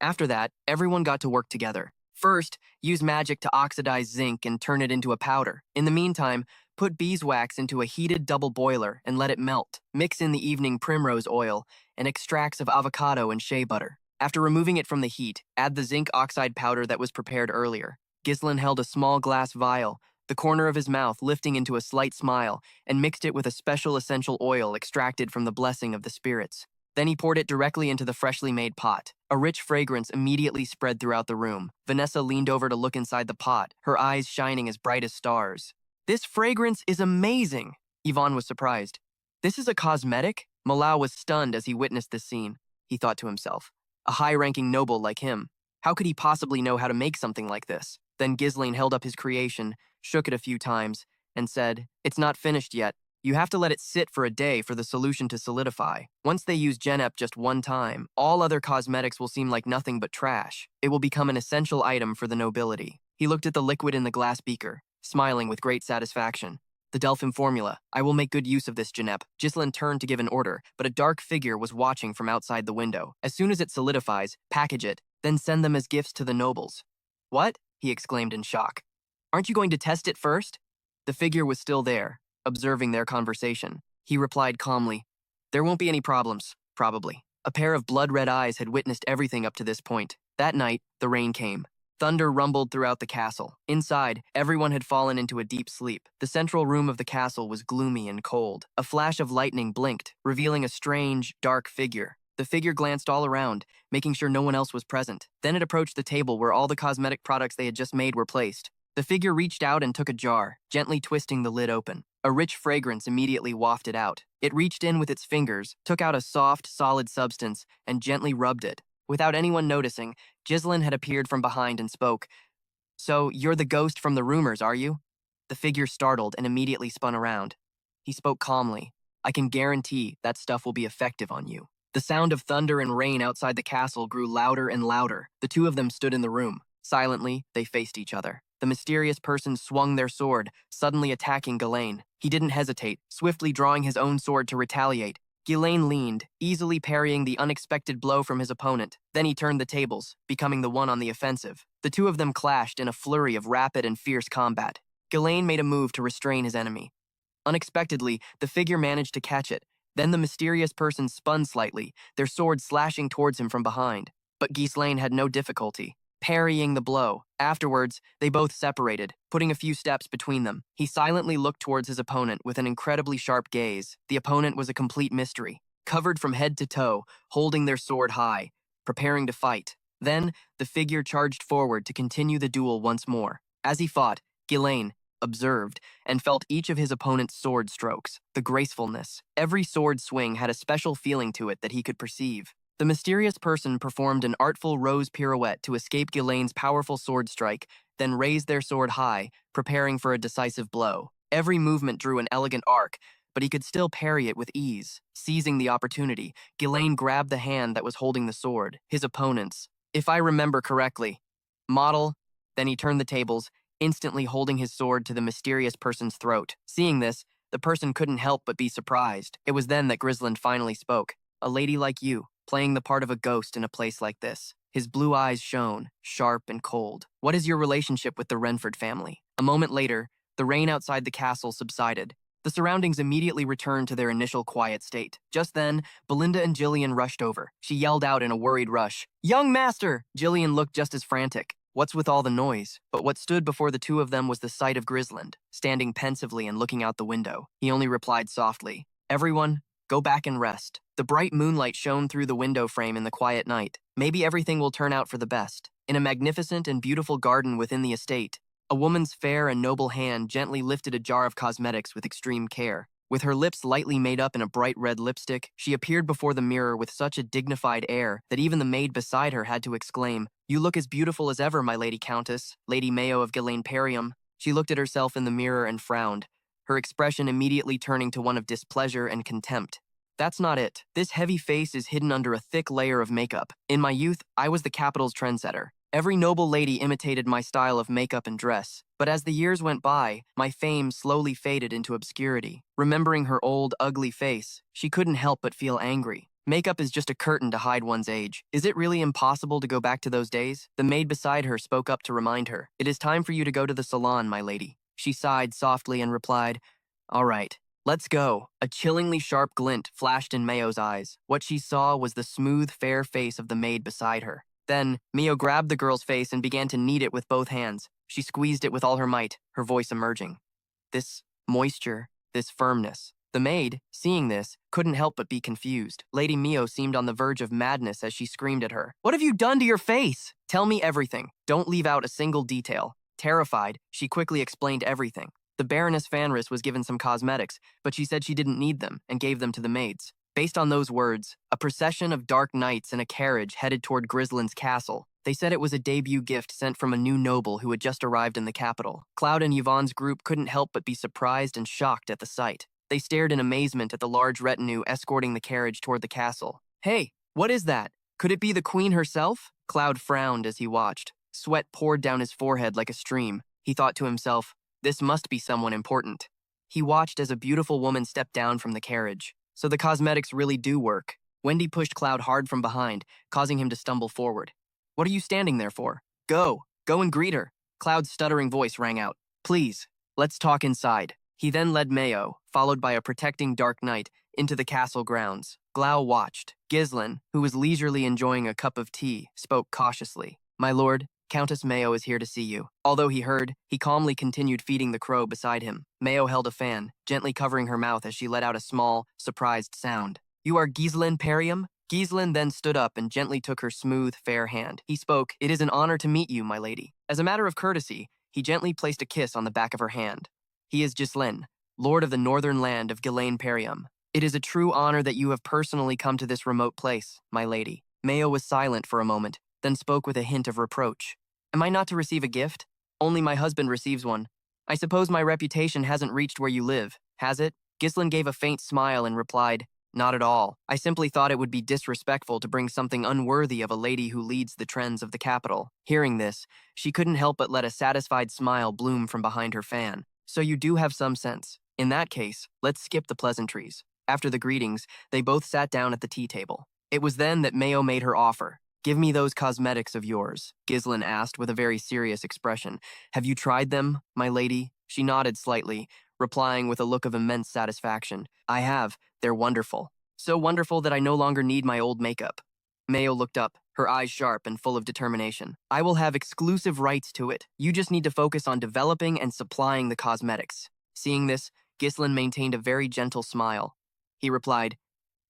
After that, everyone got to work together. First, use magic to oxidize zinc and turn it into a powder. In the meantime, put beeswax into a heated double boiler and let it melt. Mix in the evening primrose oil and extracts of avocado and shea butter. After removing it from the heat, add the zinc oxide powder that was prepared earlier. Ghislain held a small glass vial, the corner of his mouth lifting into a slight smile, and mixed it with a special essential oil extracted from the blessing of the spirits. Then he poured it directly into the freshly made pot. A rich fragrance immediately spread throughout the room. Vanessa leaned over to look inside the pot, her eyes shining as bright as stars. This fragrance is amazing! Yvonne was surprised. This is a cosmetic? Malau was stunned as he witnessed this scene. He thought to himself, a high-ranking noble like him. How could he possibly know how to make something like this? Then Ghislain held up his creation, shook it a few times, and said, it's not finished yet. You have to let it sit for a day for the solution to solidify. Once they use Genep just one time, all other cosmetics will seem like nothing but trash. It will become an essential item for the nobility. He looked at the liquid in the glass beaker, smiling with great satisfaction. The Delphine formula. I will make good use of this, Genep. Ghislain turned to give an order, but a dark figure was watching from outside the window. As soon as it solidifies, package it, then send them as gifts to the nobles. What? He exclaimed in shock. Aren't you going to test it first? The figure was still there, observing their conversation. He replied calmly, there won't be any problems, probably. A pair of blood-red eyes had witnessed everything up to this point. That night, the rain came. Thunder rumbled throughout the castle. Inside, everyone had fallen into a deep sleep. The central room of the castle was gloomy and cold. A flash of lightning blinked, revealing a strange, dark figure. The figure glanced all around, making sure no one else was present. Then it approached the table where all the cosmetic products they had just made were placed. The figure reached out and took a jar, gently twisting the lid open. A rich fragrance immediately wafted out. It reached in with its fingers, took out a soft, solid substance, and gently rubbed it. Without anyone noticing, Ghislain had appeared from behind and spoke. So, you're the ghost from the rumors, are you? The figure startled and immediately spun around. He spoke calmly. I can guarantee that stuff will be effective on you. The sound of thunder and rain outside the castle grew louder and louder. The two of them stood in the room. Silently, they faced each other. The mysterious person swung their sword, suddenly attacking Ghislain. He didn't hesitate, swiftly drawing his own sword to retaliate. Ghislain leaned, easily parrying the unexpected blow from his opponent. Then he turned the tables, becoming the one on the offensive. The two of them clashed in a flurry of rapid and fierce combat. Ghislain made a move to restrain his enemy. Unexpectedly, the figure managed to catch it. Then the mysterious person spun slightly, their swords slashing towards him from behind. But Ghislain had no difficulty, parrying the blow. Afterwards, they both separated, putting a few steps between them. He silently looked towards his opponent with an incredibly sharp gaze. The opponent was a complete mystery, covered from head to toe, holding their sword high, preparing to fight. Then, the figure charged forward to continue the duel once more. As he fought, Ghislain observed and felt each of his opponent's sword strokes, the gracefulness. Every sword swing had a special feeling to it that he could perceive. The mysterious person performed an artful rose pirouette to escape Ghislain's powerful sword strike, then raised their sword high, preparing for a decisive blow. Every movement drew an elegant arc, but he could still parry it with ease. Seizing the opportunity, Ghislain grabbed the hand that was holding the sword, his opponent's. If I remember correctly, model. Then he turned the tables, instantly holding his sword to the mysterious person's throat. Seeing this, the person couldn't help but be surprised. It was then that Ghislain finally spoke. A lady like you, playing the part of a ghost in a place like this. His blue eyes shone, sharp and cold. What is your relationship with the Renford family? A moment later, the rain outside the castle subsided. The surroundings immediately returned to their initial quiet state. Just then, Belinda and Jillian rushed over. She yelled out in a worried rush, "Young master!" Jillian looked just as frantic. What's with all the noise? But what stood before the two of them was the sight of Grisland, standing pensively and looking out the window. He only replied softly, "Everyone, go back and rest." The bright moonlight shone through the window frame in the quiet night. Maybe everything will turn out for the best. In a magnificent and beautiful garden within the estate, a woman's fair and noble hand gently lifted a jar of cosmetics with extreme care. With her lips lightly made up in a bright red lipstick, she appeared before the mirror with such a dignified air that even the maid beside her had to exclaim, "You look as beautiful as ever, my lady countess, Lady Mayo of Ghislaine. She looked at herself in the mirror and frowned, her expression immediately turning to one of displeasure and contempt. That's not it. This heavy face is hidden under a thick layer of makeup. In my youth, I was the capital's trendsetter. Every noble lady imitated my style of makeup and dress. But as the years went by, my fame slowly faded into obscurity. Remembering her old, ugly face, she couldn't help but feel angry. Makeup is just a curtain to hide one's age. Is it really impossible to go back to those days? The maid beside her spoke up to remind her. "It is time for you to go to the salon, my lady." She sighed softly and replied, "All right. Let's go." A chillingly sharp glint flashed in Mayo's eyes. What she saw was the smooth, fair face of the maid beside her. Then, Mayo grabbed the girl's face and began to knead it with both hands. She squeezed it with all her might, her voice emerging. This moisture, this firmness. The maid, seeing this, couldn't help but be confused. Lady Mio seemed on the verge of madness as she screamed at her. "What have you done to your face? Tell me everything. Don't leave out a single detail." Terrified, she quickly explained everything. The Baroness Fanris was given some cosmetics, but she said she didn't need them and gave them to the maids. Based on those words, a procession of dark knights in a carriage headed toward Grisland's castle. They said it was a debut gift sent from a new noble who had just arrived in the capital. Cloud and Yvonne's group couldn't help but be surprised and shocked at the sight. They stared in amazement at the large retinue escorting the carriage toward the castle. "Hey, what is that? Could it be the queen herself?" Cloud frowned as he watched. Sweat poured down his forehead like a stream. He thought to himself, "This must be someone important." He watched as a beautiful woman stepped down from the carriage. So the cosmetics really do work. Wendy pushed Cloud hard from behind, causing him to stumble forward. "What are you standing there for? Go and greet her." Cloud's stuttering voice rang out. "Please, let's talk inside." He then led Mayo, followed by a protecting dark knight, into the castle grounds. Glau watched. Ghislaine, who was leisurely enjoying a cup of tea, spoke cautiously. "My lord, Countess Mayo is here to see you." Although he heard, he calmly continued feeding the crow beside him. Mayo held a fan, gently covering her mouth as she let out a small, surprised sound. "You are Ghislaine Perium?" Ghislaine then stood up and gently took her smooth, fair hand. He spoke, "It is an honor to meet you, my lady." As a matter of courtesy, he gently placed a kiss on the back of her hand. "He is Ghislaine, lord of the northern land of Ghislaine Perium. It is a true honor that you have personally come to this remote place, my lady." Mayo was silent for a moment, then spoke with a hint of reproach. "Am I not to receive a gift? Only my husband receives one. I suppose my reputation hasn't reached where you live, has it?" Ghislaine gave a faint smile and replied, "Not at all. I simply thought it would be disrespectful to bring something unworthy of a lady who leads the trends of the capital." Hearing this, she couldn't help but let a satisfied smile bloom from behind her fan. "So you do have some sense. In that case, let's skip the pleasantries." After the greetings, they both sat down at the tea table. It was then that Mayo made her offer. "Give me those cosmetics of yours," Ghislaine asked with a very serious expression. "Have you tried them, my lady?" She nodded slightly, replying with a look of immense satisfaction. "I have. They're wonderful. So wonderful that I no longer need my old makeup." Mayo looked up, her eyes sharp and full of determination. "I will have exclusive rights to it. You just need to focus on developing and supplying the cosmetics." Seeing this, Ghislaine maintained a very gentle smile. He replied,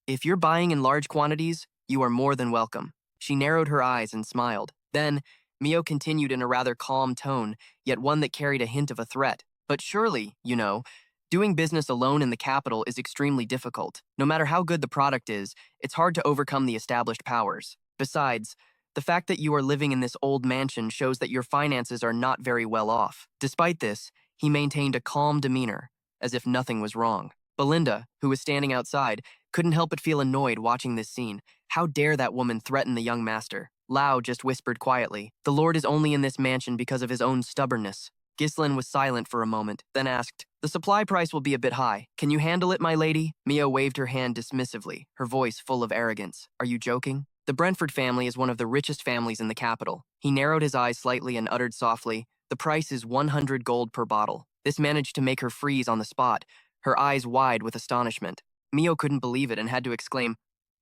"If you're buying in large quantities, you are more than welcome." She narrowed her eyes and smiled. Then, Mio continued in a rather calm tone, yet one that carried a hint of a threat. "But surely, you know, doing business alone in the capital is extremely difficult. No matter how good the product is, it's hard to overcome the established powers. Besides, the fact that you are living in this old mansion shows that your finances are not very well off." Despite this, he maintained a calm demeanor, as if nothing was wrong. Belinda, who was standing outside, couldn't help but feel annoyed watching this scene. How dare that woman threaten the young master? Lau just whispered quietly, "The lord is only in this mansion because of his own stubbornness." Ghislaine was silent for a moment, then asked, "The supply price will be a bit high. Can you handle it, my lady?" Mio waved her hand dismissively, her voice full of arrogance. "Are you joking? The Brentford family is one of the richest families in the capital." He narrowed his eyes slightly and uttered softly, "The price is 100 gold per bottle." This managed to make her freeze on the spot, her eyes wide with astonishment. Mio couldn't believe it and had to exclaim,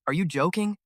"Are you joking?"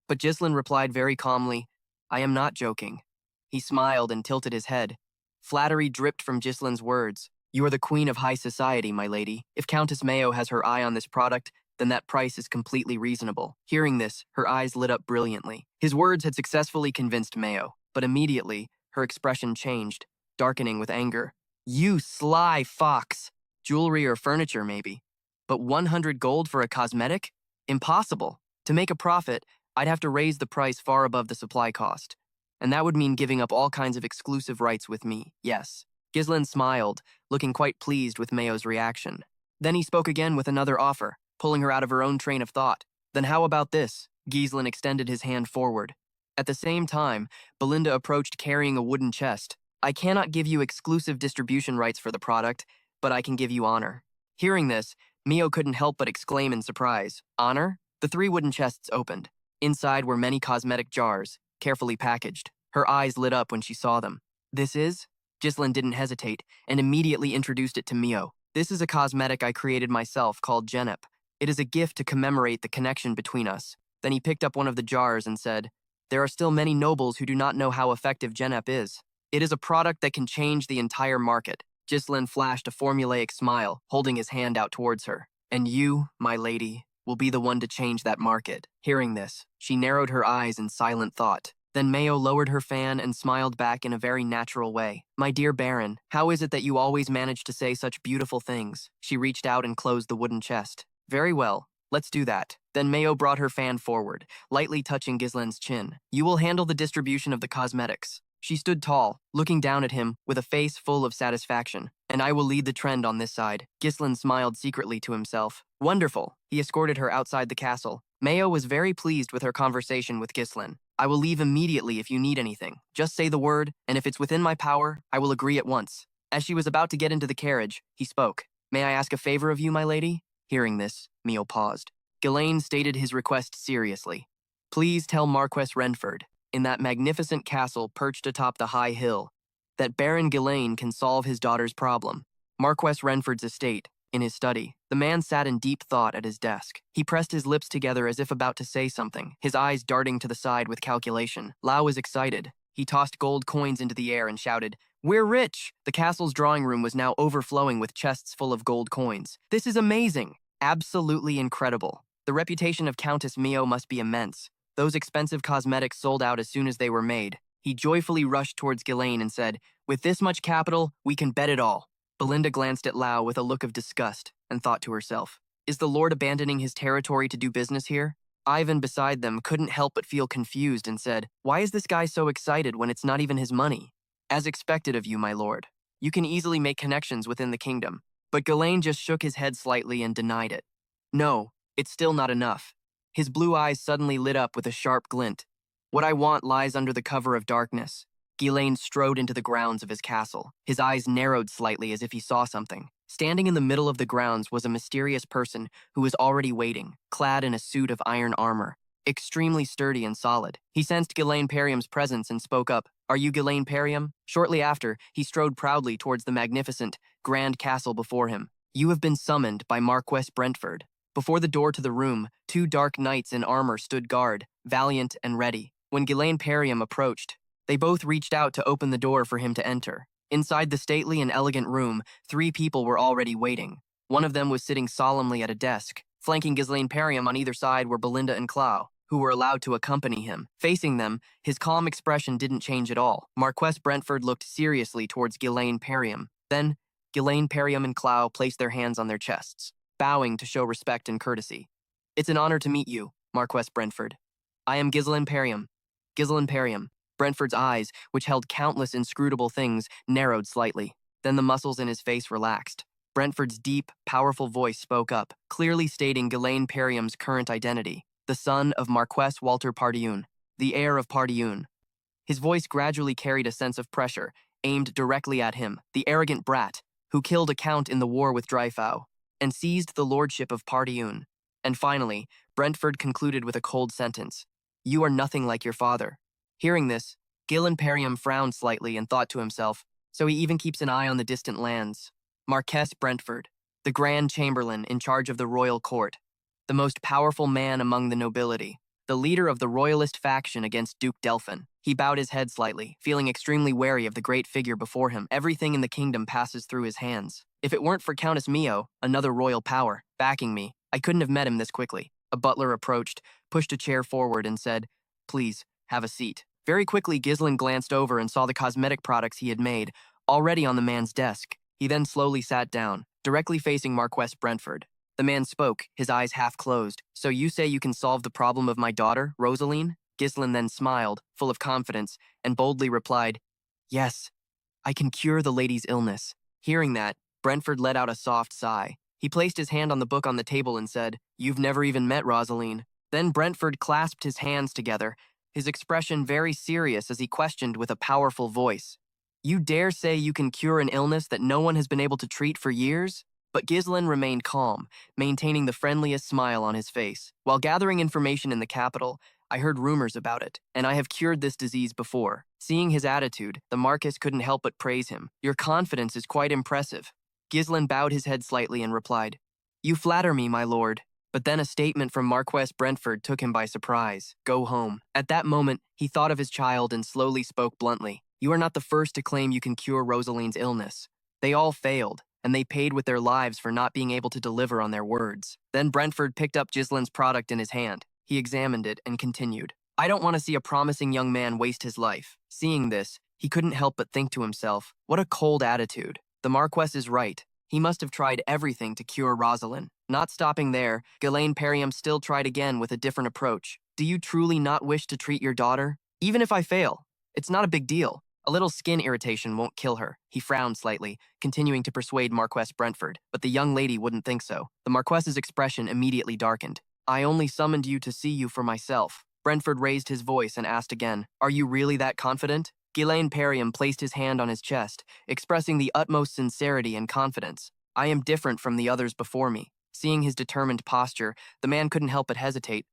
But Ghislaine replied very calmly, "I am not joking. He smiled and tilted his head. Flattery dripped from Ghislaine's words. You are the queen of high society, my lady. If Countess Mayo has her eye on this product, then that price is completely reasonable. Hearing this, her eyes lit up brilliantly. His words had successfully convinced Mayo, but immediately, her expression changed, darkening with anger. You sly fox! Jewelry or furniture, maybe. But 100 gold for a cosmetic? Impossible. To make a profit, I'd have to raise the price far above the supply cost. And that would mean giving up all kinds of exclusive rights with me, yes. Ghislaine smiled, looking quite pleased with Mayo's reaction. Then he spoke again with another offer, pulling her out of her own train of thought. Then how about this? Ghislaine extended his hand forward. At the same time, Belinda approached carrying a wooden chest. I cannot give you exclusive distribution rights for the product, but I can give you honor. Hearing this, Mio couldn't help but exclaim in surprise. Honor? The 3 wooden chests opened. Inside were many cosmetic jars, carefully packaged. Her eyes lit up when she saw them. This is? Ghislaine didn't hesitate and immediately introduced it to Mio. This is a cosmetic I created myself called Genep. It is a gift to commemorate the connection between us. Then he picked up one of the jars and said, There are still many nobles who do not know how effective Genep is. It is a product that can change the entire market. Ghislaine flashed a formulaic smile, holding his hand out towards her. And you, my lady, will be the one to change that market. Hearing this, she narrowed her eyes in silent thought. Then Mayo lowered her fan and smiled back in a very natural way. My dear Baron, how is it that you always manage to say such beautiful things? She reached out and closed the wooden chest. Very well, let's do that. Then Mayo brought her fan forward, lightly touching Ghislaine's chin. You will handle the distribution of the cosmetics. She stood tall, looking down at him with a face full of satisfaction. And I will lead the trend on this side. Ghislaine smiled secretly to himself. Wonderful. He escorted her outside the castle. Mayo was very pleased with her conversation with Ghislaine. I will leave immediately if you need anything. Just say the word, and if it's within my power, I will agree at once. As she was about to get into the carriage, he spoke. May I ask a favor of you, my lady? Hearing this, Mio paused. Ghislaine stated his request seriously. Please tell Marquess Renford, in that magnificent castle perched atop the high hill, that Baron Ghislaine can solve his daughter's problem. Marquess Renford's estate, in his study. The man sat in deep thought at his desk. He pressed his lips together as if about to say something, his eyes darting to the side with calculation. Lau was excited. He tossed gold coins into the air and shouted, We're rich! The castle's drawing room was now overflowing with chests full of gold coins. This is amazing! Absolutely incredible. The reputation of Countess Mio must be immense. Those expensive cosmetics sold out as soon as they were made. He joyfully rushed towards Ghislaine and said, With this much capital, we can bet it all. Belinda glanced at Lau with a look of disgust and thought to herself, Is the Lord abandoning his territory to do business here? Ivan beside them couldn't help but feel confused and said, Why is this guy so excited when it's not even his money? As expected of you, my lord. You can easily make connections within the kingdom. But Ghislaine just shook his head slightly and denied it. No, it's still not enough. His blue eyes suddenly lit up with a sharp glint. What I want lies under the cover of darkness. Ghislaine strode into the grounds of his castle. His eyes narrowed slightly as if he saw something. Standing in the middle of the grounds was a mysterious person who was already waiting, clad in a suit of iron armor, extremely sturdy and solid. He sensed Ghislaine Perium's presence and spoke up, Are you Ghislaine Perium? Shortly after, he strode proudly towards the magnificent, grand castle before him. You have been summoned by Marquess Brentford. Before the door to the room, 2 dark knights in armor stood guard, valiant and ready. When Ghislaine Perium approached, they both reached out to open the door for him to enter. Inside the stately and elegant room, 3 people were already waiting. One of them was sitting solemnly at a desk. Flanking Ghislaine Perium on either side were Belinda and Clow, who were allowed to accompany him. Facing them, his calm expression didn't change at all. Marquess Brentford looked seriously towards Ghislaine Perium. Then, Ghislaine Perium and Clow placed their hands on their chests, bowing to show respect and courtesy. It's an honor to meet you, Marquess Brentford. I am Ghislaine Perium. Ghislaine Perium. Brentford's eyes, which held countless inscrutable things, narrowed slightly. Then the muscles in his face relaxed. Brentford's deep, powerful voice spoke up, clearly stating Ghislaine Perium's current identity, the son of Marquess Walter Pardiun, the heir of Pardiun. His voice gradually carried a sense of pressure, aimed directly at him, the arrogant brat, who killed a count in the war with Dryfow, and seized the lordship of Pardiun. And finally, Brentford concluded with a cold sentence. You are nothing like your father. Hearing this, Ghislaine Perium frowned slightly and thought to himself, so he even keeps an eye on the distant lands. Marquess Brentford, the Grand Chamberlain in charge of the royal court, the most powerful man among the nobility. the leader of the royalist faction against Duke Delphin. He bowed his head slightly, feeling extremely wary of the great figure before him. Everything in the kingdom passes through his hands. If it weren't for Countess Mio, another royal power, backing me, I couldn't have met him this quickly. A butler approached, pushed a chair forward, and said, "Please, have a seat." Very quickly, Ghislain glanced over and saw the cosmetic products he had made, already on the man's desk. He then slowly sat down, directly facing Marquess Brentford. The man spoke, his eyes half closed. "So you say you can solve the problem of my daughter, Rosaline?" Ghislain then smiled, full of confidence, and boldly replied, "Yes, I can cure the lady's illness." Hearing that, Brentford let out a soft sigh. He placed his hand on the book on the table and said, "You've never even met Rosaline." Then Brentford clasped his hands together, his expression very serious as he questioned with a powerful voice, "You dare say you can cure an illness that no one has been able to treat for years?" But Ghislain remained calm, maintaining the friendliest smile on his face. "While gathering information in the capital, I heard rumors about it, and I have cured this disease before." Seeing his attitude, the Marquess couldn't help but praise him. "Your confidence is quite impressive." Ghislain bowed his head slightly and replied, "You flatter me, my lord." But then a statement from Marquess Brentford took him by surprise. "Go home." At that moment, he thought of his child and slowly spoke bluntly. "You are not the first to claim you can cure Rosaline's illness. They all failed, and they paid with their lives for not being able to deliver on their words." Then Brentford picked up Ghislain's product in his hand. He examined it and continued, "I don't want to see a promising young man waste his life." Seeing this, he couldn't help but think to himself, what a cold attitude. The Marquess is right. He must have tried everything to cure Rosaline. Not stopping there, Ghislain Perium still tried again with a different approach. "Do you truly not wish to treat your daughter? Even if I fail, it's not a big deal. A little skin irritation won't kill her." He frowned slightly, continuing to persuade Marquess Brentford, but the young lady wouldn't think so. The Marquess's expression immediately darkened. "I only summoned you to see you for myself." Brentford raised his voice and asked again, "Are you really that confident?" Ghislain Perium placed his hand on his chest, expressing the utmost sincerity and confidence. "I am different from the others before me." Seeing his determined posture, the man couldn't help but hesitate.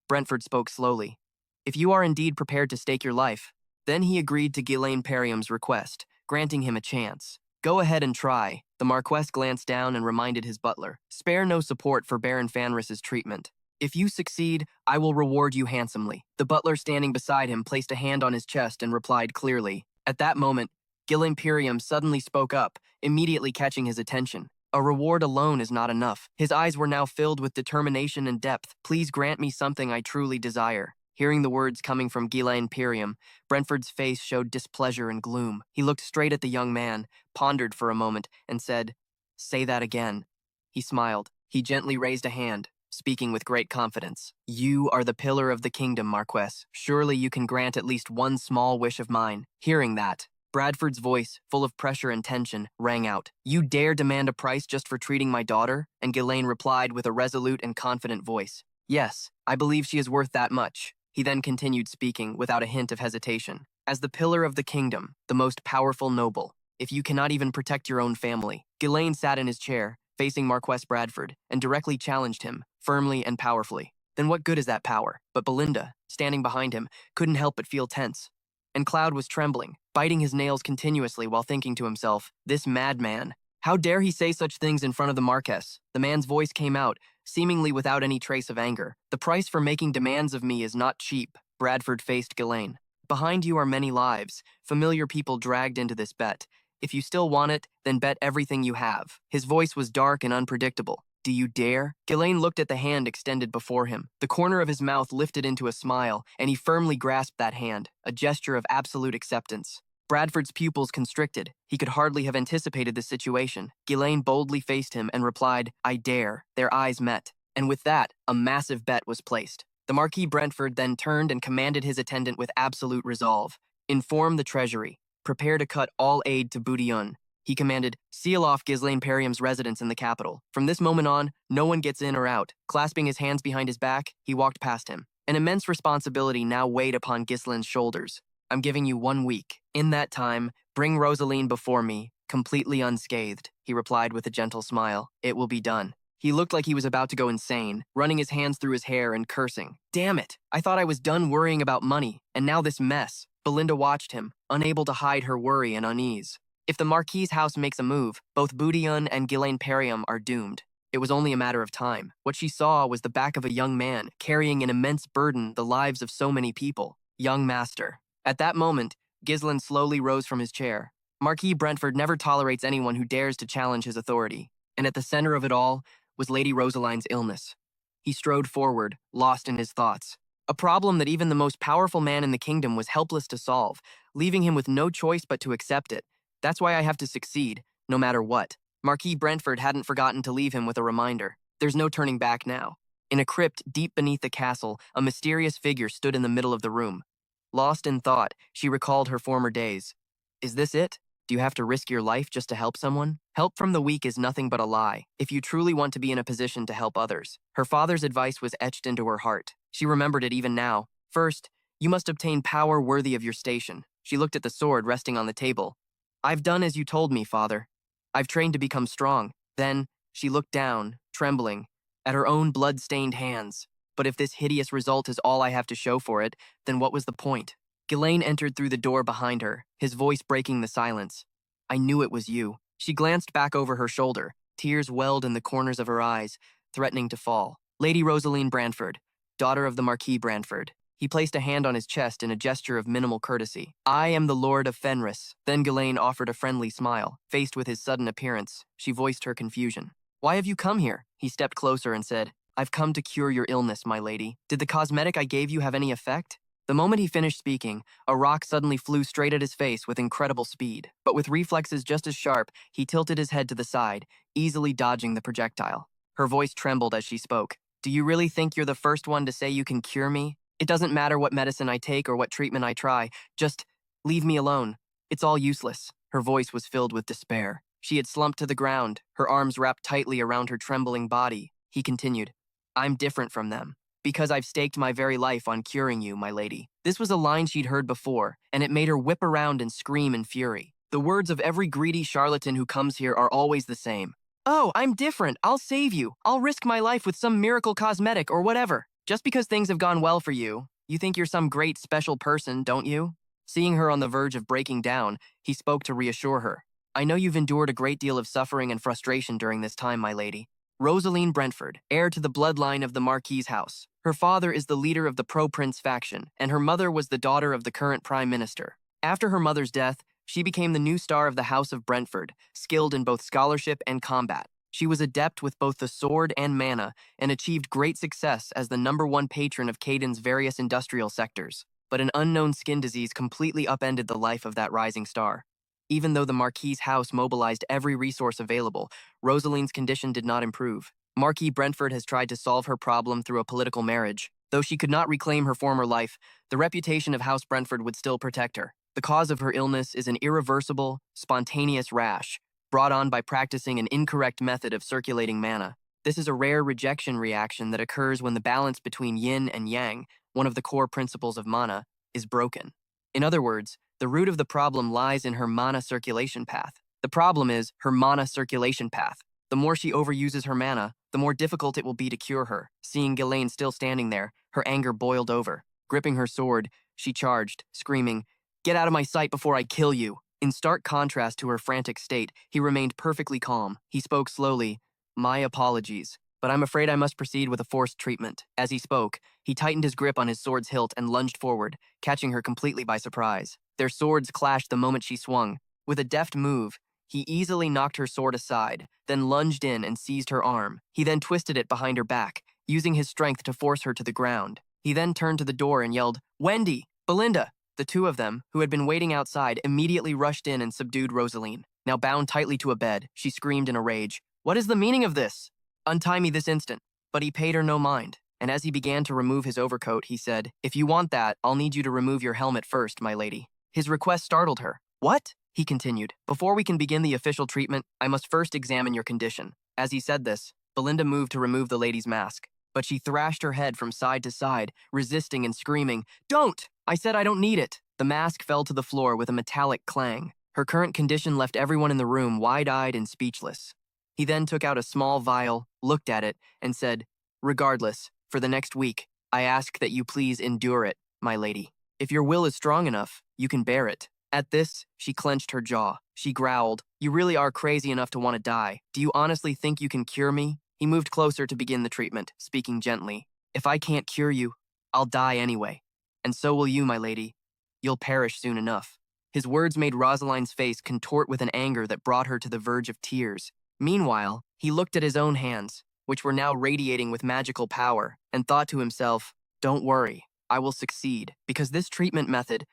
Brentford spoke slowly. "If you are indeed prepared to stake your life," then he agreed to Ghislain Perium's request, granting him a chance. "Go ahead and try." The Marquess glanced down and reminded his butler, "Spare no support for Baron Fanris's treatment. If you succeed, I will reward you handsomely." The butler standing beside him placed a hand on his chest and replied clearly. At that moment, Ghislain Perium suddenly spoke up, immediately catching his attention. A reward alone is not enough. His eyes were now filled with determination and depth. "Please grant me something I truly desire." Hearing the words coming from Ghislain Perium, Brentford's face showed displeasure and gloom. He looked straight at the young man, pondered for a moment, and said, "Say that again." He smiled. He gently raised a hand, speaking with great confidence. "You are the pillar of the kingdom, Marquess. Surely you can grant at least one small wish of mine." Hearing that, Bradford's voice, full of pressure and tension, rang out. "You dare demand a price just for treating my daughter?" And Ghislain replied with a resolute and confident voice, "Yes, I believe she is worth that much." He then continued speaking without a hint of hesitation. "As the pillar of the kingdom, the most powerful noble, if you cannot even protect your own family." Ghislain sat in his chair, facing Marquess Bradford, and directly challenged him, firmly and powerfully. Then what good is that power? But Belinda, standing behind him, couldn't help but feel tense. And Cloud was trembling, biting his nails continuously while thinking to himself, "This madman. How dare he say such things in front of the Marquess?" The man's voice came out, seemingly without any trace of anger. "The price for making demands of me is not cheap." Bradford faced Ghislain. "Behind you are many lives, familiar people dragged into this bet. If you still want it, then bet everything you have." His voice was dark and unpredictable. "Do you dare?" Ghislain looked at the hand extended before him. The corner of his mouth lifted into a smile, and he firmly grasped that hand, a gesture of absolute acceptance. Bradford's pupils constricted. He could hardly have anticipated the situation. Ghislain boldly faced him and replied, "I dare." Their eyes met, and with that, a massive bet was placed. The Marquis Brentford then turned and commanded his attendant with absolute resolve. "Inform the treasury. Prepare to cut all aid to Boudillon." He commanded, "Seal off Ghislain Perium's residence in the capital. From this moment on, no one gets in or out." Clasping his hands behind his back, he walked past him. An immense responsibility now weighed upon Ghislain's shoulders. "I'm giving you 1 week. In that time, bring Rosaline before me, completely unscathed," he replied with a gentle smile. "It will be done." He looked like he was about to go insane, running his hands through his hair and cursing. "Damn it! I thought I was done worrying about money, and now this mess." Belinda watched him, unable to hide her worry and unease. If the Marquis's house makes a move, both Boudillon and Ghislain Perium are doomed. It was only a matter of time. What she saw was the back of a young man, carrying an immense burden, the lives of so many people. Young master. At that moment, Gislin slowly rose from his chair. Marquis Brentford never tolerates anyone who dares to challenge his authority. And at the center of it all was Lady Rosaline's illness. He strode forward, lost in his thoughts. A problem that even the most powerful man in the kingdom was helpless to solve, leaving him with no choice but to accept it. That's why I have to succeed, no matter what. Marquis Brentford hadn't forgotten to leave him with a reminder. There's no turning back now. In a crypt deep beneath the castle, a mysterious figure stood in the middle of the room. Lost in thought, she recalled her former days. Is this it? Do you have to risk your life just to help someone? Help from the weak is nothing but a lie, if you truly want to be in a position to help others. Her father's advice was etched into her heart. She remembered it even now. First, you must obtain power worthy of your station. She looked at the sword resting on the table. I've done as you told me, father. I've trained to become strong. Then, she looked down, trembling, at her own blood-stained hands. But if this hideous result is all I have to show for it, then what was the point? Ghislaine entered through the door behind her, his voice breaking the silence. I knew it was you. She glanced back over her shoulder. Tears welled in the corners of her eyes, threatening to fall. Lady Rosaline Brantford, daughter of the Marquis Brantford. He placed a hand on his chest in a gesture of minimal courtesy. I am the Lord of Fenris. Then Ghislaine offered a friendly smile. Faced with his sudden appearance, she voiced her confusion. Why have you come here? He stepped closer and said, I've come to cure your illness, my lady. Did the cosmetic I gave you have any effect? The moment he finished speaking, a rock suddenly flew straight at his face with incredible speed. But with reflexes just as sharp, he tilted his head to the side, easily dodging the projectile. Her voice trembled as she spoke. Do you really think you're the first one to say you can cure me? It doesn't matter what medicine I take or what treatment I try. Just leave me alone. It's all useless. Her voice was filled with despair. She had slumped to the ground, her arms wrapped tightly around her trembling body. He continued, I'm different from them, because I've staked my very life on curing you, my lady. This was a line she'd heard before, and it made her whip around and scream in fury. The words of every greedy charlatan who comes here are always the same. Oh, I'm different. I'll save you. I'll risk my life with some miracle cosmetic or whatever. Just because things have gone well for you, you think you're some great special person, don't you? Seeing her on the verge of breaking down, he spoke to reassure her. I know you've endured a great deal of suffering and frustration during this time, my lady. Rosaline Brentford, heir to the bloodline of the Marquis's house. Her father is the leader of the pro-prince faction, and her mother was the daughter of the current prime minister. After her mother's death, she became the new star of the House of Brentford, skilled in both scholarship and combat. She was adept with both the sword and mana, and achieved great success as the #1 patron of Caden's various industrial sectors. But an unknown skin disease completely upended the life of that rising star. Even though the Marquis's house mobilized every resource available, Rosaline's condition did not improve. Marquis Brentford has tried to solve her problem through a political marriage. Though she could not reclaim her former life, the reputation of House Brentford would still protect her. The cause of her illness is an irreversible, spontaneous rash, brought on by practicing an incorrect method of circulating mana. This is a rare rejection reaction that occurs when the balance between yin and yang, one of the core principles of mana, is broken. In other words, the root of the problem lies in her mana circulation path. The problem is her mana circulation path. The more she overuses her mana, the more difficult it will be to cure her. Seeing Ghislaine still standing there, her anger boiled over. Gripping her sword, she charged, screaming, Get out of my sight before I kill you! In stark contrast to her frantic state, he remained perfectly calm. He spoke slowly, My apologies, but I'm afraid I must proceed with a forced treatment. As he spoke, he tightened his grip on his sword's hilt and lunged forward, catching her completely by surprise. Their swords clashed the moment she swung. With a deft move, he easily knocked her sword aside, then lunged in and seized her arm. He then twisted it behind her back, using his strength to force her to the ground. He then turned to the door and yelled, Wendy! Belinda! The two of them, who had been waiting outside, immediately rushed in and subdued Rosaline. Now bound tightly to a bed, she screamed in a rage, What is the meaning of this? Untie me this instant. But he paid her no mind, and as he began to remove his overcoat, he said, If you want that, I'll need you to remove your helmet first, my lady. His request startled her. What? He continued. Before we can begin the official treatment, I must first examine your condition. As he said this, Belinda moved to remove the lady's mask, but she thrashed her head from side to side, resisting and screaming, Don't! I said I don't need it. The mask fell to the floor with a metallic clang. Her current condition left everyone in the room wide-eyed and speechless. He then took out a small vial, looked at it, and said, Regardless, for the next week, I ask that you please endure it, my lady. If your will is strong enough, you can bear it. At this, she clenched her jaw. She growled, You really are crazy enough to want to die. Do you honestly think you can cure me? He moved closer to begin the treatment, speaking gently. If I can't cure you, I'll die anyway. And so will you, my lady. You'll perish soon enough. His words made Rosaline's face contort with an anger that brought her to the verge of tears. Meanwhile, he looked at his own hands, which were now radiating with magical power, and thought to himself, don't worry, I will succeed, because this treatment method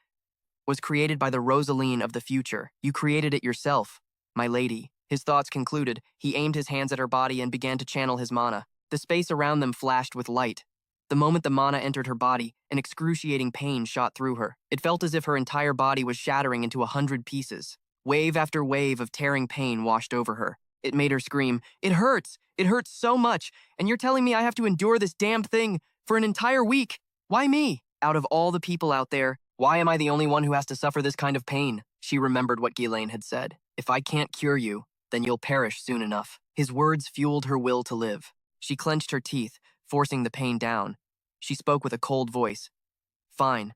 was created by the Rosaline of the future. You created it yourself, my lady. His thoughts concluded, he aimed his hands at her body and began to channel his mana. The space around them flashed with light. The moment the mana entered her body, an excruciating pain shot through her. It felt as if her entire body was shattering into 100 pieces. Wave after wave of tearing pain washed over her. It made her scream, it hurts! It hurts so much! And you're telling me I have to endure this damned thing for an entire week? Why me? Out of all the people out there, why am I the only one who has to suffer this kind of pain? She remembered what Ghislaine had said. If I can't cure you, then you'll perish soon enough. His words fueled her will to live. She clenched her teeth, forcing the pain down. She spoke with a cold voice. Fine.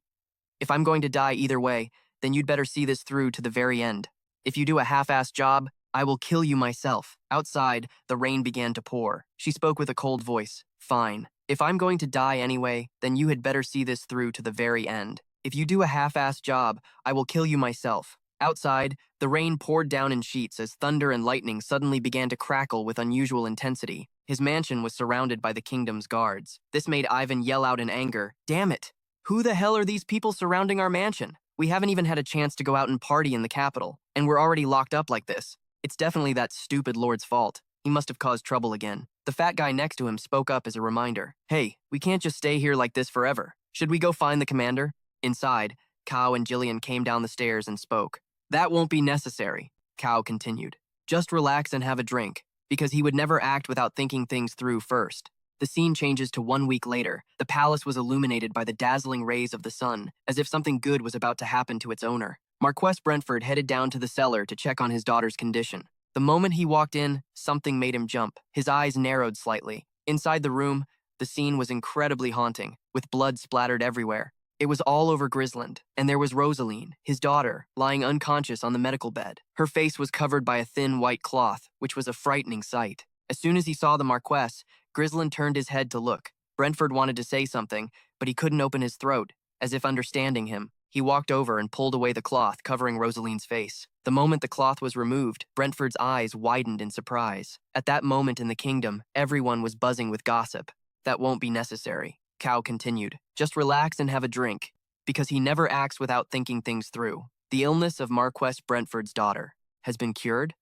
If I'm going to die either way, then you'd better see this through to the very end. If you do a half-assed job, I will kill you myself. Outside, the rain began to pour. She spoke with a cold voice. Fine. If I'm going to die anyway, then you had better see this through to the very end. If you do a half-assed job, I will kill you myself. Outside, the rain poured down in sheets as thunder and lightning suddenly began to crackle with unusual intensity. His mansion was surrounded by the kingdom's guards. This made Ivan yell out in anger, damn it! Who the hell are these people surrounding our mansion? We haven't even had a chance to go out and party in the capital, and we're already locked up like this. It's definitely that stupid lord's fault. He must have caused trouble again. The fat guy next to him spoke up as a reminder. Hey, we can't just stay here like this forever. Should we go find the commander? Inside, Kao and Jillian came down the stairs and spoke. That won't be necessary, Kao continued. Just relax and have a drink, because he would never act without thinking things through first. The scene changes to 1 week later. The palace was illuminated by the dazzling rays of the sun, as if something good was about to happen to its owner. Marquess Brentford headed down to the cellar to check on his daughter's condition. The moment he walked in, something made him jump. His eyes narrowed slightly. Inside the room, the scene was incredibly haunting, with blood splattered everywhere. It was all over Grisland, and there was Rosaline, his daughter, lying unconscious on the medical bed. Her face was covered by a thin white cloth, which was a frightening sight. As soon as he saw the Marquess, Grisland turned his head to look. Brentford wanted to say something, but he couldn't open his throat. As if understanding him, he walked over and pulled away the cloth covering Rosaline's face. The moment the cloth was removed, Brentford's eyes widened in surprise. At that moment in the kingdom, everyone was buzzing with gossip. That won't be necessary, Kao continued. Just relax and have a drink, because he never acts without thinking things through. The illness of Marquess Brentford's daughter has been cured?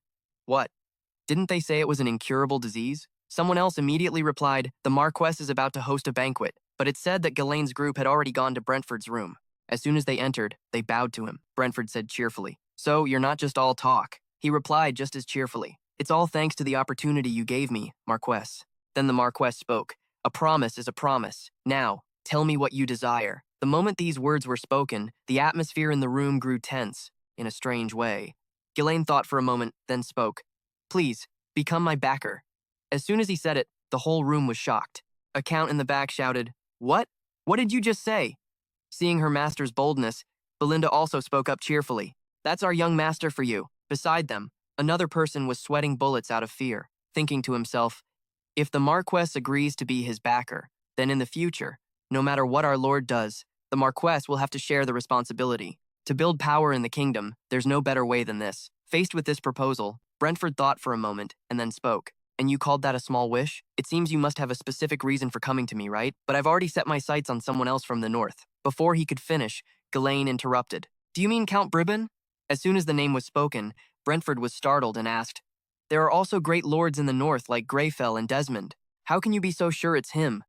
What? Didn't they say it was an incurable disease? Someone else immediately replied, the Marquess is about to host a banquet, but it said that Ghislaine's group had already gone to Brentford's room. As soon as they entered, they bowed to him. Brentford said cheerfully, so you're not just all talk. He replied just as cheerfully, it's all thanks to the opportunity you gave me, Marquess. Then the Marquess spoke, a promise is a promise. Now, tell me what you desire. The moment these words were spoken, the atmosphere in the room grew tense, in a strange way. Ghislaine thought for a moment, then spoke, please, become my backer. As soon as he said it, the whole room was shocked. A count in the back shouted, what? What did you just say? Seeing her master's boldness, Belinda also spoke up cheerfully. That's our young master for you. Beside them, another person was sweating bullets out of fear, thinking to himself, if the Marquess agrees to be his backer, then in the future, no matter what our lord does, the Marquess will have to share the responsibility. To build power in the kingdom, there's no better way than this. Faced with this proposal, Brentford thought for a moment and then spoke. And you called that a small wish? It seems you must have a specific reason for coming to me, right? But I've already set my sights on someone else from the north. Before he could finish, Ghislaine interrupted. Do you mean Count Bribon? As soon as the name was spoken, Brentford was startled and asked, there are also great lords in the north like Greyfell and Desmond. How can you be so sure it's him?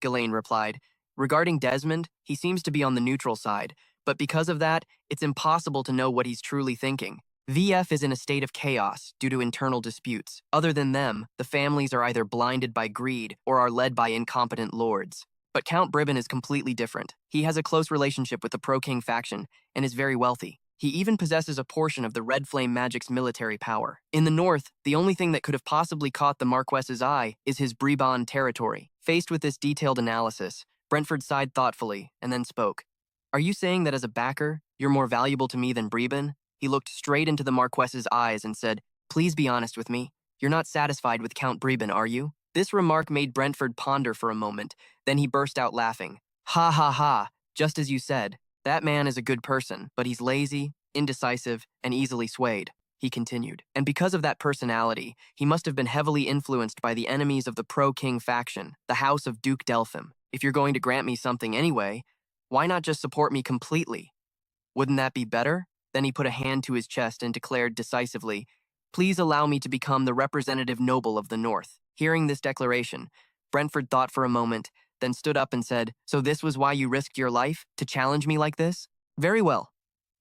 Ghislaine replied, regarding Desmond, he seems to be on the neutral side, but because of that, it's impossible to know what he's truly thinking. VF is in a state of chaos due to internal disputes. Other than them, the families are either blinded by greed or are led by incompetent lords. But Count Bribon is completely different. He has a close relationship with the Pro-King faction and is very wealthy. He even possesses a portion of the Red Flame Magic's military power. In the north, the only thing that could have possibly caught the Marquess's eye is his Bribon territory. Faced with this detailed analysis, Brentford sighed thoughtfully and then spoke. Are you saying that as a backer, you're more valuable to me than Bribon? He looked straight into the Marquess's eyes and said, please be honest with me. You're not satisfied with Count Bribon, are you? This remark made Brentford ponder for a moment, then he burst out laughing. Ha ha ha, just as you said. That man is a good person, but he's lazy, indecisive, and easily swayed, he continued. And because of that personality, he must have been heavily influenced by the enemies of the pro-king faction, the House of Duke Delphim. If you're going to grant me something anyway, why not just support me completely? Wouldn't that be better? Then he put a hand to his chest and declared decisively, Please allow me to become the representative noble of the North. Hearing this declaration, Brentford thought for a moment, then stood up and said, So this was why you risked your life, to challenge me like this? Very well.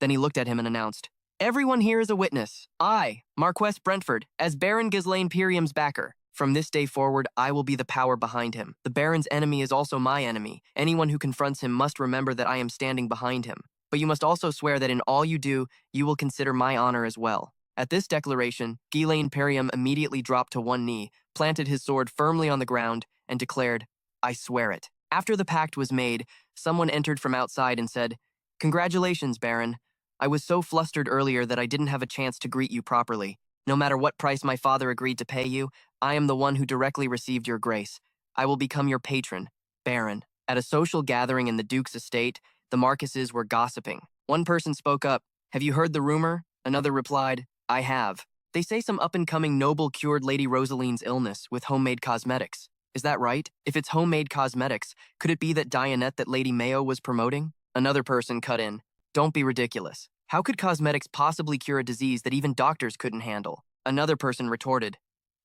Then he looked at him and announced, Everyone here is a witness. I, Marquess Brentford, as Baron Ghislaine Pyrium's backer. From this day forward, I will be the power behind him. The Baron's enemy is also my enemy. Anyone who confronts him must remember that I am standing behind him. But you must also swear that in all you do, you will consider my honor as well. At this declaration, Ghislaine Pyrium immediately dropped to one knee, planted his sword firmly on the ground, and declared, I swear it. After the pact was made, someone entered from outside and said, Congratulations, Baron. I was so flustered earlier that I didn't have a chance to greet you properly. No matter what price my father agreed to pay you, I am the one who directly received your grace. I will become your patron, Baron. At a social gathering in the Duke's estate, the Marquises were gossiping. One person spoke up, Have you heard the rumor? Another replied, I have. They say some up-and-coming noble cured Lady Rosaline's illness with homemade cosmetics. Is that right? If it's homemade cosmetics, could it be that Dianette that Lady Mayo was promoting? Another person cut in, Don't be ridiculous. How could cosmetics possibly cure a disease that even doctors couldn't handle? Another person retorted,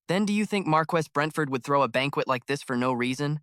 Then do you think Marquess Brentford would throw a banquet like this for no reason?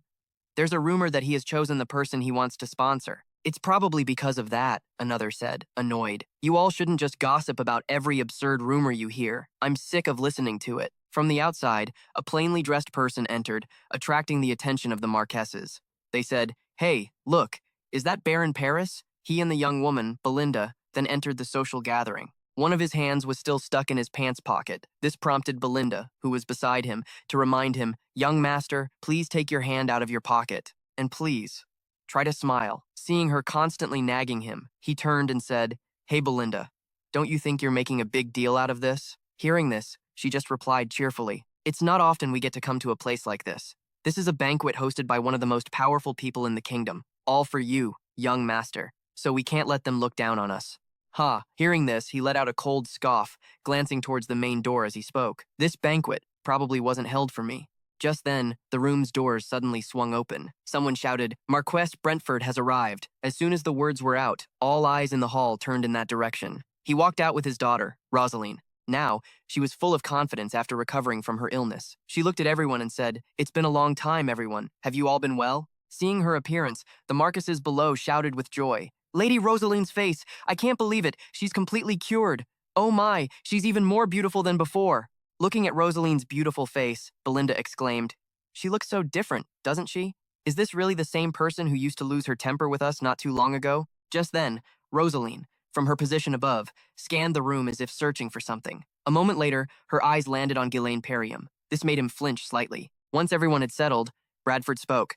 There's a rumor that he has chosen the person he wants to sponsor. It's probably because of that, another said, annoyed. You all shouldn't just gossip about every absurd rumor you hear. I'm sick of listening to it. From the outside, a plainly dressed person entered, attracting the attention of the Marquesses. They said, Hey, look, is that Baron Paris? He and the young woman, Belinda, then entered the social gathering. One of his hands was still stuck in his pants pocket. This prompted Belinda, who was beside him, to remind him, Young master, please take your hand out of your pocket. And please, try to smile. Seeing her constantly nagging him, he turned and said, Hey Belinda, don't you think you're making a big deal out of this? Hearing this, she just replied cheerfully, It's not often we get to come to a place like this. This is a banquet hosted by one of the most powerful people in the kingdom. All for you, young master. So we can't let them look down on us. Ha! Hearing this, he let out a cold scoff, glancing towards the main door as he spoke. This banquet probably wasn't held for me. Just then, the room's doors suddenly swung open. Someone shouted, Marquess Brentford has arrived. As soon as the words were out, all eyes in the hall turned in that direction. He walked out with his daughter, Rosaline. Now, she was full of confidence after recovering from her illness. She looked at everyone and said, It's been a long time, everyone. Have you all been well? Seeing her appearance, the Marquises below shouted with joy. Lady Rosaline's face! I can't believe it! She's completely cured! Oh my, she's even more beautiful than before! Looking at Rosaline's beautiful face, Belinda exclaimed, She looks so different, doesn't she? Is this really the same person who used to lose her temper with us not too long ago? Just then, Rosaline, from her position above, scanned the room as if searching for something. A moment later, her eyes landed on Ghislaine Pyrium. This made him flinch slightly. Once everyone had settled, Bradford spoke.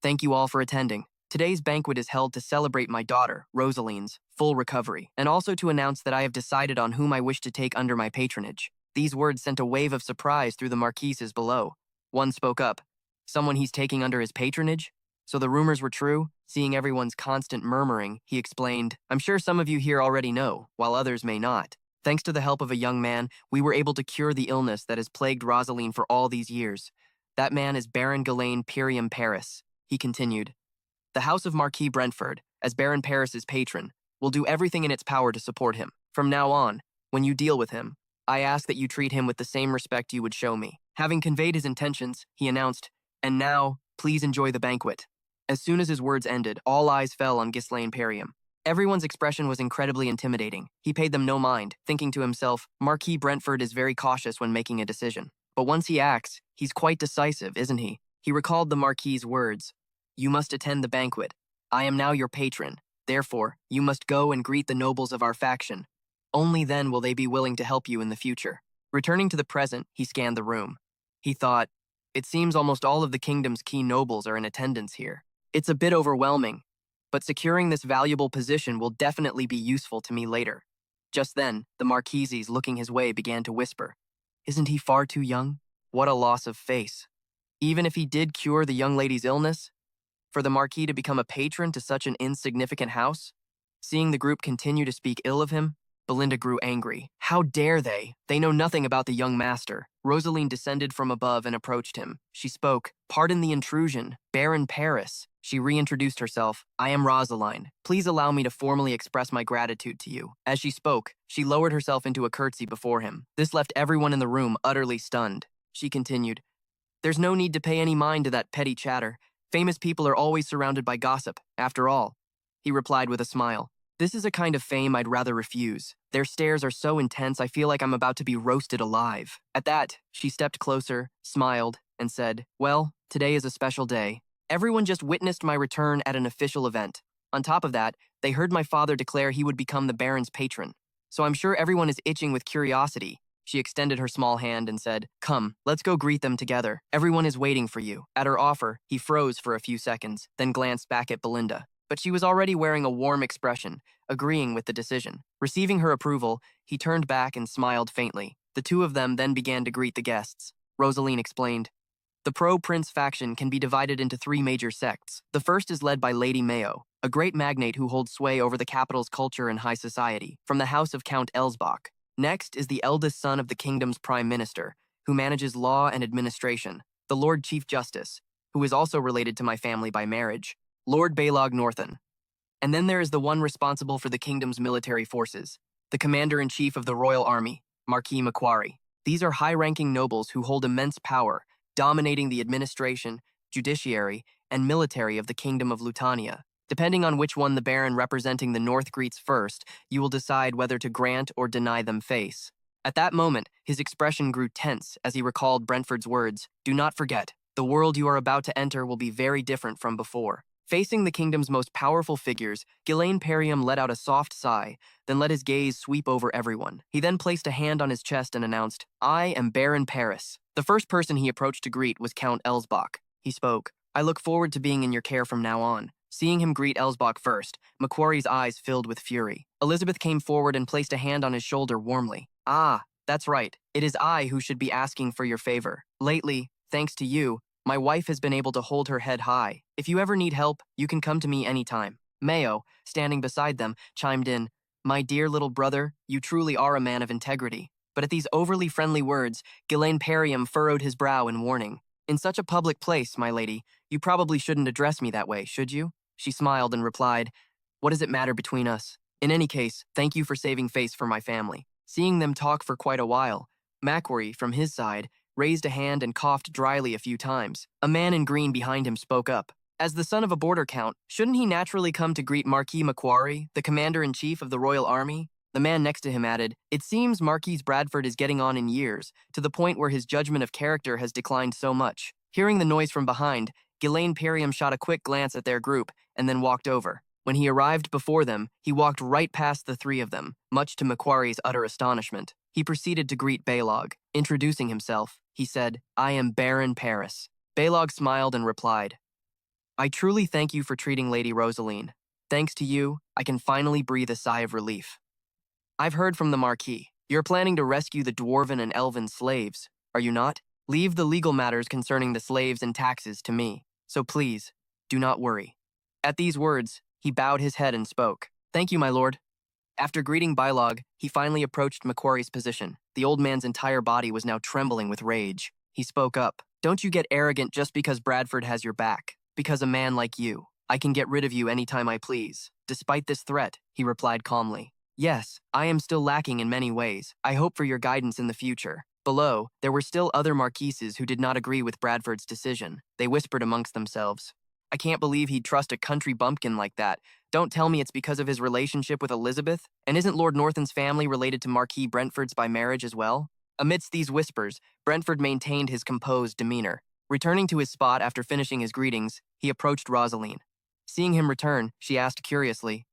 Thank you all for attending. Today's banquet is held to celebrate my daughter, Rosaline's, full recovery, and also to announce that I have decided on whom I wish to take under my patronage. These words sent a wave of surprise through the marquises below. One spoke up. Someone he's taking under his patronage? So the rumors were true? Seeing everyone's constant murmuring, he explained, I'm sure some of you here already know, while others may not. Thanks to the help of a young man, we were able to cure the illness that has plagued Rosaline for all these years. That man is Baron Ghislaine Pyrium Paris, he continued. The House of Marquis Brentford, as Baron Paris's patron, will do everything in its power to support him. From now on, when you deal with him, I ask that you treat him with the same respect you would show me. Having conveyed his intentions, he announced, And now, please enjoy the banquet. As soon as his words ended, all eyes fell on Ghislaine Pyrium. Everyone's expression was incredibly intimidating. He paid them no mind, thinking to himself, Marquis Brentford is very cautious when making a decision. But once he acts, he's quite decisive, isn't he? He recalled the Marquis's words, You must attend the banquet. I am now your patron. Therefore, you must go and greet the nobles of our faction. Only then will they be willing to help you in the future. Returning to the present, he scanned the room. He thought, It seems almost all of the kingdom's key nobles are in attendance here. It's a bit overwhelming, but securing this valuable position will definitely be useful to me later. Just then, the Marquises looking his way began to whisper, Isn't he far too young? What a loss of face. Even if he did cure the young lady's illness? For the Marquis to become a patron to such an insignificant house? Seeing the group continue to speak ill of him, Belinda grew angry. How dare they? They know nothing about the young master. Rosaline descended from above and approached him. She spoke, "Pardon the intrusion, Baron Paris." She reintroduced herself. "I am Rosaline. Please allow me to formally express my gratitude to you." As she spoke, she lowered herself into a curtsy before him. This left everyone in the room utterly stunned. She continued, "There's no need to pay any mind to that petty chatter. Famous people are always surrounded by gossip, after all." He replied with a smile. "This is a kind of fame I'd rather refuse. Their stares are so intense I feel like I'm about to be roasted alive." At that, she stepped closer, smiled, and said, "Well, today is a special day. Everyone just witnessed my return at an official event. On top of that, they heard my father declare he would become the Baron's patron. So I'm sure everyone is itching with curiosity." She extended her small hand and said, "Come, let's go greet them together. Everyone is waiting for you." At her offer, he froze for a few seconds, then glanced back at Belinda. But she was already wearing a warm expression, agreeing with the decision. Receiving her approval, he turned back and smiled faintly. The two of them then began to greet the guests. Rosaline explained, "The pro-prince faction can be divided into three major sects. The first is led by Lady Mayo, a great magnate who holds sway over the capital's culture and high society, from the house of Count Elsbach. Next is the eldest son of the kingdom's prime minister, who manages law and administration, the Lord Chief Justice, who is also related to my family by marriage, Lord Baylog Northen. And then there is the one responsible for the kingdom's military forces, the commander-in-chief of the royal army, Marquis Macquarie. These are high-ranking nobles who hold immense power, dominating the administration, judiciary, and military of the Kingdom of Lutania. Depending on which one the Baron representing the North greets first, you will decide whether to grant or deny them face." At that moment, his expression grew tense as he recalled Brentford's words, "Do not forget, the world you are about to enter will be very different from before." Facing the kingdom's most powerful figures, Ghislaine Perriam let out a soft sigh, then let his gaze sweep over everyone. He then placed a hand on his chest and announced, "I am Baron Paris." The first person he approached to greet was Count Elsbach. He spoke, "I look forward to being in your care from now on." Seeing him greet Elsbach first, Macquarie's eyes filled with fury. Elizabeth came forward and placed a hand on his shoulder warmly. "Ah, that's right. It is I who should be asking for your favor. Lately, thanks to you, my wife has been able to hold her head high. If you ever need help, you can come to me anytime." Mayo, standing beside them, chimed in, "My dear little brother, you truly are a man of integrity." But at these overly friendly words, Ghislaine Perriam furrowed his brow in warning. "In such a public place, my lady, you probably shouldn't address me that way, should you?" She smiled and replied, "What does it matter between us? In any case, thank you for saving face for my family." Seeing them talk for quite a while, Macquarie, from his side, raised a hand and coughed dryly a few times. A man in green behind him spoke up. As the son of a border count, shouldn't he naturally come to greet Marquis Macquarie, the commander-in-chief of the royal army? The man next to him added, "It seems Marquis Bradford is getting on in years, to the point where his judgment of character has declined so much." Hearing the noise from behind, Ghislaine Perriam shot a quick glance at their group and then walked over. When he arrived before them, he walked right past the three of them, much to Macquarie's utter astonishment. He proceeded to greet Baylog. Introducing himself, he said, "I am Baron Paris." Baylog smiled and replied, "I truly thank you for treating Lady Rosaline. Thanks to you, I can finally breathe a sigh of relief. I've heard from the Marquis. You're planning to rescue the dwarven and elven slaves, are you not? Leave the legal matters concerning the slaves and taxes to me. So please, do not worry." At these words, he bowed his head and spoke, "Thank you, my lord." After greeting Baylog, he finally approached Macquarie's position. The old man's entire body was now trembling with rage. He spoke up, "Don't you get arrogant just because Bradford has your back. Because a man like you, I can get rid of you anytime I please." Despite this threat, he replied calmly, "Yes, I am still lacking in many ways. I hope for your guidance in the future." Below, there were still other marquises who did not agree with Bradford's decision. They whispered amongst themselves, "I can't believe he'd trust a country bumpkin like that. Don't tell me it's because of his relationship with Elizabeth? And isn't Lord Northen's family related to Marquis Brentford's by marriage as well?" Amidst these whispers, Brentford maintained his composed demeanor. Returning to his spot after finishing his greetings, he approached Rosaline. Seeing him return, she asked curiously,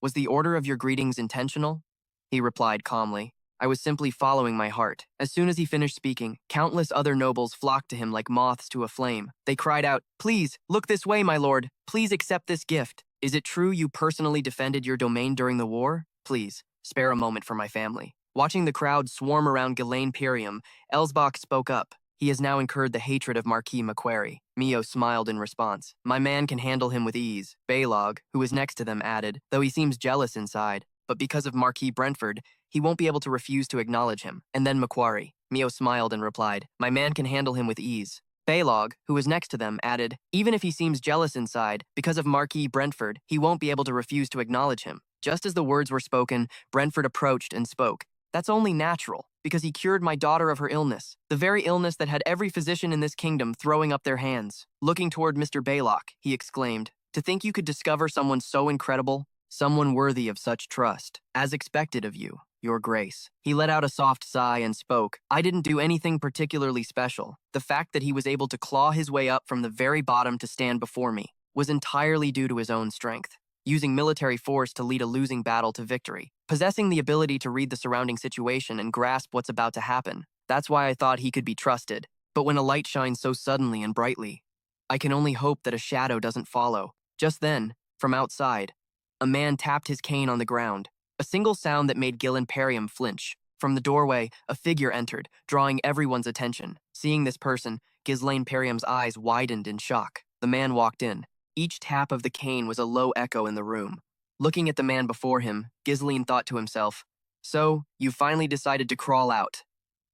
"Was the order of your greetings intentional?" He replied calmly, "I was simply following my heart." As soon as he finished speaking, countless other nobles flocked to him like moths to a flame. They cried out, "Please, look this way, my lord. Please accept this gift. Is it true you personally defended your domain during the war? Please, spare a moment for my family." Watching the crowd swarm around Ghislaine Perriam, Elsbach spoke up. He has now incurred the hatred of Marquis Macquarie. Mio smiled in response. My man can handle him with ease. Baylog, who was next to them, added, though he seems jealous inside. But because of Marquis Brentford, he won't be able to refuse to acknowledge him. And then Macquarie. Mio smiled and replied, my man can handle him with ease. Baylog, who was next to them, added, even if he seems jealous inside, because of Marquis Brentford, he won't be able to refuse to acknowledge him. Just as the words were spoken, Brentford approached and spoke. That's only natural, because he cured my daughter of her illness, the very illness that had every physician in this kingdom throwing up their hands. Looking toward Mr. Baylock, he exclaimed, to think you could discover someone so incredible, someone worthy of such trust, as expected of you, your grace. He let out a soft sigh and spoke, I didn't do anything particularly special. The fact that he was able to claw his way up from the very bottom to stand before me was entirely due to his own strength. Using military force to lead a losing battle to victory, possessing the ability to read the surrounding situation and grasp what's about to happen. That's why I thought he could be trusted. But when a light shines so suddenly and brightly, I can only hope that a shadow doesn't follow. Just then, from outside, a man tapped his cane on the ground, a single sound that made Gil Imperium flinch. From the doorway, a figure entered, drawing everyone's attention. Seeing this person, Ghislaine Perium's eyes widened in shock. The man walked in. Each tap of the cane was a low echo in the room. Looking at the man before him, Ghislaine thought to himself, so, you finally decided to crawl out.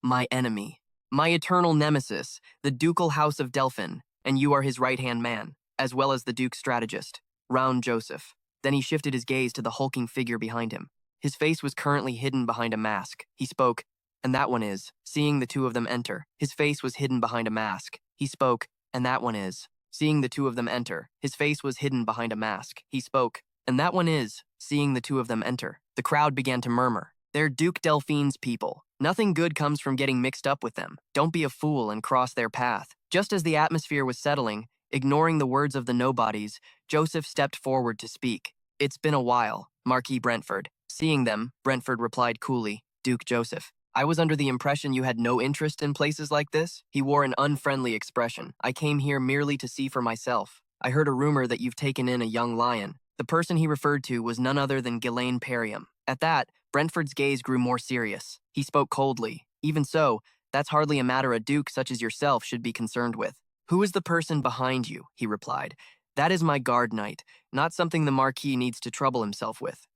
My enemy. My eternal nemesis, the ducal house of Delphin, and you are his right-hand man, as well as the Duke's strategist, Round Joseph. Then he shifted his gaze to the hulking figure behind him. His face was currently hidden behind a mask. He spoke, and that one is, seeing the two of them enter. His face was hidden behind a mask. He spoke, and that one is. Seeing the two of them enter, his face was hidden behind a mask. He spoke, and that one is, seeing the two of them enter. The crowd began to murmur. They're Duke Delphine's people. Nothing good comes from getting mixed up with them. Don't be a fool and cross their path. Just as the atmosphere was settling, ignoring the words of the nobodies, Joseph stepped forward to speak. It's been a while, Marquis Brentford. Seeing them, Brentford replied coolly, Duke Joseph. I was under the impression you had no interest in places like this. He wore an unfriendly expression. I came here merely to see for myself. I heard a rumor that you've taken in a young lion. The person he referred to was none other than Ghislaine Perium. At that, Brentford's gaze grew more serious. He spoke coldly. Even so, that's hardly a matter a duke such as yourself should be concerned with. Who is the person behind you? He replied. That is my guard knight, not something the Marquis needs to trouble himself with.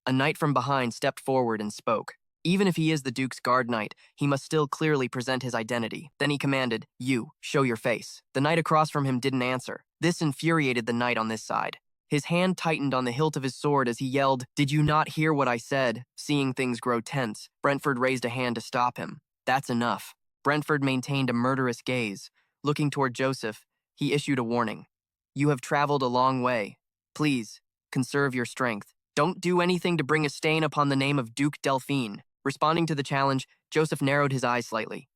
A knight from behind stepped forward and spoke. Even if he is the Duke's guard knight, he must still clearly present his identity. Then he commanded, you, show your face. The knight across from him didn't answer. This infuriated the knight on this side. His hand tightened on the hilt of his sword as he yelled, Did you not hear what I said? Seeing things grow tense, Brentford raised a hand to stop him. That's enough. Brentford maintained a murderous gaze. Looking toward Joseph, he issued a warning. You have traveled a long way. Please, conserve your strength. Don't do anything to bring a stain upon the name of Duke Delphine. Responding to the challenge, Joseph narrowed his eyes slightly.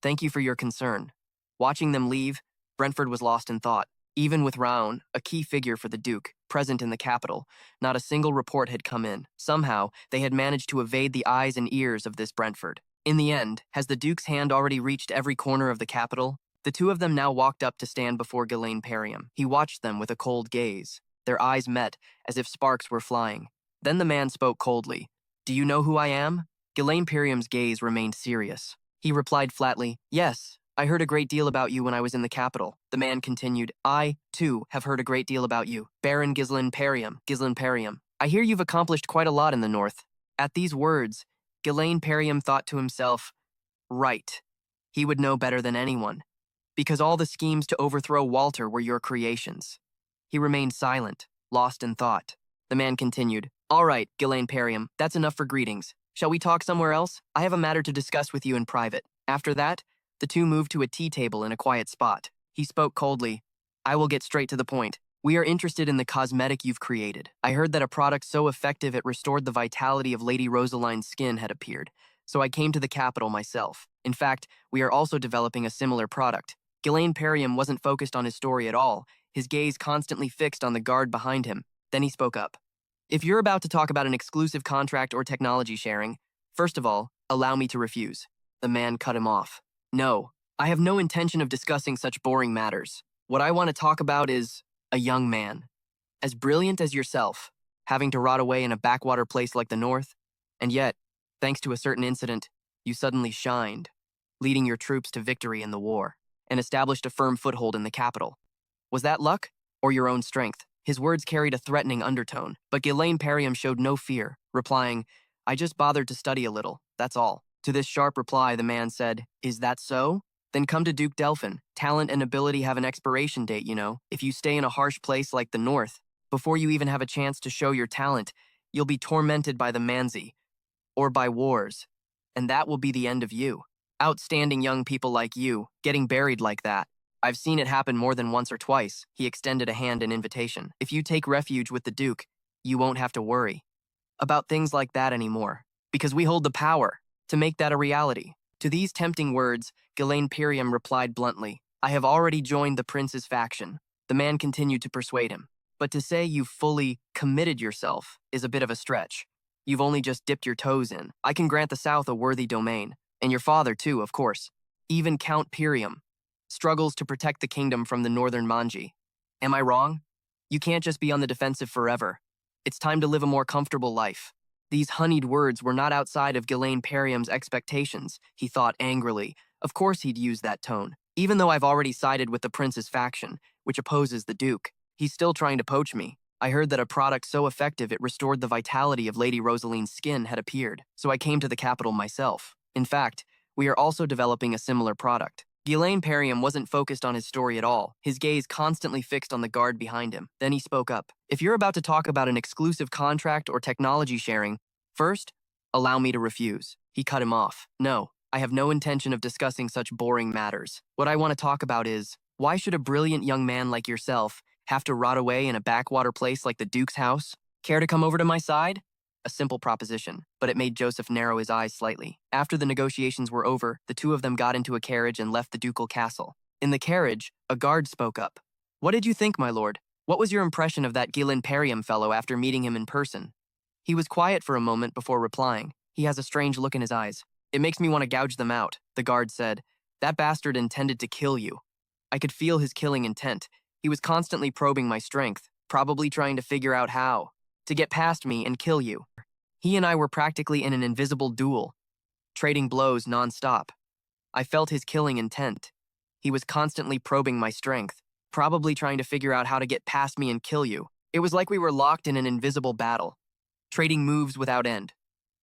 Thank you for your concern. Watching them leave, Brentford was lost in thought. Even with Rouen, a key figure for the Duke, present in the capital, not a single report had come in. Somehow, they had managed to evade the eyes and ears of this Brentford. In the end, has the Duke's hand already reached every corner of the capital? The two of them now walked up to stand before Ghislaine Perium. He watched them with a cold gaze. Their eyes met, as if sparks were flying. Then the man spoke coldly. Do you know who I am? Ghislaine Perium's gaze remained serious. He replied flatly, Yes, I heard a great deal about you when I was in the capital. The man continued, I, too, have heard a great deal about you. Baron Ghislaine Perium, Ghislaine Perium. I hear you've accomplished quite a lot in the north. At these words, Ghislaine Perium thought to himself, Right. He would know better than anyone, because all the schemes to overthrow Walter were your creations. He remained silent, lost in thought. The man continued, All right, Ghislaine Perium, that's enough for greetings. Shall we talk somewhere else? I have a matter to discuss with you in private. After that, the two moved to a tea table in a quiet spot. He spoke coldly. I will get straight to the point. We are interested in the cosmetic you've created. I heard that a product so effective it restored the vitality of Lady Rosaline's skin had appeared, so I came to the capital myself. In fact, we are also developing a similar product. Ghislaine Perium wasn't focused on his story at all, his gaze constantly fixed on the guard behind him. Then he spoke up. If you're about to talk about an exclusive contract or technology sharing, first of all, allow me to refuse. The man cut him off. No, I have no intention of discussing such boring matters. What I want to talk about is a young man, as brilliant as yourself, having to rot away in a backwater place like the North, and yet, thanks to a certain incident, you suddenly shined. leading your troops to victory in the war, and established a firm foothold in the capital. Was that luck, or your own strength? His words carried a threatening undertone, but Ghislaine Perium showed no fear, replying, I just bothered to study a little, that's all. To this sharp reply, the man said, Is that so? Then come to Duke Delphin. Talent and ability have an expiration date, you know. If you stay in a harsh place like the North, before you even have a chance to show your talent, you'll be tormented by the Manzi, or by wars, and that will be the end of you. Outstanding young people like you, getting buried like that. I've seen it happen more than once or twice. He extended a hand in invitation. If you take refuge with the Duke, you won't have to worry about things like that anymore, because we hold the power to make that a reality. To these tempting words, Ghislaine Perium replied bluntly, I have already joined the prince's faction. The man continued to persuade him. But to say you've fully committed yourself is a bit of a stretch. You've only just dipped your toes in. I can grant the South a worthy domain, and your father too, of course. Even Count Perium struggles to protect the kingdom from the northern Manji. Am I wrong? You can't just be on the defensive forever. It's time to live a more comfortable life. These honeyed words were not outside of Ghislaine Perium's expectations, he thought angrily. Of course he'd use that tone. Even though I've already sided with the prince's faction, which opposes the Duke, he's still trying to poach me. I heard that a product so effective it restored the vitality of Lady Rosaline's skin had appeared, so I came to the capital myself. In fact, we are also developing a similar product. Ghislaine Perium wasn't focused on his story at all, his gaze constantly fixed on the guard behind him. Then he spoke up. If you're about to talk about an exclusive contract or technology sharing, first, allow me to refuse. He cut him off. No, I have no intention of discussing such boring matters. What I want to talk about is, why should a brilliant young man like yourself have to rot away in a backwater place like the Duke's house? Care to come over to my side? A simple proposition, but it made Joseph narrow his eyes slightly. After the negotiations were over, the two of them got into a carriage and left the ducal castle. In the carriage, a guard spoke up. What did you think, my lord? What was your impression of that Ghislaine Perium fellow after meeting him in person? He was quiet for a moment before replying. He has a strange look in his eyes. It makes me want to gouge them out, the guard said. That bastard intended to kill you. I could feel his killing intent. He was constantly probing my strength, probably trying to figure out how to get past me and kill you. He and I were practically in an invisible duel, trading blows non-stop. I felt his killing intent. He was constantly probing my strength, probably trying to figure out how to get past me and kill you. It was like we were locked in an invisible battle, trading moves without end.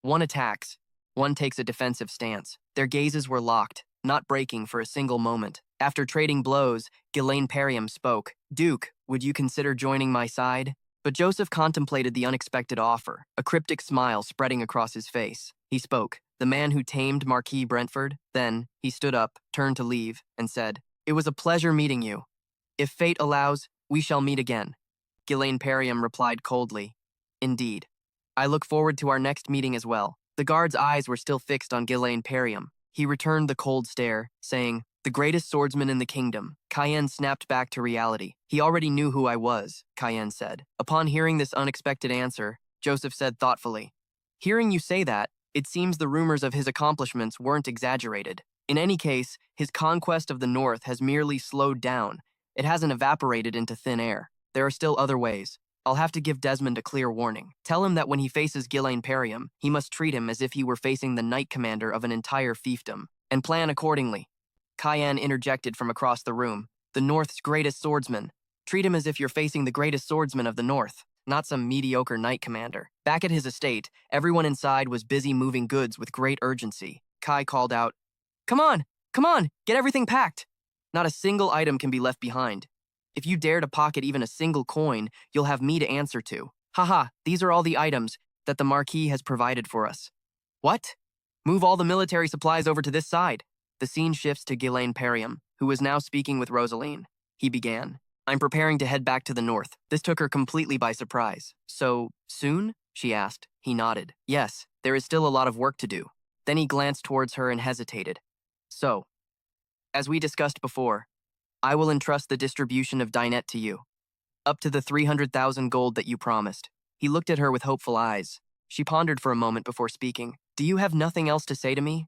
One attacks, one takes a defensive stance. Their gazes were locked, not breaking for a single moment. After trading blows, Ghislaine Perium spoke. Duke, would you consider joining my side? But Joseph contemplated the unexpected offer, a cryptic smile spreading across his face. He spoke, the man who tamed Marquis Brentford. Then, he stood up, turned to leave, and said, It was a pleasure meeting you. If fate allows, we shall meet again. Ghislaine Perium replied coldly, Indeed. I look forward to our next meeting as well. The guard's eyes were still fixed on Ghislaine Perium. He returned the cold stare, saying, The greatest swordsman in the kingdom. Cayenne snapped back to reality. He already knew who I was, Cayenne said. Upon hearing this unexpected answer, Joseph said thoughtfully, Hearing you say that, it seems the rumors of his accomplishments weren't exaggerated. In any case, his conquest of the North has merely slowed down. It hasn't evaporated into thin air. There are still other ways. I'll have to give Desmond a clear warning. Tell him that when he faces Ghislaine Perium, he must treat him as if he were facing the knight commander of an entire fiefdom, and plan accordingly. Cayenne interjected from across the room. The North's greatest swordsman. Treat him as if you're facing the greatest swordsman of the North, not some mediocre knight commander. Back at his estate, everyone inside was busy moving goods with great urgency. Kai called out, Come on, get everything packed. Not a single item can be left behind. If you dare to pocket even a single coin, you'll have me to answer to. Haha, these are all the items that the Marquis has provided for us. What? Move all the military supplies over to this side. The scene shifts to Ghislaine Perium, who was now speaking with Rosaline. He began. I'm preparing to head back to the north. This took her completely by surprise. So, soon? She asked. He nodded. Yes, there is still a lot of work to do. Then he glanced towards her and hesitated. So, as we discussed before, I will entrust the distribution of Dinette to you. Up to the 300,000 gold that you promised. He looked at her with hopeful eyes. She pondered for a moment before speaking. Do you have nothing else to say to me?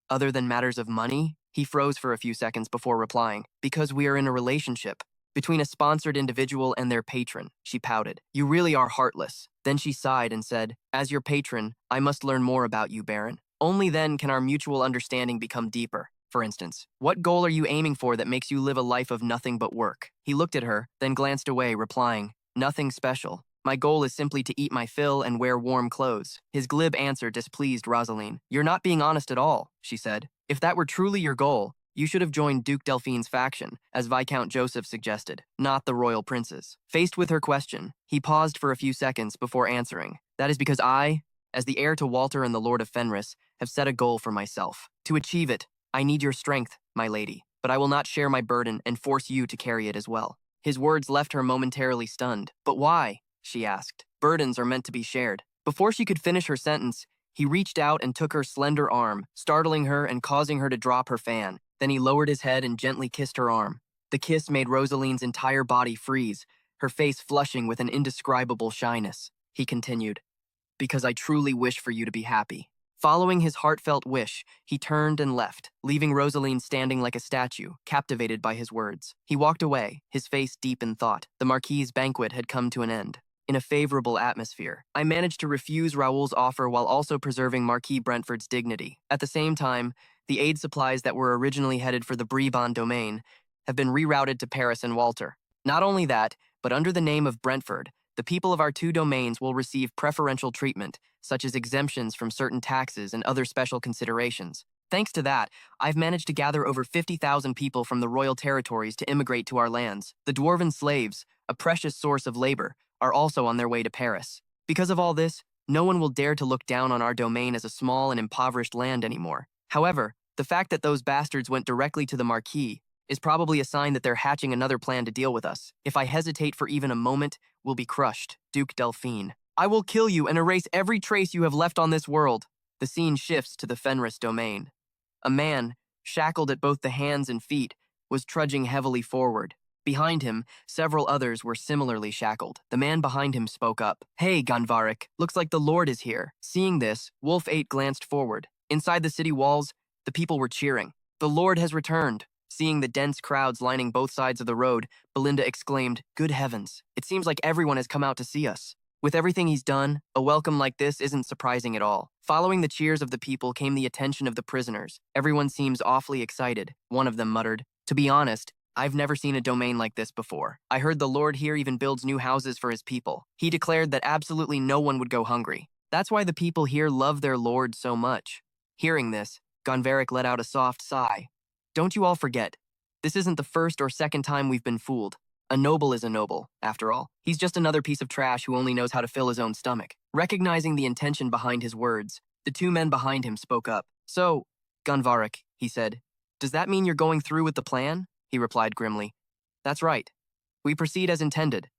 Other than matters of money? He froze for a few seconds before replying. Because we are in a relationship. Between a sponsored individual and their patron, she pouted. You really are heartless. Then she sighed and said, As your patron, I must learn more about you, Baron. Only then can our mutual understanding become deeper. for instance? What goal are you aiming for that makes you live a life of nothing but work? He looked at her, then glanced away, replying, "Nothing special. My goal is simply to eat my fill and wear warm clothes." His glib answer displeased Rosaline. "You're not being honest at all," she said. "If that were truly your goal, you should have joined Duke Delphine's faction, as Viscount Joseph suggested, not the royal prince's." Faced with her question, he paused for a few seconds before answering. "That is because I, as the heir to Walter and the Lord of Fenris, have set a goal for myself. To achieve it, I need your strength, my lady, but I will not share my burden and force you to carry it as well." His words left her momentarily stunned. "But why?" she asked. "Burdens are meant to be shared." Before she could finish her sentence, he reached out and took her slender arm, startling her and causing her to drop her fan. Then he lowered his head and gently kissed her arm. The kiss made Rosaline's entire body freeze, her face flushing with an indescribable shyness. He continued, "Because I truly wish for you to be happy." Following his heartfelt wish, he turned and left, leaving Rosaline standing like a statue, captivated by his words. He walked away, his face deep in thought. The Marquis's banquet had come to an end. In a favorable atmosphere, I managed to refuse Raoul's offer while also preserving Marquis Brentford's dignity. At the same time, the aid supplies that were originally headed for the Brabant domain have been rerouted to Paris and Walter. Not only that, but under the name of Brentford, the people of our two domains will receive preferential treatment, such as exemptions from certain taxes and other special considerations. Thanks to that, I've managed to gather over 50,000 people from the royal territories to immigrate to our lands. The dwarven slaves, a precious source of labor, are also on their way to Paris. Because of all this, no one will dare to look down on our domain as a small and impoverished land anymore. However, the fact that those bastards went directly to the Marquis is probably a sign that they're hatching another plan to deal with us. If I hesitate for even a moment, we'll be crushed. Duke Delphine. I will kill you and erase every trace you have left on this world. The scene shifts to the Fenris domain. A man, shackled at both the hands and feet, was trudging heavily forward. Behind him, several others were similarly shackled. The man behind him spoke up. "Hey, Gunvarik, looks like the Lord is here." Seeing this, Wolf 8 glanced forward. Inside the city walls, the people were cheering. "The Lord has returned." Seeing the dense crowds lining both sides of the road, Belinda exclaimed, "Good heavens, it seems like everyone has come out to see us." With everything he's done, a welcome like this isn't surprising at all. Following the cheers of the people came the attention of the prisoners. "Everyone seems awfully excited," one of them muttered. "To be honest, I've never seen a domain like this before. I heard the Lord here even builds new houses for his people. He declared that absolutely no one would go hungry. That's why the people here love their Lord so much." Hearing this, Gonveric let out a soft sigh. "Don't you all forget, this isn't the first or second time we've been fooled. A noble is a noble, after all. He's just another piece of trash who only knows how to fill his own stomach." Recognizing the intention behind his words, the two men behind him spoke up. "So, Gunvarik," he said, "does that mean you're going through with the plan?" He replied grimly, "That's right. We proceed as intended."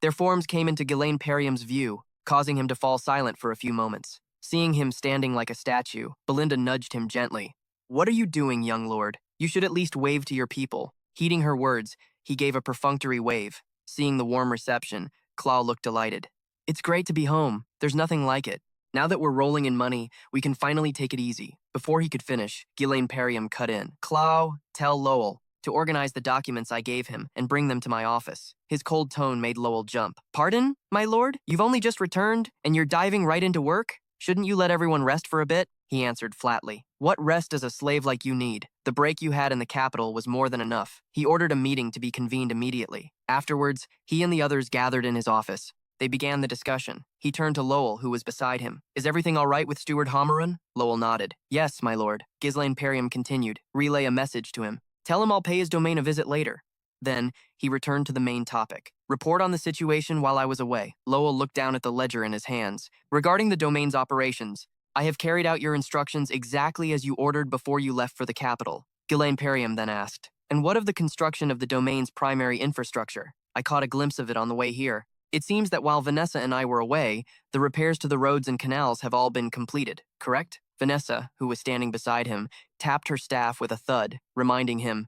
Their forms came into Ghislaine Perium's view, causing him to fall silent for a few moments. Seeing him standing like a statue, Belinda nudged him gently. "What are you doing, young lord? You should at least wave to your people." Heeding her words, he gave a perfunctory wave. Seeing the warm reception, Claw looked delighted. "It's great to be home. There's nothing like it. Now that we're rolling in money, we can finally take it easy." Before he could finish, Ghislaine Perium cut in. "Claw, tell Lowell to organize the documents I gave him and bring them to my office." His cold tone made Lowell jump. "Pardon, my lord? You've only just returned, and you're diving right into work? Shouldn't you let everyone rest for a bit?" He answered flatly. "What rest does a slave like you need? The break you had in the capital was more than enough." He ordered a meeting to be convened immediately. Afterwards, he and the others gathered in his office. They began the discussion. He turned to Lowell, who was beside him. "Is everything all right with Steward Homerun?" Lowell nodded. "Yes, my lord." Ghislaine Perium continued. "Relay a message to him. Tell him I'll pay his domain a visit later." Then, he returned to the main topic. "Report on the situation while I was away." Lowell looked down at the ledger in his hands. "Regarding the domain's operations, I have carried out your instructions exactly as you ordered before you left for the capital." Ghislaine Perium then asked, "And what of the construction of the domain's primary infrastructure? I caught a glimpse of it on the way here. It seems that while Vanessa and I were away, the repairs to the roads and canals have all been completed, correct?" Vanessa, who was standing beside him, tapped her staff with a thud, reminding him,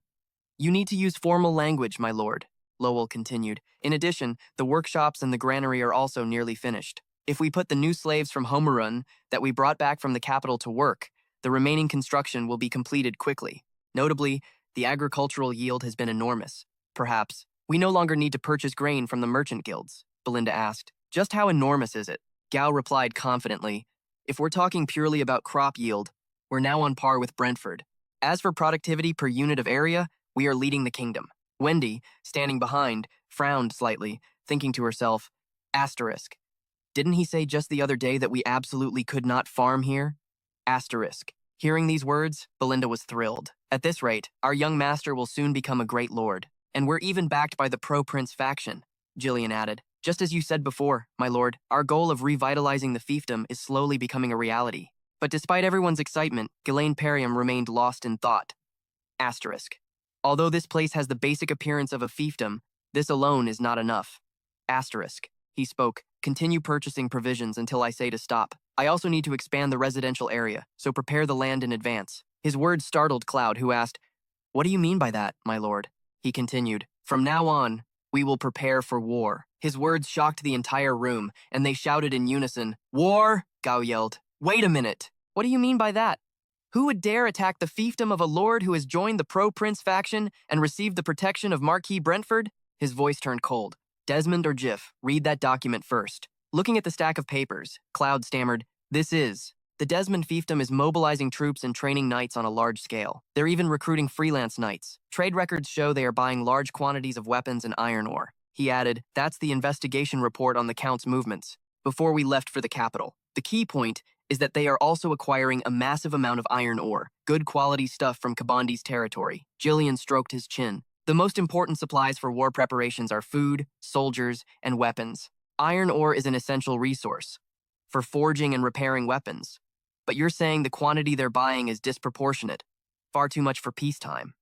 "You need to use formal language, my lord," Lowell continued. "In addition, the workshops and the granary are also nearly finished. If we put the new slaves from Homerun that we brought back from the capital to work, the remaining construction will be completed quickly. Notably, the agricultural yield has been enormous. Perhaps we no longer need to purchase grain from the merchant guilds," Belinda asked. "Just how enormous is it?" Gao replied confidently, "If we're talking purely about crop yield, we're now on par with Brentford. As for productivity per unit of area, we are leading the kingdom. Wendy, standing behind, frowned slightly, thinking to herself, asterisk. Didn't he say just the other day that we absolutely could not farm here? Asterisk. Hearing these words, Belinda was thrilled. At this rate, our young master will soon become a great lord. And we're even backed by the pro-prince faction, Gillian added. Just as you said before, my lord, our goal of revitalizing the fiefdom is slowly becoming a reality. But despite everyone's excitement, Ghislaine Perium remained lost in thought. Asterisk. Although this place has the basic appearance of a fiefdom, this alone is not enough. Asterisk. He spoke. Continue purchasing provisions until I say to stop. I also need to expand the residential area, so prepare the land in advance. His words startled Cloud, who asked, What do you mean by that, my lord? He continued, From now on, we will prepare for war. His words shocked the entire room, and they shouted in unison, War! Gao yelled. Wait a minute. What do you mean by that? Who would dare attack the fiefdom of a lord who has joined the pro-prince faction and received the protection of Marquis Brentford? His voice turned cold. Desmond or Jiff, read that document first. Looking at the stack of papers, Cloud stammered, The Desmond fiefdom is mobilizing troops and training knights on a large scale. They're even recruiting freelance knights. Trade records show they are buying large quantities of weapons and iron ore. He added, That's the investigation report on the Count's movements, before we left for the capital. The key point is that they are also acquiring a massive amount of iron ore, good quality stuff from Kabandi's territory. Gillian stroked his chin. The most important supplies for war preparations are food, soldiers, and weapons. Iron ore is an essential resource for forging and repairing weapons. But you're saying the quantity they're buying is disproportionate, far too much for peacetime.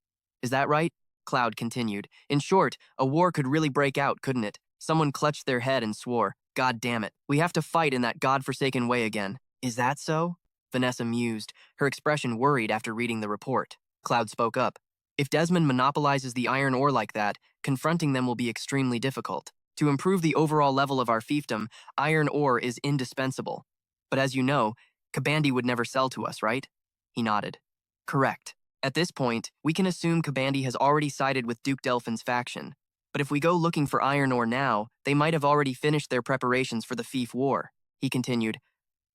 Is that right? Cloud continued. In short, a war could really break out, couldn't it? Someone clutched their head and swore, God damn it, we have to fight in that godforsaken way again. Is that so? Vanessa mused, her expression worried after reading the report. Cloud spoke up. If Desmond monopolizes the iron ore like that, confronting them will be extremely difficult. To improve the overall level of our fiefdom, iron ore is indispensable. But as you know, Kabandi would never sell to us, right? He nodded. Correct. At this point, we can assume Kabandi has already sided with Duke Delphin's faction. But if we go looking for iron ore now, they might have already finished their preparations for the Fief War. He continued.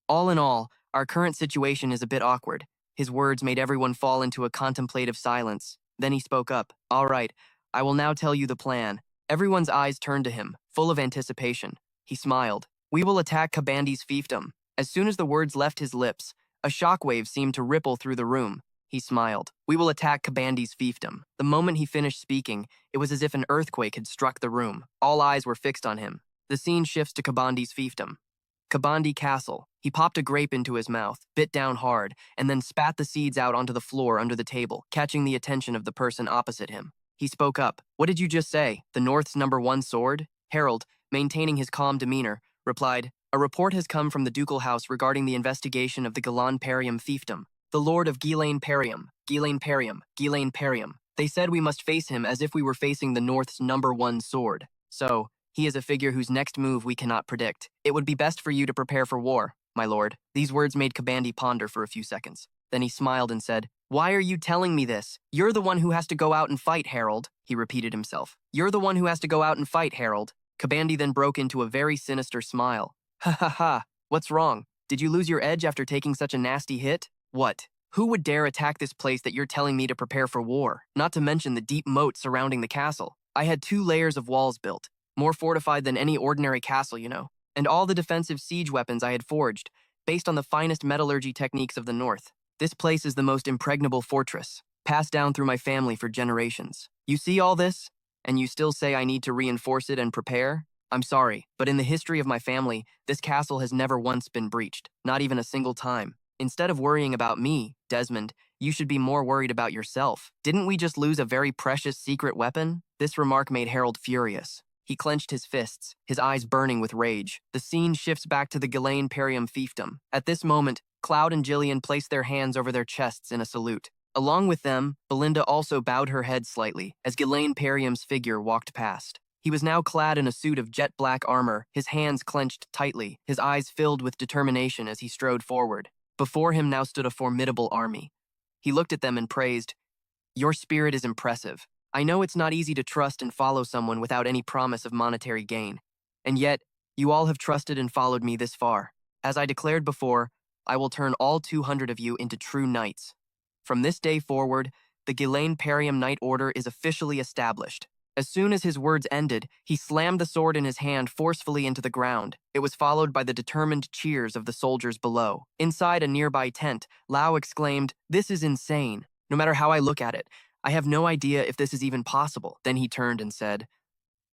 All in all, our current situation is a bit awkward. His words made everyone fall into a contemplative silence. Then he spoke up. All right, I will now tell you the plan. Everyone's eyes turned to him, full of anticipation. He smiled. We will attack Kabandi's fiefdom. As soon as the words left his lips, a shockwave seemed to ripple through the room. He smiled. We will attack Kabandi's fiefdom. The moment he finished speaking, it was as if an earthquake had struck the room. All eyes were fixed on him. The scene shifts to Kabandi's fiefdom. Kabandi Castle. He popped a grape into his mouth, bit down hard, and then spat the seeds out onto the floor under the table, catching the attention of the person opposite him. He spoke up. What did you just say? The North's #1 sword? Harold, maintaining his calm demeanor, replied, A report has come from the ducal house regarding the investigation of the Ghislaine Perium fiefdom. The Lord of Ghislaine Perium, Ghislaine Perium, Ghislaine Perium. They said we must face him as if we were facing the North's #1 sword. So, he is a figure whose next move we cannot predict. It would be best for you to prepare for war, my lord. These words made Kabandi ponder for a few seconds. Then he smiled and said, Why are you telling me this? You're the one who has to go out and fight, Harold, he repeated himself. You're the one who has to go out and fight, Harold. Kabandi then broke into a very sinister smile. Ha ha ha, what's wrong? Did you lose your edge after taking such a nasty hit? What? Who would dare attack this place that you're telling me to prepare for war? Not to mention the deep moat surrounding the castle. I had 2 layers of walls built, more fortified than any ordinary castle, you know, and all the defensive siege weapons I had forged, based on the finest metallurgy techniques of the North. This place is the most impregnable fortress, passed down through my family for generations. You see all this, and you still say I need to reinforce it and prepare? I'm sorry, but in the history of my family, this castle has never once been breached, not even a single time. Instead of worrying about me, Desmond, you should be more worried about yourself. Didn't we just lose a very precious secret weapon? This remark made Harold furious. He clenched his fists, his eyes burning with rage. The scene shifts back to the Ghislaine Perium fiefdom. At this moment, Cloud and Gillian placed their hands over their chests in a salute. Along with them, Belinda also bowed her head slightly as Ghislaine Perium's figure walked past. He was now clad in a suit of jet-black armor, his hands clenched tightly, his eyes filled with determination as he strode forward. Before him now stood a formidable army. He looked at them and praised, Your spirit is impressive. I know it's not easy to trust and follow someone without any promise of monetary gain. And yet, you all have trusted and followed me this far. As I declared before, I will turn all 200 of you into true knights. From this day forward, the Ghislaine Perium Knight Order is officially established. As soon as his words ended, he slammed the sword in his hand forcefully into the ground. It was followed by the determined cheers of the soldiers below. Inside a nearby tent, Lao exclaimed, "This is insane. No matter how I look at it, I have no idea if this is even possible." Then he turned and said,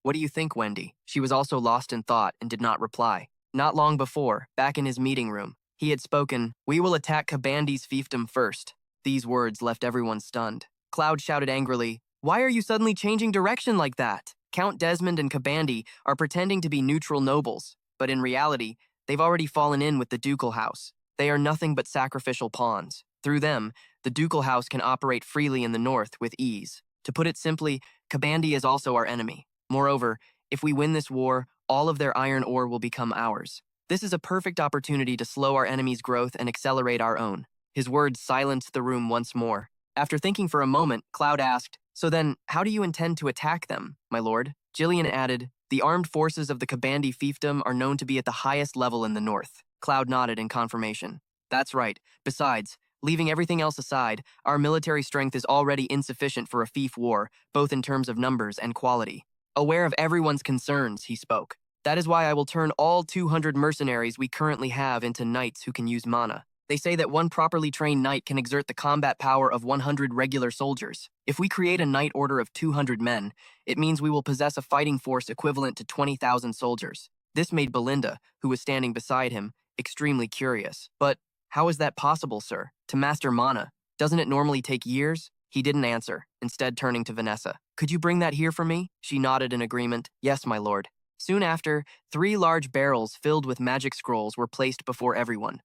"What do you think, Wendy?" She was also lost in thought and did not reply. Not long before, back in his meeting room, he had spoken, "We will attack Kabandi's fiefdom first." These words left everyone stunned. Cloud shouted angrily, "Why are you suddenly changing direction like that?" Count Desmond and Kabandi are pretending to be neutral nobles, but in reality, they've already fallen in with the ducal house. They are nothing but sacrificial pawns. Through them, the ducal house can operate freely in the north with ease. To put it simply, Kabandi is also our enemy. Moreover, if we win this war, all of their iron ore will become ours. This is a perfect opportunity to slow our enemy's growth and accelerate our own. His words silenced the room once more. After thinking for a moment, Cloud asked, "So then, how do you intend to attack them, my lord?" Gillian added, "The armed forces of the Kabandi fiefdom are known to be at the highest level in the north." Cloud nodded in confirmation. "That's right. Besides, leaving everything else aside, our military strength is already insufficient for a fief war, both in terms of numbers and quality." Aware of everyone's concerns, he spoke. "That is why I will turn all 200 mercenaries we currently have into knights who can use mana. They say that one properly trained knight can exert the combat power of 100 regular soldiers. If we create a knight order of 200 men, it means we will possess a fighting force equivalent to 20,000 soldiers." This made Belinda, who was standing beside him, extremely curious. "But how is that possible, sir? To master mana, doesn't it normally take years?" He didn't answer, instead turning to Vanessa. "Could you bring that here for me?" She nodded in agreement. "Yes, my lord." Soon after, 3 large barrels filled with magic scrolls were placed before everyone.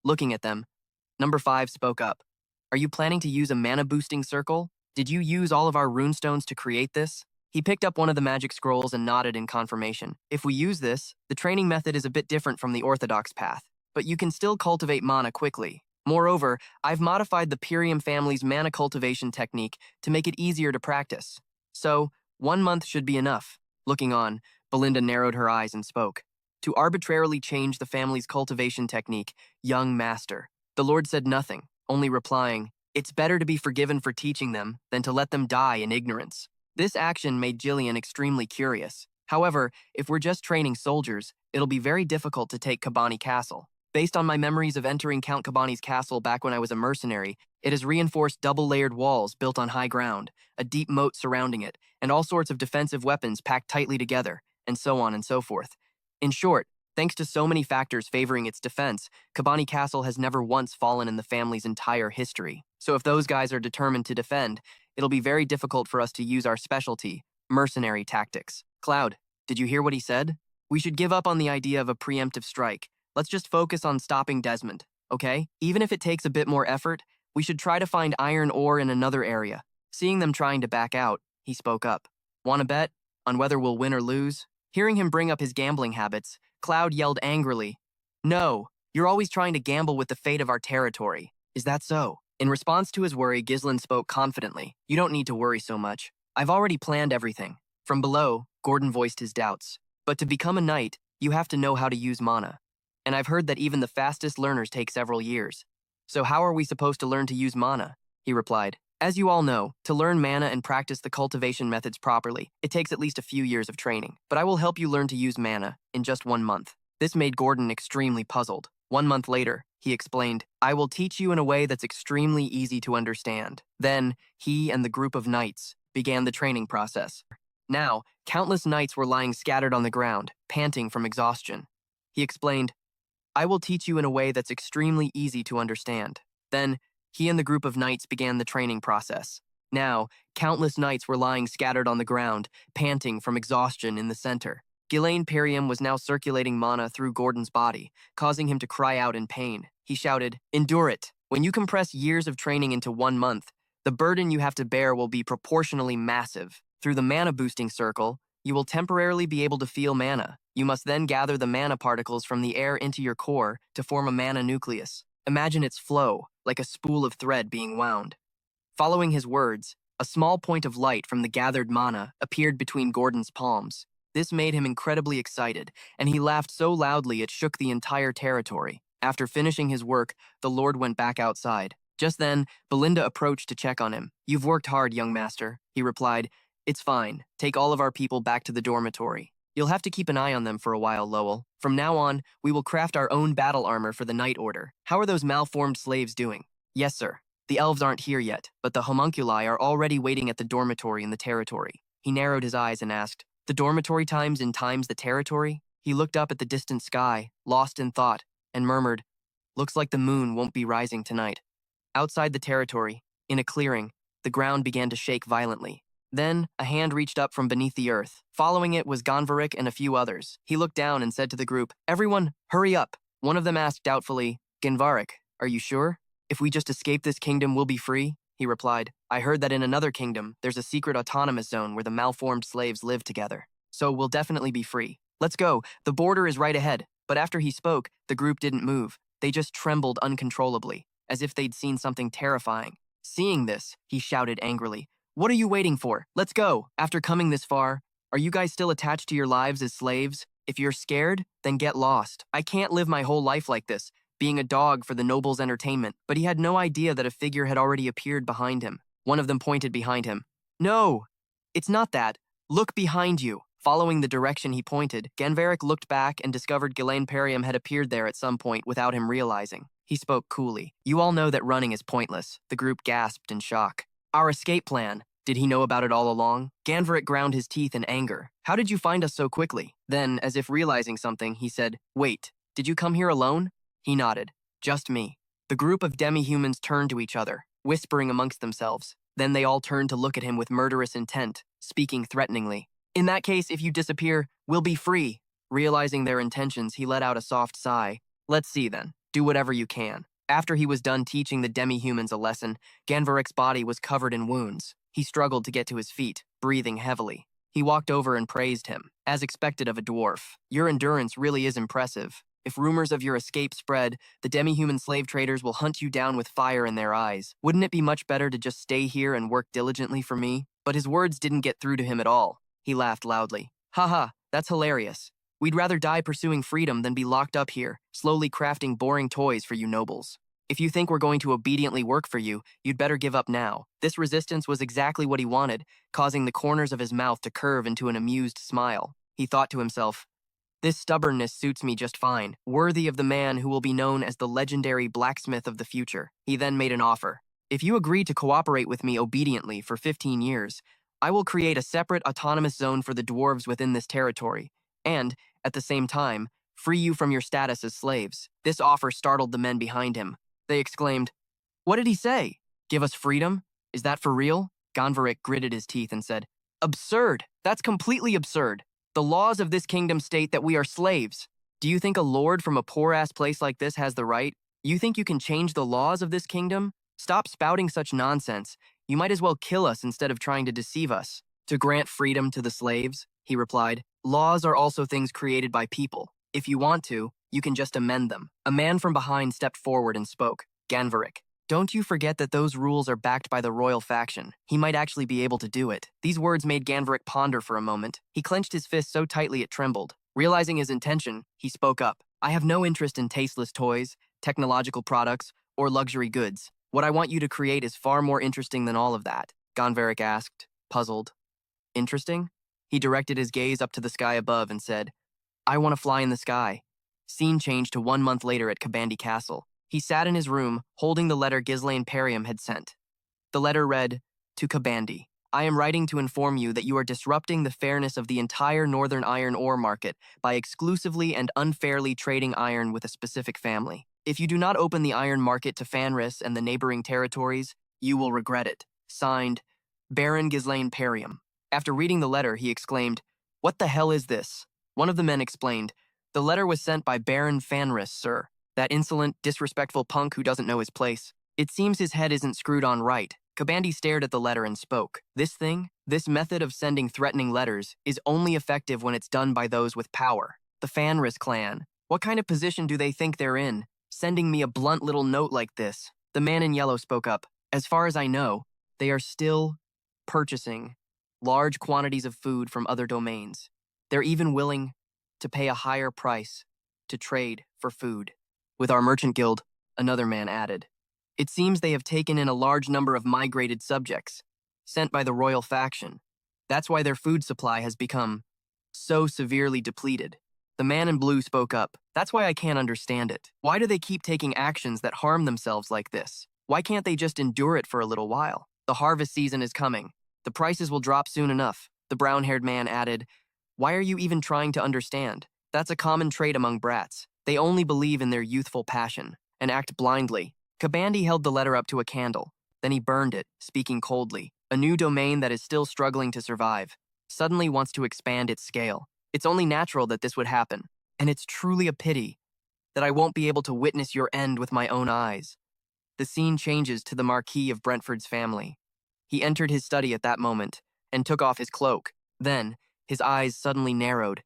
Looking at them, Number 5 spoke up. "Are you planning to use a mana-boosting circle? Did you use all of our runestones to create this?" He picked up one of the magic scrolls and nodded in confirmation. "If we use this, the training method is a bit different from the orthodox path, but you can still cultivate mana quickly. Moreover, I've modified the Pyrium family's mana cultivation technique to make it easier to practice. So, 1 month should be enough." Looking on, Belinda narrowed her eyes and spoke. "To arbitrarily change the family's cultivation technique, young master." The Lord said nothing, only replying, "It's better to be forgiven for teaching them than to let them die in ignorance." This action made Gillian extremely curious. However, if we're just training soldiers, it'll be very difficult to take Kabani Castle. Based on my memories of entering Count Kabani's castle back when I was a mercenary, it has reinforced double-layered walls built on high ground, a deep moat surrounding it, and all sorts of defensive weapons packed tightly together, and so on and so forth. In short, thanks to so many factors favoring its defense, Kabani Castle has never once fallen in the family's entire history. So if those guys are determined to defend, it'll be very difficult for us to use our specialty, mercenary tactics. Cloud, did you hear what he said? We should give up on the idea of a preemptive strike. Let's just focus on stopping Desmond, okay? Even if it takes a bit more effort, we should try to find iron ore in another area. Seeing them trying to back out, he spoke up. "Want to bet on whether we'll win or lose?" Hearing him bring up his gambling habits, Cloud yelled angrily, "No, you're always trying to gamble with the fate of our territory. Is that so?" In response to his worry, Ghislaine spoke confidently. "You don't need to worry so much. I've already planned everything." From below, Gordon voiced his doubts. "But to become a knight, you have to know how to use mana. And I've heard that even the fastest learners take several years. So how are we supposed to learn to use mana?" He replied. "As you all know, to learn mana and practice the cultivation methods properly, it takes at least a few years of training. But I will help you learn to use mana in just 1 month." This made Gordon extremely puzzled. 1 month later, he explained, "I will teach you in a way that's extremely easy to understand." Then, he and the group of knights began the training process. Now, countless knights were lying scattered on the ground, panting from exhaustion. He explained, "I will teach you in a way that's extremely easy to understand." Then, he and the group of knights began the training process. Now, countless knights were lying scattered on the ground, panting from exhaustion in the center. Ghislaine Perium was now circulating mana through Gordon's body, causing him to cry out in pain. He shouted, "Endure it! When you compress years of training into 1 month, the burden you have to bear will be proportionally massive. Through the mana-boosting circle, you will temporarily be able to feel mana. You must then gather the mana particles from the air into your core to form a mana nucleus. Imagine its flow, like a spool of thread being wound." Following his words, a small point of light from the gathered mana appeared between Gordon's palms. This made him incredibly excited, and he laughed so loudly it shook the entire territory. After finishing his work, the Lord went back outside. Just then, Belinda approached to check on him. "You've worked hard, young master," he replied. "It's fine. Take all of our people back to the dormitory. You'll have to keep an eye on them for a while, Lowell. From now on, we will craft our own battle armor for the Night Order. How are those malformed slaves doing?" "Yes, sir. The elves aren't here yet, but the homunculi are already waiting at the dormitory in the territory." He narrowed his eyes and asked, "The dormitory times in times the territory?" He looked up at the distant sky, lost in thought, and murmured, "Looks like the moon won't be rising tonight." Outside the territory, in a clearing, the ground began to shake violently. Then, a hand reached up from beneath the earth. Following it was Gonvarik and a few others. He looked down and said to the group, "Everyone, hurry up." One of them asked doubtfully, "Gonvarik, are you sure? If we just escape this kingdom, we'll be free?" He replied, "I heard that in another kingdom, there's a secret autonomous zone where the malformed slaves live together. So we'll definitely be free. Let's go, the border is right ahead." But after he spoke, the group didn't move. They just trembled uncontrollably, as if they'd seen something terrifying. Seeing this, he shouted angrily, "What are you waiting for? Let's go!" After coming this far, are you guys still attached to your lives as slaves? If you're scared, then get lost. I can't live my whole life like this, being a dog for the noble's entertainment. But he had no idea that a figure had already appeared behind him. One of them pointed behind him. "No, it's not that. Look behind you." Following the direction he pointed, Ganvarik looked back and discovered Ghislaine Perium had appeared there at some point without him realizing. He spoke coolly. "You all know that running is pointless." The group gasped in shock. "Our escape plan. Did he know about it all along?" Ganvarik ground his teeth in anger. "How did you find us so quickly?" Then, as if realizing something, he said, "Wait, did you come here alone?" He nodded. "Just me." The group of demi-humans turned to each other, whispering amongst themselves. Then they all turned to look at him with murderous intent, speaking threateningly. "In that case, if you disappear, we'll be free." Realizing their intentions, he let out a soft sigh. "Let's see then. Do whatever you can." After he was done teaching the demi-humans a lesson, Ganvarik's body was covered in wounds. He struggled to get to his feet, breathing heavily. He walked over and praised him, as expected of a dwarf. "Your endurance really is impressive. If rumors of your escape spread, the demi-human slave traders will hunt you down with fire in their eyes. Wouldn't it be much better to just stay here and work diligently for me?" But his words didn't get through to him at all. He laughed loudly. "Haha, that's hilarious. We'd rather die pursuing freedom than be locked up here, slowly crafting boring toys for you nobles. If you think we're going to obediently work for you, you'd better give up now." This resistance was exactly what he wanted, causing the corners of his mouth to curve into an amused smile. He thought to himself, "This stubbornness suits me just fine, worthy of the man who will be known as the legendary blacksmith of the future." He then made an offer. "If you agree to cooperate with me obediently for 15 years, I will create a separate autonomous zone for the dwarves within this territory, and, at the same time, free you from your status as slaves." This offer startled the men behind him. They exclaimed, "What did he say? Give us freedom? Is that for real?" Gonvarik gritted his teeth and said, "Absurd! That's completely absurd. The laws of this kingdom state that we are slaves. Do you think a lord from a poor-ass place like this has the right? You think you can change the laws of this kingdom? Stop spouting such nonsense. You might as well kill us instead of trying to deceive us." "To grant freedom to the slaves," he replied, "laws are also things created by people. If you want to, you can just amend them." A man from behind stepped forward and spoke. "Ganvarik, don't you forget that those rules are backed by the royal faction. He might actually be able to do it." These words made Ganvarik ponder for a moment. He clenched his fist so tightly it trembled. Realizing his intention, he spoke up. "I have no interest in tasteless toys, technological products, or luxury goods. What I want you to create is far more interesting than all of that." Gonvarik asked, puzzled. "Interesting?" He directed his gaze up to the sky above and said, "I want to fly in the sky." Scene changed to 1 month later at Kabandi Castle. He sat in his room, holding the letter Ghislaine Perium had sent. The letter read, "To Kabandi. I am writing to inform you that you are disrupting the fairness of the entire northern iron ore market by exclusively and unfairly trading iron with a specific family. If you do not open the iron market to Fanris and the neighboring territories, you will regret it. Signed, Baron Ghislaine Perium." After reading the letter, he exclaimed, "What the hell is this?" One of the men explained, "The letter was sent by Baron Fanris, sir. That insolent, disrespectful punk who doesn't know his place. It seems his head isn't screwed on right." Kabandi stared at the letter and spoke. This method of sending threatening letters is only effective when it's done by those with power. The Fanris clan. What kind of position do they think they're in, sending me a blunt little note like this?" The man in yellow spoke up. "As far as I know, they are still purchasing large quantities of food from other domains. They're even willing to pay a higher price to trade for food with our merchant guild," another man added. It seems they have taken in a large number of migrated subjects, sent by the royal faction. That's why their food supply has become so severely depleted. The man in blue spoke up. That's why I can't understand it. Why do they keep taking actions that harm themselves like this? Why can't they just endure it for a little while? The harvest season is coming. The prices will drop soon enough. The brown-haired man added, why are you even trying to understand? That's a common trait among brats. They only believe in their youthful passion and act blindly. Kabandi held the letter up to a candle. Then he burned it, speaking coldly. A new domain that is still struggling to survive suddenly wants to expand its scale. It's only natural that this would happen, and it's truly a pity that I won't be able to witness your end with my own eyes. The scene changes to the Marquis of Brentford's family. He entered his study at that moment and took off his cloak. Then, his eyes suddenly narrowed,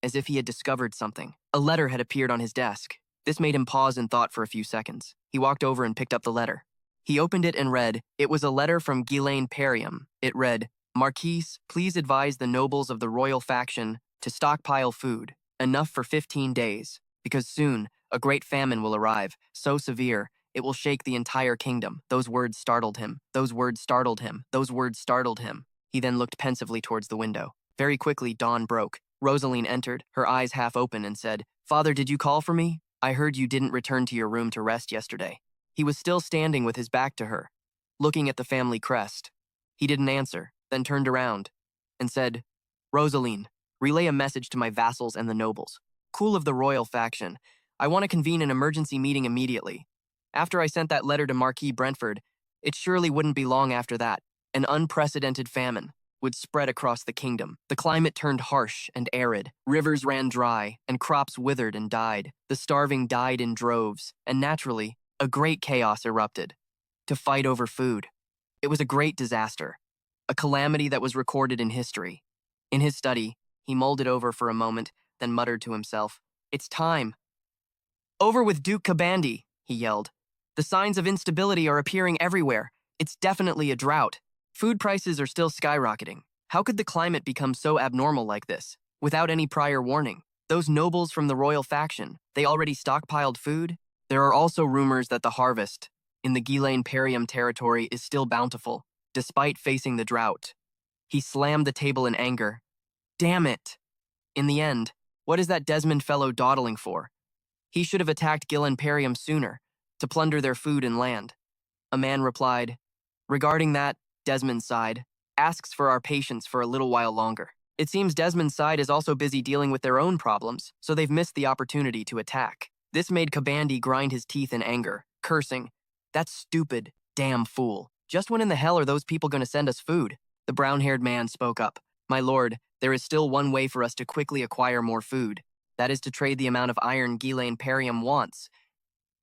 as if he had discovered something. A letter had appeared on his desk. This made him pause in thought for a few seconds. He walked over and picked up the letter. He opened it and read, it was a letter from Ghislaine Perium. It read, Marquise, please advise the nobles of the royal faction to stockpile food, enough for 15 days, because soon a great famine will arrive, so severe, it will shake the entire kingdom. Those words startled him. Those words startled him. Those words startled him. He then looked pensively towards the window. Very quickly, dawn broke. Rosaline entered, her eyes half open, and said, Father, did you call for me? I heard you didn't return to your room to rest yesterday. He was still standing with his back to her, looking at the family crest. He didn't answer, then turned around and said, Rosaline, relay a message to my vassals and the nobles. Cool of the royal faction. I want to convene an emergency meeting immediately. After I sent that letter to Marquis Brentford, it surely wouldn't be long after that. An unprecedented famine would spread across the kingdom. The climate turned harsh and arid. Rivers ran dry, and crops withered and died. The starving died in droves, and naturally, a great chaos erupted. To fight over food. It was a great disaster. A calamity that was recorded in history. In his study, he mulled it over for a moment, then muttered to himself, It's time. Over with Duke Kabandi, he yelled. The signs of instability are appearing everywhere. It's definitely a drought. Food prices are still skyrocketing. How could the climate become so abnormal like this, without any prior warning? Those nobles from the royal faction, they already stockpiled food? There are also rumors that the harvest in the Ghislaine Perium territory is still bountiful, despite facing the drought. He slammed the table in anger. Damn it! In the end, what is that Desmond fellow dawdling for? He should have attacked Ghislaine Perium sooner, to plunder their food and land. A man replied, Regarding that, Desmond's side asks for our patience for a little while longer. It seems Desmond's side is also busy dealing with their own problems, so they've missed the opportunity to attack. This made Kabandi grind his teeth in anger, cursing, That stupid, damn fool. Just when in the hell are those people going to send us food? The brown-haired man spoke up. My lord, there is still one way for us to quickly acquire more food. That is to trade the amount of iron Ghislaine Perium wants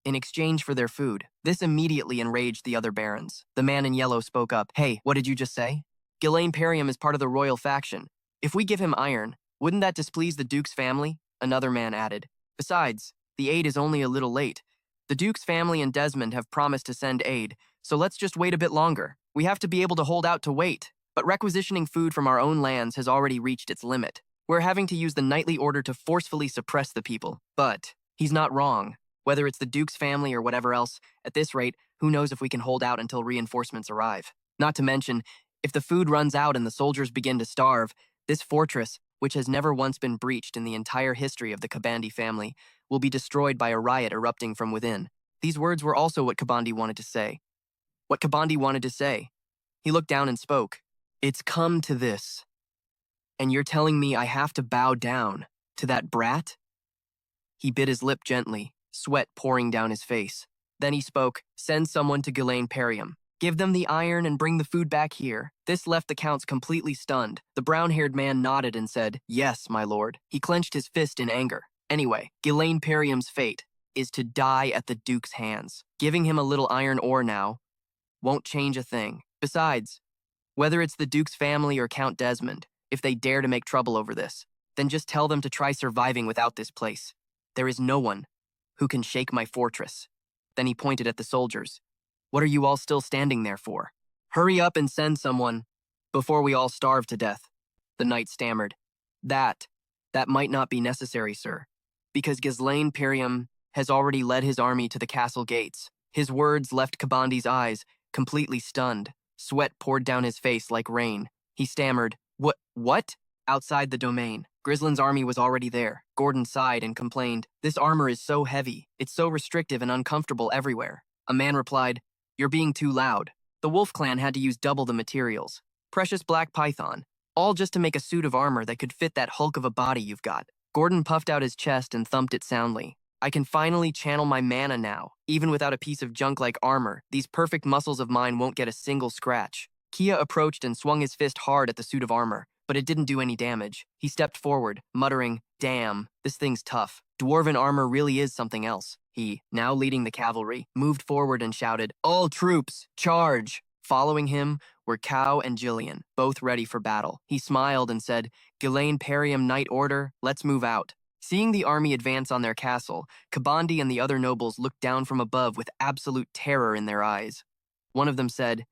in exchange for their food. This immediately enraged the other barons. The man in yellow spoke up. Hey, what did you just say? Ghislaine Perium is part of the royal faction. If we give him iron, wouldn't that displease the Duke's family? Another man added. Besides, the aid is only a little late. The Duke's family and Desmond have promised to send aid, so let's just wait a bit longer. We have to be able to hold out to wait. But requisitioning food from our own lands has already reached its limit. We're having to use the knightly order to forcefully suppress the people. But he's not wrong. Whether it's the Duke's family or whatever else, at this rate, who knows if we can hold out until reinforcements arrive. Not to mention, if the food runs out and the soldiers begin to starve, this fortress, which has never once been breached in the entire history of the Kabandi family, will be destroyed by a riot erupting from within. These words were also what Kabandi wanted to say. What Kabandi wanted to say. He looked down and spoke. It's come to this. And you're telling me I have to bow down to that brat? He bit his lip gently, sweat pouring down his face. Then he spoke, Send someone to Ghislaine Perium. Give them the iron and bring the food back here. This left the counts completely stunned. The brown-haired man nodded and said, Yes, my lord. He clenched his fist in anger. Anyway, Ghislaine Perium's fate is to die at the Duke's hands. Giving him a little iron ore now won't change a thing. Besides, whether it's the Duke's family or Count Desmond, if they dare to make trouble over this, then just tell them to try surviving without this place. There is no one who can shake my fortress. Then he pointed at the soldiers. What are you all still standing there for? Hurry up and send someone before we all starve to death. The knight stammered. That might not be necessary, sir, because Ghislaine Perium has already led his army to the castle gates. His words left Kabandi's eyes completely stunned. Sweat poured down his face like rain. He stammered, What? Outside the domain. Grislin's army was already there. Gordon sighed and complained, This armor is so heavy. It's so restrictive and uncomfortable everywhere. A man replied, You're being too loud. The Wolf Clan had to use double the materials. Precious black python. All just to make a suit of armor that could fit that hulk of a body you've got. Gordon puffed out his chest and thumped it soundly. I can finally channel my mana now. Even without a piece of junk like armor, these perfect muscles of mine won't get a single scratch. Kia approached and swung his fist hard at the suit of armor, but it didn't do any damage. He stepped forward, muttering, Damn, this thing's tough. Dwarven armor really is something else. He, now leading the cavalry, moved forward and shouted, All troops, charge! Following him were Cow and Jillian, both ready for battle. He smiled and said, Ghislaine Perium Knight Order, let's move out. Seeing the army advance on their castle, Kabandi and the other nobles looked down from above with absolute terror in their eyes. One of them said,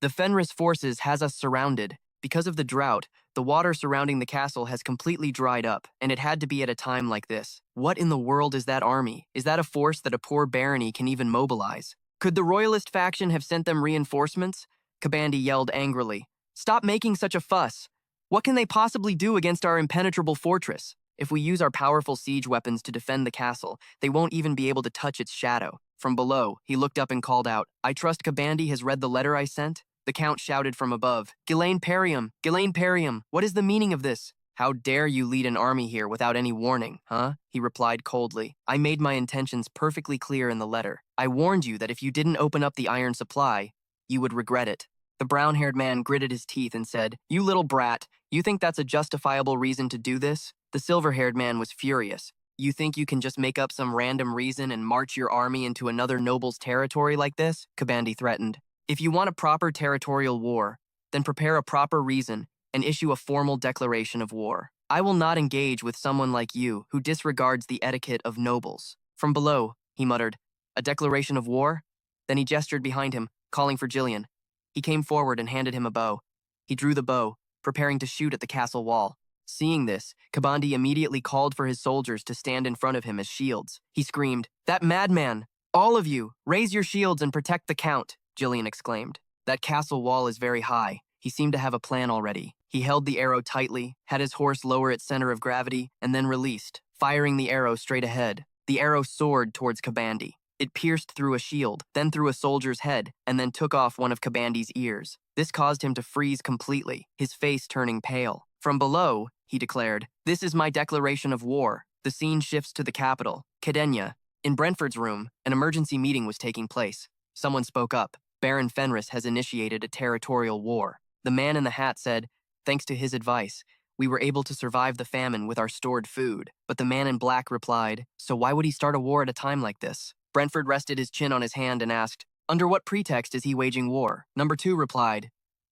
The Fenris forces has us surrounded. Because of the drought, the water surrounding the castle has completely dried up, and it had to be at a time like this. What in the world is that army? Is that a force that a poor barony can even mobilize? Could the royalist faction have sent them reinforcements? Kabandi yelled angrily. Stop making such a fuss. What can they possibly do against our impenetrable fortress? If we use our powerful siege weapons to defend the castle, they won't even be able to touch its shadow. From below, he looked up and called out, I trust Kabandi has read the letter I sent? The count shouted from above, Ghislaine Perium, what is the meaning of this? How dare you lead an army here without any warning, huh? He replied coldly. I made my intentions perfectly clear in the letter. I warned you that if you didn't open up the iron supply, you would regret it. The brown-haired man gritted his teeth and said, You little brat, you think that's a justifiable reason to do this? The silver-haired man was furious. You think you can just make up some random reason and march your army into another noble's territory like this? Kabandi threatened. If you want a proper territorial war, then prepare a proper reason and issue a formal declaration of war. I will not engage with someone like you who disregards the etiquette of nobles. From below, he muttered, A declaration of war? Then he gestured behind him, calling for Jillian. He came forward and handed him a bow. He drew the bow, preparing to shoot at the castle wall. Seeing this, Kabandi immediately called for his soldiers to stand in front of him as shields. He screamed, That madman! All of you, raise your shields and protect the count! Jillian exclaimed. That castle wall is very high. He seemed to have a plan already. He held the arrow tightly, had his horse lower its center of gravity, and then released, firing the arrow straight ahead. The arrow soared towards Kabandi. It pierced through a shield, then through a soldier's head, and then took off one of Kabandi's ears. This caused him to freeze completely, his face turning pale. From below, he declared, This is my declaration of war. The scene shifts to the capital, Cadenia. In Brentford's room, an emergency meeting was taking place. Someone spoke up. Baron Fenris has initiated a territorial war. The man in the hat said, Thanks to his advice, we were able to survive the famine with our stored food. But the man in black replied, So why would he start a war at a time like this? Brentford rested his chin on his hand and asked, Under what pretext is he waging war? Number 2 replied,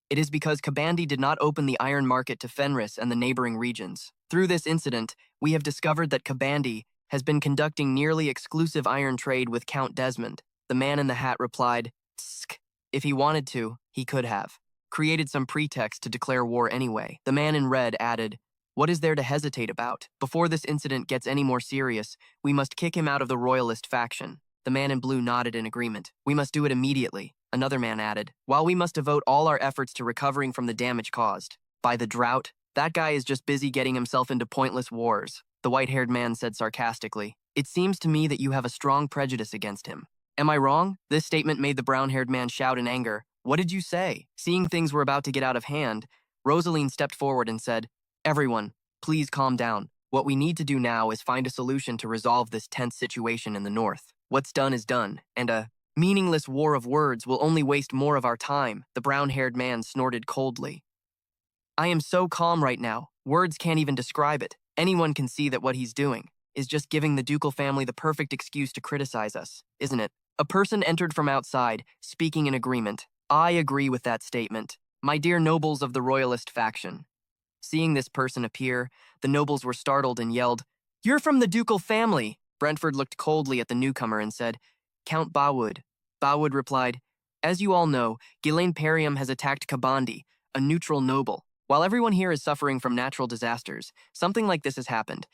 It is because Kabandi did not open the iron market to Fenris and the neighboring regions. Through this incident, we have discovered that Kabandi has been conducting nearly exclusive iron trade with Count Desmond. The man in the hat replied, Tsk. If he wanted to, he could have. Created some pretext to declare war anyway. The man in red added, What is there to hesitate about? Before this incident gets any more serious, we must kick him out of the royalist faction. The man in blue nodded in agreement. We must do it immediately. Another man added, While we must devote all our efforts to recovering from the damage caused by the drought, that guy is just busy getting himself into pointless wars. The white-haired man said sarcastically, It seems to me that you have a strong prejudice against him. Am I wrong? This statement made the brown-haired man shout in anger. What did you say? Seeing things were about to get out of hand, Rosaline stepped forward and said, Everyone, please calm down. What we need to do now is find a solution to resolve this tense situation in the north. What's done is done, and a meaningless war of words will only waste more of our time, the brown-haired man snorted coldly. I am so calm right now, words can't even describe it. Anyone can see that what he's doing is just giving the ducal family the perfect excuse to criticize us, isn't it? A person entered from outside, speaking in agreement. I agree with that statement. My dear nobles of the royalist faction. Seeing this person appear, the nobles were startled and yelled, You're from the ducal family! Brentford looked coldly at the newcomer and said, Count Bawood. Bawood replied, As you all know, Ghislaine Perium has attacked Kabandi, a neutral noble. While everyone here is suffering from natural disasters, something like this has happened.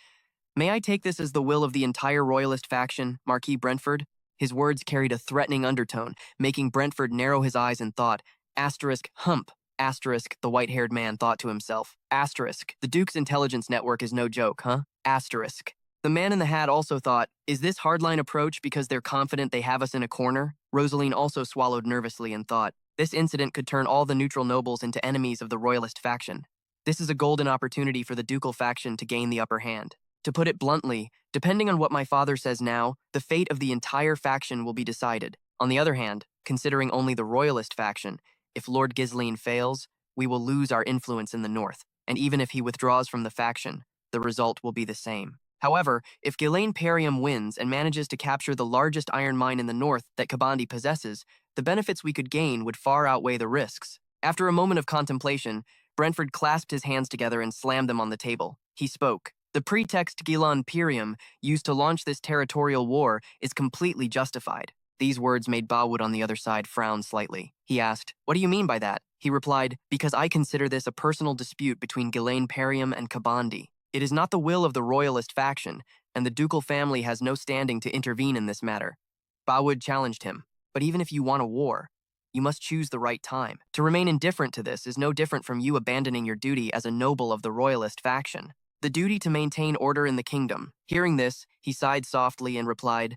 May I take this as the will of the entire royalist faction, Marquis Brentford? His words carried a threatening undertone, making Brentford narrow his eyes in thought. Asterisk, hump. Asterisk, the white-haired man thought to himself. Asterisk, the Duke's intelligence network is no joke, huh? Asterisk. The man in the hat also thought, is this hardline approach because they're confident they have us in a corner? Rosaline also swallowed nervously and thought, this incident could turn all the neutral nobles into enemies of the royalist faction. This is a golden opportunity for the ducal faction to gain the upper hand. To put it bluntly, depending on what my father says now, the fate of the entire faction will be decided. On the other hand, considering only the royalist faction, if Lord Ghislaine fails, we will lose our influence in the north, and even if he withdraws from the faction, the result will be the same. However, if Ghislaine Perium wins and manages to capture the largest iron mine in the north that Kabandi possesses, the benefits we could gain would far outweigh the risks. After a moment of contemplation, Brentford clasped his hands together and slammed them on the table. He spoke. The pretext Ghislaine Perium used to launch this territorial war is completely justified. These words made Bawood on the other side frown slightly. He asked, what do you mean by that? He replied, because I consider this a personal dispute between Ghislaine Perium and Kabandi. It is not the will of the royalist faction, and the ducal family has no standing to intervene in this matter. Bawood challenged him, but even if you want a war, you must choose the right time. To remain indifferent to this is no different from you abandoning your duty as a noble of the royalist faction. The duty to maintain order in the kingdom. Hearing this, he sighed softly and replied,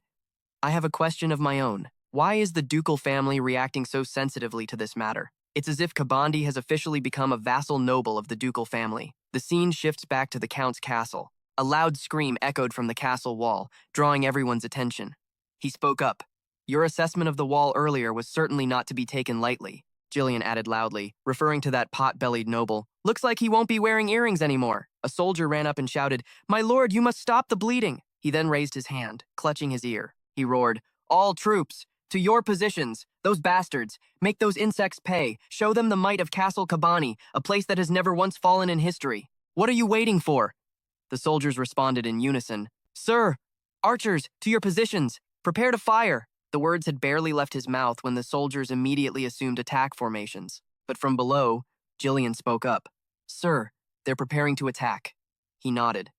I have a question of my own. Why is the ducal family reacting so sensitively to this matter? It's as if Kabandi has officially become a vassal noble of the ducal family. The scene shifts back to the Count's castle. A loud scream echoed from the castle wall, drawing everyone's attention. He spoke up. Your assessment of the wall earlier was certainly not to be taken lightly, Gillian added loudly, referring to that pot-bellied noble. Looks like he won't be wearing earrings anymore. A soldier ran up and shouted, My lord, you must stop the bleeding. He then raised his hand, clutching his ear. He roared, All troops, to your positions. Those bastards, make those insects pay. Show them the might of Castle Kabani, a place that has never once fallen in history. What are you waiting for? The soldiers responded in unison. Sir, archers, to your positions. Prepare to fire. The words had barely left his mouth when the soldiers immediately assumed attack formations. But from below, Gillian spoke up. Sir, they're preparing to attack. He nodded.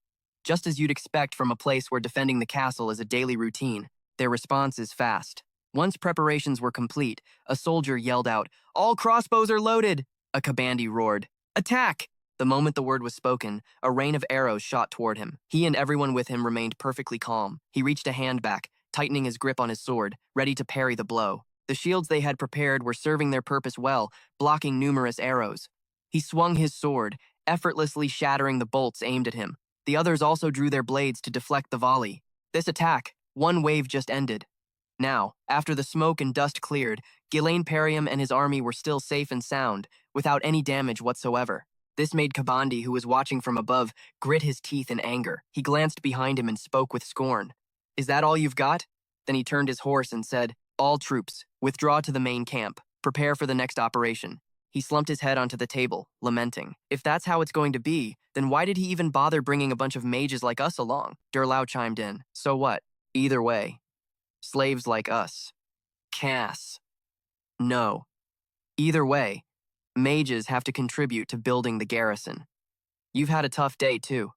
Just as you'd expect from a place where defending the castle is a daily routine, their response is fast. Once preparations were complete, a soldier yelled out, All crossbows are loaded! A Kabandi roared, Attack! The moment the word was spoken, a rain of arrows shot toward him. He and everyone with him remained perfectly calm. He reached a hand back, tightening his grip on his sword, ready to parry the blow. The shields they had prepared were serving their purpose well, blocking numerous arrows. He swung his sword, effortlessly shattering the bolts aimed at him. The others also drew their blades to deflect the volley. This attack, one wave just ended. Now, after the smoke and dust cleared, Ghislaine Perium and his army were still safe and sound, without any damage whatsoever. This made Kabandi, who was watching from above, grit his teeth in anger. He glanced behind him and spoke with scorn. Is that all you've got? Then he turned his horse and said, All troops, withdraw to the main camp. Prepare for the next operation. He slumped his head onto the table, lamenting. If that's how it's going to be, then why did he even bother bringing a bunch of mages like us along? Durlau chimed in. So what? Either way. Slaves like us. Cass. No. Either way, mages have to contribute to building the garrison. You've had a tough day, too.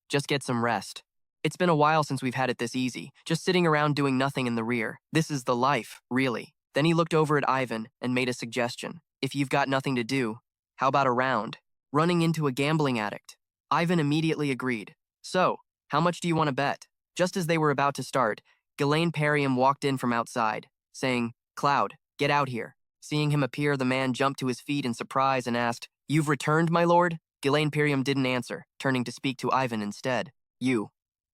Just get some rest. It's been a while since we've had it this easy, just sitting around doing nothing in the rear. This is the life, really. Then he looked over at Ivan and made a suggestion. If you've got nothing to do, how about a round? Running into a gambling addict. Ivan immediately agreed. So, how much do you want to bet? Just as they were about to start, Ghislaine Perium walked in from outside, saying, Cloud, get out here. Seeing him appear, the man jumped to his feet in surprise and asked, You've returned, my lord? Ghislaine Perium didn't answer, turning to speak to Ivan instead. You.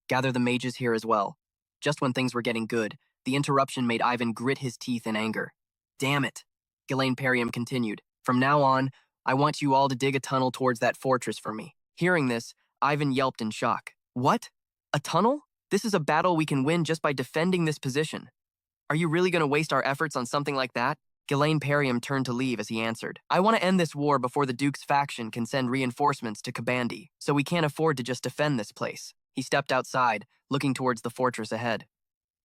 Gather the mages here as well. Just when things were getting good, the interruption made Ivan grit his teeth in anger. Damn it. Ghislaine Perium continued. From now on, I want you all to dig a tunnel towards that fortress for me. Hearing this, Ivan yelped in shock. What? A tunnel? This is a battle we can win just by defending this position. Are you really going to waste our efforts on something like that? Ghislaine Perium turned to leave as he answered. I want to end this war before the Duke's faction can send reinforcements to Kabandi, so we can't afford to just defend this place. He stepped outside, looking towards the fortress ahead.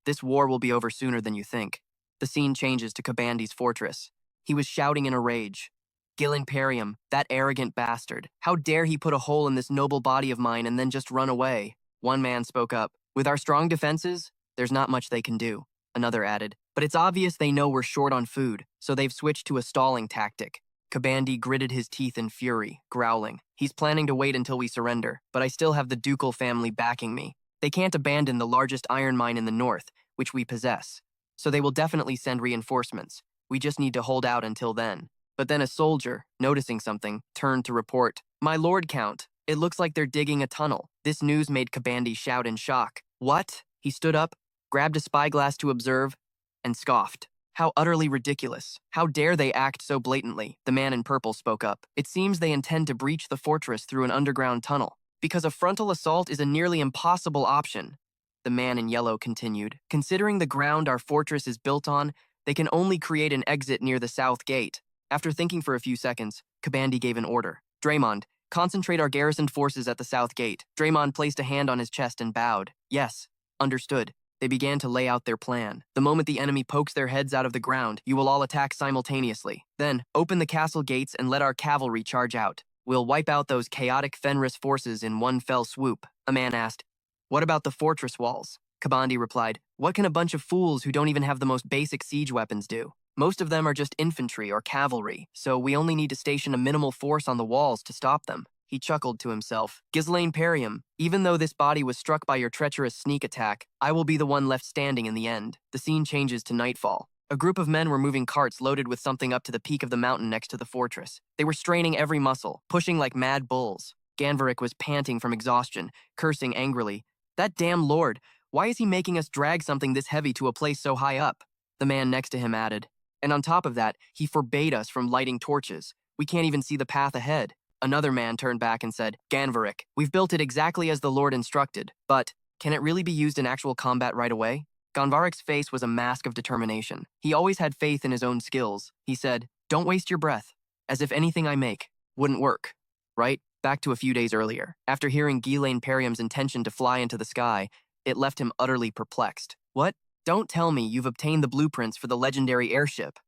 This war will be over sooner than you think. The scene changes to Kabandi's fortress. He was shouting in a rage. Ghislaine Perium, that arrogant bastard. How dare he put a hole in this noble body of mine and then just run away? One man spoke up. With our strong defenses, there's not much they can do. another added. But it's obvious they know we're short on food, so they've switched to a stalling tactic. Kabandi gritted his teeth in fury, growling. He's planning to wait until we surrender, but I still have the ducal family backing me. They can't abandon the largest iron mine in the north, which we possess. So they will definitely send reinforcements. We just need to hold out until then. But then a soldier, noticing something, turned to report, "My lord Count, it looks like they're digging a tunnel." This news made Kabandi shout in shock. What? He stood up, grabbed a spyglass to observe, and scoffed. How utterly ridiculous. How dare they act so blatantly? The man in purple spoke up. It seems they intend to breach the fortress through an underground tunnel, because a frontal assault is a nearly impossible option. The man in yellow continued. Considering the ground our fortress is built on, they can only create an exit near the south gate. After thinking for a few seconds, Kabandi gave an order. Draymond, concentrate our garrisoned forces at the south gate. Draymond placed a hand on his chest and bowed. Yes, understood. They began to lay out their plan. The moment the enemy pokes their heads out of the ground, you will all attack simultaneously. Then, open the castle gates and let our cavalry charge out. We'll wipe out those chaotic Fenris forces in one fell swoop. A man asked, what about the fortress walls? Kabandi replied, what can a bunch of fools who don't even have the most basic siege weapons do? Most of them are just infantry or cavalry, so we only need to station a minimal force on the walls to stop them. He chuckled to himself. Ghislaine Perium, even though this body was struck by your treacherous sneak attack, I will be the one left standing in the end. The scene changes to nightfall. A group of men were moving carts loaded with something up to the peak of the mountain next to the fortress. They were straining every muscle, pushing like mad bulls. Ganvarik was panting from exhaustion, cursing angrily. That damn lord, why is he making us drag something this heavy to a place so high up? The man next to him added. And on top of that, he forbade us from lighting torches. We can't even see the path ahead. Another man turned back and said, Ganvarik, we've built it exactly as the Lord instructed, but can it really be used in actual combat right away? Ganvarik's face was a mask of determination. He always had faith in his own skills. He said, don't waste your breath, as if anything I make wouldn't work. Right? Back to a few days earlier. After hearing Ghislaine Perium's intention to fly into the sky, it left him utterly perplexed. What? Don't tell me you've obtained the blueprints for the legendary airship,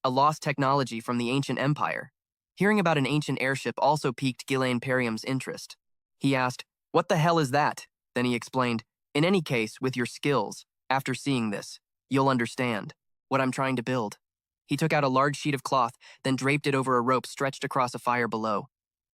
a lost technology from the ancient empire. Hearing about an ancient airship also piqued Ghislaine Perium's interest. He asked, what the hell is that? Then he explained, in any case, with your skills, after seeing this, you'll understand what I'm trying to build. He took out a large sheet of cloth, then draped it over a rope stretched across a fire below.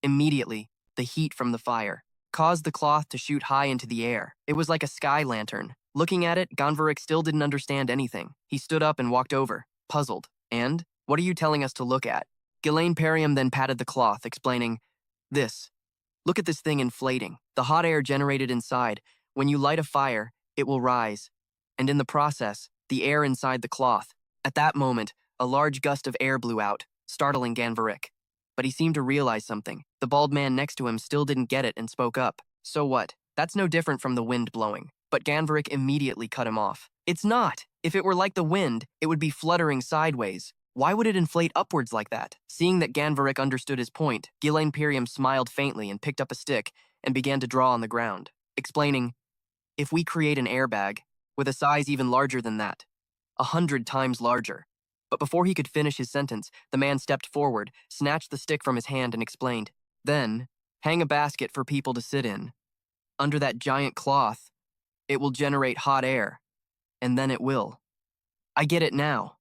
Immediately, the heat from the fire caused the cloth to shoot high into the air. It was like a sky lantern. Looking at it, Ganvarik still didn't understand anything. He stood up and walked over, puzzled. And? What are you telling us to look at? Ghislaine Perium then patted the cloth, explaining, this. Look at this thing inflating. The hot air generated inside. When you light a fire, it will rise. And in the process, the air inside the cloth. At that moment, a large gust of air blew out, startling Ganvarik. But he seemed to realize something. The bald man next to him still didn't get it and spoke up. So what? That's no different from the wind blowing. But Ganvarik immediately cut him off. It's not. If it were like the wind, it would be fluttering sideways. Why would it inflate upwards like that? Seeing that Ganvarik understood his point, Ghislaine Perium smiled faintly and picked up a stick and began to draw on the ground, explaining, if we create an airbag, with a size even larger than that, 100 times larger. But before he could finish his sentence, the man stepped forward, snatched the stick from his hand and explained, then, hang a basket for people to sit in. Under that giant cloth, it will generate hot air, and then it will. I get it now.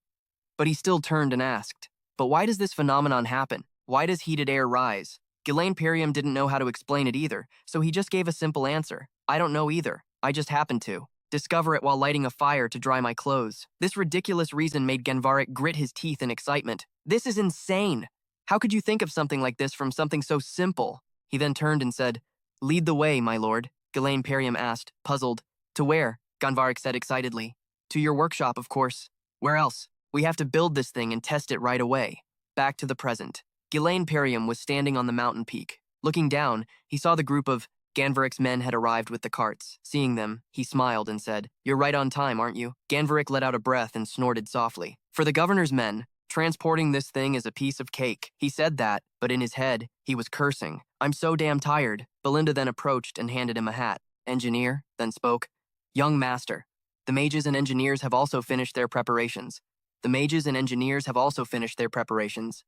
But he still turned and asked, but why does this phenomenon happen? Why does heated air rise? Ghislaine Perium didn't know how to explain it either, so he just gave a simple answer. I don't know either. I just happened to discover it while lighting a fire to dry my clothes. This ridiculous reason made Ganvarik grit his teeth in excitement. This is insane. How could you think of something like this from something so simple? He then turned and said, lead the way, my lord. Ghislaine Perium asked, puzzled. To where? Ganvarik said excitedly. To your workshop, of course. Where else? We have to build this thing and test it right away. Back to the present. Ghislaine Perium was standing on the mountain peak. Looking down, he saw the group of Ganvarik's men had arrived with the carts. Seeing them, he smiled and said, you're right on time, aren't you? Ganvarik let out a breath and snorted softly. For the governor's men, transporting this thing is a piece of cake. He said that, but in his head, he was cursing. I'm so damn tired. Belinda then approached and handed him a hat. Engineer then spoke, young master, the mages and engineers have also finished their preparations. The mages and engineers have also finished their preparations.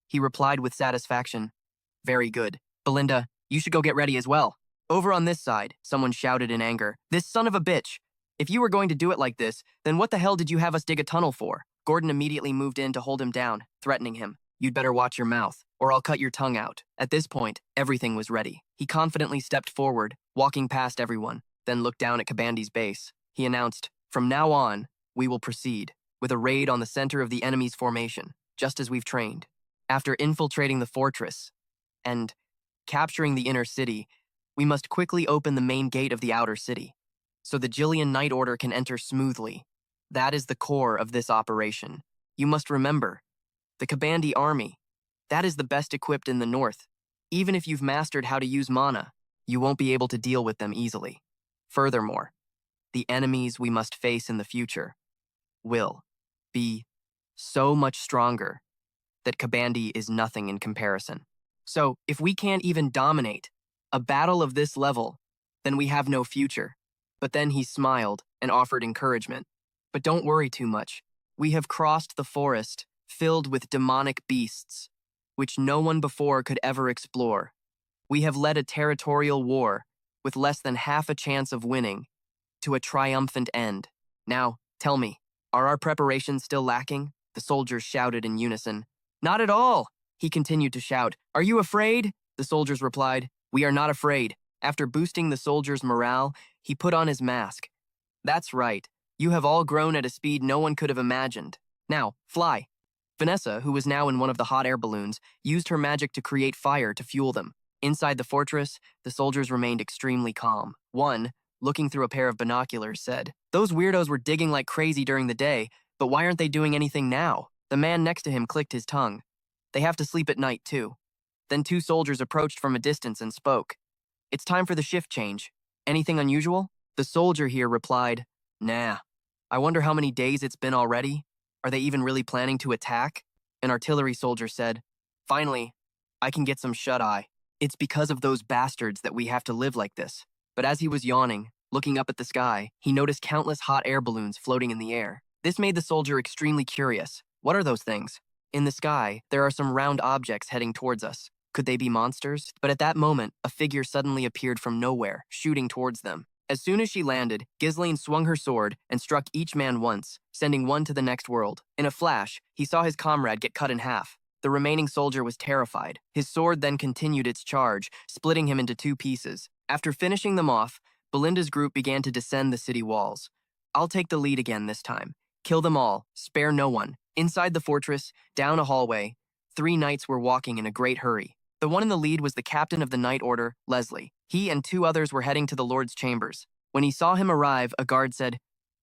He replied with satisfaction. Very good. Belinda, you should go get ready as well. Over on this side, someone shouted in anger. This son of a bitch! If you were going to do it like this, then what the hell did you have us dig a tunnel for? Gordon immediately moved in to hold him down, threatening him. You'd better watch your mouth, or I'll cut your tongue out. At this point, everything was ready. He confidently stepped forward, walking past everyone, then looked down at Kabandi's base. He announced, from now on, we will proceed with a raid on the center of the enemy's formation, just as we've trained. After infiltrating the fortress and capturing the inner city, we must quickly open the main gate of the outer city, so the Jillian Night Order can enter smoothly. That is the core of this operation. You must remember, the Kabandi army, that is the best equipped in the north. Even if you've mastered how to use mana, you won't be able to deal with them easily. Furthermore, the enemies we must face in the future will be so much stronger that Kabandi is nothing in comparison. So, if we can't even dominate a battle of this level, then we have no future. But then he smiled and offered encouragement. But don't worry too much. We have crossed the forest filled with demonic beasts, which no one before could ever explore. We have led a territorial war with less than half a chance of winning to a triumphant end. Now, tell me, are our preparations still lacking? The soldiers shouted in unison. Not at all, he continued to shout. Are you afraid? The soldiers replied. We are not afraid. After boosting the soldiers' morale, he put on his mask. That's right. You have all grown at a speed no one could have imagined. Now, fly. Vanessa, who was now in one of the hot air balloons, used her magic to create fire to fuel them. Inside the fortress, the soldiers remained extremely calm. One, looking through a pair of binoculars, said, Those weirdos were digging like crazy during the day, but why aren't they doing anything now? The man next to him clicked his tongue. They have to sleep at night, too. Then two soldiers approached from a distance and spoke. It's time for the shift change. Anything unusual? The soldier here replied, Nah. I wonder how many days it's been already. Are they even really planning to attack? An artillery soldier said, Finally, I can get some shut-eye. It's because of those bastards that we have to live like this. But as he was yawning, looking up at the sky, he noticed countless hot air balloons floating in the air. This made the soldier extremely curious. What are those things? In the sky, there are some round objects heading towards us. Could they be monsters? But at that moment, a figure suddenly appeared from nowhere, shooting towards them. As soon as she landed, Ghislaine swung her sword and struck each man once, sending one to the next world. In a flash, he saw his comrade get cut in half. The remaining soldier was terrified. His sword then continued its charge, splitting him into two pieces. After finishing them off, Belinda's group began to descend the city walls. I'll take the lead again this time. Kill them all, spare no one. Inside the fortress, down a hallway, 3 knights were walking in a great hurry. The one in the lead was the captain of the Night Order, Leslie. He and 2 others were heading to the Lord's chambers. When he saw him arrive, a guard said,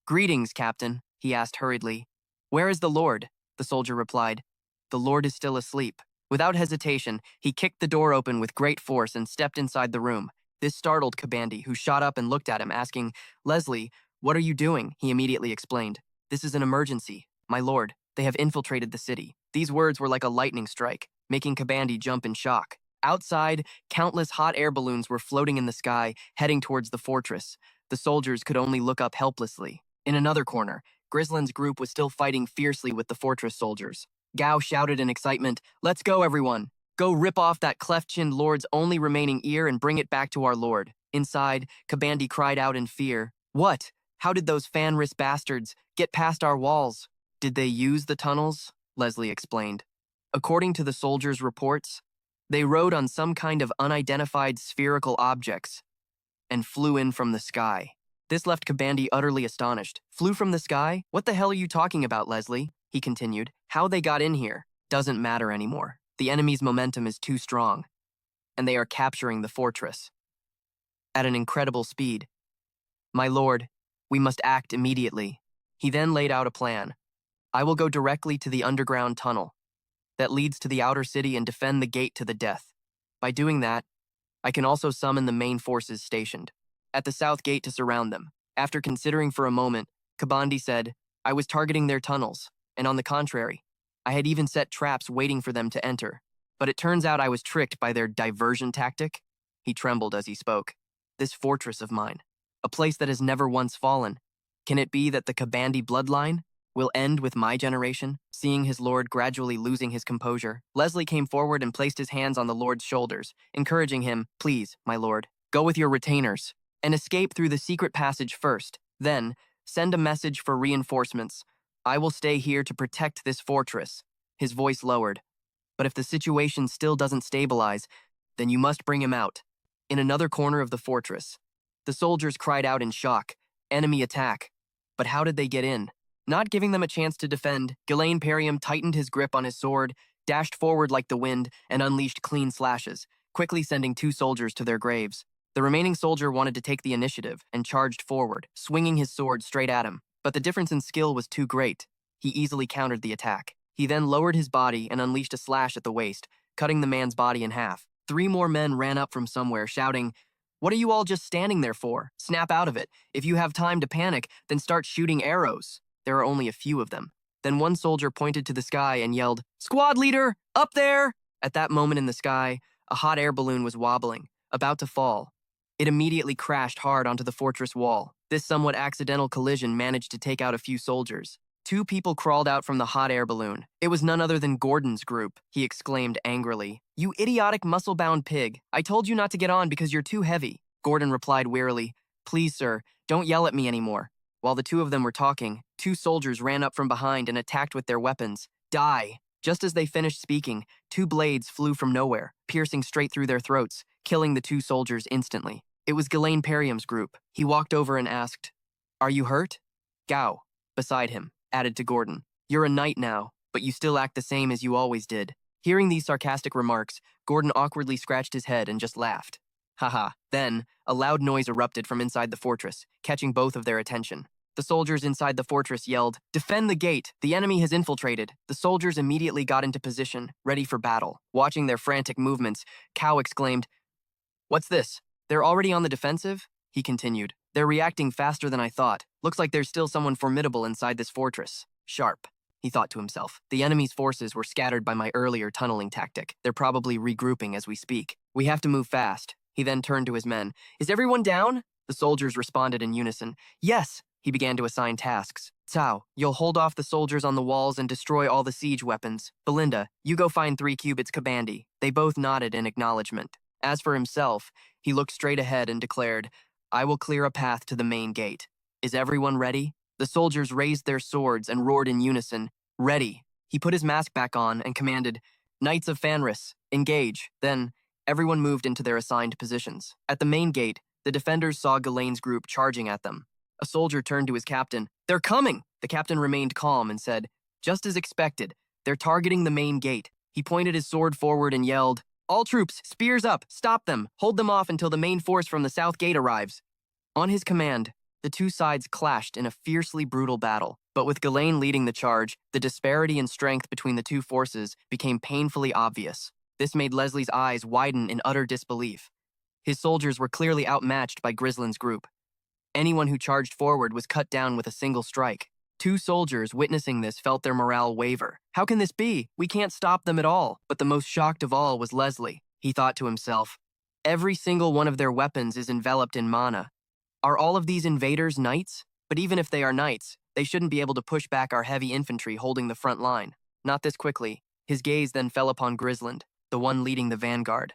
Greetings, Captain, he asked hurriedly. Where is the Lord? The soldier replied. The Lord is still asleep. Without hesitation, he kicked the door open with great force and stepped inside the room. This startled Kabandi, who shot up and looked at him, asking, Leslie, what are you doing? He immediately explained. This is an emergency. My lord, they have infiltrated the city. These words were like a lightning strike, making Kabandi jump in shock. Outside, countless hot air balloons were floating in the sky, heading towards the fortress. The soldiers could only look up helplessly. In another corner, Grislin's group was still fighting fiercely with the fortress soldiers. Gao shouted in excitement, Let's go, everyone! Go rip off that cleft-chinned lord's only remaining ear and bring it back to our lord. Inside, Kabandi cried out in fear. What? How did those Fanris bastards get past our walls? Did they use the tunnels? Leslie explained. According to the soldiers' reports, they rode on some kind of unidentified spherical objects and flew in from the sky. This left Kabandi utterly astonished. Flew from the sky? What the hell are you talking about, Leslie? He continued. How they got in here doesn't matter anymore. The enemy's momentum is too strong, and they are capturing the fortress at an incredible speed. My lord, we must act immediately. He then laid out a plan. I will go directly to the underground tunnel that leads to the outer city and defend the gate to the death. By doing that, I can also summon the main forces stationed at the south gate to surround them. After considering for a moment, Kabandi said, I was targeting their tunnels, and on the contrary, I had even set traps waiting for them to enter. But it turns out I was tricked by their diversion tactic. He trembled as he spoke. This fortress of mine, a place that has never once fallen. Can it be that the Kabandi bloodline will end with my generation? Seeing his lord gradually losing his composure, Leslie came forward and placed his hands on the lord's shoulders, encouraging him, Please, my lord, go with your retainers and escape through the secret passage first. Then, Send a message for reinforcements. I will stay here to protect this fortress." His voice lowered. "But if the situation still doesn't stabilize, then you must bring him out." In another corner of the fortress, the soldiers cried out in shock. Enemy attack. But how did they get in? Not giving them a chance to defend, Ghislaine Perium tightened his grip on his sword, dashed forward like the wind, and unleashed clean slashes, quickly sending 2 soldiers to their graves. The remaining soldier wanted to take the initiative and charged forward, swinging his sword straight at him. But the difference in skill was too great. He easily countered the attack. He then lowered his body and unleashed a slash at the waist, cutting the man's body in half. 3 more men ran up from somewhere, shouting, "What are you all just standing there for? Snap out of it. If you have time to panic, then start shooting arrows." There are only a few of them. Then one soldier pointed to the sky and yelled, "Squad leader, up there!" At that moment in the sky, a hot air balloon was wobbling, about to fall. It immediately crashed hard onto the fortress wall. This somewhat accidental collision managed to take out a few soldiers. 2 people crawled out from the hot air balloon. It was none other than Gordon's group. He exclaimed angrily, "You idiotic muscle-bound pig. I told you not to get on because you're too heavy." Gordon replied wearily, "Please, sir, don't yell at me anymore." While the 2 of them were talking, 2 soldiers ran up from behind and attacked with their weapons. "Die!" Just as they finished speaking, 2 blades flew from nowhere, piercing straight through their throats, killing the 2 soldiers instantly. It was Ghislaine Perium's group. He walked over and asked, "Are you hurt?" Gao, beside him, added to Gordon, "You're a knight now, but you still act the same as you always did." Hearing these sarcastic remarks, Gordon awkwardly scratched his head and just laughed. Haha. Then, a loud noise erupted from inside the fortress, catching both of their attention. The soldiers inside the fortress yelled, "Defend the gate! The enemy has infiltrated!" The soldiers immediately got into position, ready for battle. Watching their frantic movements, Cao exclaimed, "What's this? They're already on the defensive?" He continued, "They're reacting faster than I thought. Looks like there's still someone formidable inside this fortress. Sharp," he thought to himself. "The enemy's forces were scattered by my earlier tunneling tactic. They're probably regrouping as we speak. We have to move fast." He then turned to his men. "Is everyone down?" The soldiers responded in unison. "Yes." He began to assign tasks. "Cao, you'll hold off the soldiers on the walls and destroy all the siege weapons. Belinda, you go find 3 cubits Kabandi." They both nodded in acknowledgement. As for himself, he looked straight ahead and declared, "I will clear a path to the main gate. Is everyone ready?" The soldiers raised their swords and roared in unison, "Ready." He put his mask back on and commanded, "Knights of Fanris, engage." Then, everyone moved into their assigned positions. At the main gate, the defenders saw Ghislaine's group charging at them. A soldier turned to his captain. "They're coming!" The captain remained calm and said, "Just as expected. They're targeting the main gate." He pointed his sword forward and yelled, "All troops, spears up, stop them, hold them off until the main force from the south gate arrives." On his command, the 2 sides clashed in a fiercely brutal battle. But with Ghislaine leading the charge, the disparity in strength between the 2 forces became painfully obvious. This made Leslie's eyes widen in utter disbelief. His soldiers were clearly outmatched by Grislind's group. Anyone who charged forward was cut down with a single strike. 2 soldiers witnessing this felt their morale waver. "How can this be? We can't stop them at all." But the most shocked of all was Leslie. He thought to himself, "Every single one of their weapons is enveloped in mana. Are all of these invaders knights? But even if they are knights, they shouldn't be able to push back our heavy infantry holding the front line. Not this quickly." His gaze then fell upon Grislind, the one leading the vanguard.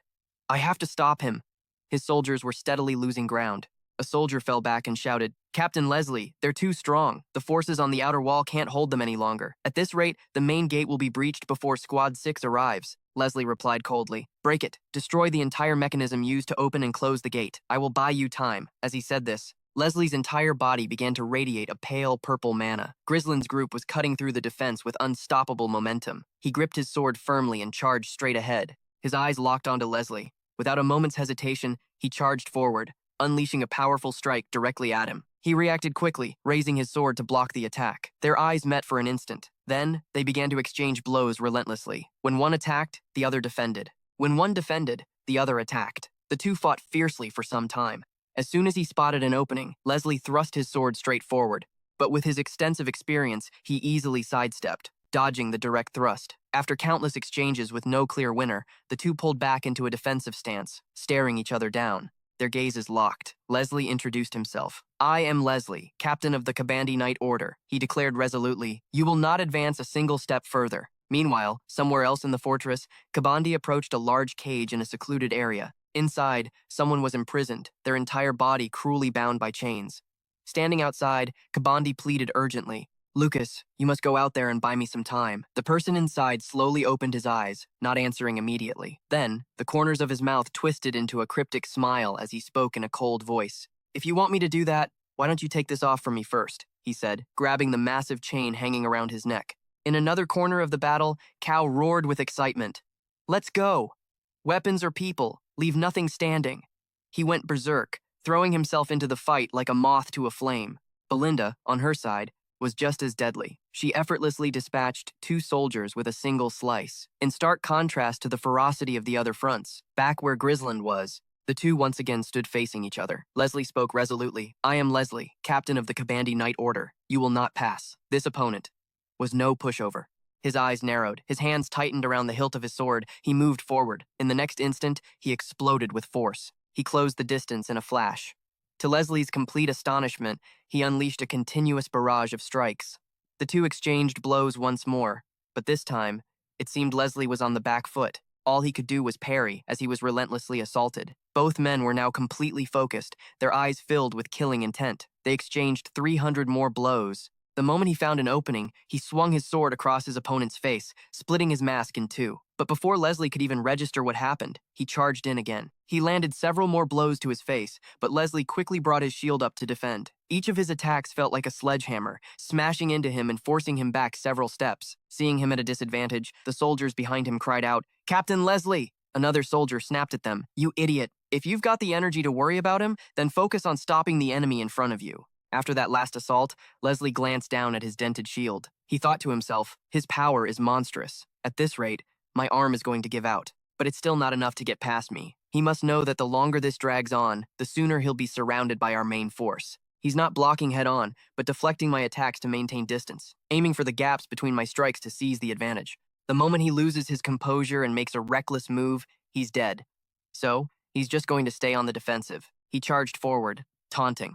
"I have to stop him." His soldiers were steadily losing ground. A soldier fell back and shouted, "Captain Leslie, they're too strong. The forces on the outer wall can't hold them any longer. At this rate, the main gate will be breached before Squad 6 arrives." Leslie replied coldly, "Break it. Destroy the entire mechanism used to open and close the gate. I will buy you time." As he said this, Leslie's entire body began to radiate a pale purple mana. Grislind's group was cutting through the defense with unstoppable momentum. He gripped his sword firmly and charged straight ahead. His eyes locked onto Leslie. Without a moment's hesitation, he charged forward, unleashing a powerful strike directly at him. He reacted quickly, raising his sword to block the attack. Their eyes met for an instant. Then, they began to exchange blows relentlessly. When one attacked, the other defended. When one defended, the other attacked. The 2 fought fiercely for some time. As soon as he spotted an opening, Leslie thrust his sword straight forward. But with his extensive experience, he easily sidestepped, dodging the direct thrust. After countless exchanges with no clear winner, the 2 pulled back into a defensive stance, staring each other down. Their gazes locked. Leslie introduced himself. "I am Leslie, captain of the Kabandi Knight Order," he declared resolutely. "You will not advance a single step further." Meanwhile, somewhere else in the fortress, Kabandi approached a large cage in a secluded area. Inside, someone was imprisoned, their entire body cruelly bound by chains. Standing outside, Kabandi pleaded urgently. Lucas, you must go out there and buy me some time. The person inside slowly opened his eyes, not answering immediately. Then, the corners of his mouth twisted into a cryptic smile as he spoke in a cold voice. If you want me to do that, why don't you take this off from me first, he said, grabbing the massive chain hanging around his neck. In another corner of the battle, Cao roared with excitement. Let's go! Weapons or people, leave nothing standing. He went berserk, throwing himself into the fight like a moth to a flame. Belinda, on her side, was just as deadly. She effortlessly dispatched 2 soldiers with a single slice. In stark contrast to the ferocity of the other fronts, back where Grisland was, the two once again stood facing each other. Leslie spoke resolutely. I am Leslie, captain of the Kabandi Knight Order. You will not pass. This opponent was no pushover. His eyes narrowed. His hands tightened around the hilt of his sword. He moved forward. In the next instant, he exploded with force. He closed the distance in a flash. To Leslie's complete astonishment, he unleashed a continuous barrage of strikes. The two exchanged blows once more, but this time, it seemed Leslie was on the back foot. All he could do was parry as he was relentlessly assaulted. Both men were now completely focused, their eyes filled with killing intent. They exchanged 300 more blows. The moment he found an opening, he swung his sword across his opponent's face, splitting his mask in 2. But before Leslie could even register what happened, he charged in again. He landed several more blows to his face, but Leslie quickly brought his shield up to defend. Each of his attacks felt like a sledgehammer, smashing into him and forcing him back several steps. Seeing him at a disadvantage, the soldiers behind him cried out, Captain Leslie! Another soldier snapped at them, You idiot! If you've got the energy to worry about him, then focus on stopping the enemy in front of you. After that last assault, Leslie glanced down at his dented shield. He thought to himself, his power is monstrous. At this rate, my arm is going to give out. But it's still not enough to get past me. He must know that the longer this drags on, the sooner he'll be surrounded by our main force. He's not blocking head-on, but deflecting my attacks to maintain distance, aiming for the gaps between my strikes to seize the advantage. The moment he loses his composure and makes a reckless move, he's dead. So, he's just going to stay on the defensive. He charged forward, taunting.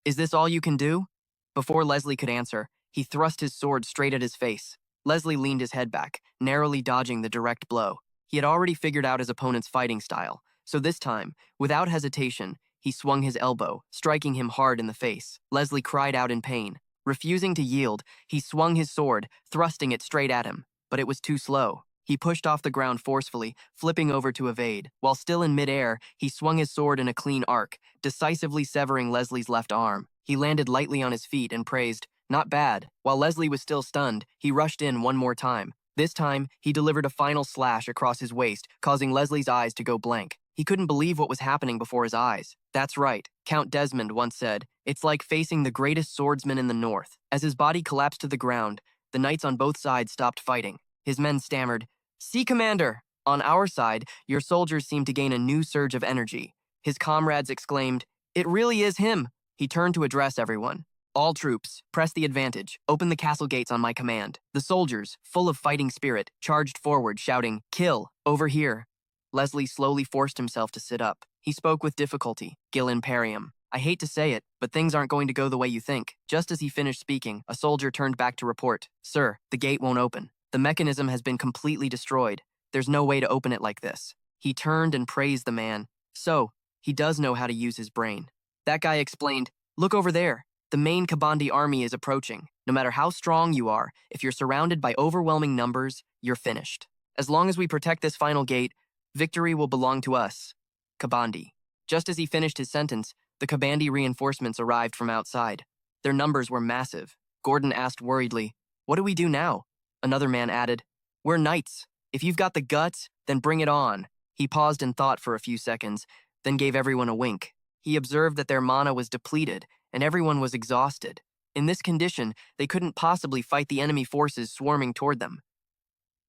Is this all you can do? Before Leslie could answer, he thrust his sword straight at his face. Leslie leaned his head back, narrowly dodging the direct blow. He had already figured out his opponent's fighting style, so this time, without hesitation, he swung his elbow, striking him hard in the face. Leslie cried out in pain. Refusing to yield, he swung his sword, thrusting it straight at him. But it was too slow. He pushed off the ground forcefully, flipping over to evade. While still in midair, he swung his sword in a clean arc, decisively severing Leslie's left arm. He landed lightly on his feet and praised, Not bad. While Leslie was still stunned, he rushed in one more time. This time, he delivered a final slash across his waist, causing Leslie's eyes to go blank. He couldn't believe what was happening before his eyes. That's right, Count Desmond once said, it's like facing the greatest swordsman in the north. As his body collapsed to the ground, the knights on both sides stopped fighting. His men stammered, See, Commander! On our side, your soldiers seemed to gain a new surge of energy. His comrades exclaimed, It really is him! He turned to address everyone. All troops, press the advantage. Open the castle gates on my command. The soldiers, full of fighting spirit, charged forward, shouting, Kill! Over here! Leslie slowly forced himself to sit up. He spoke with difficulty. Gil Imperium. I hate to say it, but things aren't going to go the way you think. Just as he finished speaking, a soldier turned back to report. Sir, the gate won't open. The mechanism has been completely destroyed. There's no way to open it like this. He turned and praised the man. So, he does know how to use his brain. That guy explained, Look over there. The main Kabandi army is approaching. No matter how strong you are, if you're surrounded by overwhelming numbers, you're finished. As long as we protect this final gate, victory will belong to us. Kabandi. Just as he finished his sentence, the Kabandi reinforcements arrived from outside. Their numbers were massive. Gordon asked worriedly, What do we do now? Another man added, We're knights. If you've got the guts, then bring it on. He paused and thought for a few seconds, then gave everyone a wink. He observed that their mana was depleted, and everyone was exhausted. In this condition, they couldn't possibly fight the enemy forces swarming toward them.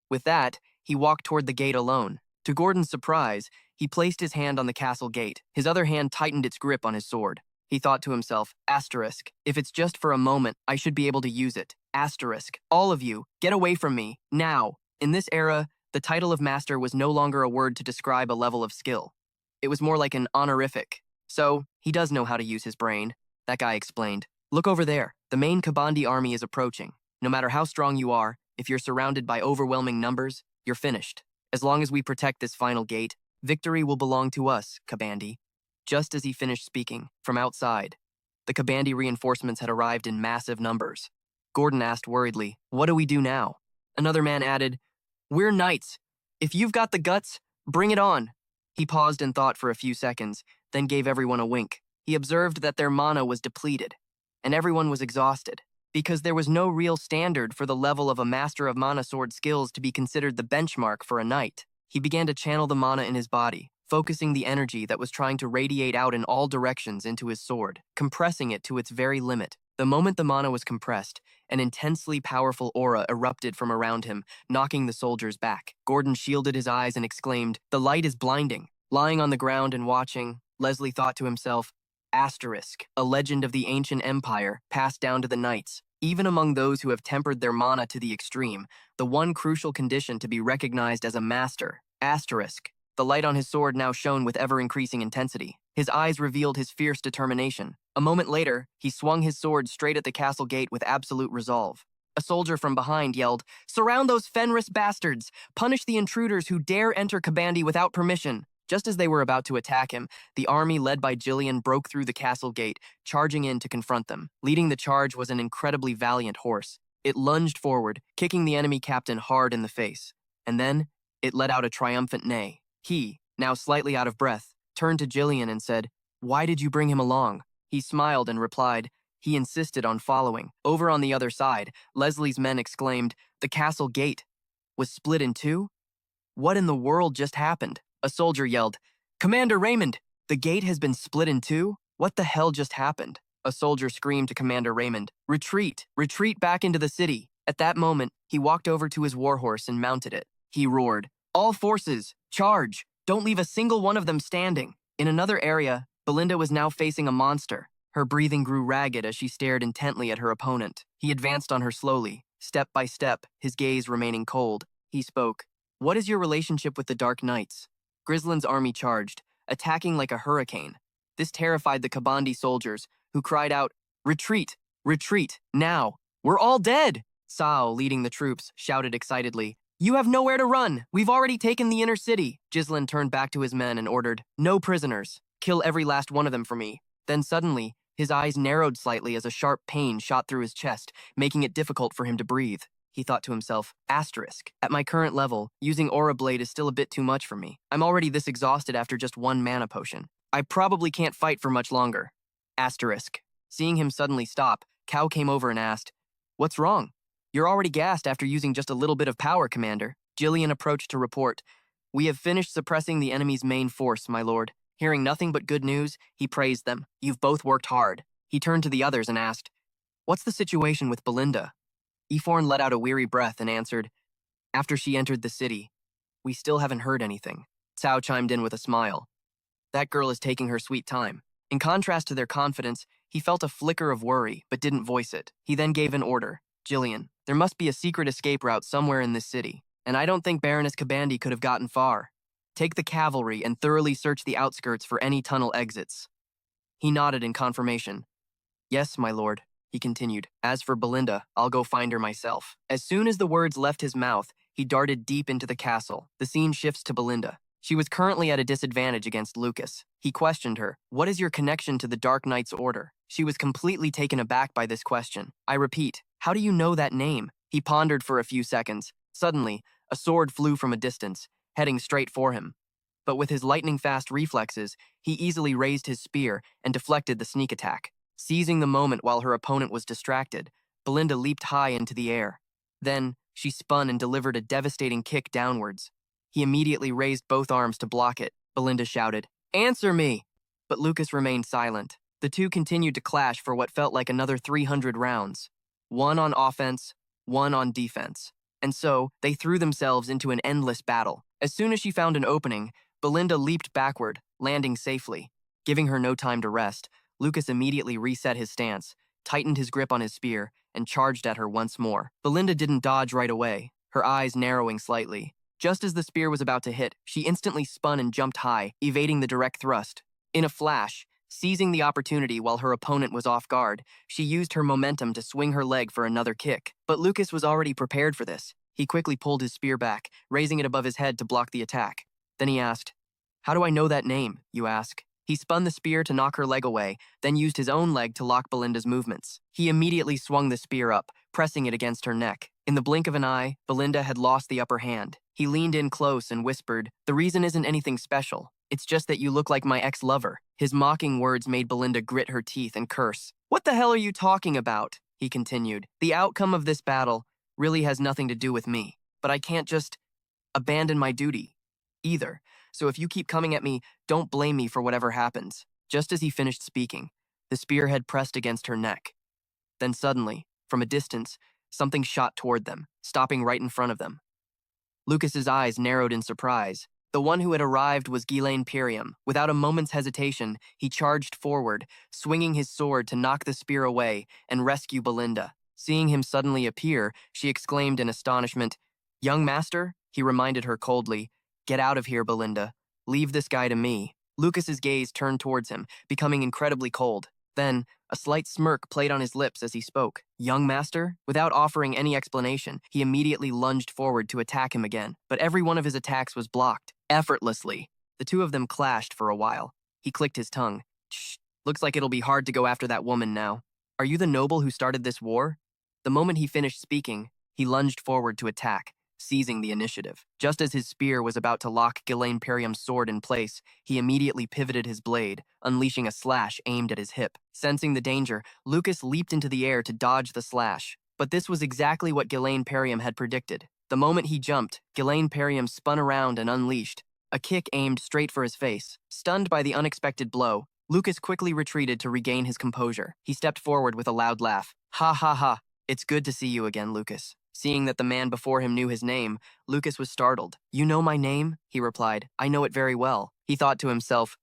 With that, he walked toward the gate alone. To Gordon's surprise, he placed his hand on the castle gate. His other hand tightened its grip on his sword. He thought to himself, Asterisk, if it's just for a moment, I should be able to use it. Asterisk, all of you, get away from me, now. In this era, the title of master was no longer a word to describe a level of skill. It was more like an honorific. So, he does know how to use his brain, that guy explained. Look over there. The main Kabandi army is approaching. No matter how strong you are, if you're surrounded by overwhelming numbers, you're finished. As long as we protect this final gate, victory will belong to us, Kabandi. Just as he finished speaking, from outside, The Kabandi reinforcements had arrived in massive numbers. Gordon asked worriedly, "What do we do now?" Another man added, "We're knights. If you've got the guts, bring it on." He paused and thought for a few seconds, then gave everyone a wink. He observed that their mana was depleted, and everyone was exhausted, because there was no real standard for the level of a master of mana sword skills to be considered the benchmark for a knight. He began to channel the mana in his body, focusing the energy that was trying to radiate out in all directions into his sword, compressing it to its very limit. The moment the mana was compressed, an intensely powerful aura erupted from around him, knocking the soldiers back. Gordon shielded his eyes and exclaimed, "The light is blinding." Lying on the ground and watching, Leslie thought to himself, Asterisk, a legend of the ancient empire, passed down to the knights. Even among those who have tempered their mana to the extreme, the one crucial condition to be recognized as a master. Asterisk. The light on his sword now shone with ever-increasing intensity. His eyes revealed his fierce determination. A moment later, he swung his sword straight at the castle gate with absolute resolve. A soldier from behind yelled, "Surround those Fenris bastards! Punish the intruders who dare enter Kabandi without permission!" Just as they were about to attack him, the army led by Jillian broke through the castle gate, charging in to confront them. Leading the charge was an incredibly valiant horse. It lunged forward, kicking the enemy captain hard in the face. And then, it let out a triumphant neigh. He, now slightly out of breath, turned to Jillian and said, "Why did you bring him along?" He smiled and replied, "He insisted on following." Over on the other side, Leslie's men exclaimed, "The castle gate was split in two? What in the world just happened?" A soldier yelled, "Commander Raymond, the gate has been split in two? What the hell just happened?" A soldier screamed to Commander Raymond, "Retreat! Retreat back into the city!" At that moment, he walked over to his warhorse and mounted it. He roared, "All forces, charge! Don't leave a single one of them standing!" In another area, Belinda was now facing a monster. Her breathing grew ragged as she stared intently at her opponent. He advanced on her slowly, step by step, his gaze remaining cold. He spoke, "What is your relationship with the Dark Knights?" Grislin's army charged, attacking like a hurricane. This terrified the Kabandi soldiers, who cried out, "Retreat! Retreat! Now! We're all dead!" Sao, leading the troops, shouted excitedly, "You have nowhere to run! We've already taken the inner city!" Gislin turned back to his men and ordered, "No prisoners! Kill every last one of them for me." Then suddenly, his eyes narrowed slightly as a sharp pain shot through his chest, making it difficult for him to breathe. He thought to himself, Asterisk. At my current level, using Aura Blade is still a bit too much for me. I'm already this exhausted after just one mana potion. I probably can't fight for much longer. Asterisk. Seeing him suddenly stop, Cow came over and asked, "What's wrong? You're already gassed after using just a little bit of power, Commander." Jillian approached to report, "We have finished suppressing the enemy's main force, my lord." Hearing nothing but good news, he praised them. "You've both worked hard." He turned to the others and asked, "What's the situation with Belinda?" Ephorn let out a weary breath and answered, "After she entered the city, we still haven't heard anything." Cao chimed in with a smile. "That girl is taking her sweet time." In contrast to their confidence, he felt a flicker of worry, but didn't voice it. He then gave an order. "Jillian, there must be a secret escape route somewhere in this city, and I don't think Baroness Kabandi could have gotten far. Take the cavalry and thoroughly search the outskirts for any tunnel exits." He nodded in confirmation. "Yes, my lord," he continued. "As for Belinda, I'll go find her myself." As soon as the words left his mouth, he darted deep into the castle. The scene shifts to Belinda. She was currently at a disadvantage against Lucas. He questioned her, "What is your connection to the Dark Knight's order?" She was completely taken aback by this question. "I repeat, how do you know that name?" He pondered for a few seconds. Suddenly, a sword flew from a distance, heading straight for him. But with his lightning-fast reflexes, he easily raised his spear and deflected the sneak attack. Seizing the moment while her opponent was distracted, Belinda leaped high into the air. Then, she spun and delivered a devastating kick downwards. He immediately raised both arms to block it. Belinda shouted, "Answer me!" But Lucas remained silent. The two continued to clash for what felt like another 300 rounds. One on offense, one on defense. And so, they threw themselves into an endless battle. As soon as she found an opening, Belinda leaped backward, landing safely. Giving her no time to rest, Lucas immediately reset his stance, tightened his grip on his spear, and charged at her once more. Belinda didn't dodge right away, her eyes narrowing slightly. Just as the spear was about to hit, she instantly spun and jumped high, evading the direct thrust. In a flash, seizing the opportunity while her opponent was off guard, she used her momentum to swing her leg for another kick. But Lucas was already prepared for this. He quickly pulled his spear back, raising it above his head to block the attack. Then he asked, "How do I know that name, you ask?" He spun the spear to knock her leg away, then used his own leg to lock Belinda's movements. He immediately swung the spear up, pressing it against her neck. In the blink of an eye, Belinda had lost the upper hand. He leaned in close and whispered, "The reason isn't anything special. It's just that you look like my ex-lover." His mocking words made Belinda grit her teeth and curse. "What the hell are you talking about?" he continued. "The outcome of this battle really has nothing to do with me. But I can't just abandon my duty either. So if you keep coming at me, don't blame me for whatever happens." Just as he finished speaking, the spear had pressed against her neck. Then suddenly, from a distance, something shot toward them, stopping right in front of them. Lucas's eyes narrowed in surprise. The one who had arrived was Ghislaine Piriam. Without a moment's hesitation, he charged forward, swinging his sword to knock the spear away and rescue Belinda. Seeing him suddenly appear, she exclaimed in astonishment, "Young master?" He reminded her coldly, "Get out of here, Belinda. Leave this guy to me." Lucas's gaze turned towards him, becoming incredibly cold. Then, a slight smirk played on his lips as he spoke. "Young master?" Without offering any explanation, he immediately lunged forward to attack him again, but every one of his attacks was blocked, effortlessly. The two of them clashed for a while. He clicked his tongue. "Shh, looks like it'll be hard to go after that woman now. Are you the noble who started this war?" The moment he finished speaking, he lunged forward to attack, seizing the initiative. Just as his spear was about to lock Ghislaine Piriam's sword in place, he immediately pivoted his blade, unleashing a slash aimed at his hip. Sensing the danger, Lucas leaped into the air to dodge the slash. But this was exactly what Ghislaine Piriam had predicted. The moment he jumped, Ghislaine Piriam spun around and unleashed a kick aimed straight for his face. Stunned by the unexpected blow, Lucas quickly retreated to regain his composure. He stepped forward with a loud laugh. "Ha ha ha. It's good to see you again, Lucas." Seeing that the man before him knew his name, Lucas was startled. "You know my name?" he replied. "I know it very well." He thought to himself,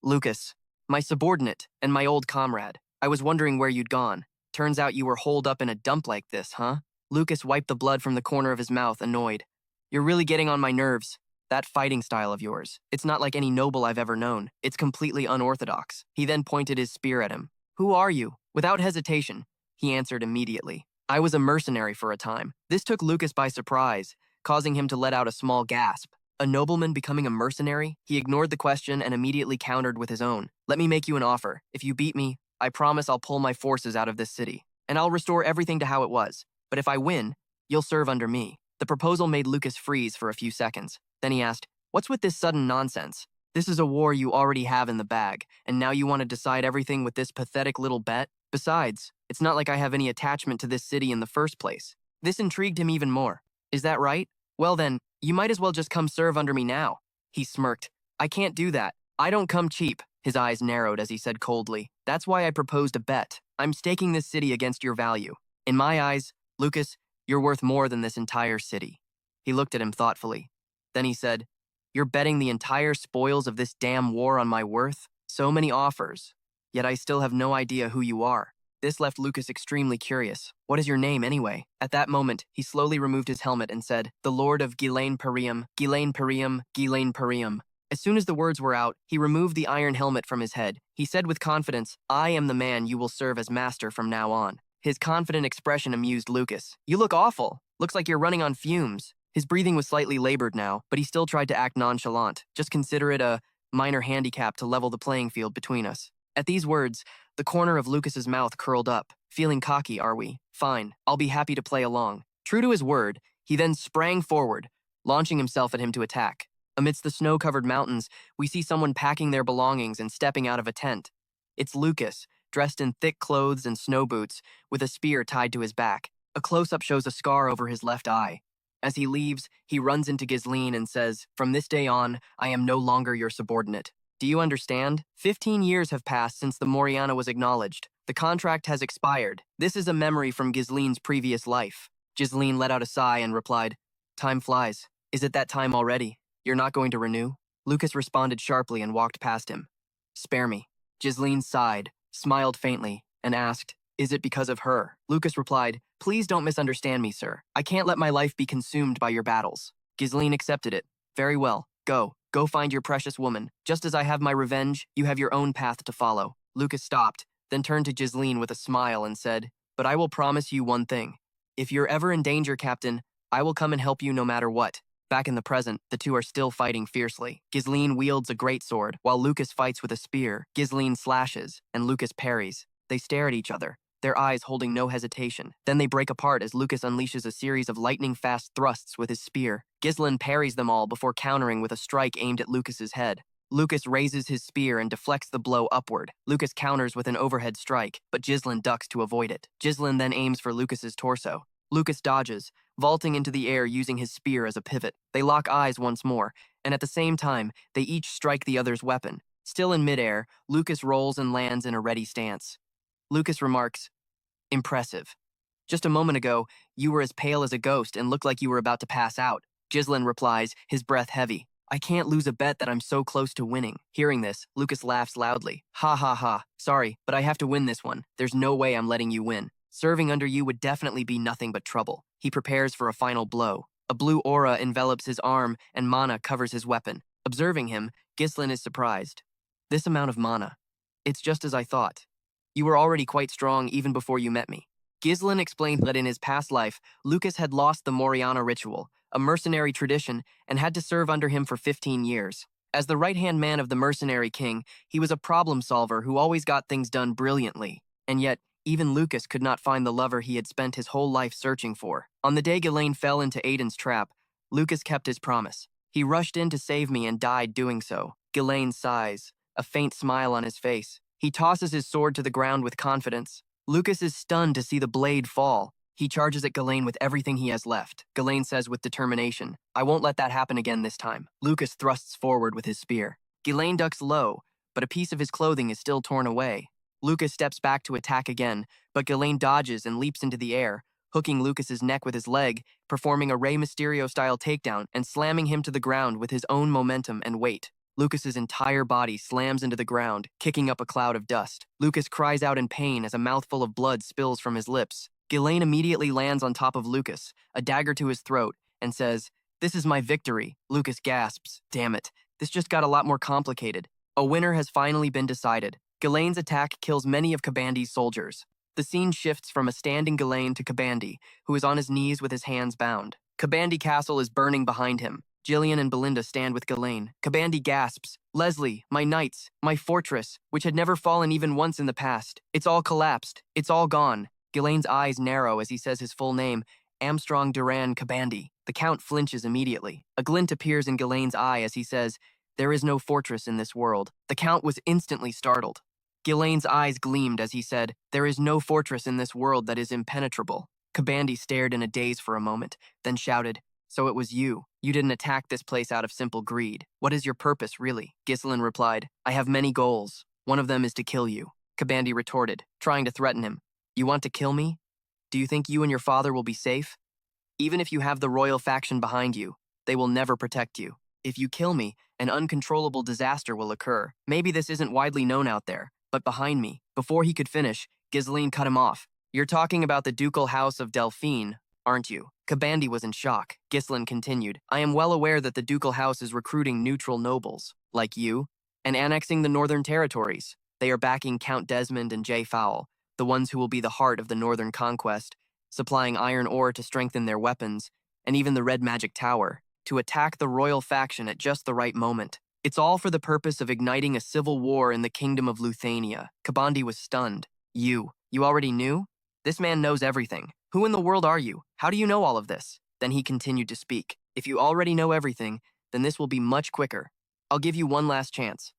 "Lucas, my subordinate and my old comrade. I was wondering where you'd gone. Turns out you were holed up in a dump like this, huh?" Lucas wiped the blood from the corner of his mouth, annoyed. "You're really getting on my nerves. That fighting style of yours. It's not like any noble I've ever known. It's completely unorthodox." He then pointed his spear at him. "Who are you?" Without hesitation, he answered immediately. "I was a mercenary for a time." This took Lucas by surprise, causing him to let out a small gasp. A nobleman becoming a mercenary? He ignored the question and immediately countered with his own. "Let me make you an offer. If you beat me, I promise I'll pull my forces out of this city, and I'll restore everything to how it was. But if I win, you'll serve under me." The proposal made Lucas freeze for a few seconds. Then he asked, "What's with this sudden nonsense? This is a war you already have in the bag, and now you want to decide everything with this pathetic little bet? Besides, it's not like I have any attachment to this city in the first place." This intrigued him even more. "Is that right? Well then, you might as well just come serve under me now." He smirked. "I can't do that. I don't come cheap." His eyes narrowed as he said coldly, "That's why I proposed a bet. I'm staking this city against your value. In my eyes, Lucas, you're worth more than this entire city." He looked at him thoughtfully. Then he said, "You're betting the entire spoils of this damn war on my worth? So many offers. Yet I still have no idea who you are." This left Lucas extremely curious. "What is your name, anyway?" At that moment, he slowly removed his helmet and said, "The Lord of Ghislaine Piriam, Ghislaine Piriam, Ghislaine Piriam." As soon as the words were out, he removed the iron helmet from his head. He said with confidence, "I am the man you will serve as master from now on." His confident expression amused Lucas. "You look awful. Looks like you're running on fumes." His breathing was slightly labored now, but he still tried to act nonchalant. "Just consider it a minor handicap to level the playing field between us." At these words, the corner of Lucas's mouth curled up. "Feeling cocky, are we? Fine, I'll be happy to play along." True to his word, he then sprang forward, launching himself at him to attack. Amidst the snow-covered mountains, we see someone packing their belongings and stepping out of a tent. It's Lucas, dressed in thick clothes and snow boots, with a spear tied to his back. A close-up shows a scar over his left eye. As he leaves, he runs into Ghislaine and says, "From this day on, I am no longer your subordinate. Do you understand? 15 years have passed since the Moriana was acknowledged. The contract has expired. This is a memory from Ghislaine's previous life." Ghislaine let out a sigh and replied, "Time flies. Is it that time already? You're not going to renew?" Lucas responded sharply and walked past him. "Spare me." Ghislaine sighed, smiled faintly, and asked, "Is it because of her?" Lucas replied, "Please don't misunderstand me, sir. I can't let my life be consumed by your battles." Ghislaine accepted it. "Very well. Go find your precious woman. Just as I have my revenge, you have your own path to follow." Lucas stopped, then turned to Ghislaine with a smile and said, "But I will promise you one thing. If you're ever in danger, Captain, I will come and help you no matter what." Back in the present, the two are still fighting fiercely. Ghislaine wields a greatsword, while Lucas fights with a spear. Ghislaine slashes, and Lucas parries. They stare at each other, their eyes holding no hesitation. Then they break apart as Lucas unleashes a series of lightning-fast thrusts with his spear. Ghislaine parries them all before countering with a strike aimed at Lucas's head. Lucas raises his spear and deflects the blow upward. Lucas counters with an overhead strike, but Ghislaine ducks to avoid it. Ghislaine then aims for Lucas's torso. Lucas dodges, vaulting into the air using his spear as a pivot. They lock eyes once more, and at the same time, they each strike the other's weapon. Still in midair, Lucas rolls and lands in a ready stance. Lucas remarks, "Impressive. Just a moment ago, you were as pale as a ghost and looked like you were about to pass out." Ghislaine replies, his breath heavy, "I can't lose a bet that I'm so close to winning." Hearing this, Lucas laughs loudly. "Ha ha ha. Sorry, but I have to win this one. There's no way I'm letting you win. Serving under you would definitely be nothing but trouble." He prepares for a final blow. A blue aura envelops his arm and mana covers his weapon. Observing him, Ghislaine is surprised. "This amount of mana. It's just as I thought. You were already quite strong even before you met me." Ghislaine explained that in his past life, Lucas had lost the Moriana ritual, a mercenary tradition, and had to serve under him for 15 years. As the right-hand man of the mercenary king, he was a problem solver who always got things done brilliantly. And yet, even Lucas could not find the lover he had spent his whole life searching for. On the day Ghislaine fell into Aiden's trap, Lucas kept his promise. He rushed in to save me and died doing so. Ghislaine sighs, a faint smile on his face. He tosses his sword to the ground with confidence. Lucas is stunned to see the blade fall. He charges at Ghislaine with everything he has left. Ghislaine says with determination, "I won't let that happen again this time." Lucas thrusts forward with his spear. Ghislaine ducks low, but a piece of his clothing is still torn away. Lucas steps back to attack again, but Ghislaine dodges and leaps into the air, hooking Lucas's neck with his leg, performing a Rey Mysterio-style takedown and slamming him to the ground with his own momentum and weight. Lucas's entire body slams into the ground, kicking up a cloud of dust. Lucas cries out in pain as a mouthful of blood spills from his lips. Ghislaine immediately lands on top of Lucas, a dagger to his throat, and says, "This is my victory." Lucas gasps, "Damn it, this just got a lot more complicated." A winner has finally been decided. Ghislaine's attack kills many of Kabandi's soldiers. The scene shifts from a standing Ghislaine to Kabandi, who is on his knees with his hands bound. Kabandi Castle is burning behind him. Jillian and Belinda stand with Ghislaine. Kabandi gasps, "Leslie, my knights, my fortress, which had never fallen even once in the past. It's all collapsed. It's all gone." Ghislaine's eyes narrow as he says his full name, Armstrong Duran Kabandi. The Count flinches immediately. A glint appears in Ghislaine's eye as he says, "There is no fortress in this world." The Count was instantly startled. Ghislaine's eyes gleamed as he said, "There is no fortress in this world that is impenetrable." Kabandi stared in a daze for a moment, then shouted, "So it was you. You didn't attack this place out of simple greed. What is your purpose, really?" Ghislaine replied, "I have many goals. One of them is to kill you." Kabandi retorted, trying to threaten him, "You want to kill me? Do you think you and your father will be safe? Even if you have the royal faction behind you, they will never protect you. If you kill me, an uncontrollable disaster will occur. Maybe this isn't widely known out there, but behind me." Before he could finish, Ghislaine cut him off. "You're talking about the ducal house of Delphine, aren't you?" Kabandi was in shock. Ghislaine continued, "I am well aware that the ducal house is recruiting neutral nobles, like you, and annexing the northern territories. They are backing Count Desmond and Jay Fowl, the ones who will be the heart of the northern conquest, supplying iron ore to strengthen their weapons, and even the Red Magic Tower, to attack the royal faction at just the right moment. It's all for the purpose of igniting a civil war in the kingdom of Luthania." Kabandi was stunned. You already knew? This man knows everything. Who in the world are you? How do you know all of this?" Then he continued to speak. "If you already know everything, then this will be much quicker. I'll give you one last chance.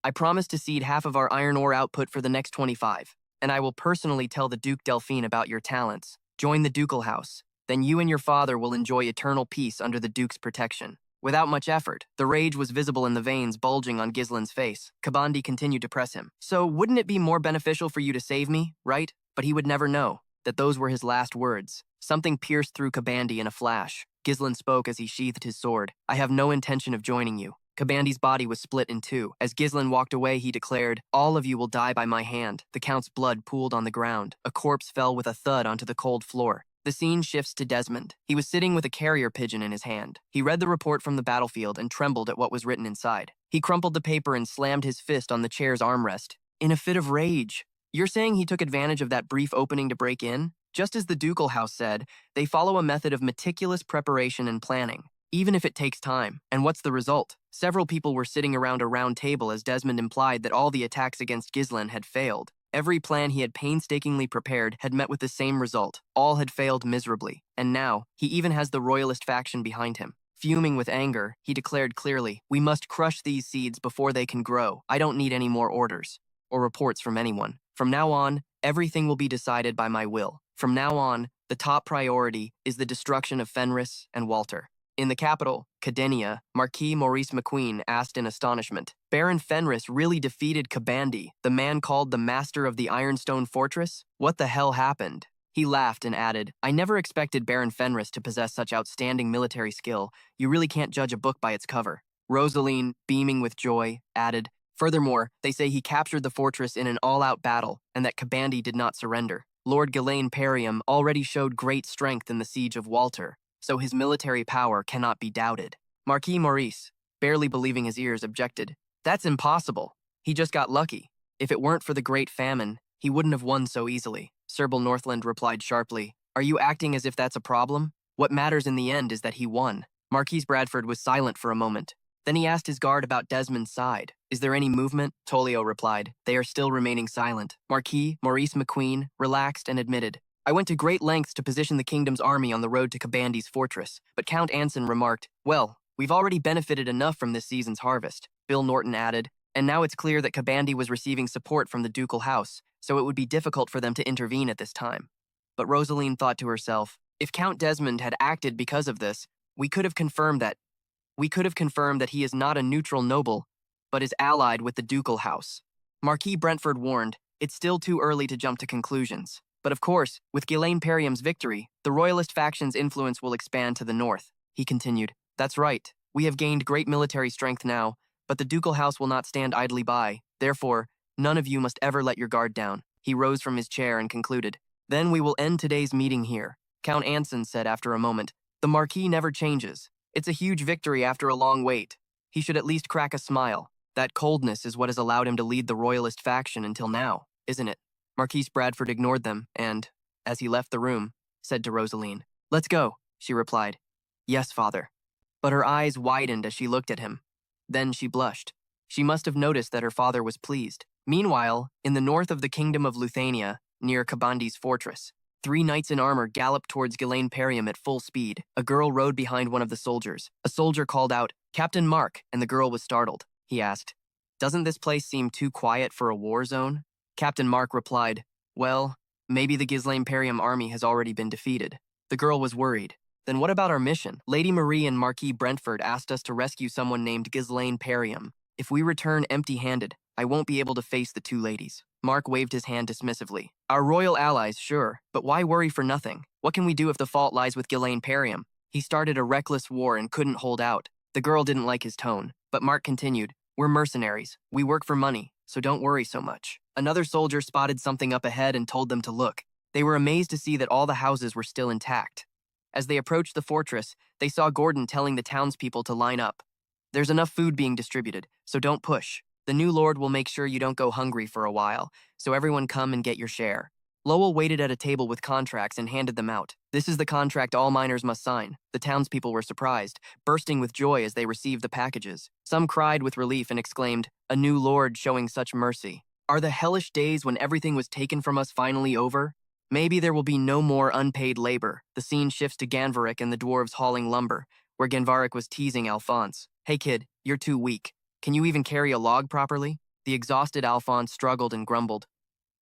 I promise to cede half of our iron ore output for the next 25, and I will personally tell the Duke Delphine about your talents. Join the ducal house. Then you and your father will enjoy eternal peace under the Duke's protection." Without much effort, the rage was visible in the veins bulging on Ghislaine's face. Kabandi continued to press him. "So wouldn't it be more beneficial for you to save me, right?" But he would never know that those were his last words. Something pierced through Kabandi in a flash. Ghislaine spoke as he sheathed his sword. "I have no intention of joining you." Kabandi's body was split in two. As Ghislaine walked away, he declared, "All of you will die by my hand." The Count's blood pooled on the ground. A corpse fell with a thud onto the cold floor. The scene shifts to Desmond. He was sitting with a carrier pigeon in his hand. He read the report from the battlefield and trembled at what was written inside. He crumpled the paper and slammed his fist on the chair's armrest. In a fit of rage. "You're saying he took advantage of that brief opening to break in? Just as the ducal house said, they follow a method of meticulous preparation and planning. even if it takes time. And what's the result? Several people were sitting around a round table as Desmond implied that all the attacks against Ghislaine had failed. Every plan he had painstakingly prepared had met with the same result. All had failed miserably. And now, he even has the royalist faction behind him. Fuming with anger, he declared clearly, "We must crush these seeds before they can grow. I don't need any more orders or reports from anyone. From now on, everything will be decided by my will. From now on, the top priority is the destruction of Fenris and Walter." In the capital, Cadenia, Marquis Maurice McQueen asked in astonishment, "Baron Fenris really defeated Kabandi, the man called the Master of the Ironstone Fortress? What the hell happened?" He laughed and added, "I never expected Baron Fenris to possess such outstanding military skill. You really can't judge a book by its cover." Rosaline, beaming with joy, added, "Furthermore, they say he captured the fortress in an all-out battle and that Kabandi did not surrender. Lord Ghislaine Perium already showed great strength in the siege of Walter, so his military power cannot be doubted." Marquis Maurice, barely believing his ears, objected, "That's impossible. He just got lucky. If it weren't for the Great Famine, he wouldn't have won so easily." Sybil Northland replied sharply, "Are you acting as if that's a problem? What matters in the end is that he won." Marquis Bradford was silent for a moment. Then he asked his guard about Desmond's side. "Is there any movement?" Tolio replied. "They are still remaining silent." Marquis Maurice McQueen relaxed and admitted, "I went to great lengths to position the kingdom's army on the road to Kabandi's fortress, but Count Anson remarked, 'Well, we've already benefited enough from this season's harvest.'" Bill Norton added, "And now it's clear that Kabandi was receiving support from the ducal house, so it would be difficult for them to intervene at this time." But Rosaline thought to herself, "If Count Desmond had acted because of this, we could have confirmed that he is not a neutral noble, but is allied with the ducal house." Marquis Brentford warned, "It's still too early to jump to conclusions. But of course, with Ghislaine Perium's victory, the royalist faction's influence will expand to the north." He continued, "That's right. We have gained great military strength now, but the ducal house will not stand idly by. Therefore, none of you must ever let your guard down." He rose from his chair and concluded, "Then we will end today's meeting here." Count Anson said after a moment, "The Marquis never changes. It's a huge victory after a long wait. He should at least crack a smile. That coldness is what has allowed him to lead the royalist faction until now, isn't it?" Marquis Bradford ignored them and, as he left the room, said to Rosaline, "Let's go," she replied. "Yes, father." But her eyes widened as she looked at him. Then she blushed. She must have noticed that her father was pleased. Meanwhile, in the north of the kingdom of Luthania, near Kabandi's fortress, 3 knights in armor galloped towards Ghislaine Perium at full speed. A girl rode behind one of the soldiers. A soldier called out, "Captain Mark," and the girl was startled. He asked, "Doesn't this place seem too quiet for a war zone?" Captain Mark replied, "Well, maybe the Ghislaine Perium army has already been defeated." The girl was worried. "Then what about our mission? Lady Marie and Marquis Brentford asked us to rescue someone named Ghislaine Perium. If we return empty-handed, I won't be able to face the 2 ladies." Mark waved his hand dismissively. "Our royal allies, sure, but why worry for nothing? What can we do if the fault lies with Ghislaine Perium? He started a reckless war and couldn't hold out." The girl didn't like his tone, but Mark continued, "We're mercenaries. We work for money, so don't worry so much." Another soldier spotted something up ahead and told them to look. They were amazed to see that all the houses were still intact. As they approached the fortress, they saw Gordon telling the townspeople to line up. "There's enough food being distributed, so don't push. The new lord will make sure you don't go hungry for a while, so everyone come and get your share." Lowell waited at a table with contracts and handed them out. "This is the contract all miners must sign." The townspeople were surprised, bursting with joy as they received the packages. Some cried with relief and exclaimed, "A new lord showing such mercy. Are the hellish days when everything was taken from us finally over? Maybe there will be no more unpaid labor." The scene shifts to Ganvarik and the dwarves hauling lumber, where Ganvarik was teasing Alphonse. "Hey kid, you're too weak. Can you even carry a log properly?" The exhausted Alphonse struggled and grumbled,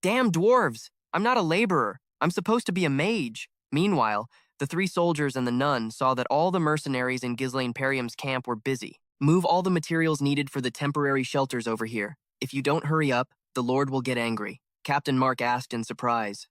"Damn dwarves! I'm not a laborer. I'm supposed to be a mage." Meanwhile, the 3 soldiers and the nun saw that all the mercenaries in Ghislaine Perium's camp were busy. "Move all the materials needed for the temporary shelters over here. If you don't hurry up, the Lord will get angry." Captain Mark asked in surprise,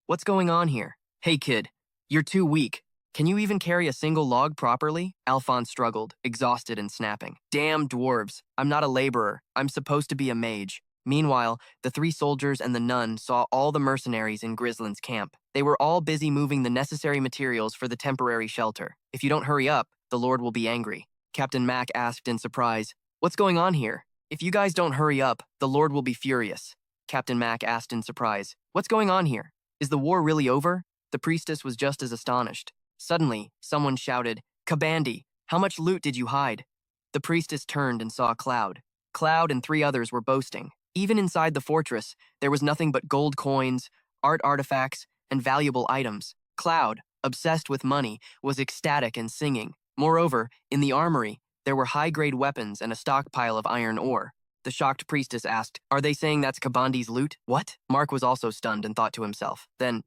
"What's going on here?" "Hey kid, you're too weak. Can you even carry a single log properly?" Alphonse struggled, exhausted and snapping. "Damn dwarves. I'm not a laborer. I'm supposed to be a mage." Meanwhile, the 3 soldiers and the nun saw all the mercenaries in Grislind's camp. They were all busy moving the necessary materials for the temporary shelter. "If you don't hurry up, the Lord will be angry." Captain Mack asked in surprise, "What's going on here?" "If you guys don't hurry up, the Lord will be furious." Captain Mack asked in surprise, "What's going on here? Is the war really over?" The priestess was just as astonished. Suddenly, someone shouted, "Kabandi! How much loot did you hide? The priestess turned and saw Cloud. Cloud and 3 others were boasting. Even inside the fortress, there was nothing but gold coins, art artifacts, and valuable items. Cloud, obsessed with money, was ecstatic and singing. Moreover, in the armory, there were high-grade weapons and a stockpile of iron ore. The shocked priestess asked, "Are they saying that's Kabandi's loot?" "What?" Mark was also stunned and thought to himself. Then,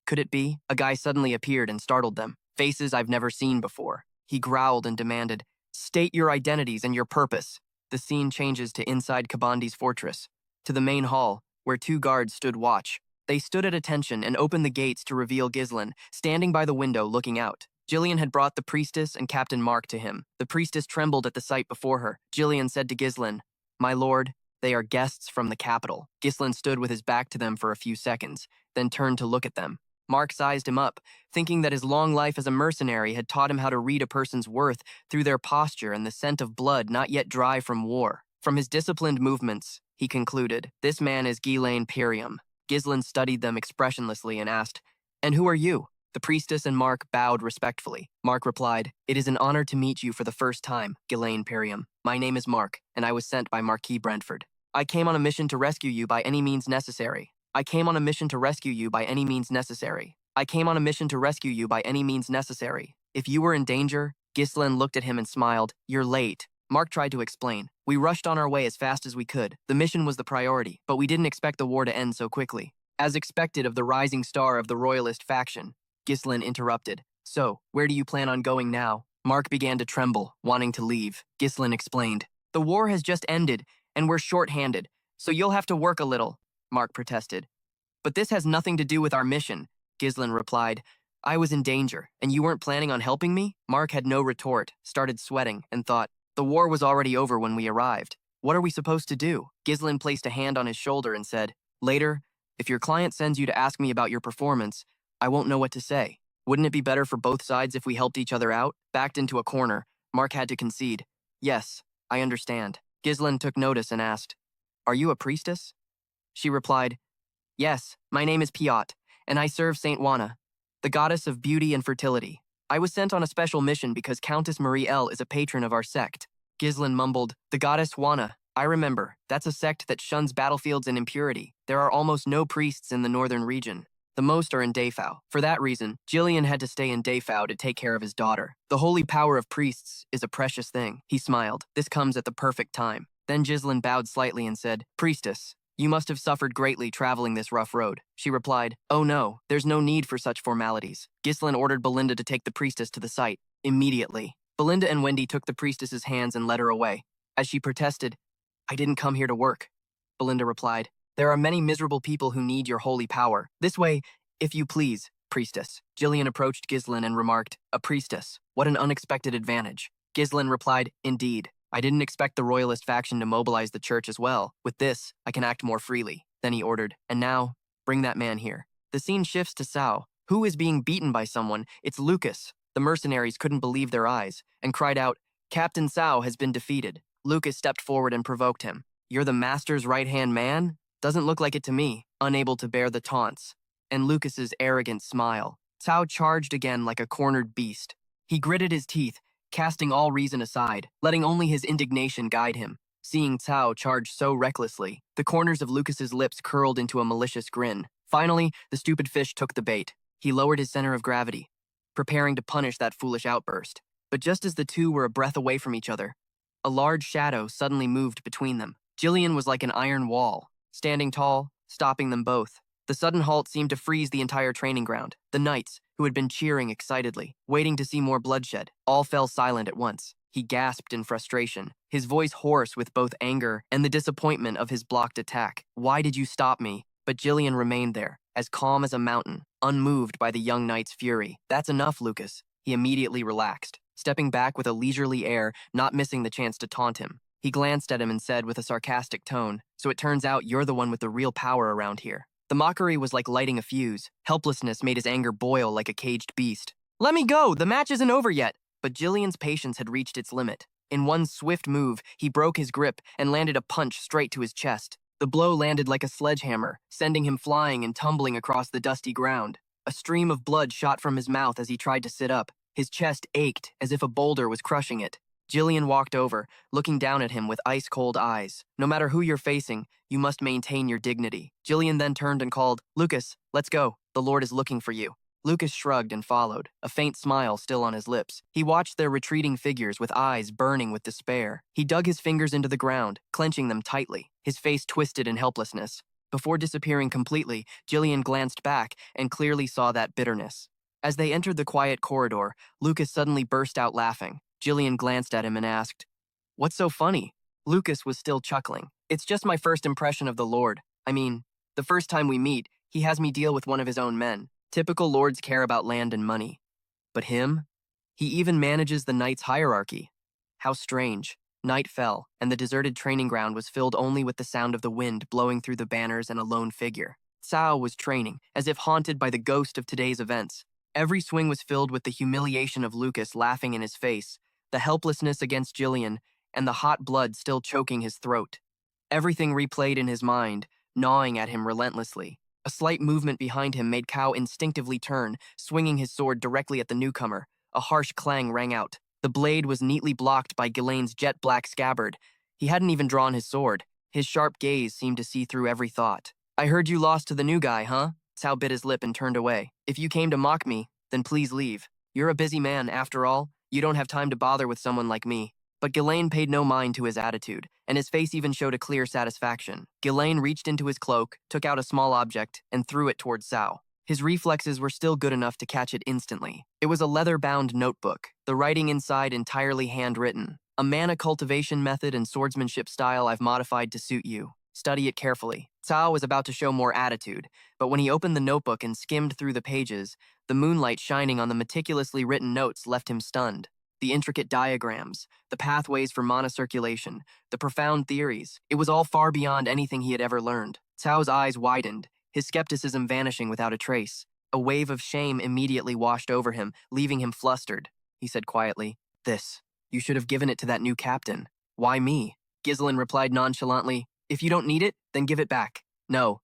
could it be? A guy suddenly appeared and startled them. Faces I've never seen before. He growled and demanded, "State your identities and your purpose." The scene changes to inside Kabandi's fortress, to the main hall, where 2 guards stood watch. They stood at attention and opened the gates to reveal Ghislain, standing by the window looking out. Jillian had brought the priestess and Captain Mark to him. The priestess trembled at the sight before her. Jillian said to Ghislain, "My lord, they are guests from the capital." Ghislain stood with his back to them for a few seconds, then turned to look at them. Mark sized him up, thinking that his long life as a mercenary had taught him how to read a person's worth through their posture and the scent of blood not yet dry from war. From his disciplined movements, he concluded, "This man is Ghislain Perium." Ghislain studied them expressionlessly and asked, "And who are you?" The priestess and Mark bowed respectfully. Mark replied, "It is an honor to meet you for the first time, Ghislain Perium. My name is Mark, and I was sent by Marquis Brentford. I came on a mission to rescue you by any means necessary. I came on a mission to rescue you by any means necessary. I came on a mission to rescue you by any means necessary. If you were in danger," Ghislain looked at him and smiled, "You're late." Mark tried to explain. "We rushed on our way as fast as we could. The mission was the priority, but we didn't expect the war to end so quickly." As expected of the rising star of the royalist faction, Ghislain interrupted. "So, where do you plan on going now?" Mark began to tremble, wanting to leave. Ghislain explained, "The war has just ended, and we're short-handed, so you'll have to work a little," Mark protested. "But this has nothing to do with our mission," Ghislain replied. "I was in danger, and you weren't planning on helping me?" Mark had no retort, started sweating, and thought, the war was already over when we arrived. What are we supposed to do? Ghislain placed a hand on his shoulder and said, "Later, if your client sends you to ask me about your performance, I won't know what to say. Wouldn't it be better for both sides if we helped each other out?" Backed into a corner, Mark had to concede. "Yes, I understand." Ghislain took notice and asked, "Are you a priestess?" She replied, "Yes, my name is Piot, and I serve Saint Juana, the goddess of beauty and fertility. I was sent on a special mission because Countess Marie L. is a patron of our sect." Ghislain mumbled, "The goddess Juana. I remember. That's a sect that shuns battlefields and impurity. There are almost no priests in the northern region. The most are in Dafao. For that reason, Jillian had to stay in Dafao to take care of his daughter. The holy power of priests is a precious thing." He smiled. "This comes at the perfect time." Then Ghislain bowed slightly and said, "Priestess, you must have suffered greatly traveling this rough road." She replied, "Oh no, there's no need for such formalities." Ghislain ordered Belinda to take the priestess to the site, immediately. Belinda and Wendy took the priestess's hands and led her away. As she protested, "I didn't come here to work," Belinda replied. "There are many miserable people who need your holy power. This way, if you please, priestess." Jillian approached Ghislain and remarked, "A priestess, what an unexpected advantage." Ghislain replied, "Indeed. I didn't expect the royalist faction to mobilize the church as well. With this, I can act more freely." Then he ordered, "And now, bring that man here." The scene shifts to Sao, who is being beaten by someone. It's Lucas. The mercenaries couldn't believe their eyes and cried out, "Captain Sao has been defeated." Lucas stepped forward and provoked him. "You're the master's right-hand man? Doesn't look like it to me." Unable to bear the taunts and Lucas's arrogant smile, Cao charged again like a cornered beast. He gritted his teeth, casting all reason aside, letting only his indignation guide him. Seeing Cao charge so recklessly, the corners of Lucas's lips curled into a malicious grin. Finally, the stupid fish took the bait. He lowered his center of gravity, preparing to punish that foolish outburst. But just as the two were a breath away from each other, a large shadow suddenly moved between them. Jillian was like an iron wall, standing tall, stopping them both. The sudden halt seemed to freeze the entire training ground. The knights, who had been cheering excitedly, waiting to see more bloodshed, all fell silent at once. He gasped in frustration, his voice hoarse with both anger and the disappointment of his blocked attack. "Why did you stop me?" But Jillian remained there, as calm as a mountain, unmoved by the young knight's fury. "That's enough, Lucas." He immediately relaxed, stepping back with a leisurely air, not missing the chance to taunt him. He glanced at him and said with a sarcastic tone, "So it turns out you're the one with the real power around here." The mockery was like lighting a fuse. Helplessness made his anger boil like a caged beast. "Let me go! The match isn't over yet!" But Jillian's patience had reached its limit. In one swift move, he broke his grip and landed a punch straight to his chest. The blow landed like a sledgehammer, sending him flying and tumbling across the dusty ground. A stream of blood shot from his mouth as he tried to sit up. His chest ached as if a boulder was crushing it. Jillian walked over, looking down at him with ice-cold eyes. No matter who you're facing, you must maintain your dignity. Jillian then turned and called, "Lucas, let's go. The Lord is looking for you." Lucas shrugged and followed, a faint smile still on his lips. He watched their retreating figures with eyes burning with despair. He dug his fingers into the ground, clenching them tightly, his face twisted in helplessness. Before disappearing completely, Jillian glanced back and clearly saw that bitterness. As they entered the quiet corridor, Lucas suddenly burst out laughing. Jillian glanced at him and asked, "What's so funny?" Lucas was still chuckling. "It's just my first impression of the Lord. I mean, the first time we meet, he has me deal with one of his own men. Typical lords care about land and money. But him? He even manages the knight's hierarchy. How strange." Night fell, and the deserted training ground was filled only with the sound of the wind blowing through the banners and a lone figure. Cao was training, as if haunted by the ghost of today's events. Every swing was filled with the humiliation of Lucas laughing in his face, the helplessness against Jillian, and the hot blood still choking his throat. Everything replayed in his mind, gnawing at him relentlessly. A slight movement behind him made Cao instinctively turn, swinging his sword directly at the newcomer. A harsh clang rang out. The blade was neatly blocked by Ghislaine's jet-black scabbard. He hadn't even drawn his sword. His sharp gaze seemed to see through every thought. "I heard you lost to the new guy, huh?" Cao bit his lip and turned away. "If you came to mock me, then please leave. You're a busy man, after all. You don't have time to bother with someone like me." But Ghislaine paid no mind to his attitude, and his face even showed a clear satisfaction. Ghislaine reached into his cloak, took out a small object, and threw it towards Cao. His reflexes were still good enough to catch it instantly. It was a leather-bound notebook, the writing inside entirely handwritten. "A mana cultivation method and swordsmanship style I've modified to suit you. Study it carefully." Cao was about to show more attitude, but when he opened the notebook and skimmed through the pages, the moonlight shining on the meticulously written notes left him stunned. The intricate diagrams, the pathways for mana circulation, the profound theories, it was all far beyond anything he had ever learned. Cao's eyes widened, his skepticism vanishing without a trace. A wave of shame immediately washed over him, leaving him flustered. He said quietly, You should have given it to that new captain." "Why me?" Ghislaine replied nonchalantly. "If you don't need it, then give it back." No,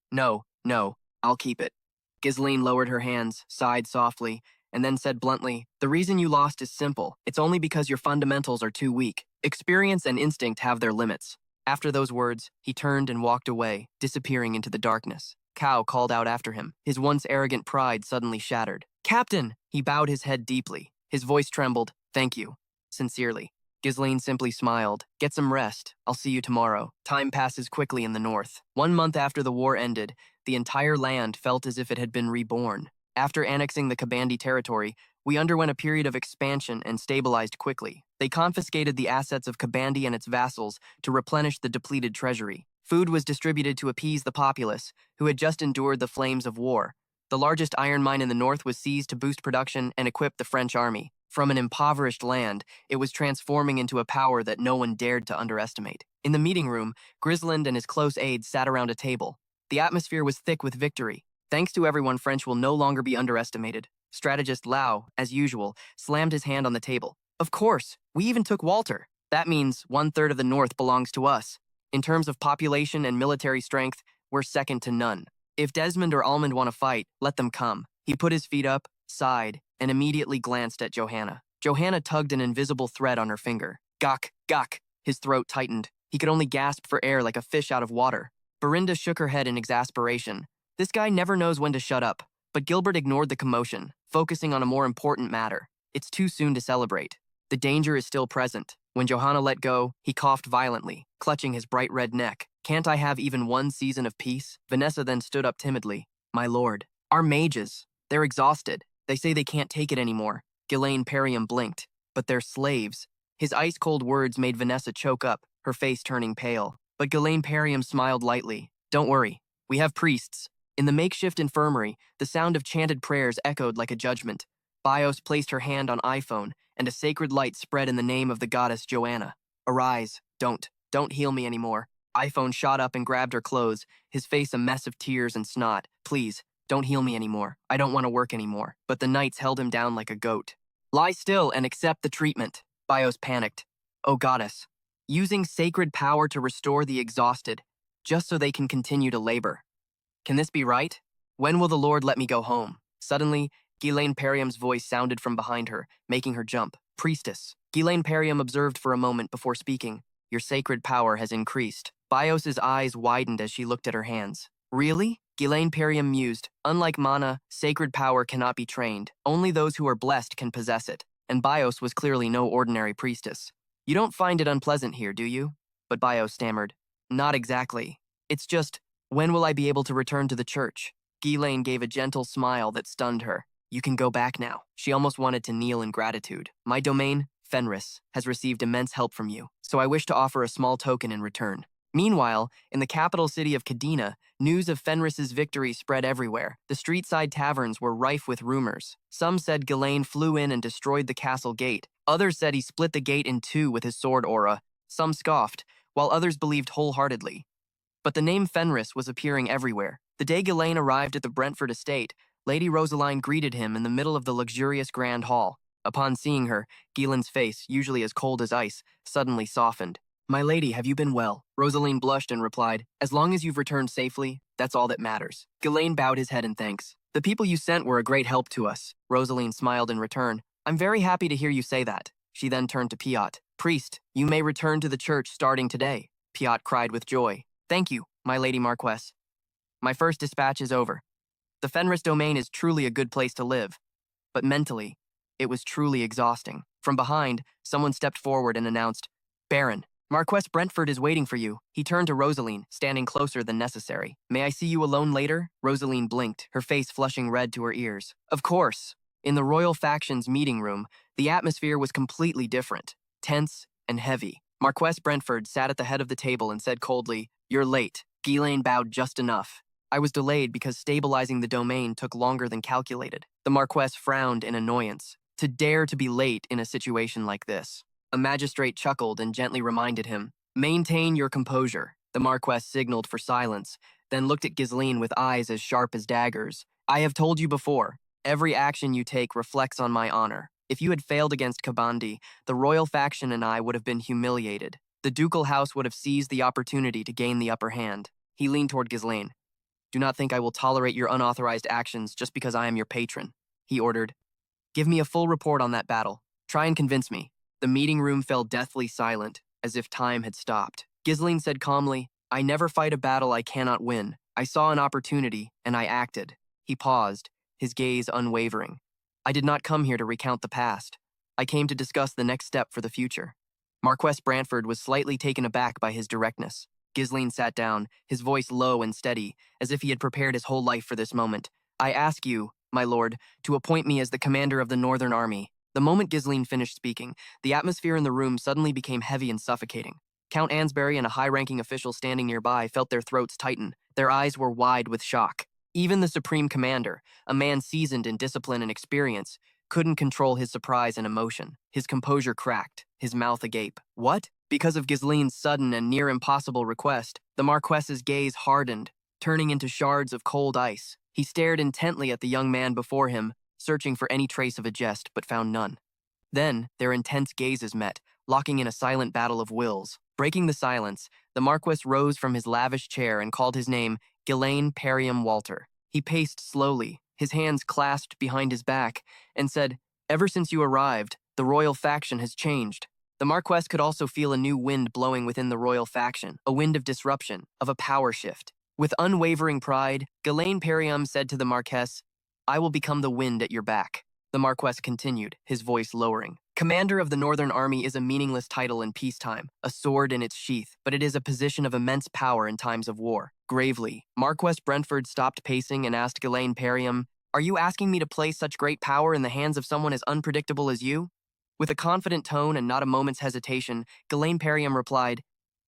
I'll keep it." Ghislaine lowered her hands, sighed softly, and then said bluntly, "The reason you lost is simple. It's only because your fundamentals are too weak. Experience and instinct have their limits." After those words, he turned and walked away, disappearing into the darkness. Cao called out after him, his once arrogant pride suddenly shattered. "Captain!" He bowed his head deeply. His voice trembled. "Thank you. Sincerely." Ghislaine simply smiled. "Get some rest. I'll see you tomorrow." Time passes quickly in the north. 1 month after the war ended, the entire land felt as if it had been reborn. After annexing the Kabandi territory, we underwent a period of expansion and stabilized quickly. They confiscated the assets of Kabandi and its vassals to replenish the depleted treasury. Food was distributed to appease the populace, who had just endured the flames of war. The largest iron mine in the north was seized to boost production and equip the French army. From an impoverished land, it was transforming into a power that no one dared to underestimate. In the meeting room, Grisland and his close aides sat around a table. The atmosphere was thick with victory. Thanks to everyone, French will no longer be underestimated. Strategist Lau, as usual, slammed his hand on the table. "Of course, we even took Walter. That means 1/3 of the north belongs to us. In terms of population and military strength, we're second to none. If Desmond or Almond want to fight, let them come." He put his feet up, sighed, and immediately glanced at Johanna. Johanna tugged an invisible thread on her finger. "Gok, gok." His throat tightened. He could only gasp for air like a fish out of water. Berinda shook her head in exasperation. This guy never knows when to shut up. But Gilbert ignored the commotion, focusing on a more important matter. It's too soon to celebrate. The danger is still present. When Johanna let go, he coughed violently, clutching his bright red neck. "Can't I have even 1 season of peace?" Vanessa then stood up timidly. "My lord, our mages, they're exhausted. They say they can't take it anymore." Ghislaine Perium blinked. "But they're slaves." His ice-cold words made Vanessa choke up, her face turning pale. But Ghislaine Perium smiled lightly. "Don't worry, we have priests." In the makeshift infirmary, the sound of chanted prayers echoed like a judgment. Bios placed her hand on iPhone, and a sacred light spread in the name of the goddess Joanna. "Arise. Don't heal me anymore." iPhone shot up and grabbed her clothes, his face a mess of tears and snot. "Please, don't heal me anymore. I don't want to work anymore." But the knights held him down like a goat. "Lie still and accept the treatment." Bios panicked. "Oh goddess." Using sacred power to restore the exhausted, just so they can continue to labor. Can this be right? When will the Lord let me go home? Suddenly, Ghislaine Perium's voice sounded from behind her, making her jump. Priestess. Ghislaine Perium observed for a moment before speaking. Your sacred power has increased. Bios's eyes widened as she looked at her hands. Really? Ghislaine Perium mused. Unlike mana, sacred power cannot be trained. Only those who are blessed can possess it. And Bios was clearly no ordinary priestess. You don't find it unpleasant here, do you? But Bios stammered. Not exactly. It's just, when will I be able to return to the church? Ghislaine gave a gentle smile that stunned her. You can go back now. She almost wanted to kneel in gratitude. My domain, Fenris, has received immense help from you, so I wish to offer a small token in return. Meanwhile, in the capital city of Kadena, news of Fenris's victory spread everywhere. The street-side taverns were rife with rumors. Some said Ghislaine flew in and destroyed the castle gate. Others said he split the gate in two with his sword aura. Some scoffed, while others believed wholeheartedly. But the name Fenris was appearing everywhere. The day Ghislaine arrived at the Brentford estate, Lady Rosaline greeted him in the middle of the luxurious grand hall. Upon seeing her, Gielyn's face, usually as cold as ice, suddenly softened. My lady, have you been well? Rosaline blushed and replied, as long as you've returned safely, that's all that matters. Ghislaine bowed his head in thanks. The people you sent were a great help to us. Rosaline smiled in return. I'm very happy to hear you say that. She then turned to Piot. Priest, you may return to the church starting today. Piot cried with joy. Thank you, my lady Marquess. My first dispatch is over. The Fenris domain is truly a good place to live. But mentally, it was truly exhausting. From behind, someone stepped forward and announced, Baron, Marquess Brentford is waiting for you. He turned to Rosaline, standing closer than necessary. May I see you alone later? Rosaline blinked, her face flushing red to her ears. Of course. In the royal faction's meeting room, the atmosphere was completely different, tense and heavy. Marquess Brentford sat at the head of the table and said coldly, You're late. Ghislaine bowed just enough. I was delayed because stabilizing the domain took longer than calculated. The Marquess frowned in annoyance. To dare to be late in a situation like this. A magistrate chuckled and gently reminded him, Maintain your composure. The Marquess signaled for silence, then looked at Ghislaine with eyes as sharp as daggers. I have told you before, every action you take reflects on my honor. If you had failed against Kabandi, the royal faction and I would have been humiliated. The ducal house would have seized the opportunity to gain the upper hand. He leaned toward Ghislaine. Do not think I will tolerate your unauthorized actions just because I am your patron, he ordered. Give me a full report on that battle. Try and convince me. The meeting room fell deathly silent, as if time had stopped. Ghislaine said calmly, I never fight a battle I cannot win. I saw an opportunity, and I acted. He paused, his gaze unwavering. I did not come here to recount the past. I came to discuss the next step for the future. Marquess Brantford was slightly taken aback by his directness. Ghislaine sat down, his voice low and steady, as if he had prepared his whole life for this moment. I ask you, my lord, to appoint me as the commander of the Northern Army. The moment Ghislaine finished speaking, the atmosphere in the room suddenly became heavy and suffocating. Count Ansbury and a high-ranking official standing nearby felt their throats tighten. Their eyes were wide with shock. Even the Supreme Commander, a man seasoned in discipline and experience, couldn't control his surprise and emotion. His composure cracked, his mouth agape. What? Because of Ghislaine's sudden and near-impossible request, the Marquess's gaze hardened, turning into shards of cold ice. He stared intently at the young man before him, searching for any trace of a jest, but found none. Then, their intense gazes met, locking in a silent battle of wills. Breaking the silence, the Marquess rose from his lavish chair and called his name Ghislaine Perium Walter. He paced slowly, his hands clasped behind his back, and said, Ever since you arrived, the royal faction has changed. The Marquess could also feel a new wind blowing within the royal faction, a wind of disruption, of a power shift. With unwavering pride, Ghislaine Perium said to the Marquess, I will become the wind at your back. The Marquess continued, his voice lowering. Commander of the Northern Army is a meaningless title in peacetime, a sword in its sheath, but it is a position of immense power in times of war. Gravely, Marquess Brentford stopped pacing and asked Ghislaine Perium, Are you asking me to place such great power in the hands of someone as unpredictable as you? With a confident tone and not a moment's hesitation, Ghislaine Perium replied,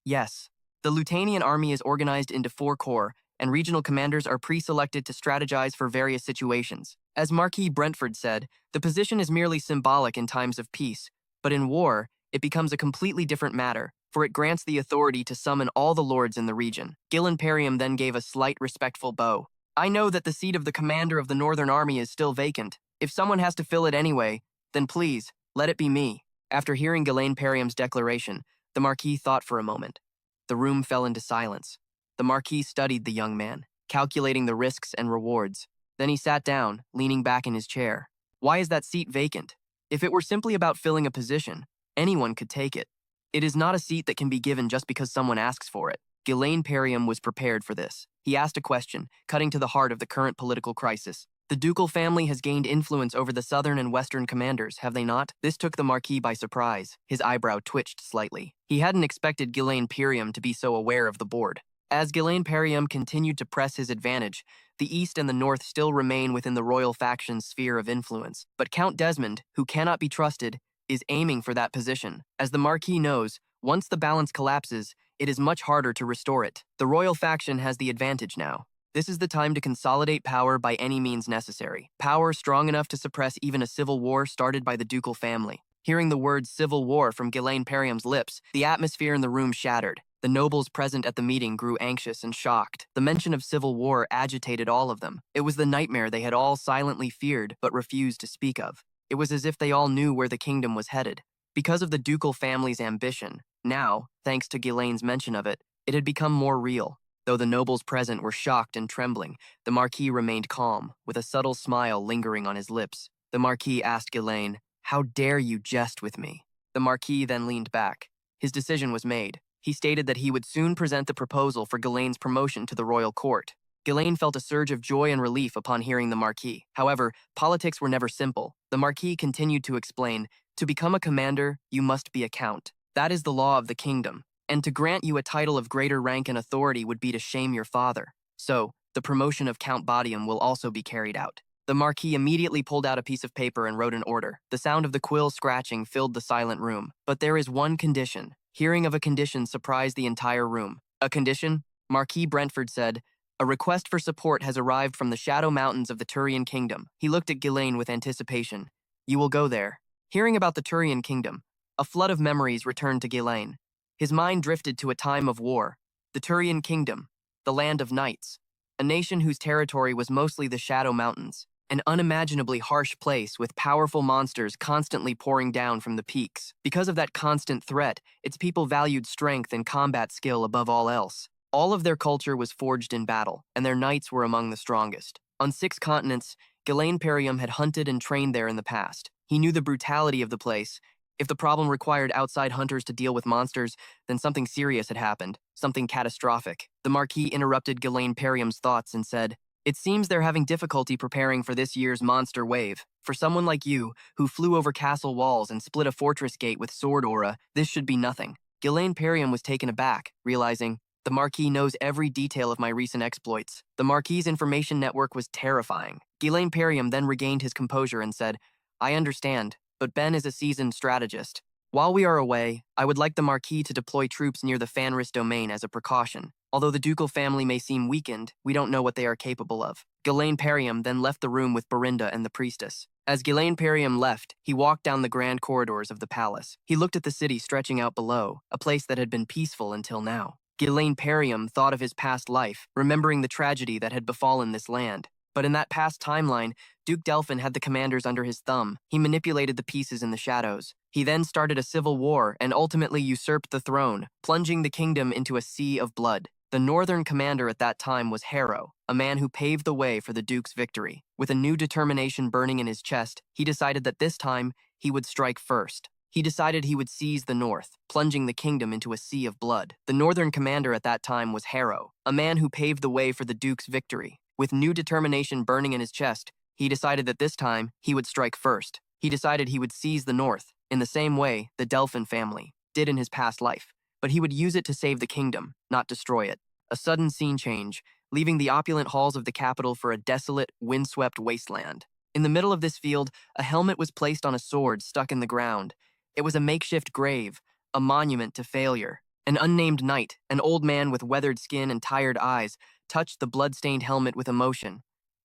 Yes. The Lutanian army is organized into 4 corps, and regional commanders are pre-selected to strategize for various situations. As Marquis Brentford said, the position is merely symbolic in times of peace, but in war, it becomes a completely different matter, for it grants the authority to summon all the lords in the region. Ghislaine Perium then gave a slight respectful bow. I know that the seat of the commander of the Northern Army is still vacant. If someone has to fill it anyway, then please, let it be me. After hearing Ghislaine Perium's declaration, the Marquis thought for a moment. The room fell into silence. The Marquis studied the young man, calculating the risks and rewards. Then he sat down, leaning back in his chair. Why is that seat vacant? If it were simply about filling a position, anyone could take it. It is not a seat that can be given just because someone asks for it. Ghislaine Perium was prepared for this. He asked a question, cutting to the heart of the current political crisis. The ducal family has gained influence over the southern and western commanders, have they not? This took the Marquis by surprise. His eyebrow twitched slightly. He hadn't expected Ghislaine Perium to be so aware of the board. As Ghislaine Perium continued to press his advantage, the East and the North still remain within the royal faction's sphere of influence. But Count Desmond, who cannot be trusted, is aiming for that position. As the Marquis knows, once the balance collapses, it is much harder to restore it. The royal faction has the advantage now. This is the time to consolidate power by any means necessary. Power strong enough to suppress even a civil war started by the ducal family. Hearing the words civil war from Ghislaine Perium's lips, the atmosphere in the room shattered. The nobles present at the meeting grew anxious and shocked. The mention of civil war agitated all of them. It was the nightmare they had all silently feared but refused to speak of. It was as if they all knew where the kingdom was headed. Because of the ducal family's ambition, now, thanks to Ghislaine's mention of it, it had become more real. Though the nobles present were shocked and trembling, the Marquis remained calm, with a subtle smile lingering on his lips. The Marquis asked Ghislaine, "How dare you jest with me?" The Marquis then leaned back. His decision was made. He stated that he would soon present the proposal for Ghislaine's promotion to the royal court. Ghislaine felt a surge of joy and relief upon hearing the Marquis. However, politics were never simple. The Marquis continued to explain, "To become a commander, you must be a count. That is the law of the kingdom. And to grant you a title of greater rank and authority would be to shame your father. So, the promotion of Count Bodiam will also be carried out." The Marquis immediately pulled out a piece of paper and wrote an order. The sound of the quill scratching filled the silent room. "But there is one condition." Hearing of a condition surprised the entire room. "A condition?" Marquis Brentford said. "A request for support has arrived from the Shadow Mountains of the Turian Kingdom." He looked at Ghislaine with anticipation. "You will go there." Hearing about the Turian Kingdom, a flood of memories returned to Ghislaine. His mind drifted to a time of war. The Turian Kingdom, the land of knights, a nation whose territory was mostly the Shadow Mountains, an unimaginably harsh place with powerful monsters constantly pouring down from the peaks. Because of that constant threat, its people valued strength and combat skill above all else. All of their culture was forged in battle, and their knights were among the strongest. On 6 continents, Ghislaine Perium had hunted and trained there in the past. He knew the brutality of the place. If the problem required outside hunters to deal with monsters, then something serious had happened, something catastrophic. The Marquis interrupted Ghislaine Perium's thoughts and said, "It seems they're having difficulty preparing for this year's monster wave. For someone like you, who flew over castle walls and split a fortress gate with sword aura, this should be nothing." Ghislaine Perium was taken aback, realizing, the Marquis knows every detail of my recent exploits. The Marquis's information network was terrifying. Ghislaine Perium then regained his composure and said, "I understand, but Ben is a seasoned strategist. While we are away, I would like the Marquis to deploy troops near the Fanris domain as a precaution. Although the ducal family may seem weakened, we don't know what they are capable of." Ghislaine Perium then left the room with Berinda and the priestess. As Ghislaine Perium left, he walked down the grand corridors of the palace. He looked at the city stretching out below, a place that had been peaceful until now. Ghislaine Perium thought of his past life, remembering the tragedy that had befallen this land. But in that past timeline, Duke Delphin had the commanders under his thumb. He manipulated the pieces in the shadows. He then started a civil war and ultimately usurped the throne, plunging the kingdom into a sea of blood. The northern commander at that time was Harrow, a man who paved the way for the Duke's victory. With a new determination burning in his chest, he decided that this time he would strike first. He decided he would seize the north, plunging the kingdom into a sea of blood. The northern commander at that time was Harrow, a man who paved the way for the Duke's victory. With new determination burning in his chest, he decided that this time he would strike first. He decided he would seize the north, in the same way the Delphin family did in his past life. But he would use it to save the kingdom, not destroy it. A sudden scene change, leaving the opulent halls of the capital for a desolate, windswept wasteland. In the middle of this field, a helmet was placed on a sword stuck in the ground. It was a makeshift grave, a monument to failure. An unnamed knight, an old man with weathered skin and tired eyes, touched the blood-stained helmet with emotion.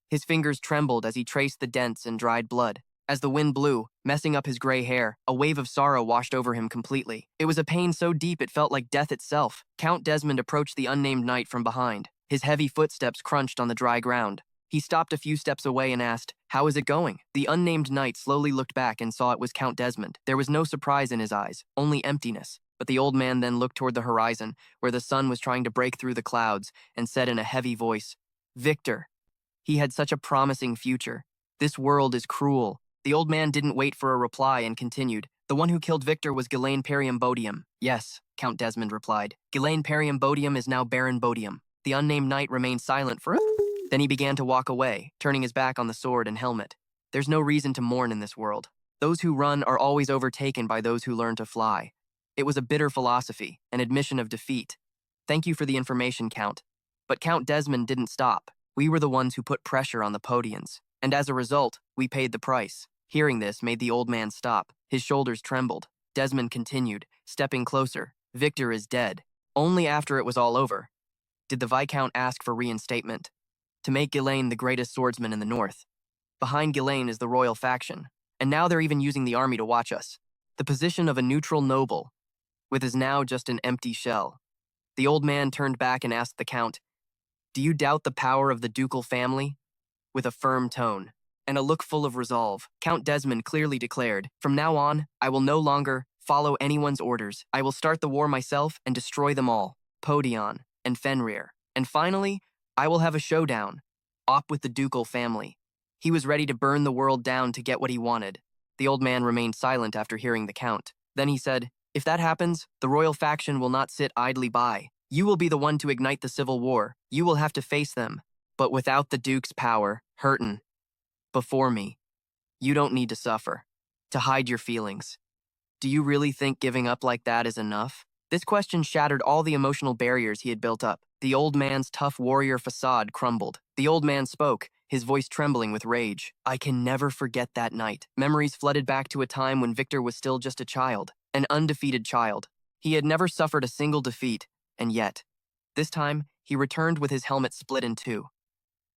His fingers trembled as he traced the dents and dried blood. As the wind blew, messing up his gray hair, a wave of sorrow washed over him completely. It was a pain so deep it felt like death itself. Count Desmond approached the unnamed knight from behind. His heavy footsteps crunched on the dry ground. He stopped a few steps away and asked, "How is it going?" The unnamed knight slowly looked back and saw it was Count Desmond. There was no surprise in his eyes, only emptiness. But the old man then looked toward the horizon, where the sun was trying to break through the clouds, and said in a heavy voice, "Victor." He had such a promising future. This world is cruel. The old man didn't wait for a reply and continued. The one who killed Victor was Ghislaine Periambodium. Yes, Count Desmond replied. Ghislaine Periambodium is now Baron Bodium. The unnamed knight remained silent for a... Then he began to walk away, turning his back on the sword and helmet. There's no reason to mourn in this world. Those who run are always overtaken by those who learn to fly. It was a bitter philosophy, an admission of defeat. Thank you for the information, Count. But Count Desmond didn't stop. We were the ones who put pressure on the Podians, and as a result, we paid the price. Hearing this made the old man stop. His shoulders trembled. Desmond continued, stepping closer. Victor is dead. Only after it was all over did the Viscount ask for reinstatement, to make Ghislaine the greatest swordsman in the north. Behind Ghislaine is the royal faction, and now they're even using the army to watch us. The position of a neutral noble, with is now just an empty shell. The old man turned back and asked the Count, "Do you doubt the power of the ducal family?" With a firm tone and a look full of resolve, Count Desmond clearly declared, "From now on, I will no longer follow anyone's orders. I will start the war myself and destroy them all, Podion and Fenrir. And finally, I will have a showdown, op with the ducal family." He was ready to burn the world down to get what he wanted. The old man remained silent after hearing the Count. Then he said, "If that happens, the royal faction will not sit idly by. You will be the one to ignite the civil war. You will have to face them. But without the Duke's power, hurtin' before me, you don't need to suffer, to hide your feelings. Do you really think giving up like that is enough?" This question shattered all the emotional barriers he had built up. The old man's tough warrior facade crumbled. The old man spoke, his voice trembling with rage. "I can never forget that night." Memories flooded back to a time when Victor was still just a child, an undefeated child. He had never suffered a single defeat, and yet, this time, he returned with his helmet split in two.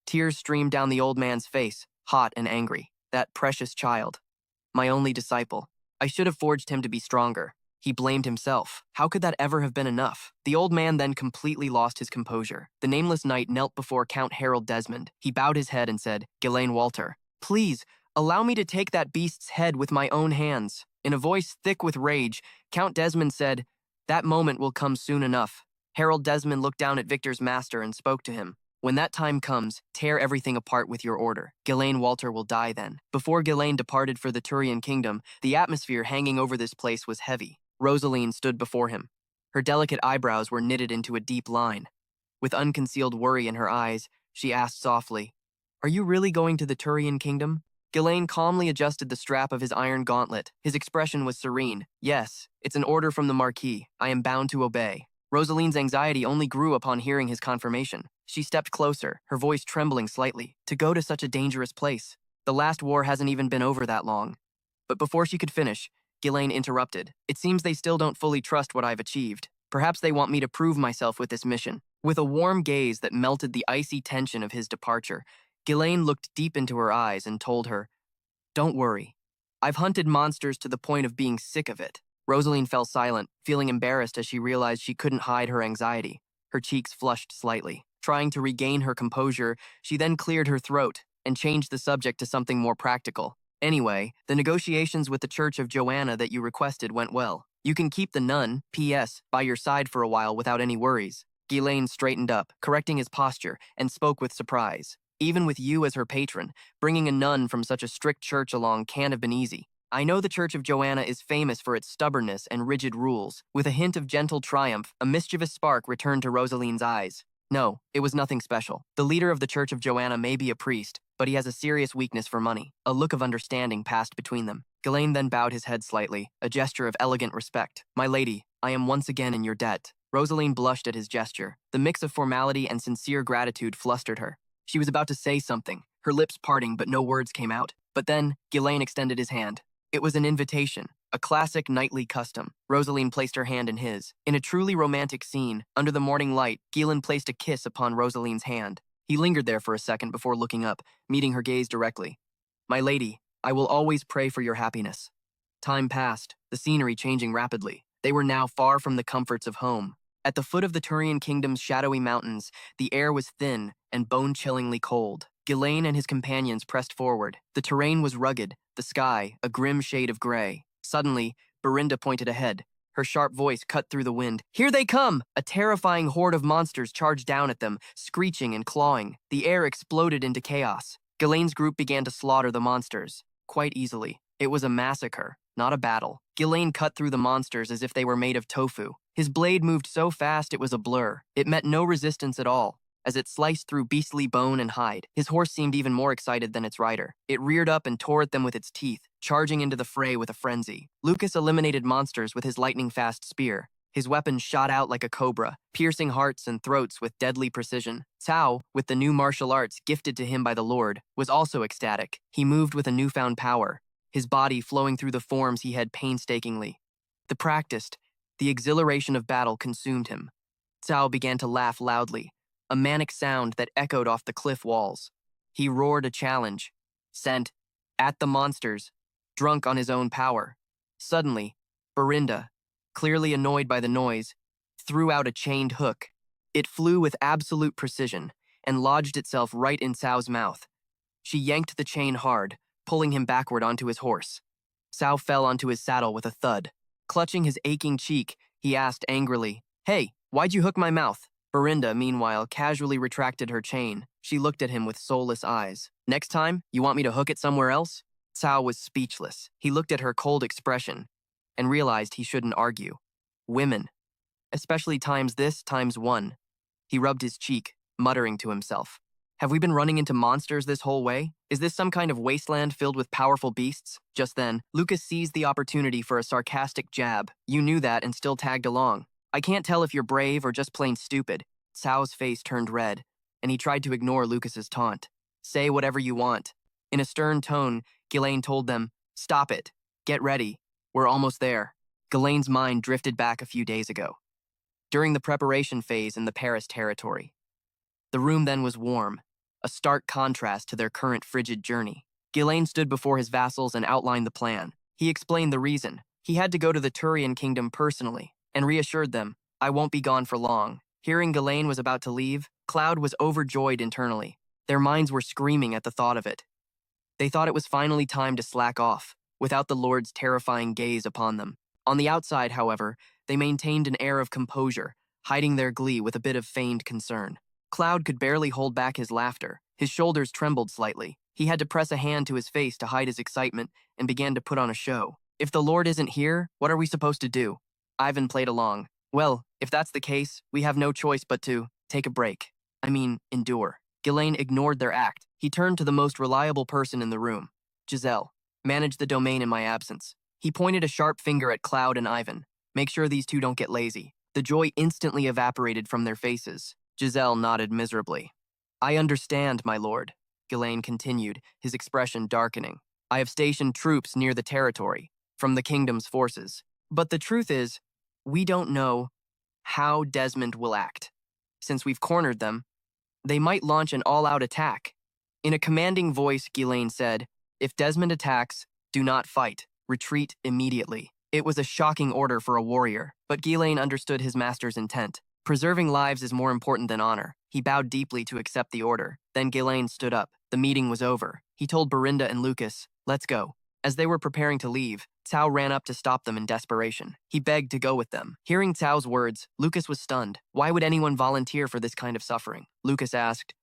Tears streamed down the old man's face, hot and angry. That precious child. My only disciple. I should have forged him to be stronger. He blamed himself. How could that ever have been enough? The old man then completely lost his composure. The nameless knight knelt before Count Harold Desmond. He bowed his head and said, "Ghislaine Walter, please, allow me to take that beast's head with my own hands." In a voice thick with rage, Count Desmond said, "That moment will come soon enough." Harold Desmond looked down at Victor's master and spoke to him. "When that time comes, tear everything apart with your order. Ghislaine Walter will die then." Before Ghislaine departed for the Turian kingdom, the atmosphere hanging over this place was heavy. Rosaline stood before him. Her delicate eyebrows were knitted into a deep line. With unconcealed worry in her eyes, she asked softly, "Are you really going to the Turian kingdom?" Ghislaine calmly adjusted the strap of his iron gauntlet. His expression was serene. "Yes, it's an order from the Marquis. I am bound to obey." Rosaline's anxiety only grew upon hearing his confirmation. She stepped closer, her voice trembling slightly. "To go to such a dangerous place. The last war hasn't even been over that long." But before she could finish, Ghislaine interrupted. "It seems they still don't fully trust what I've achieved. Perhaps they want me to prove myself with this mission." With a warm gaze that melted the icy tension of his departure, Ghislaine looked deep into her eyes and told her, "Don't worry. I've hunted monsters to the point of being sick of it." Rosaline fell silent, feeling embarrassed as she realized she couldn't hide her anxiety. Her cheeks flushed slightly. Trying to regain her composure, she then cleared her throat and changed the subject to something more practical. "Anyway, the negotiations with the Church of Joanna that you requested went well. You can keep the nun, P.S., by your side for a while without any worries." Ghislaine straightened up, correcting his posture, and spoke with surprise. "Even with you as her patron, bringing a nun from such a strict church along can't have been easy. I know the Church of Joanna is famous for its stubbornness and rigid rules." With a hint of gentle triumph, a mischievous spark returned to Rosaline's eyes. "No, it was nothing special. The leader of the Church of Joanna may be a priest, but he has a serious weakness for money." A look of understanding passed between them. Ghislaine then bowed his head slightly, a gesture of elegant respect. "My lady, I am once again in your debt." Rosaline blushed at his gesture. The mix of formality and sincere gratitude flustered her. She was about to say something, her lips parting but no words came out. But then, Ghislaine extended his hand. It was an invitation, a classic knightly custom. Rosaline placed her hand in his. In a truly romantic scene, under the morning light, Ghislaine placed a kiss upon Rosaline's hand. He lingered there for a second before looking up, meeting her gaze directly. "My lady, I will always pray for your happiness." Time passed, the scenery changing rapidly. They were now far from the comforts of home. At the foot of the Turian kingdom's shadowy mountains, the air was thin and bone-chillingly cold. Ghislaine and his companions pressed forward. The terrain was rugged, the sky a grim shade of gray. Suddenly, Berinda pointed ahead, Her sharp voice cut through the wind. Here they come! A terrifying horde of monsters charged down at them, screeching and clawing. The air exploded into chaos. Ghislaine's group began to slaughter the monsters, quite easily. It was a massacre, not a battle. Ghislaine cut through the monsters as if they were made of tofu. His blade moved so fast it was a blur. It met no resistance at all. As it sliced through beastly bone and hide, his horse seemed even more excited than its rider. It reared up and tore at them with its teeth, charging into the fray with a frenzy. Lucas eliminated monsters with his lightning-fast spear. His weapon shot out like a cobra, piercing hearts and throats with deadly precision. Cao, with the new martial arts gifted to him by the Lord, was also ecstatic. He moved with a newfound power, his body flowing through the forms he had painstakingly. The exhilaration of battle consumed him. Cao began to laugh loudly, a manic sound that echoed off the cliff walls. He roared a challenge, sent at the monsters, drunk on his own power. Suddenly, Berinda, clearly annoyed by the noise, threw out a chained hook. It flew with absolute precision and lodged itself right in Cao's mouth. She yanked the chain hard, pulling him backward onto his horse. Cao fell onto his saddle with a thud. Clutching his aching cheek, he asked angrily, "Hey, why'd you hook my mouth?" Berinda, meanwhile, casually retracted her chain. She looked at him with soulless eyes. "Next time, you want me to hook it somewhere else?" Cao was speechless. He looked at her cold expression and realized he shouldn't argue. Women, especially times this, times one. He rubbed his cheek, muttering to himself. Have we been running into monsters this whole way? Is this some kind of wasteland filled with powerful beasts? Just then, Lucas seized the opportunity for a sarcastic jab. You knew that and still tagged along. I can't tell if you're brave or just plain stupid. Cao's face turned red, and he tried to ignore Lucas's taunt. Say whatever you want. In a stern tone, Ghislaine told them, Stop it. Get ready. We're almost there. Ghislaine's mind drifted back a few days ago, during the preparation phase in the Paris territory. The room then was warm, a stark contrast to their current frigid journey. Ghislaine stood before his vassals and outlined the plan. He explained the reason. He had to go to the Turian kingdom personally, and reassured them, I won't be gone for long. Hearing Ghislaine was about to leave, Cloud was overjoyed internally. Their minds were screaming at the thought of it. They thought it was finally time to slack off, without the Lord's terrifying gaze upon them. On the outside, however, they maintained an air of composure, hiding their glee with a bit of feigned concern. Cloud could barely hold back his laughter. His shoulders trembled slightly. He had to press a hand to his face to hide his excitement and began to put on a show. If the Lord isn't here, what are we supposed to do? Ivan played along. Well, if that's the case, we have no choice but to take a break. Endure. Ghislaine ignored their act. He turned to the most reliable person in the room. Giselle, manage the domain in my absence. He pointed a sharp finger at Cloud and Ivan. Make sure these two don't get lazy. The joy instantly evaporated from their faces. Giselle nodded miserably. I understand, my lord, Ghislaine continued, his expression darkening. I have stationed troops near the territory, from the kingdom's forces. But the truth is, we don't know how Desmond will act. Since we've cornered them, they might launch an all-out attack. In a commanding voice, Ghislaine said, If Desmond attacks, do not fight. Retreat immediately. It was a shocking order for a warrior, but Ghislaine understood his master's intent. Preserving lives is more important than honor. He bowed deeply to accept the order. Then Ghislaine stood up. The meeting was over. He told Berinda and Lucas, let's go. As they were preparing to leave, Cao ran up to stop them in desperation. He begged to go with them. Hearing Cao's words, Lucas was stunned. Why would anyone volunteer for this kind of suffering? Lucas asked,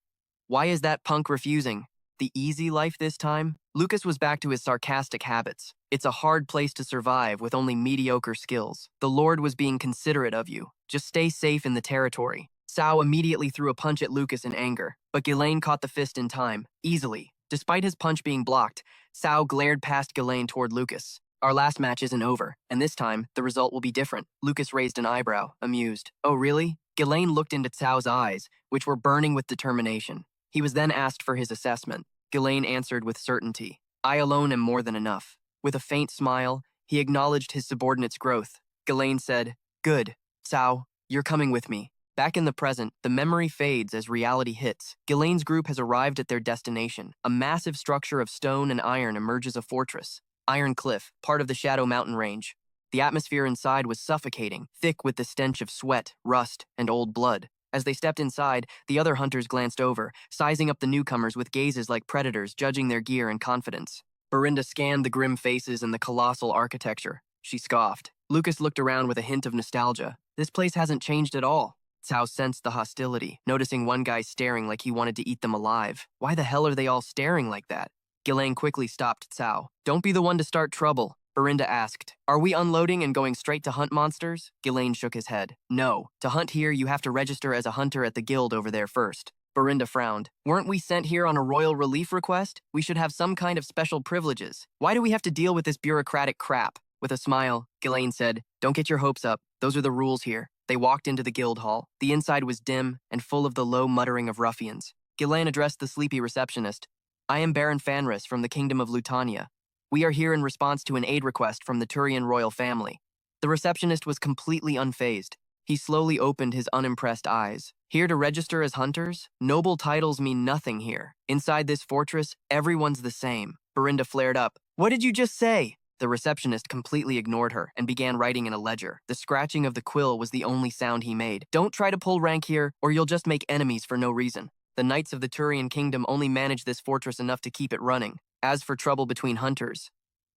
Why is that punk refusing? The easy life this time? Lucas was back to his sarcastic habits. It's a hard place to survive with only mediocre skills. The Lord was being considerate of you. Just stay safe in the territory. Cao immediately threw a punch at Lucas in anger, but Ghislaine caught the fist in time, easily. Despite his punch being blocked, Cao glared past Ghislaine toward Lucas. Our last match isn't over, and this time, the result will be different. Lucas raised an eyebrow, amused. Oh, really? Ghislaine looked into Cao's eyes, which were burning with determination. He was then asked for his assessment. Ghislaine answered with certainty. I alone am more than enough. With a faint smile, he acknowledged his subordinate's growth. Ghislaine said, Good, Cao, you're coming with me. Back in the present, the memory fades as reality hits. Ghislaine's group has arrived at their destination. A massive structure of stone and iron emerges a fortress. Iron Cliff, part of the Shadow Mountain range. The atmosphere inside was suffocating, thick with the stench of sweat, rust, and old blood. As they stepped inside, the other hunters glanced over, sizing up the newcomers with gazes like predators, judging their gear and confidence. Berinda scanned the grim faces and the colossal architecture. She scoffed. Lucas looked around with a hint of nostalgia. This place hasn't changed at all. Cao sensed the hostility, noticing one guy staring like he wanted to eat them alive. Why the hell are they all staring like that? Ghislaine quickly stopped Cao. Don't be the one to start trouble, Berinda asked. Are we unloading and going straight to hunt monsters? Ghislaine shook his head. No. To hunt here, you have to register as a hunter at the guild over there first. Berinda frowned. Weren't we sent here on a royal relief request? We should have some kind of special privileges. Why do we have to deal with this bureaucratic crap? With a smile, Ghislaine said, Don't get your hopes up. Those are the rules here. They walked into the guild hall. The inside was dim and full of the low muttering of ruffians. Ghislaine addressed the sleepy receptionist. I am Baron Fanris from the Kingdom of Lutania. We are here in response to an aid request from the Turian royal family. The receptionist was completely unfazed. He slowly opened his unimpressed eyes. Here to register as hunters? Noble titles mean nothing here. Inside this fortress, everyone's the same. Berinda flared up. What did you just say? The receptionist completely ignored her and began writing in a ledger. The scratching of the quill was the only sound he made. Don't try to pull rank here, or you'll just make enemies for no reason. The knights of the Turian kingdom only manage this fortress enough to keep it running. As for trouble between hunters,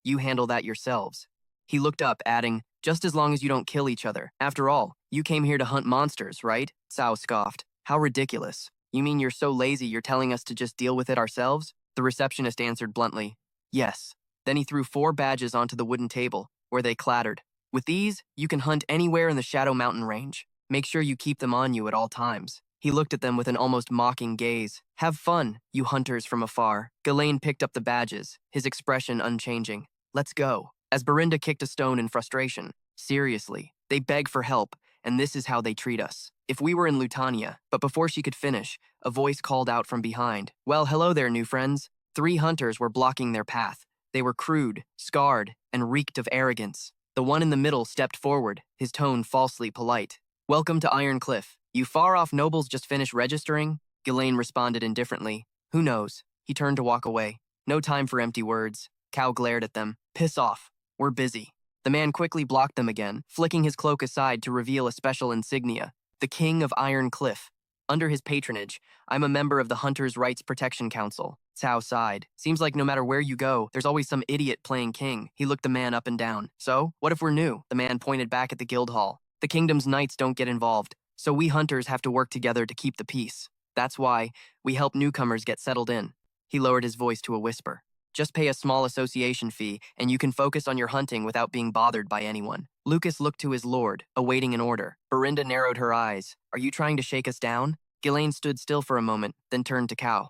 you handle that yourselves. He looked up, adding, just as long as you don't kill each other. After all, you came here to hunt monsters, right? Cao scoffed. How ridiculous. You mean you're so lazy you're telling us to just deal with it ourselves? The receptionist answered bluntly, yes. Then he threw 4 badges onto the wooden table, where they clattered. With these, you can hunt anywhere in the Shadow Mountain range. Make sure you keep them on you at all times. He looked at them with an almost mocking gaze. Have fun, you hunters from afar. Ghislaine picked up the badges, his expression unchanging. Let's go. As Berinda kicked a stone in frustration. Seriously, they beg for help, and this is how they treat us. If we were in Lutania, but before she could finish, a voice called out from behind. Well, hello there, new friends. 3 hunters were blocking their path. They were crude, scarred, and reeked of arrogance. The one in the middle stepped forward, his tone falsely polite. Welcome to Iron Cliff. You far-off nobles just finished registering? Ghislaine responded indifferently. Who knows? He turned to walk away. No time for empty words. Cao glared at them. Piss off. We're busy. The man quickly blocked them again, flicking his cloak aside to reveal a special insignia. The King of Iron Cliff. Under his patronage, I'm a member of the Hunters' Rights Protection Council. Cao sighed. Seems like no matter where you go, there's always some idiot playing king. He looked the man up and down. So, what if we're new? The man pointed back at the guild hall. The kingdom's knights don't get involved, so we hunters have to work together to keep the peace. That's why we help newcomers get settled in. He lowered his voice to a whisper. Just pay a small association fee, and you can focus on your hunting without being bothered by anyone. Lucas looked to his lord, awaiting an order. Berinda narrowed her eyes. Are you trying to shake us down? Ghislaine stood still for a moment, then turned to Cao.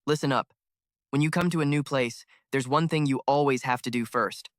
Listen up. When you come to a new place, there's one thing you always have to do first.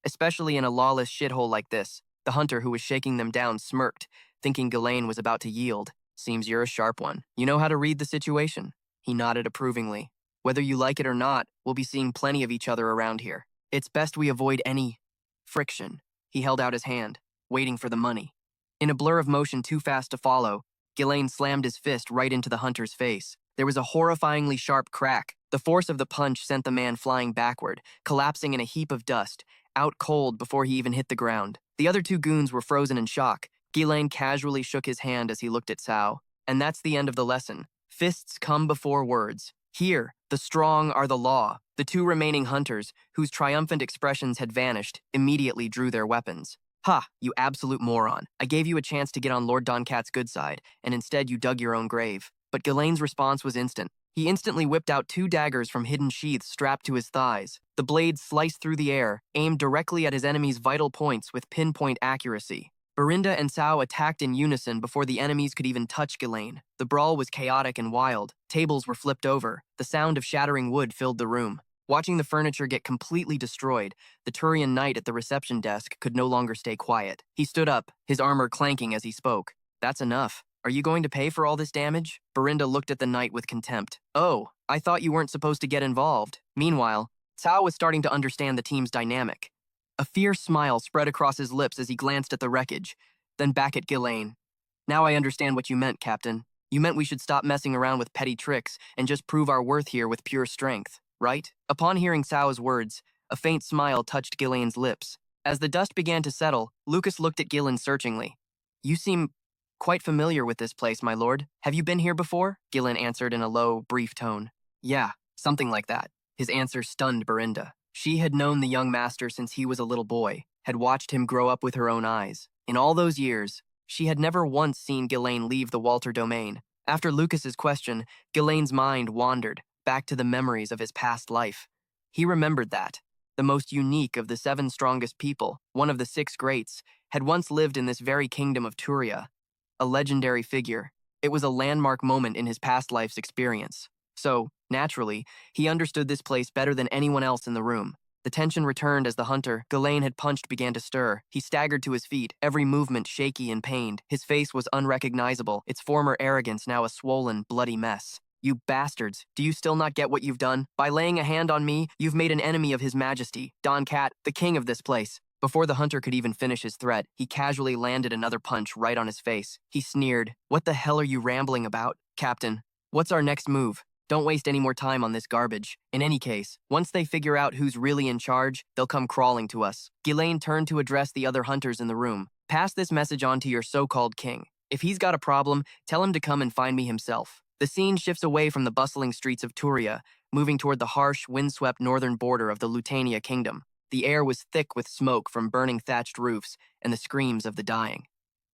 Especially in a lawless shithole like this. The hunter who was shaking them down smirked, thinking Ghislaine was about to yield. Seems you're a sharp one. You know how to read the situation. He nodded approvingly. Whether you like it or not, we'll be seeing plenty of each other around here. It's best we avoid any friction. He held out his hand, waiting for the money. In a blur of motion too fast to follow, Ghislaine slammed his fist right into the hunter's face. There was a horrifyingly sharp crack. The force of the punch sent the man flying backward, collapsing in a heap of dust, out cold before he even hit the ground. The other 2 goons were frozen in shock. Ghislaine casually shook his hand as he looked at Cao. And that's the end of the lesson. Fists come before words. Here, the strong are the law. The 2 remaining hunters, whose triumphant expressions had vanished, immediately drew their weapons. Ha, you absolute moron. I gave you a chance to get on Lord Doncat's good side, and instead you dug your own grave. But Ghislaine's response was instant. He instantly whipped out 2 daggers from hidden sheaths strapped to his thighs. The blades sliced through the air, aimed directly at his enemy's vital points with pinpoint accuracy. Berinda and Cao attacked in unison before the enemies could even touch Ghislaine. The brawl was chaotic and wild. Tables were flipped over. The sound of shattering wood filled the room. Watching the furniture get completely destroyed, the Turian knight at the reception desk could no longer stay quiet. He stood up, his armor clanking as he spoke. That's enough. Are you going to pay for all this damage? Berinda looked at the knight with contempt. Oh, I thought you weren't supposed to get involved. Meanwhile, Cao was starting to understand the team's dynamic. A fierce smile spread across his lips as he glanced at the wreckage, then back at Ghislaine. Now I understand what you meant, Captain. You meant we should stop messing around with petty tricks and just prove our worth here with pure strength, right? Upon hearing Cao's words, a faint smile touched Ghislaine's lips. As the dust began to settle, Lucas looked at Ghislaine searchingly. You seem quite familiar with this place, my lord. Have you been here before? Ghislaine answered in a low, brief tone. Yeah, something like that. His answer stunned Berinda. She had known the young master since he was a little boy. had watched him grow up with her own eyes. In all those years, she had never once seen Ghislaine leave the Walter domain. After Lucas's question, Ghislaine's mind wandered back to the memories of his past life. He remembered that the most unique of the 7 strongest people, one of the 6 greats, had once lived in this very kingdom of Turia. A legendary figure. It was a landmark moment in his past life's experience. So, naturally, he understood this place better than anyone else in the room. The tension returned as the hunter Ghislaine had punched began to stir. He staggered to his feet, every movement shaky and pained. His face was unrecognizable, its former arrogance now a swollen, bloody mess. You bastards, do you still not get what you've done? By laying a hand on me, you've made an enemy of His Majesty, Don Cat, the king of this place. Before the hunter could even finish his threat, he casually landed another punch right on his face. He sneered. What the hell are you rambling about, Captain? What's our next move? Don't waste any more time on this garbage. In any case, once they figure out who's really in charge, they'll come crawling to us. Ghislaine turned to address the other hunters in the room. Pass this message on to your so-called king. If he's got a problem, tell him to come and find me himself. The scene shifts away from the bustling streets of Turia, moving toward the harsh, windswept northern border of the Lutania kingdom. The air was thick with smoke from burning thatched roofs and the screams of the dying.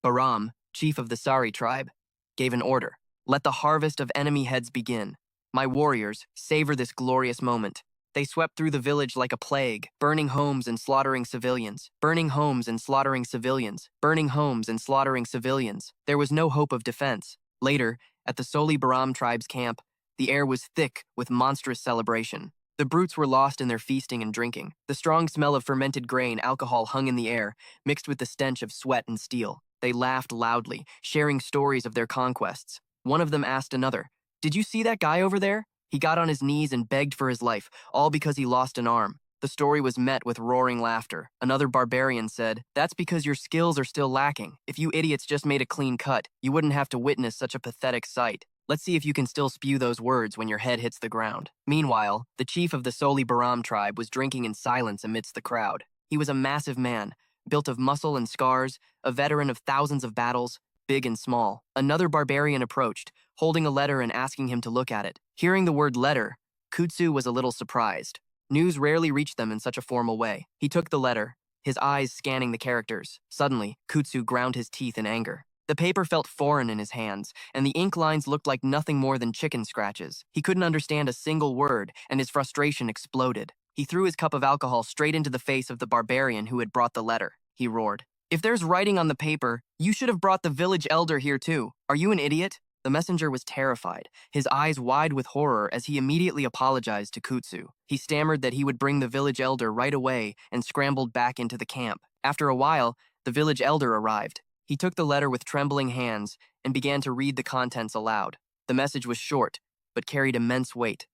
Bahram, chief of the Sari tribe, gave an order. Let the harvest of enemy heads begin. My warriors, savor this glorious moment. They swept through the village like a plague, burning homes and slaughtering civilians, burning homes and slaughtering civilians, burning homes and slaughtering civilians. There was no hope of defense. Later, at the Soli Bahram tribe's camp, the air was thick with monstrous celebration. The brutes were lost in their feasting and drinking. The strong smell of fermented grain alcohol hung in the air, mixed with the stench of sweat and steel. They laughed loudly, sharing stories of their conquests. One of them asked another, "Did you see that guy over there? He got on his knees and begged for his life, all because he lost an arm." The story was met with roaring laughter. Another barbarian said, "That's because your skills are still lacking. If you idiots just made a clean cut, you wouldn't have to witness such a pathetic sight. Let's see if you can still spew those words when your head hits the ground." Meanwhile, the chief of the Soli Bahram tribe was drinking in silence amidst the crowd. He was a massive man, built of muscle and scars, a veteran of thousands of battles, big and small. Another barbarian approached, holding a letter and asking him to look at it. Hearing the word letter, Kutsu was a little surprised. News rarely reached them in such a formal way. He took the letter, his eyes scanning the characters. Suddenly, Kutsu ground his teeth in anger. The paper felt foreign in his hands, and the ink lines looked like nothing more than chicken scratches. He couldn't understand a single word, and his frustration exploded. He threw his cup of alcohol straight into the face of the barbarian who had brought the letter. He roared, "If there's writing on the paper, you should have brought the village elder here too. Are you an idiot?" The messenger was terrified, his eyes wide with horror as he immediately apologized to Kutsu. He stammered that he would bring the village elder right away and scrambled back into the camp. After a while, the village elder arrived. He took the letter with trembling hands and began to read the contents aloud. The message was short, but carried immense weight.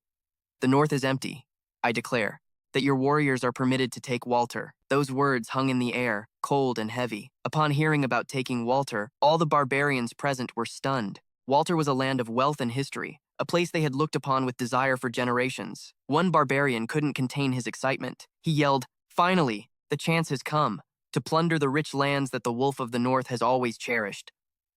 "The north is empty. I declare that your warriors are permitted to take Walter." Those words hung in the air, cold and heavy. Upon hearing about taking Walter, all the barbarians present were stunned. Walter was a land of wealth and history, a place they had looked upon with desire for generations. One barbarian couldn't contain his excitement. He yelled, "Finally, the chance has come to plunder the rich lands that the Wolf of the North has always cherished."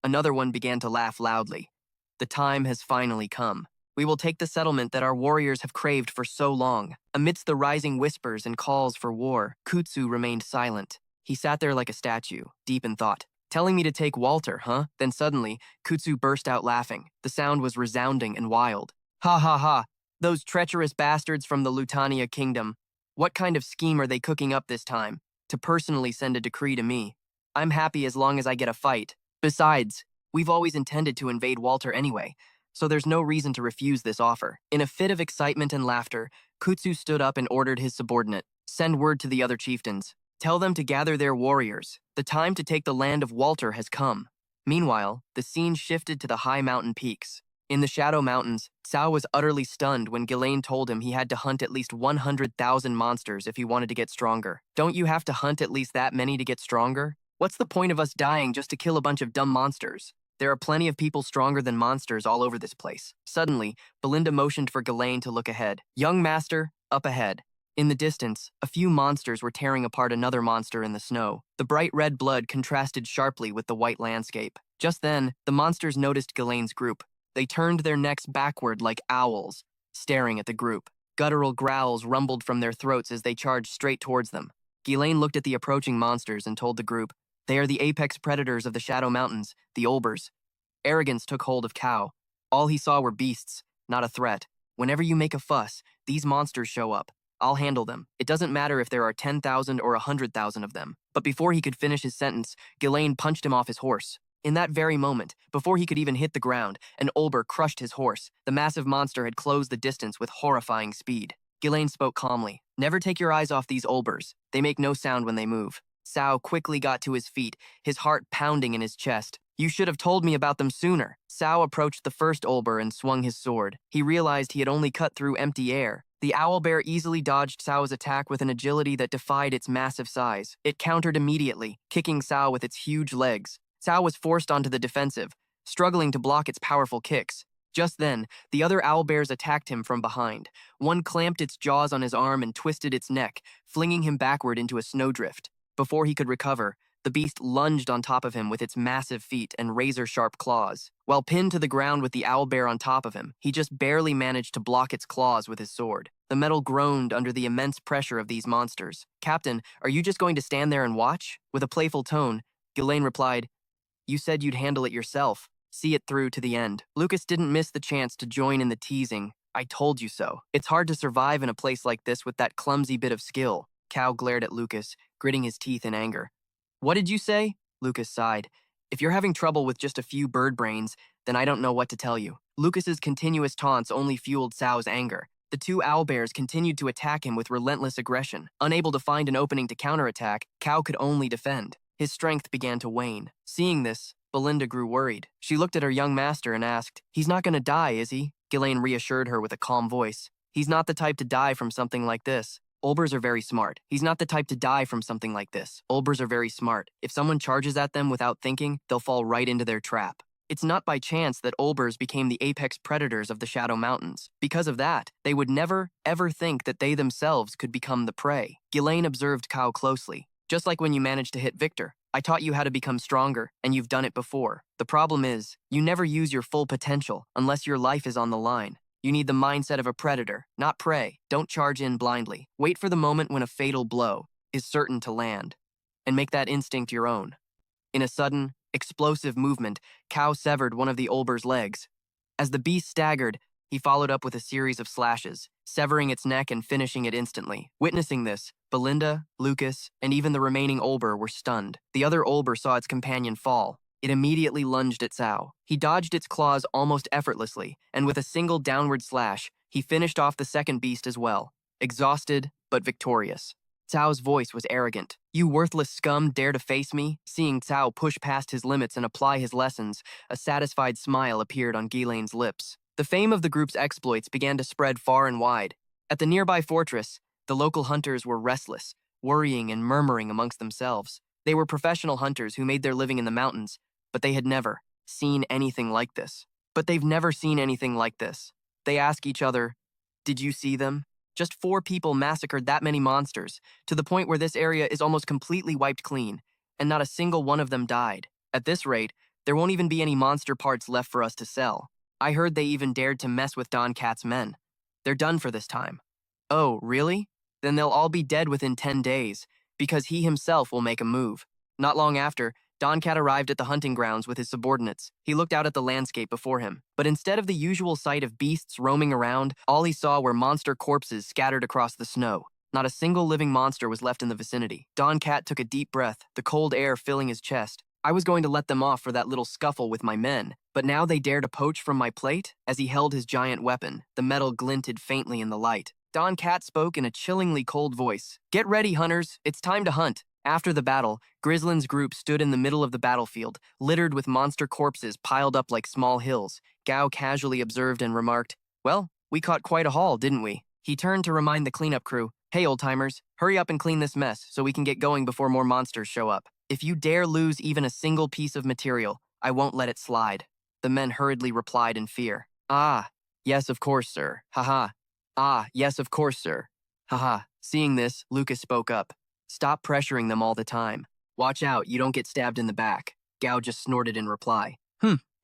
Another one began to laugh loudly. "The time has finally come. We will take the settlement that our warriors have craved for so long." Amidst the rising whispers and calls for war, Kutsu remained silent. He sat there like a statue, deep in thought. "Telling me to take Walter, huh?" Then suddenly, Kutsu burst out laughing. The sound was resounding and wild. "Ha ha ha! Those treacherous bastards from the Lutania kingdom. What kind of scheme are they cooking up this time? To personally send a decree to me. I'm happy as long as I get a fight. Besides, we've always intended to invade Walter anyway, so there's no reason to refuse this offer." In a fit of excitement and laughter, Kutsu stood up and ordered his subordinate, "Send word to the other chieftains. Tell them to gather their warriors. The time to take the land of Walter has come." Meanwhile, the scene shifted to the high mountain peaks. In the Shadow Mountains, Cao was utterly stunned when Ghislaine told him he had to hunt at least 100,000 monsters if he wanted to get stronger. "Don't you have to hunt at least that many to get stronger? What's the point of us dying just to kill a bunch of dumb monsters? There are plenty of people stronger than monsters all over this place." Suddenly, Belinda motioned for Ghislaine to look ahead. "Young master, up ahead." In the distance, a few monsters were tearing apart another monster in the snow. The bright red blood contrasted sharply with the white landscape. Just then, the monsters noticed Ghislaine's group. They turned their necks backward like owls, staring at the group. Guttural growls rumbled from their throats as they charged straight towards them. Ghislaine looked at the approaching monsters and told the group, "They are the apex predators of the Shadow Mountains, the Olbers." Arrogance took hold of Cao. All he saw were beasts, not a threat. Whenever you make a fuss, these monsters show up. I'll handle them. It doesn't matter if there are 10,000 or 100,000 of them. But before he could finish his sentence, Ghislaine punched him off his horse. In that very moment, before he could even hit the ground, an Olber crushed his horse. The massive monster had closed the distance with horrifying speed. Ghislaine spoke calmly. "Never take your eyes off these Olbers. They make no sound when they move." Cao quickly got to his feet, his heart pounding in his chest. "You should have told me about them sooner." Cao approached the first Olber and swung his sword. He realized he had only cut through empty air. The owlbear easily dodged Cao's attack with an agility that defied its massive size. It countered immediately, kicking Cao with its huge legs. Cao was forced onto the defensive, struggling to block its powerful kicks. Just then, the other owlbears attacked him from behind. One clamped its jaws on his arm and twisted its neck, flinging him backward into a snowdrift. Before he could recover, the beast lunged on top of him with its massive feet and razor-sharp claws. While pinned to the ground with the owlbear on top of him, he just barely managed to block its claws with his sword. The metal groaned under the immense pressure of these monsters. "Captain, are you just going to stand there and watch?" With a playful tone, Ghislaine replied, "You said you'd handle it yourself. See it through to the end." Lucas didn't miss the chance to join in the teasing. "I told you so. It's hard to survive in a place like this with that clumsy bit of skill." Cao glared at Lucas, gritting his teeth in anger. "What did you say?" Lucas sighed. "If you're having trouble with just a few bird brains, then I don't know what to tell you." Lucas's continuous taunts only fueled Cao's anger. The two owlbears continued to attack him with relentless aggression. Unable to find an opening to counterattack, Cao could only defend. His strength began to wane. Seeing this, Belinda grew worried. She looked at her young master and asked, "He's not going to die, is he?" Ghislaine reassured her with a calm voice. "He's not the type to die from something like this. Olbers are very smart. He's not the type to die from something like this. Olbers are very smart. If someone charges at them without thinking, they'll fall right into their trap. It's not by chance that Olbers became the apex predators of the Shadow Mountains. Because of that, they would never, ever think that they themselves could become the prey." Ghislaine observed Cao closely. "Just like when you managed to hit Victor. I taught you how to become stronger, and you've done it before. The problem is, you never use your full potential unless your life is on the line. You need the mindset of a predator, not prey. Don't charge in blindly. Wait for the moment when a fatal blow is certain to land, and make that instinct your own." In a sudden, explosive movement, Cao severed one of the Olber's legs. As the beast staggered, he followed up with a series of slashes, severing its neck and finishing it instantly. Witnessing this, Belinda, Lucas, and even the remaining Olber were stunned. The other Olber saw its companion fall. It immediately lunged at Cao. He dodged its claws almost effortlessly, and with a single downward slash, he finished off the second beast as well, exhausted but victorious. Cao's voice was arrogant. "You worthless scum dare to face me?" Seeing Cao push past his limits and apply his lessons, a satisfied smile appeared on Ghislaine's lips. The fame of the group's exploits began to spread far and wide. At the nearby fortress, the local hunters were restless, worrying and murmuring amongst themselves. They were professional hunters who made their living in the mountains, but they had never seen anything like this. They ask each other, "Did you see them?" Just 4 people massacred that many monsters, to the point where this area is almost completely wiped clean, and not a single one of them died. At this rate, there won't even be any monster parts left for us to sell. I heard they even dared to mess with Don Cat's men. They're done for this time. Oh, really? Then they'll all be dead within 10 days, because he himself will make a move. Not long after, Don Cat arrived at the hunting grounds with his subordinates. He looked out at the landscape before him, but instead of the usual sight of beasts roaming around, all he saw were monster corpses scattered across the snow. Not a single living monster was left in the vicinity. Don Cat took a deep breath, the cold air filling his chest. "I was going to let them off for that little scuffle with my men, but now they dare to poach from my plate?" As he held his giant weapon, the metal glinted faintly in the light. Don Cat spoke in a chillingly cold voice. "Get ready, hunters. It's time to hunt." After the battle, Grislin's group stood in the middle of the battlefield, littered with monster corpses piled up like small hills. Gao casually observed and remarked, "Well, we caught quite a haul, didn't we?" He turned to remind the cleanup crew, "Hey, old-timers, hurry up and clean this mess so we can get going before more monsters show up. If you dare lose even a single piece of material, I won't let it slide." The men hurriedly replied in fear. "Ah, yes, of course, sir. Haha. Ah, yes, of course, sir. Haha." Seeing this, Lucas spoke up. "Stop pressuring them all the time. Watch out, you don't get stabbed in the back." Gao just snorted in reply.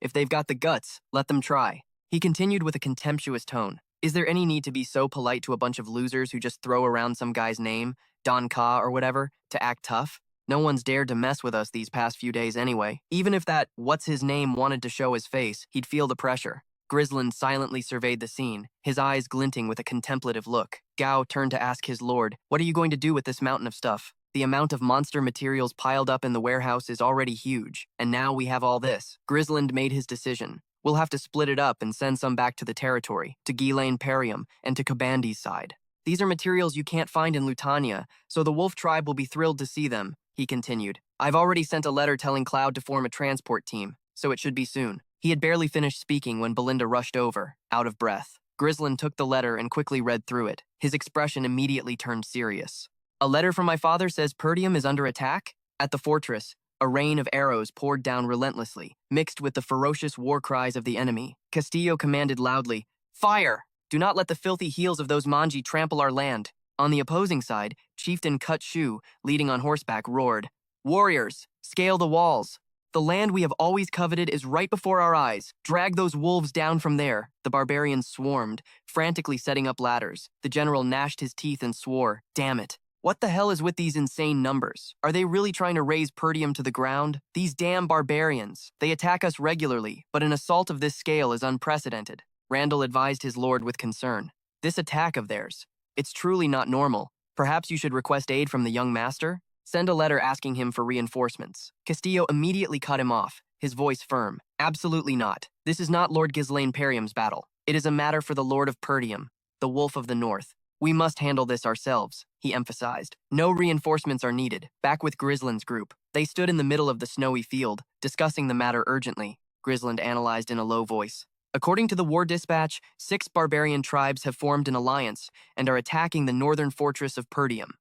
If they've got the guts, let them try." He continued with a contemptuous tone. "Is there any need to be so polite to a bunch of losers who just throw around some guy's name? Don Ka or whatever, to act tough. No one's dared to mess with us these past few days anyway. Even if that what's-his-name wanted to show his face, he'd feel the pressure. Grisland silently surveyed the scene, his eyes glinting with a contemplative look. Gao turned to ask his lord, "What are you going to do with this mountain of stuff? The amount of monster materials piled up in the warehouse is already huge, and now we have all this." Grisland made his decision. "We'll have to split it up and send some back to the territory, to Ghislaine Perium, and to Kabandi's side. These are materials you can't find in Lutania, so the wolf tribe will be thrilled to see them," he continued. "I've already sent a letter telling Cloud to form a transport team, so it should be soon." He had barely finished speaking when Belinda rushed over, out of breath. Grisland took the letter and quickly read through it. His expression immediately turned serious. "A letter from my father says Perdium is under attack?" At the fortress, a rain of arrows poured down relentlessly, mixed with the ferocious war cries of the enemy. Castillo commanded loudly, "Fire! Do not let the filthy heels of those Manji trample our land." On the opposing side, Chieftain Cut Shu, leading on horseback, roared, "Warriors, scale the walls! The land we have always coveted is right before our eyes. Drag those wolves down from there." The barbarians swarmed, frantically setting up ladders. The general gnashed his teeth and swore, "Damn it. What the hell is with these insane numbers? Are they really trying to raze Perdium to the ground? These damn barbarians. They attack us regularly, but an assault of this scale is unprecedented." Randall advised his lord with concern. "This attack of theirs, it's truly not normal. Perhaps you should request aid from the young master? Send a letter asking him for reinforcements." Castillo immediately cut him off, his voice firm. "Absolutely not. This is not Lord Ghislaine Perium's battle. It is a matter for the Lord of Perdium, the Wolf of the North. We must handle this ourselves," he emphasized. "No reinforcements are needed." Back with Grisland's group, they stood in the middle of the snowy field, discussing the matter urgently. Grisland analyzed in a low voice. "According to the war dispatch, 6 barbarian tribes have formed an alliance and are attacking the northern fortress of Perdium.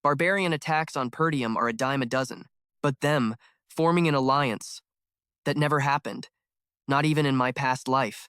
Barbarian attacks on Perdium are a dime a dozen, but them forming an alliance, that never happened, not even in my past life."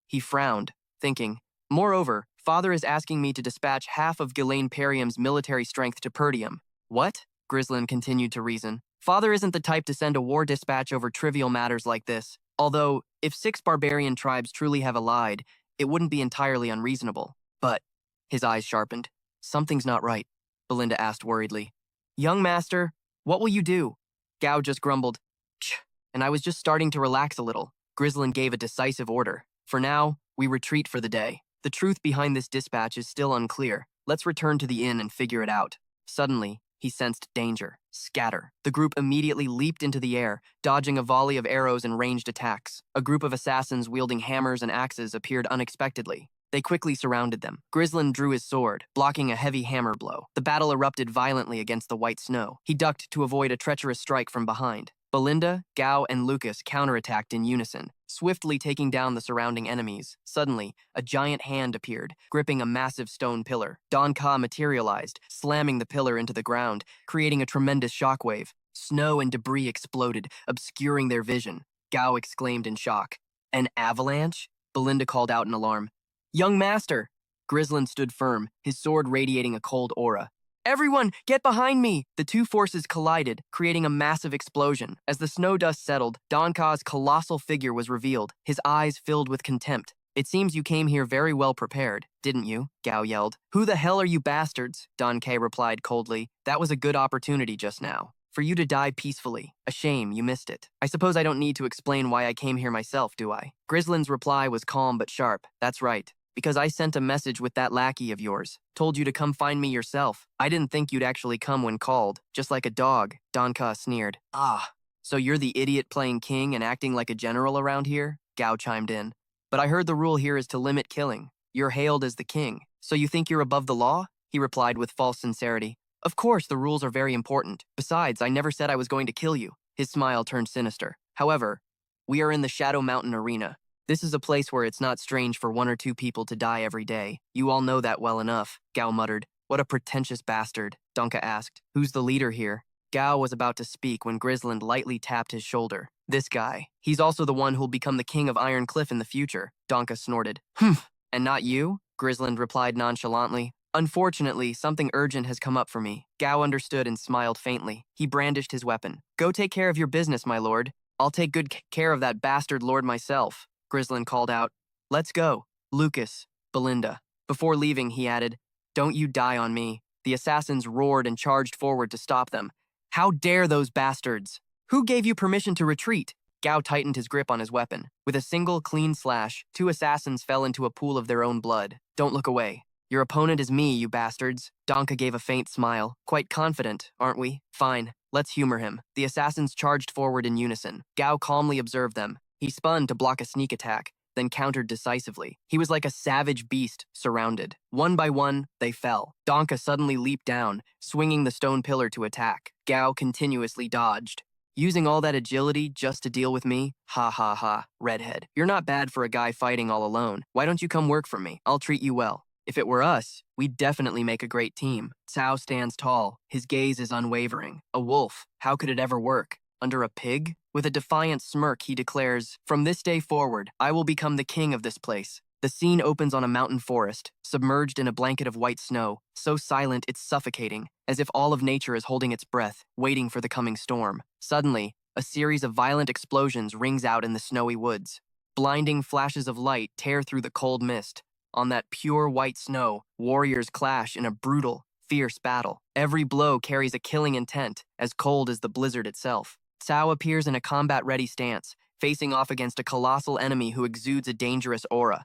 He frowned, thinking, "Moreover, father is asking me to dispatch half of Ghislaine Perium's military strength to Perdium." "What?" Grisland continued to reason. "Father isn't the type to send a war dispatch over trivial matters like this. Although, if 6 barbarian tribes truly have allied, it wouldn't be entirely unreasonable. But," his eyes sharpened, "something's not right." Belinda asked worriedly. "Young master, what will you do?" Gao just grumbled, "Tch," and I was just starting to relax a little. Grisland gave a decisive order. "For now, we retreat for the day. The truth behind this dispatch is still unclear. Let's return to the inn and figure it out." Suddenly, he sensed danger. "Scatter." The group immediately leaped into the air, dodging a volley of arrows and ranged attacks. A group of assassins wielding hammers and axes appeared unexpectedly. They quickly surrounded them. Grisland drew his sword, blocking a heavy hammer blow. The battle erupted violently against the white snow. He ducked to avoid a treacherous strike from behind. Belinda, Gao, and Lucas counterattacked in unison, swiftly taking down the surrounding enemies. Suddenly, a giant hand appeared, gripping a massive stone pillar. Don Ka materialized, slamming the pillar into the ground, creating a tremendous shockwave. Snow and debris exploded, obscuring their vision. Gao exclaimed in shock. "An avalanche?" Belinda called out in alarm. "Young master!" Grisland stood firm, his sword radiating a cold aura. "Everyone, get behind me!" The two forces collided, creating a massive explosion. As the snow dust settled, Don Ka's colossal figure was revealed, his eyes filled with contempt. "It seems you came here very well prepared, didn't you?" Gao yelled. "Who the hell are you bastards?" Don K replied coldly. "That was a good opportunity just now. For you to die peacefully. A shame you missed it. I suppose I don't need to explain why I came here myself, do I?" Grisland's reply was calm but sharp. "That's right. Because I sent a message with that lackey of yours. Told you to come find me yourself. I didn't think you'd actually come when called. Just like a dog," Don Ka sneered. "Ah, so you're the idiot playing king and acting like a general around here?" Gao chimed in. "But I heard the rule here is to limit killing. You're hailed as the king. So you think you're above the law?" He replied with false sincerity. "Of course the rules are very important. Besides, I never said I was going to kill you." His smile turned sinister. "However, we are in the Shadow Mountain Arena. This is a place where it's not strange for 1 or 2 people to die every day. You all know that well enough," Gao muttered. "What a pretentious bastard," Donka asked. "Who's the leader here?" Gao was about to speak when Grisland lightly tapped his shoulder. "This guy. He's also the one who'll become the king of Iron Cliff in the future," Donka snorted. "Humph. And not you?" Grisland replied nonchalantly. "Unfortunately, something urgent has come up for me." Gao understood and smiled faintly. He brandished his weapon. "Go take care of your business, my lord. I'll take good care of that bastard lord myself." Grisland called out, "Let's go. Lucas, Belinda." Before leaving, he added, "Don't you die on me. The assassins roared and charged forward to stop them. How dare those bastards! Who gave you permission to retreat? Gao tightened his grip on his weapon. With a single clean slash, two assassins fell into a pool of their own blood. Don't look away. Your opponent is me, you bastards. Donka gave a faint smile. Quite confident, aren't we? Fine, let's humor him. The assassins charged forward in unison. Gao calmly observed them. He spun to block a sneak attack, then countered decisively. He was like a savage beast, surrounded. One by one, they fell. Donka suddenly leaped down, swinging the stone pillar to attack. Gao continuously dodged. Using all that agility just to deal with me? Ha ha ha, redhead. You're not bad for a guy fighting all alone. Why don't you come work for me? I'll treat you well. If it were us, we'd definitely make a great team. Cao stands tall. His gaze is unwavering. A wolf. How could it ever work? Under a pig? With a defiant smirk, he declares, "From this day forward, I will become the king of this place." The scene opens on a mountain forest, submerged in a blanket of white snow, so silent it's suffocating, as if all of nature is holding its breath, waiting for the coming storm. Suddenly, a series of violent explosions rings out in the snowy woods. Blinding flashes of light tear through the cold mist. On that pure white snow, warriors clash in a brutal, fierce battle. Every blow carries a killing intent, as cold as the blizzard itself. Cao appears in a combat-ready stance, facing off against a colossal enemy who exudes a dangerous aura.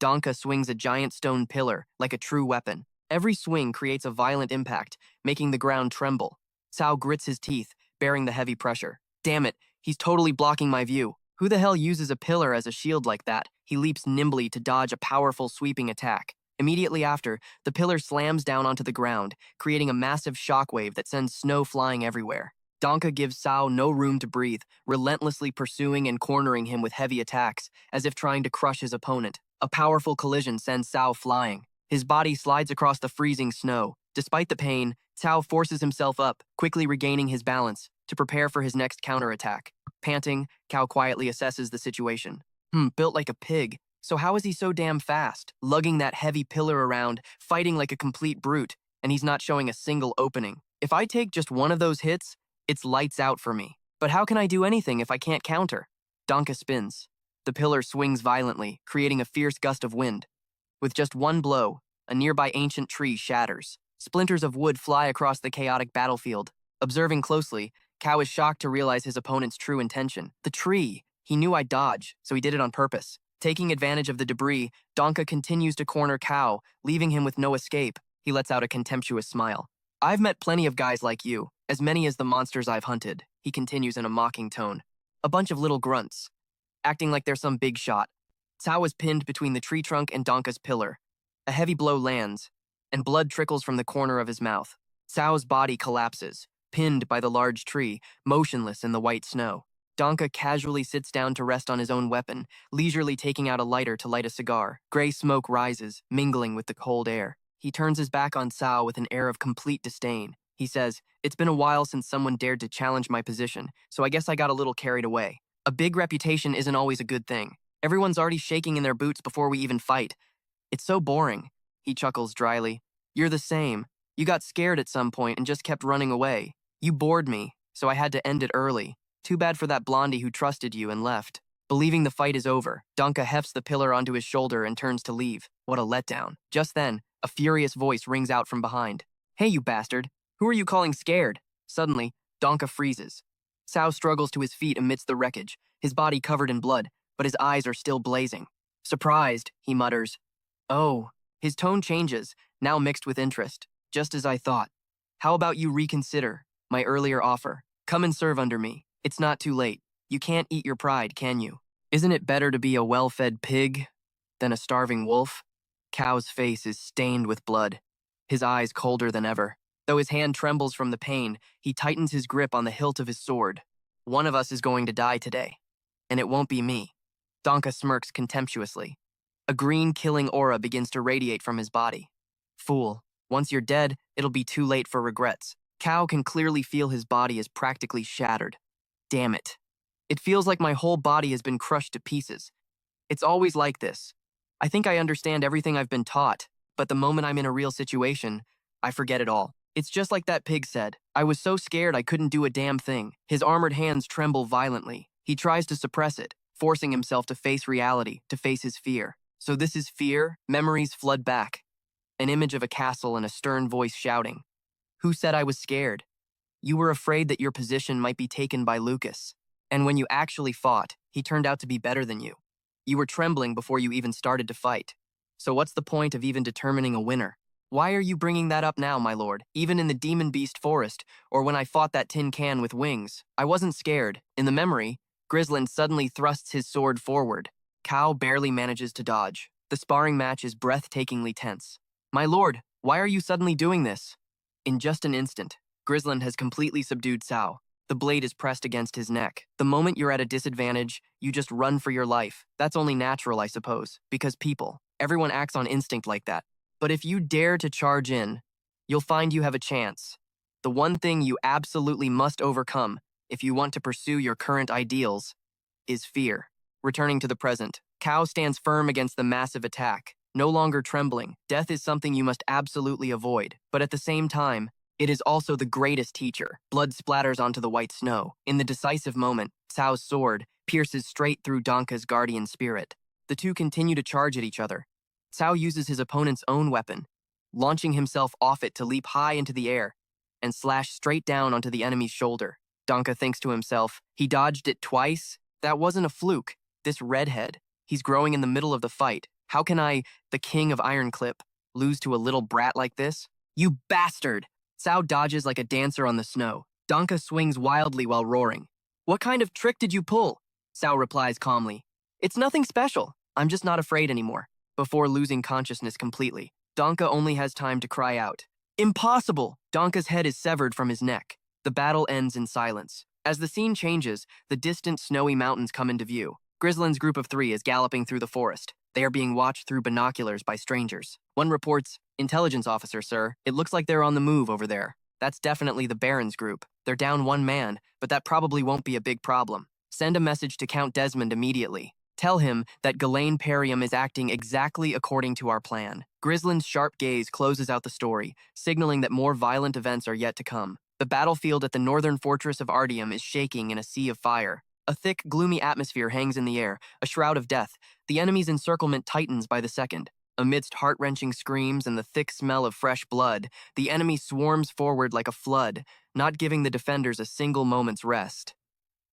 Donka swings a giant stone pillar, like a true weapon. Every swing creates a violent impact, making the ground tremble. Cao grits his teeth, bearing the heavy pressure. Damn it, he's totally blocking my view. Who the hell uses a pillar as a shield like that? He leaps nimbly to dodge a powerful sweeping attack. Immediately after, the pillar slams down onto the ground, creating a massive shockwave that sends snow flying everywhere. Donka gives Cao no room to breathe, relentlessly pursuing and cornering him with heavy attacks, as if trying to crush his opponent. A powerful collision sends Cao flying. His body slides across the freezing snow. Despite the pain, Cao forces himself up, quickly regaining his balance, to prepare for his next counterattack. Panting, Cao quietly assesses the situation. Built like a pig. So how is he so damn fast? Lugging that heavy pillar around, fighting like a complete brute, and he's not showing a single opening. If I take just one of those hits, it's lights out for me. But how can I do anything if I can't counter? Donka spins. The pillar swings violently, creating a fierce gust of wind. With just one blow, a nearby ancient tree shatters. Splinters of wood fly across the chaotic battlefield. Observing closely, Cao is shocked to realize his opponent's true intention. The tree! He knew I'd dodge, so he did it on purpose. Taking advantage of the debris, Donka continues to corner Cao, leaving him with no escape. He lets out a contemptuous smile. I've met plenty of guys like you, as many as the monsters I've hunted, he continues in a mocking tone. A bunch of little grunts, acting like they're some big shot. Cao is pinned between the tree trunk and Donka's pillar. A heavy blow lands, and blood trickles from the corner of his mouth. Cao's body collapses, pinned by the large tree, motionless in the white snow. Donka casually sits down to rest on his own weapon, leisurely taking out a lighter to light a cigar. Gray smoke rises, mingling with the cold air. He turns his back on Cao with an air of complete disdain. He says, "It's been a while since someone dared to challenge my position, so I guess I got a little carried away. A big reputation isn't always a good thing. Everyone's already shaking in their boots before we even fight. It's so boring." He chuckles dryly. "You're the same. You got scared at some point and just kept running away. You bored me, so I had to end it early. Too bad for that blondie who trusted you and left." Believing the fight is over, Donka hefts the pillar onto his shoulder and turns to leave. What a letdown. Just then, a furious voice rings out from behind. "Hey, you bastard. Who are you calling scared?" Suddenly, Donka freezes. Cao struggles to his feet amidst the wreckage, his body covered in blood, but his eyes are still blazing. "Surprised," he mutters. "Oh." His tone changes, now mixed with interest. "Just as I thought. How about you reconsider my earlier offer? Come and serve under me. It's not too late. You can't eat your pride, can you? Isn't it better to be a well-fed pig than a starving wolf?" Cao's face is stained with blood, his eyes colder than ever. Though his hand trembles from the pain, he tightens his grip on the hilt of his sword. "One of us is going to die today, and it won't be me." Donka smirks contemptuously. A green killing aura begins to radiate from his body. "Fool, once you're dead, it'll be too late for regrets." Cao can clearly feel his body is practically shattered. Damn it. It feels like my whole body has been crushed to pieces. It's always like this. I think I understand everything I've been taught, but the moment I'm in a real situation, I forget it all. It's just like that pig said. I was so scared I couldn't do a damn thing. His armored hands tremble violently. He tries to suppress it, forcing himself to face reality, to face his fear. So this is fear, memories flood back. an image of a castle and a stern voice shouting, "Who said I was scared? You were afraid that your position might be taken by Lucas. And when you actually fought, he turned out to be better than you. You were trembling before you even started to fight. So what's the point of even determining a winner? Why are you bringing that up now, my lord? Even in the Demon Beast Forest, or when I fought that tin can with wings, I wasn't scared. In the memory, Grisland suddenly thrusts his sword forward. Cao barely manages to dodge. The sparring match is breathtakingly tense. My lord, why are you suddenly doing this? In just an instant, Grisland has completely subdued Cao. The blade is pressed against his neck. The moment you're at a disadvantage, you just run for your life. That's only natural, I suppose, because everyone acts on instinct like that. But if you dare to charge in, you'll find you have a chance. The one thing you absolutely must overcome, if you want to pursue your current ideals, is fear. Returning to the present, Cao stands firm against the massive attack, no longer trembling. Death is something you must absolutely avoid, but at the same time, it is also the greatest teacher. Blood splatters onto the white snow. In the decisive moment, Cao's sword pierces straight through Donka's guardian spirit. The two continue to charge at each other. Cao uses his opponent's own weapon, launching himself off it to leap high into the air and slash straight down onto the enemy's shoulder. Donka thinks to himself, he dodged it twice? That wasn't a fluke. This redhead, he's growing in the middle of the fight. How can I, the king of Iron Clip, lose to a little brat like this? You bastard! Cao dodges like a dancer on the snow. Donka swings wildly while roaring. What kind of trick did you pull? Cao replies calmly. It's nothing special. I'm just not afraid anymore. Before losing consciousness completely, Donka only has time to cry out. Impossible! Donka's head is severed from his neck. The battle ends in silence. As the scene changes, the distant snowy mountains come into view. Grisland's group of 3 is galloping through the forest. They are being watched through binoculars by strangers. One reports, "Intelligence officer, sir. It looks like they're on the move over there." That's definitely the Baron's group. They're down 1 man, but that probably won't be a big problem. Send a message to Count Desmond immediately. Tell him that Ghislaine Perium is acting exactly according to our plan. Grisland's sharp gaze closes out the story, signaling that more violent events are yet to come. The battlefield at the northern fortress of Artium is shaking in a sea of fire. A thick, gloomy atmosphere hangs in the air, a shroud of death. The enemy's encirclement tightens by the second. Amidst heart-wrenching screams and the thick smell of fresh blood, the enemy swarms forward like a flood, not giving the defenders a single moment's rest.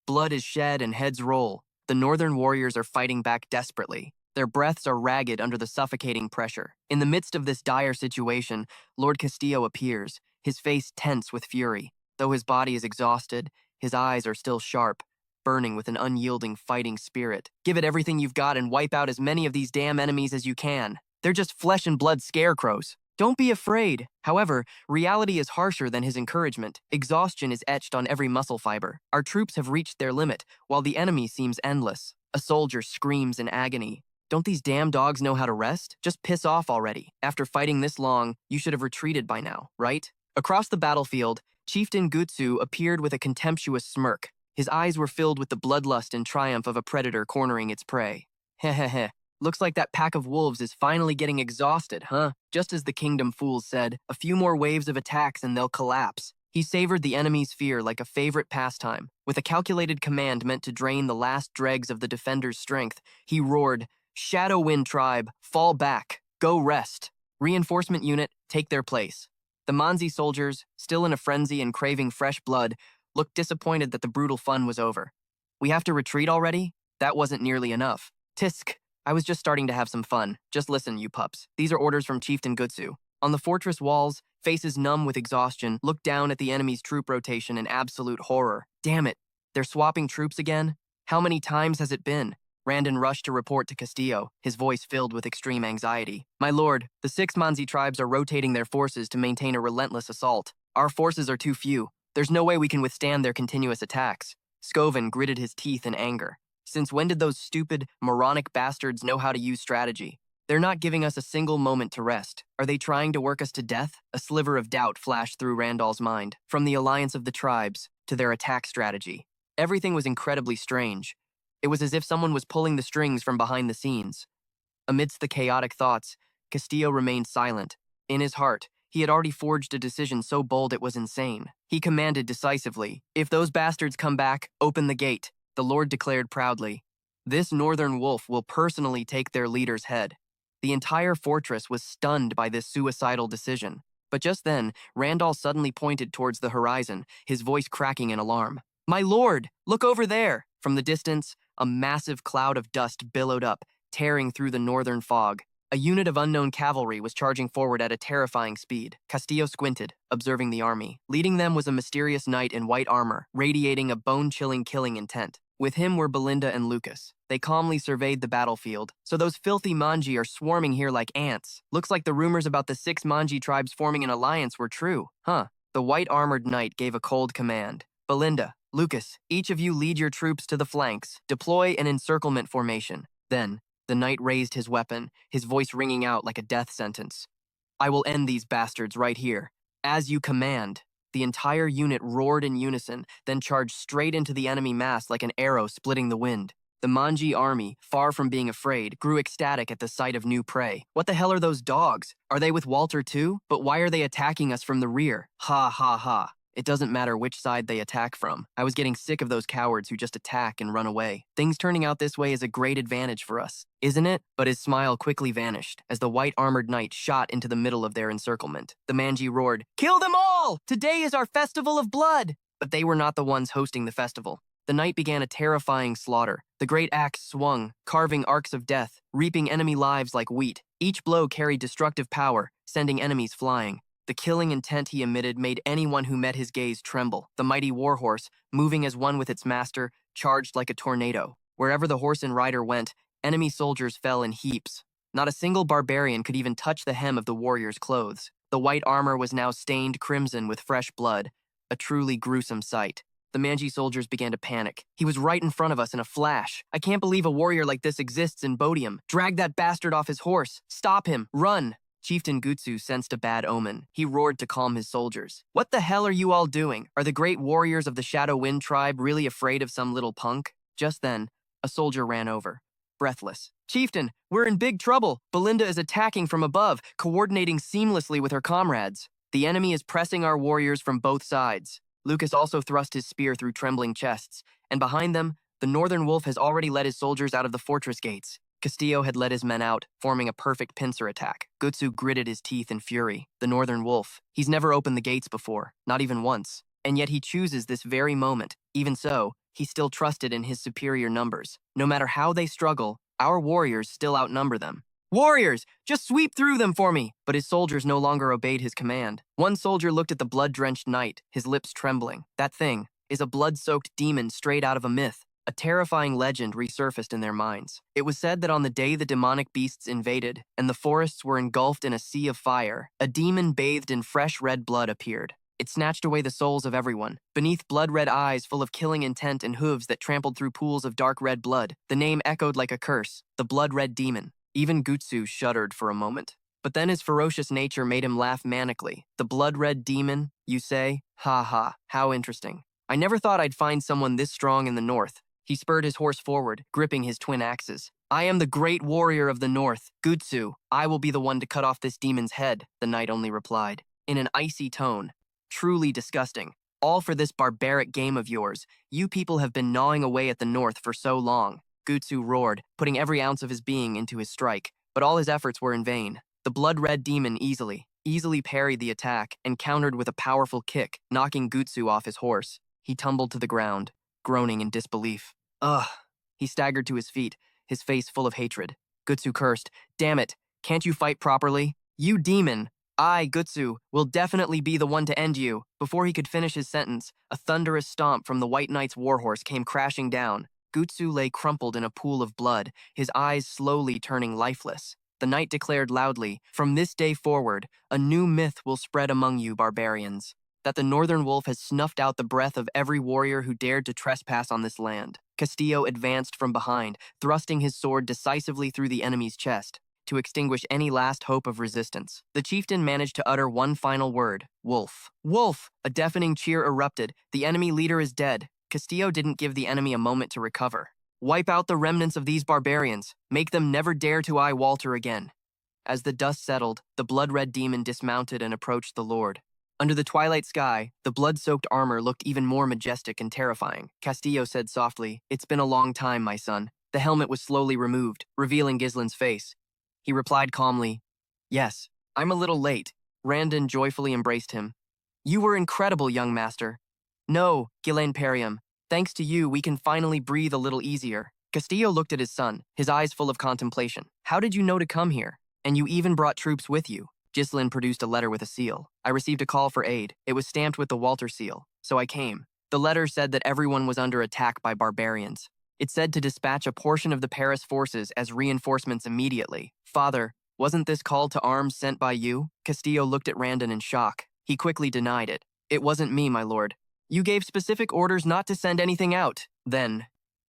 Blood is shed and heads roll. The northern warriors are fighting back desperately. Their breaths are ragged under the suffocating pressure. In the midst of this dire situation, Lord Castillo appears, his face tense with fury. Though his body is exhausted, his eyes are still sharp, burning with an unyielding fighting spirit. Give it everything you've got and wipe out as many of these damn enemies as you can. They're just flesh and blood scarecrows. Don't be afraid. However, reality is harsher than his encouragement. Exhaustion is etched on every muscle fiber. Our troops have reached their limit, while the enemy seems endless. A soldier screams in agony. Don't these damn dogs know how to rest? Just piss off already. After fighting this long, you should have retreated by now, right? Across the battlefield, Chieftain Gutsu appeared with a contemptuous smirk. His eyes were filled with the bloodlust and triumph of a predator cornering its prey. Hehehe. Looks like that pack of wolves is finally getting exhausted, huh? Just as the Kingdom Fools said, a few more waves of attacks and they'll collapse. He savored the enemy's fear like a favorite pastime. With a calculated command meant to drain the last dregs of the defender's strength, he roared, "Shadow Wind Tribe, fall back. Go rest. Reinforcement unit, take their place." The Manzi soldiers, still in a frenzy and craving fresh blood, looked disappointed that the brutal fun was over. We have to retreat already? That wasn't nearly enough. Tisk. I was just starting to have some fun. Just listen, you pups. These are orders from Chieftain Gutsu. On the fortress walls, faces numb with exhaustion, looked down at the enemy's troop rotation in absolute horror. Damn it. They're swapping troops again? How many times has it been? Randon rushed to report to Castillo, his voice filled with extreme anxiety. My lord, the 6 Manzi tribes are rotating their forces to maintain a relentless assault. Our forces are too few. There's no way we can withstand their continuous attacks. Scoven gritted his teeth in anger. Since when did those stupid, moronic bastards know how to use strategy? They're not giving us a single moment to rest. Are they trying to work us to death? A sliver of doubt flashed through Randall's mind. From the alliance of the tribes to their attack strategy, everything was incredibly strange. It was as if someone was pulling the strings from behind the scenes. Amidst the chaotic thoughts, Castillo remained silent. In his heart, he had already forged a decision so bold it was insane. He commanded decisively, "If those bastards come back, open the gate." The Lord declared proudly, "This northern wolf will personally take their leader's head." The entire fortress was stunned by this suicidal decision. But just then, Randall suddenly pointed towards the horizon, his voice cracking in alarm. "My lord, look over there!" From the distance, a massive cloud of dust billowed up, tearing through the northern fog. A unit of unknown cavalry was charging forward at a terrifying speed. Castillo squinted, observing the army. Leading them was a mysterious knight in white armor, radiating a bone-chilling killing intent. With him were Belinda and Lucas. They calmly surveyed the battlefield. "So those filthy Manji are swarming here like ants. Looks like the rumors about the 6 Manji tribes forming an alliance were true, huh?" The white-armored knight gave a cold command. "Belinda, Lucas, each of you lead your troops to the flanks. Deploy an encirclement formation." Then, the knight raised his weapon, his voice ringing out like a death sentence. "I will end these bastards right here. As you command." The entire unit roared in unison, then charged straight into the enemy mass like an arrow splitting the wind. The Manji army, far from being afraid, grew ecstatic at the sight of new prey. "What the hell are those dogs? Are they with Walter too? But why are they attacking us from the rear? Ha ha ha. It doesn't matter which side they attack from. I was getting sick of those cowards who just attack and run away. Things turning out this way is a great advantage for us, isn't it?" But his smile quickly vanished as the white-armored knight shot into the middle of their encirclement. The Manji roared, "Kill them all! Today is our festival of blood!" But they were not the ones hosting the festival. The knight began a terrifying slaughter. The great axe swung, carving arcs of death, reaping enemy lives like wheat. Each blow carried destructive power, sending enemies flying. The killing intent he emitted made anyone who met his gaze tremble. The mighty warhorse, moving as one with its master, charged like a tornado. Wherever the horse and rider went, enemy soldiers fell in heaps. Not a single barbarian could even touch the hem of the warrior's clothes. The white armor was now stained crimson with fresh blood, a truly gruesome sight. The Manji soldiers began to panic. "He was right in front of us in a flash. I can't believe a warrior like this exists in Bodiam. Drag that bastard off his horse. Stop him. Run." Chieftain Gutsu sensed a bad omen. He roared to calm his soldiers. "What the hell are you all doing? Are the great warriors of the Shadow Wind tribe really afraid of some little punk?" Just then, a soldier ran over, breathless. "Chieftain, we're in big trouble. Belinda is attacking from above, coordinating seamlessly with her comrades. The enemy is pressing our warriors from both sides." Lucas also thrust his spear through trembling chests, and behind them, the Northern Wolf has already led his soldiers out of the fortress gates. Castillo had led his men out, forming a perfect pincer attack. Gutsu gritted his teeth in fury. The Northern Wolf. He's never opened the gates before, not even once. And yet he chooses this very moment. Even so, he still trusted in his superior numbers. No matter how they struggle, our warriors still outnumber them. "Warriors, just sweep through them for me!" But his soldiers no longer obeyed his command. One soldier looked at the blood-drenched knight, his lips trembling. That thing is a blood-soaked demon straight out of a myth. A terrifying legend resurfaced in their minds. It was said that on the day the demonic beasts invaded, and the forests were engulfed in a sea of fire, a demon bathed in fresh red blood appeared. It snatched away the souls of everyone. Beneath blood-red eyes full of killing intent and hooves that trampled through pools of dark red blood, the name echoed like a curse, the blood-red demon. Even Gutsu shuddered for a moment. But then his ferocious nature made him laugh manically. "The blood-red demon, you say? Ha ha, how interesting. I never thought I'd find someone this strong in the north." He spurred his horse forward, gripping his twin axes. "I am the great warrior of the north, Gutsu. I will be the one to cut off this demon's head," the knight only replied, in an icy tone. "Truly disgusting. All for this barbaric game of yours. You people have been gnawing away at the north for so long." Gutsu roared, putting every ounce of his being into his strike, but all his efforts were in vain. The blood-red demon easily parried the attack and countered with a powerful kick, knocking Gutsu off his horse. He tumbled to the ground, groaning in disbelief. "Ugh." He staggered to his feet, his face full of hatred. Gutsu cursed, "Damn it, can't you fight properly? You demon! I, Gutsu, will definitely be the one to end you." Before he could finish his sentence, a thunderous stomp from the White Knight's warhorse came crashing down. Gutsu lay crumpled in a pool of blood, his eyes slowly turning lifeless. The knight declared loudly, "From this day forward, a new myth will spread among you barbarians, that the Northern Wolf has snuffed out the breath of every warrior who dared to trespass on this land." Castillo advanced from behind, thrusting his sword decisively through the enemy's chest, to extinguish any last hope of resistance. The chieftain managed to utter one final word, "Wolf." "Wolf!" A deafening cheer erupted. "The enemy leader is dead." Castillo didn't give the enemy a moment to recover. "Wipe out the remnants of these barbarians. Make them never dare to eye Walter again." As the dust settled, the blood-red demon dismounted and approached the Lord. Under the twilight sky, the blood-soaked armor looked even more majestic and terrifying. Castillo said softly, "It's been a long time, my son." The helmet was slowly removed, revealing Gislin's face. He replied calmly, "Yes, I'm a little late." Randon joyfully embraced him. "You were incredible, young master." "No, Ghislaine Perium. Thanks to you, we can finally breathe a little easier." Castillo looked at his son, his eyes full of contemplation. "How did you know to come here? And you even brought troops with you." Ghislaine produced a letter with a seal. "I received a call for aid. It was stamped with the Walter seal, so I came." The letter said that everyone was under attack by barbarians. It said to dispatch a portion of the Paris forces as reinforcements immediately. "Father, wasn't this call to arms sent by you?" Castillo looked at Randon in shock. He quickly denied it. "It wasn't me, my lord. You gave specific orders not to send anything out." "Then,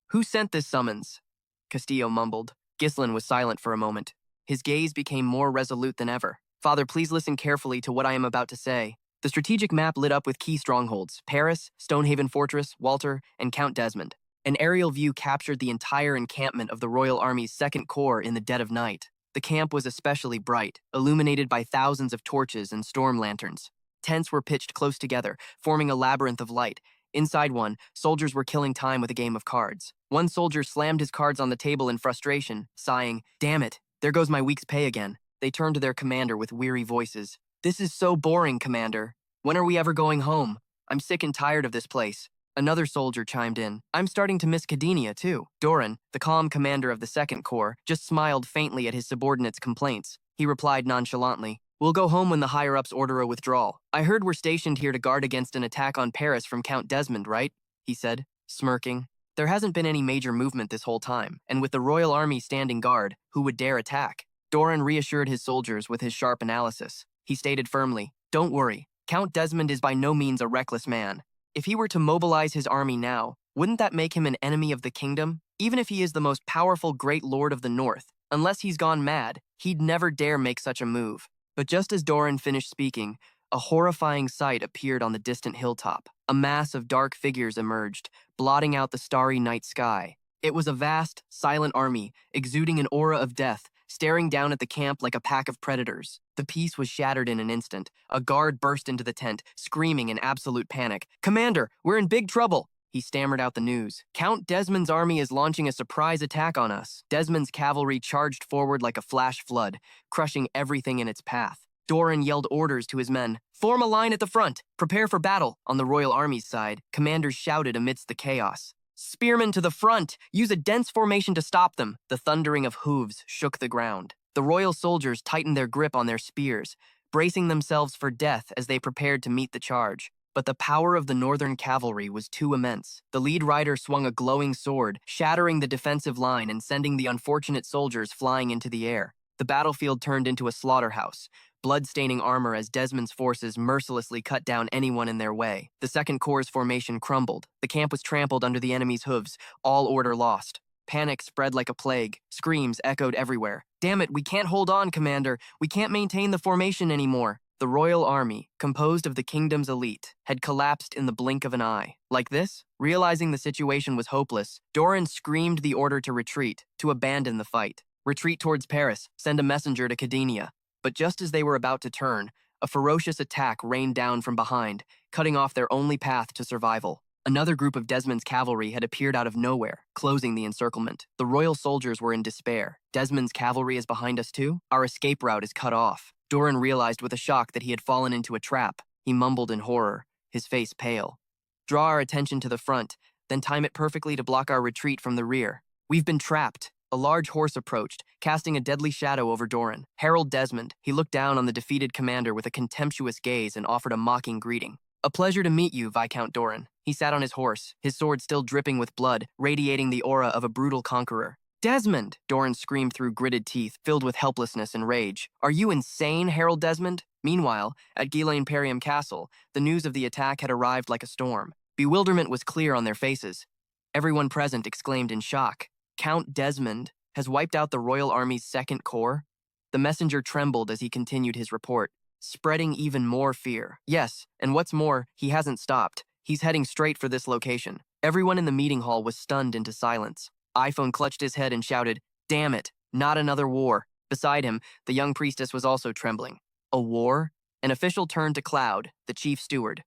who sent this summons?" Castillo mumbled. Ghislaine was silent for a moment. His gaze became more resolute than ever. "Father, please listen carefully to what I am about to say." The strategic map lit up with key strongholds: Paris, Stonehaven Fortress, Walter, and Count Desmond. An aerial view captured the entire encampment of the Royal Army's Second Corps in the dead of night. The camp was especially bright, illuminated by thousands of torches and storm lanterns. Tents were pitched close together, forming a labyrinth of light. Inside one, soldiers were killing time with a game of cards. One soldier slammed his cards on the table in frustration, sighing, "Damn it, there goes my week's pay again." They turned to their commander with weary voices. "This is so boring, Commander. When are we ever going home? I'm sick and tired of this place." Another soldier chimed in. "I'm starting to miss Cadenia, too." Doran, the calm commander of the Second Corps, just smiled faintly at his subordinates' complaints. He replied nonchalantly, "We'll go home when the higher-ups order a withdrawal. I heard we're stationed here to guard against an attack on Paris from Count Desmond, right?" he said, smirking. There hasn't been any major movement this whole time, and with the Royal Army standing guard, who would dare attack? Doran reassured his soldiers with his sharp analysis. He stated firmly, "Don't worry, Count Desmond is by no means a reckless man. If he were to mobilize his army now, wouldn't that make him an enemy of the kingdom? Even if he is the most powerful great lord of the north, unless he's gone mad, he'd never dare make such a move." But just as Doran finished speaking, a horrifying sight appeared on the distant hilltop. A mass of dark figures emerged, blotting out the starry night sky. It was a vast, silent army, exuding an aura of death, staring down at the camp like a pack of predators. The peace was shattered in an instant. A guard burst into the tent, screaming in absolute panic. "Commander, we're in big trouble!" He stammered out the news. "Count Desmond's army is launching a surprise attack on us." Desmond's cavalry charged forward like a flash flood, crushing everything in its path. Doran yelled orders to his men. "Form a line at the front! Prepare for battle!" On the Royal Army's side, commanders shouted amidst the chaos. "Spearmen to the front! Use a dense formation to stop them!" The thundering of hooves shook the ground. The royal soldiers tightened their grip on their spears, bracing themselves for death as they prepared to meet the charge. But the power of the northern cavalry was too immense. The lead rider swung a glowing sword, shattering the defensive line and sending the unfortunate soldiers flying into the air. The battlefield turned into a slaughterhouse, blood-staining armor as Desmond's forces mercilessly cut down anyone in their way. The Second Corps' formation crumbled. The camp was trampled under the enemy's hooves, all order lost. Panic spread like a plague. Screams echoed everywhere. "Damn it, we can't hold on, Commander. We can't maintain the formation anymore." The Royal Army, composed of the kingdom's elite, had collapsed in the blink of an eye. Like this, realizing the situation was hopeless, Doran screamed the order to retreat, to abandon the fight. Retreat towards Paris, send a messenger to Cadenia. But just as they were about to turn, a ferocious attack rained down from behind, cutting off their only path to survival. Another group of Desmond's cavalry had appeared out of nowhere, closing the encirclement. The royal soldiers were in despair. "Desmond's cavalry is behind us too? Our escape route is cut off." Doran realized with a shock that he had fallen into a trap. He mumbled in horror, his face pale. "Draw our attention to the front, then time it perfectly to block our retreat from the rear. We've been trapped." A large horse approached, casting a deadly shadow over Doran. Harold Desmond. He looked down on the defeated commander with a contemptuous gaze and offered a mocking greeting. "A pleasure to meet you, Viscount Doran." He sat on his horse, his sword still dripping with blood, radiating the aura of a brutal conqueror. "Desmond!" Doran screamed through gritted teeth, filled with helplessness and rage. "Are you insane, Harold Desmond?" Meanwhile, at Ghislaine Perium Castle, the news of the attack had arrived like a storm. Bewilderment was clear on their faces. Everyone present exclaimed in shock. "Count Desmond has wiped out the Royal Army's Second Corps?" The messenger trembled as he continued his report, spreading even more fear. "Yes, and what's more, he hasn't stopped. He's heading straight for this location." Everyone in the meeting hall was stunned into silence. iPhone clutched his head and shouted, "Damn it, not another war." Beside him, the young priestess was also trembling. "A war?" An official turned to Cloud, the chief steward.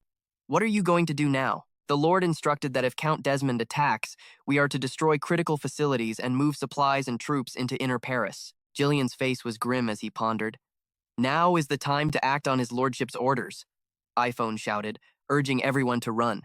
"What are you going to do now?" The Lord instructed that if Count Desmond attacks, we are to destroy critical facilities and move supplies and troops into inner Paris. Jillian's face was grim as he pondered. Now is the time to act on his lordship's orders, iPhone shouted, urging everyone to run.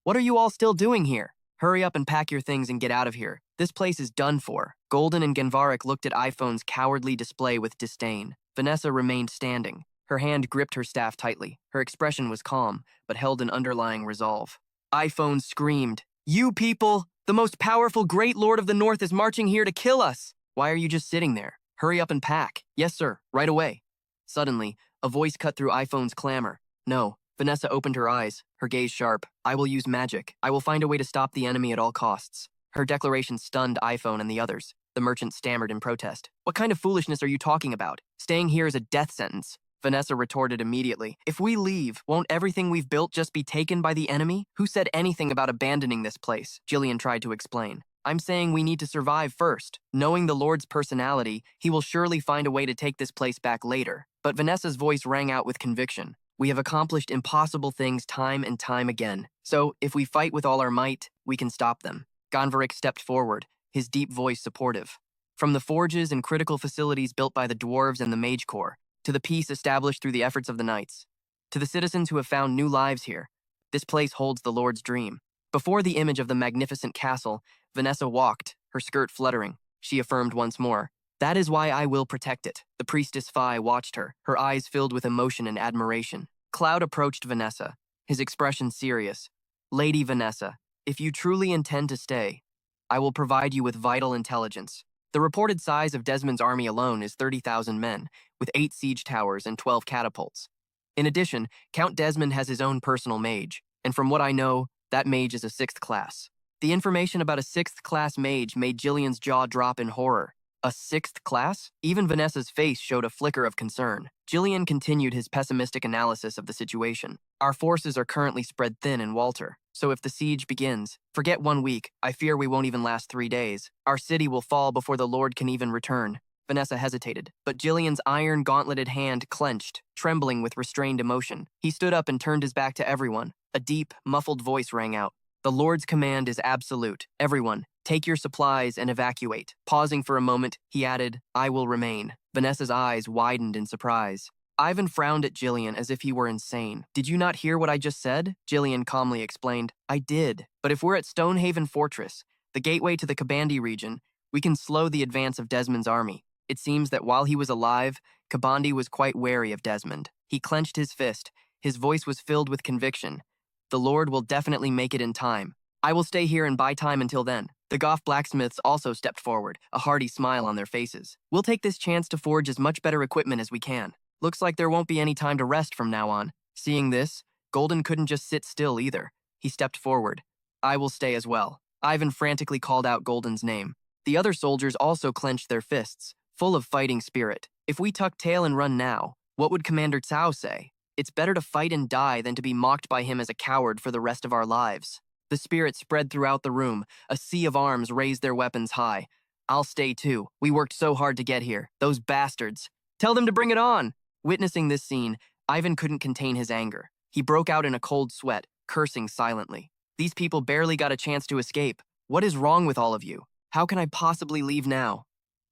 What are you all still doing here? Hurry up and pack your things and get out of here. This place is done for. Golden and Genvarik looked at iPhone's cowardly display with disdain. Vanessa remained standing. Her hand gripped her staff tightly. Her expression was calm, but held an underlying resolve. iPhone screamed, "You people! The most powerful great lord of the North is marching here to kill us! Why are you just sitting there? Hurry up and pack. Yes, sir, right away." Suddenly, a voice cut through iPhone's clamor. No. Vanessa opened her eyes, her gaze sharp. I will use magic. I will find a way to stop the enemy at all costs. Her declaration stunned iPhone and the others. The merchant stammered in protest. What kind of foolishness are you talking about? Staying here is a death sentence. Vanessa retorted immediately. If we leave, won't everything we've built just be taken by the enemy? Who said anything about abandoning this place? Jillian tried to explain. I'm saying we need to survive first. Knowing the Lord's personality, he will surely find a way to take this place back later. But Vanessa's voice rang out with conviction. We have accomplished impossible things time and time again. So, if we fight with all our might, we can stop them. Gonvarik stepped forward, his deep voice supportive. From the forges and critical facilities built by the dwarves and the mage corps, to the peace established through the efforts of the knights, to the citizens who have found new lives here, this place holds the Lord's dream. Before the image of the magnificent castle, Vanessa walked, her skirt fluttering. She affirmed once more, that is why I will protect it. The priestess Phi watched her, her eyes filled with emotion and admiration. Cloud approached Vanessa, his expression serious. Lady Vanessa, if you truly intend to stay, I will provide you with vital intelligence. The reported size of Desmond's army alone is 30,000 men, with 8 siege towers and 12 catapults. In addition, Count Desmond has his own personal mage, and from what I know, that mage is a 6th class. The information about a 6th class mage made Jillian's jaw drop in horror. A 6th class? Even Vanessa's face showed a flicker of concern. Jillian continued his pessimistic analysis of the situation. Our forces are currently spread thin in Walter, so if the siege begins, forget 1 week, I fear we won't even last 3 days. Our city will fall before the Lord can even return. Vanessa hesitated, but Jillian's iron gauntleted hand clenched, trembling with restrained emotion. He stood up and turned his back to everyone. A deep, muffled voice rang out. The Lord's command is absolute. Everyone, take your supplies and evacuate. Pausing for a moment, he added, I will remain. Vanessa's eyes widened in surprise. Ivan frowned at Jillian as if he were insane. Did you not hear what I just said? Jillian calmly explained. I did. But if we're at Stonehaven Fortress, the gateway to the Kabandi region, we can slow the advance of Desmond's army. It seems that while he was alive, Kabandi was quite wary of Desmond. He clenched his fist. His voice was filled with conviction. The Lord will definitely make it in time. I will stay here and buy time until then. The Goth blacksmiths also stepped forward, a hearty smile on their faces. We'll take this chance to forge as much better equipment as we can. Looks like there won't be any time to rest from now on. Seeing this, Golden couldn't just sit still either. He stepped forward. I will stay as well. Ivan frantically called out Golden's name. The other soldiers also clenched their fists, full of fighting spirit. If we tuck tail and run now, what would Commander Cao say? It's better to fight and die than to be mocked by him as a coward for the rest of our lives. The spirit spread throughout the room. A sea of arms raised their weapons high. I'll stay too. We worked so hard to get here. Those bastards. Tell them to bring it on. Witnessing this scene, Ivan couldn't contain his anger. He broke out in a cold sweat, cursing silently. These people barely got a chance to escape. What is wrong with all of you? How can I possibly leave now?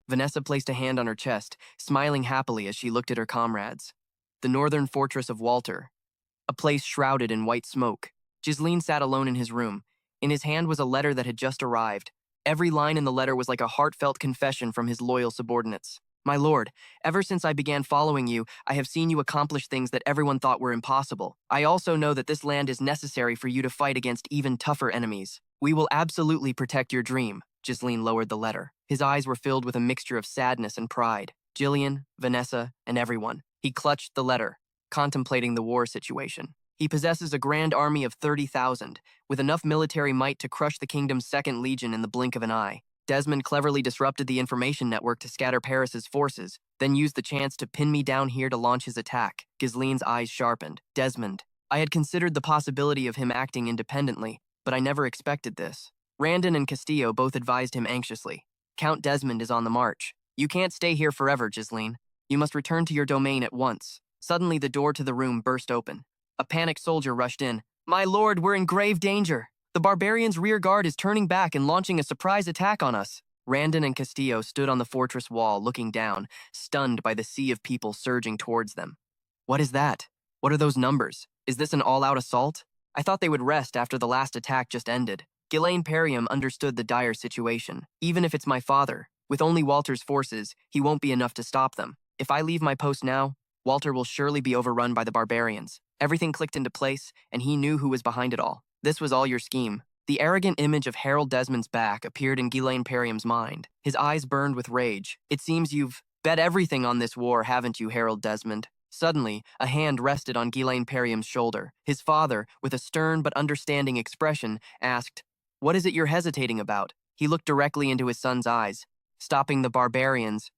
Vanessa placed a hand on her chest, smiling happily as she looked at her comrades. The northern fortress of Walter, a place shrouded in white smoke. Ghislaine sat alone in his room. In his hand was a letter that had just arrived. Every line in the letter was like a heartfelt confession from his loyal subordinates. My lord, ever since I began following you, I have seen you accomplish things that everyone thought were impossible. I also know that this land is necessary for you to fight against even tougher enemies. We will absolutely protect your dream. Ghislaine lowered the letter. His eyes were filled with a mixture of sadness and pride. Jillian, Vanessa, and everyone. He clutched the letter, contemplating the war situation. He possesses a grand army of 30,000, with enough military might to crush the kingdom's 2nd Legion in the blink of an eye. Desmond cleverly disrupted the information network to scatter Paris's forces, then used the chance to pin me down here to launch his attack. Ghislaine's eyes sharpened. Desmond. I had considered the possibility of him acting independently, but I never expected this. Randon and Castillo both advised him anxiously. Count Desmond is on the march. You can't stay here forever, Ghislaine. You must return to your domain at once. Suddenly, the door to the room burst open. A panicked soldier rushed in. My lord, we're in grave danger. The barbarians' rear guard is turning back and launching a surprise attack on us. Randon and Castillo stood on the fortress wall looking down, stunned by the sea of people surging towards them. What is that? What are those numbers? Is this an all-out assault? I thought they would rest after the last attack just ended. Ghislaine Perriam understood the dire situation. Even if it's my father, with only Walter's forces, he won't be enough to stop them. If I leave my post now, Walter will surely be overrun by the barbarians. Everything clicked into place, and he knew who was behind it all. This was all your scheme. The arrogant image of Harold Desmond's back appeared in Ghislaine Perriam's mind. His eyes burned with rage. It seems you've bet everything on this war, haven't you, Harold Desmond? Suddenly, a hand rested on Ghislaine Perriam's shoulder. His father, with a stern but understanding expression, asked, "What is it you're hesitating about?" He looked directly into his son's eyes. "Stopping the barbarians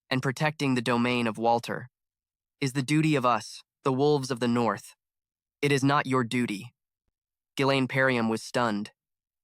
and protecting the domain of Walter is the duty of us, the wolves of the north. It is not your duty." Ghislaine Perriam was stunned.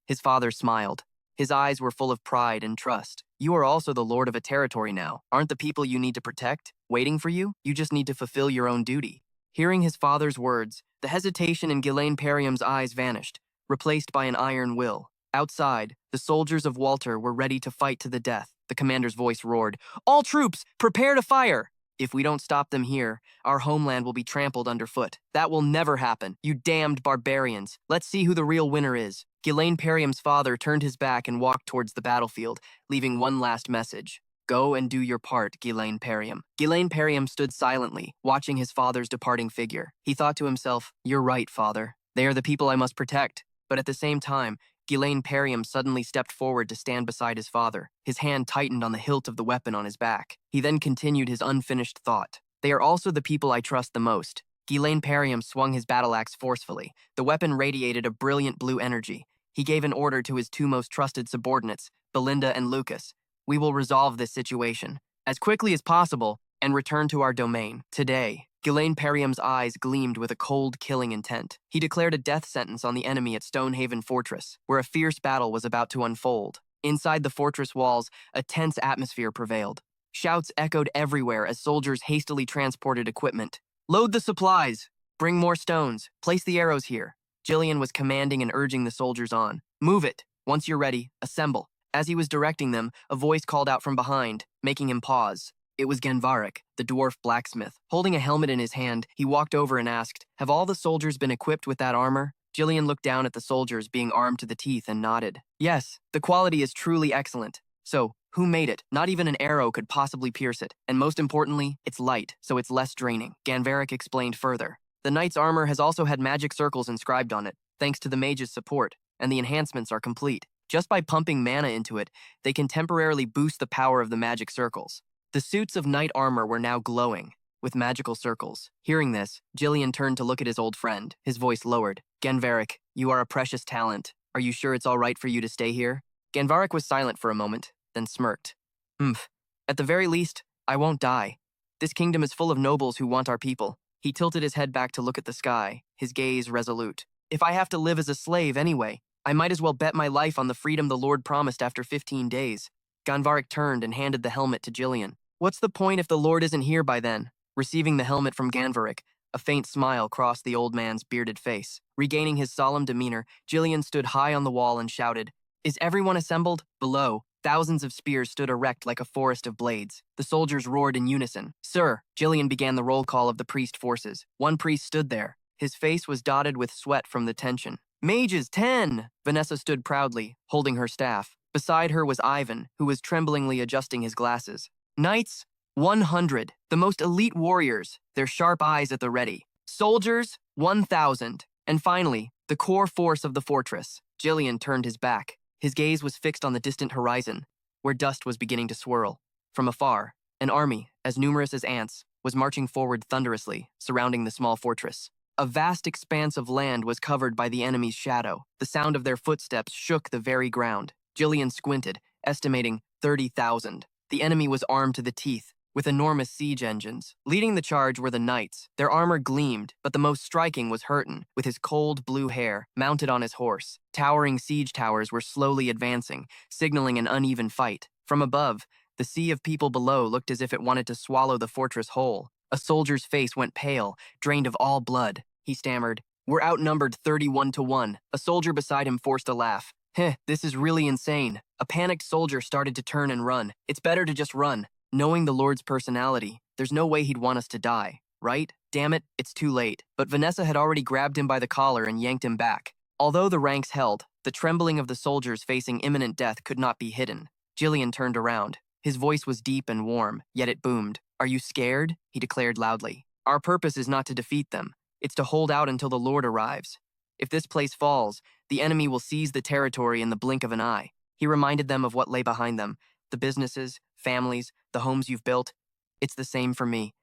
His father smiled. His eyes were full of pride and trust. "You are also the lord of a territory now. Aren't the people you need to protect waiting for you? You just need to fulfill your own duty." Hearing his father's words, the hesitation in Ghislaine Perriam's eyes vanished, replaced by an iron will. Outside, the soldiers of Walter were ready to fight to the death. The commander's voice roared, "All troops, prepare to fire! If we don't stop them here, our homeland will be trampled underfoot. That will never happen, you damned barbarians. Let's see who the real winner is." Ghislaine Perriam's father turned his back and walked towards the battlefield, leaving one last message. "Go and do your part, Ghislaine Perriam." Ghislaine Perriam stood silently, watching his father's departing figure. He thought to himself, "You're right, father. They are the people I must protect." But at the same time, Ghislaine Perriam suddenly stepped forward to stand beside his father. His hand tightened on the hilt of the weapon on his back. He then continued his unfinished thought. "They are also the people I trust the most." Ghislaine Perriam swung his battle axe forcefully. The weapon radiated a brilliant blue energy. He gave an order to his two most trusted subordinates, Belinda and Lucas. "We will resolve this situation as quickly as possible and return to our domain today." Ghislaine Perriam's eyes gleamed with a cold, killing intent. He declared a death sentence on the enemy at Stonehaven Fortress, where a fierce battle was about to unfold. Inside the fortress walls, a tense atmosphere prevailed. Shouts echoed everywhere as soldiers hastily transported equipment. "Load the supplies! Bring more stones! Place the arrows here!" Jillian was commanding and urging the soldiers on. "Move it! Once you're ready, assemble." As he was directing them, a voice called out from behind, making him pause. It was Ganvarik, the dwarf blacksmith. Holding a helmet in his hand, he walked over and asked, "Have all the soldiers been equipped with that armor?" Jillian looked down at the soldiers being armed to the teeth and nodded. "Yes, the quality is truly excellent. So, who made it? Not even an arrow could possibly pierce it. And most importantly, it's light, so it's less draining." Ganvarik explained further. "The knight's armor has also had magic circles inscribed on it, thanks to the mage's support, and the enhancements are complete. Just by pumping mana into it, they can temporarily boost the power of the magic circles." The suits of knight armor were now glowing, with magical circles. Hearing this, Jillian turned to look at his old friend. His voice lowered. "Ganvarik, you are a precious talent. Are you sure it's all right for you to stay here?" Ganvarik was silent for a moment, then smirked. At the very least, I won't die. This kingdom is full of nobles who want our people." He tilted his head back to look at the sky, his gaze resolute. "If I have to live as a slave anyway, I might as well bet my life on the freedom the Lord promised after 15 days. Ganvarik turned and handed the helmet to Jillian. "What's the point if the Lord isn't here by then?" Receiving the helmet from Ganvarik, a faint smile crossed the old man's bearded face. Regaining his solemn demeanor, Jillian stood high on the wall and shouted, "Is everyone assembled?" Below, thousands of spears stood erect like a forest of blades. The soldiers roared in unison. "Sir," Jillian began the roll call of the priest forces. One priest stood there. His face was dotted with sweat from the tension. "Mages, 10! Vanessa stood proudly, holding her staff. Beside her was Ivan, who was tremblingly adjusting his glasses. "Knights, 100, the most elite warriors, their sharp eyes at the ready. Soldiers, 1,000. And finally, the core force of the fortress." Jillian turned his back. His gaze was fixed on the distant horizon, where dust was beginning to swirl. From afar, an army, as numerous as ants, was marching forward thunderously, surrounding the small fortress. A vast expanse of land was covered by the enemy's shadow. The sound of their footsteps shook the very ground. Jillian squinted, estimating 30,000. The enemy was armed to the teeth, with enormous siege engines. Leading the charge were the knights. Their armor gleamed, but the most striking was Hurton, with his cold blue hair, mounted on his horse. Towering siege towers were slowly advancing, signaling an uneven fight. From above, the sea of people below looked as if it wanted to swallow the fortress whole. A soldier's face went pale, drained of all blood. He stammered, "We're outnumbered 31 to 1. A soldier beside him forced a laugh. "Heh, this is really insane." A panicked soldier started to turn and run. It's better to just run. Knowing the Lord's personality, there's no way he'd want us to die, right? Damn it, it's too late. But Vanessa had already grabbed him by the collar and yanked him back. Although the ranks held, the trembling of the soldiers facing imminent death could not be hidden. Jillian turned around. His voice was deep and warm, yet it boomed. "Are you scared?" he declared loudly. "Our purpose is not to defeat them. It's to hold out until the Lord arrives. If this place falls, the enemy will seize the territory in the blink of an eye." He reminded them of what lay behind them, the businesses, families, the homes you've built. It's the same for me.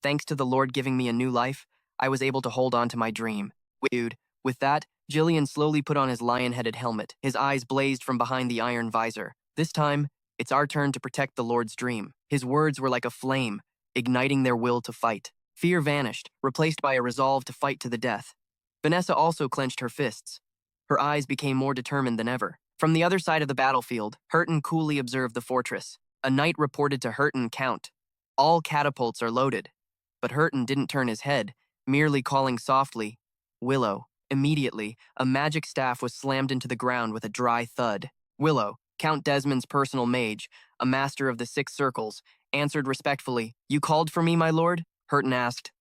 Thanks to the Lord giving me a new life, I was able to hold on to my dream. Dude. With that, Jillian slowly put on his lion-headed helmet. His eyes blazed from behind the iron visor. This time, it's our turn to protect the Lord's dream. His words were like a flame, igniting their will to fight. Fear vanished, replaced by a resolve to fight to the death. Vanessa also clenched her fists. Her eyes became more determined than ever. From the other side of the battlefield, Hurton coolly observed the fortress. A knight reported to Hurton, "Count, all catapults are loaded." But Hurton didn't turn his head, merely calling softly, "Willow." Immediately, a magic staff was slammed into the ground with a dry thud. Willow, Count Desmond's personal mage, a master of the 6 circles, answered respectfully. "You called for me, my lord?" Hurton asked.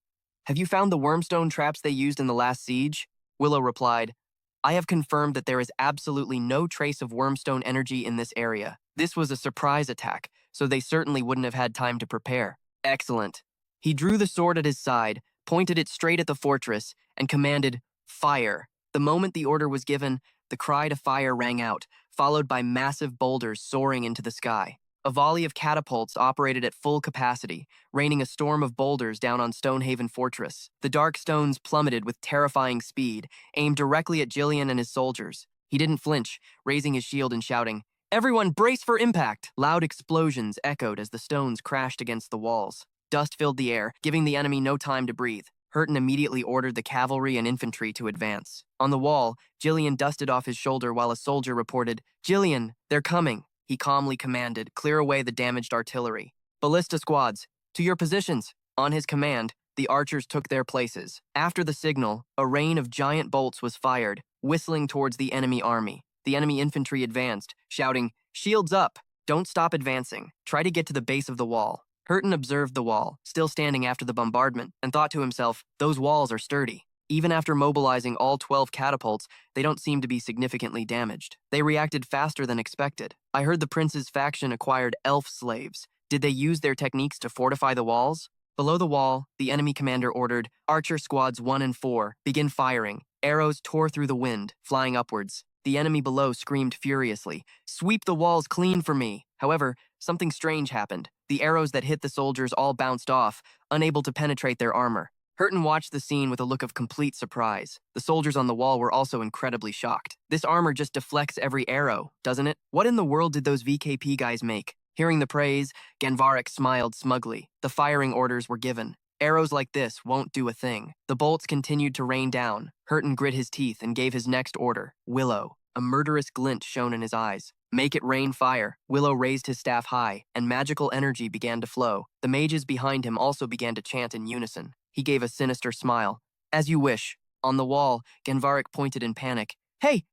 "Have you found the wormstone traps they used in the last siege?" Willow replied, "I have confirmed that there is absolutely no trace of wormstone energy in this area. This was a surprise attack, so they certainly wouldn't have had time to prepare." "Excellent." He drew the sword at his side, pointed it straight at the fortress, and commanded, "Fire." The moment the order was given, the cry to fire rang out, followed by massive boulders soaring into the sky. A volley of catapults operated at full capacity, raining a storm of boulders down on Stonehaven Fortress. The dark stones plummeted with terrifying speed, aimed directly at Jillian and his soldiers. He didn't flinch, raising his shield and shouting, "Everyone brace for impact!" Loud explosions echoed as the stones crashed against the walls. Dust filled the air, giving the enemy no time to breathe. Hurton immediately ordered the cavalry and infantry to advance. On the wall, Jillian dusted off his shoulder while a soldier reported, "Jillian, they're coming." He calmly commanded, "Clear away the damaged artillery. Ballista squads, to your positions." On his command, the archers took their places. After the signal, a rain of giant bolts was fired, whistling towards the enemy army. The enemy infantry advanced, shouting, "Shields up! Don't stop advancing. Try to get to the base of the wall." Hurton observed the wall, still standing after the bombardment, and thought to himself, "Those walls are sturdy." Even after mobilizing all 12 catapults, they don't seem to be significantly damaged. They reacted faster than expected. "I heard the prince's faction acquired elf slaves. Did they use their techniques to fortify the walls?" Below the wall, the enemy commander ordered, "Archer squads 1 and 4, begin firing." Arrows tore through the wind, flying upwards. The enemy below screamed furiously, "Sweep the walls clean for me!" However, something strange happened. The arrows that hit the soldiers all bounced off, unable to penetrate their armor. Hurton watched the scene with a look of complete surprise. The soldiers on the wall were also incredibly shocked. "This armor just deflects every arrow, doesn't it? What in the world did those VKP guys make?" Hearing the praise, Ganvarek smiled smugly. The firing orders were given. "Arrows like this won't do a thing." The bolts continued to rain down. Hurton grit his teeth and gave his next order, "Willow." A murderous glint shone in his eyes. "Make it rain fire." Willow raised his staff high, and magical energy began to flow. The mages behind him also began to chant in unison. He gave a sinister smile. "As you wish." On the wall, Ganvarek pointed in panic. Hey,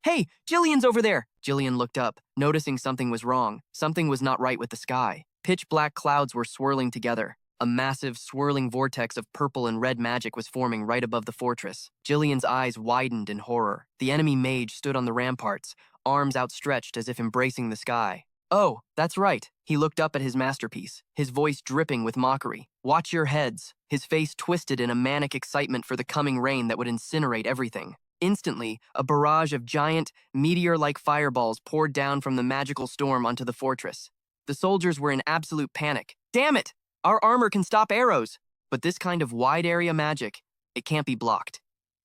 Jillian's over there!" Jillian looked up, noticing something was wrong. Something was not right with the sky. Pitch black clouds were swirling together. A massive, swirling vortex of purple and red magic was forming right above the fortress. Jillian's eyes widened in horror. The enemy mage stood on the ramparts, arms outstretched as if embracing the sky. "Oh, that's right." He looked up at his masterpiece, his voice dripping with mockery. "Watch your heads." His face twisted in a manic excitement for the coming rain that would incinerate everything. Instantly, a barrage of giant, meteor-like fireballs poured down from the magical storm onto the fortress. The soldiers were in absolute panic. "Damn it! Our armor can stop arrows!" But this kind of wide-area magic, it can't be blocked.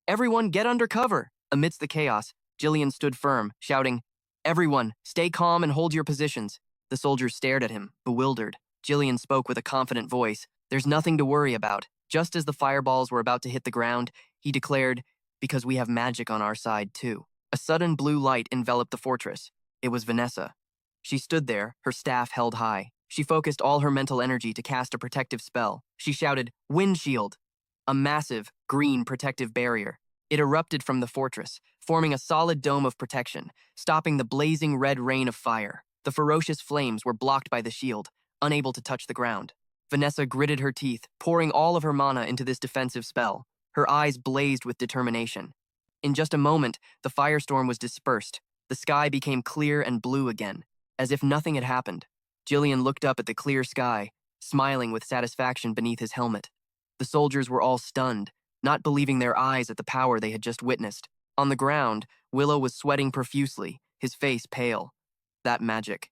"Everyone get under cover!" Amidst the chaos, Jillian stood firm, shouting, "Everyone, stay calm and hold your positions." The soldiers stared at him, bewildered. Jillian spoke with a confident voice. "There's nothing to worry about." Just as the fireballs were about to hit the ground, he declared, "Because we have magic on our side, too." A sudden blue light enveloped the fortress. It was Vanessa. She stood there, her staff held high. She focused all her mental energy to cast a protective spell. She shouted, "Wind shield!" A massive, green protective barrier. It erupted from the fortress, forming a solid dome of protection, stopping the blazing red rain of fire. The ferocious flames were blocked by the shield, unable to touch the ground. Vanessa gritted her teeth, pouring all of her mana into this defensive spell. Her eyes blazed with determination. In just a moment, the firestorm was dispersed. The sky became clear and blue again, as if nothing had happened. Jillian looked up at the clear sky, smiling with satisfaction beneath his helmet. The soldiers were all stunned, not believing their eyes at the power they had just witnessed. On the ground, Willow was sweating profusely, his face pale. That magic.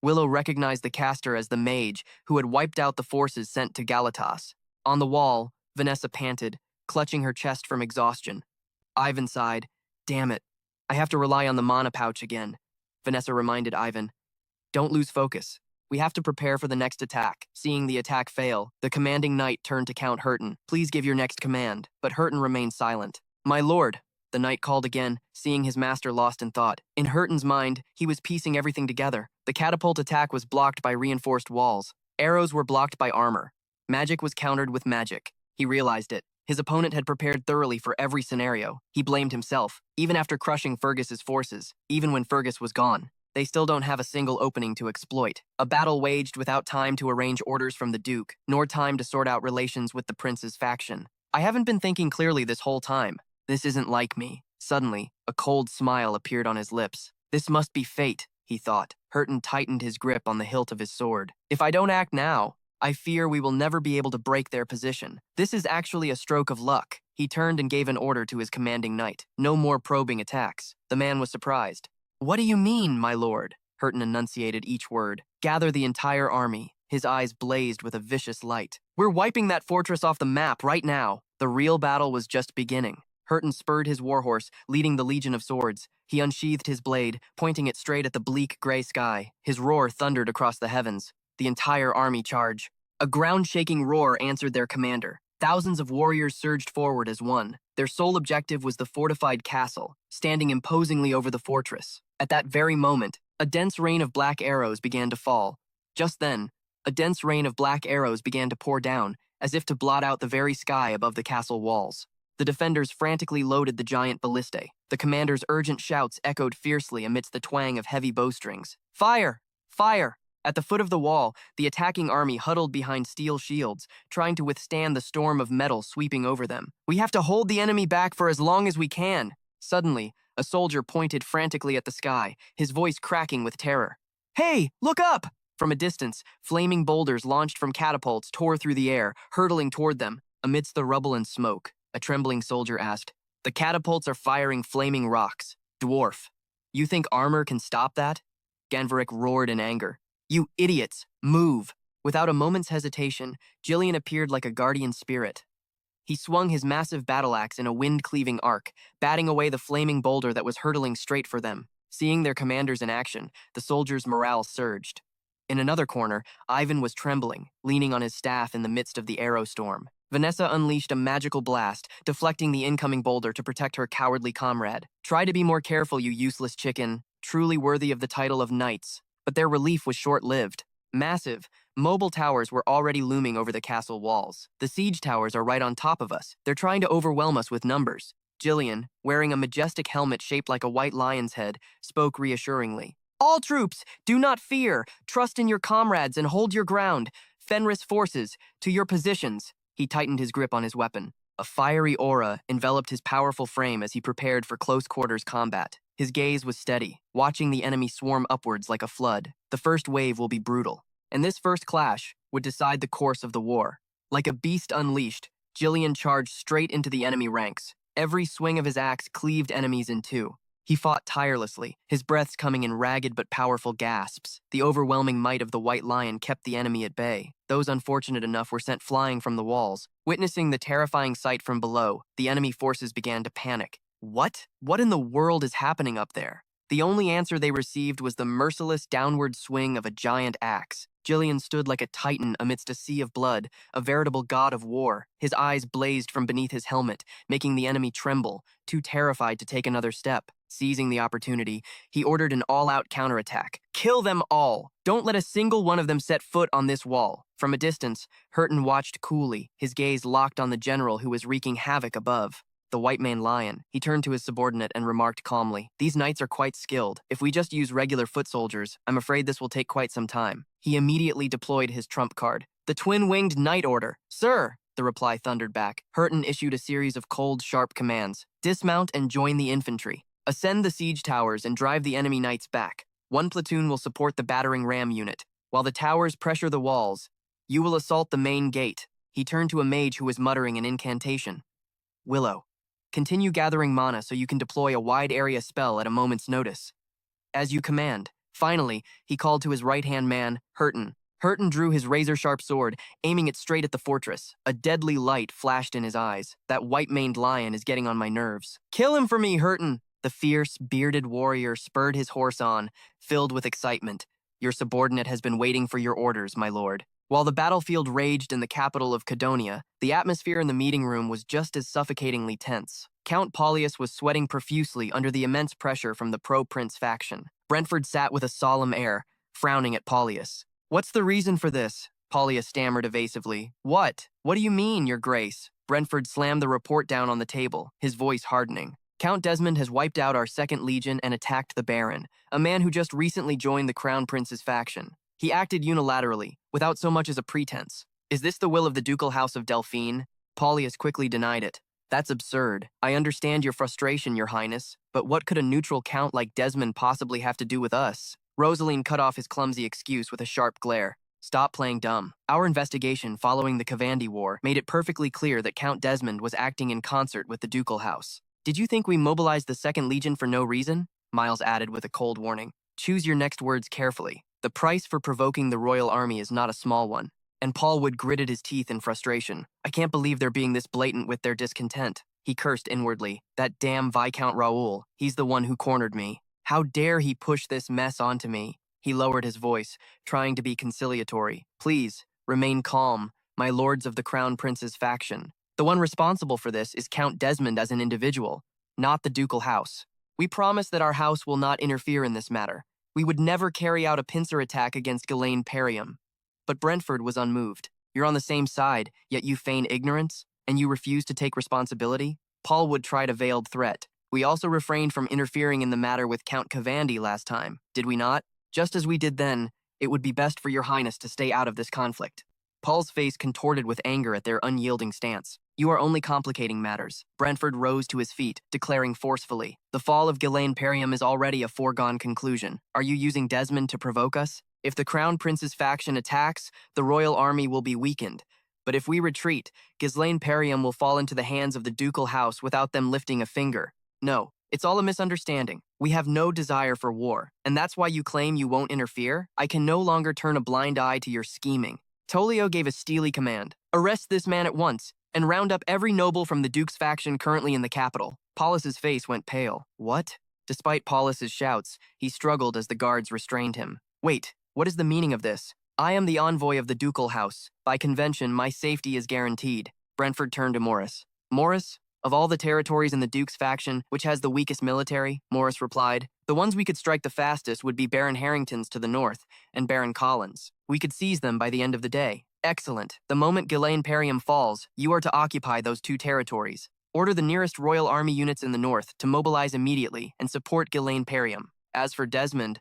Willow recognized the caster as the mage who had wiped out the forces sent to Galatas. On the wall, Vanessa panted, clutching her chest from exhaustion. Ivan sighed. Damn it. I have to rely on the mana pouch again. Vanessa reminded Ivan. Don't lose focus. We have to prepare for the next attack. Seeing the attack fail, the commanding knight turned to Count Hurton. Please give your next command. But Hurton remained silent. My lord, the knight called again, seeing his master lost in thought. In Hurton's mind, he was piecing everything together. The catapult attack was blocked by reinforced walls. Arrows were blocked by armor. Magic was countered with magic. He realized it. His opponent had prepared thoroughly for every scenario. He blamed himself, even after crushing Fergus's forces, even when Fergus was gone. They still don't have a single opening to exploit. A battle waged without time to arrange orders from the Duke, nor time to sort out relations with the prince's faction. I haven't been thinking clearly this whole time. This isn't like me. Suddenly, a cold smile appeared on his lips. This must be fate, he thought. Hurton tightened his grip on the hilt of his sword. If I don't act now, I fear we will never be able to break their position. This is actually a stroke of luck. He turned and gave an order to his commanding knight. No more probing attacks. The man was surprised. What do you mean, my lord? Hurton enunciated each word. Gather the entire army. His eyes blazed with a vicious light. We're wiping that fortress off the map right now. The real battle was just beginning. Hurton spurred his warhorse, leading the Legion of Swords. He unsheathed his blade, pointing it straight at the bleak gray sky. His roar thundered across the heavens. The entire army charged. A ground-shaking roar answered their commander. Thousands of warriors surged forward as one. Their sole objective was the fortified castle, standing imposingly over the fortress. At that very moment, a dense rain of black arrows began to fall. Just then, a dense rain of black arrows began to pour down, as if to blot out the very sky above the castle walls. The defenders frantically loaded the giant ballistae. The commander's urgent shouts echoed fiercely amidst the twang of heavy bowstrings. Fire! Fire! At the foot of the wall, the attacking army huddled behind steel shields, trying to withstand the storm of metal sweeping over them. We have to hold the enemy back for as long as we can. Suddenly, a soldier pointed frantically at the sky, his voice cracking with terror. Hey, look up! From a distance, flaming boulders launched from catapults tore through the air, hurtling toward them. Amidst the rubble and smoke, a trembling soldier asked, The catapults are firing flaming rocks. Dwarf, you think armor can stop that? Ganveric roared in anger. You idiots, move! Without a moment's hesitation, Jillian appeared like a guardian spirit. He swung his massive battle axe in a wind-cleaving arc, batting away the flaming boulder that was hurtling straight for them. Seeing their commanders in action, the soldiers' morale surged. In another corner, Ivan was trembling, leaning on his staff in the midst of the arrow storm. Vanessa unleashed a magical blast, deflecting the incoming boulder to protect her cowardly comrade. Try to be more careful, you useless chicken, truly worthy of the title of knights. But their relief was short-lived. Massive, mobile towers were already looming over the castle walls. The siege towers are right on top of us. They're trying to overwhelm us with numbers. Jillian, wearing a majestic helmet shaped like a white lion's head, spoke reassuringly. All troops, do not fear. Trust in your comrades and hold your ground. Fenris forces, to your positions. He tightened his grip on his weapon. A fiery aura enveloped his powerful frame as he prepared for close-quarters combat. His gaze was steady, watching the enemy swarm upwards like a flood. The first wave will be brutal, and this first clash would decide the course of the war. Like a beast unleashed, Jillian charged straight into the enemy ranks. Every swing of his axe cleaved enemies in two. He fought tirelessly, his breaths coming in ragged but powerful gasps. The overwhelming might of the White Lion kept the enemy at bay. Those unfortunate enough were sent flying from the walls. Witnessing the terrifying sight from below, the enemy forces began to panic. What? What in the world is happening up there? The only answer they received was the merciless downward swing of a giant axe. Jillian stood like a titan amidst a sea of blood, a veritable god of war. His eyes blazed from beneath his helmet, making the enemy tremble, too terrified to take another step. Seizing the opportunity, he ordered an all-out counterattack. Kill them all! Don't let a single one of them set foot on this wall. From a distance, Hurton watched coolly, his gaze locked on the general who was wreaking havoc above. the white maned lion, he turned to his subordinate and remarked calmly, "These knights are quite skilled. If we just use regular foot soldiers, I'm afraid this will take quite some time." He immediately deployed his trump card. "The twin-winged knight order." "Sir!" the reply thundered back. Hurton issued a series of cold, sharp commands. "Dismount and join the infantry. Ascend the siege towers and drive the enemy knights back. One platoon will support the battering ram unit. While the towers pressure the walls, you will assault the main gate." He turned to a mage who was muttering an incantation. "Willow, continue gathering mana so you can deploy a wide area spell at a moment's notice." "As you command." Finally, he called to his right-hand man, Hurton. Hurton drew his razor-sharp sword, aiming it straight at the fortress. A deadly light flashed in his eyes. "That white-maned lion is getting on my nerves." "Kill him for me, Hurton!" The fierce, bearded warrior spurred his horse on, filled with excitement. "Your subordinate has been waiting for your orders, my lord." While the battlefield raged in the capital of Cadonia, the atmosphere in the meeting room was just as suffocatingly tense. Count Paulius was sweating profusely under the immense pressure from the pro-prince faction. Brentford sat with a solemn air, frowning at Paulius. "What's the reason for this?" Paulius stammered evasively. What do you mean, your grace?" Brentford slammed the report down on the table, his voice hardening. "Count Desmond has wiped out our 2nd Legion and attacked the Baron, a man who just recently joined the Crown Prince's faction. He acted unilaterally, without so much as a pretense. Is this the will of the ducal house of Delphine?" Paulius quickly denied it. "That's absurd. I understand your frustration, your highness, but what could a neutral count like Desmond possibly have to do with us?" Rosaline cut off his clumsy excuse with a sharp glare. "Stop playing dumb. Our investigation following the Cavandi War made it perfectly clear that Count Desmond was acting in concert with the ducal house. Did you think we mobilized the 2nd Legion for no reason?" Miles added with a cold warning. "Choose your next words carefully. The price for provoking the royal army is not a small one." And Paulwood gritted his teeth in frustration. "I can't believe they're being this blatant with their discontent." He cursed inwardly. "That damn Viscount Raoul, he's the one who cornered me. How dare he push this mess onto me?" He lowered his voice, trying to be conciliatory. "Please, remain calm, my lords of the Crown Prince's faction. The one responsible for this is Count Desmond as an individual, not the ducal house. We promise that our house will not interfere in this matter. We would never carry out a pincer attack against Ghislaine Perium." But Brentford was unmoved. "You're on the same side, yet you feign ignorance, and you refuse to take responsibility?" Paulwood tried a veiled threat. "We also refrained from interfering in the matter with Count Cavandi last time, did we not? Just as we did then, it would be best for your highness to stay out of this conflict." Paul's face contorted with anger at their unyielding stance. "You are only complicating matters." Brentford rose to his feet, declaring forcefully, "The fall of Ghislaine Perium is already a foregone conclusion. Are you using Desmond to provoke us? If the Crown Prince's faction attacks, the royal army will be weakened. But if we retreat, Ghislaine Perium will fall into the hands of the ducal house without them lifting a finger. No, it's all a misunderstanding. We have no desire for war, and that's why you claim you won't interfere? I can no longer turn a blind eye to your scheming." Tolio gave a steely command. "Arrest this man at once, and round up every noble from the Duke's faction currently in the capital." Paulus's face went pale. "What?" Despite Paulus's shouts, he struggled as the guards restrained him. "Wait, what is the meaning of this? I am the envoy of the ducal house. By convention, my safety is guaranteed." Brentford turned to Morris. "Morris, of all the territories in the Duke's faction, which has the weakest military?" Morris replied. "The ones we could strike the fastest would be Baron Harrington's to the north, and Baron Collins. We could seize them by the end of the day." "Excellent. The moment Ghislaine Perium falls, you are to occupy those 2 territories. Order the nearest royal army units in the north to mobilize immediately and support Ghislaine Perium. As for Desmond,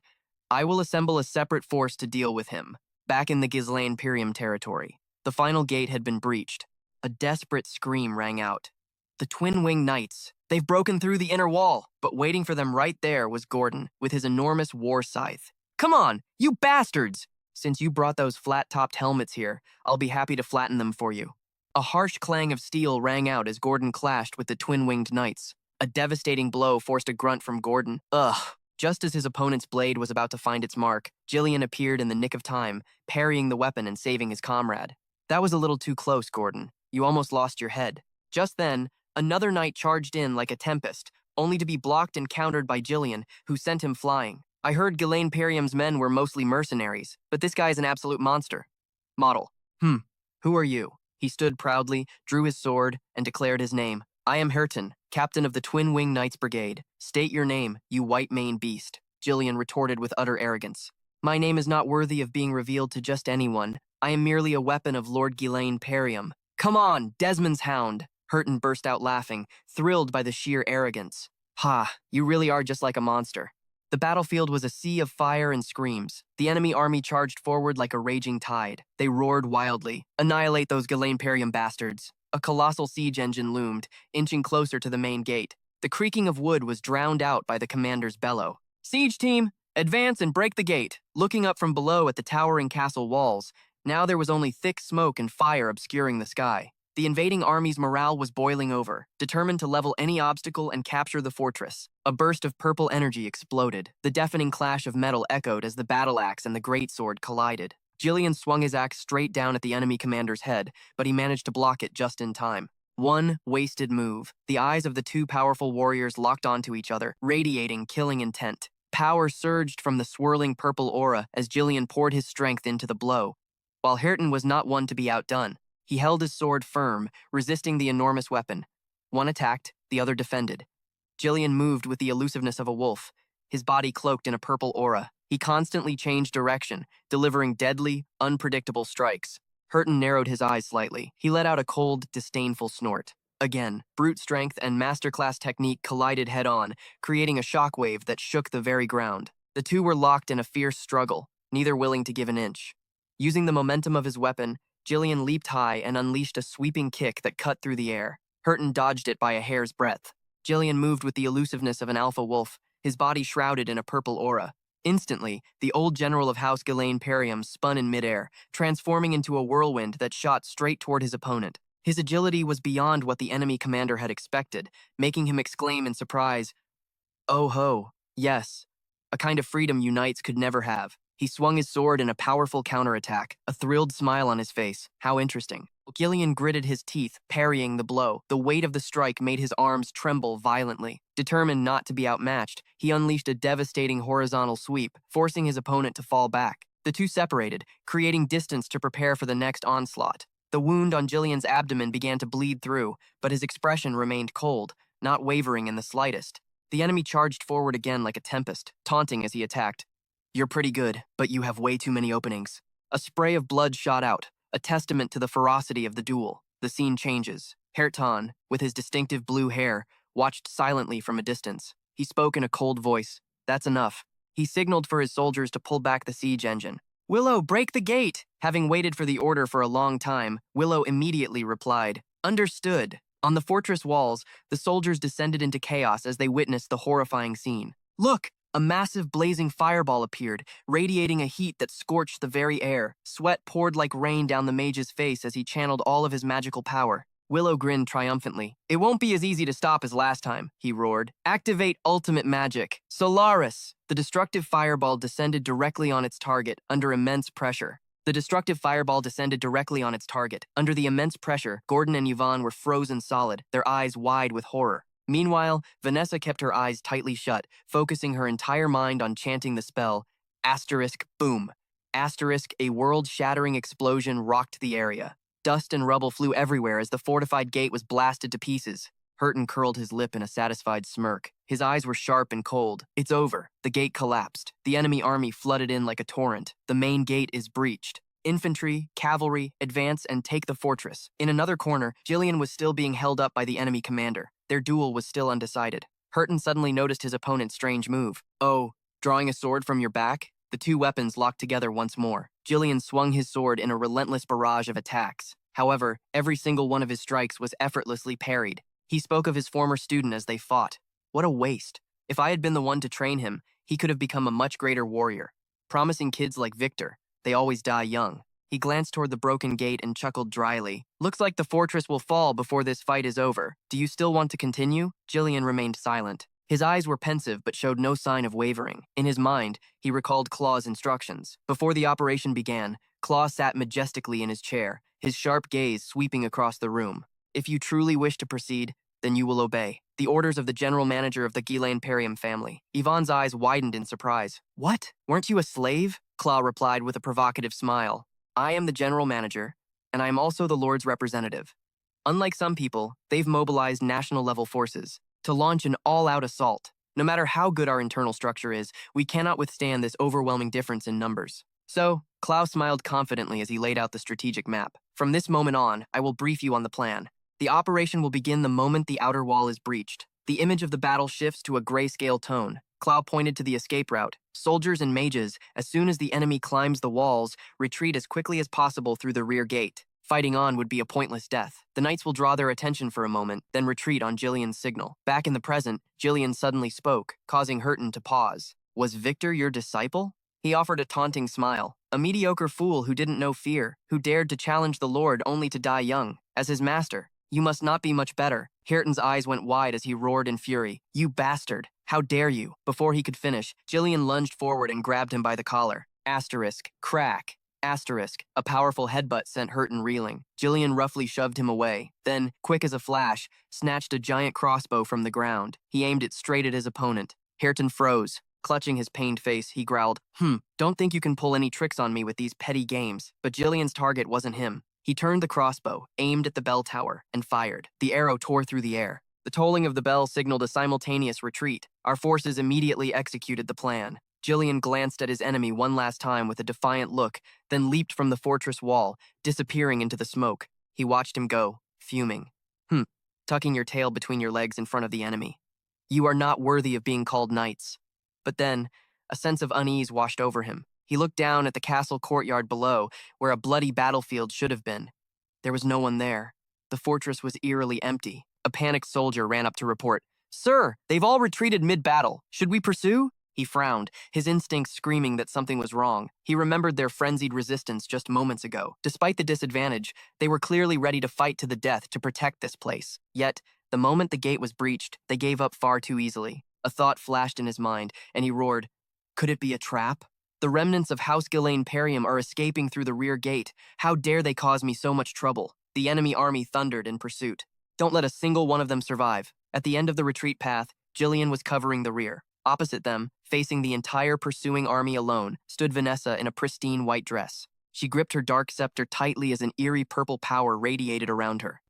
I will assemble a separate force to deal with him." Back in the Ghislaine Perium territory, the final gate had been breached. A desperate scream rang out. "The twin-winged knights! They've broken through the inner wall!" But waiting for them right there was Gordon, with his enormous war scythe. "Come on, you bastards! Since you brought those flat-topped helmets here, I'll be happy to flatten them for you." A harsh clang of steel rang out as Gordon clashed with the twin-winged knights. A devastating blow forced a grunt from Gordon. Ugh! Just as his opponent's blade was about to find its mark, Jillian appeared in the nick of time, parrying the weapon and saving his comrade. "That was a little too close, Gordon. You almost lost your head." Just then, another knight charged in like a tempest, only to be blocked and countered by Jillian, who sent him flying. "I heard Ghislaine Perium's men were mostly mercenaries, but this guy is an absolute monster." Model. Who are you?" He stood proudly, drew his sword, and declared his name. "I am Hurton, captain of the Twin-Wing Knights Brigade. State your name, you white-maned beast." Jillian retorted with utter arrogance. "My name is not worthy of being revealed to just anyone. I am merely a weapon of Lord Ghislaine Perium." "Come on, Desmond's hound!" Hurton burst out laughing, thrilled by the sheer arrogance. Ha, you really are just like a monster. The battlefield was a sea of fire and screams. The enemy army charged forward like a raging tide. They roared wildly. Annihilate those Galaimperium bastards. A colossal siege engine loomed, inching closer to the main gate. The creaking of wood was drowned out by the commander's bellow. Siege team, advance and break the gate. Looking up from below at the towering castle walls, now there was only thick smoke and fire obscuring the sky. The invading army's morale was boiling over, determined to level any obstacle and capture the fortress. A burst of purple energy exploded. The deafening clash of metal echoed as the battle axe and the greatsword collided. Jillian swung his axe straight down at the enemy commander's head, but he managed to block it just in time. One wasted move. The eyes of the two powerful warriors locked onto each other, radiating killing intent. Power surged from the swirling purple aura as Jillian poured his strength into the blow. While Hareton was not one to be outdone, he held his sword firm, resisting the enormous weapon. One attacked, the other defended. Jillian moved with the elusiveness of a wolf, his body cloaked in a purple aura. He constantly changed direction, delivering deadly, unpredictable strikes. Hareton narrowed his eyes slightly. He let out a cold, disdainful snort. Again, brute strength and masterclass technique collided head-on, creating a shockwave that shook the very ground. The two were locked in a fierce struggle, neither willing to give an inch. Using the momentum of his weapon, Jillian leaped high and unleashed a sweeping kick that cut through the air. Hareton dodged it by a hair's breadth. Jillian moved with the elusiveness of an alpha wolf, his body shrouded in a purple aura. Instantly, the old general of House Galaimperium spun in midair, transforming into a whirlwind that shot straight toward his opponent. His agility was beyond what the enemy commander had expected, making him exclaim in surprise, "Oh ho, yes, a kind of freedom you knights could never have." He swung his sword in a powerful counterattack, a thrilled smile on his face. How interesting. Gillian gritted his teeth, parrying the blow. The weight of the strike made his arms tremble violently. Determined not to be outmatched, he unleashed a devastating horizontal sweep, forcing his opponent to fall back. The two separated, creating distance to prepare for the next onslaught. The wound on Gillian's abdomen began to bleed through, but his expression remained cold, not wavering in the slightest. The enemy charged forward again like a tempest, taunting as he attacked. "You're pretty good, but you have way too many openings." A spray of blood shot out, a testament to the ferocity of the duel. The scene changes. Hareton, with his distinctive blue hair, watched silently from a distance. He spoke in a cold voice. "That's enough." He signaled for his soldiers to pull back the siege engine. "Willow, break the gate!" Having waited for the order for a long time, Willow immediately replied, "Understood." On the fortress walls, the soldiers descended into chaos as they witnessed the horrifying scene. "Look!" A massive blazing fireball appeared, radiating a heat that scorched the very air. Sweat poured like rain down the mage's face as he channeled all of his magical power. Willow grinned triumphantly. "It won't be as easy to stop as last time," he roared. "Activate ultimate magic. Solaris!" The destructive fireball descended directly on its target, under immense pressure. Under the immense pressure, Gordon and Yvonne were frozen solid, their eyes wide with horror. Meanwhile, Vanessa kept her eyes tightly shut, focusing her entire mind on chanting the spell, *boom. A world-shattering explosion rocked the area. Dust and rubble flew everywhere as the fortified gate was blasted to pieces. Hareton curled his lip in a satisfied smirk. His eyes were sharp and cold. "It's over." The gate collapsed. The enemy army flooded in like a torrent. The main gate is breached. Infantry, cavalry, advance and take the fortress. In another corner, Jillian was still being held up by the enemy commander. Their duel was still undecided. Hareton suddenly noticed his opponent's strange move. "Oh, drawing a sword from your back?" The two weapons locked together once more. Jillian swung his sword in a relentless barrage of attacks. However, every single one of his strikes was effortlessly parried. He spoke of his former student as they fought. What a waste. If I had been the one to train him, he could have become a much greater warrior. Promising kids like Victor, they always die young. He glanced toward the broken gate and chuckled dryly. "Looks like the fortress will fall before this fight is over. Do you still want to continue?" Jillian remained silent. His eyes were pensive but showed no sign of wavering. In his mind, he recalled Claw's instructions. Before the operation began, Claw sat majestically in his chair, his sharp gaze sweeping across the room. "If you truly wish to proceed, then you will obey the orders of the general manager of the Galaimperium family." Yvonne's eyes widened in surprise. "What? Weren't you a slave?" Claw replied with a provocative smile. "I am the general manager, and I am also the Lord's representative. Unlike some people, they've mobilized national-level forces to launch an all-out assault. No matter how good our internal structure is, we cannot withstand this overwhelming difference in numbers." So, Klaus smiled confidently as he laid out the strategic map. "From this moment on, I will brief you on the plan. The operation will begin the moment the outer wall is breached. The image of the battle shifts to a grayscale tone. Clow pointed to the escape route. Soldiers and mages, as soon as the enemy climbs the walls, retreat as quickly as possible through the rear gate. Fighting on would be a pointless death. The knights will draw their attention for a moment, then retreat on Jillian's signal. Back in the present, Jillian suddenly spoke, causing Hurton to pause. Was Victor your disciple? He offered a taunting smile. A mediocre fool who didn't know fear, who dared to challenge the Lord only to die young. As his master, you must not be much better. Hurton's eyes went wide as he roared in fury. You bastard! How dare you? Before he could finish, Jillian lunged forward and grabbed him by the collar. Asterisk. Crack. Asterisk. A powerful headbutt sent Hurton reeling. Jillian roughly shoved him away. Then, quick as a flash, snatched a giant crossbow from the ground. He aimed it straight at his opponent. Hurton froze. Clutching his pained face, he growled, Don't think you can pull any tricks on me with these petty games. But Jillian's target wasn't him. He turned the crossbow, aimed at the bell tower, and fired. The arrow tore through the air. The tolling of the bell signaled a simultaneous retreat. Our forces immediately executed the plan. Jillian glanced at his enemy one last time with a defiant look, then leaped from the fortress wall, disappearing into the smoke. He watched him go, fuming. Tucking your tail between your legs in front of the enemy. You are not worthy of being called knights. But then, a sense of unease washed over him. He looked down at the castle courtyard below, where a bloody battlefield should have been. There was no one there. The fortress was eerily empty. A panicked soldier ran up to report, Sir, they've all retreated mid-battle. Should we pursue? He frowned, his instincts screaming that something was wrong. He remembered their frenzied resistance just moments ago. Despite the disadvantage, they were clearly ready to fight to the death to protect this place. Yet, the moment the gate was breached, they gave up far too easily. A thought flashed in his mind, and he roared, Could it be a trap? The remnants of House Ghislaine Perium are escaping through the rear gate. How dare they cause me so much trouble? The enemy army thundered in pursuit. Don't let a single one of them survive. At the end of the retreat path, Jillian was covering the rear. Opposite them, facing the entire pursuing army alone, stood Vanessa in a pristine white dress. She gripped her dark scepter tightly as an eerie purple power radiated around her.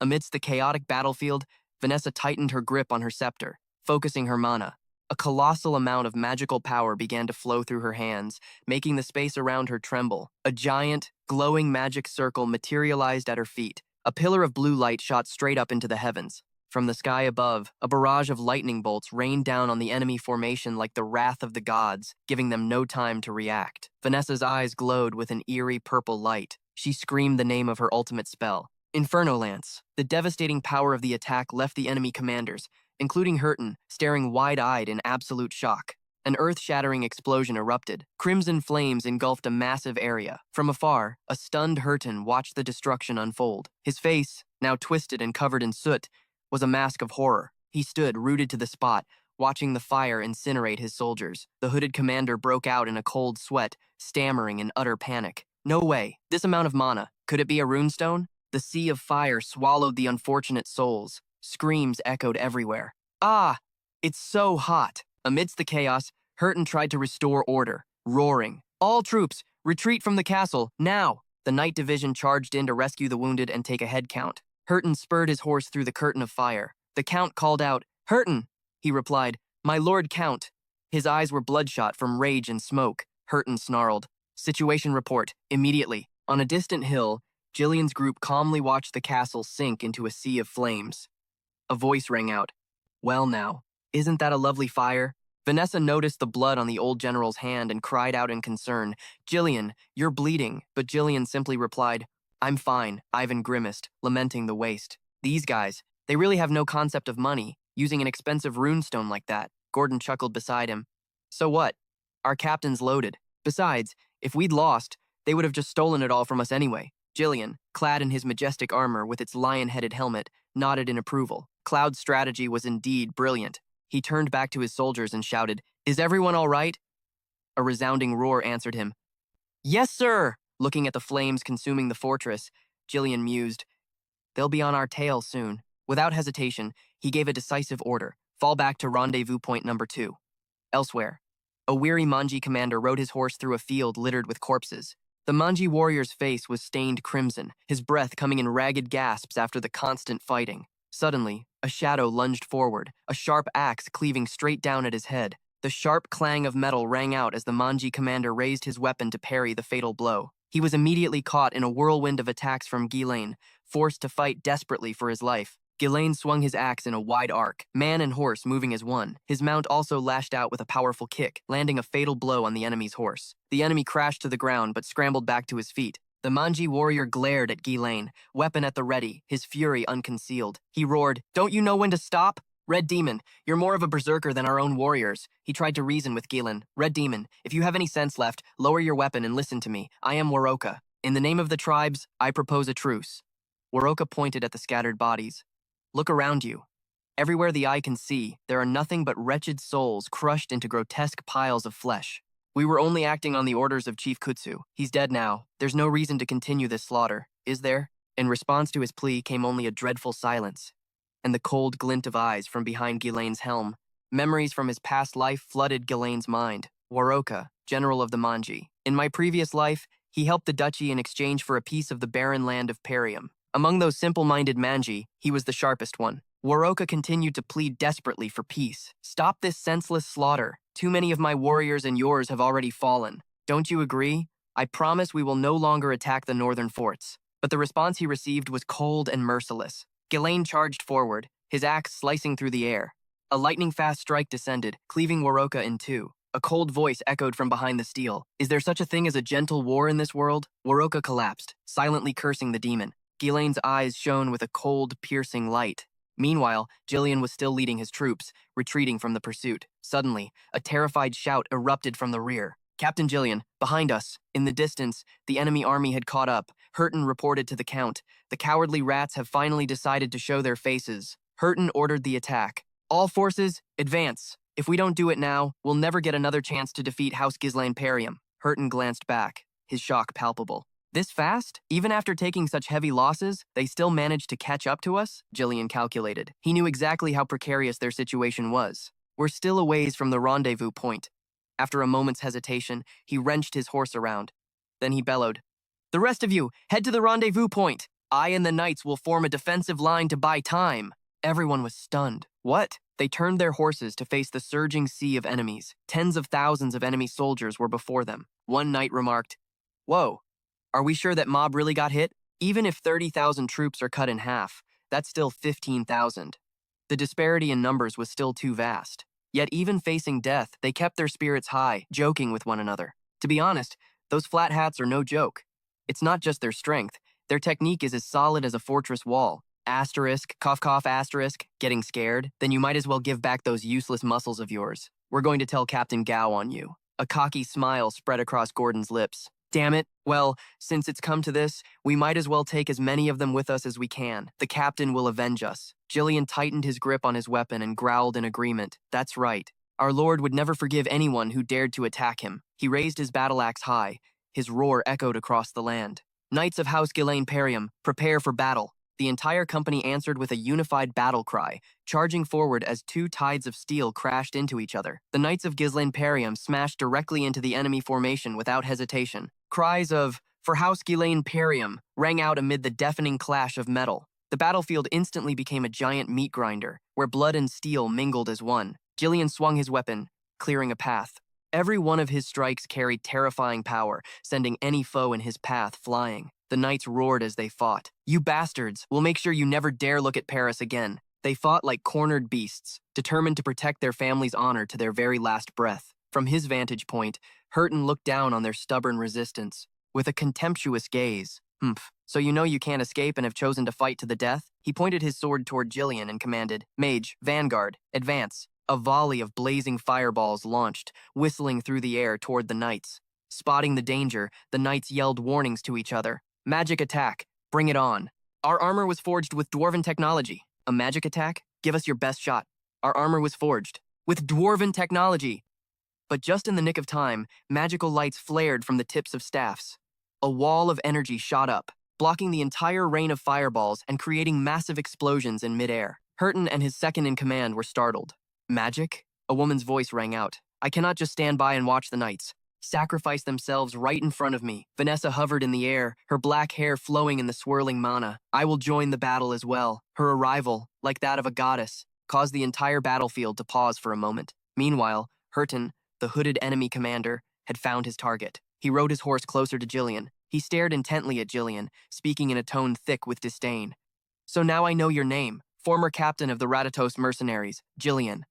Amidst the chaotic battlefield, Vanessa tightened her grip on her scepter, focusing her mana. A colossal amount of magical power began to flow through her hands, making the space around her tremble. A giant, glowing magic circle materialized at her feet. A pillar of blue light shot straight up into the heavens. From the sky above, a barrage of lightning bolts rained down on the enemy formation like the wrath of the gods, giving them no time to react. Vanessa's eyes glowed with an eerie purple light. She screamed the name of her ultimate spell, Inferno Lance. The devastating power of the attack left the enemy commanders, including Hurton, staring wide-eyed in absolute shock. An earth-shattering explosion erupted. Crimson flames engulfed a massive area. From afar, a stunned Hurton watched the destruction unfold. His face, now twisted and covered in soot, was a mask of horror. He stood rooted to the spot, watching the fire incinerate his soldiers. The hooded commander broke out in a cold sweat, stammering in utter panic. No way. This amount of mana. Could it be a runestone? The sea of fire swallowed the unfortunate souls. Screams echoed everywhere. Ah! It's so hot! Amidst the chaos, Hurton tried to restore order, roaring, All troops, retreat from the castle, now! The Knight Division charged in to rescue the wounded and take a head count. Hurton spurred his horse through the curtain of fire. The Count called out, Hurton! He replied, My Lord Count. His eyes were bloodshot from rage and smoke. Hurton snarled, Situation report, immediately. On a distant hill, Jillian's group calmly watched the castle sink into a sea of flames. A voice rang out, Well now, isn't that a lovely fire? Vanessa noticed the blood on the old general's hand and cried out in concern, Jillian, you're bleeding. But Jillian simply replied, I'm fine, Ivan grimaced, lamenting the waste. These guys, they really have no concept of money, using an expensive runestone like that. Gordon chuckled beside him. So what? Our captain's loaded. Besides, if we'd lost, they would have just stolen it all from us anyway. Jillian, clad in his majestic armor with its lion-headed helmet, nodded in approval. Cloud's strategy was indeed brilliant. He turned back to his soldiers and shouted, Is everyone all right? A resounding roar answered him. Yes, sir! Looking at the flames consuming the fortress, Jillian mused, They'll be on our tail soon. Without hesitation, he gave a decisive order, fall back to rendezvous point number 2. Elsewhere, a weary Manji commander rode his horse through a field littered with corpses. The Manji warrior's face was stained crimson, his breath coming in ragged gasps after the constant fighting. Suddenly, a shadow lunged forward, a sharp axe cleaving straight down at his head. The sharp clang of metal rang out as the Manji commander raised his weapon to parry the fatal blow. He was immediately caught in a whirlwind of attacks from Ghislaine, forced to fight desperately for his life. Ghislaine swung his axe in a wide arc, man and horse moving as one. His mount also lashed out with a powerful kick, landing a fatal blow on the enemy's horse. The enemy crashed to the ground but scrambled back to his feet. The Manji warrior glared at Ghislaine, weapon at the ready, his fury unconcealed. He roared, "Don't you know when to stop? Red Demon, you're more of a berserker than our own warriors." He tried to reason with Ghislaine. "Red Demon, if you have any sense left, lower your weapon and listen to me. I am Waroka. In the name of the tribes, I propose a truce." Waroka pointed at the scattered bodies. "Look around you. Everywhere the eye can see, there are nothing but wretched souls crushed into grotesque piles of flesh. We were only acting on the orders of Chief Kutsu. He's dead now. There's no reason to continue this slaughter, is there?" In response to his plea came only a dreadful silence, and the cold glint of eyes from behind Ghislaine's helm. Memories from his past life flooded Ghislaine's mind. Waroka, general of the Manji. In my previous life, he helped the duchy in exchange for a piece of the barren land of Perium. Among those simple-minded Manji, he was the sharpest one. Waroka continued to plead desperately for peace. "Stop this senseless slaughter. Too many of my warriors and yours have already fallen. Don't you agree? I promise we will no longer attack the northern forts." But the response he received was cold and merciless. Ghislaine charged forward, his axe slicing through the air. A lightning-fast strike descended, cleaving Waroka in two. A cold voice echoed from behind the steel. "Is there such a thing as a gentle war in this world?" Waroka collapsed, silently cursing the demon. Ghislaine's eyes shone with a cold, piercing light. Meanwhile, Jillian was still leading his troops, retreating from the pursuit. Suddenly, a terrified shout erupted from the rear. "Captain Jillian, behind us." In the distance, the enemy army had caught up. Hurton reported to the Count. "The cowardly rats have finally decided to show their faces." Hurton ordered the attack. "All forces, advance. If we don't do it now, we'll never get another chance to defeat House Ghislaine Perium." Hurton glanced back, his shock palpable. "This fast? Even after taking such heavy losses, they still managed to catch up to us?" Jillian calculated. He knew exactly how precarious their situation was. "We're still a ways from the rendezvous point." After a moment's hesitation, he wrenched his horse around. Then he bellowed, "The rest of you, head to the rendezvous point. I and the knights will form a defensive line to buy time." Everyone was stunned. What? They turned their horses to face the surging sea of enemies. Tens of thousands of enemy soldiers were before them. One knight remarked, "Whoa. Are we sure that mob really got hit? Even if 30,000 troops are cut in half, that's still 15,000. The disparity in numbers was still too vast. Yet even facing death, they kept their spirits high, joking with one another. To be honest, those flat hats are no joke. It's not just their strength. Their technique is as solid as a fortress wall. Asterisk, cough cough asterisk, getting scared? Then you might as well give back those useless muscles of yours. We're going to tell Captain Gao on you." A cocky smile spread across Gordon's lips. "Damn it. Well, since it's come to this, we might as well take as many of them with us as we can. The captain will avenge us." Jillian tightened his grip on his weapon and growled in agreement. "That's right. Our lord would never forgive anyone who dared to attack him." He raised his battle axe high. His roar echoed across the land. "Knights of House Ghislaine Perium, prepare for battle." The entire company answered with a unified battle cry, charging forward as two tides of steel crashed into each other. The Knights of Ghislaine Perium smashed directly into the enemy formation without hesitation. Cries of, "For House Ghislaine Perium," rang out amid the deafening clash of metal. The battlefield instantly became a giant meat grinder, where blood and steel mingled as one. Jillian swung his weapon, clearing a path. Every one of his strikes carried terrifying power, sending any foe in his path flying. The knights roared as they fought. "You bastards, we'll make sure you never dare look at Paris again." They fought like cornered beasts, determined to protect their family's honor to their very last breath. From his vantage point, Hurton looked down on their stubborn resistance. With a contemptuous gaze, "Humph, so you know you can't escape and have chosen to fight to the death?" He pointed his sword toward Jillian and commanded, "Mage, vanguard, advance." A volley of blazing fireballs launched, whistling through the air toward the knights. Spotting the danger, the knights yelled warnings to each other. "Magic attack, bring it on." "Our armor was forged with dwarven technology." "A magic attack? Give us your best shot." "Our armor was forged with dwarven technology." But just in the nick of time, magical lights flared from the tips of staffs. A wall of energy shot up, blocking the entire rain of fireballs and creating massive explosions in midair. Hurton and his second-in-command were startled. "Magic?" A woman's voice rang out. "I cannot just stand by and watch the knights sacrifice themselves right in front of me." Vanessa hovered in the air, her black hair flowing in the swirling mana. "I will join the battle as well." Her arrival, like that of a goddess, caused the entire battlefield to pause for a moment. Meanwhile, Hurton, the hooded enemy commander, had found his target. He rode his horse closer to Jillian, He stared intently at Jillian, speaking in a tone thick with disdain. So now I know your name, former captain of the Ratatos mercenaries, Jillian.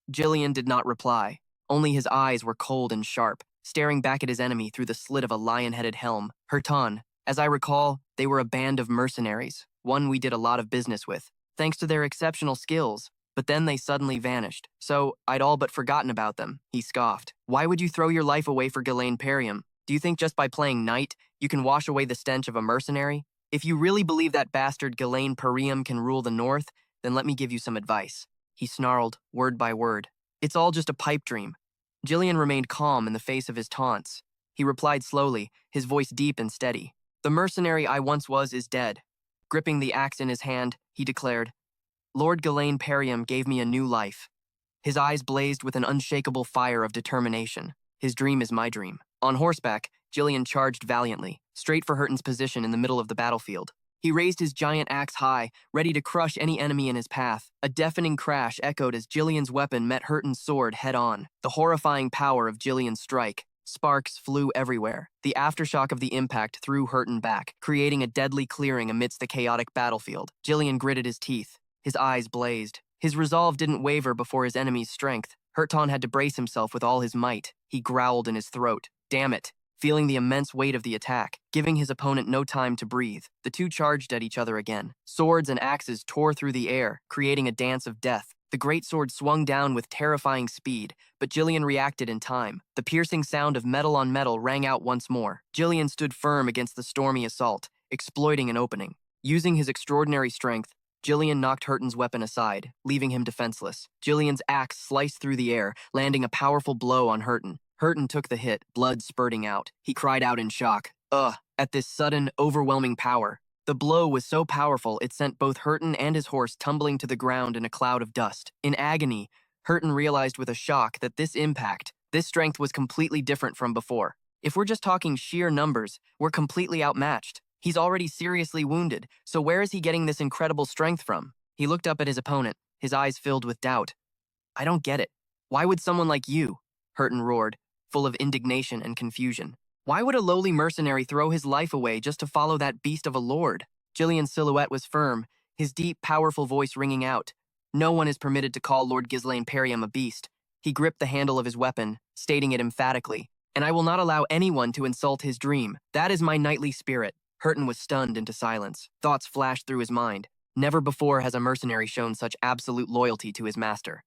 Jillian did not reply. Only his eyes were cold and sharp, staring back at his enemy through the slit of a lion-headed helm. Herton. As I recall, they were a band of mercenaries, one we did a lot of business with, thanks to their exceptional skills. But then they suddenly vanished, so I'd all but forgotten about them, he scoffed. Why would you throw your life away for Ghislaine Perium? Do you think just by playing knight, you can wash away the stench of a mercenary? If you really believe that bastard Ghislaine Perium can rule the North, then let me give you some advice. He snarled, word by word. It's all just a pipe dream. Jillian remained calm in the face of his taunts. He replied slowly, his voice deep and steady. The mercenary I once was is dead. Gripping the axe in his hand, he declared, Lord Ghislaine Perium gave me a new life. His eyes blazed with an unshakable fire of determination. His dream is my dream. On horseback, Jillian charged valiantly, straight for Herton's position in the middle of the battlefield. He raised his giant axe high, ready to crush any enemy in his path. A deafening crash echoed as Jillian's weapon met Herton's sword head-on. The horrifying power of Jillian's strike. Sparks flew everywhere. The aftershock of the impact threw Herton back, creating a deadly clearing amidst the chaotic battlefield. Jillian gritted his teeth. His eyes blazed. His resolve didn't waver before his enemy's strength. Herton had to brace himself with all his might. He growled in his throat. Damn it! Feeling the immense weight of the attack, giving his opponent no time to breathe, the two charged at each other again. Swords and axes tore through the air, creating a dance of death. The great sword swung down with terrifying speed, but Jillian reacted in time. The piercing sound of metal on metal rang out once more. Jillian stood firm against the stormy assault, exploiting an opening. Using his extraordinary strength, Jillian knocked Herton's weapon aside, leaving him defenseless. Jillian's axe sliced through the air, landing a powerful blow on Herton. Herton took the hit, blood spurting out. He cried out in shock. Ugh! At this sudden, overwhelming power. The blow was so powerful it sent both Herton and his horse tumbling to the ground in a cloud of dust. In agony, Herton realized with a shock that this strength was completely different from before. If we're just talking sheer numbers, we're completely outmatched. He's already seriously wounded, so where is he getting this incredible strength from? He looked up at his opponent, his eyes filled with doubt. I don't get it. Why would someone like you? Herton roared, full of indignation and confusion. Why would a lowly mercenary throw his life away just to follow that beast of a lord? Jillian's silhouette was firm, his deep, powerful voice ringing out. No one is permitted to call Lord Ghislaine Perium a beast. He gripped the handle of his weapon, stating it emphatically. And I will not allow anyone to insult his dream. That is my knightly spirit. Herton was stunned into silence. Thoughts flashed through his mind. Never before has a mercenary shown such absolute loyalty to his master.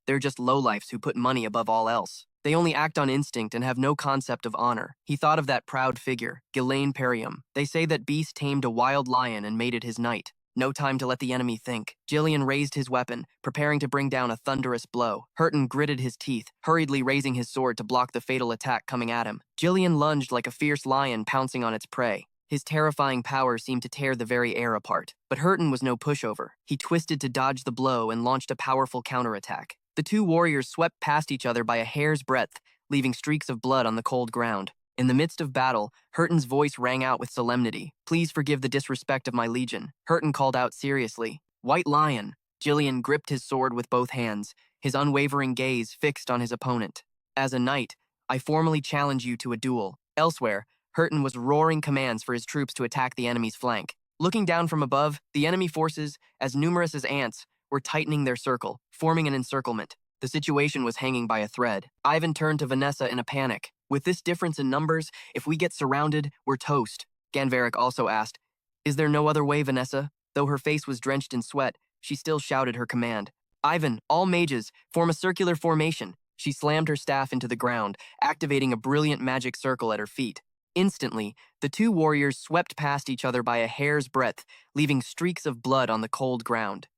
They're just lowlifes who put money above all else. They only act on instinct and have no concept of honor. He thought of that proud figure, Ghislaine Perium. They say that beast tamed a wild lion and made it his knight. No time to let the enemy think. Jillian raised his weapon, preparing to bring down a thunderous blow. Herton gritted his teeth, hurriedly raising his sword to block the fatal attack coming at him. Jillian lunged like a fierce lion pouncing on its prey. His terrifying power seemed to tear the very air apart. But Herton was no pushover. He twisted to dodge the blow and launched a powerful counterattack. The two warriors swept past each other by a hair's breadth, leaving streaks of blood on the cold ground. In the midst of battle, Herton's voice rang out with solemnity. Please forgive the disrespect of my legion. Herton called out seriously. White Lion. Jillian gripped his sword with both hands, his unwavering gaze fixed on his opponent. As a knight, I formally challenge you to a duel. Elsewhere, Herton was roaring commands for his troops to attack the enemy's flank. Looking down from above, the enemy forces, as numerous as ants, were tightening their circle, forming an encirclement. The situation was hanging by a thread. Ivan turned to Vanessa in a panic. With this difference in numbers, if we get surrounded, we're toast. Ganveric also asked, Is there no other way, Vanessa? Though her face was drenched in sweat, she still shouted her command. Ivan, all mages, form a circular formation. She slammed her staff into the ground, activating a brilliant magic circle at her feet. Instantly, the two warriors swept past each other by a hair's breadth, leaving streaks of blood on the cold ground.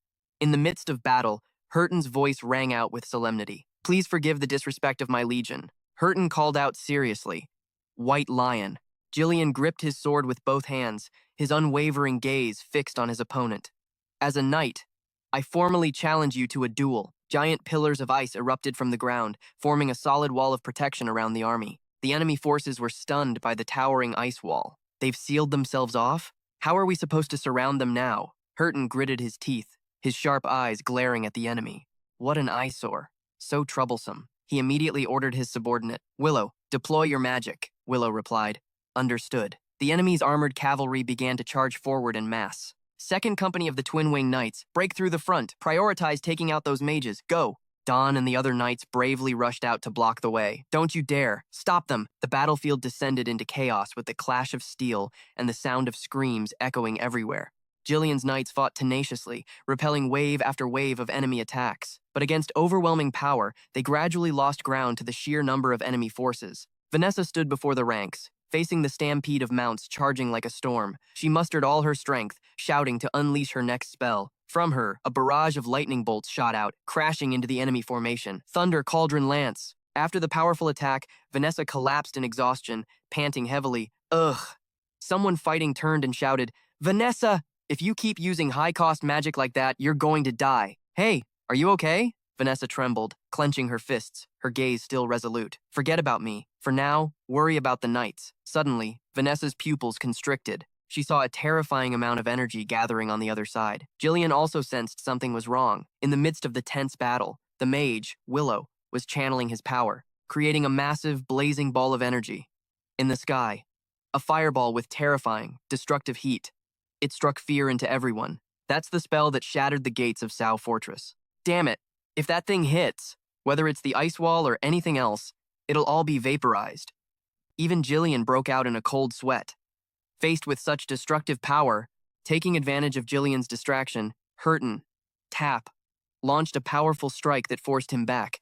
In the midst of battle, Herton's voice rang out with solemnity. Please forgive the disrespect of my legion. Herton called out seriously. White Lion. Jillian gripped his sword with both hands, his unwavering gaze fixed on his opponent. As a knight, I formally challenge you to a duel. Giant pillars of ice erupted from the ground, forming a solid wall of protection around the army. The enemy forces were stunned by the towering ice wall. They've sealed themselves off? How are we supposed to surround them now? Herton gritted his teeth, his sharp eyes glaring at the enemy. What an eyesore. So troublesome. He immediately ordered his subordinate, Willow, deploy your magic. Willow replied. Understood. The enemy's armored cavalry began to charge forward en masse. Second Company of the Twin Wing Knights, break through the front, prioritize taking out those mages, go! Dawn and the other knights bravely rushed out to block the way. Don't you dare! Stop them! The battlefield descended into chaos with the clash of steel and the sound of screams echoing everywhere. Jillian's knights fought tenaciously, repelling wave after wave of enemy attacks. But against overwhelming power, they gradually lost ground to the sheer number of enemy forces. Vanessa stood before the ranks, facing the stampede of mounts charging like a storm. She mustered all her strength, shouting to unleash her next spell. From her, a barrage of lightning bolts shot out, crashing into the enemy formation. Thunder Cauldron Lance. After the powerful attack, Vanessa collapsed in exhaustion, panting heavily. Ugh. Someone fighting turned and shouted, Vanessa! If you keep using high-cost magic like that, you're going to die. Hey, are you okay? Vanessa trembled, clenching her fists, her gaze still resolute. Forget about me. For now, worry about the knights. Suddenly, Vanessa's pupils constricted. She saw a terrifying amount of energy gathering on the other side. Jillian also sensed something was wrong. In the midst of the tense battle, the mage, Willow, was channeling his power, creating a massive, blazing ball of energy. In the sky, a fireball with terrifying, destructive heat. It struck fear into everyone. That's the spell that shattered the gates of Sao Fortress. Damn it, if that thing hits, whether it's the ice wall or anything else, it'll all be vaporized. Even Jillian broke out in a cold sweat. Faced with such destructive power, taking advantage of Jillian's distraction, Hurton, tap, launched a powerful strike that forced him back.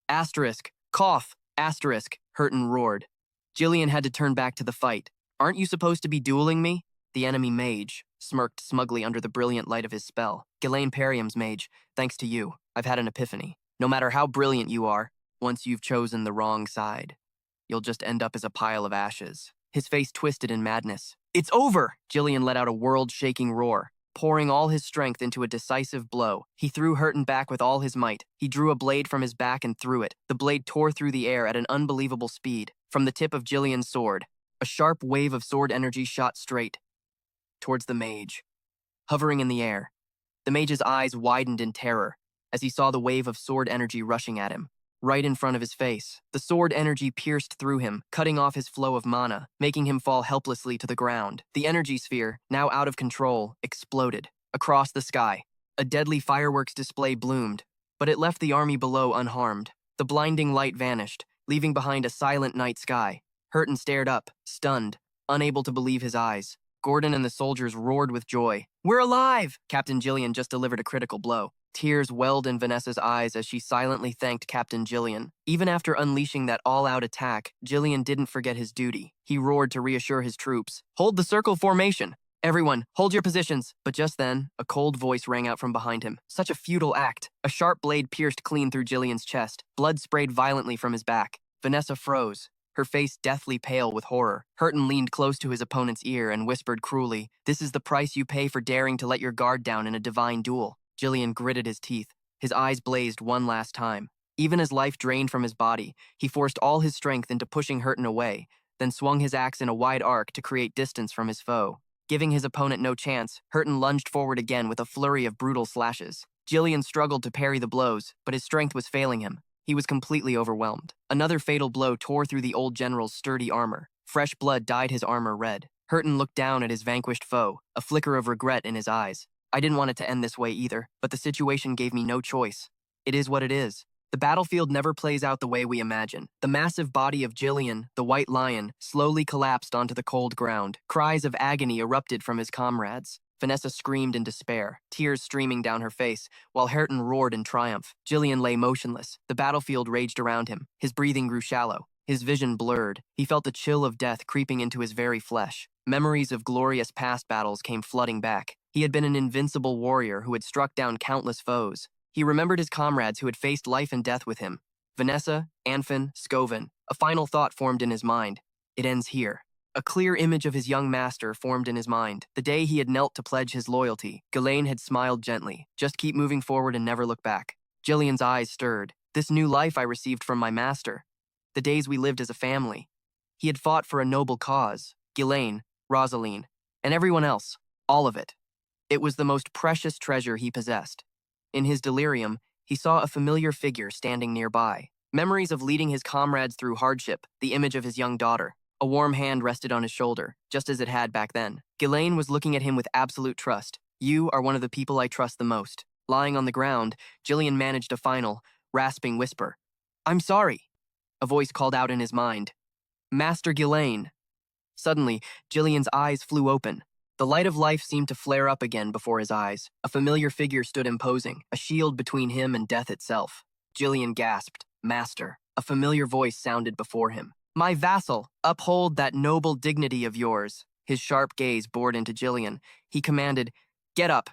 Asterisk, cough, asterisk, Hurton roared. Jillian had to turn back to the fight. Aren't you supposed to be dueling me? The enemy mage smirked smugly under the brilliant light of his spell. Ghislaine Perium's mage, thanks to you, I've had an epiphany. No matter how brilliant you are, once you've chosen the wrong side, you'll just end up as a pile of ashes. His face twisted in madness. It's over! Jillian let out a world-shaking roar, pouring all his strength into a decisive blow. He threw Hurton back with all his might. He drew a blade from his back and threw it. The blade tore through the air at an unbelievable speed. From the tip of Jillian's sword, a sharp wave of sword energy shot straight towards the mage. Hovering in the air, the mage's eyes widened in terror as he saw the wave of sword energy rushing at him. Right in front of his face, the sword energy pierced through him, cutting off his flow of mana, making him fall helplessly to the ground. The energy sphere, now out of control, exploded. Across the sky, a deadly fireworks display bloomed, but it left the army below unharmed. The blinding light vanished, leaving behind a silent night sky. Hurton stared up, stunned, unable to believe his eyes. Gordon and the soldiers roared with joy. We're alive! Captain Jillian just delivered a critical blow. Tears welled in Vanessa's eyes as she silently thanked Captain Jillian. Even after unleashing that all-out attack, Jillian didn't forget his duty. He roared to reassure his troops. Hold the circle formation! Everyone, hold your positions! But just then, a cold voice rang out from behind him. Such a futile act. A sharp blade pierced clean through Jillian's chest. Blood sprayed violently from his back. Vanessa froze, her face deathly pale with horror. Hurton leaned close to his opponent's ear and whispered cruelly, "This is the price you pay for daring to let your guard down in a divine duel." Jillian gritted his teeth. His eyes blazed one last time. Even as life drained from his body, he forced all his strength into pushing Hurton away, then swung his axe in a wide arc to create distance from his foe. Giving his opponent no chance, Hurton lunged forward again with a flurry of brutal slashes. Jillian struggled to parry the blows, but his strength was failing him. He was completely overwhelmed. Another fatal blow tore through the old general's sturdy armor. Fresh blood dyed his armor red. Hurton looked down at his vanquished foe, a flicker of regret in his eyes. I didn't want it to end this way either, but the situation gave me no choice. It is what it is. The battlefield never plays out the way we imagine. The massive body of Jillian, the White Lion, slowly collapsed onto the cold ground. Cries of agony erupted from his comrades. Vanessa screamed in despair, tears streaming down her face, while Hurton roared in triumph. Jillian lay motionless. The battlefield raged around him. His breathing grew shallow. His vision blurred. He felt the chill of death creeping into his very flesh. Memories of glorious past battles came flooding back. He had been an invincible warrior who had struck down countless foes. He remembered his comrades who had faced life and death with him. Vanessa, Anfin, Scovin. A final thought formed in his mind. It ends here. A clear image of his young master formed in his mind. The day he had knelt to pledge his loyalty, Ghislaine had smiled gently. Just keep moving forward and never look back. Jillian's eyes stirred. This new life I received from my master. The days we lived as a family. He had fought for a noble cause. Ghislaine, Rosaline, and everyone else. All of it. It was the most precious treasure he possessed. In his delirium, he saw a familiar figure standing nearby. Memories of leading his comrades through hardship, the image of his young daughter. A warm hand rested on his shoulder, just as it had back then. Ghislaine was looking at him with absolute trust. You are one of the people I trust the most. Lying on the ground, Jillian managed a final, rasping whisper. I'm sorry. A voice called out in his mind. Master Ghislaine. Suddenly, Jillian's eyes flew open. The light of life seemed to flare up again before his eyes. A familiar figure stood imposing, a shield between him and death itself. Jillian gasped. Master. A familiar voice sounded before him. My vassal, uphold that noble dignity of yours. His sharp gaze bored into Jillian. He commanded, Get up.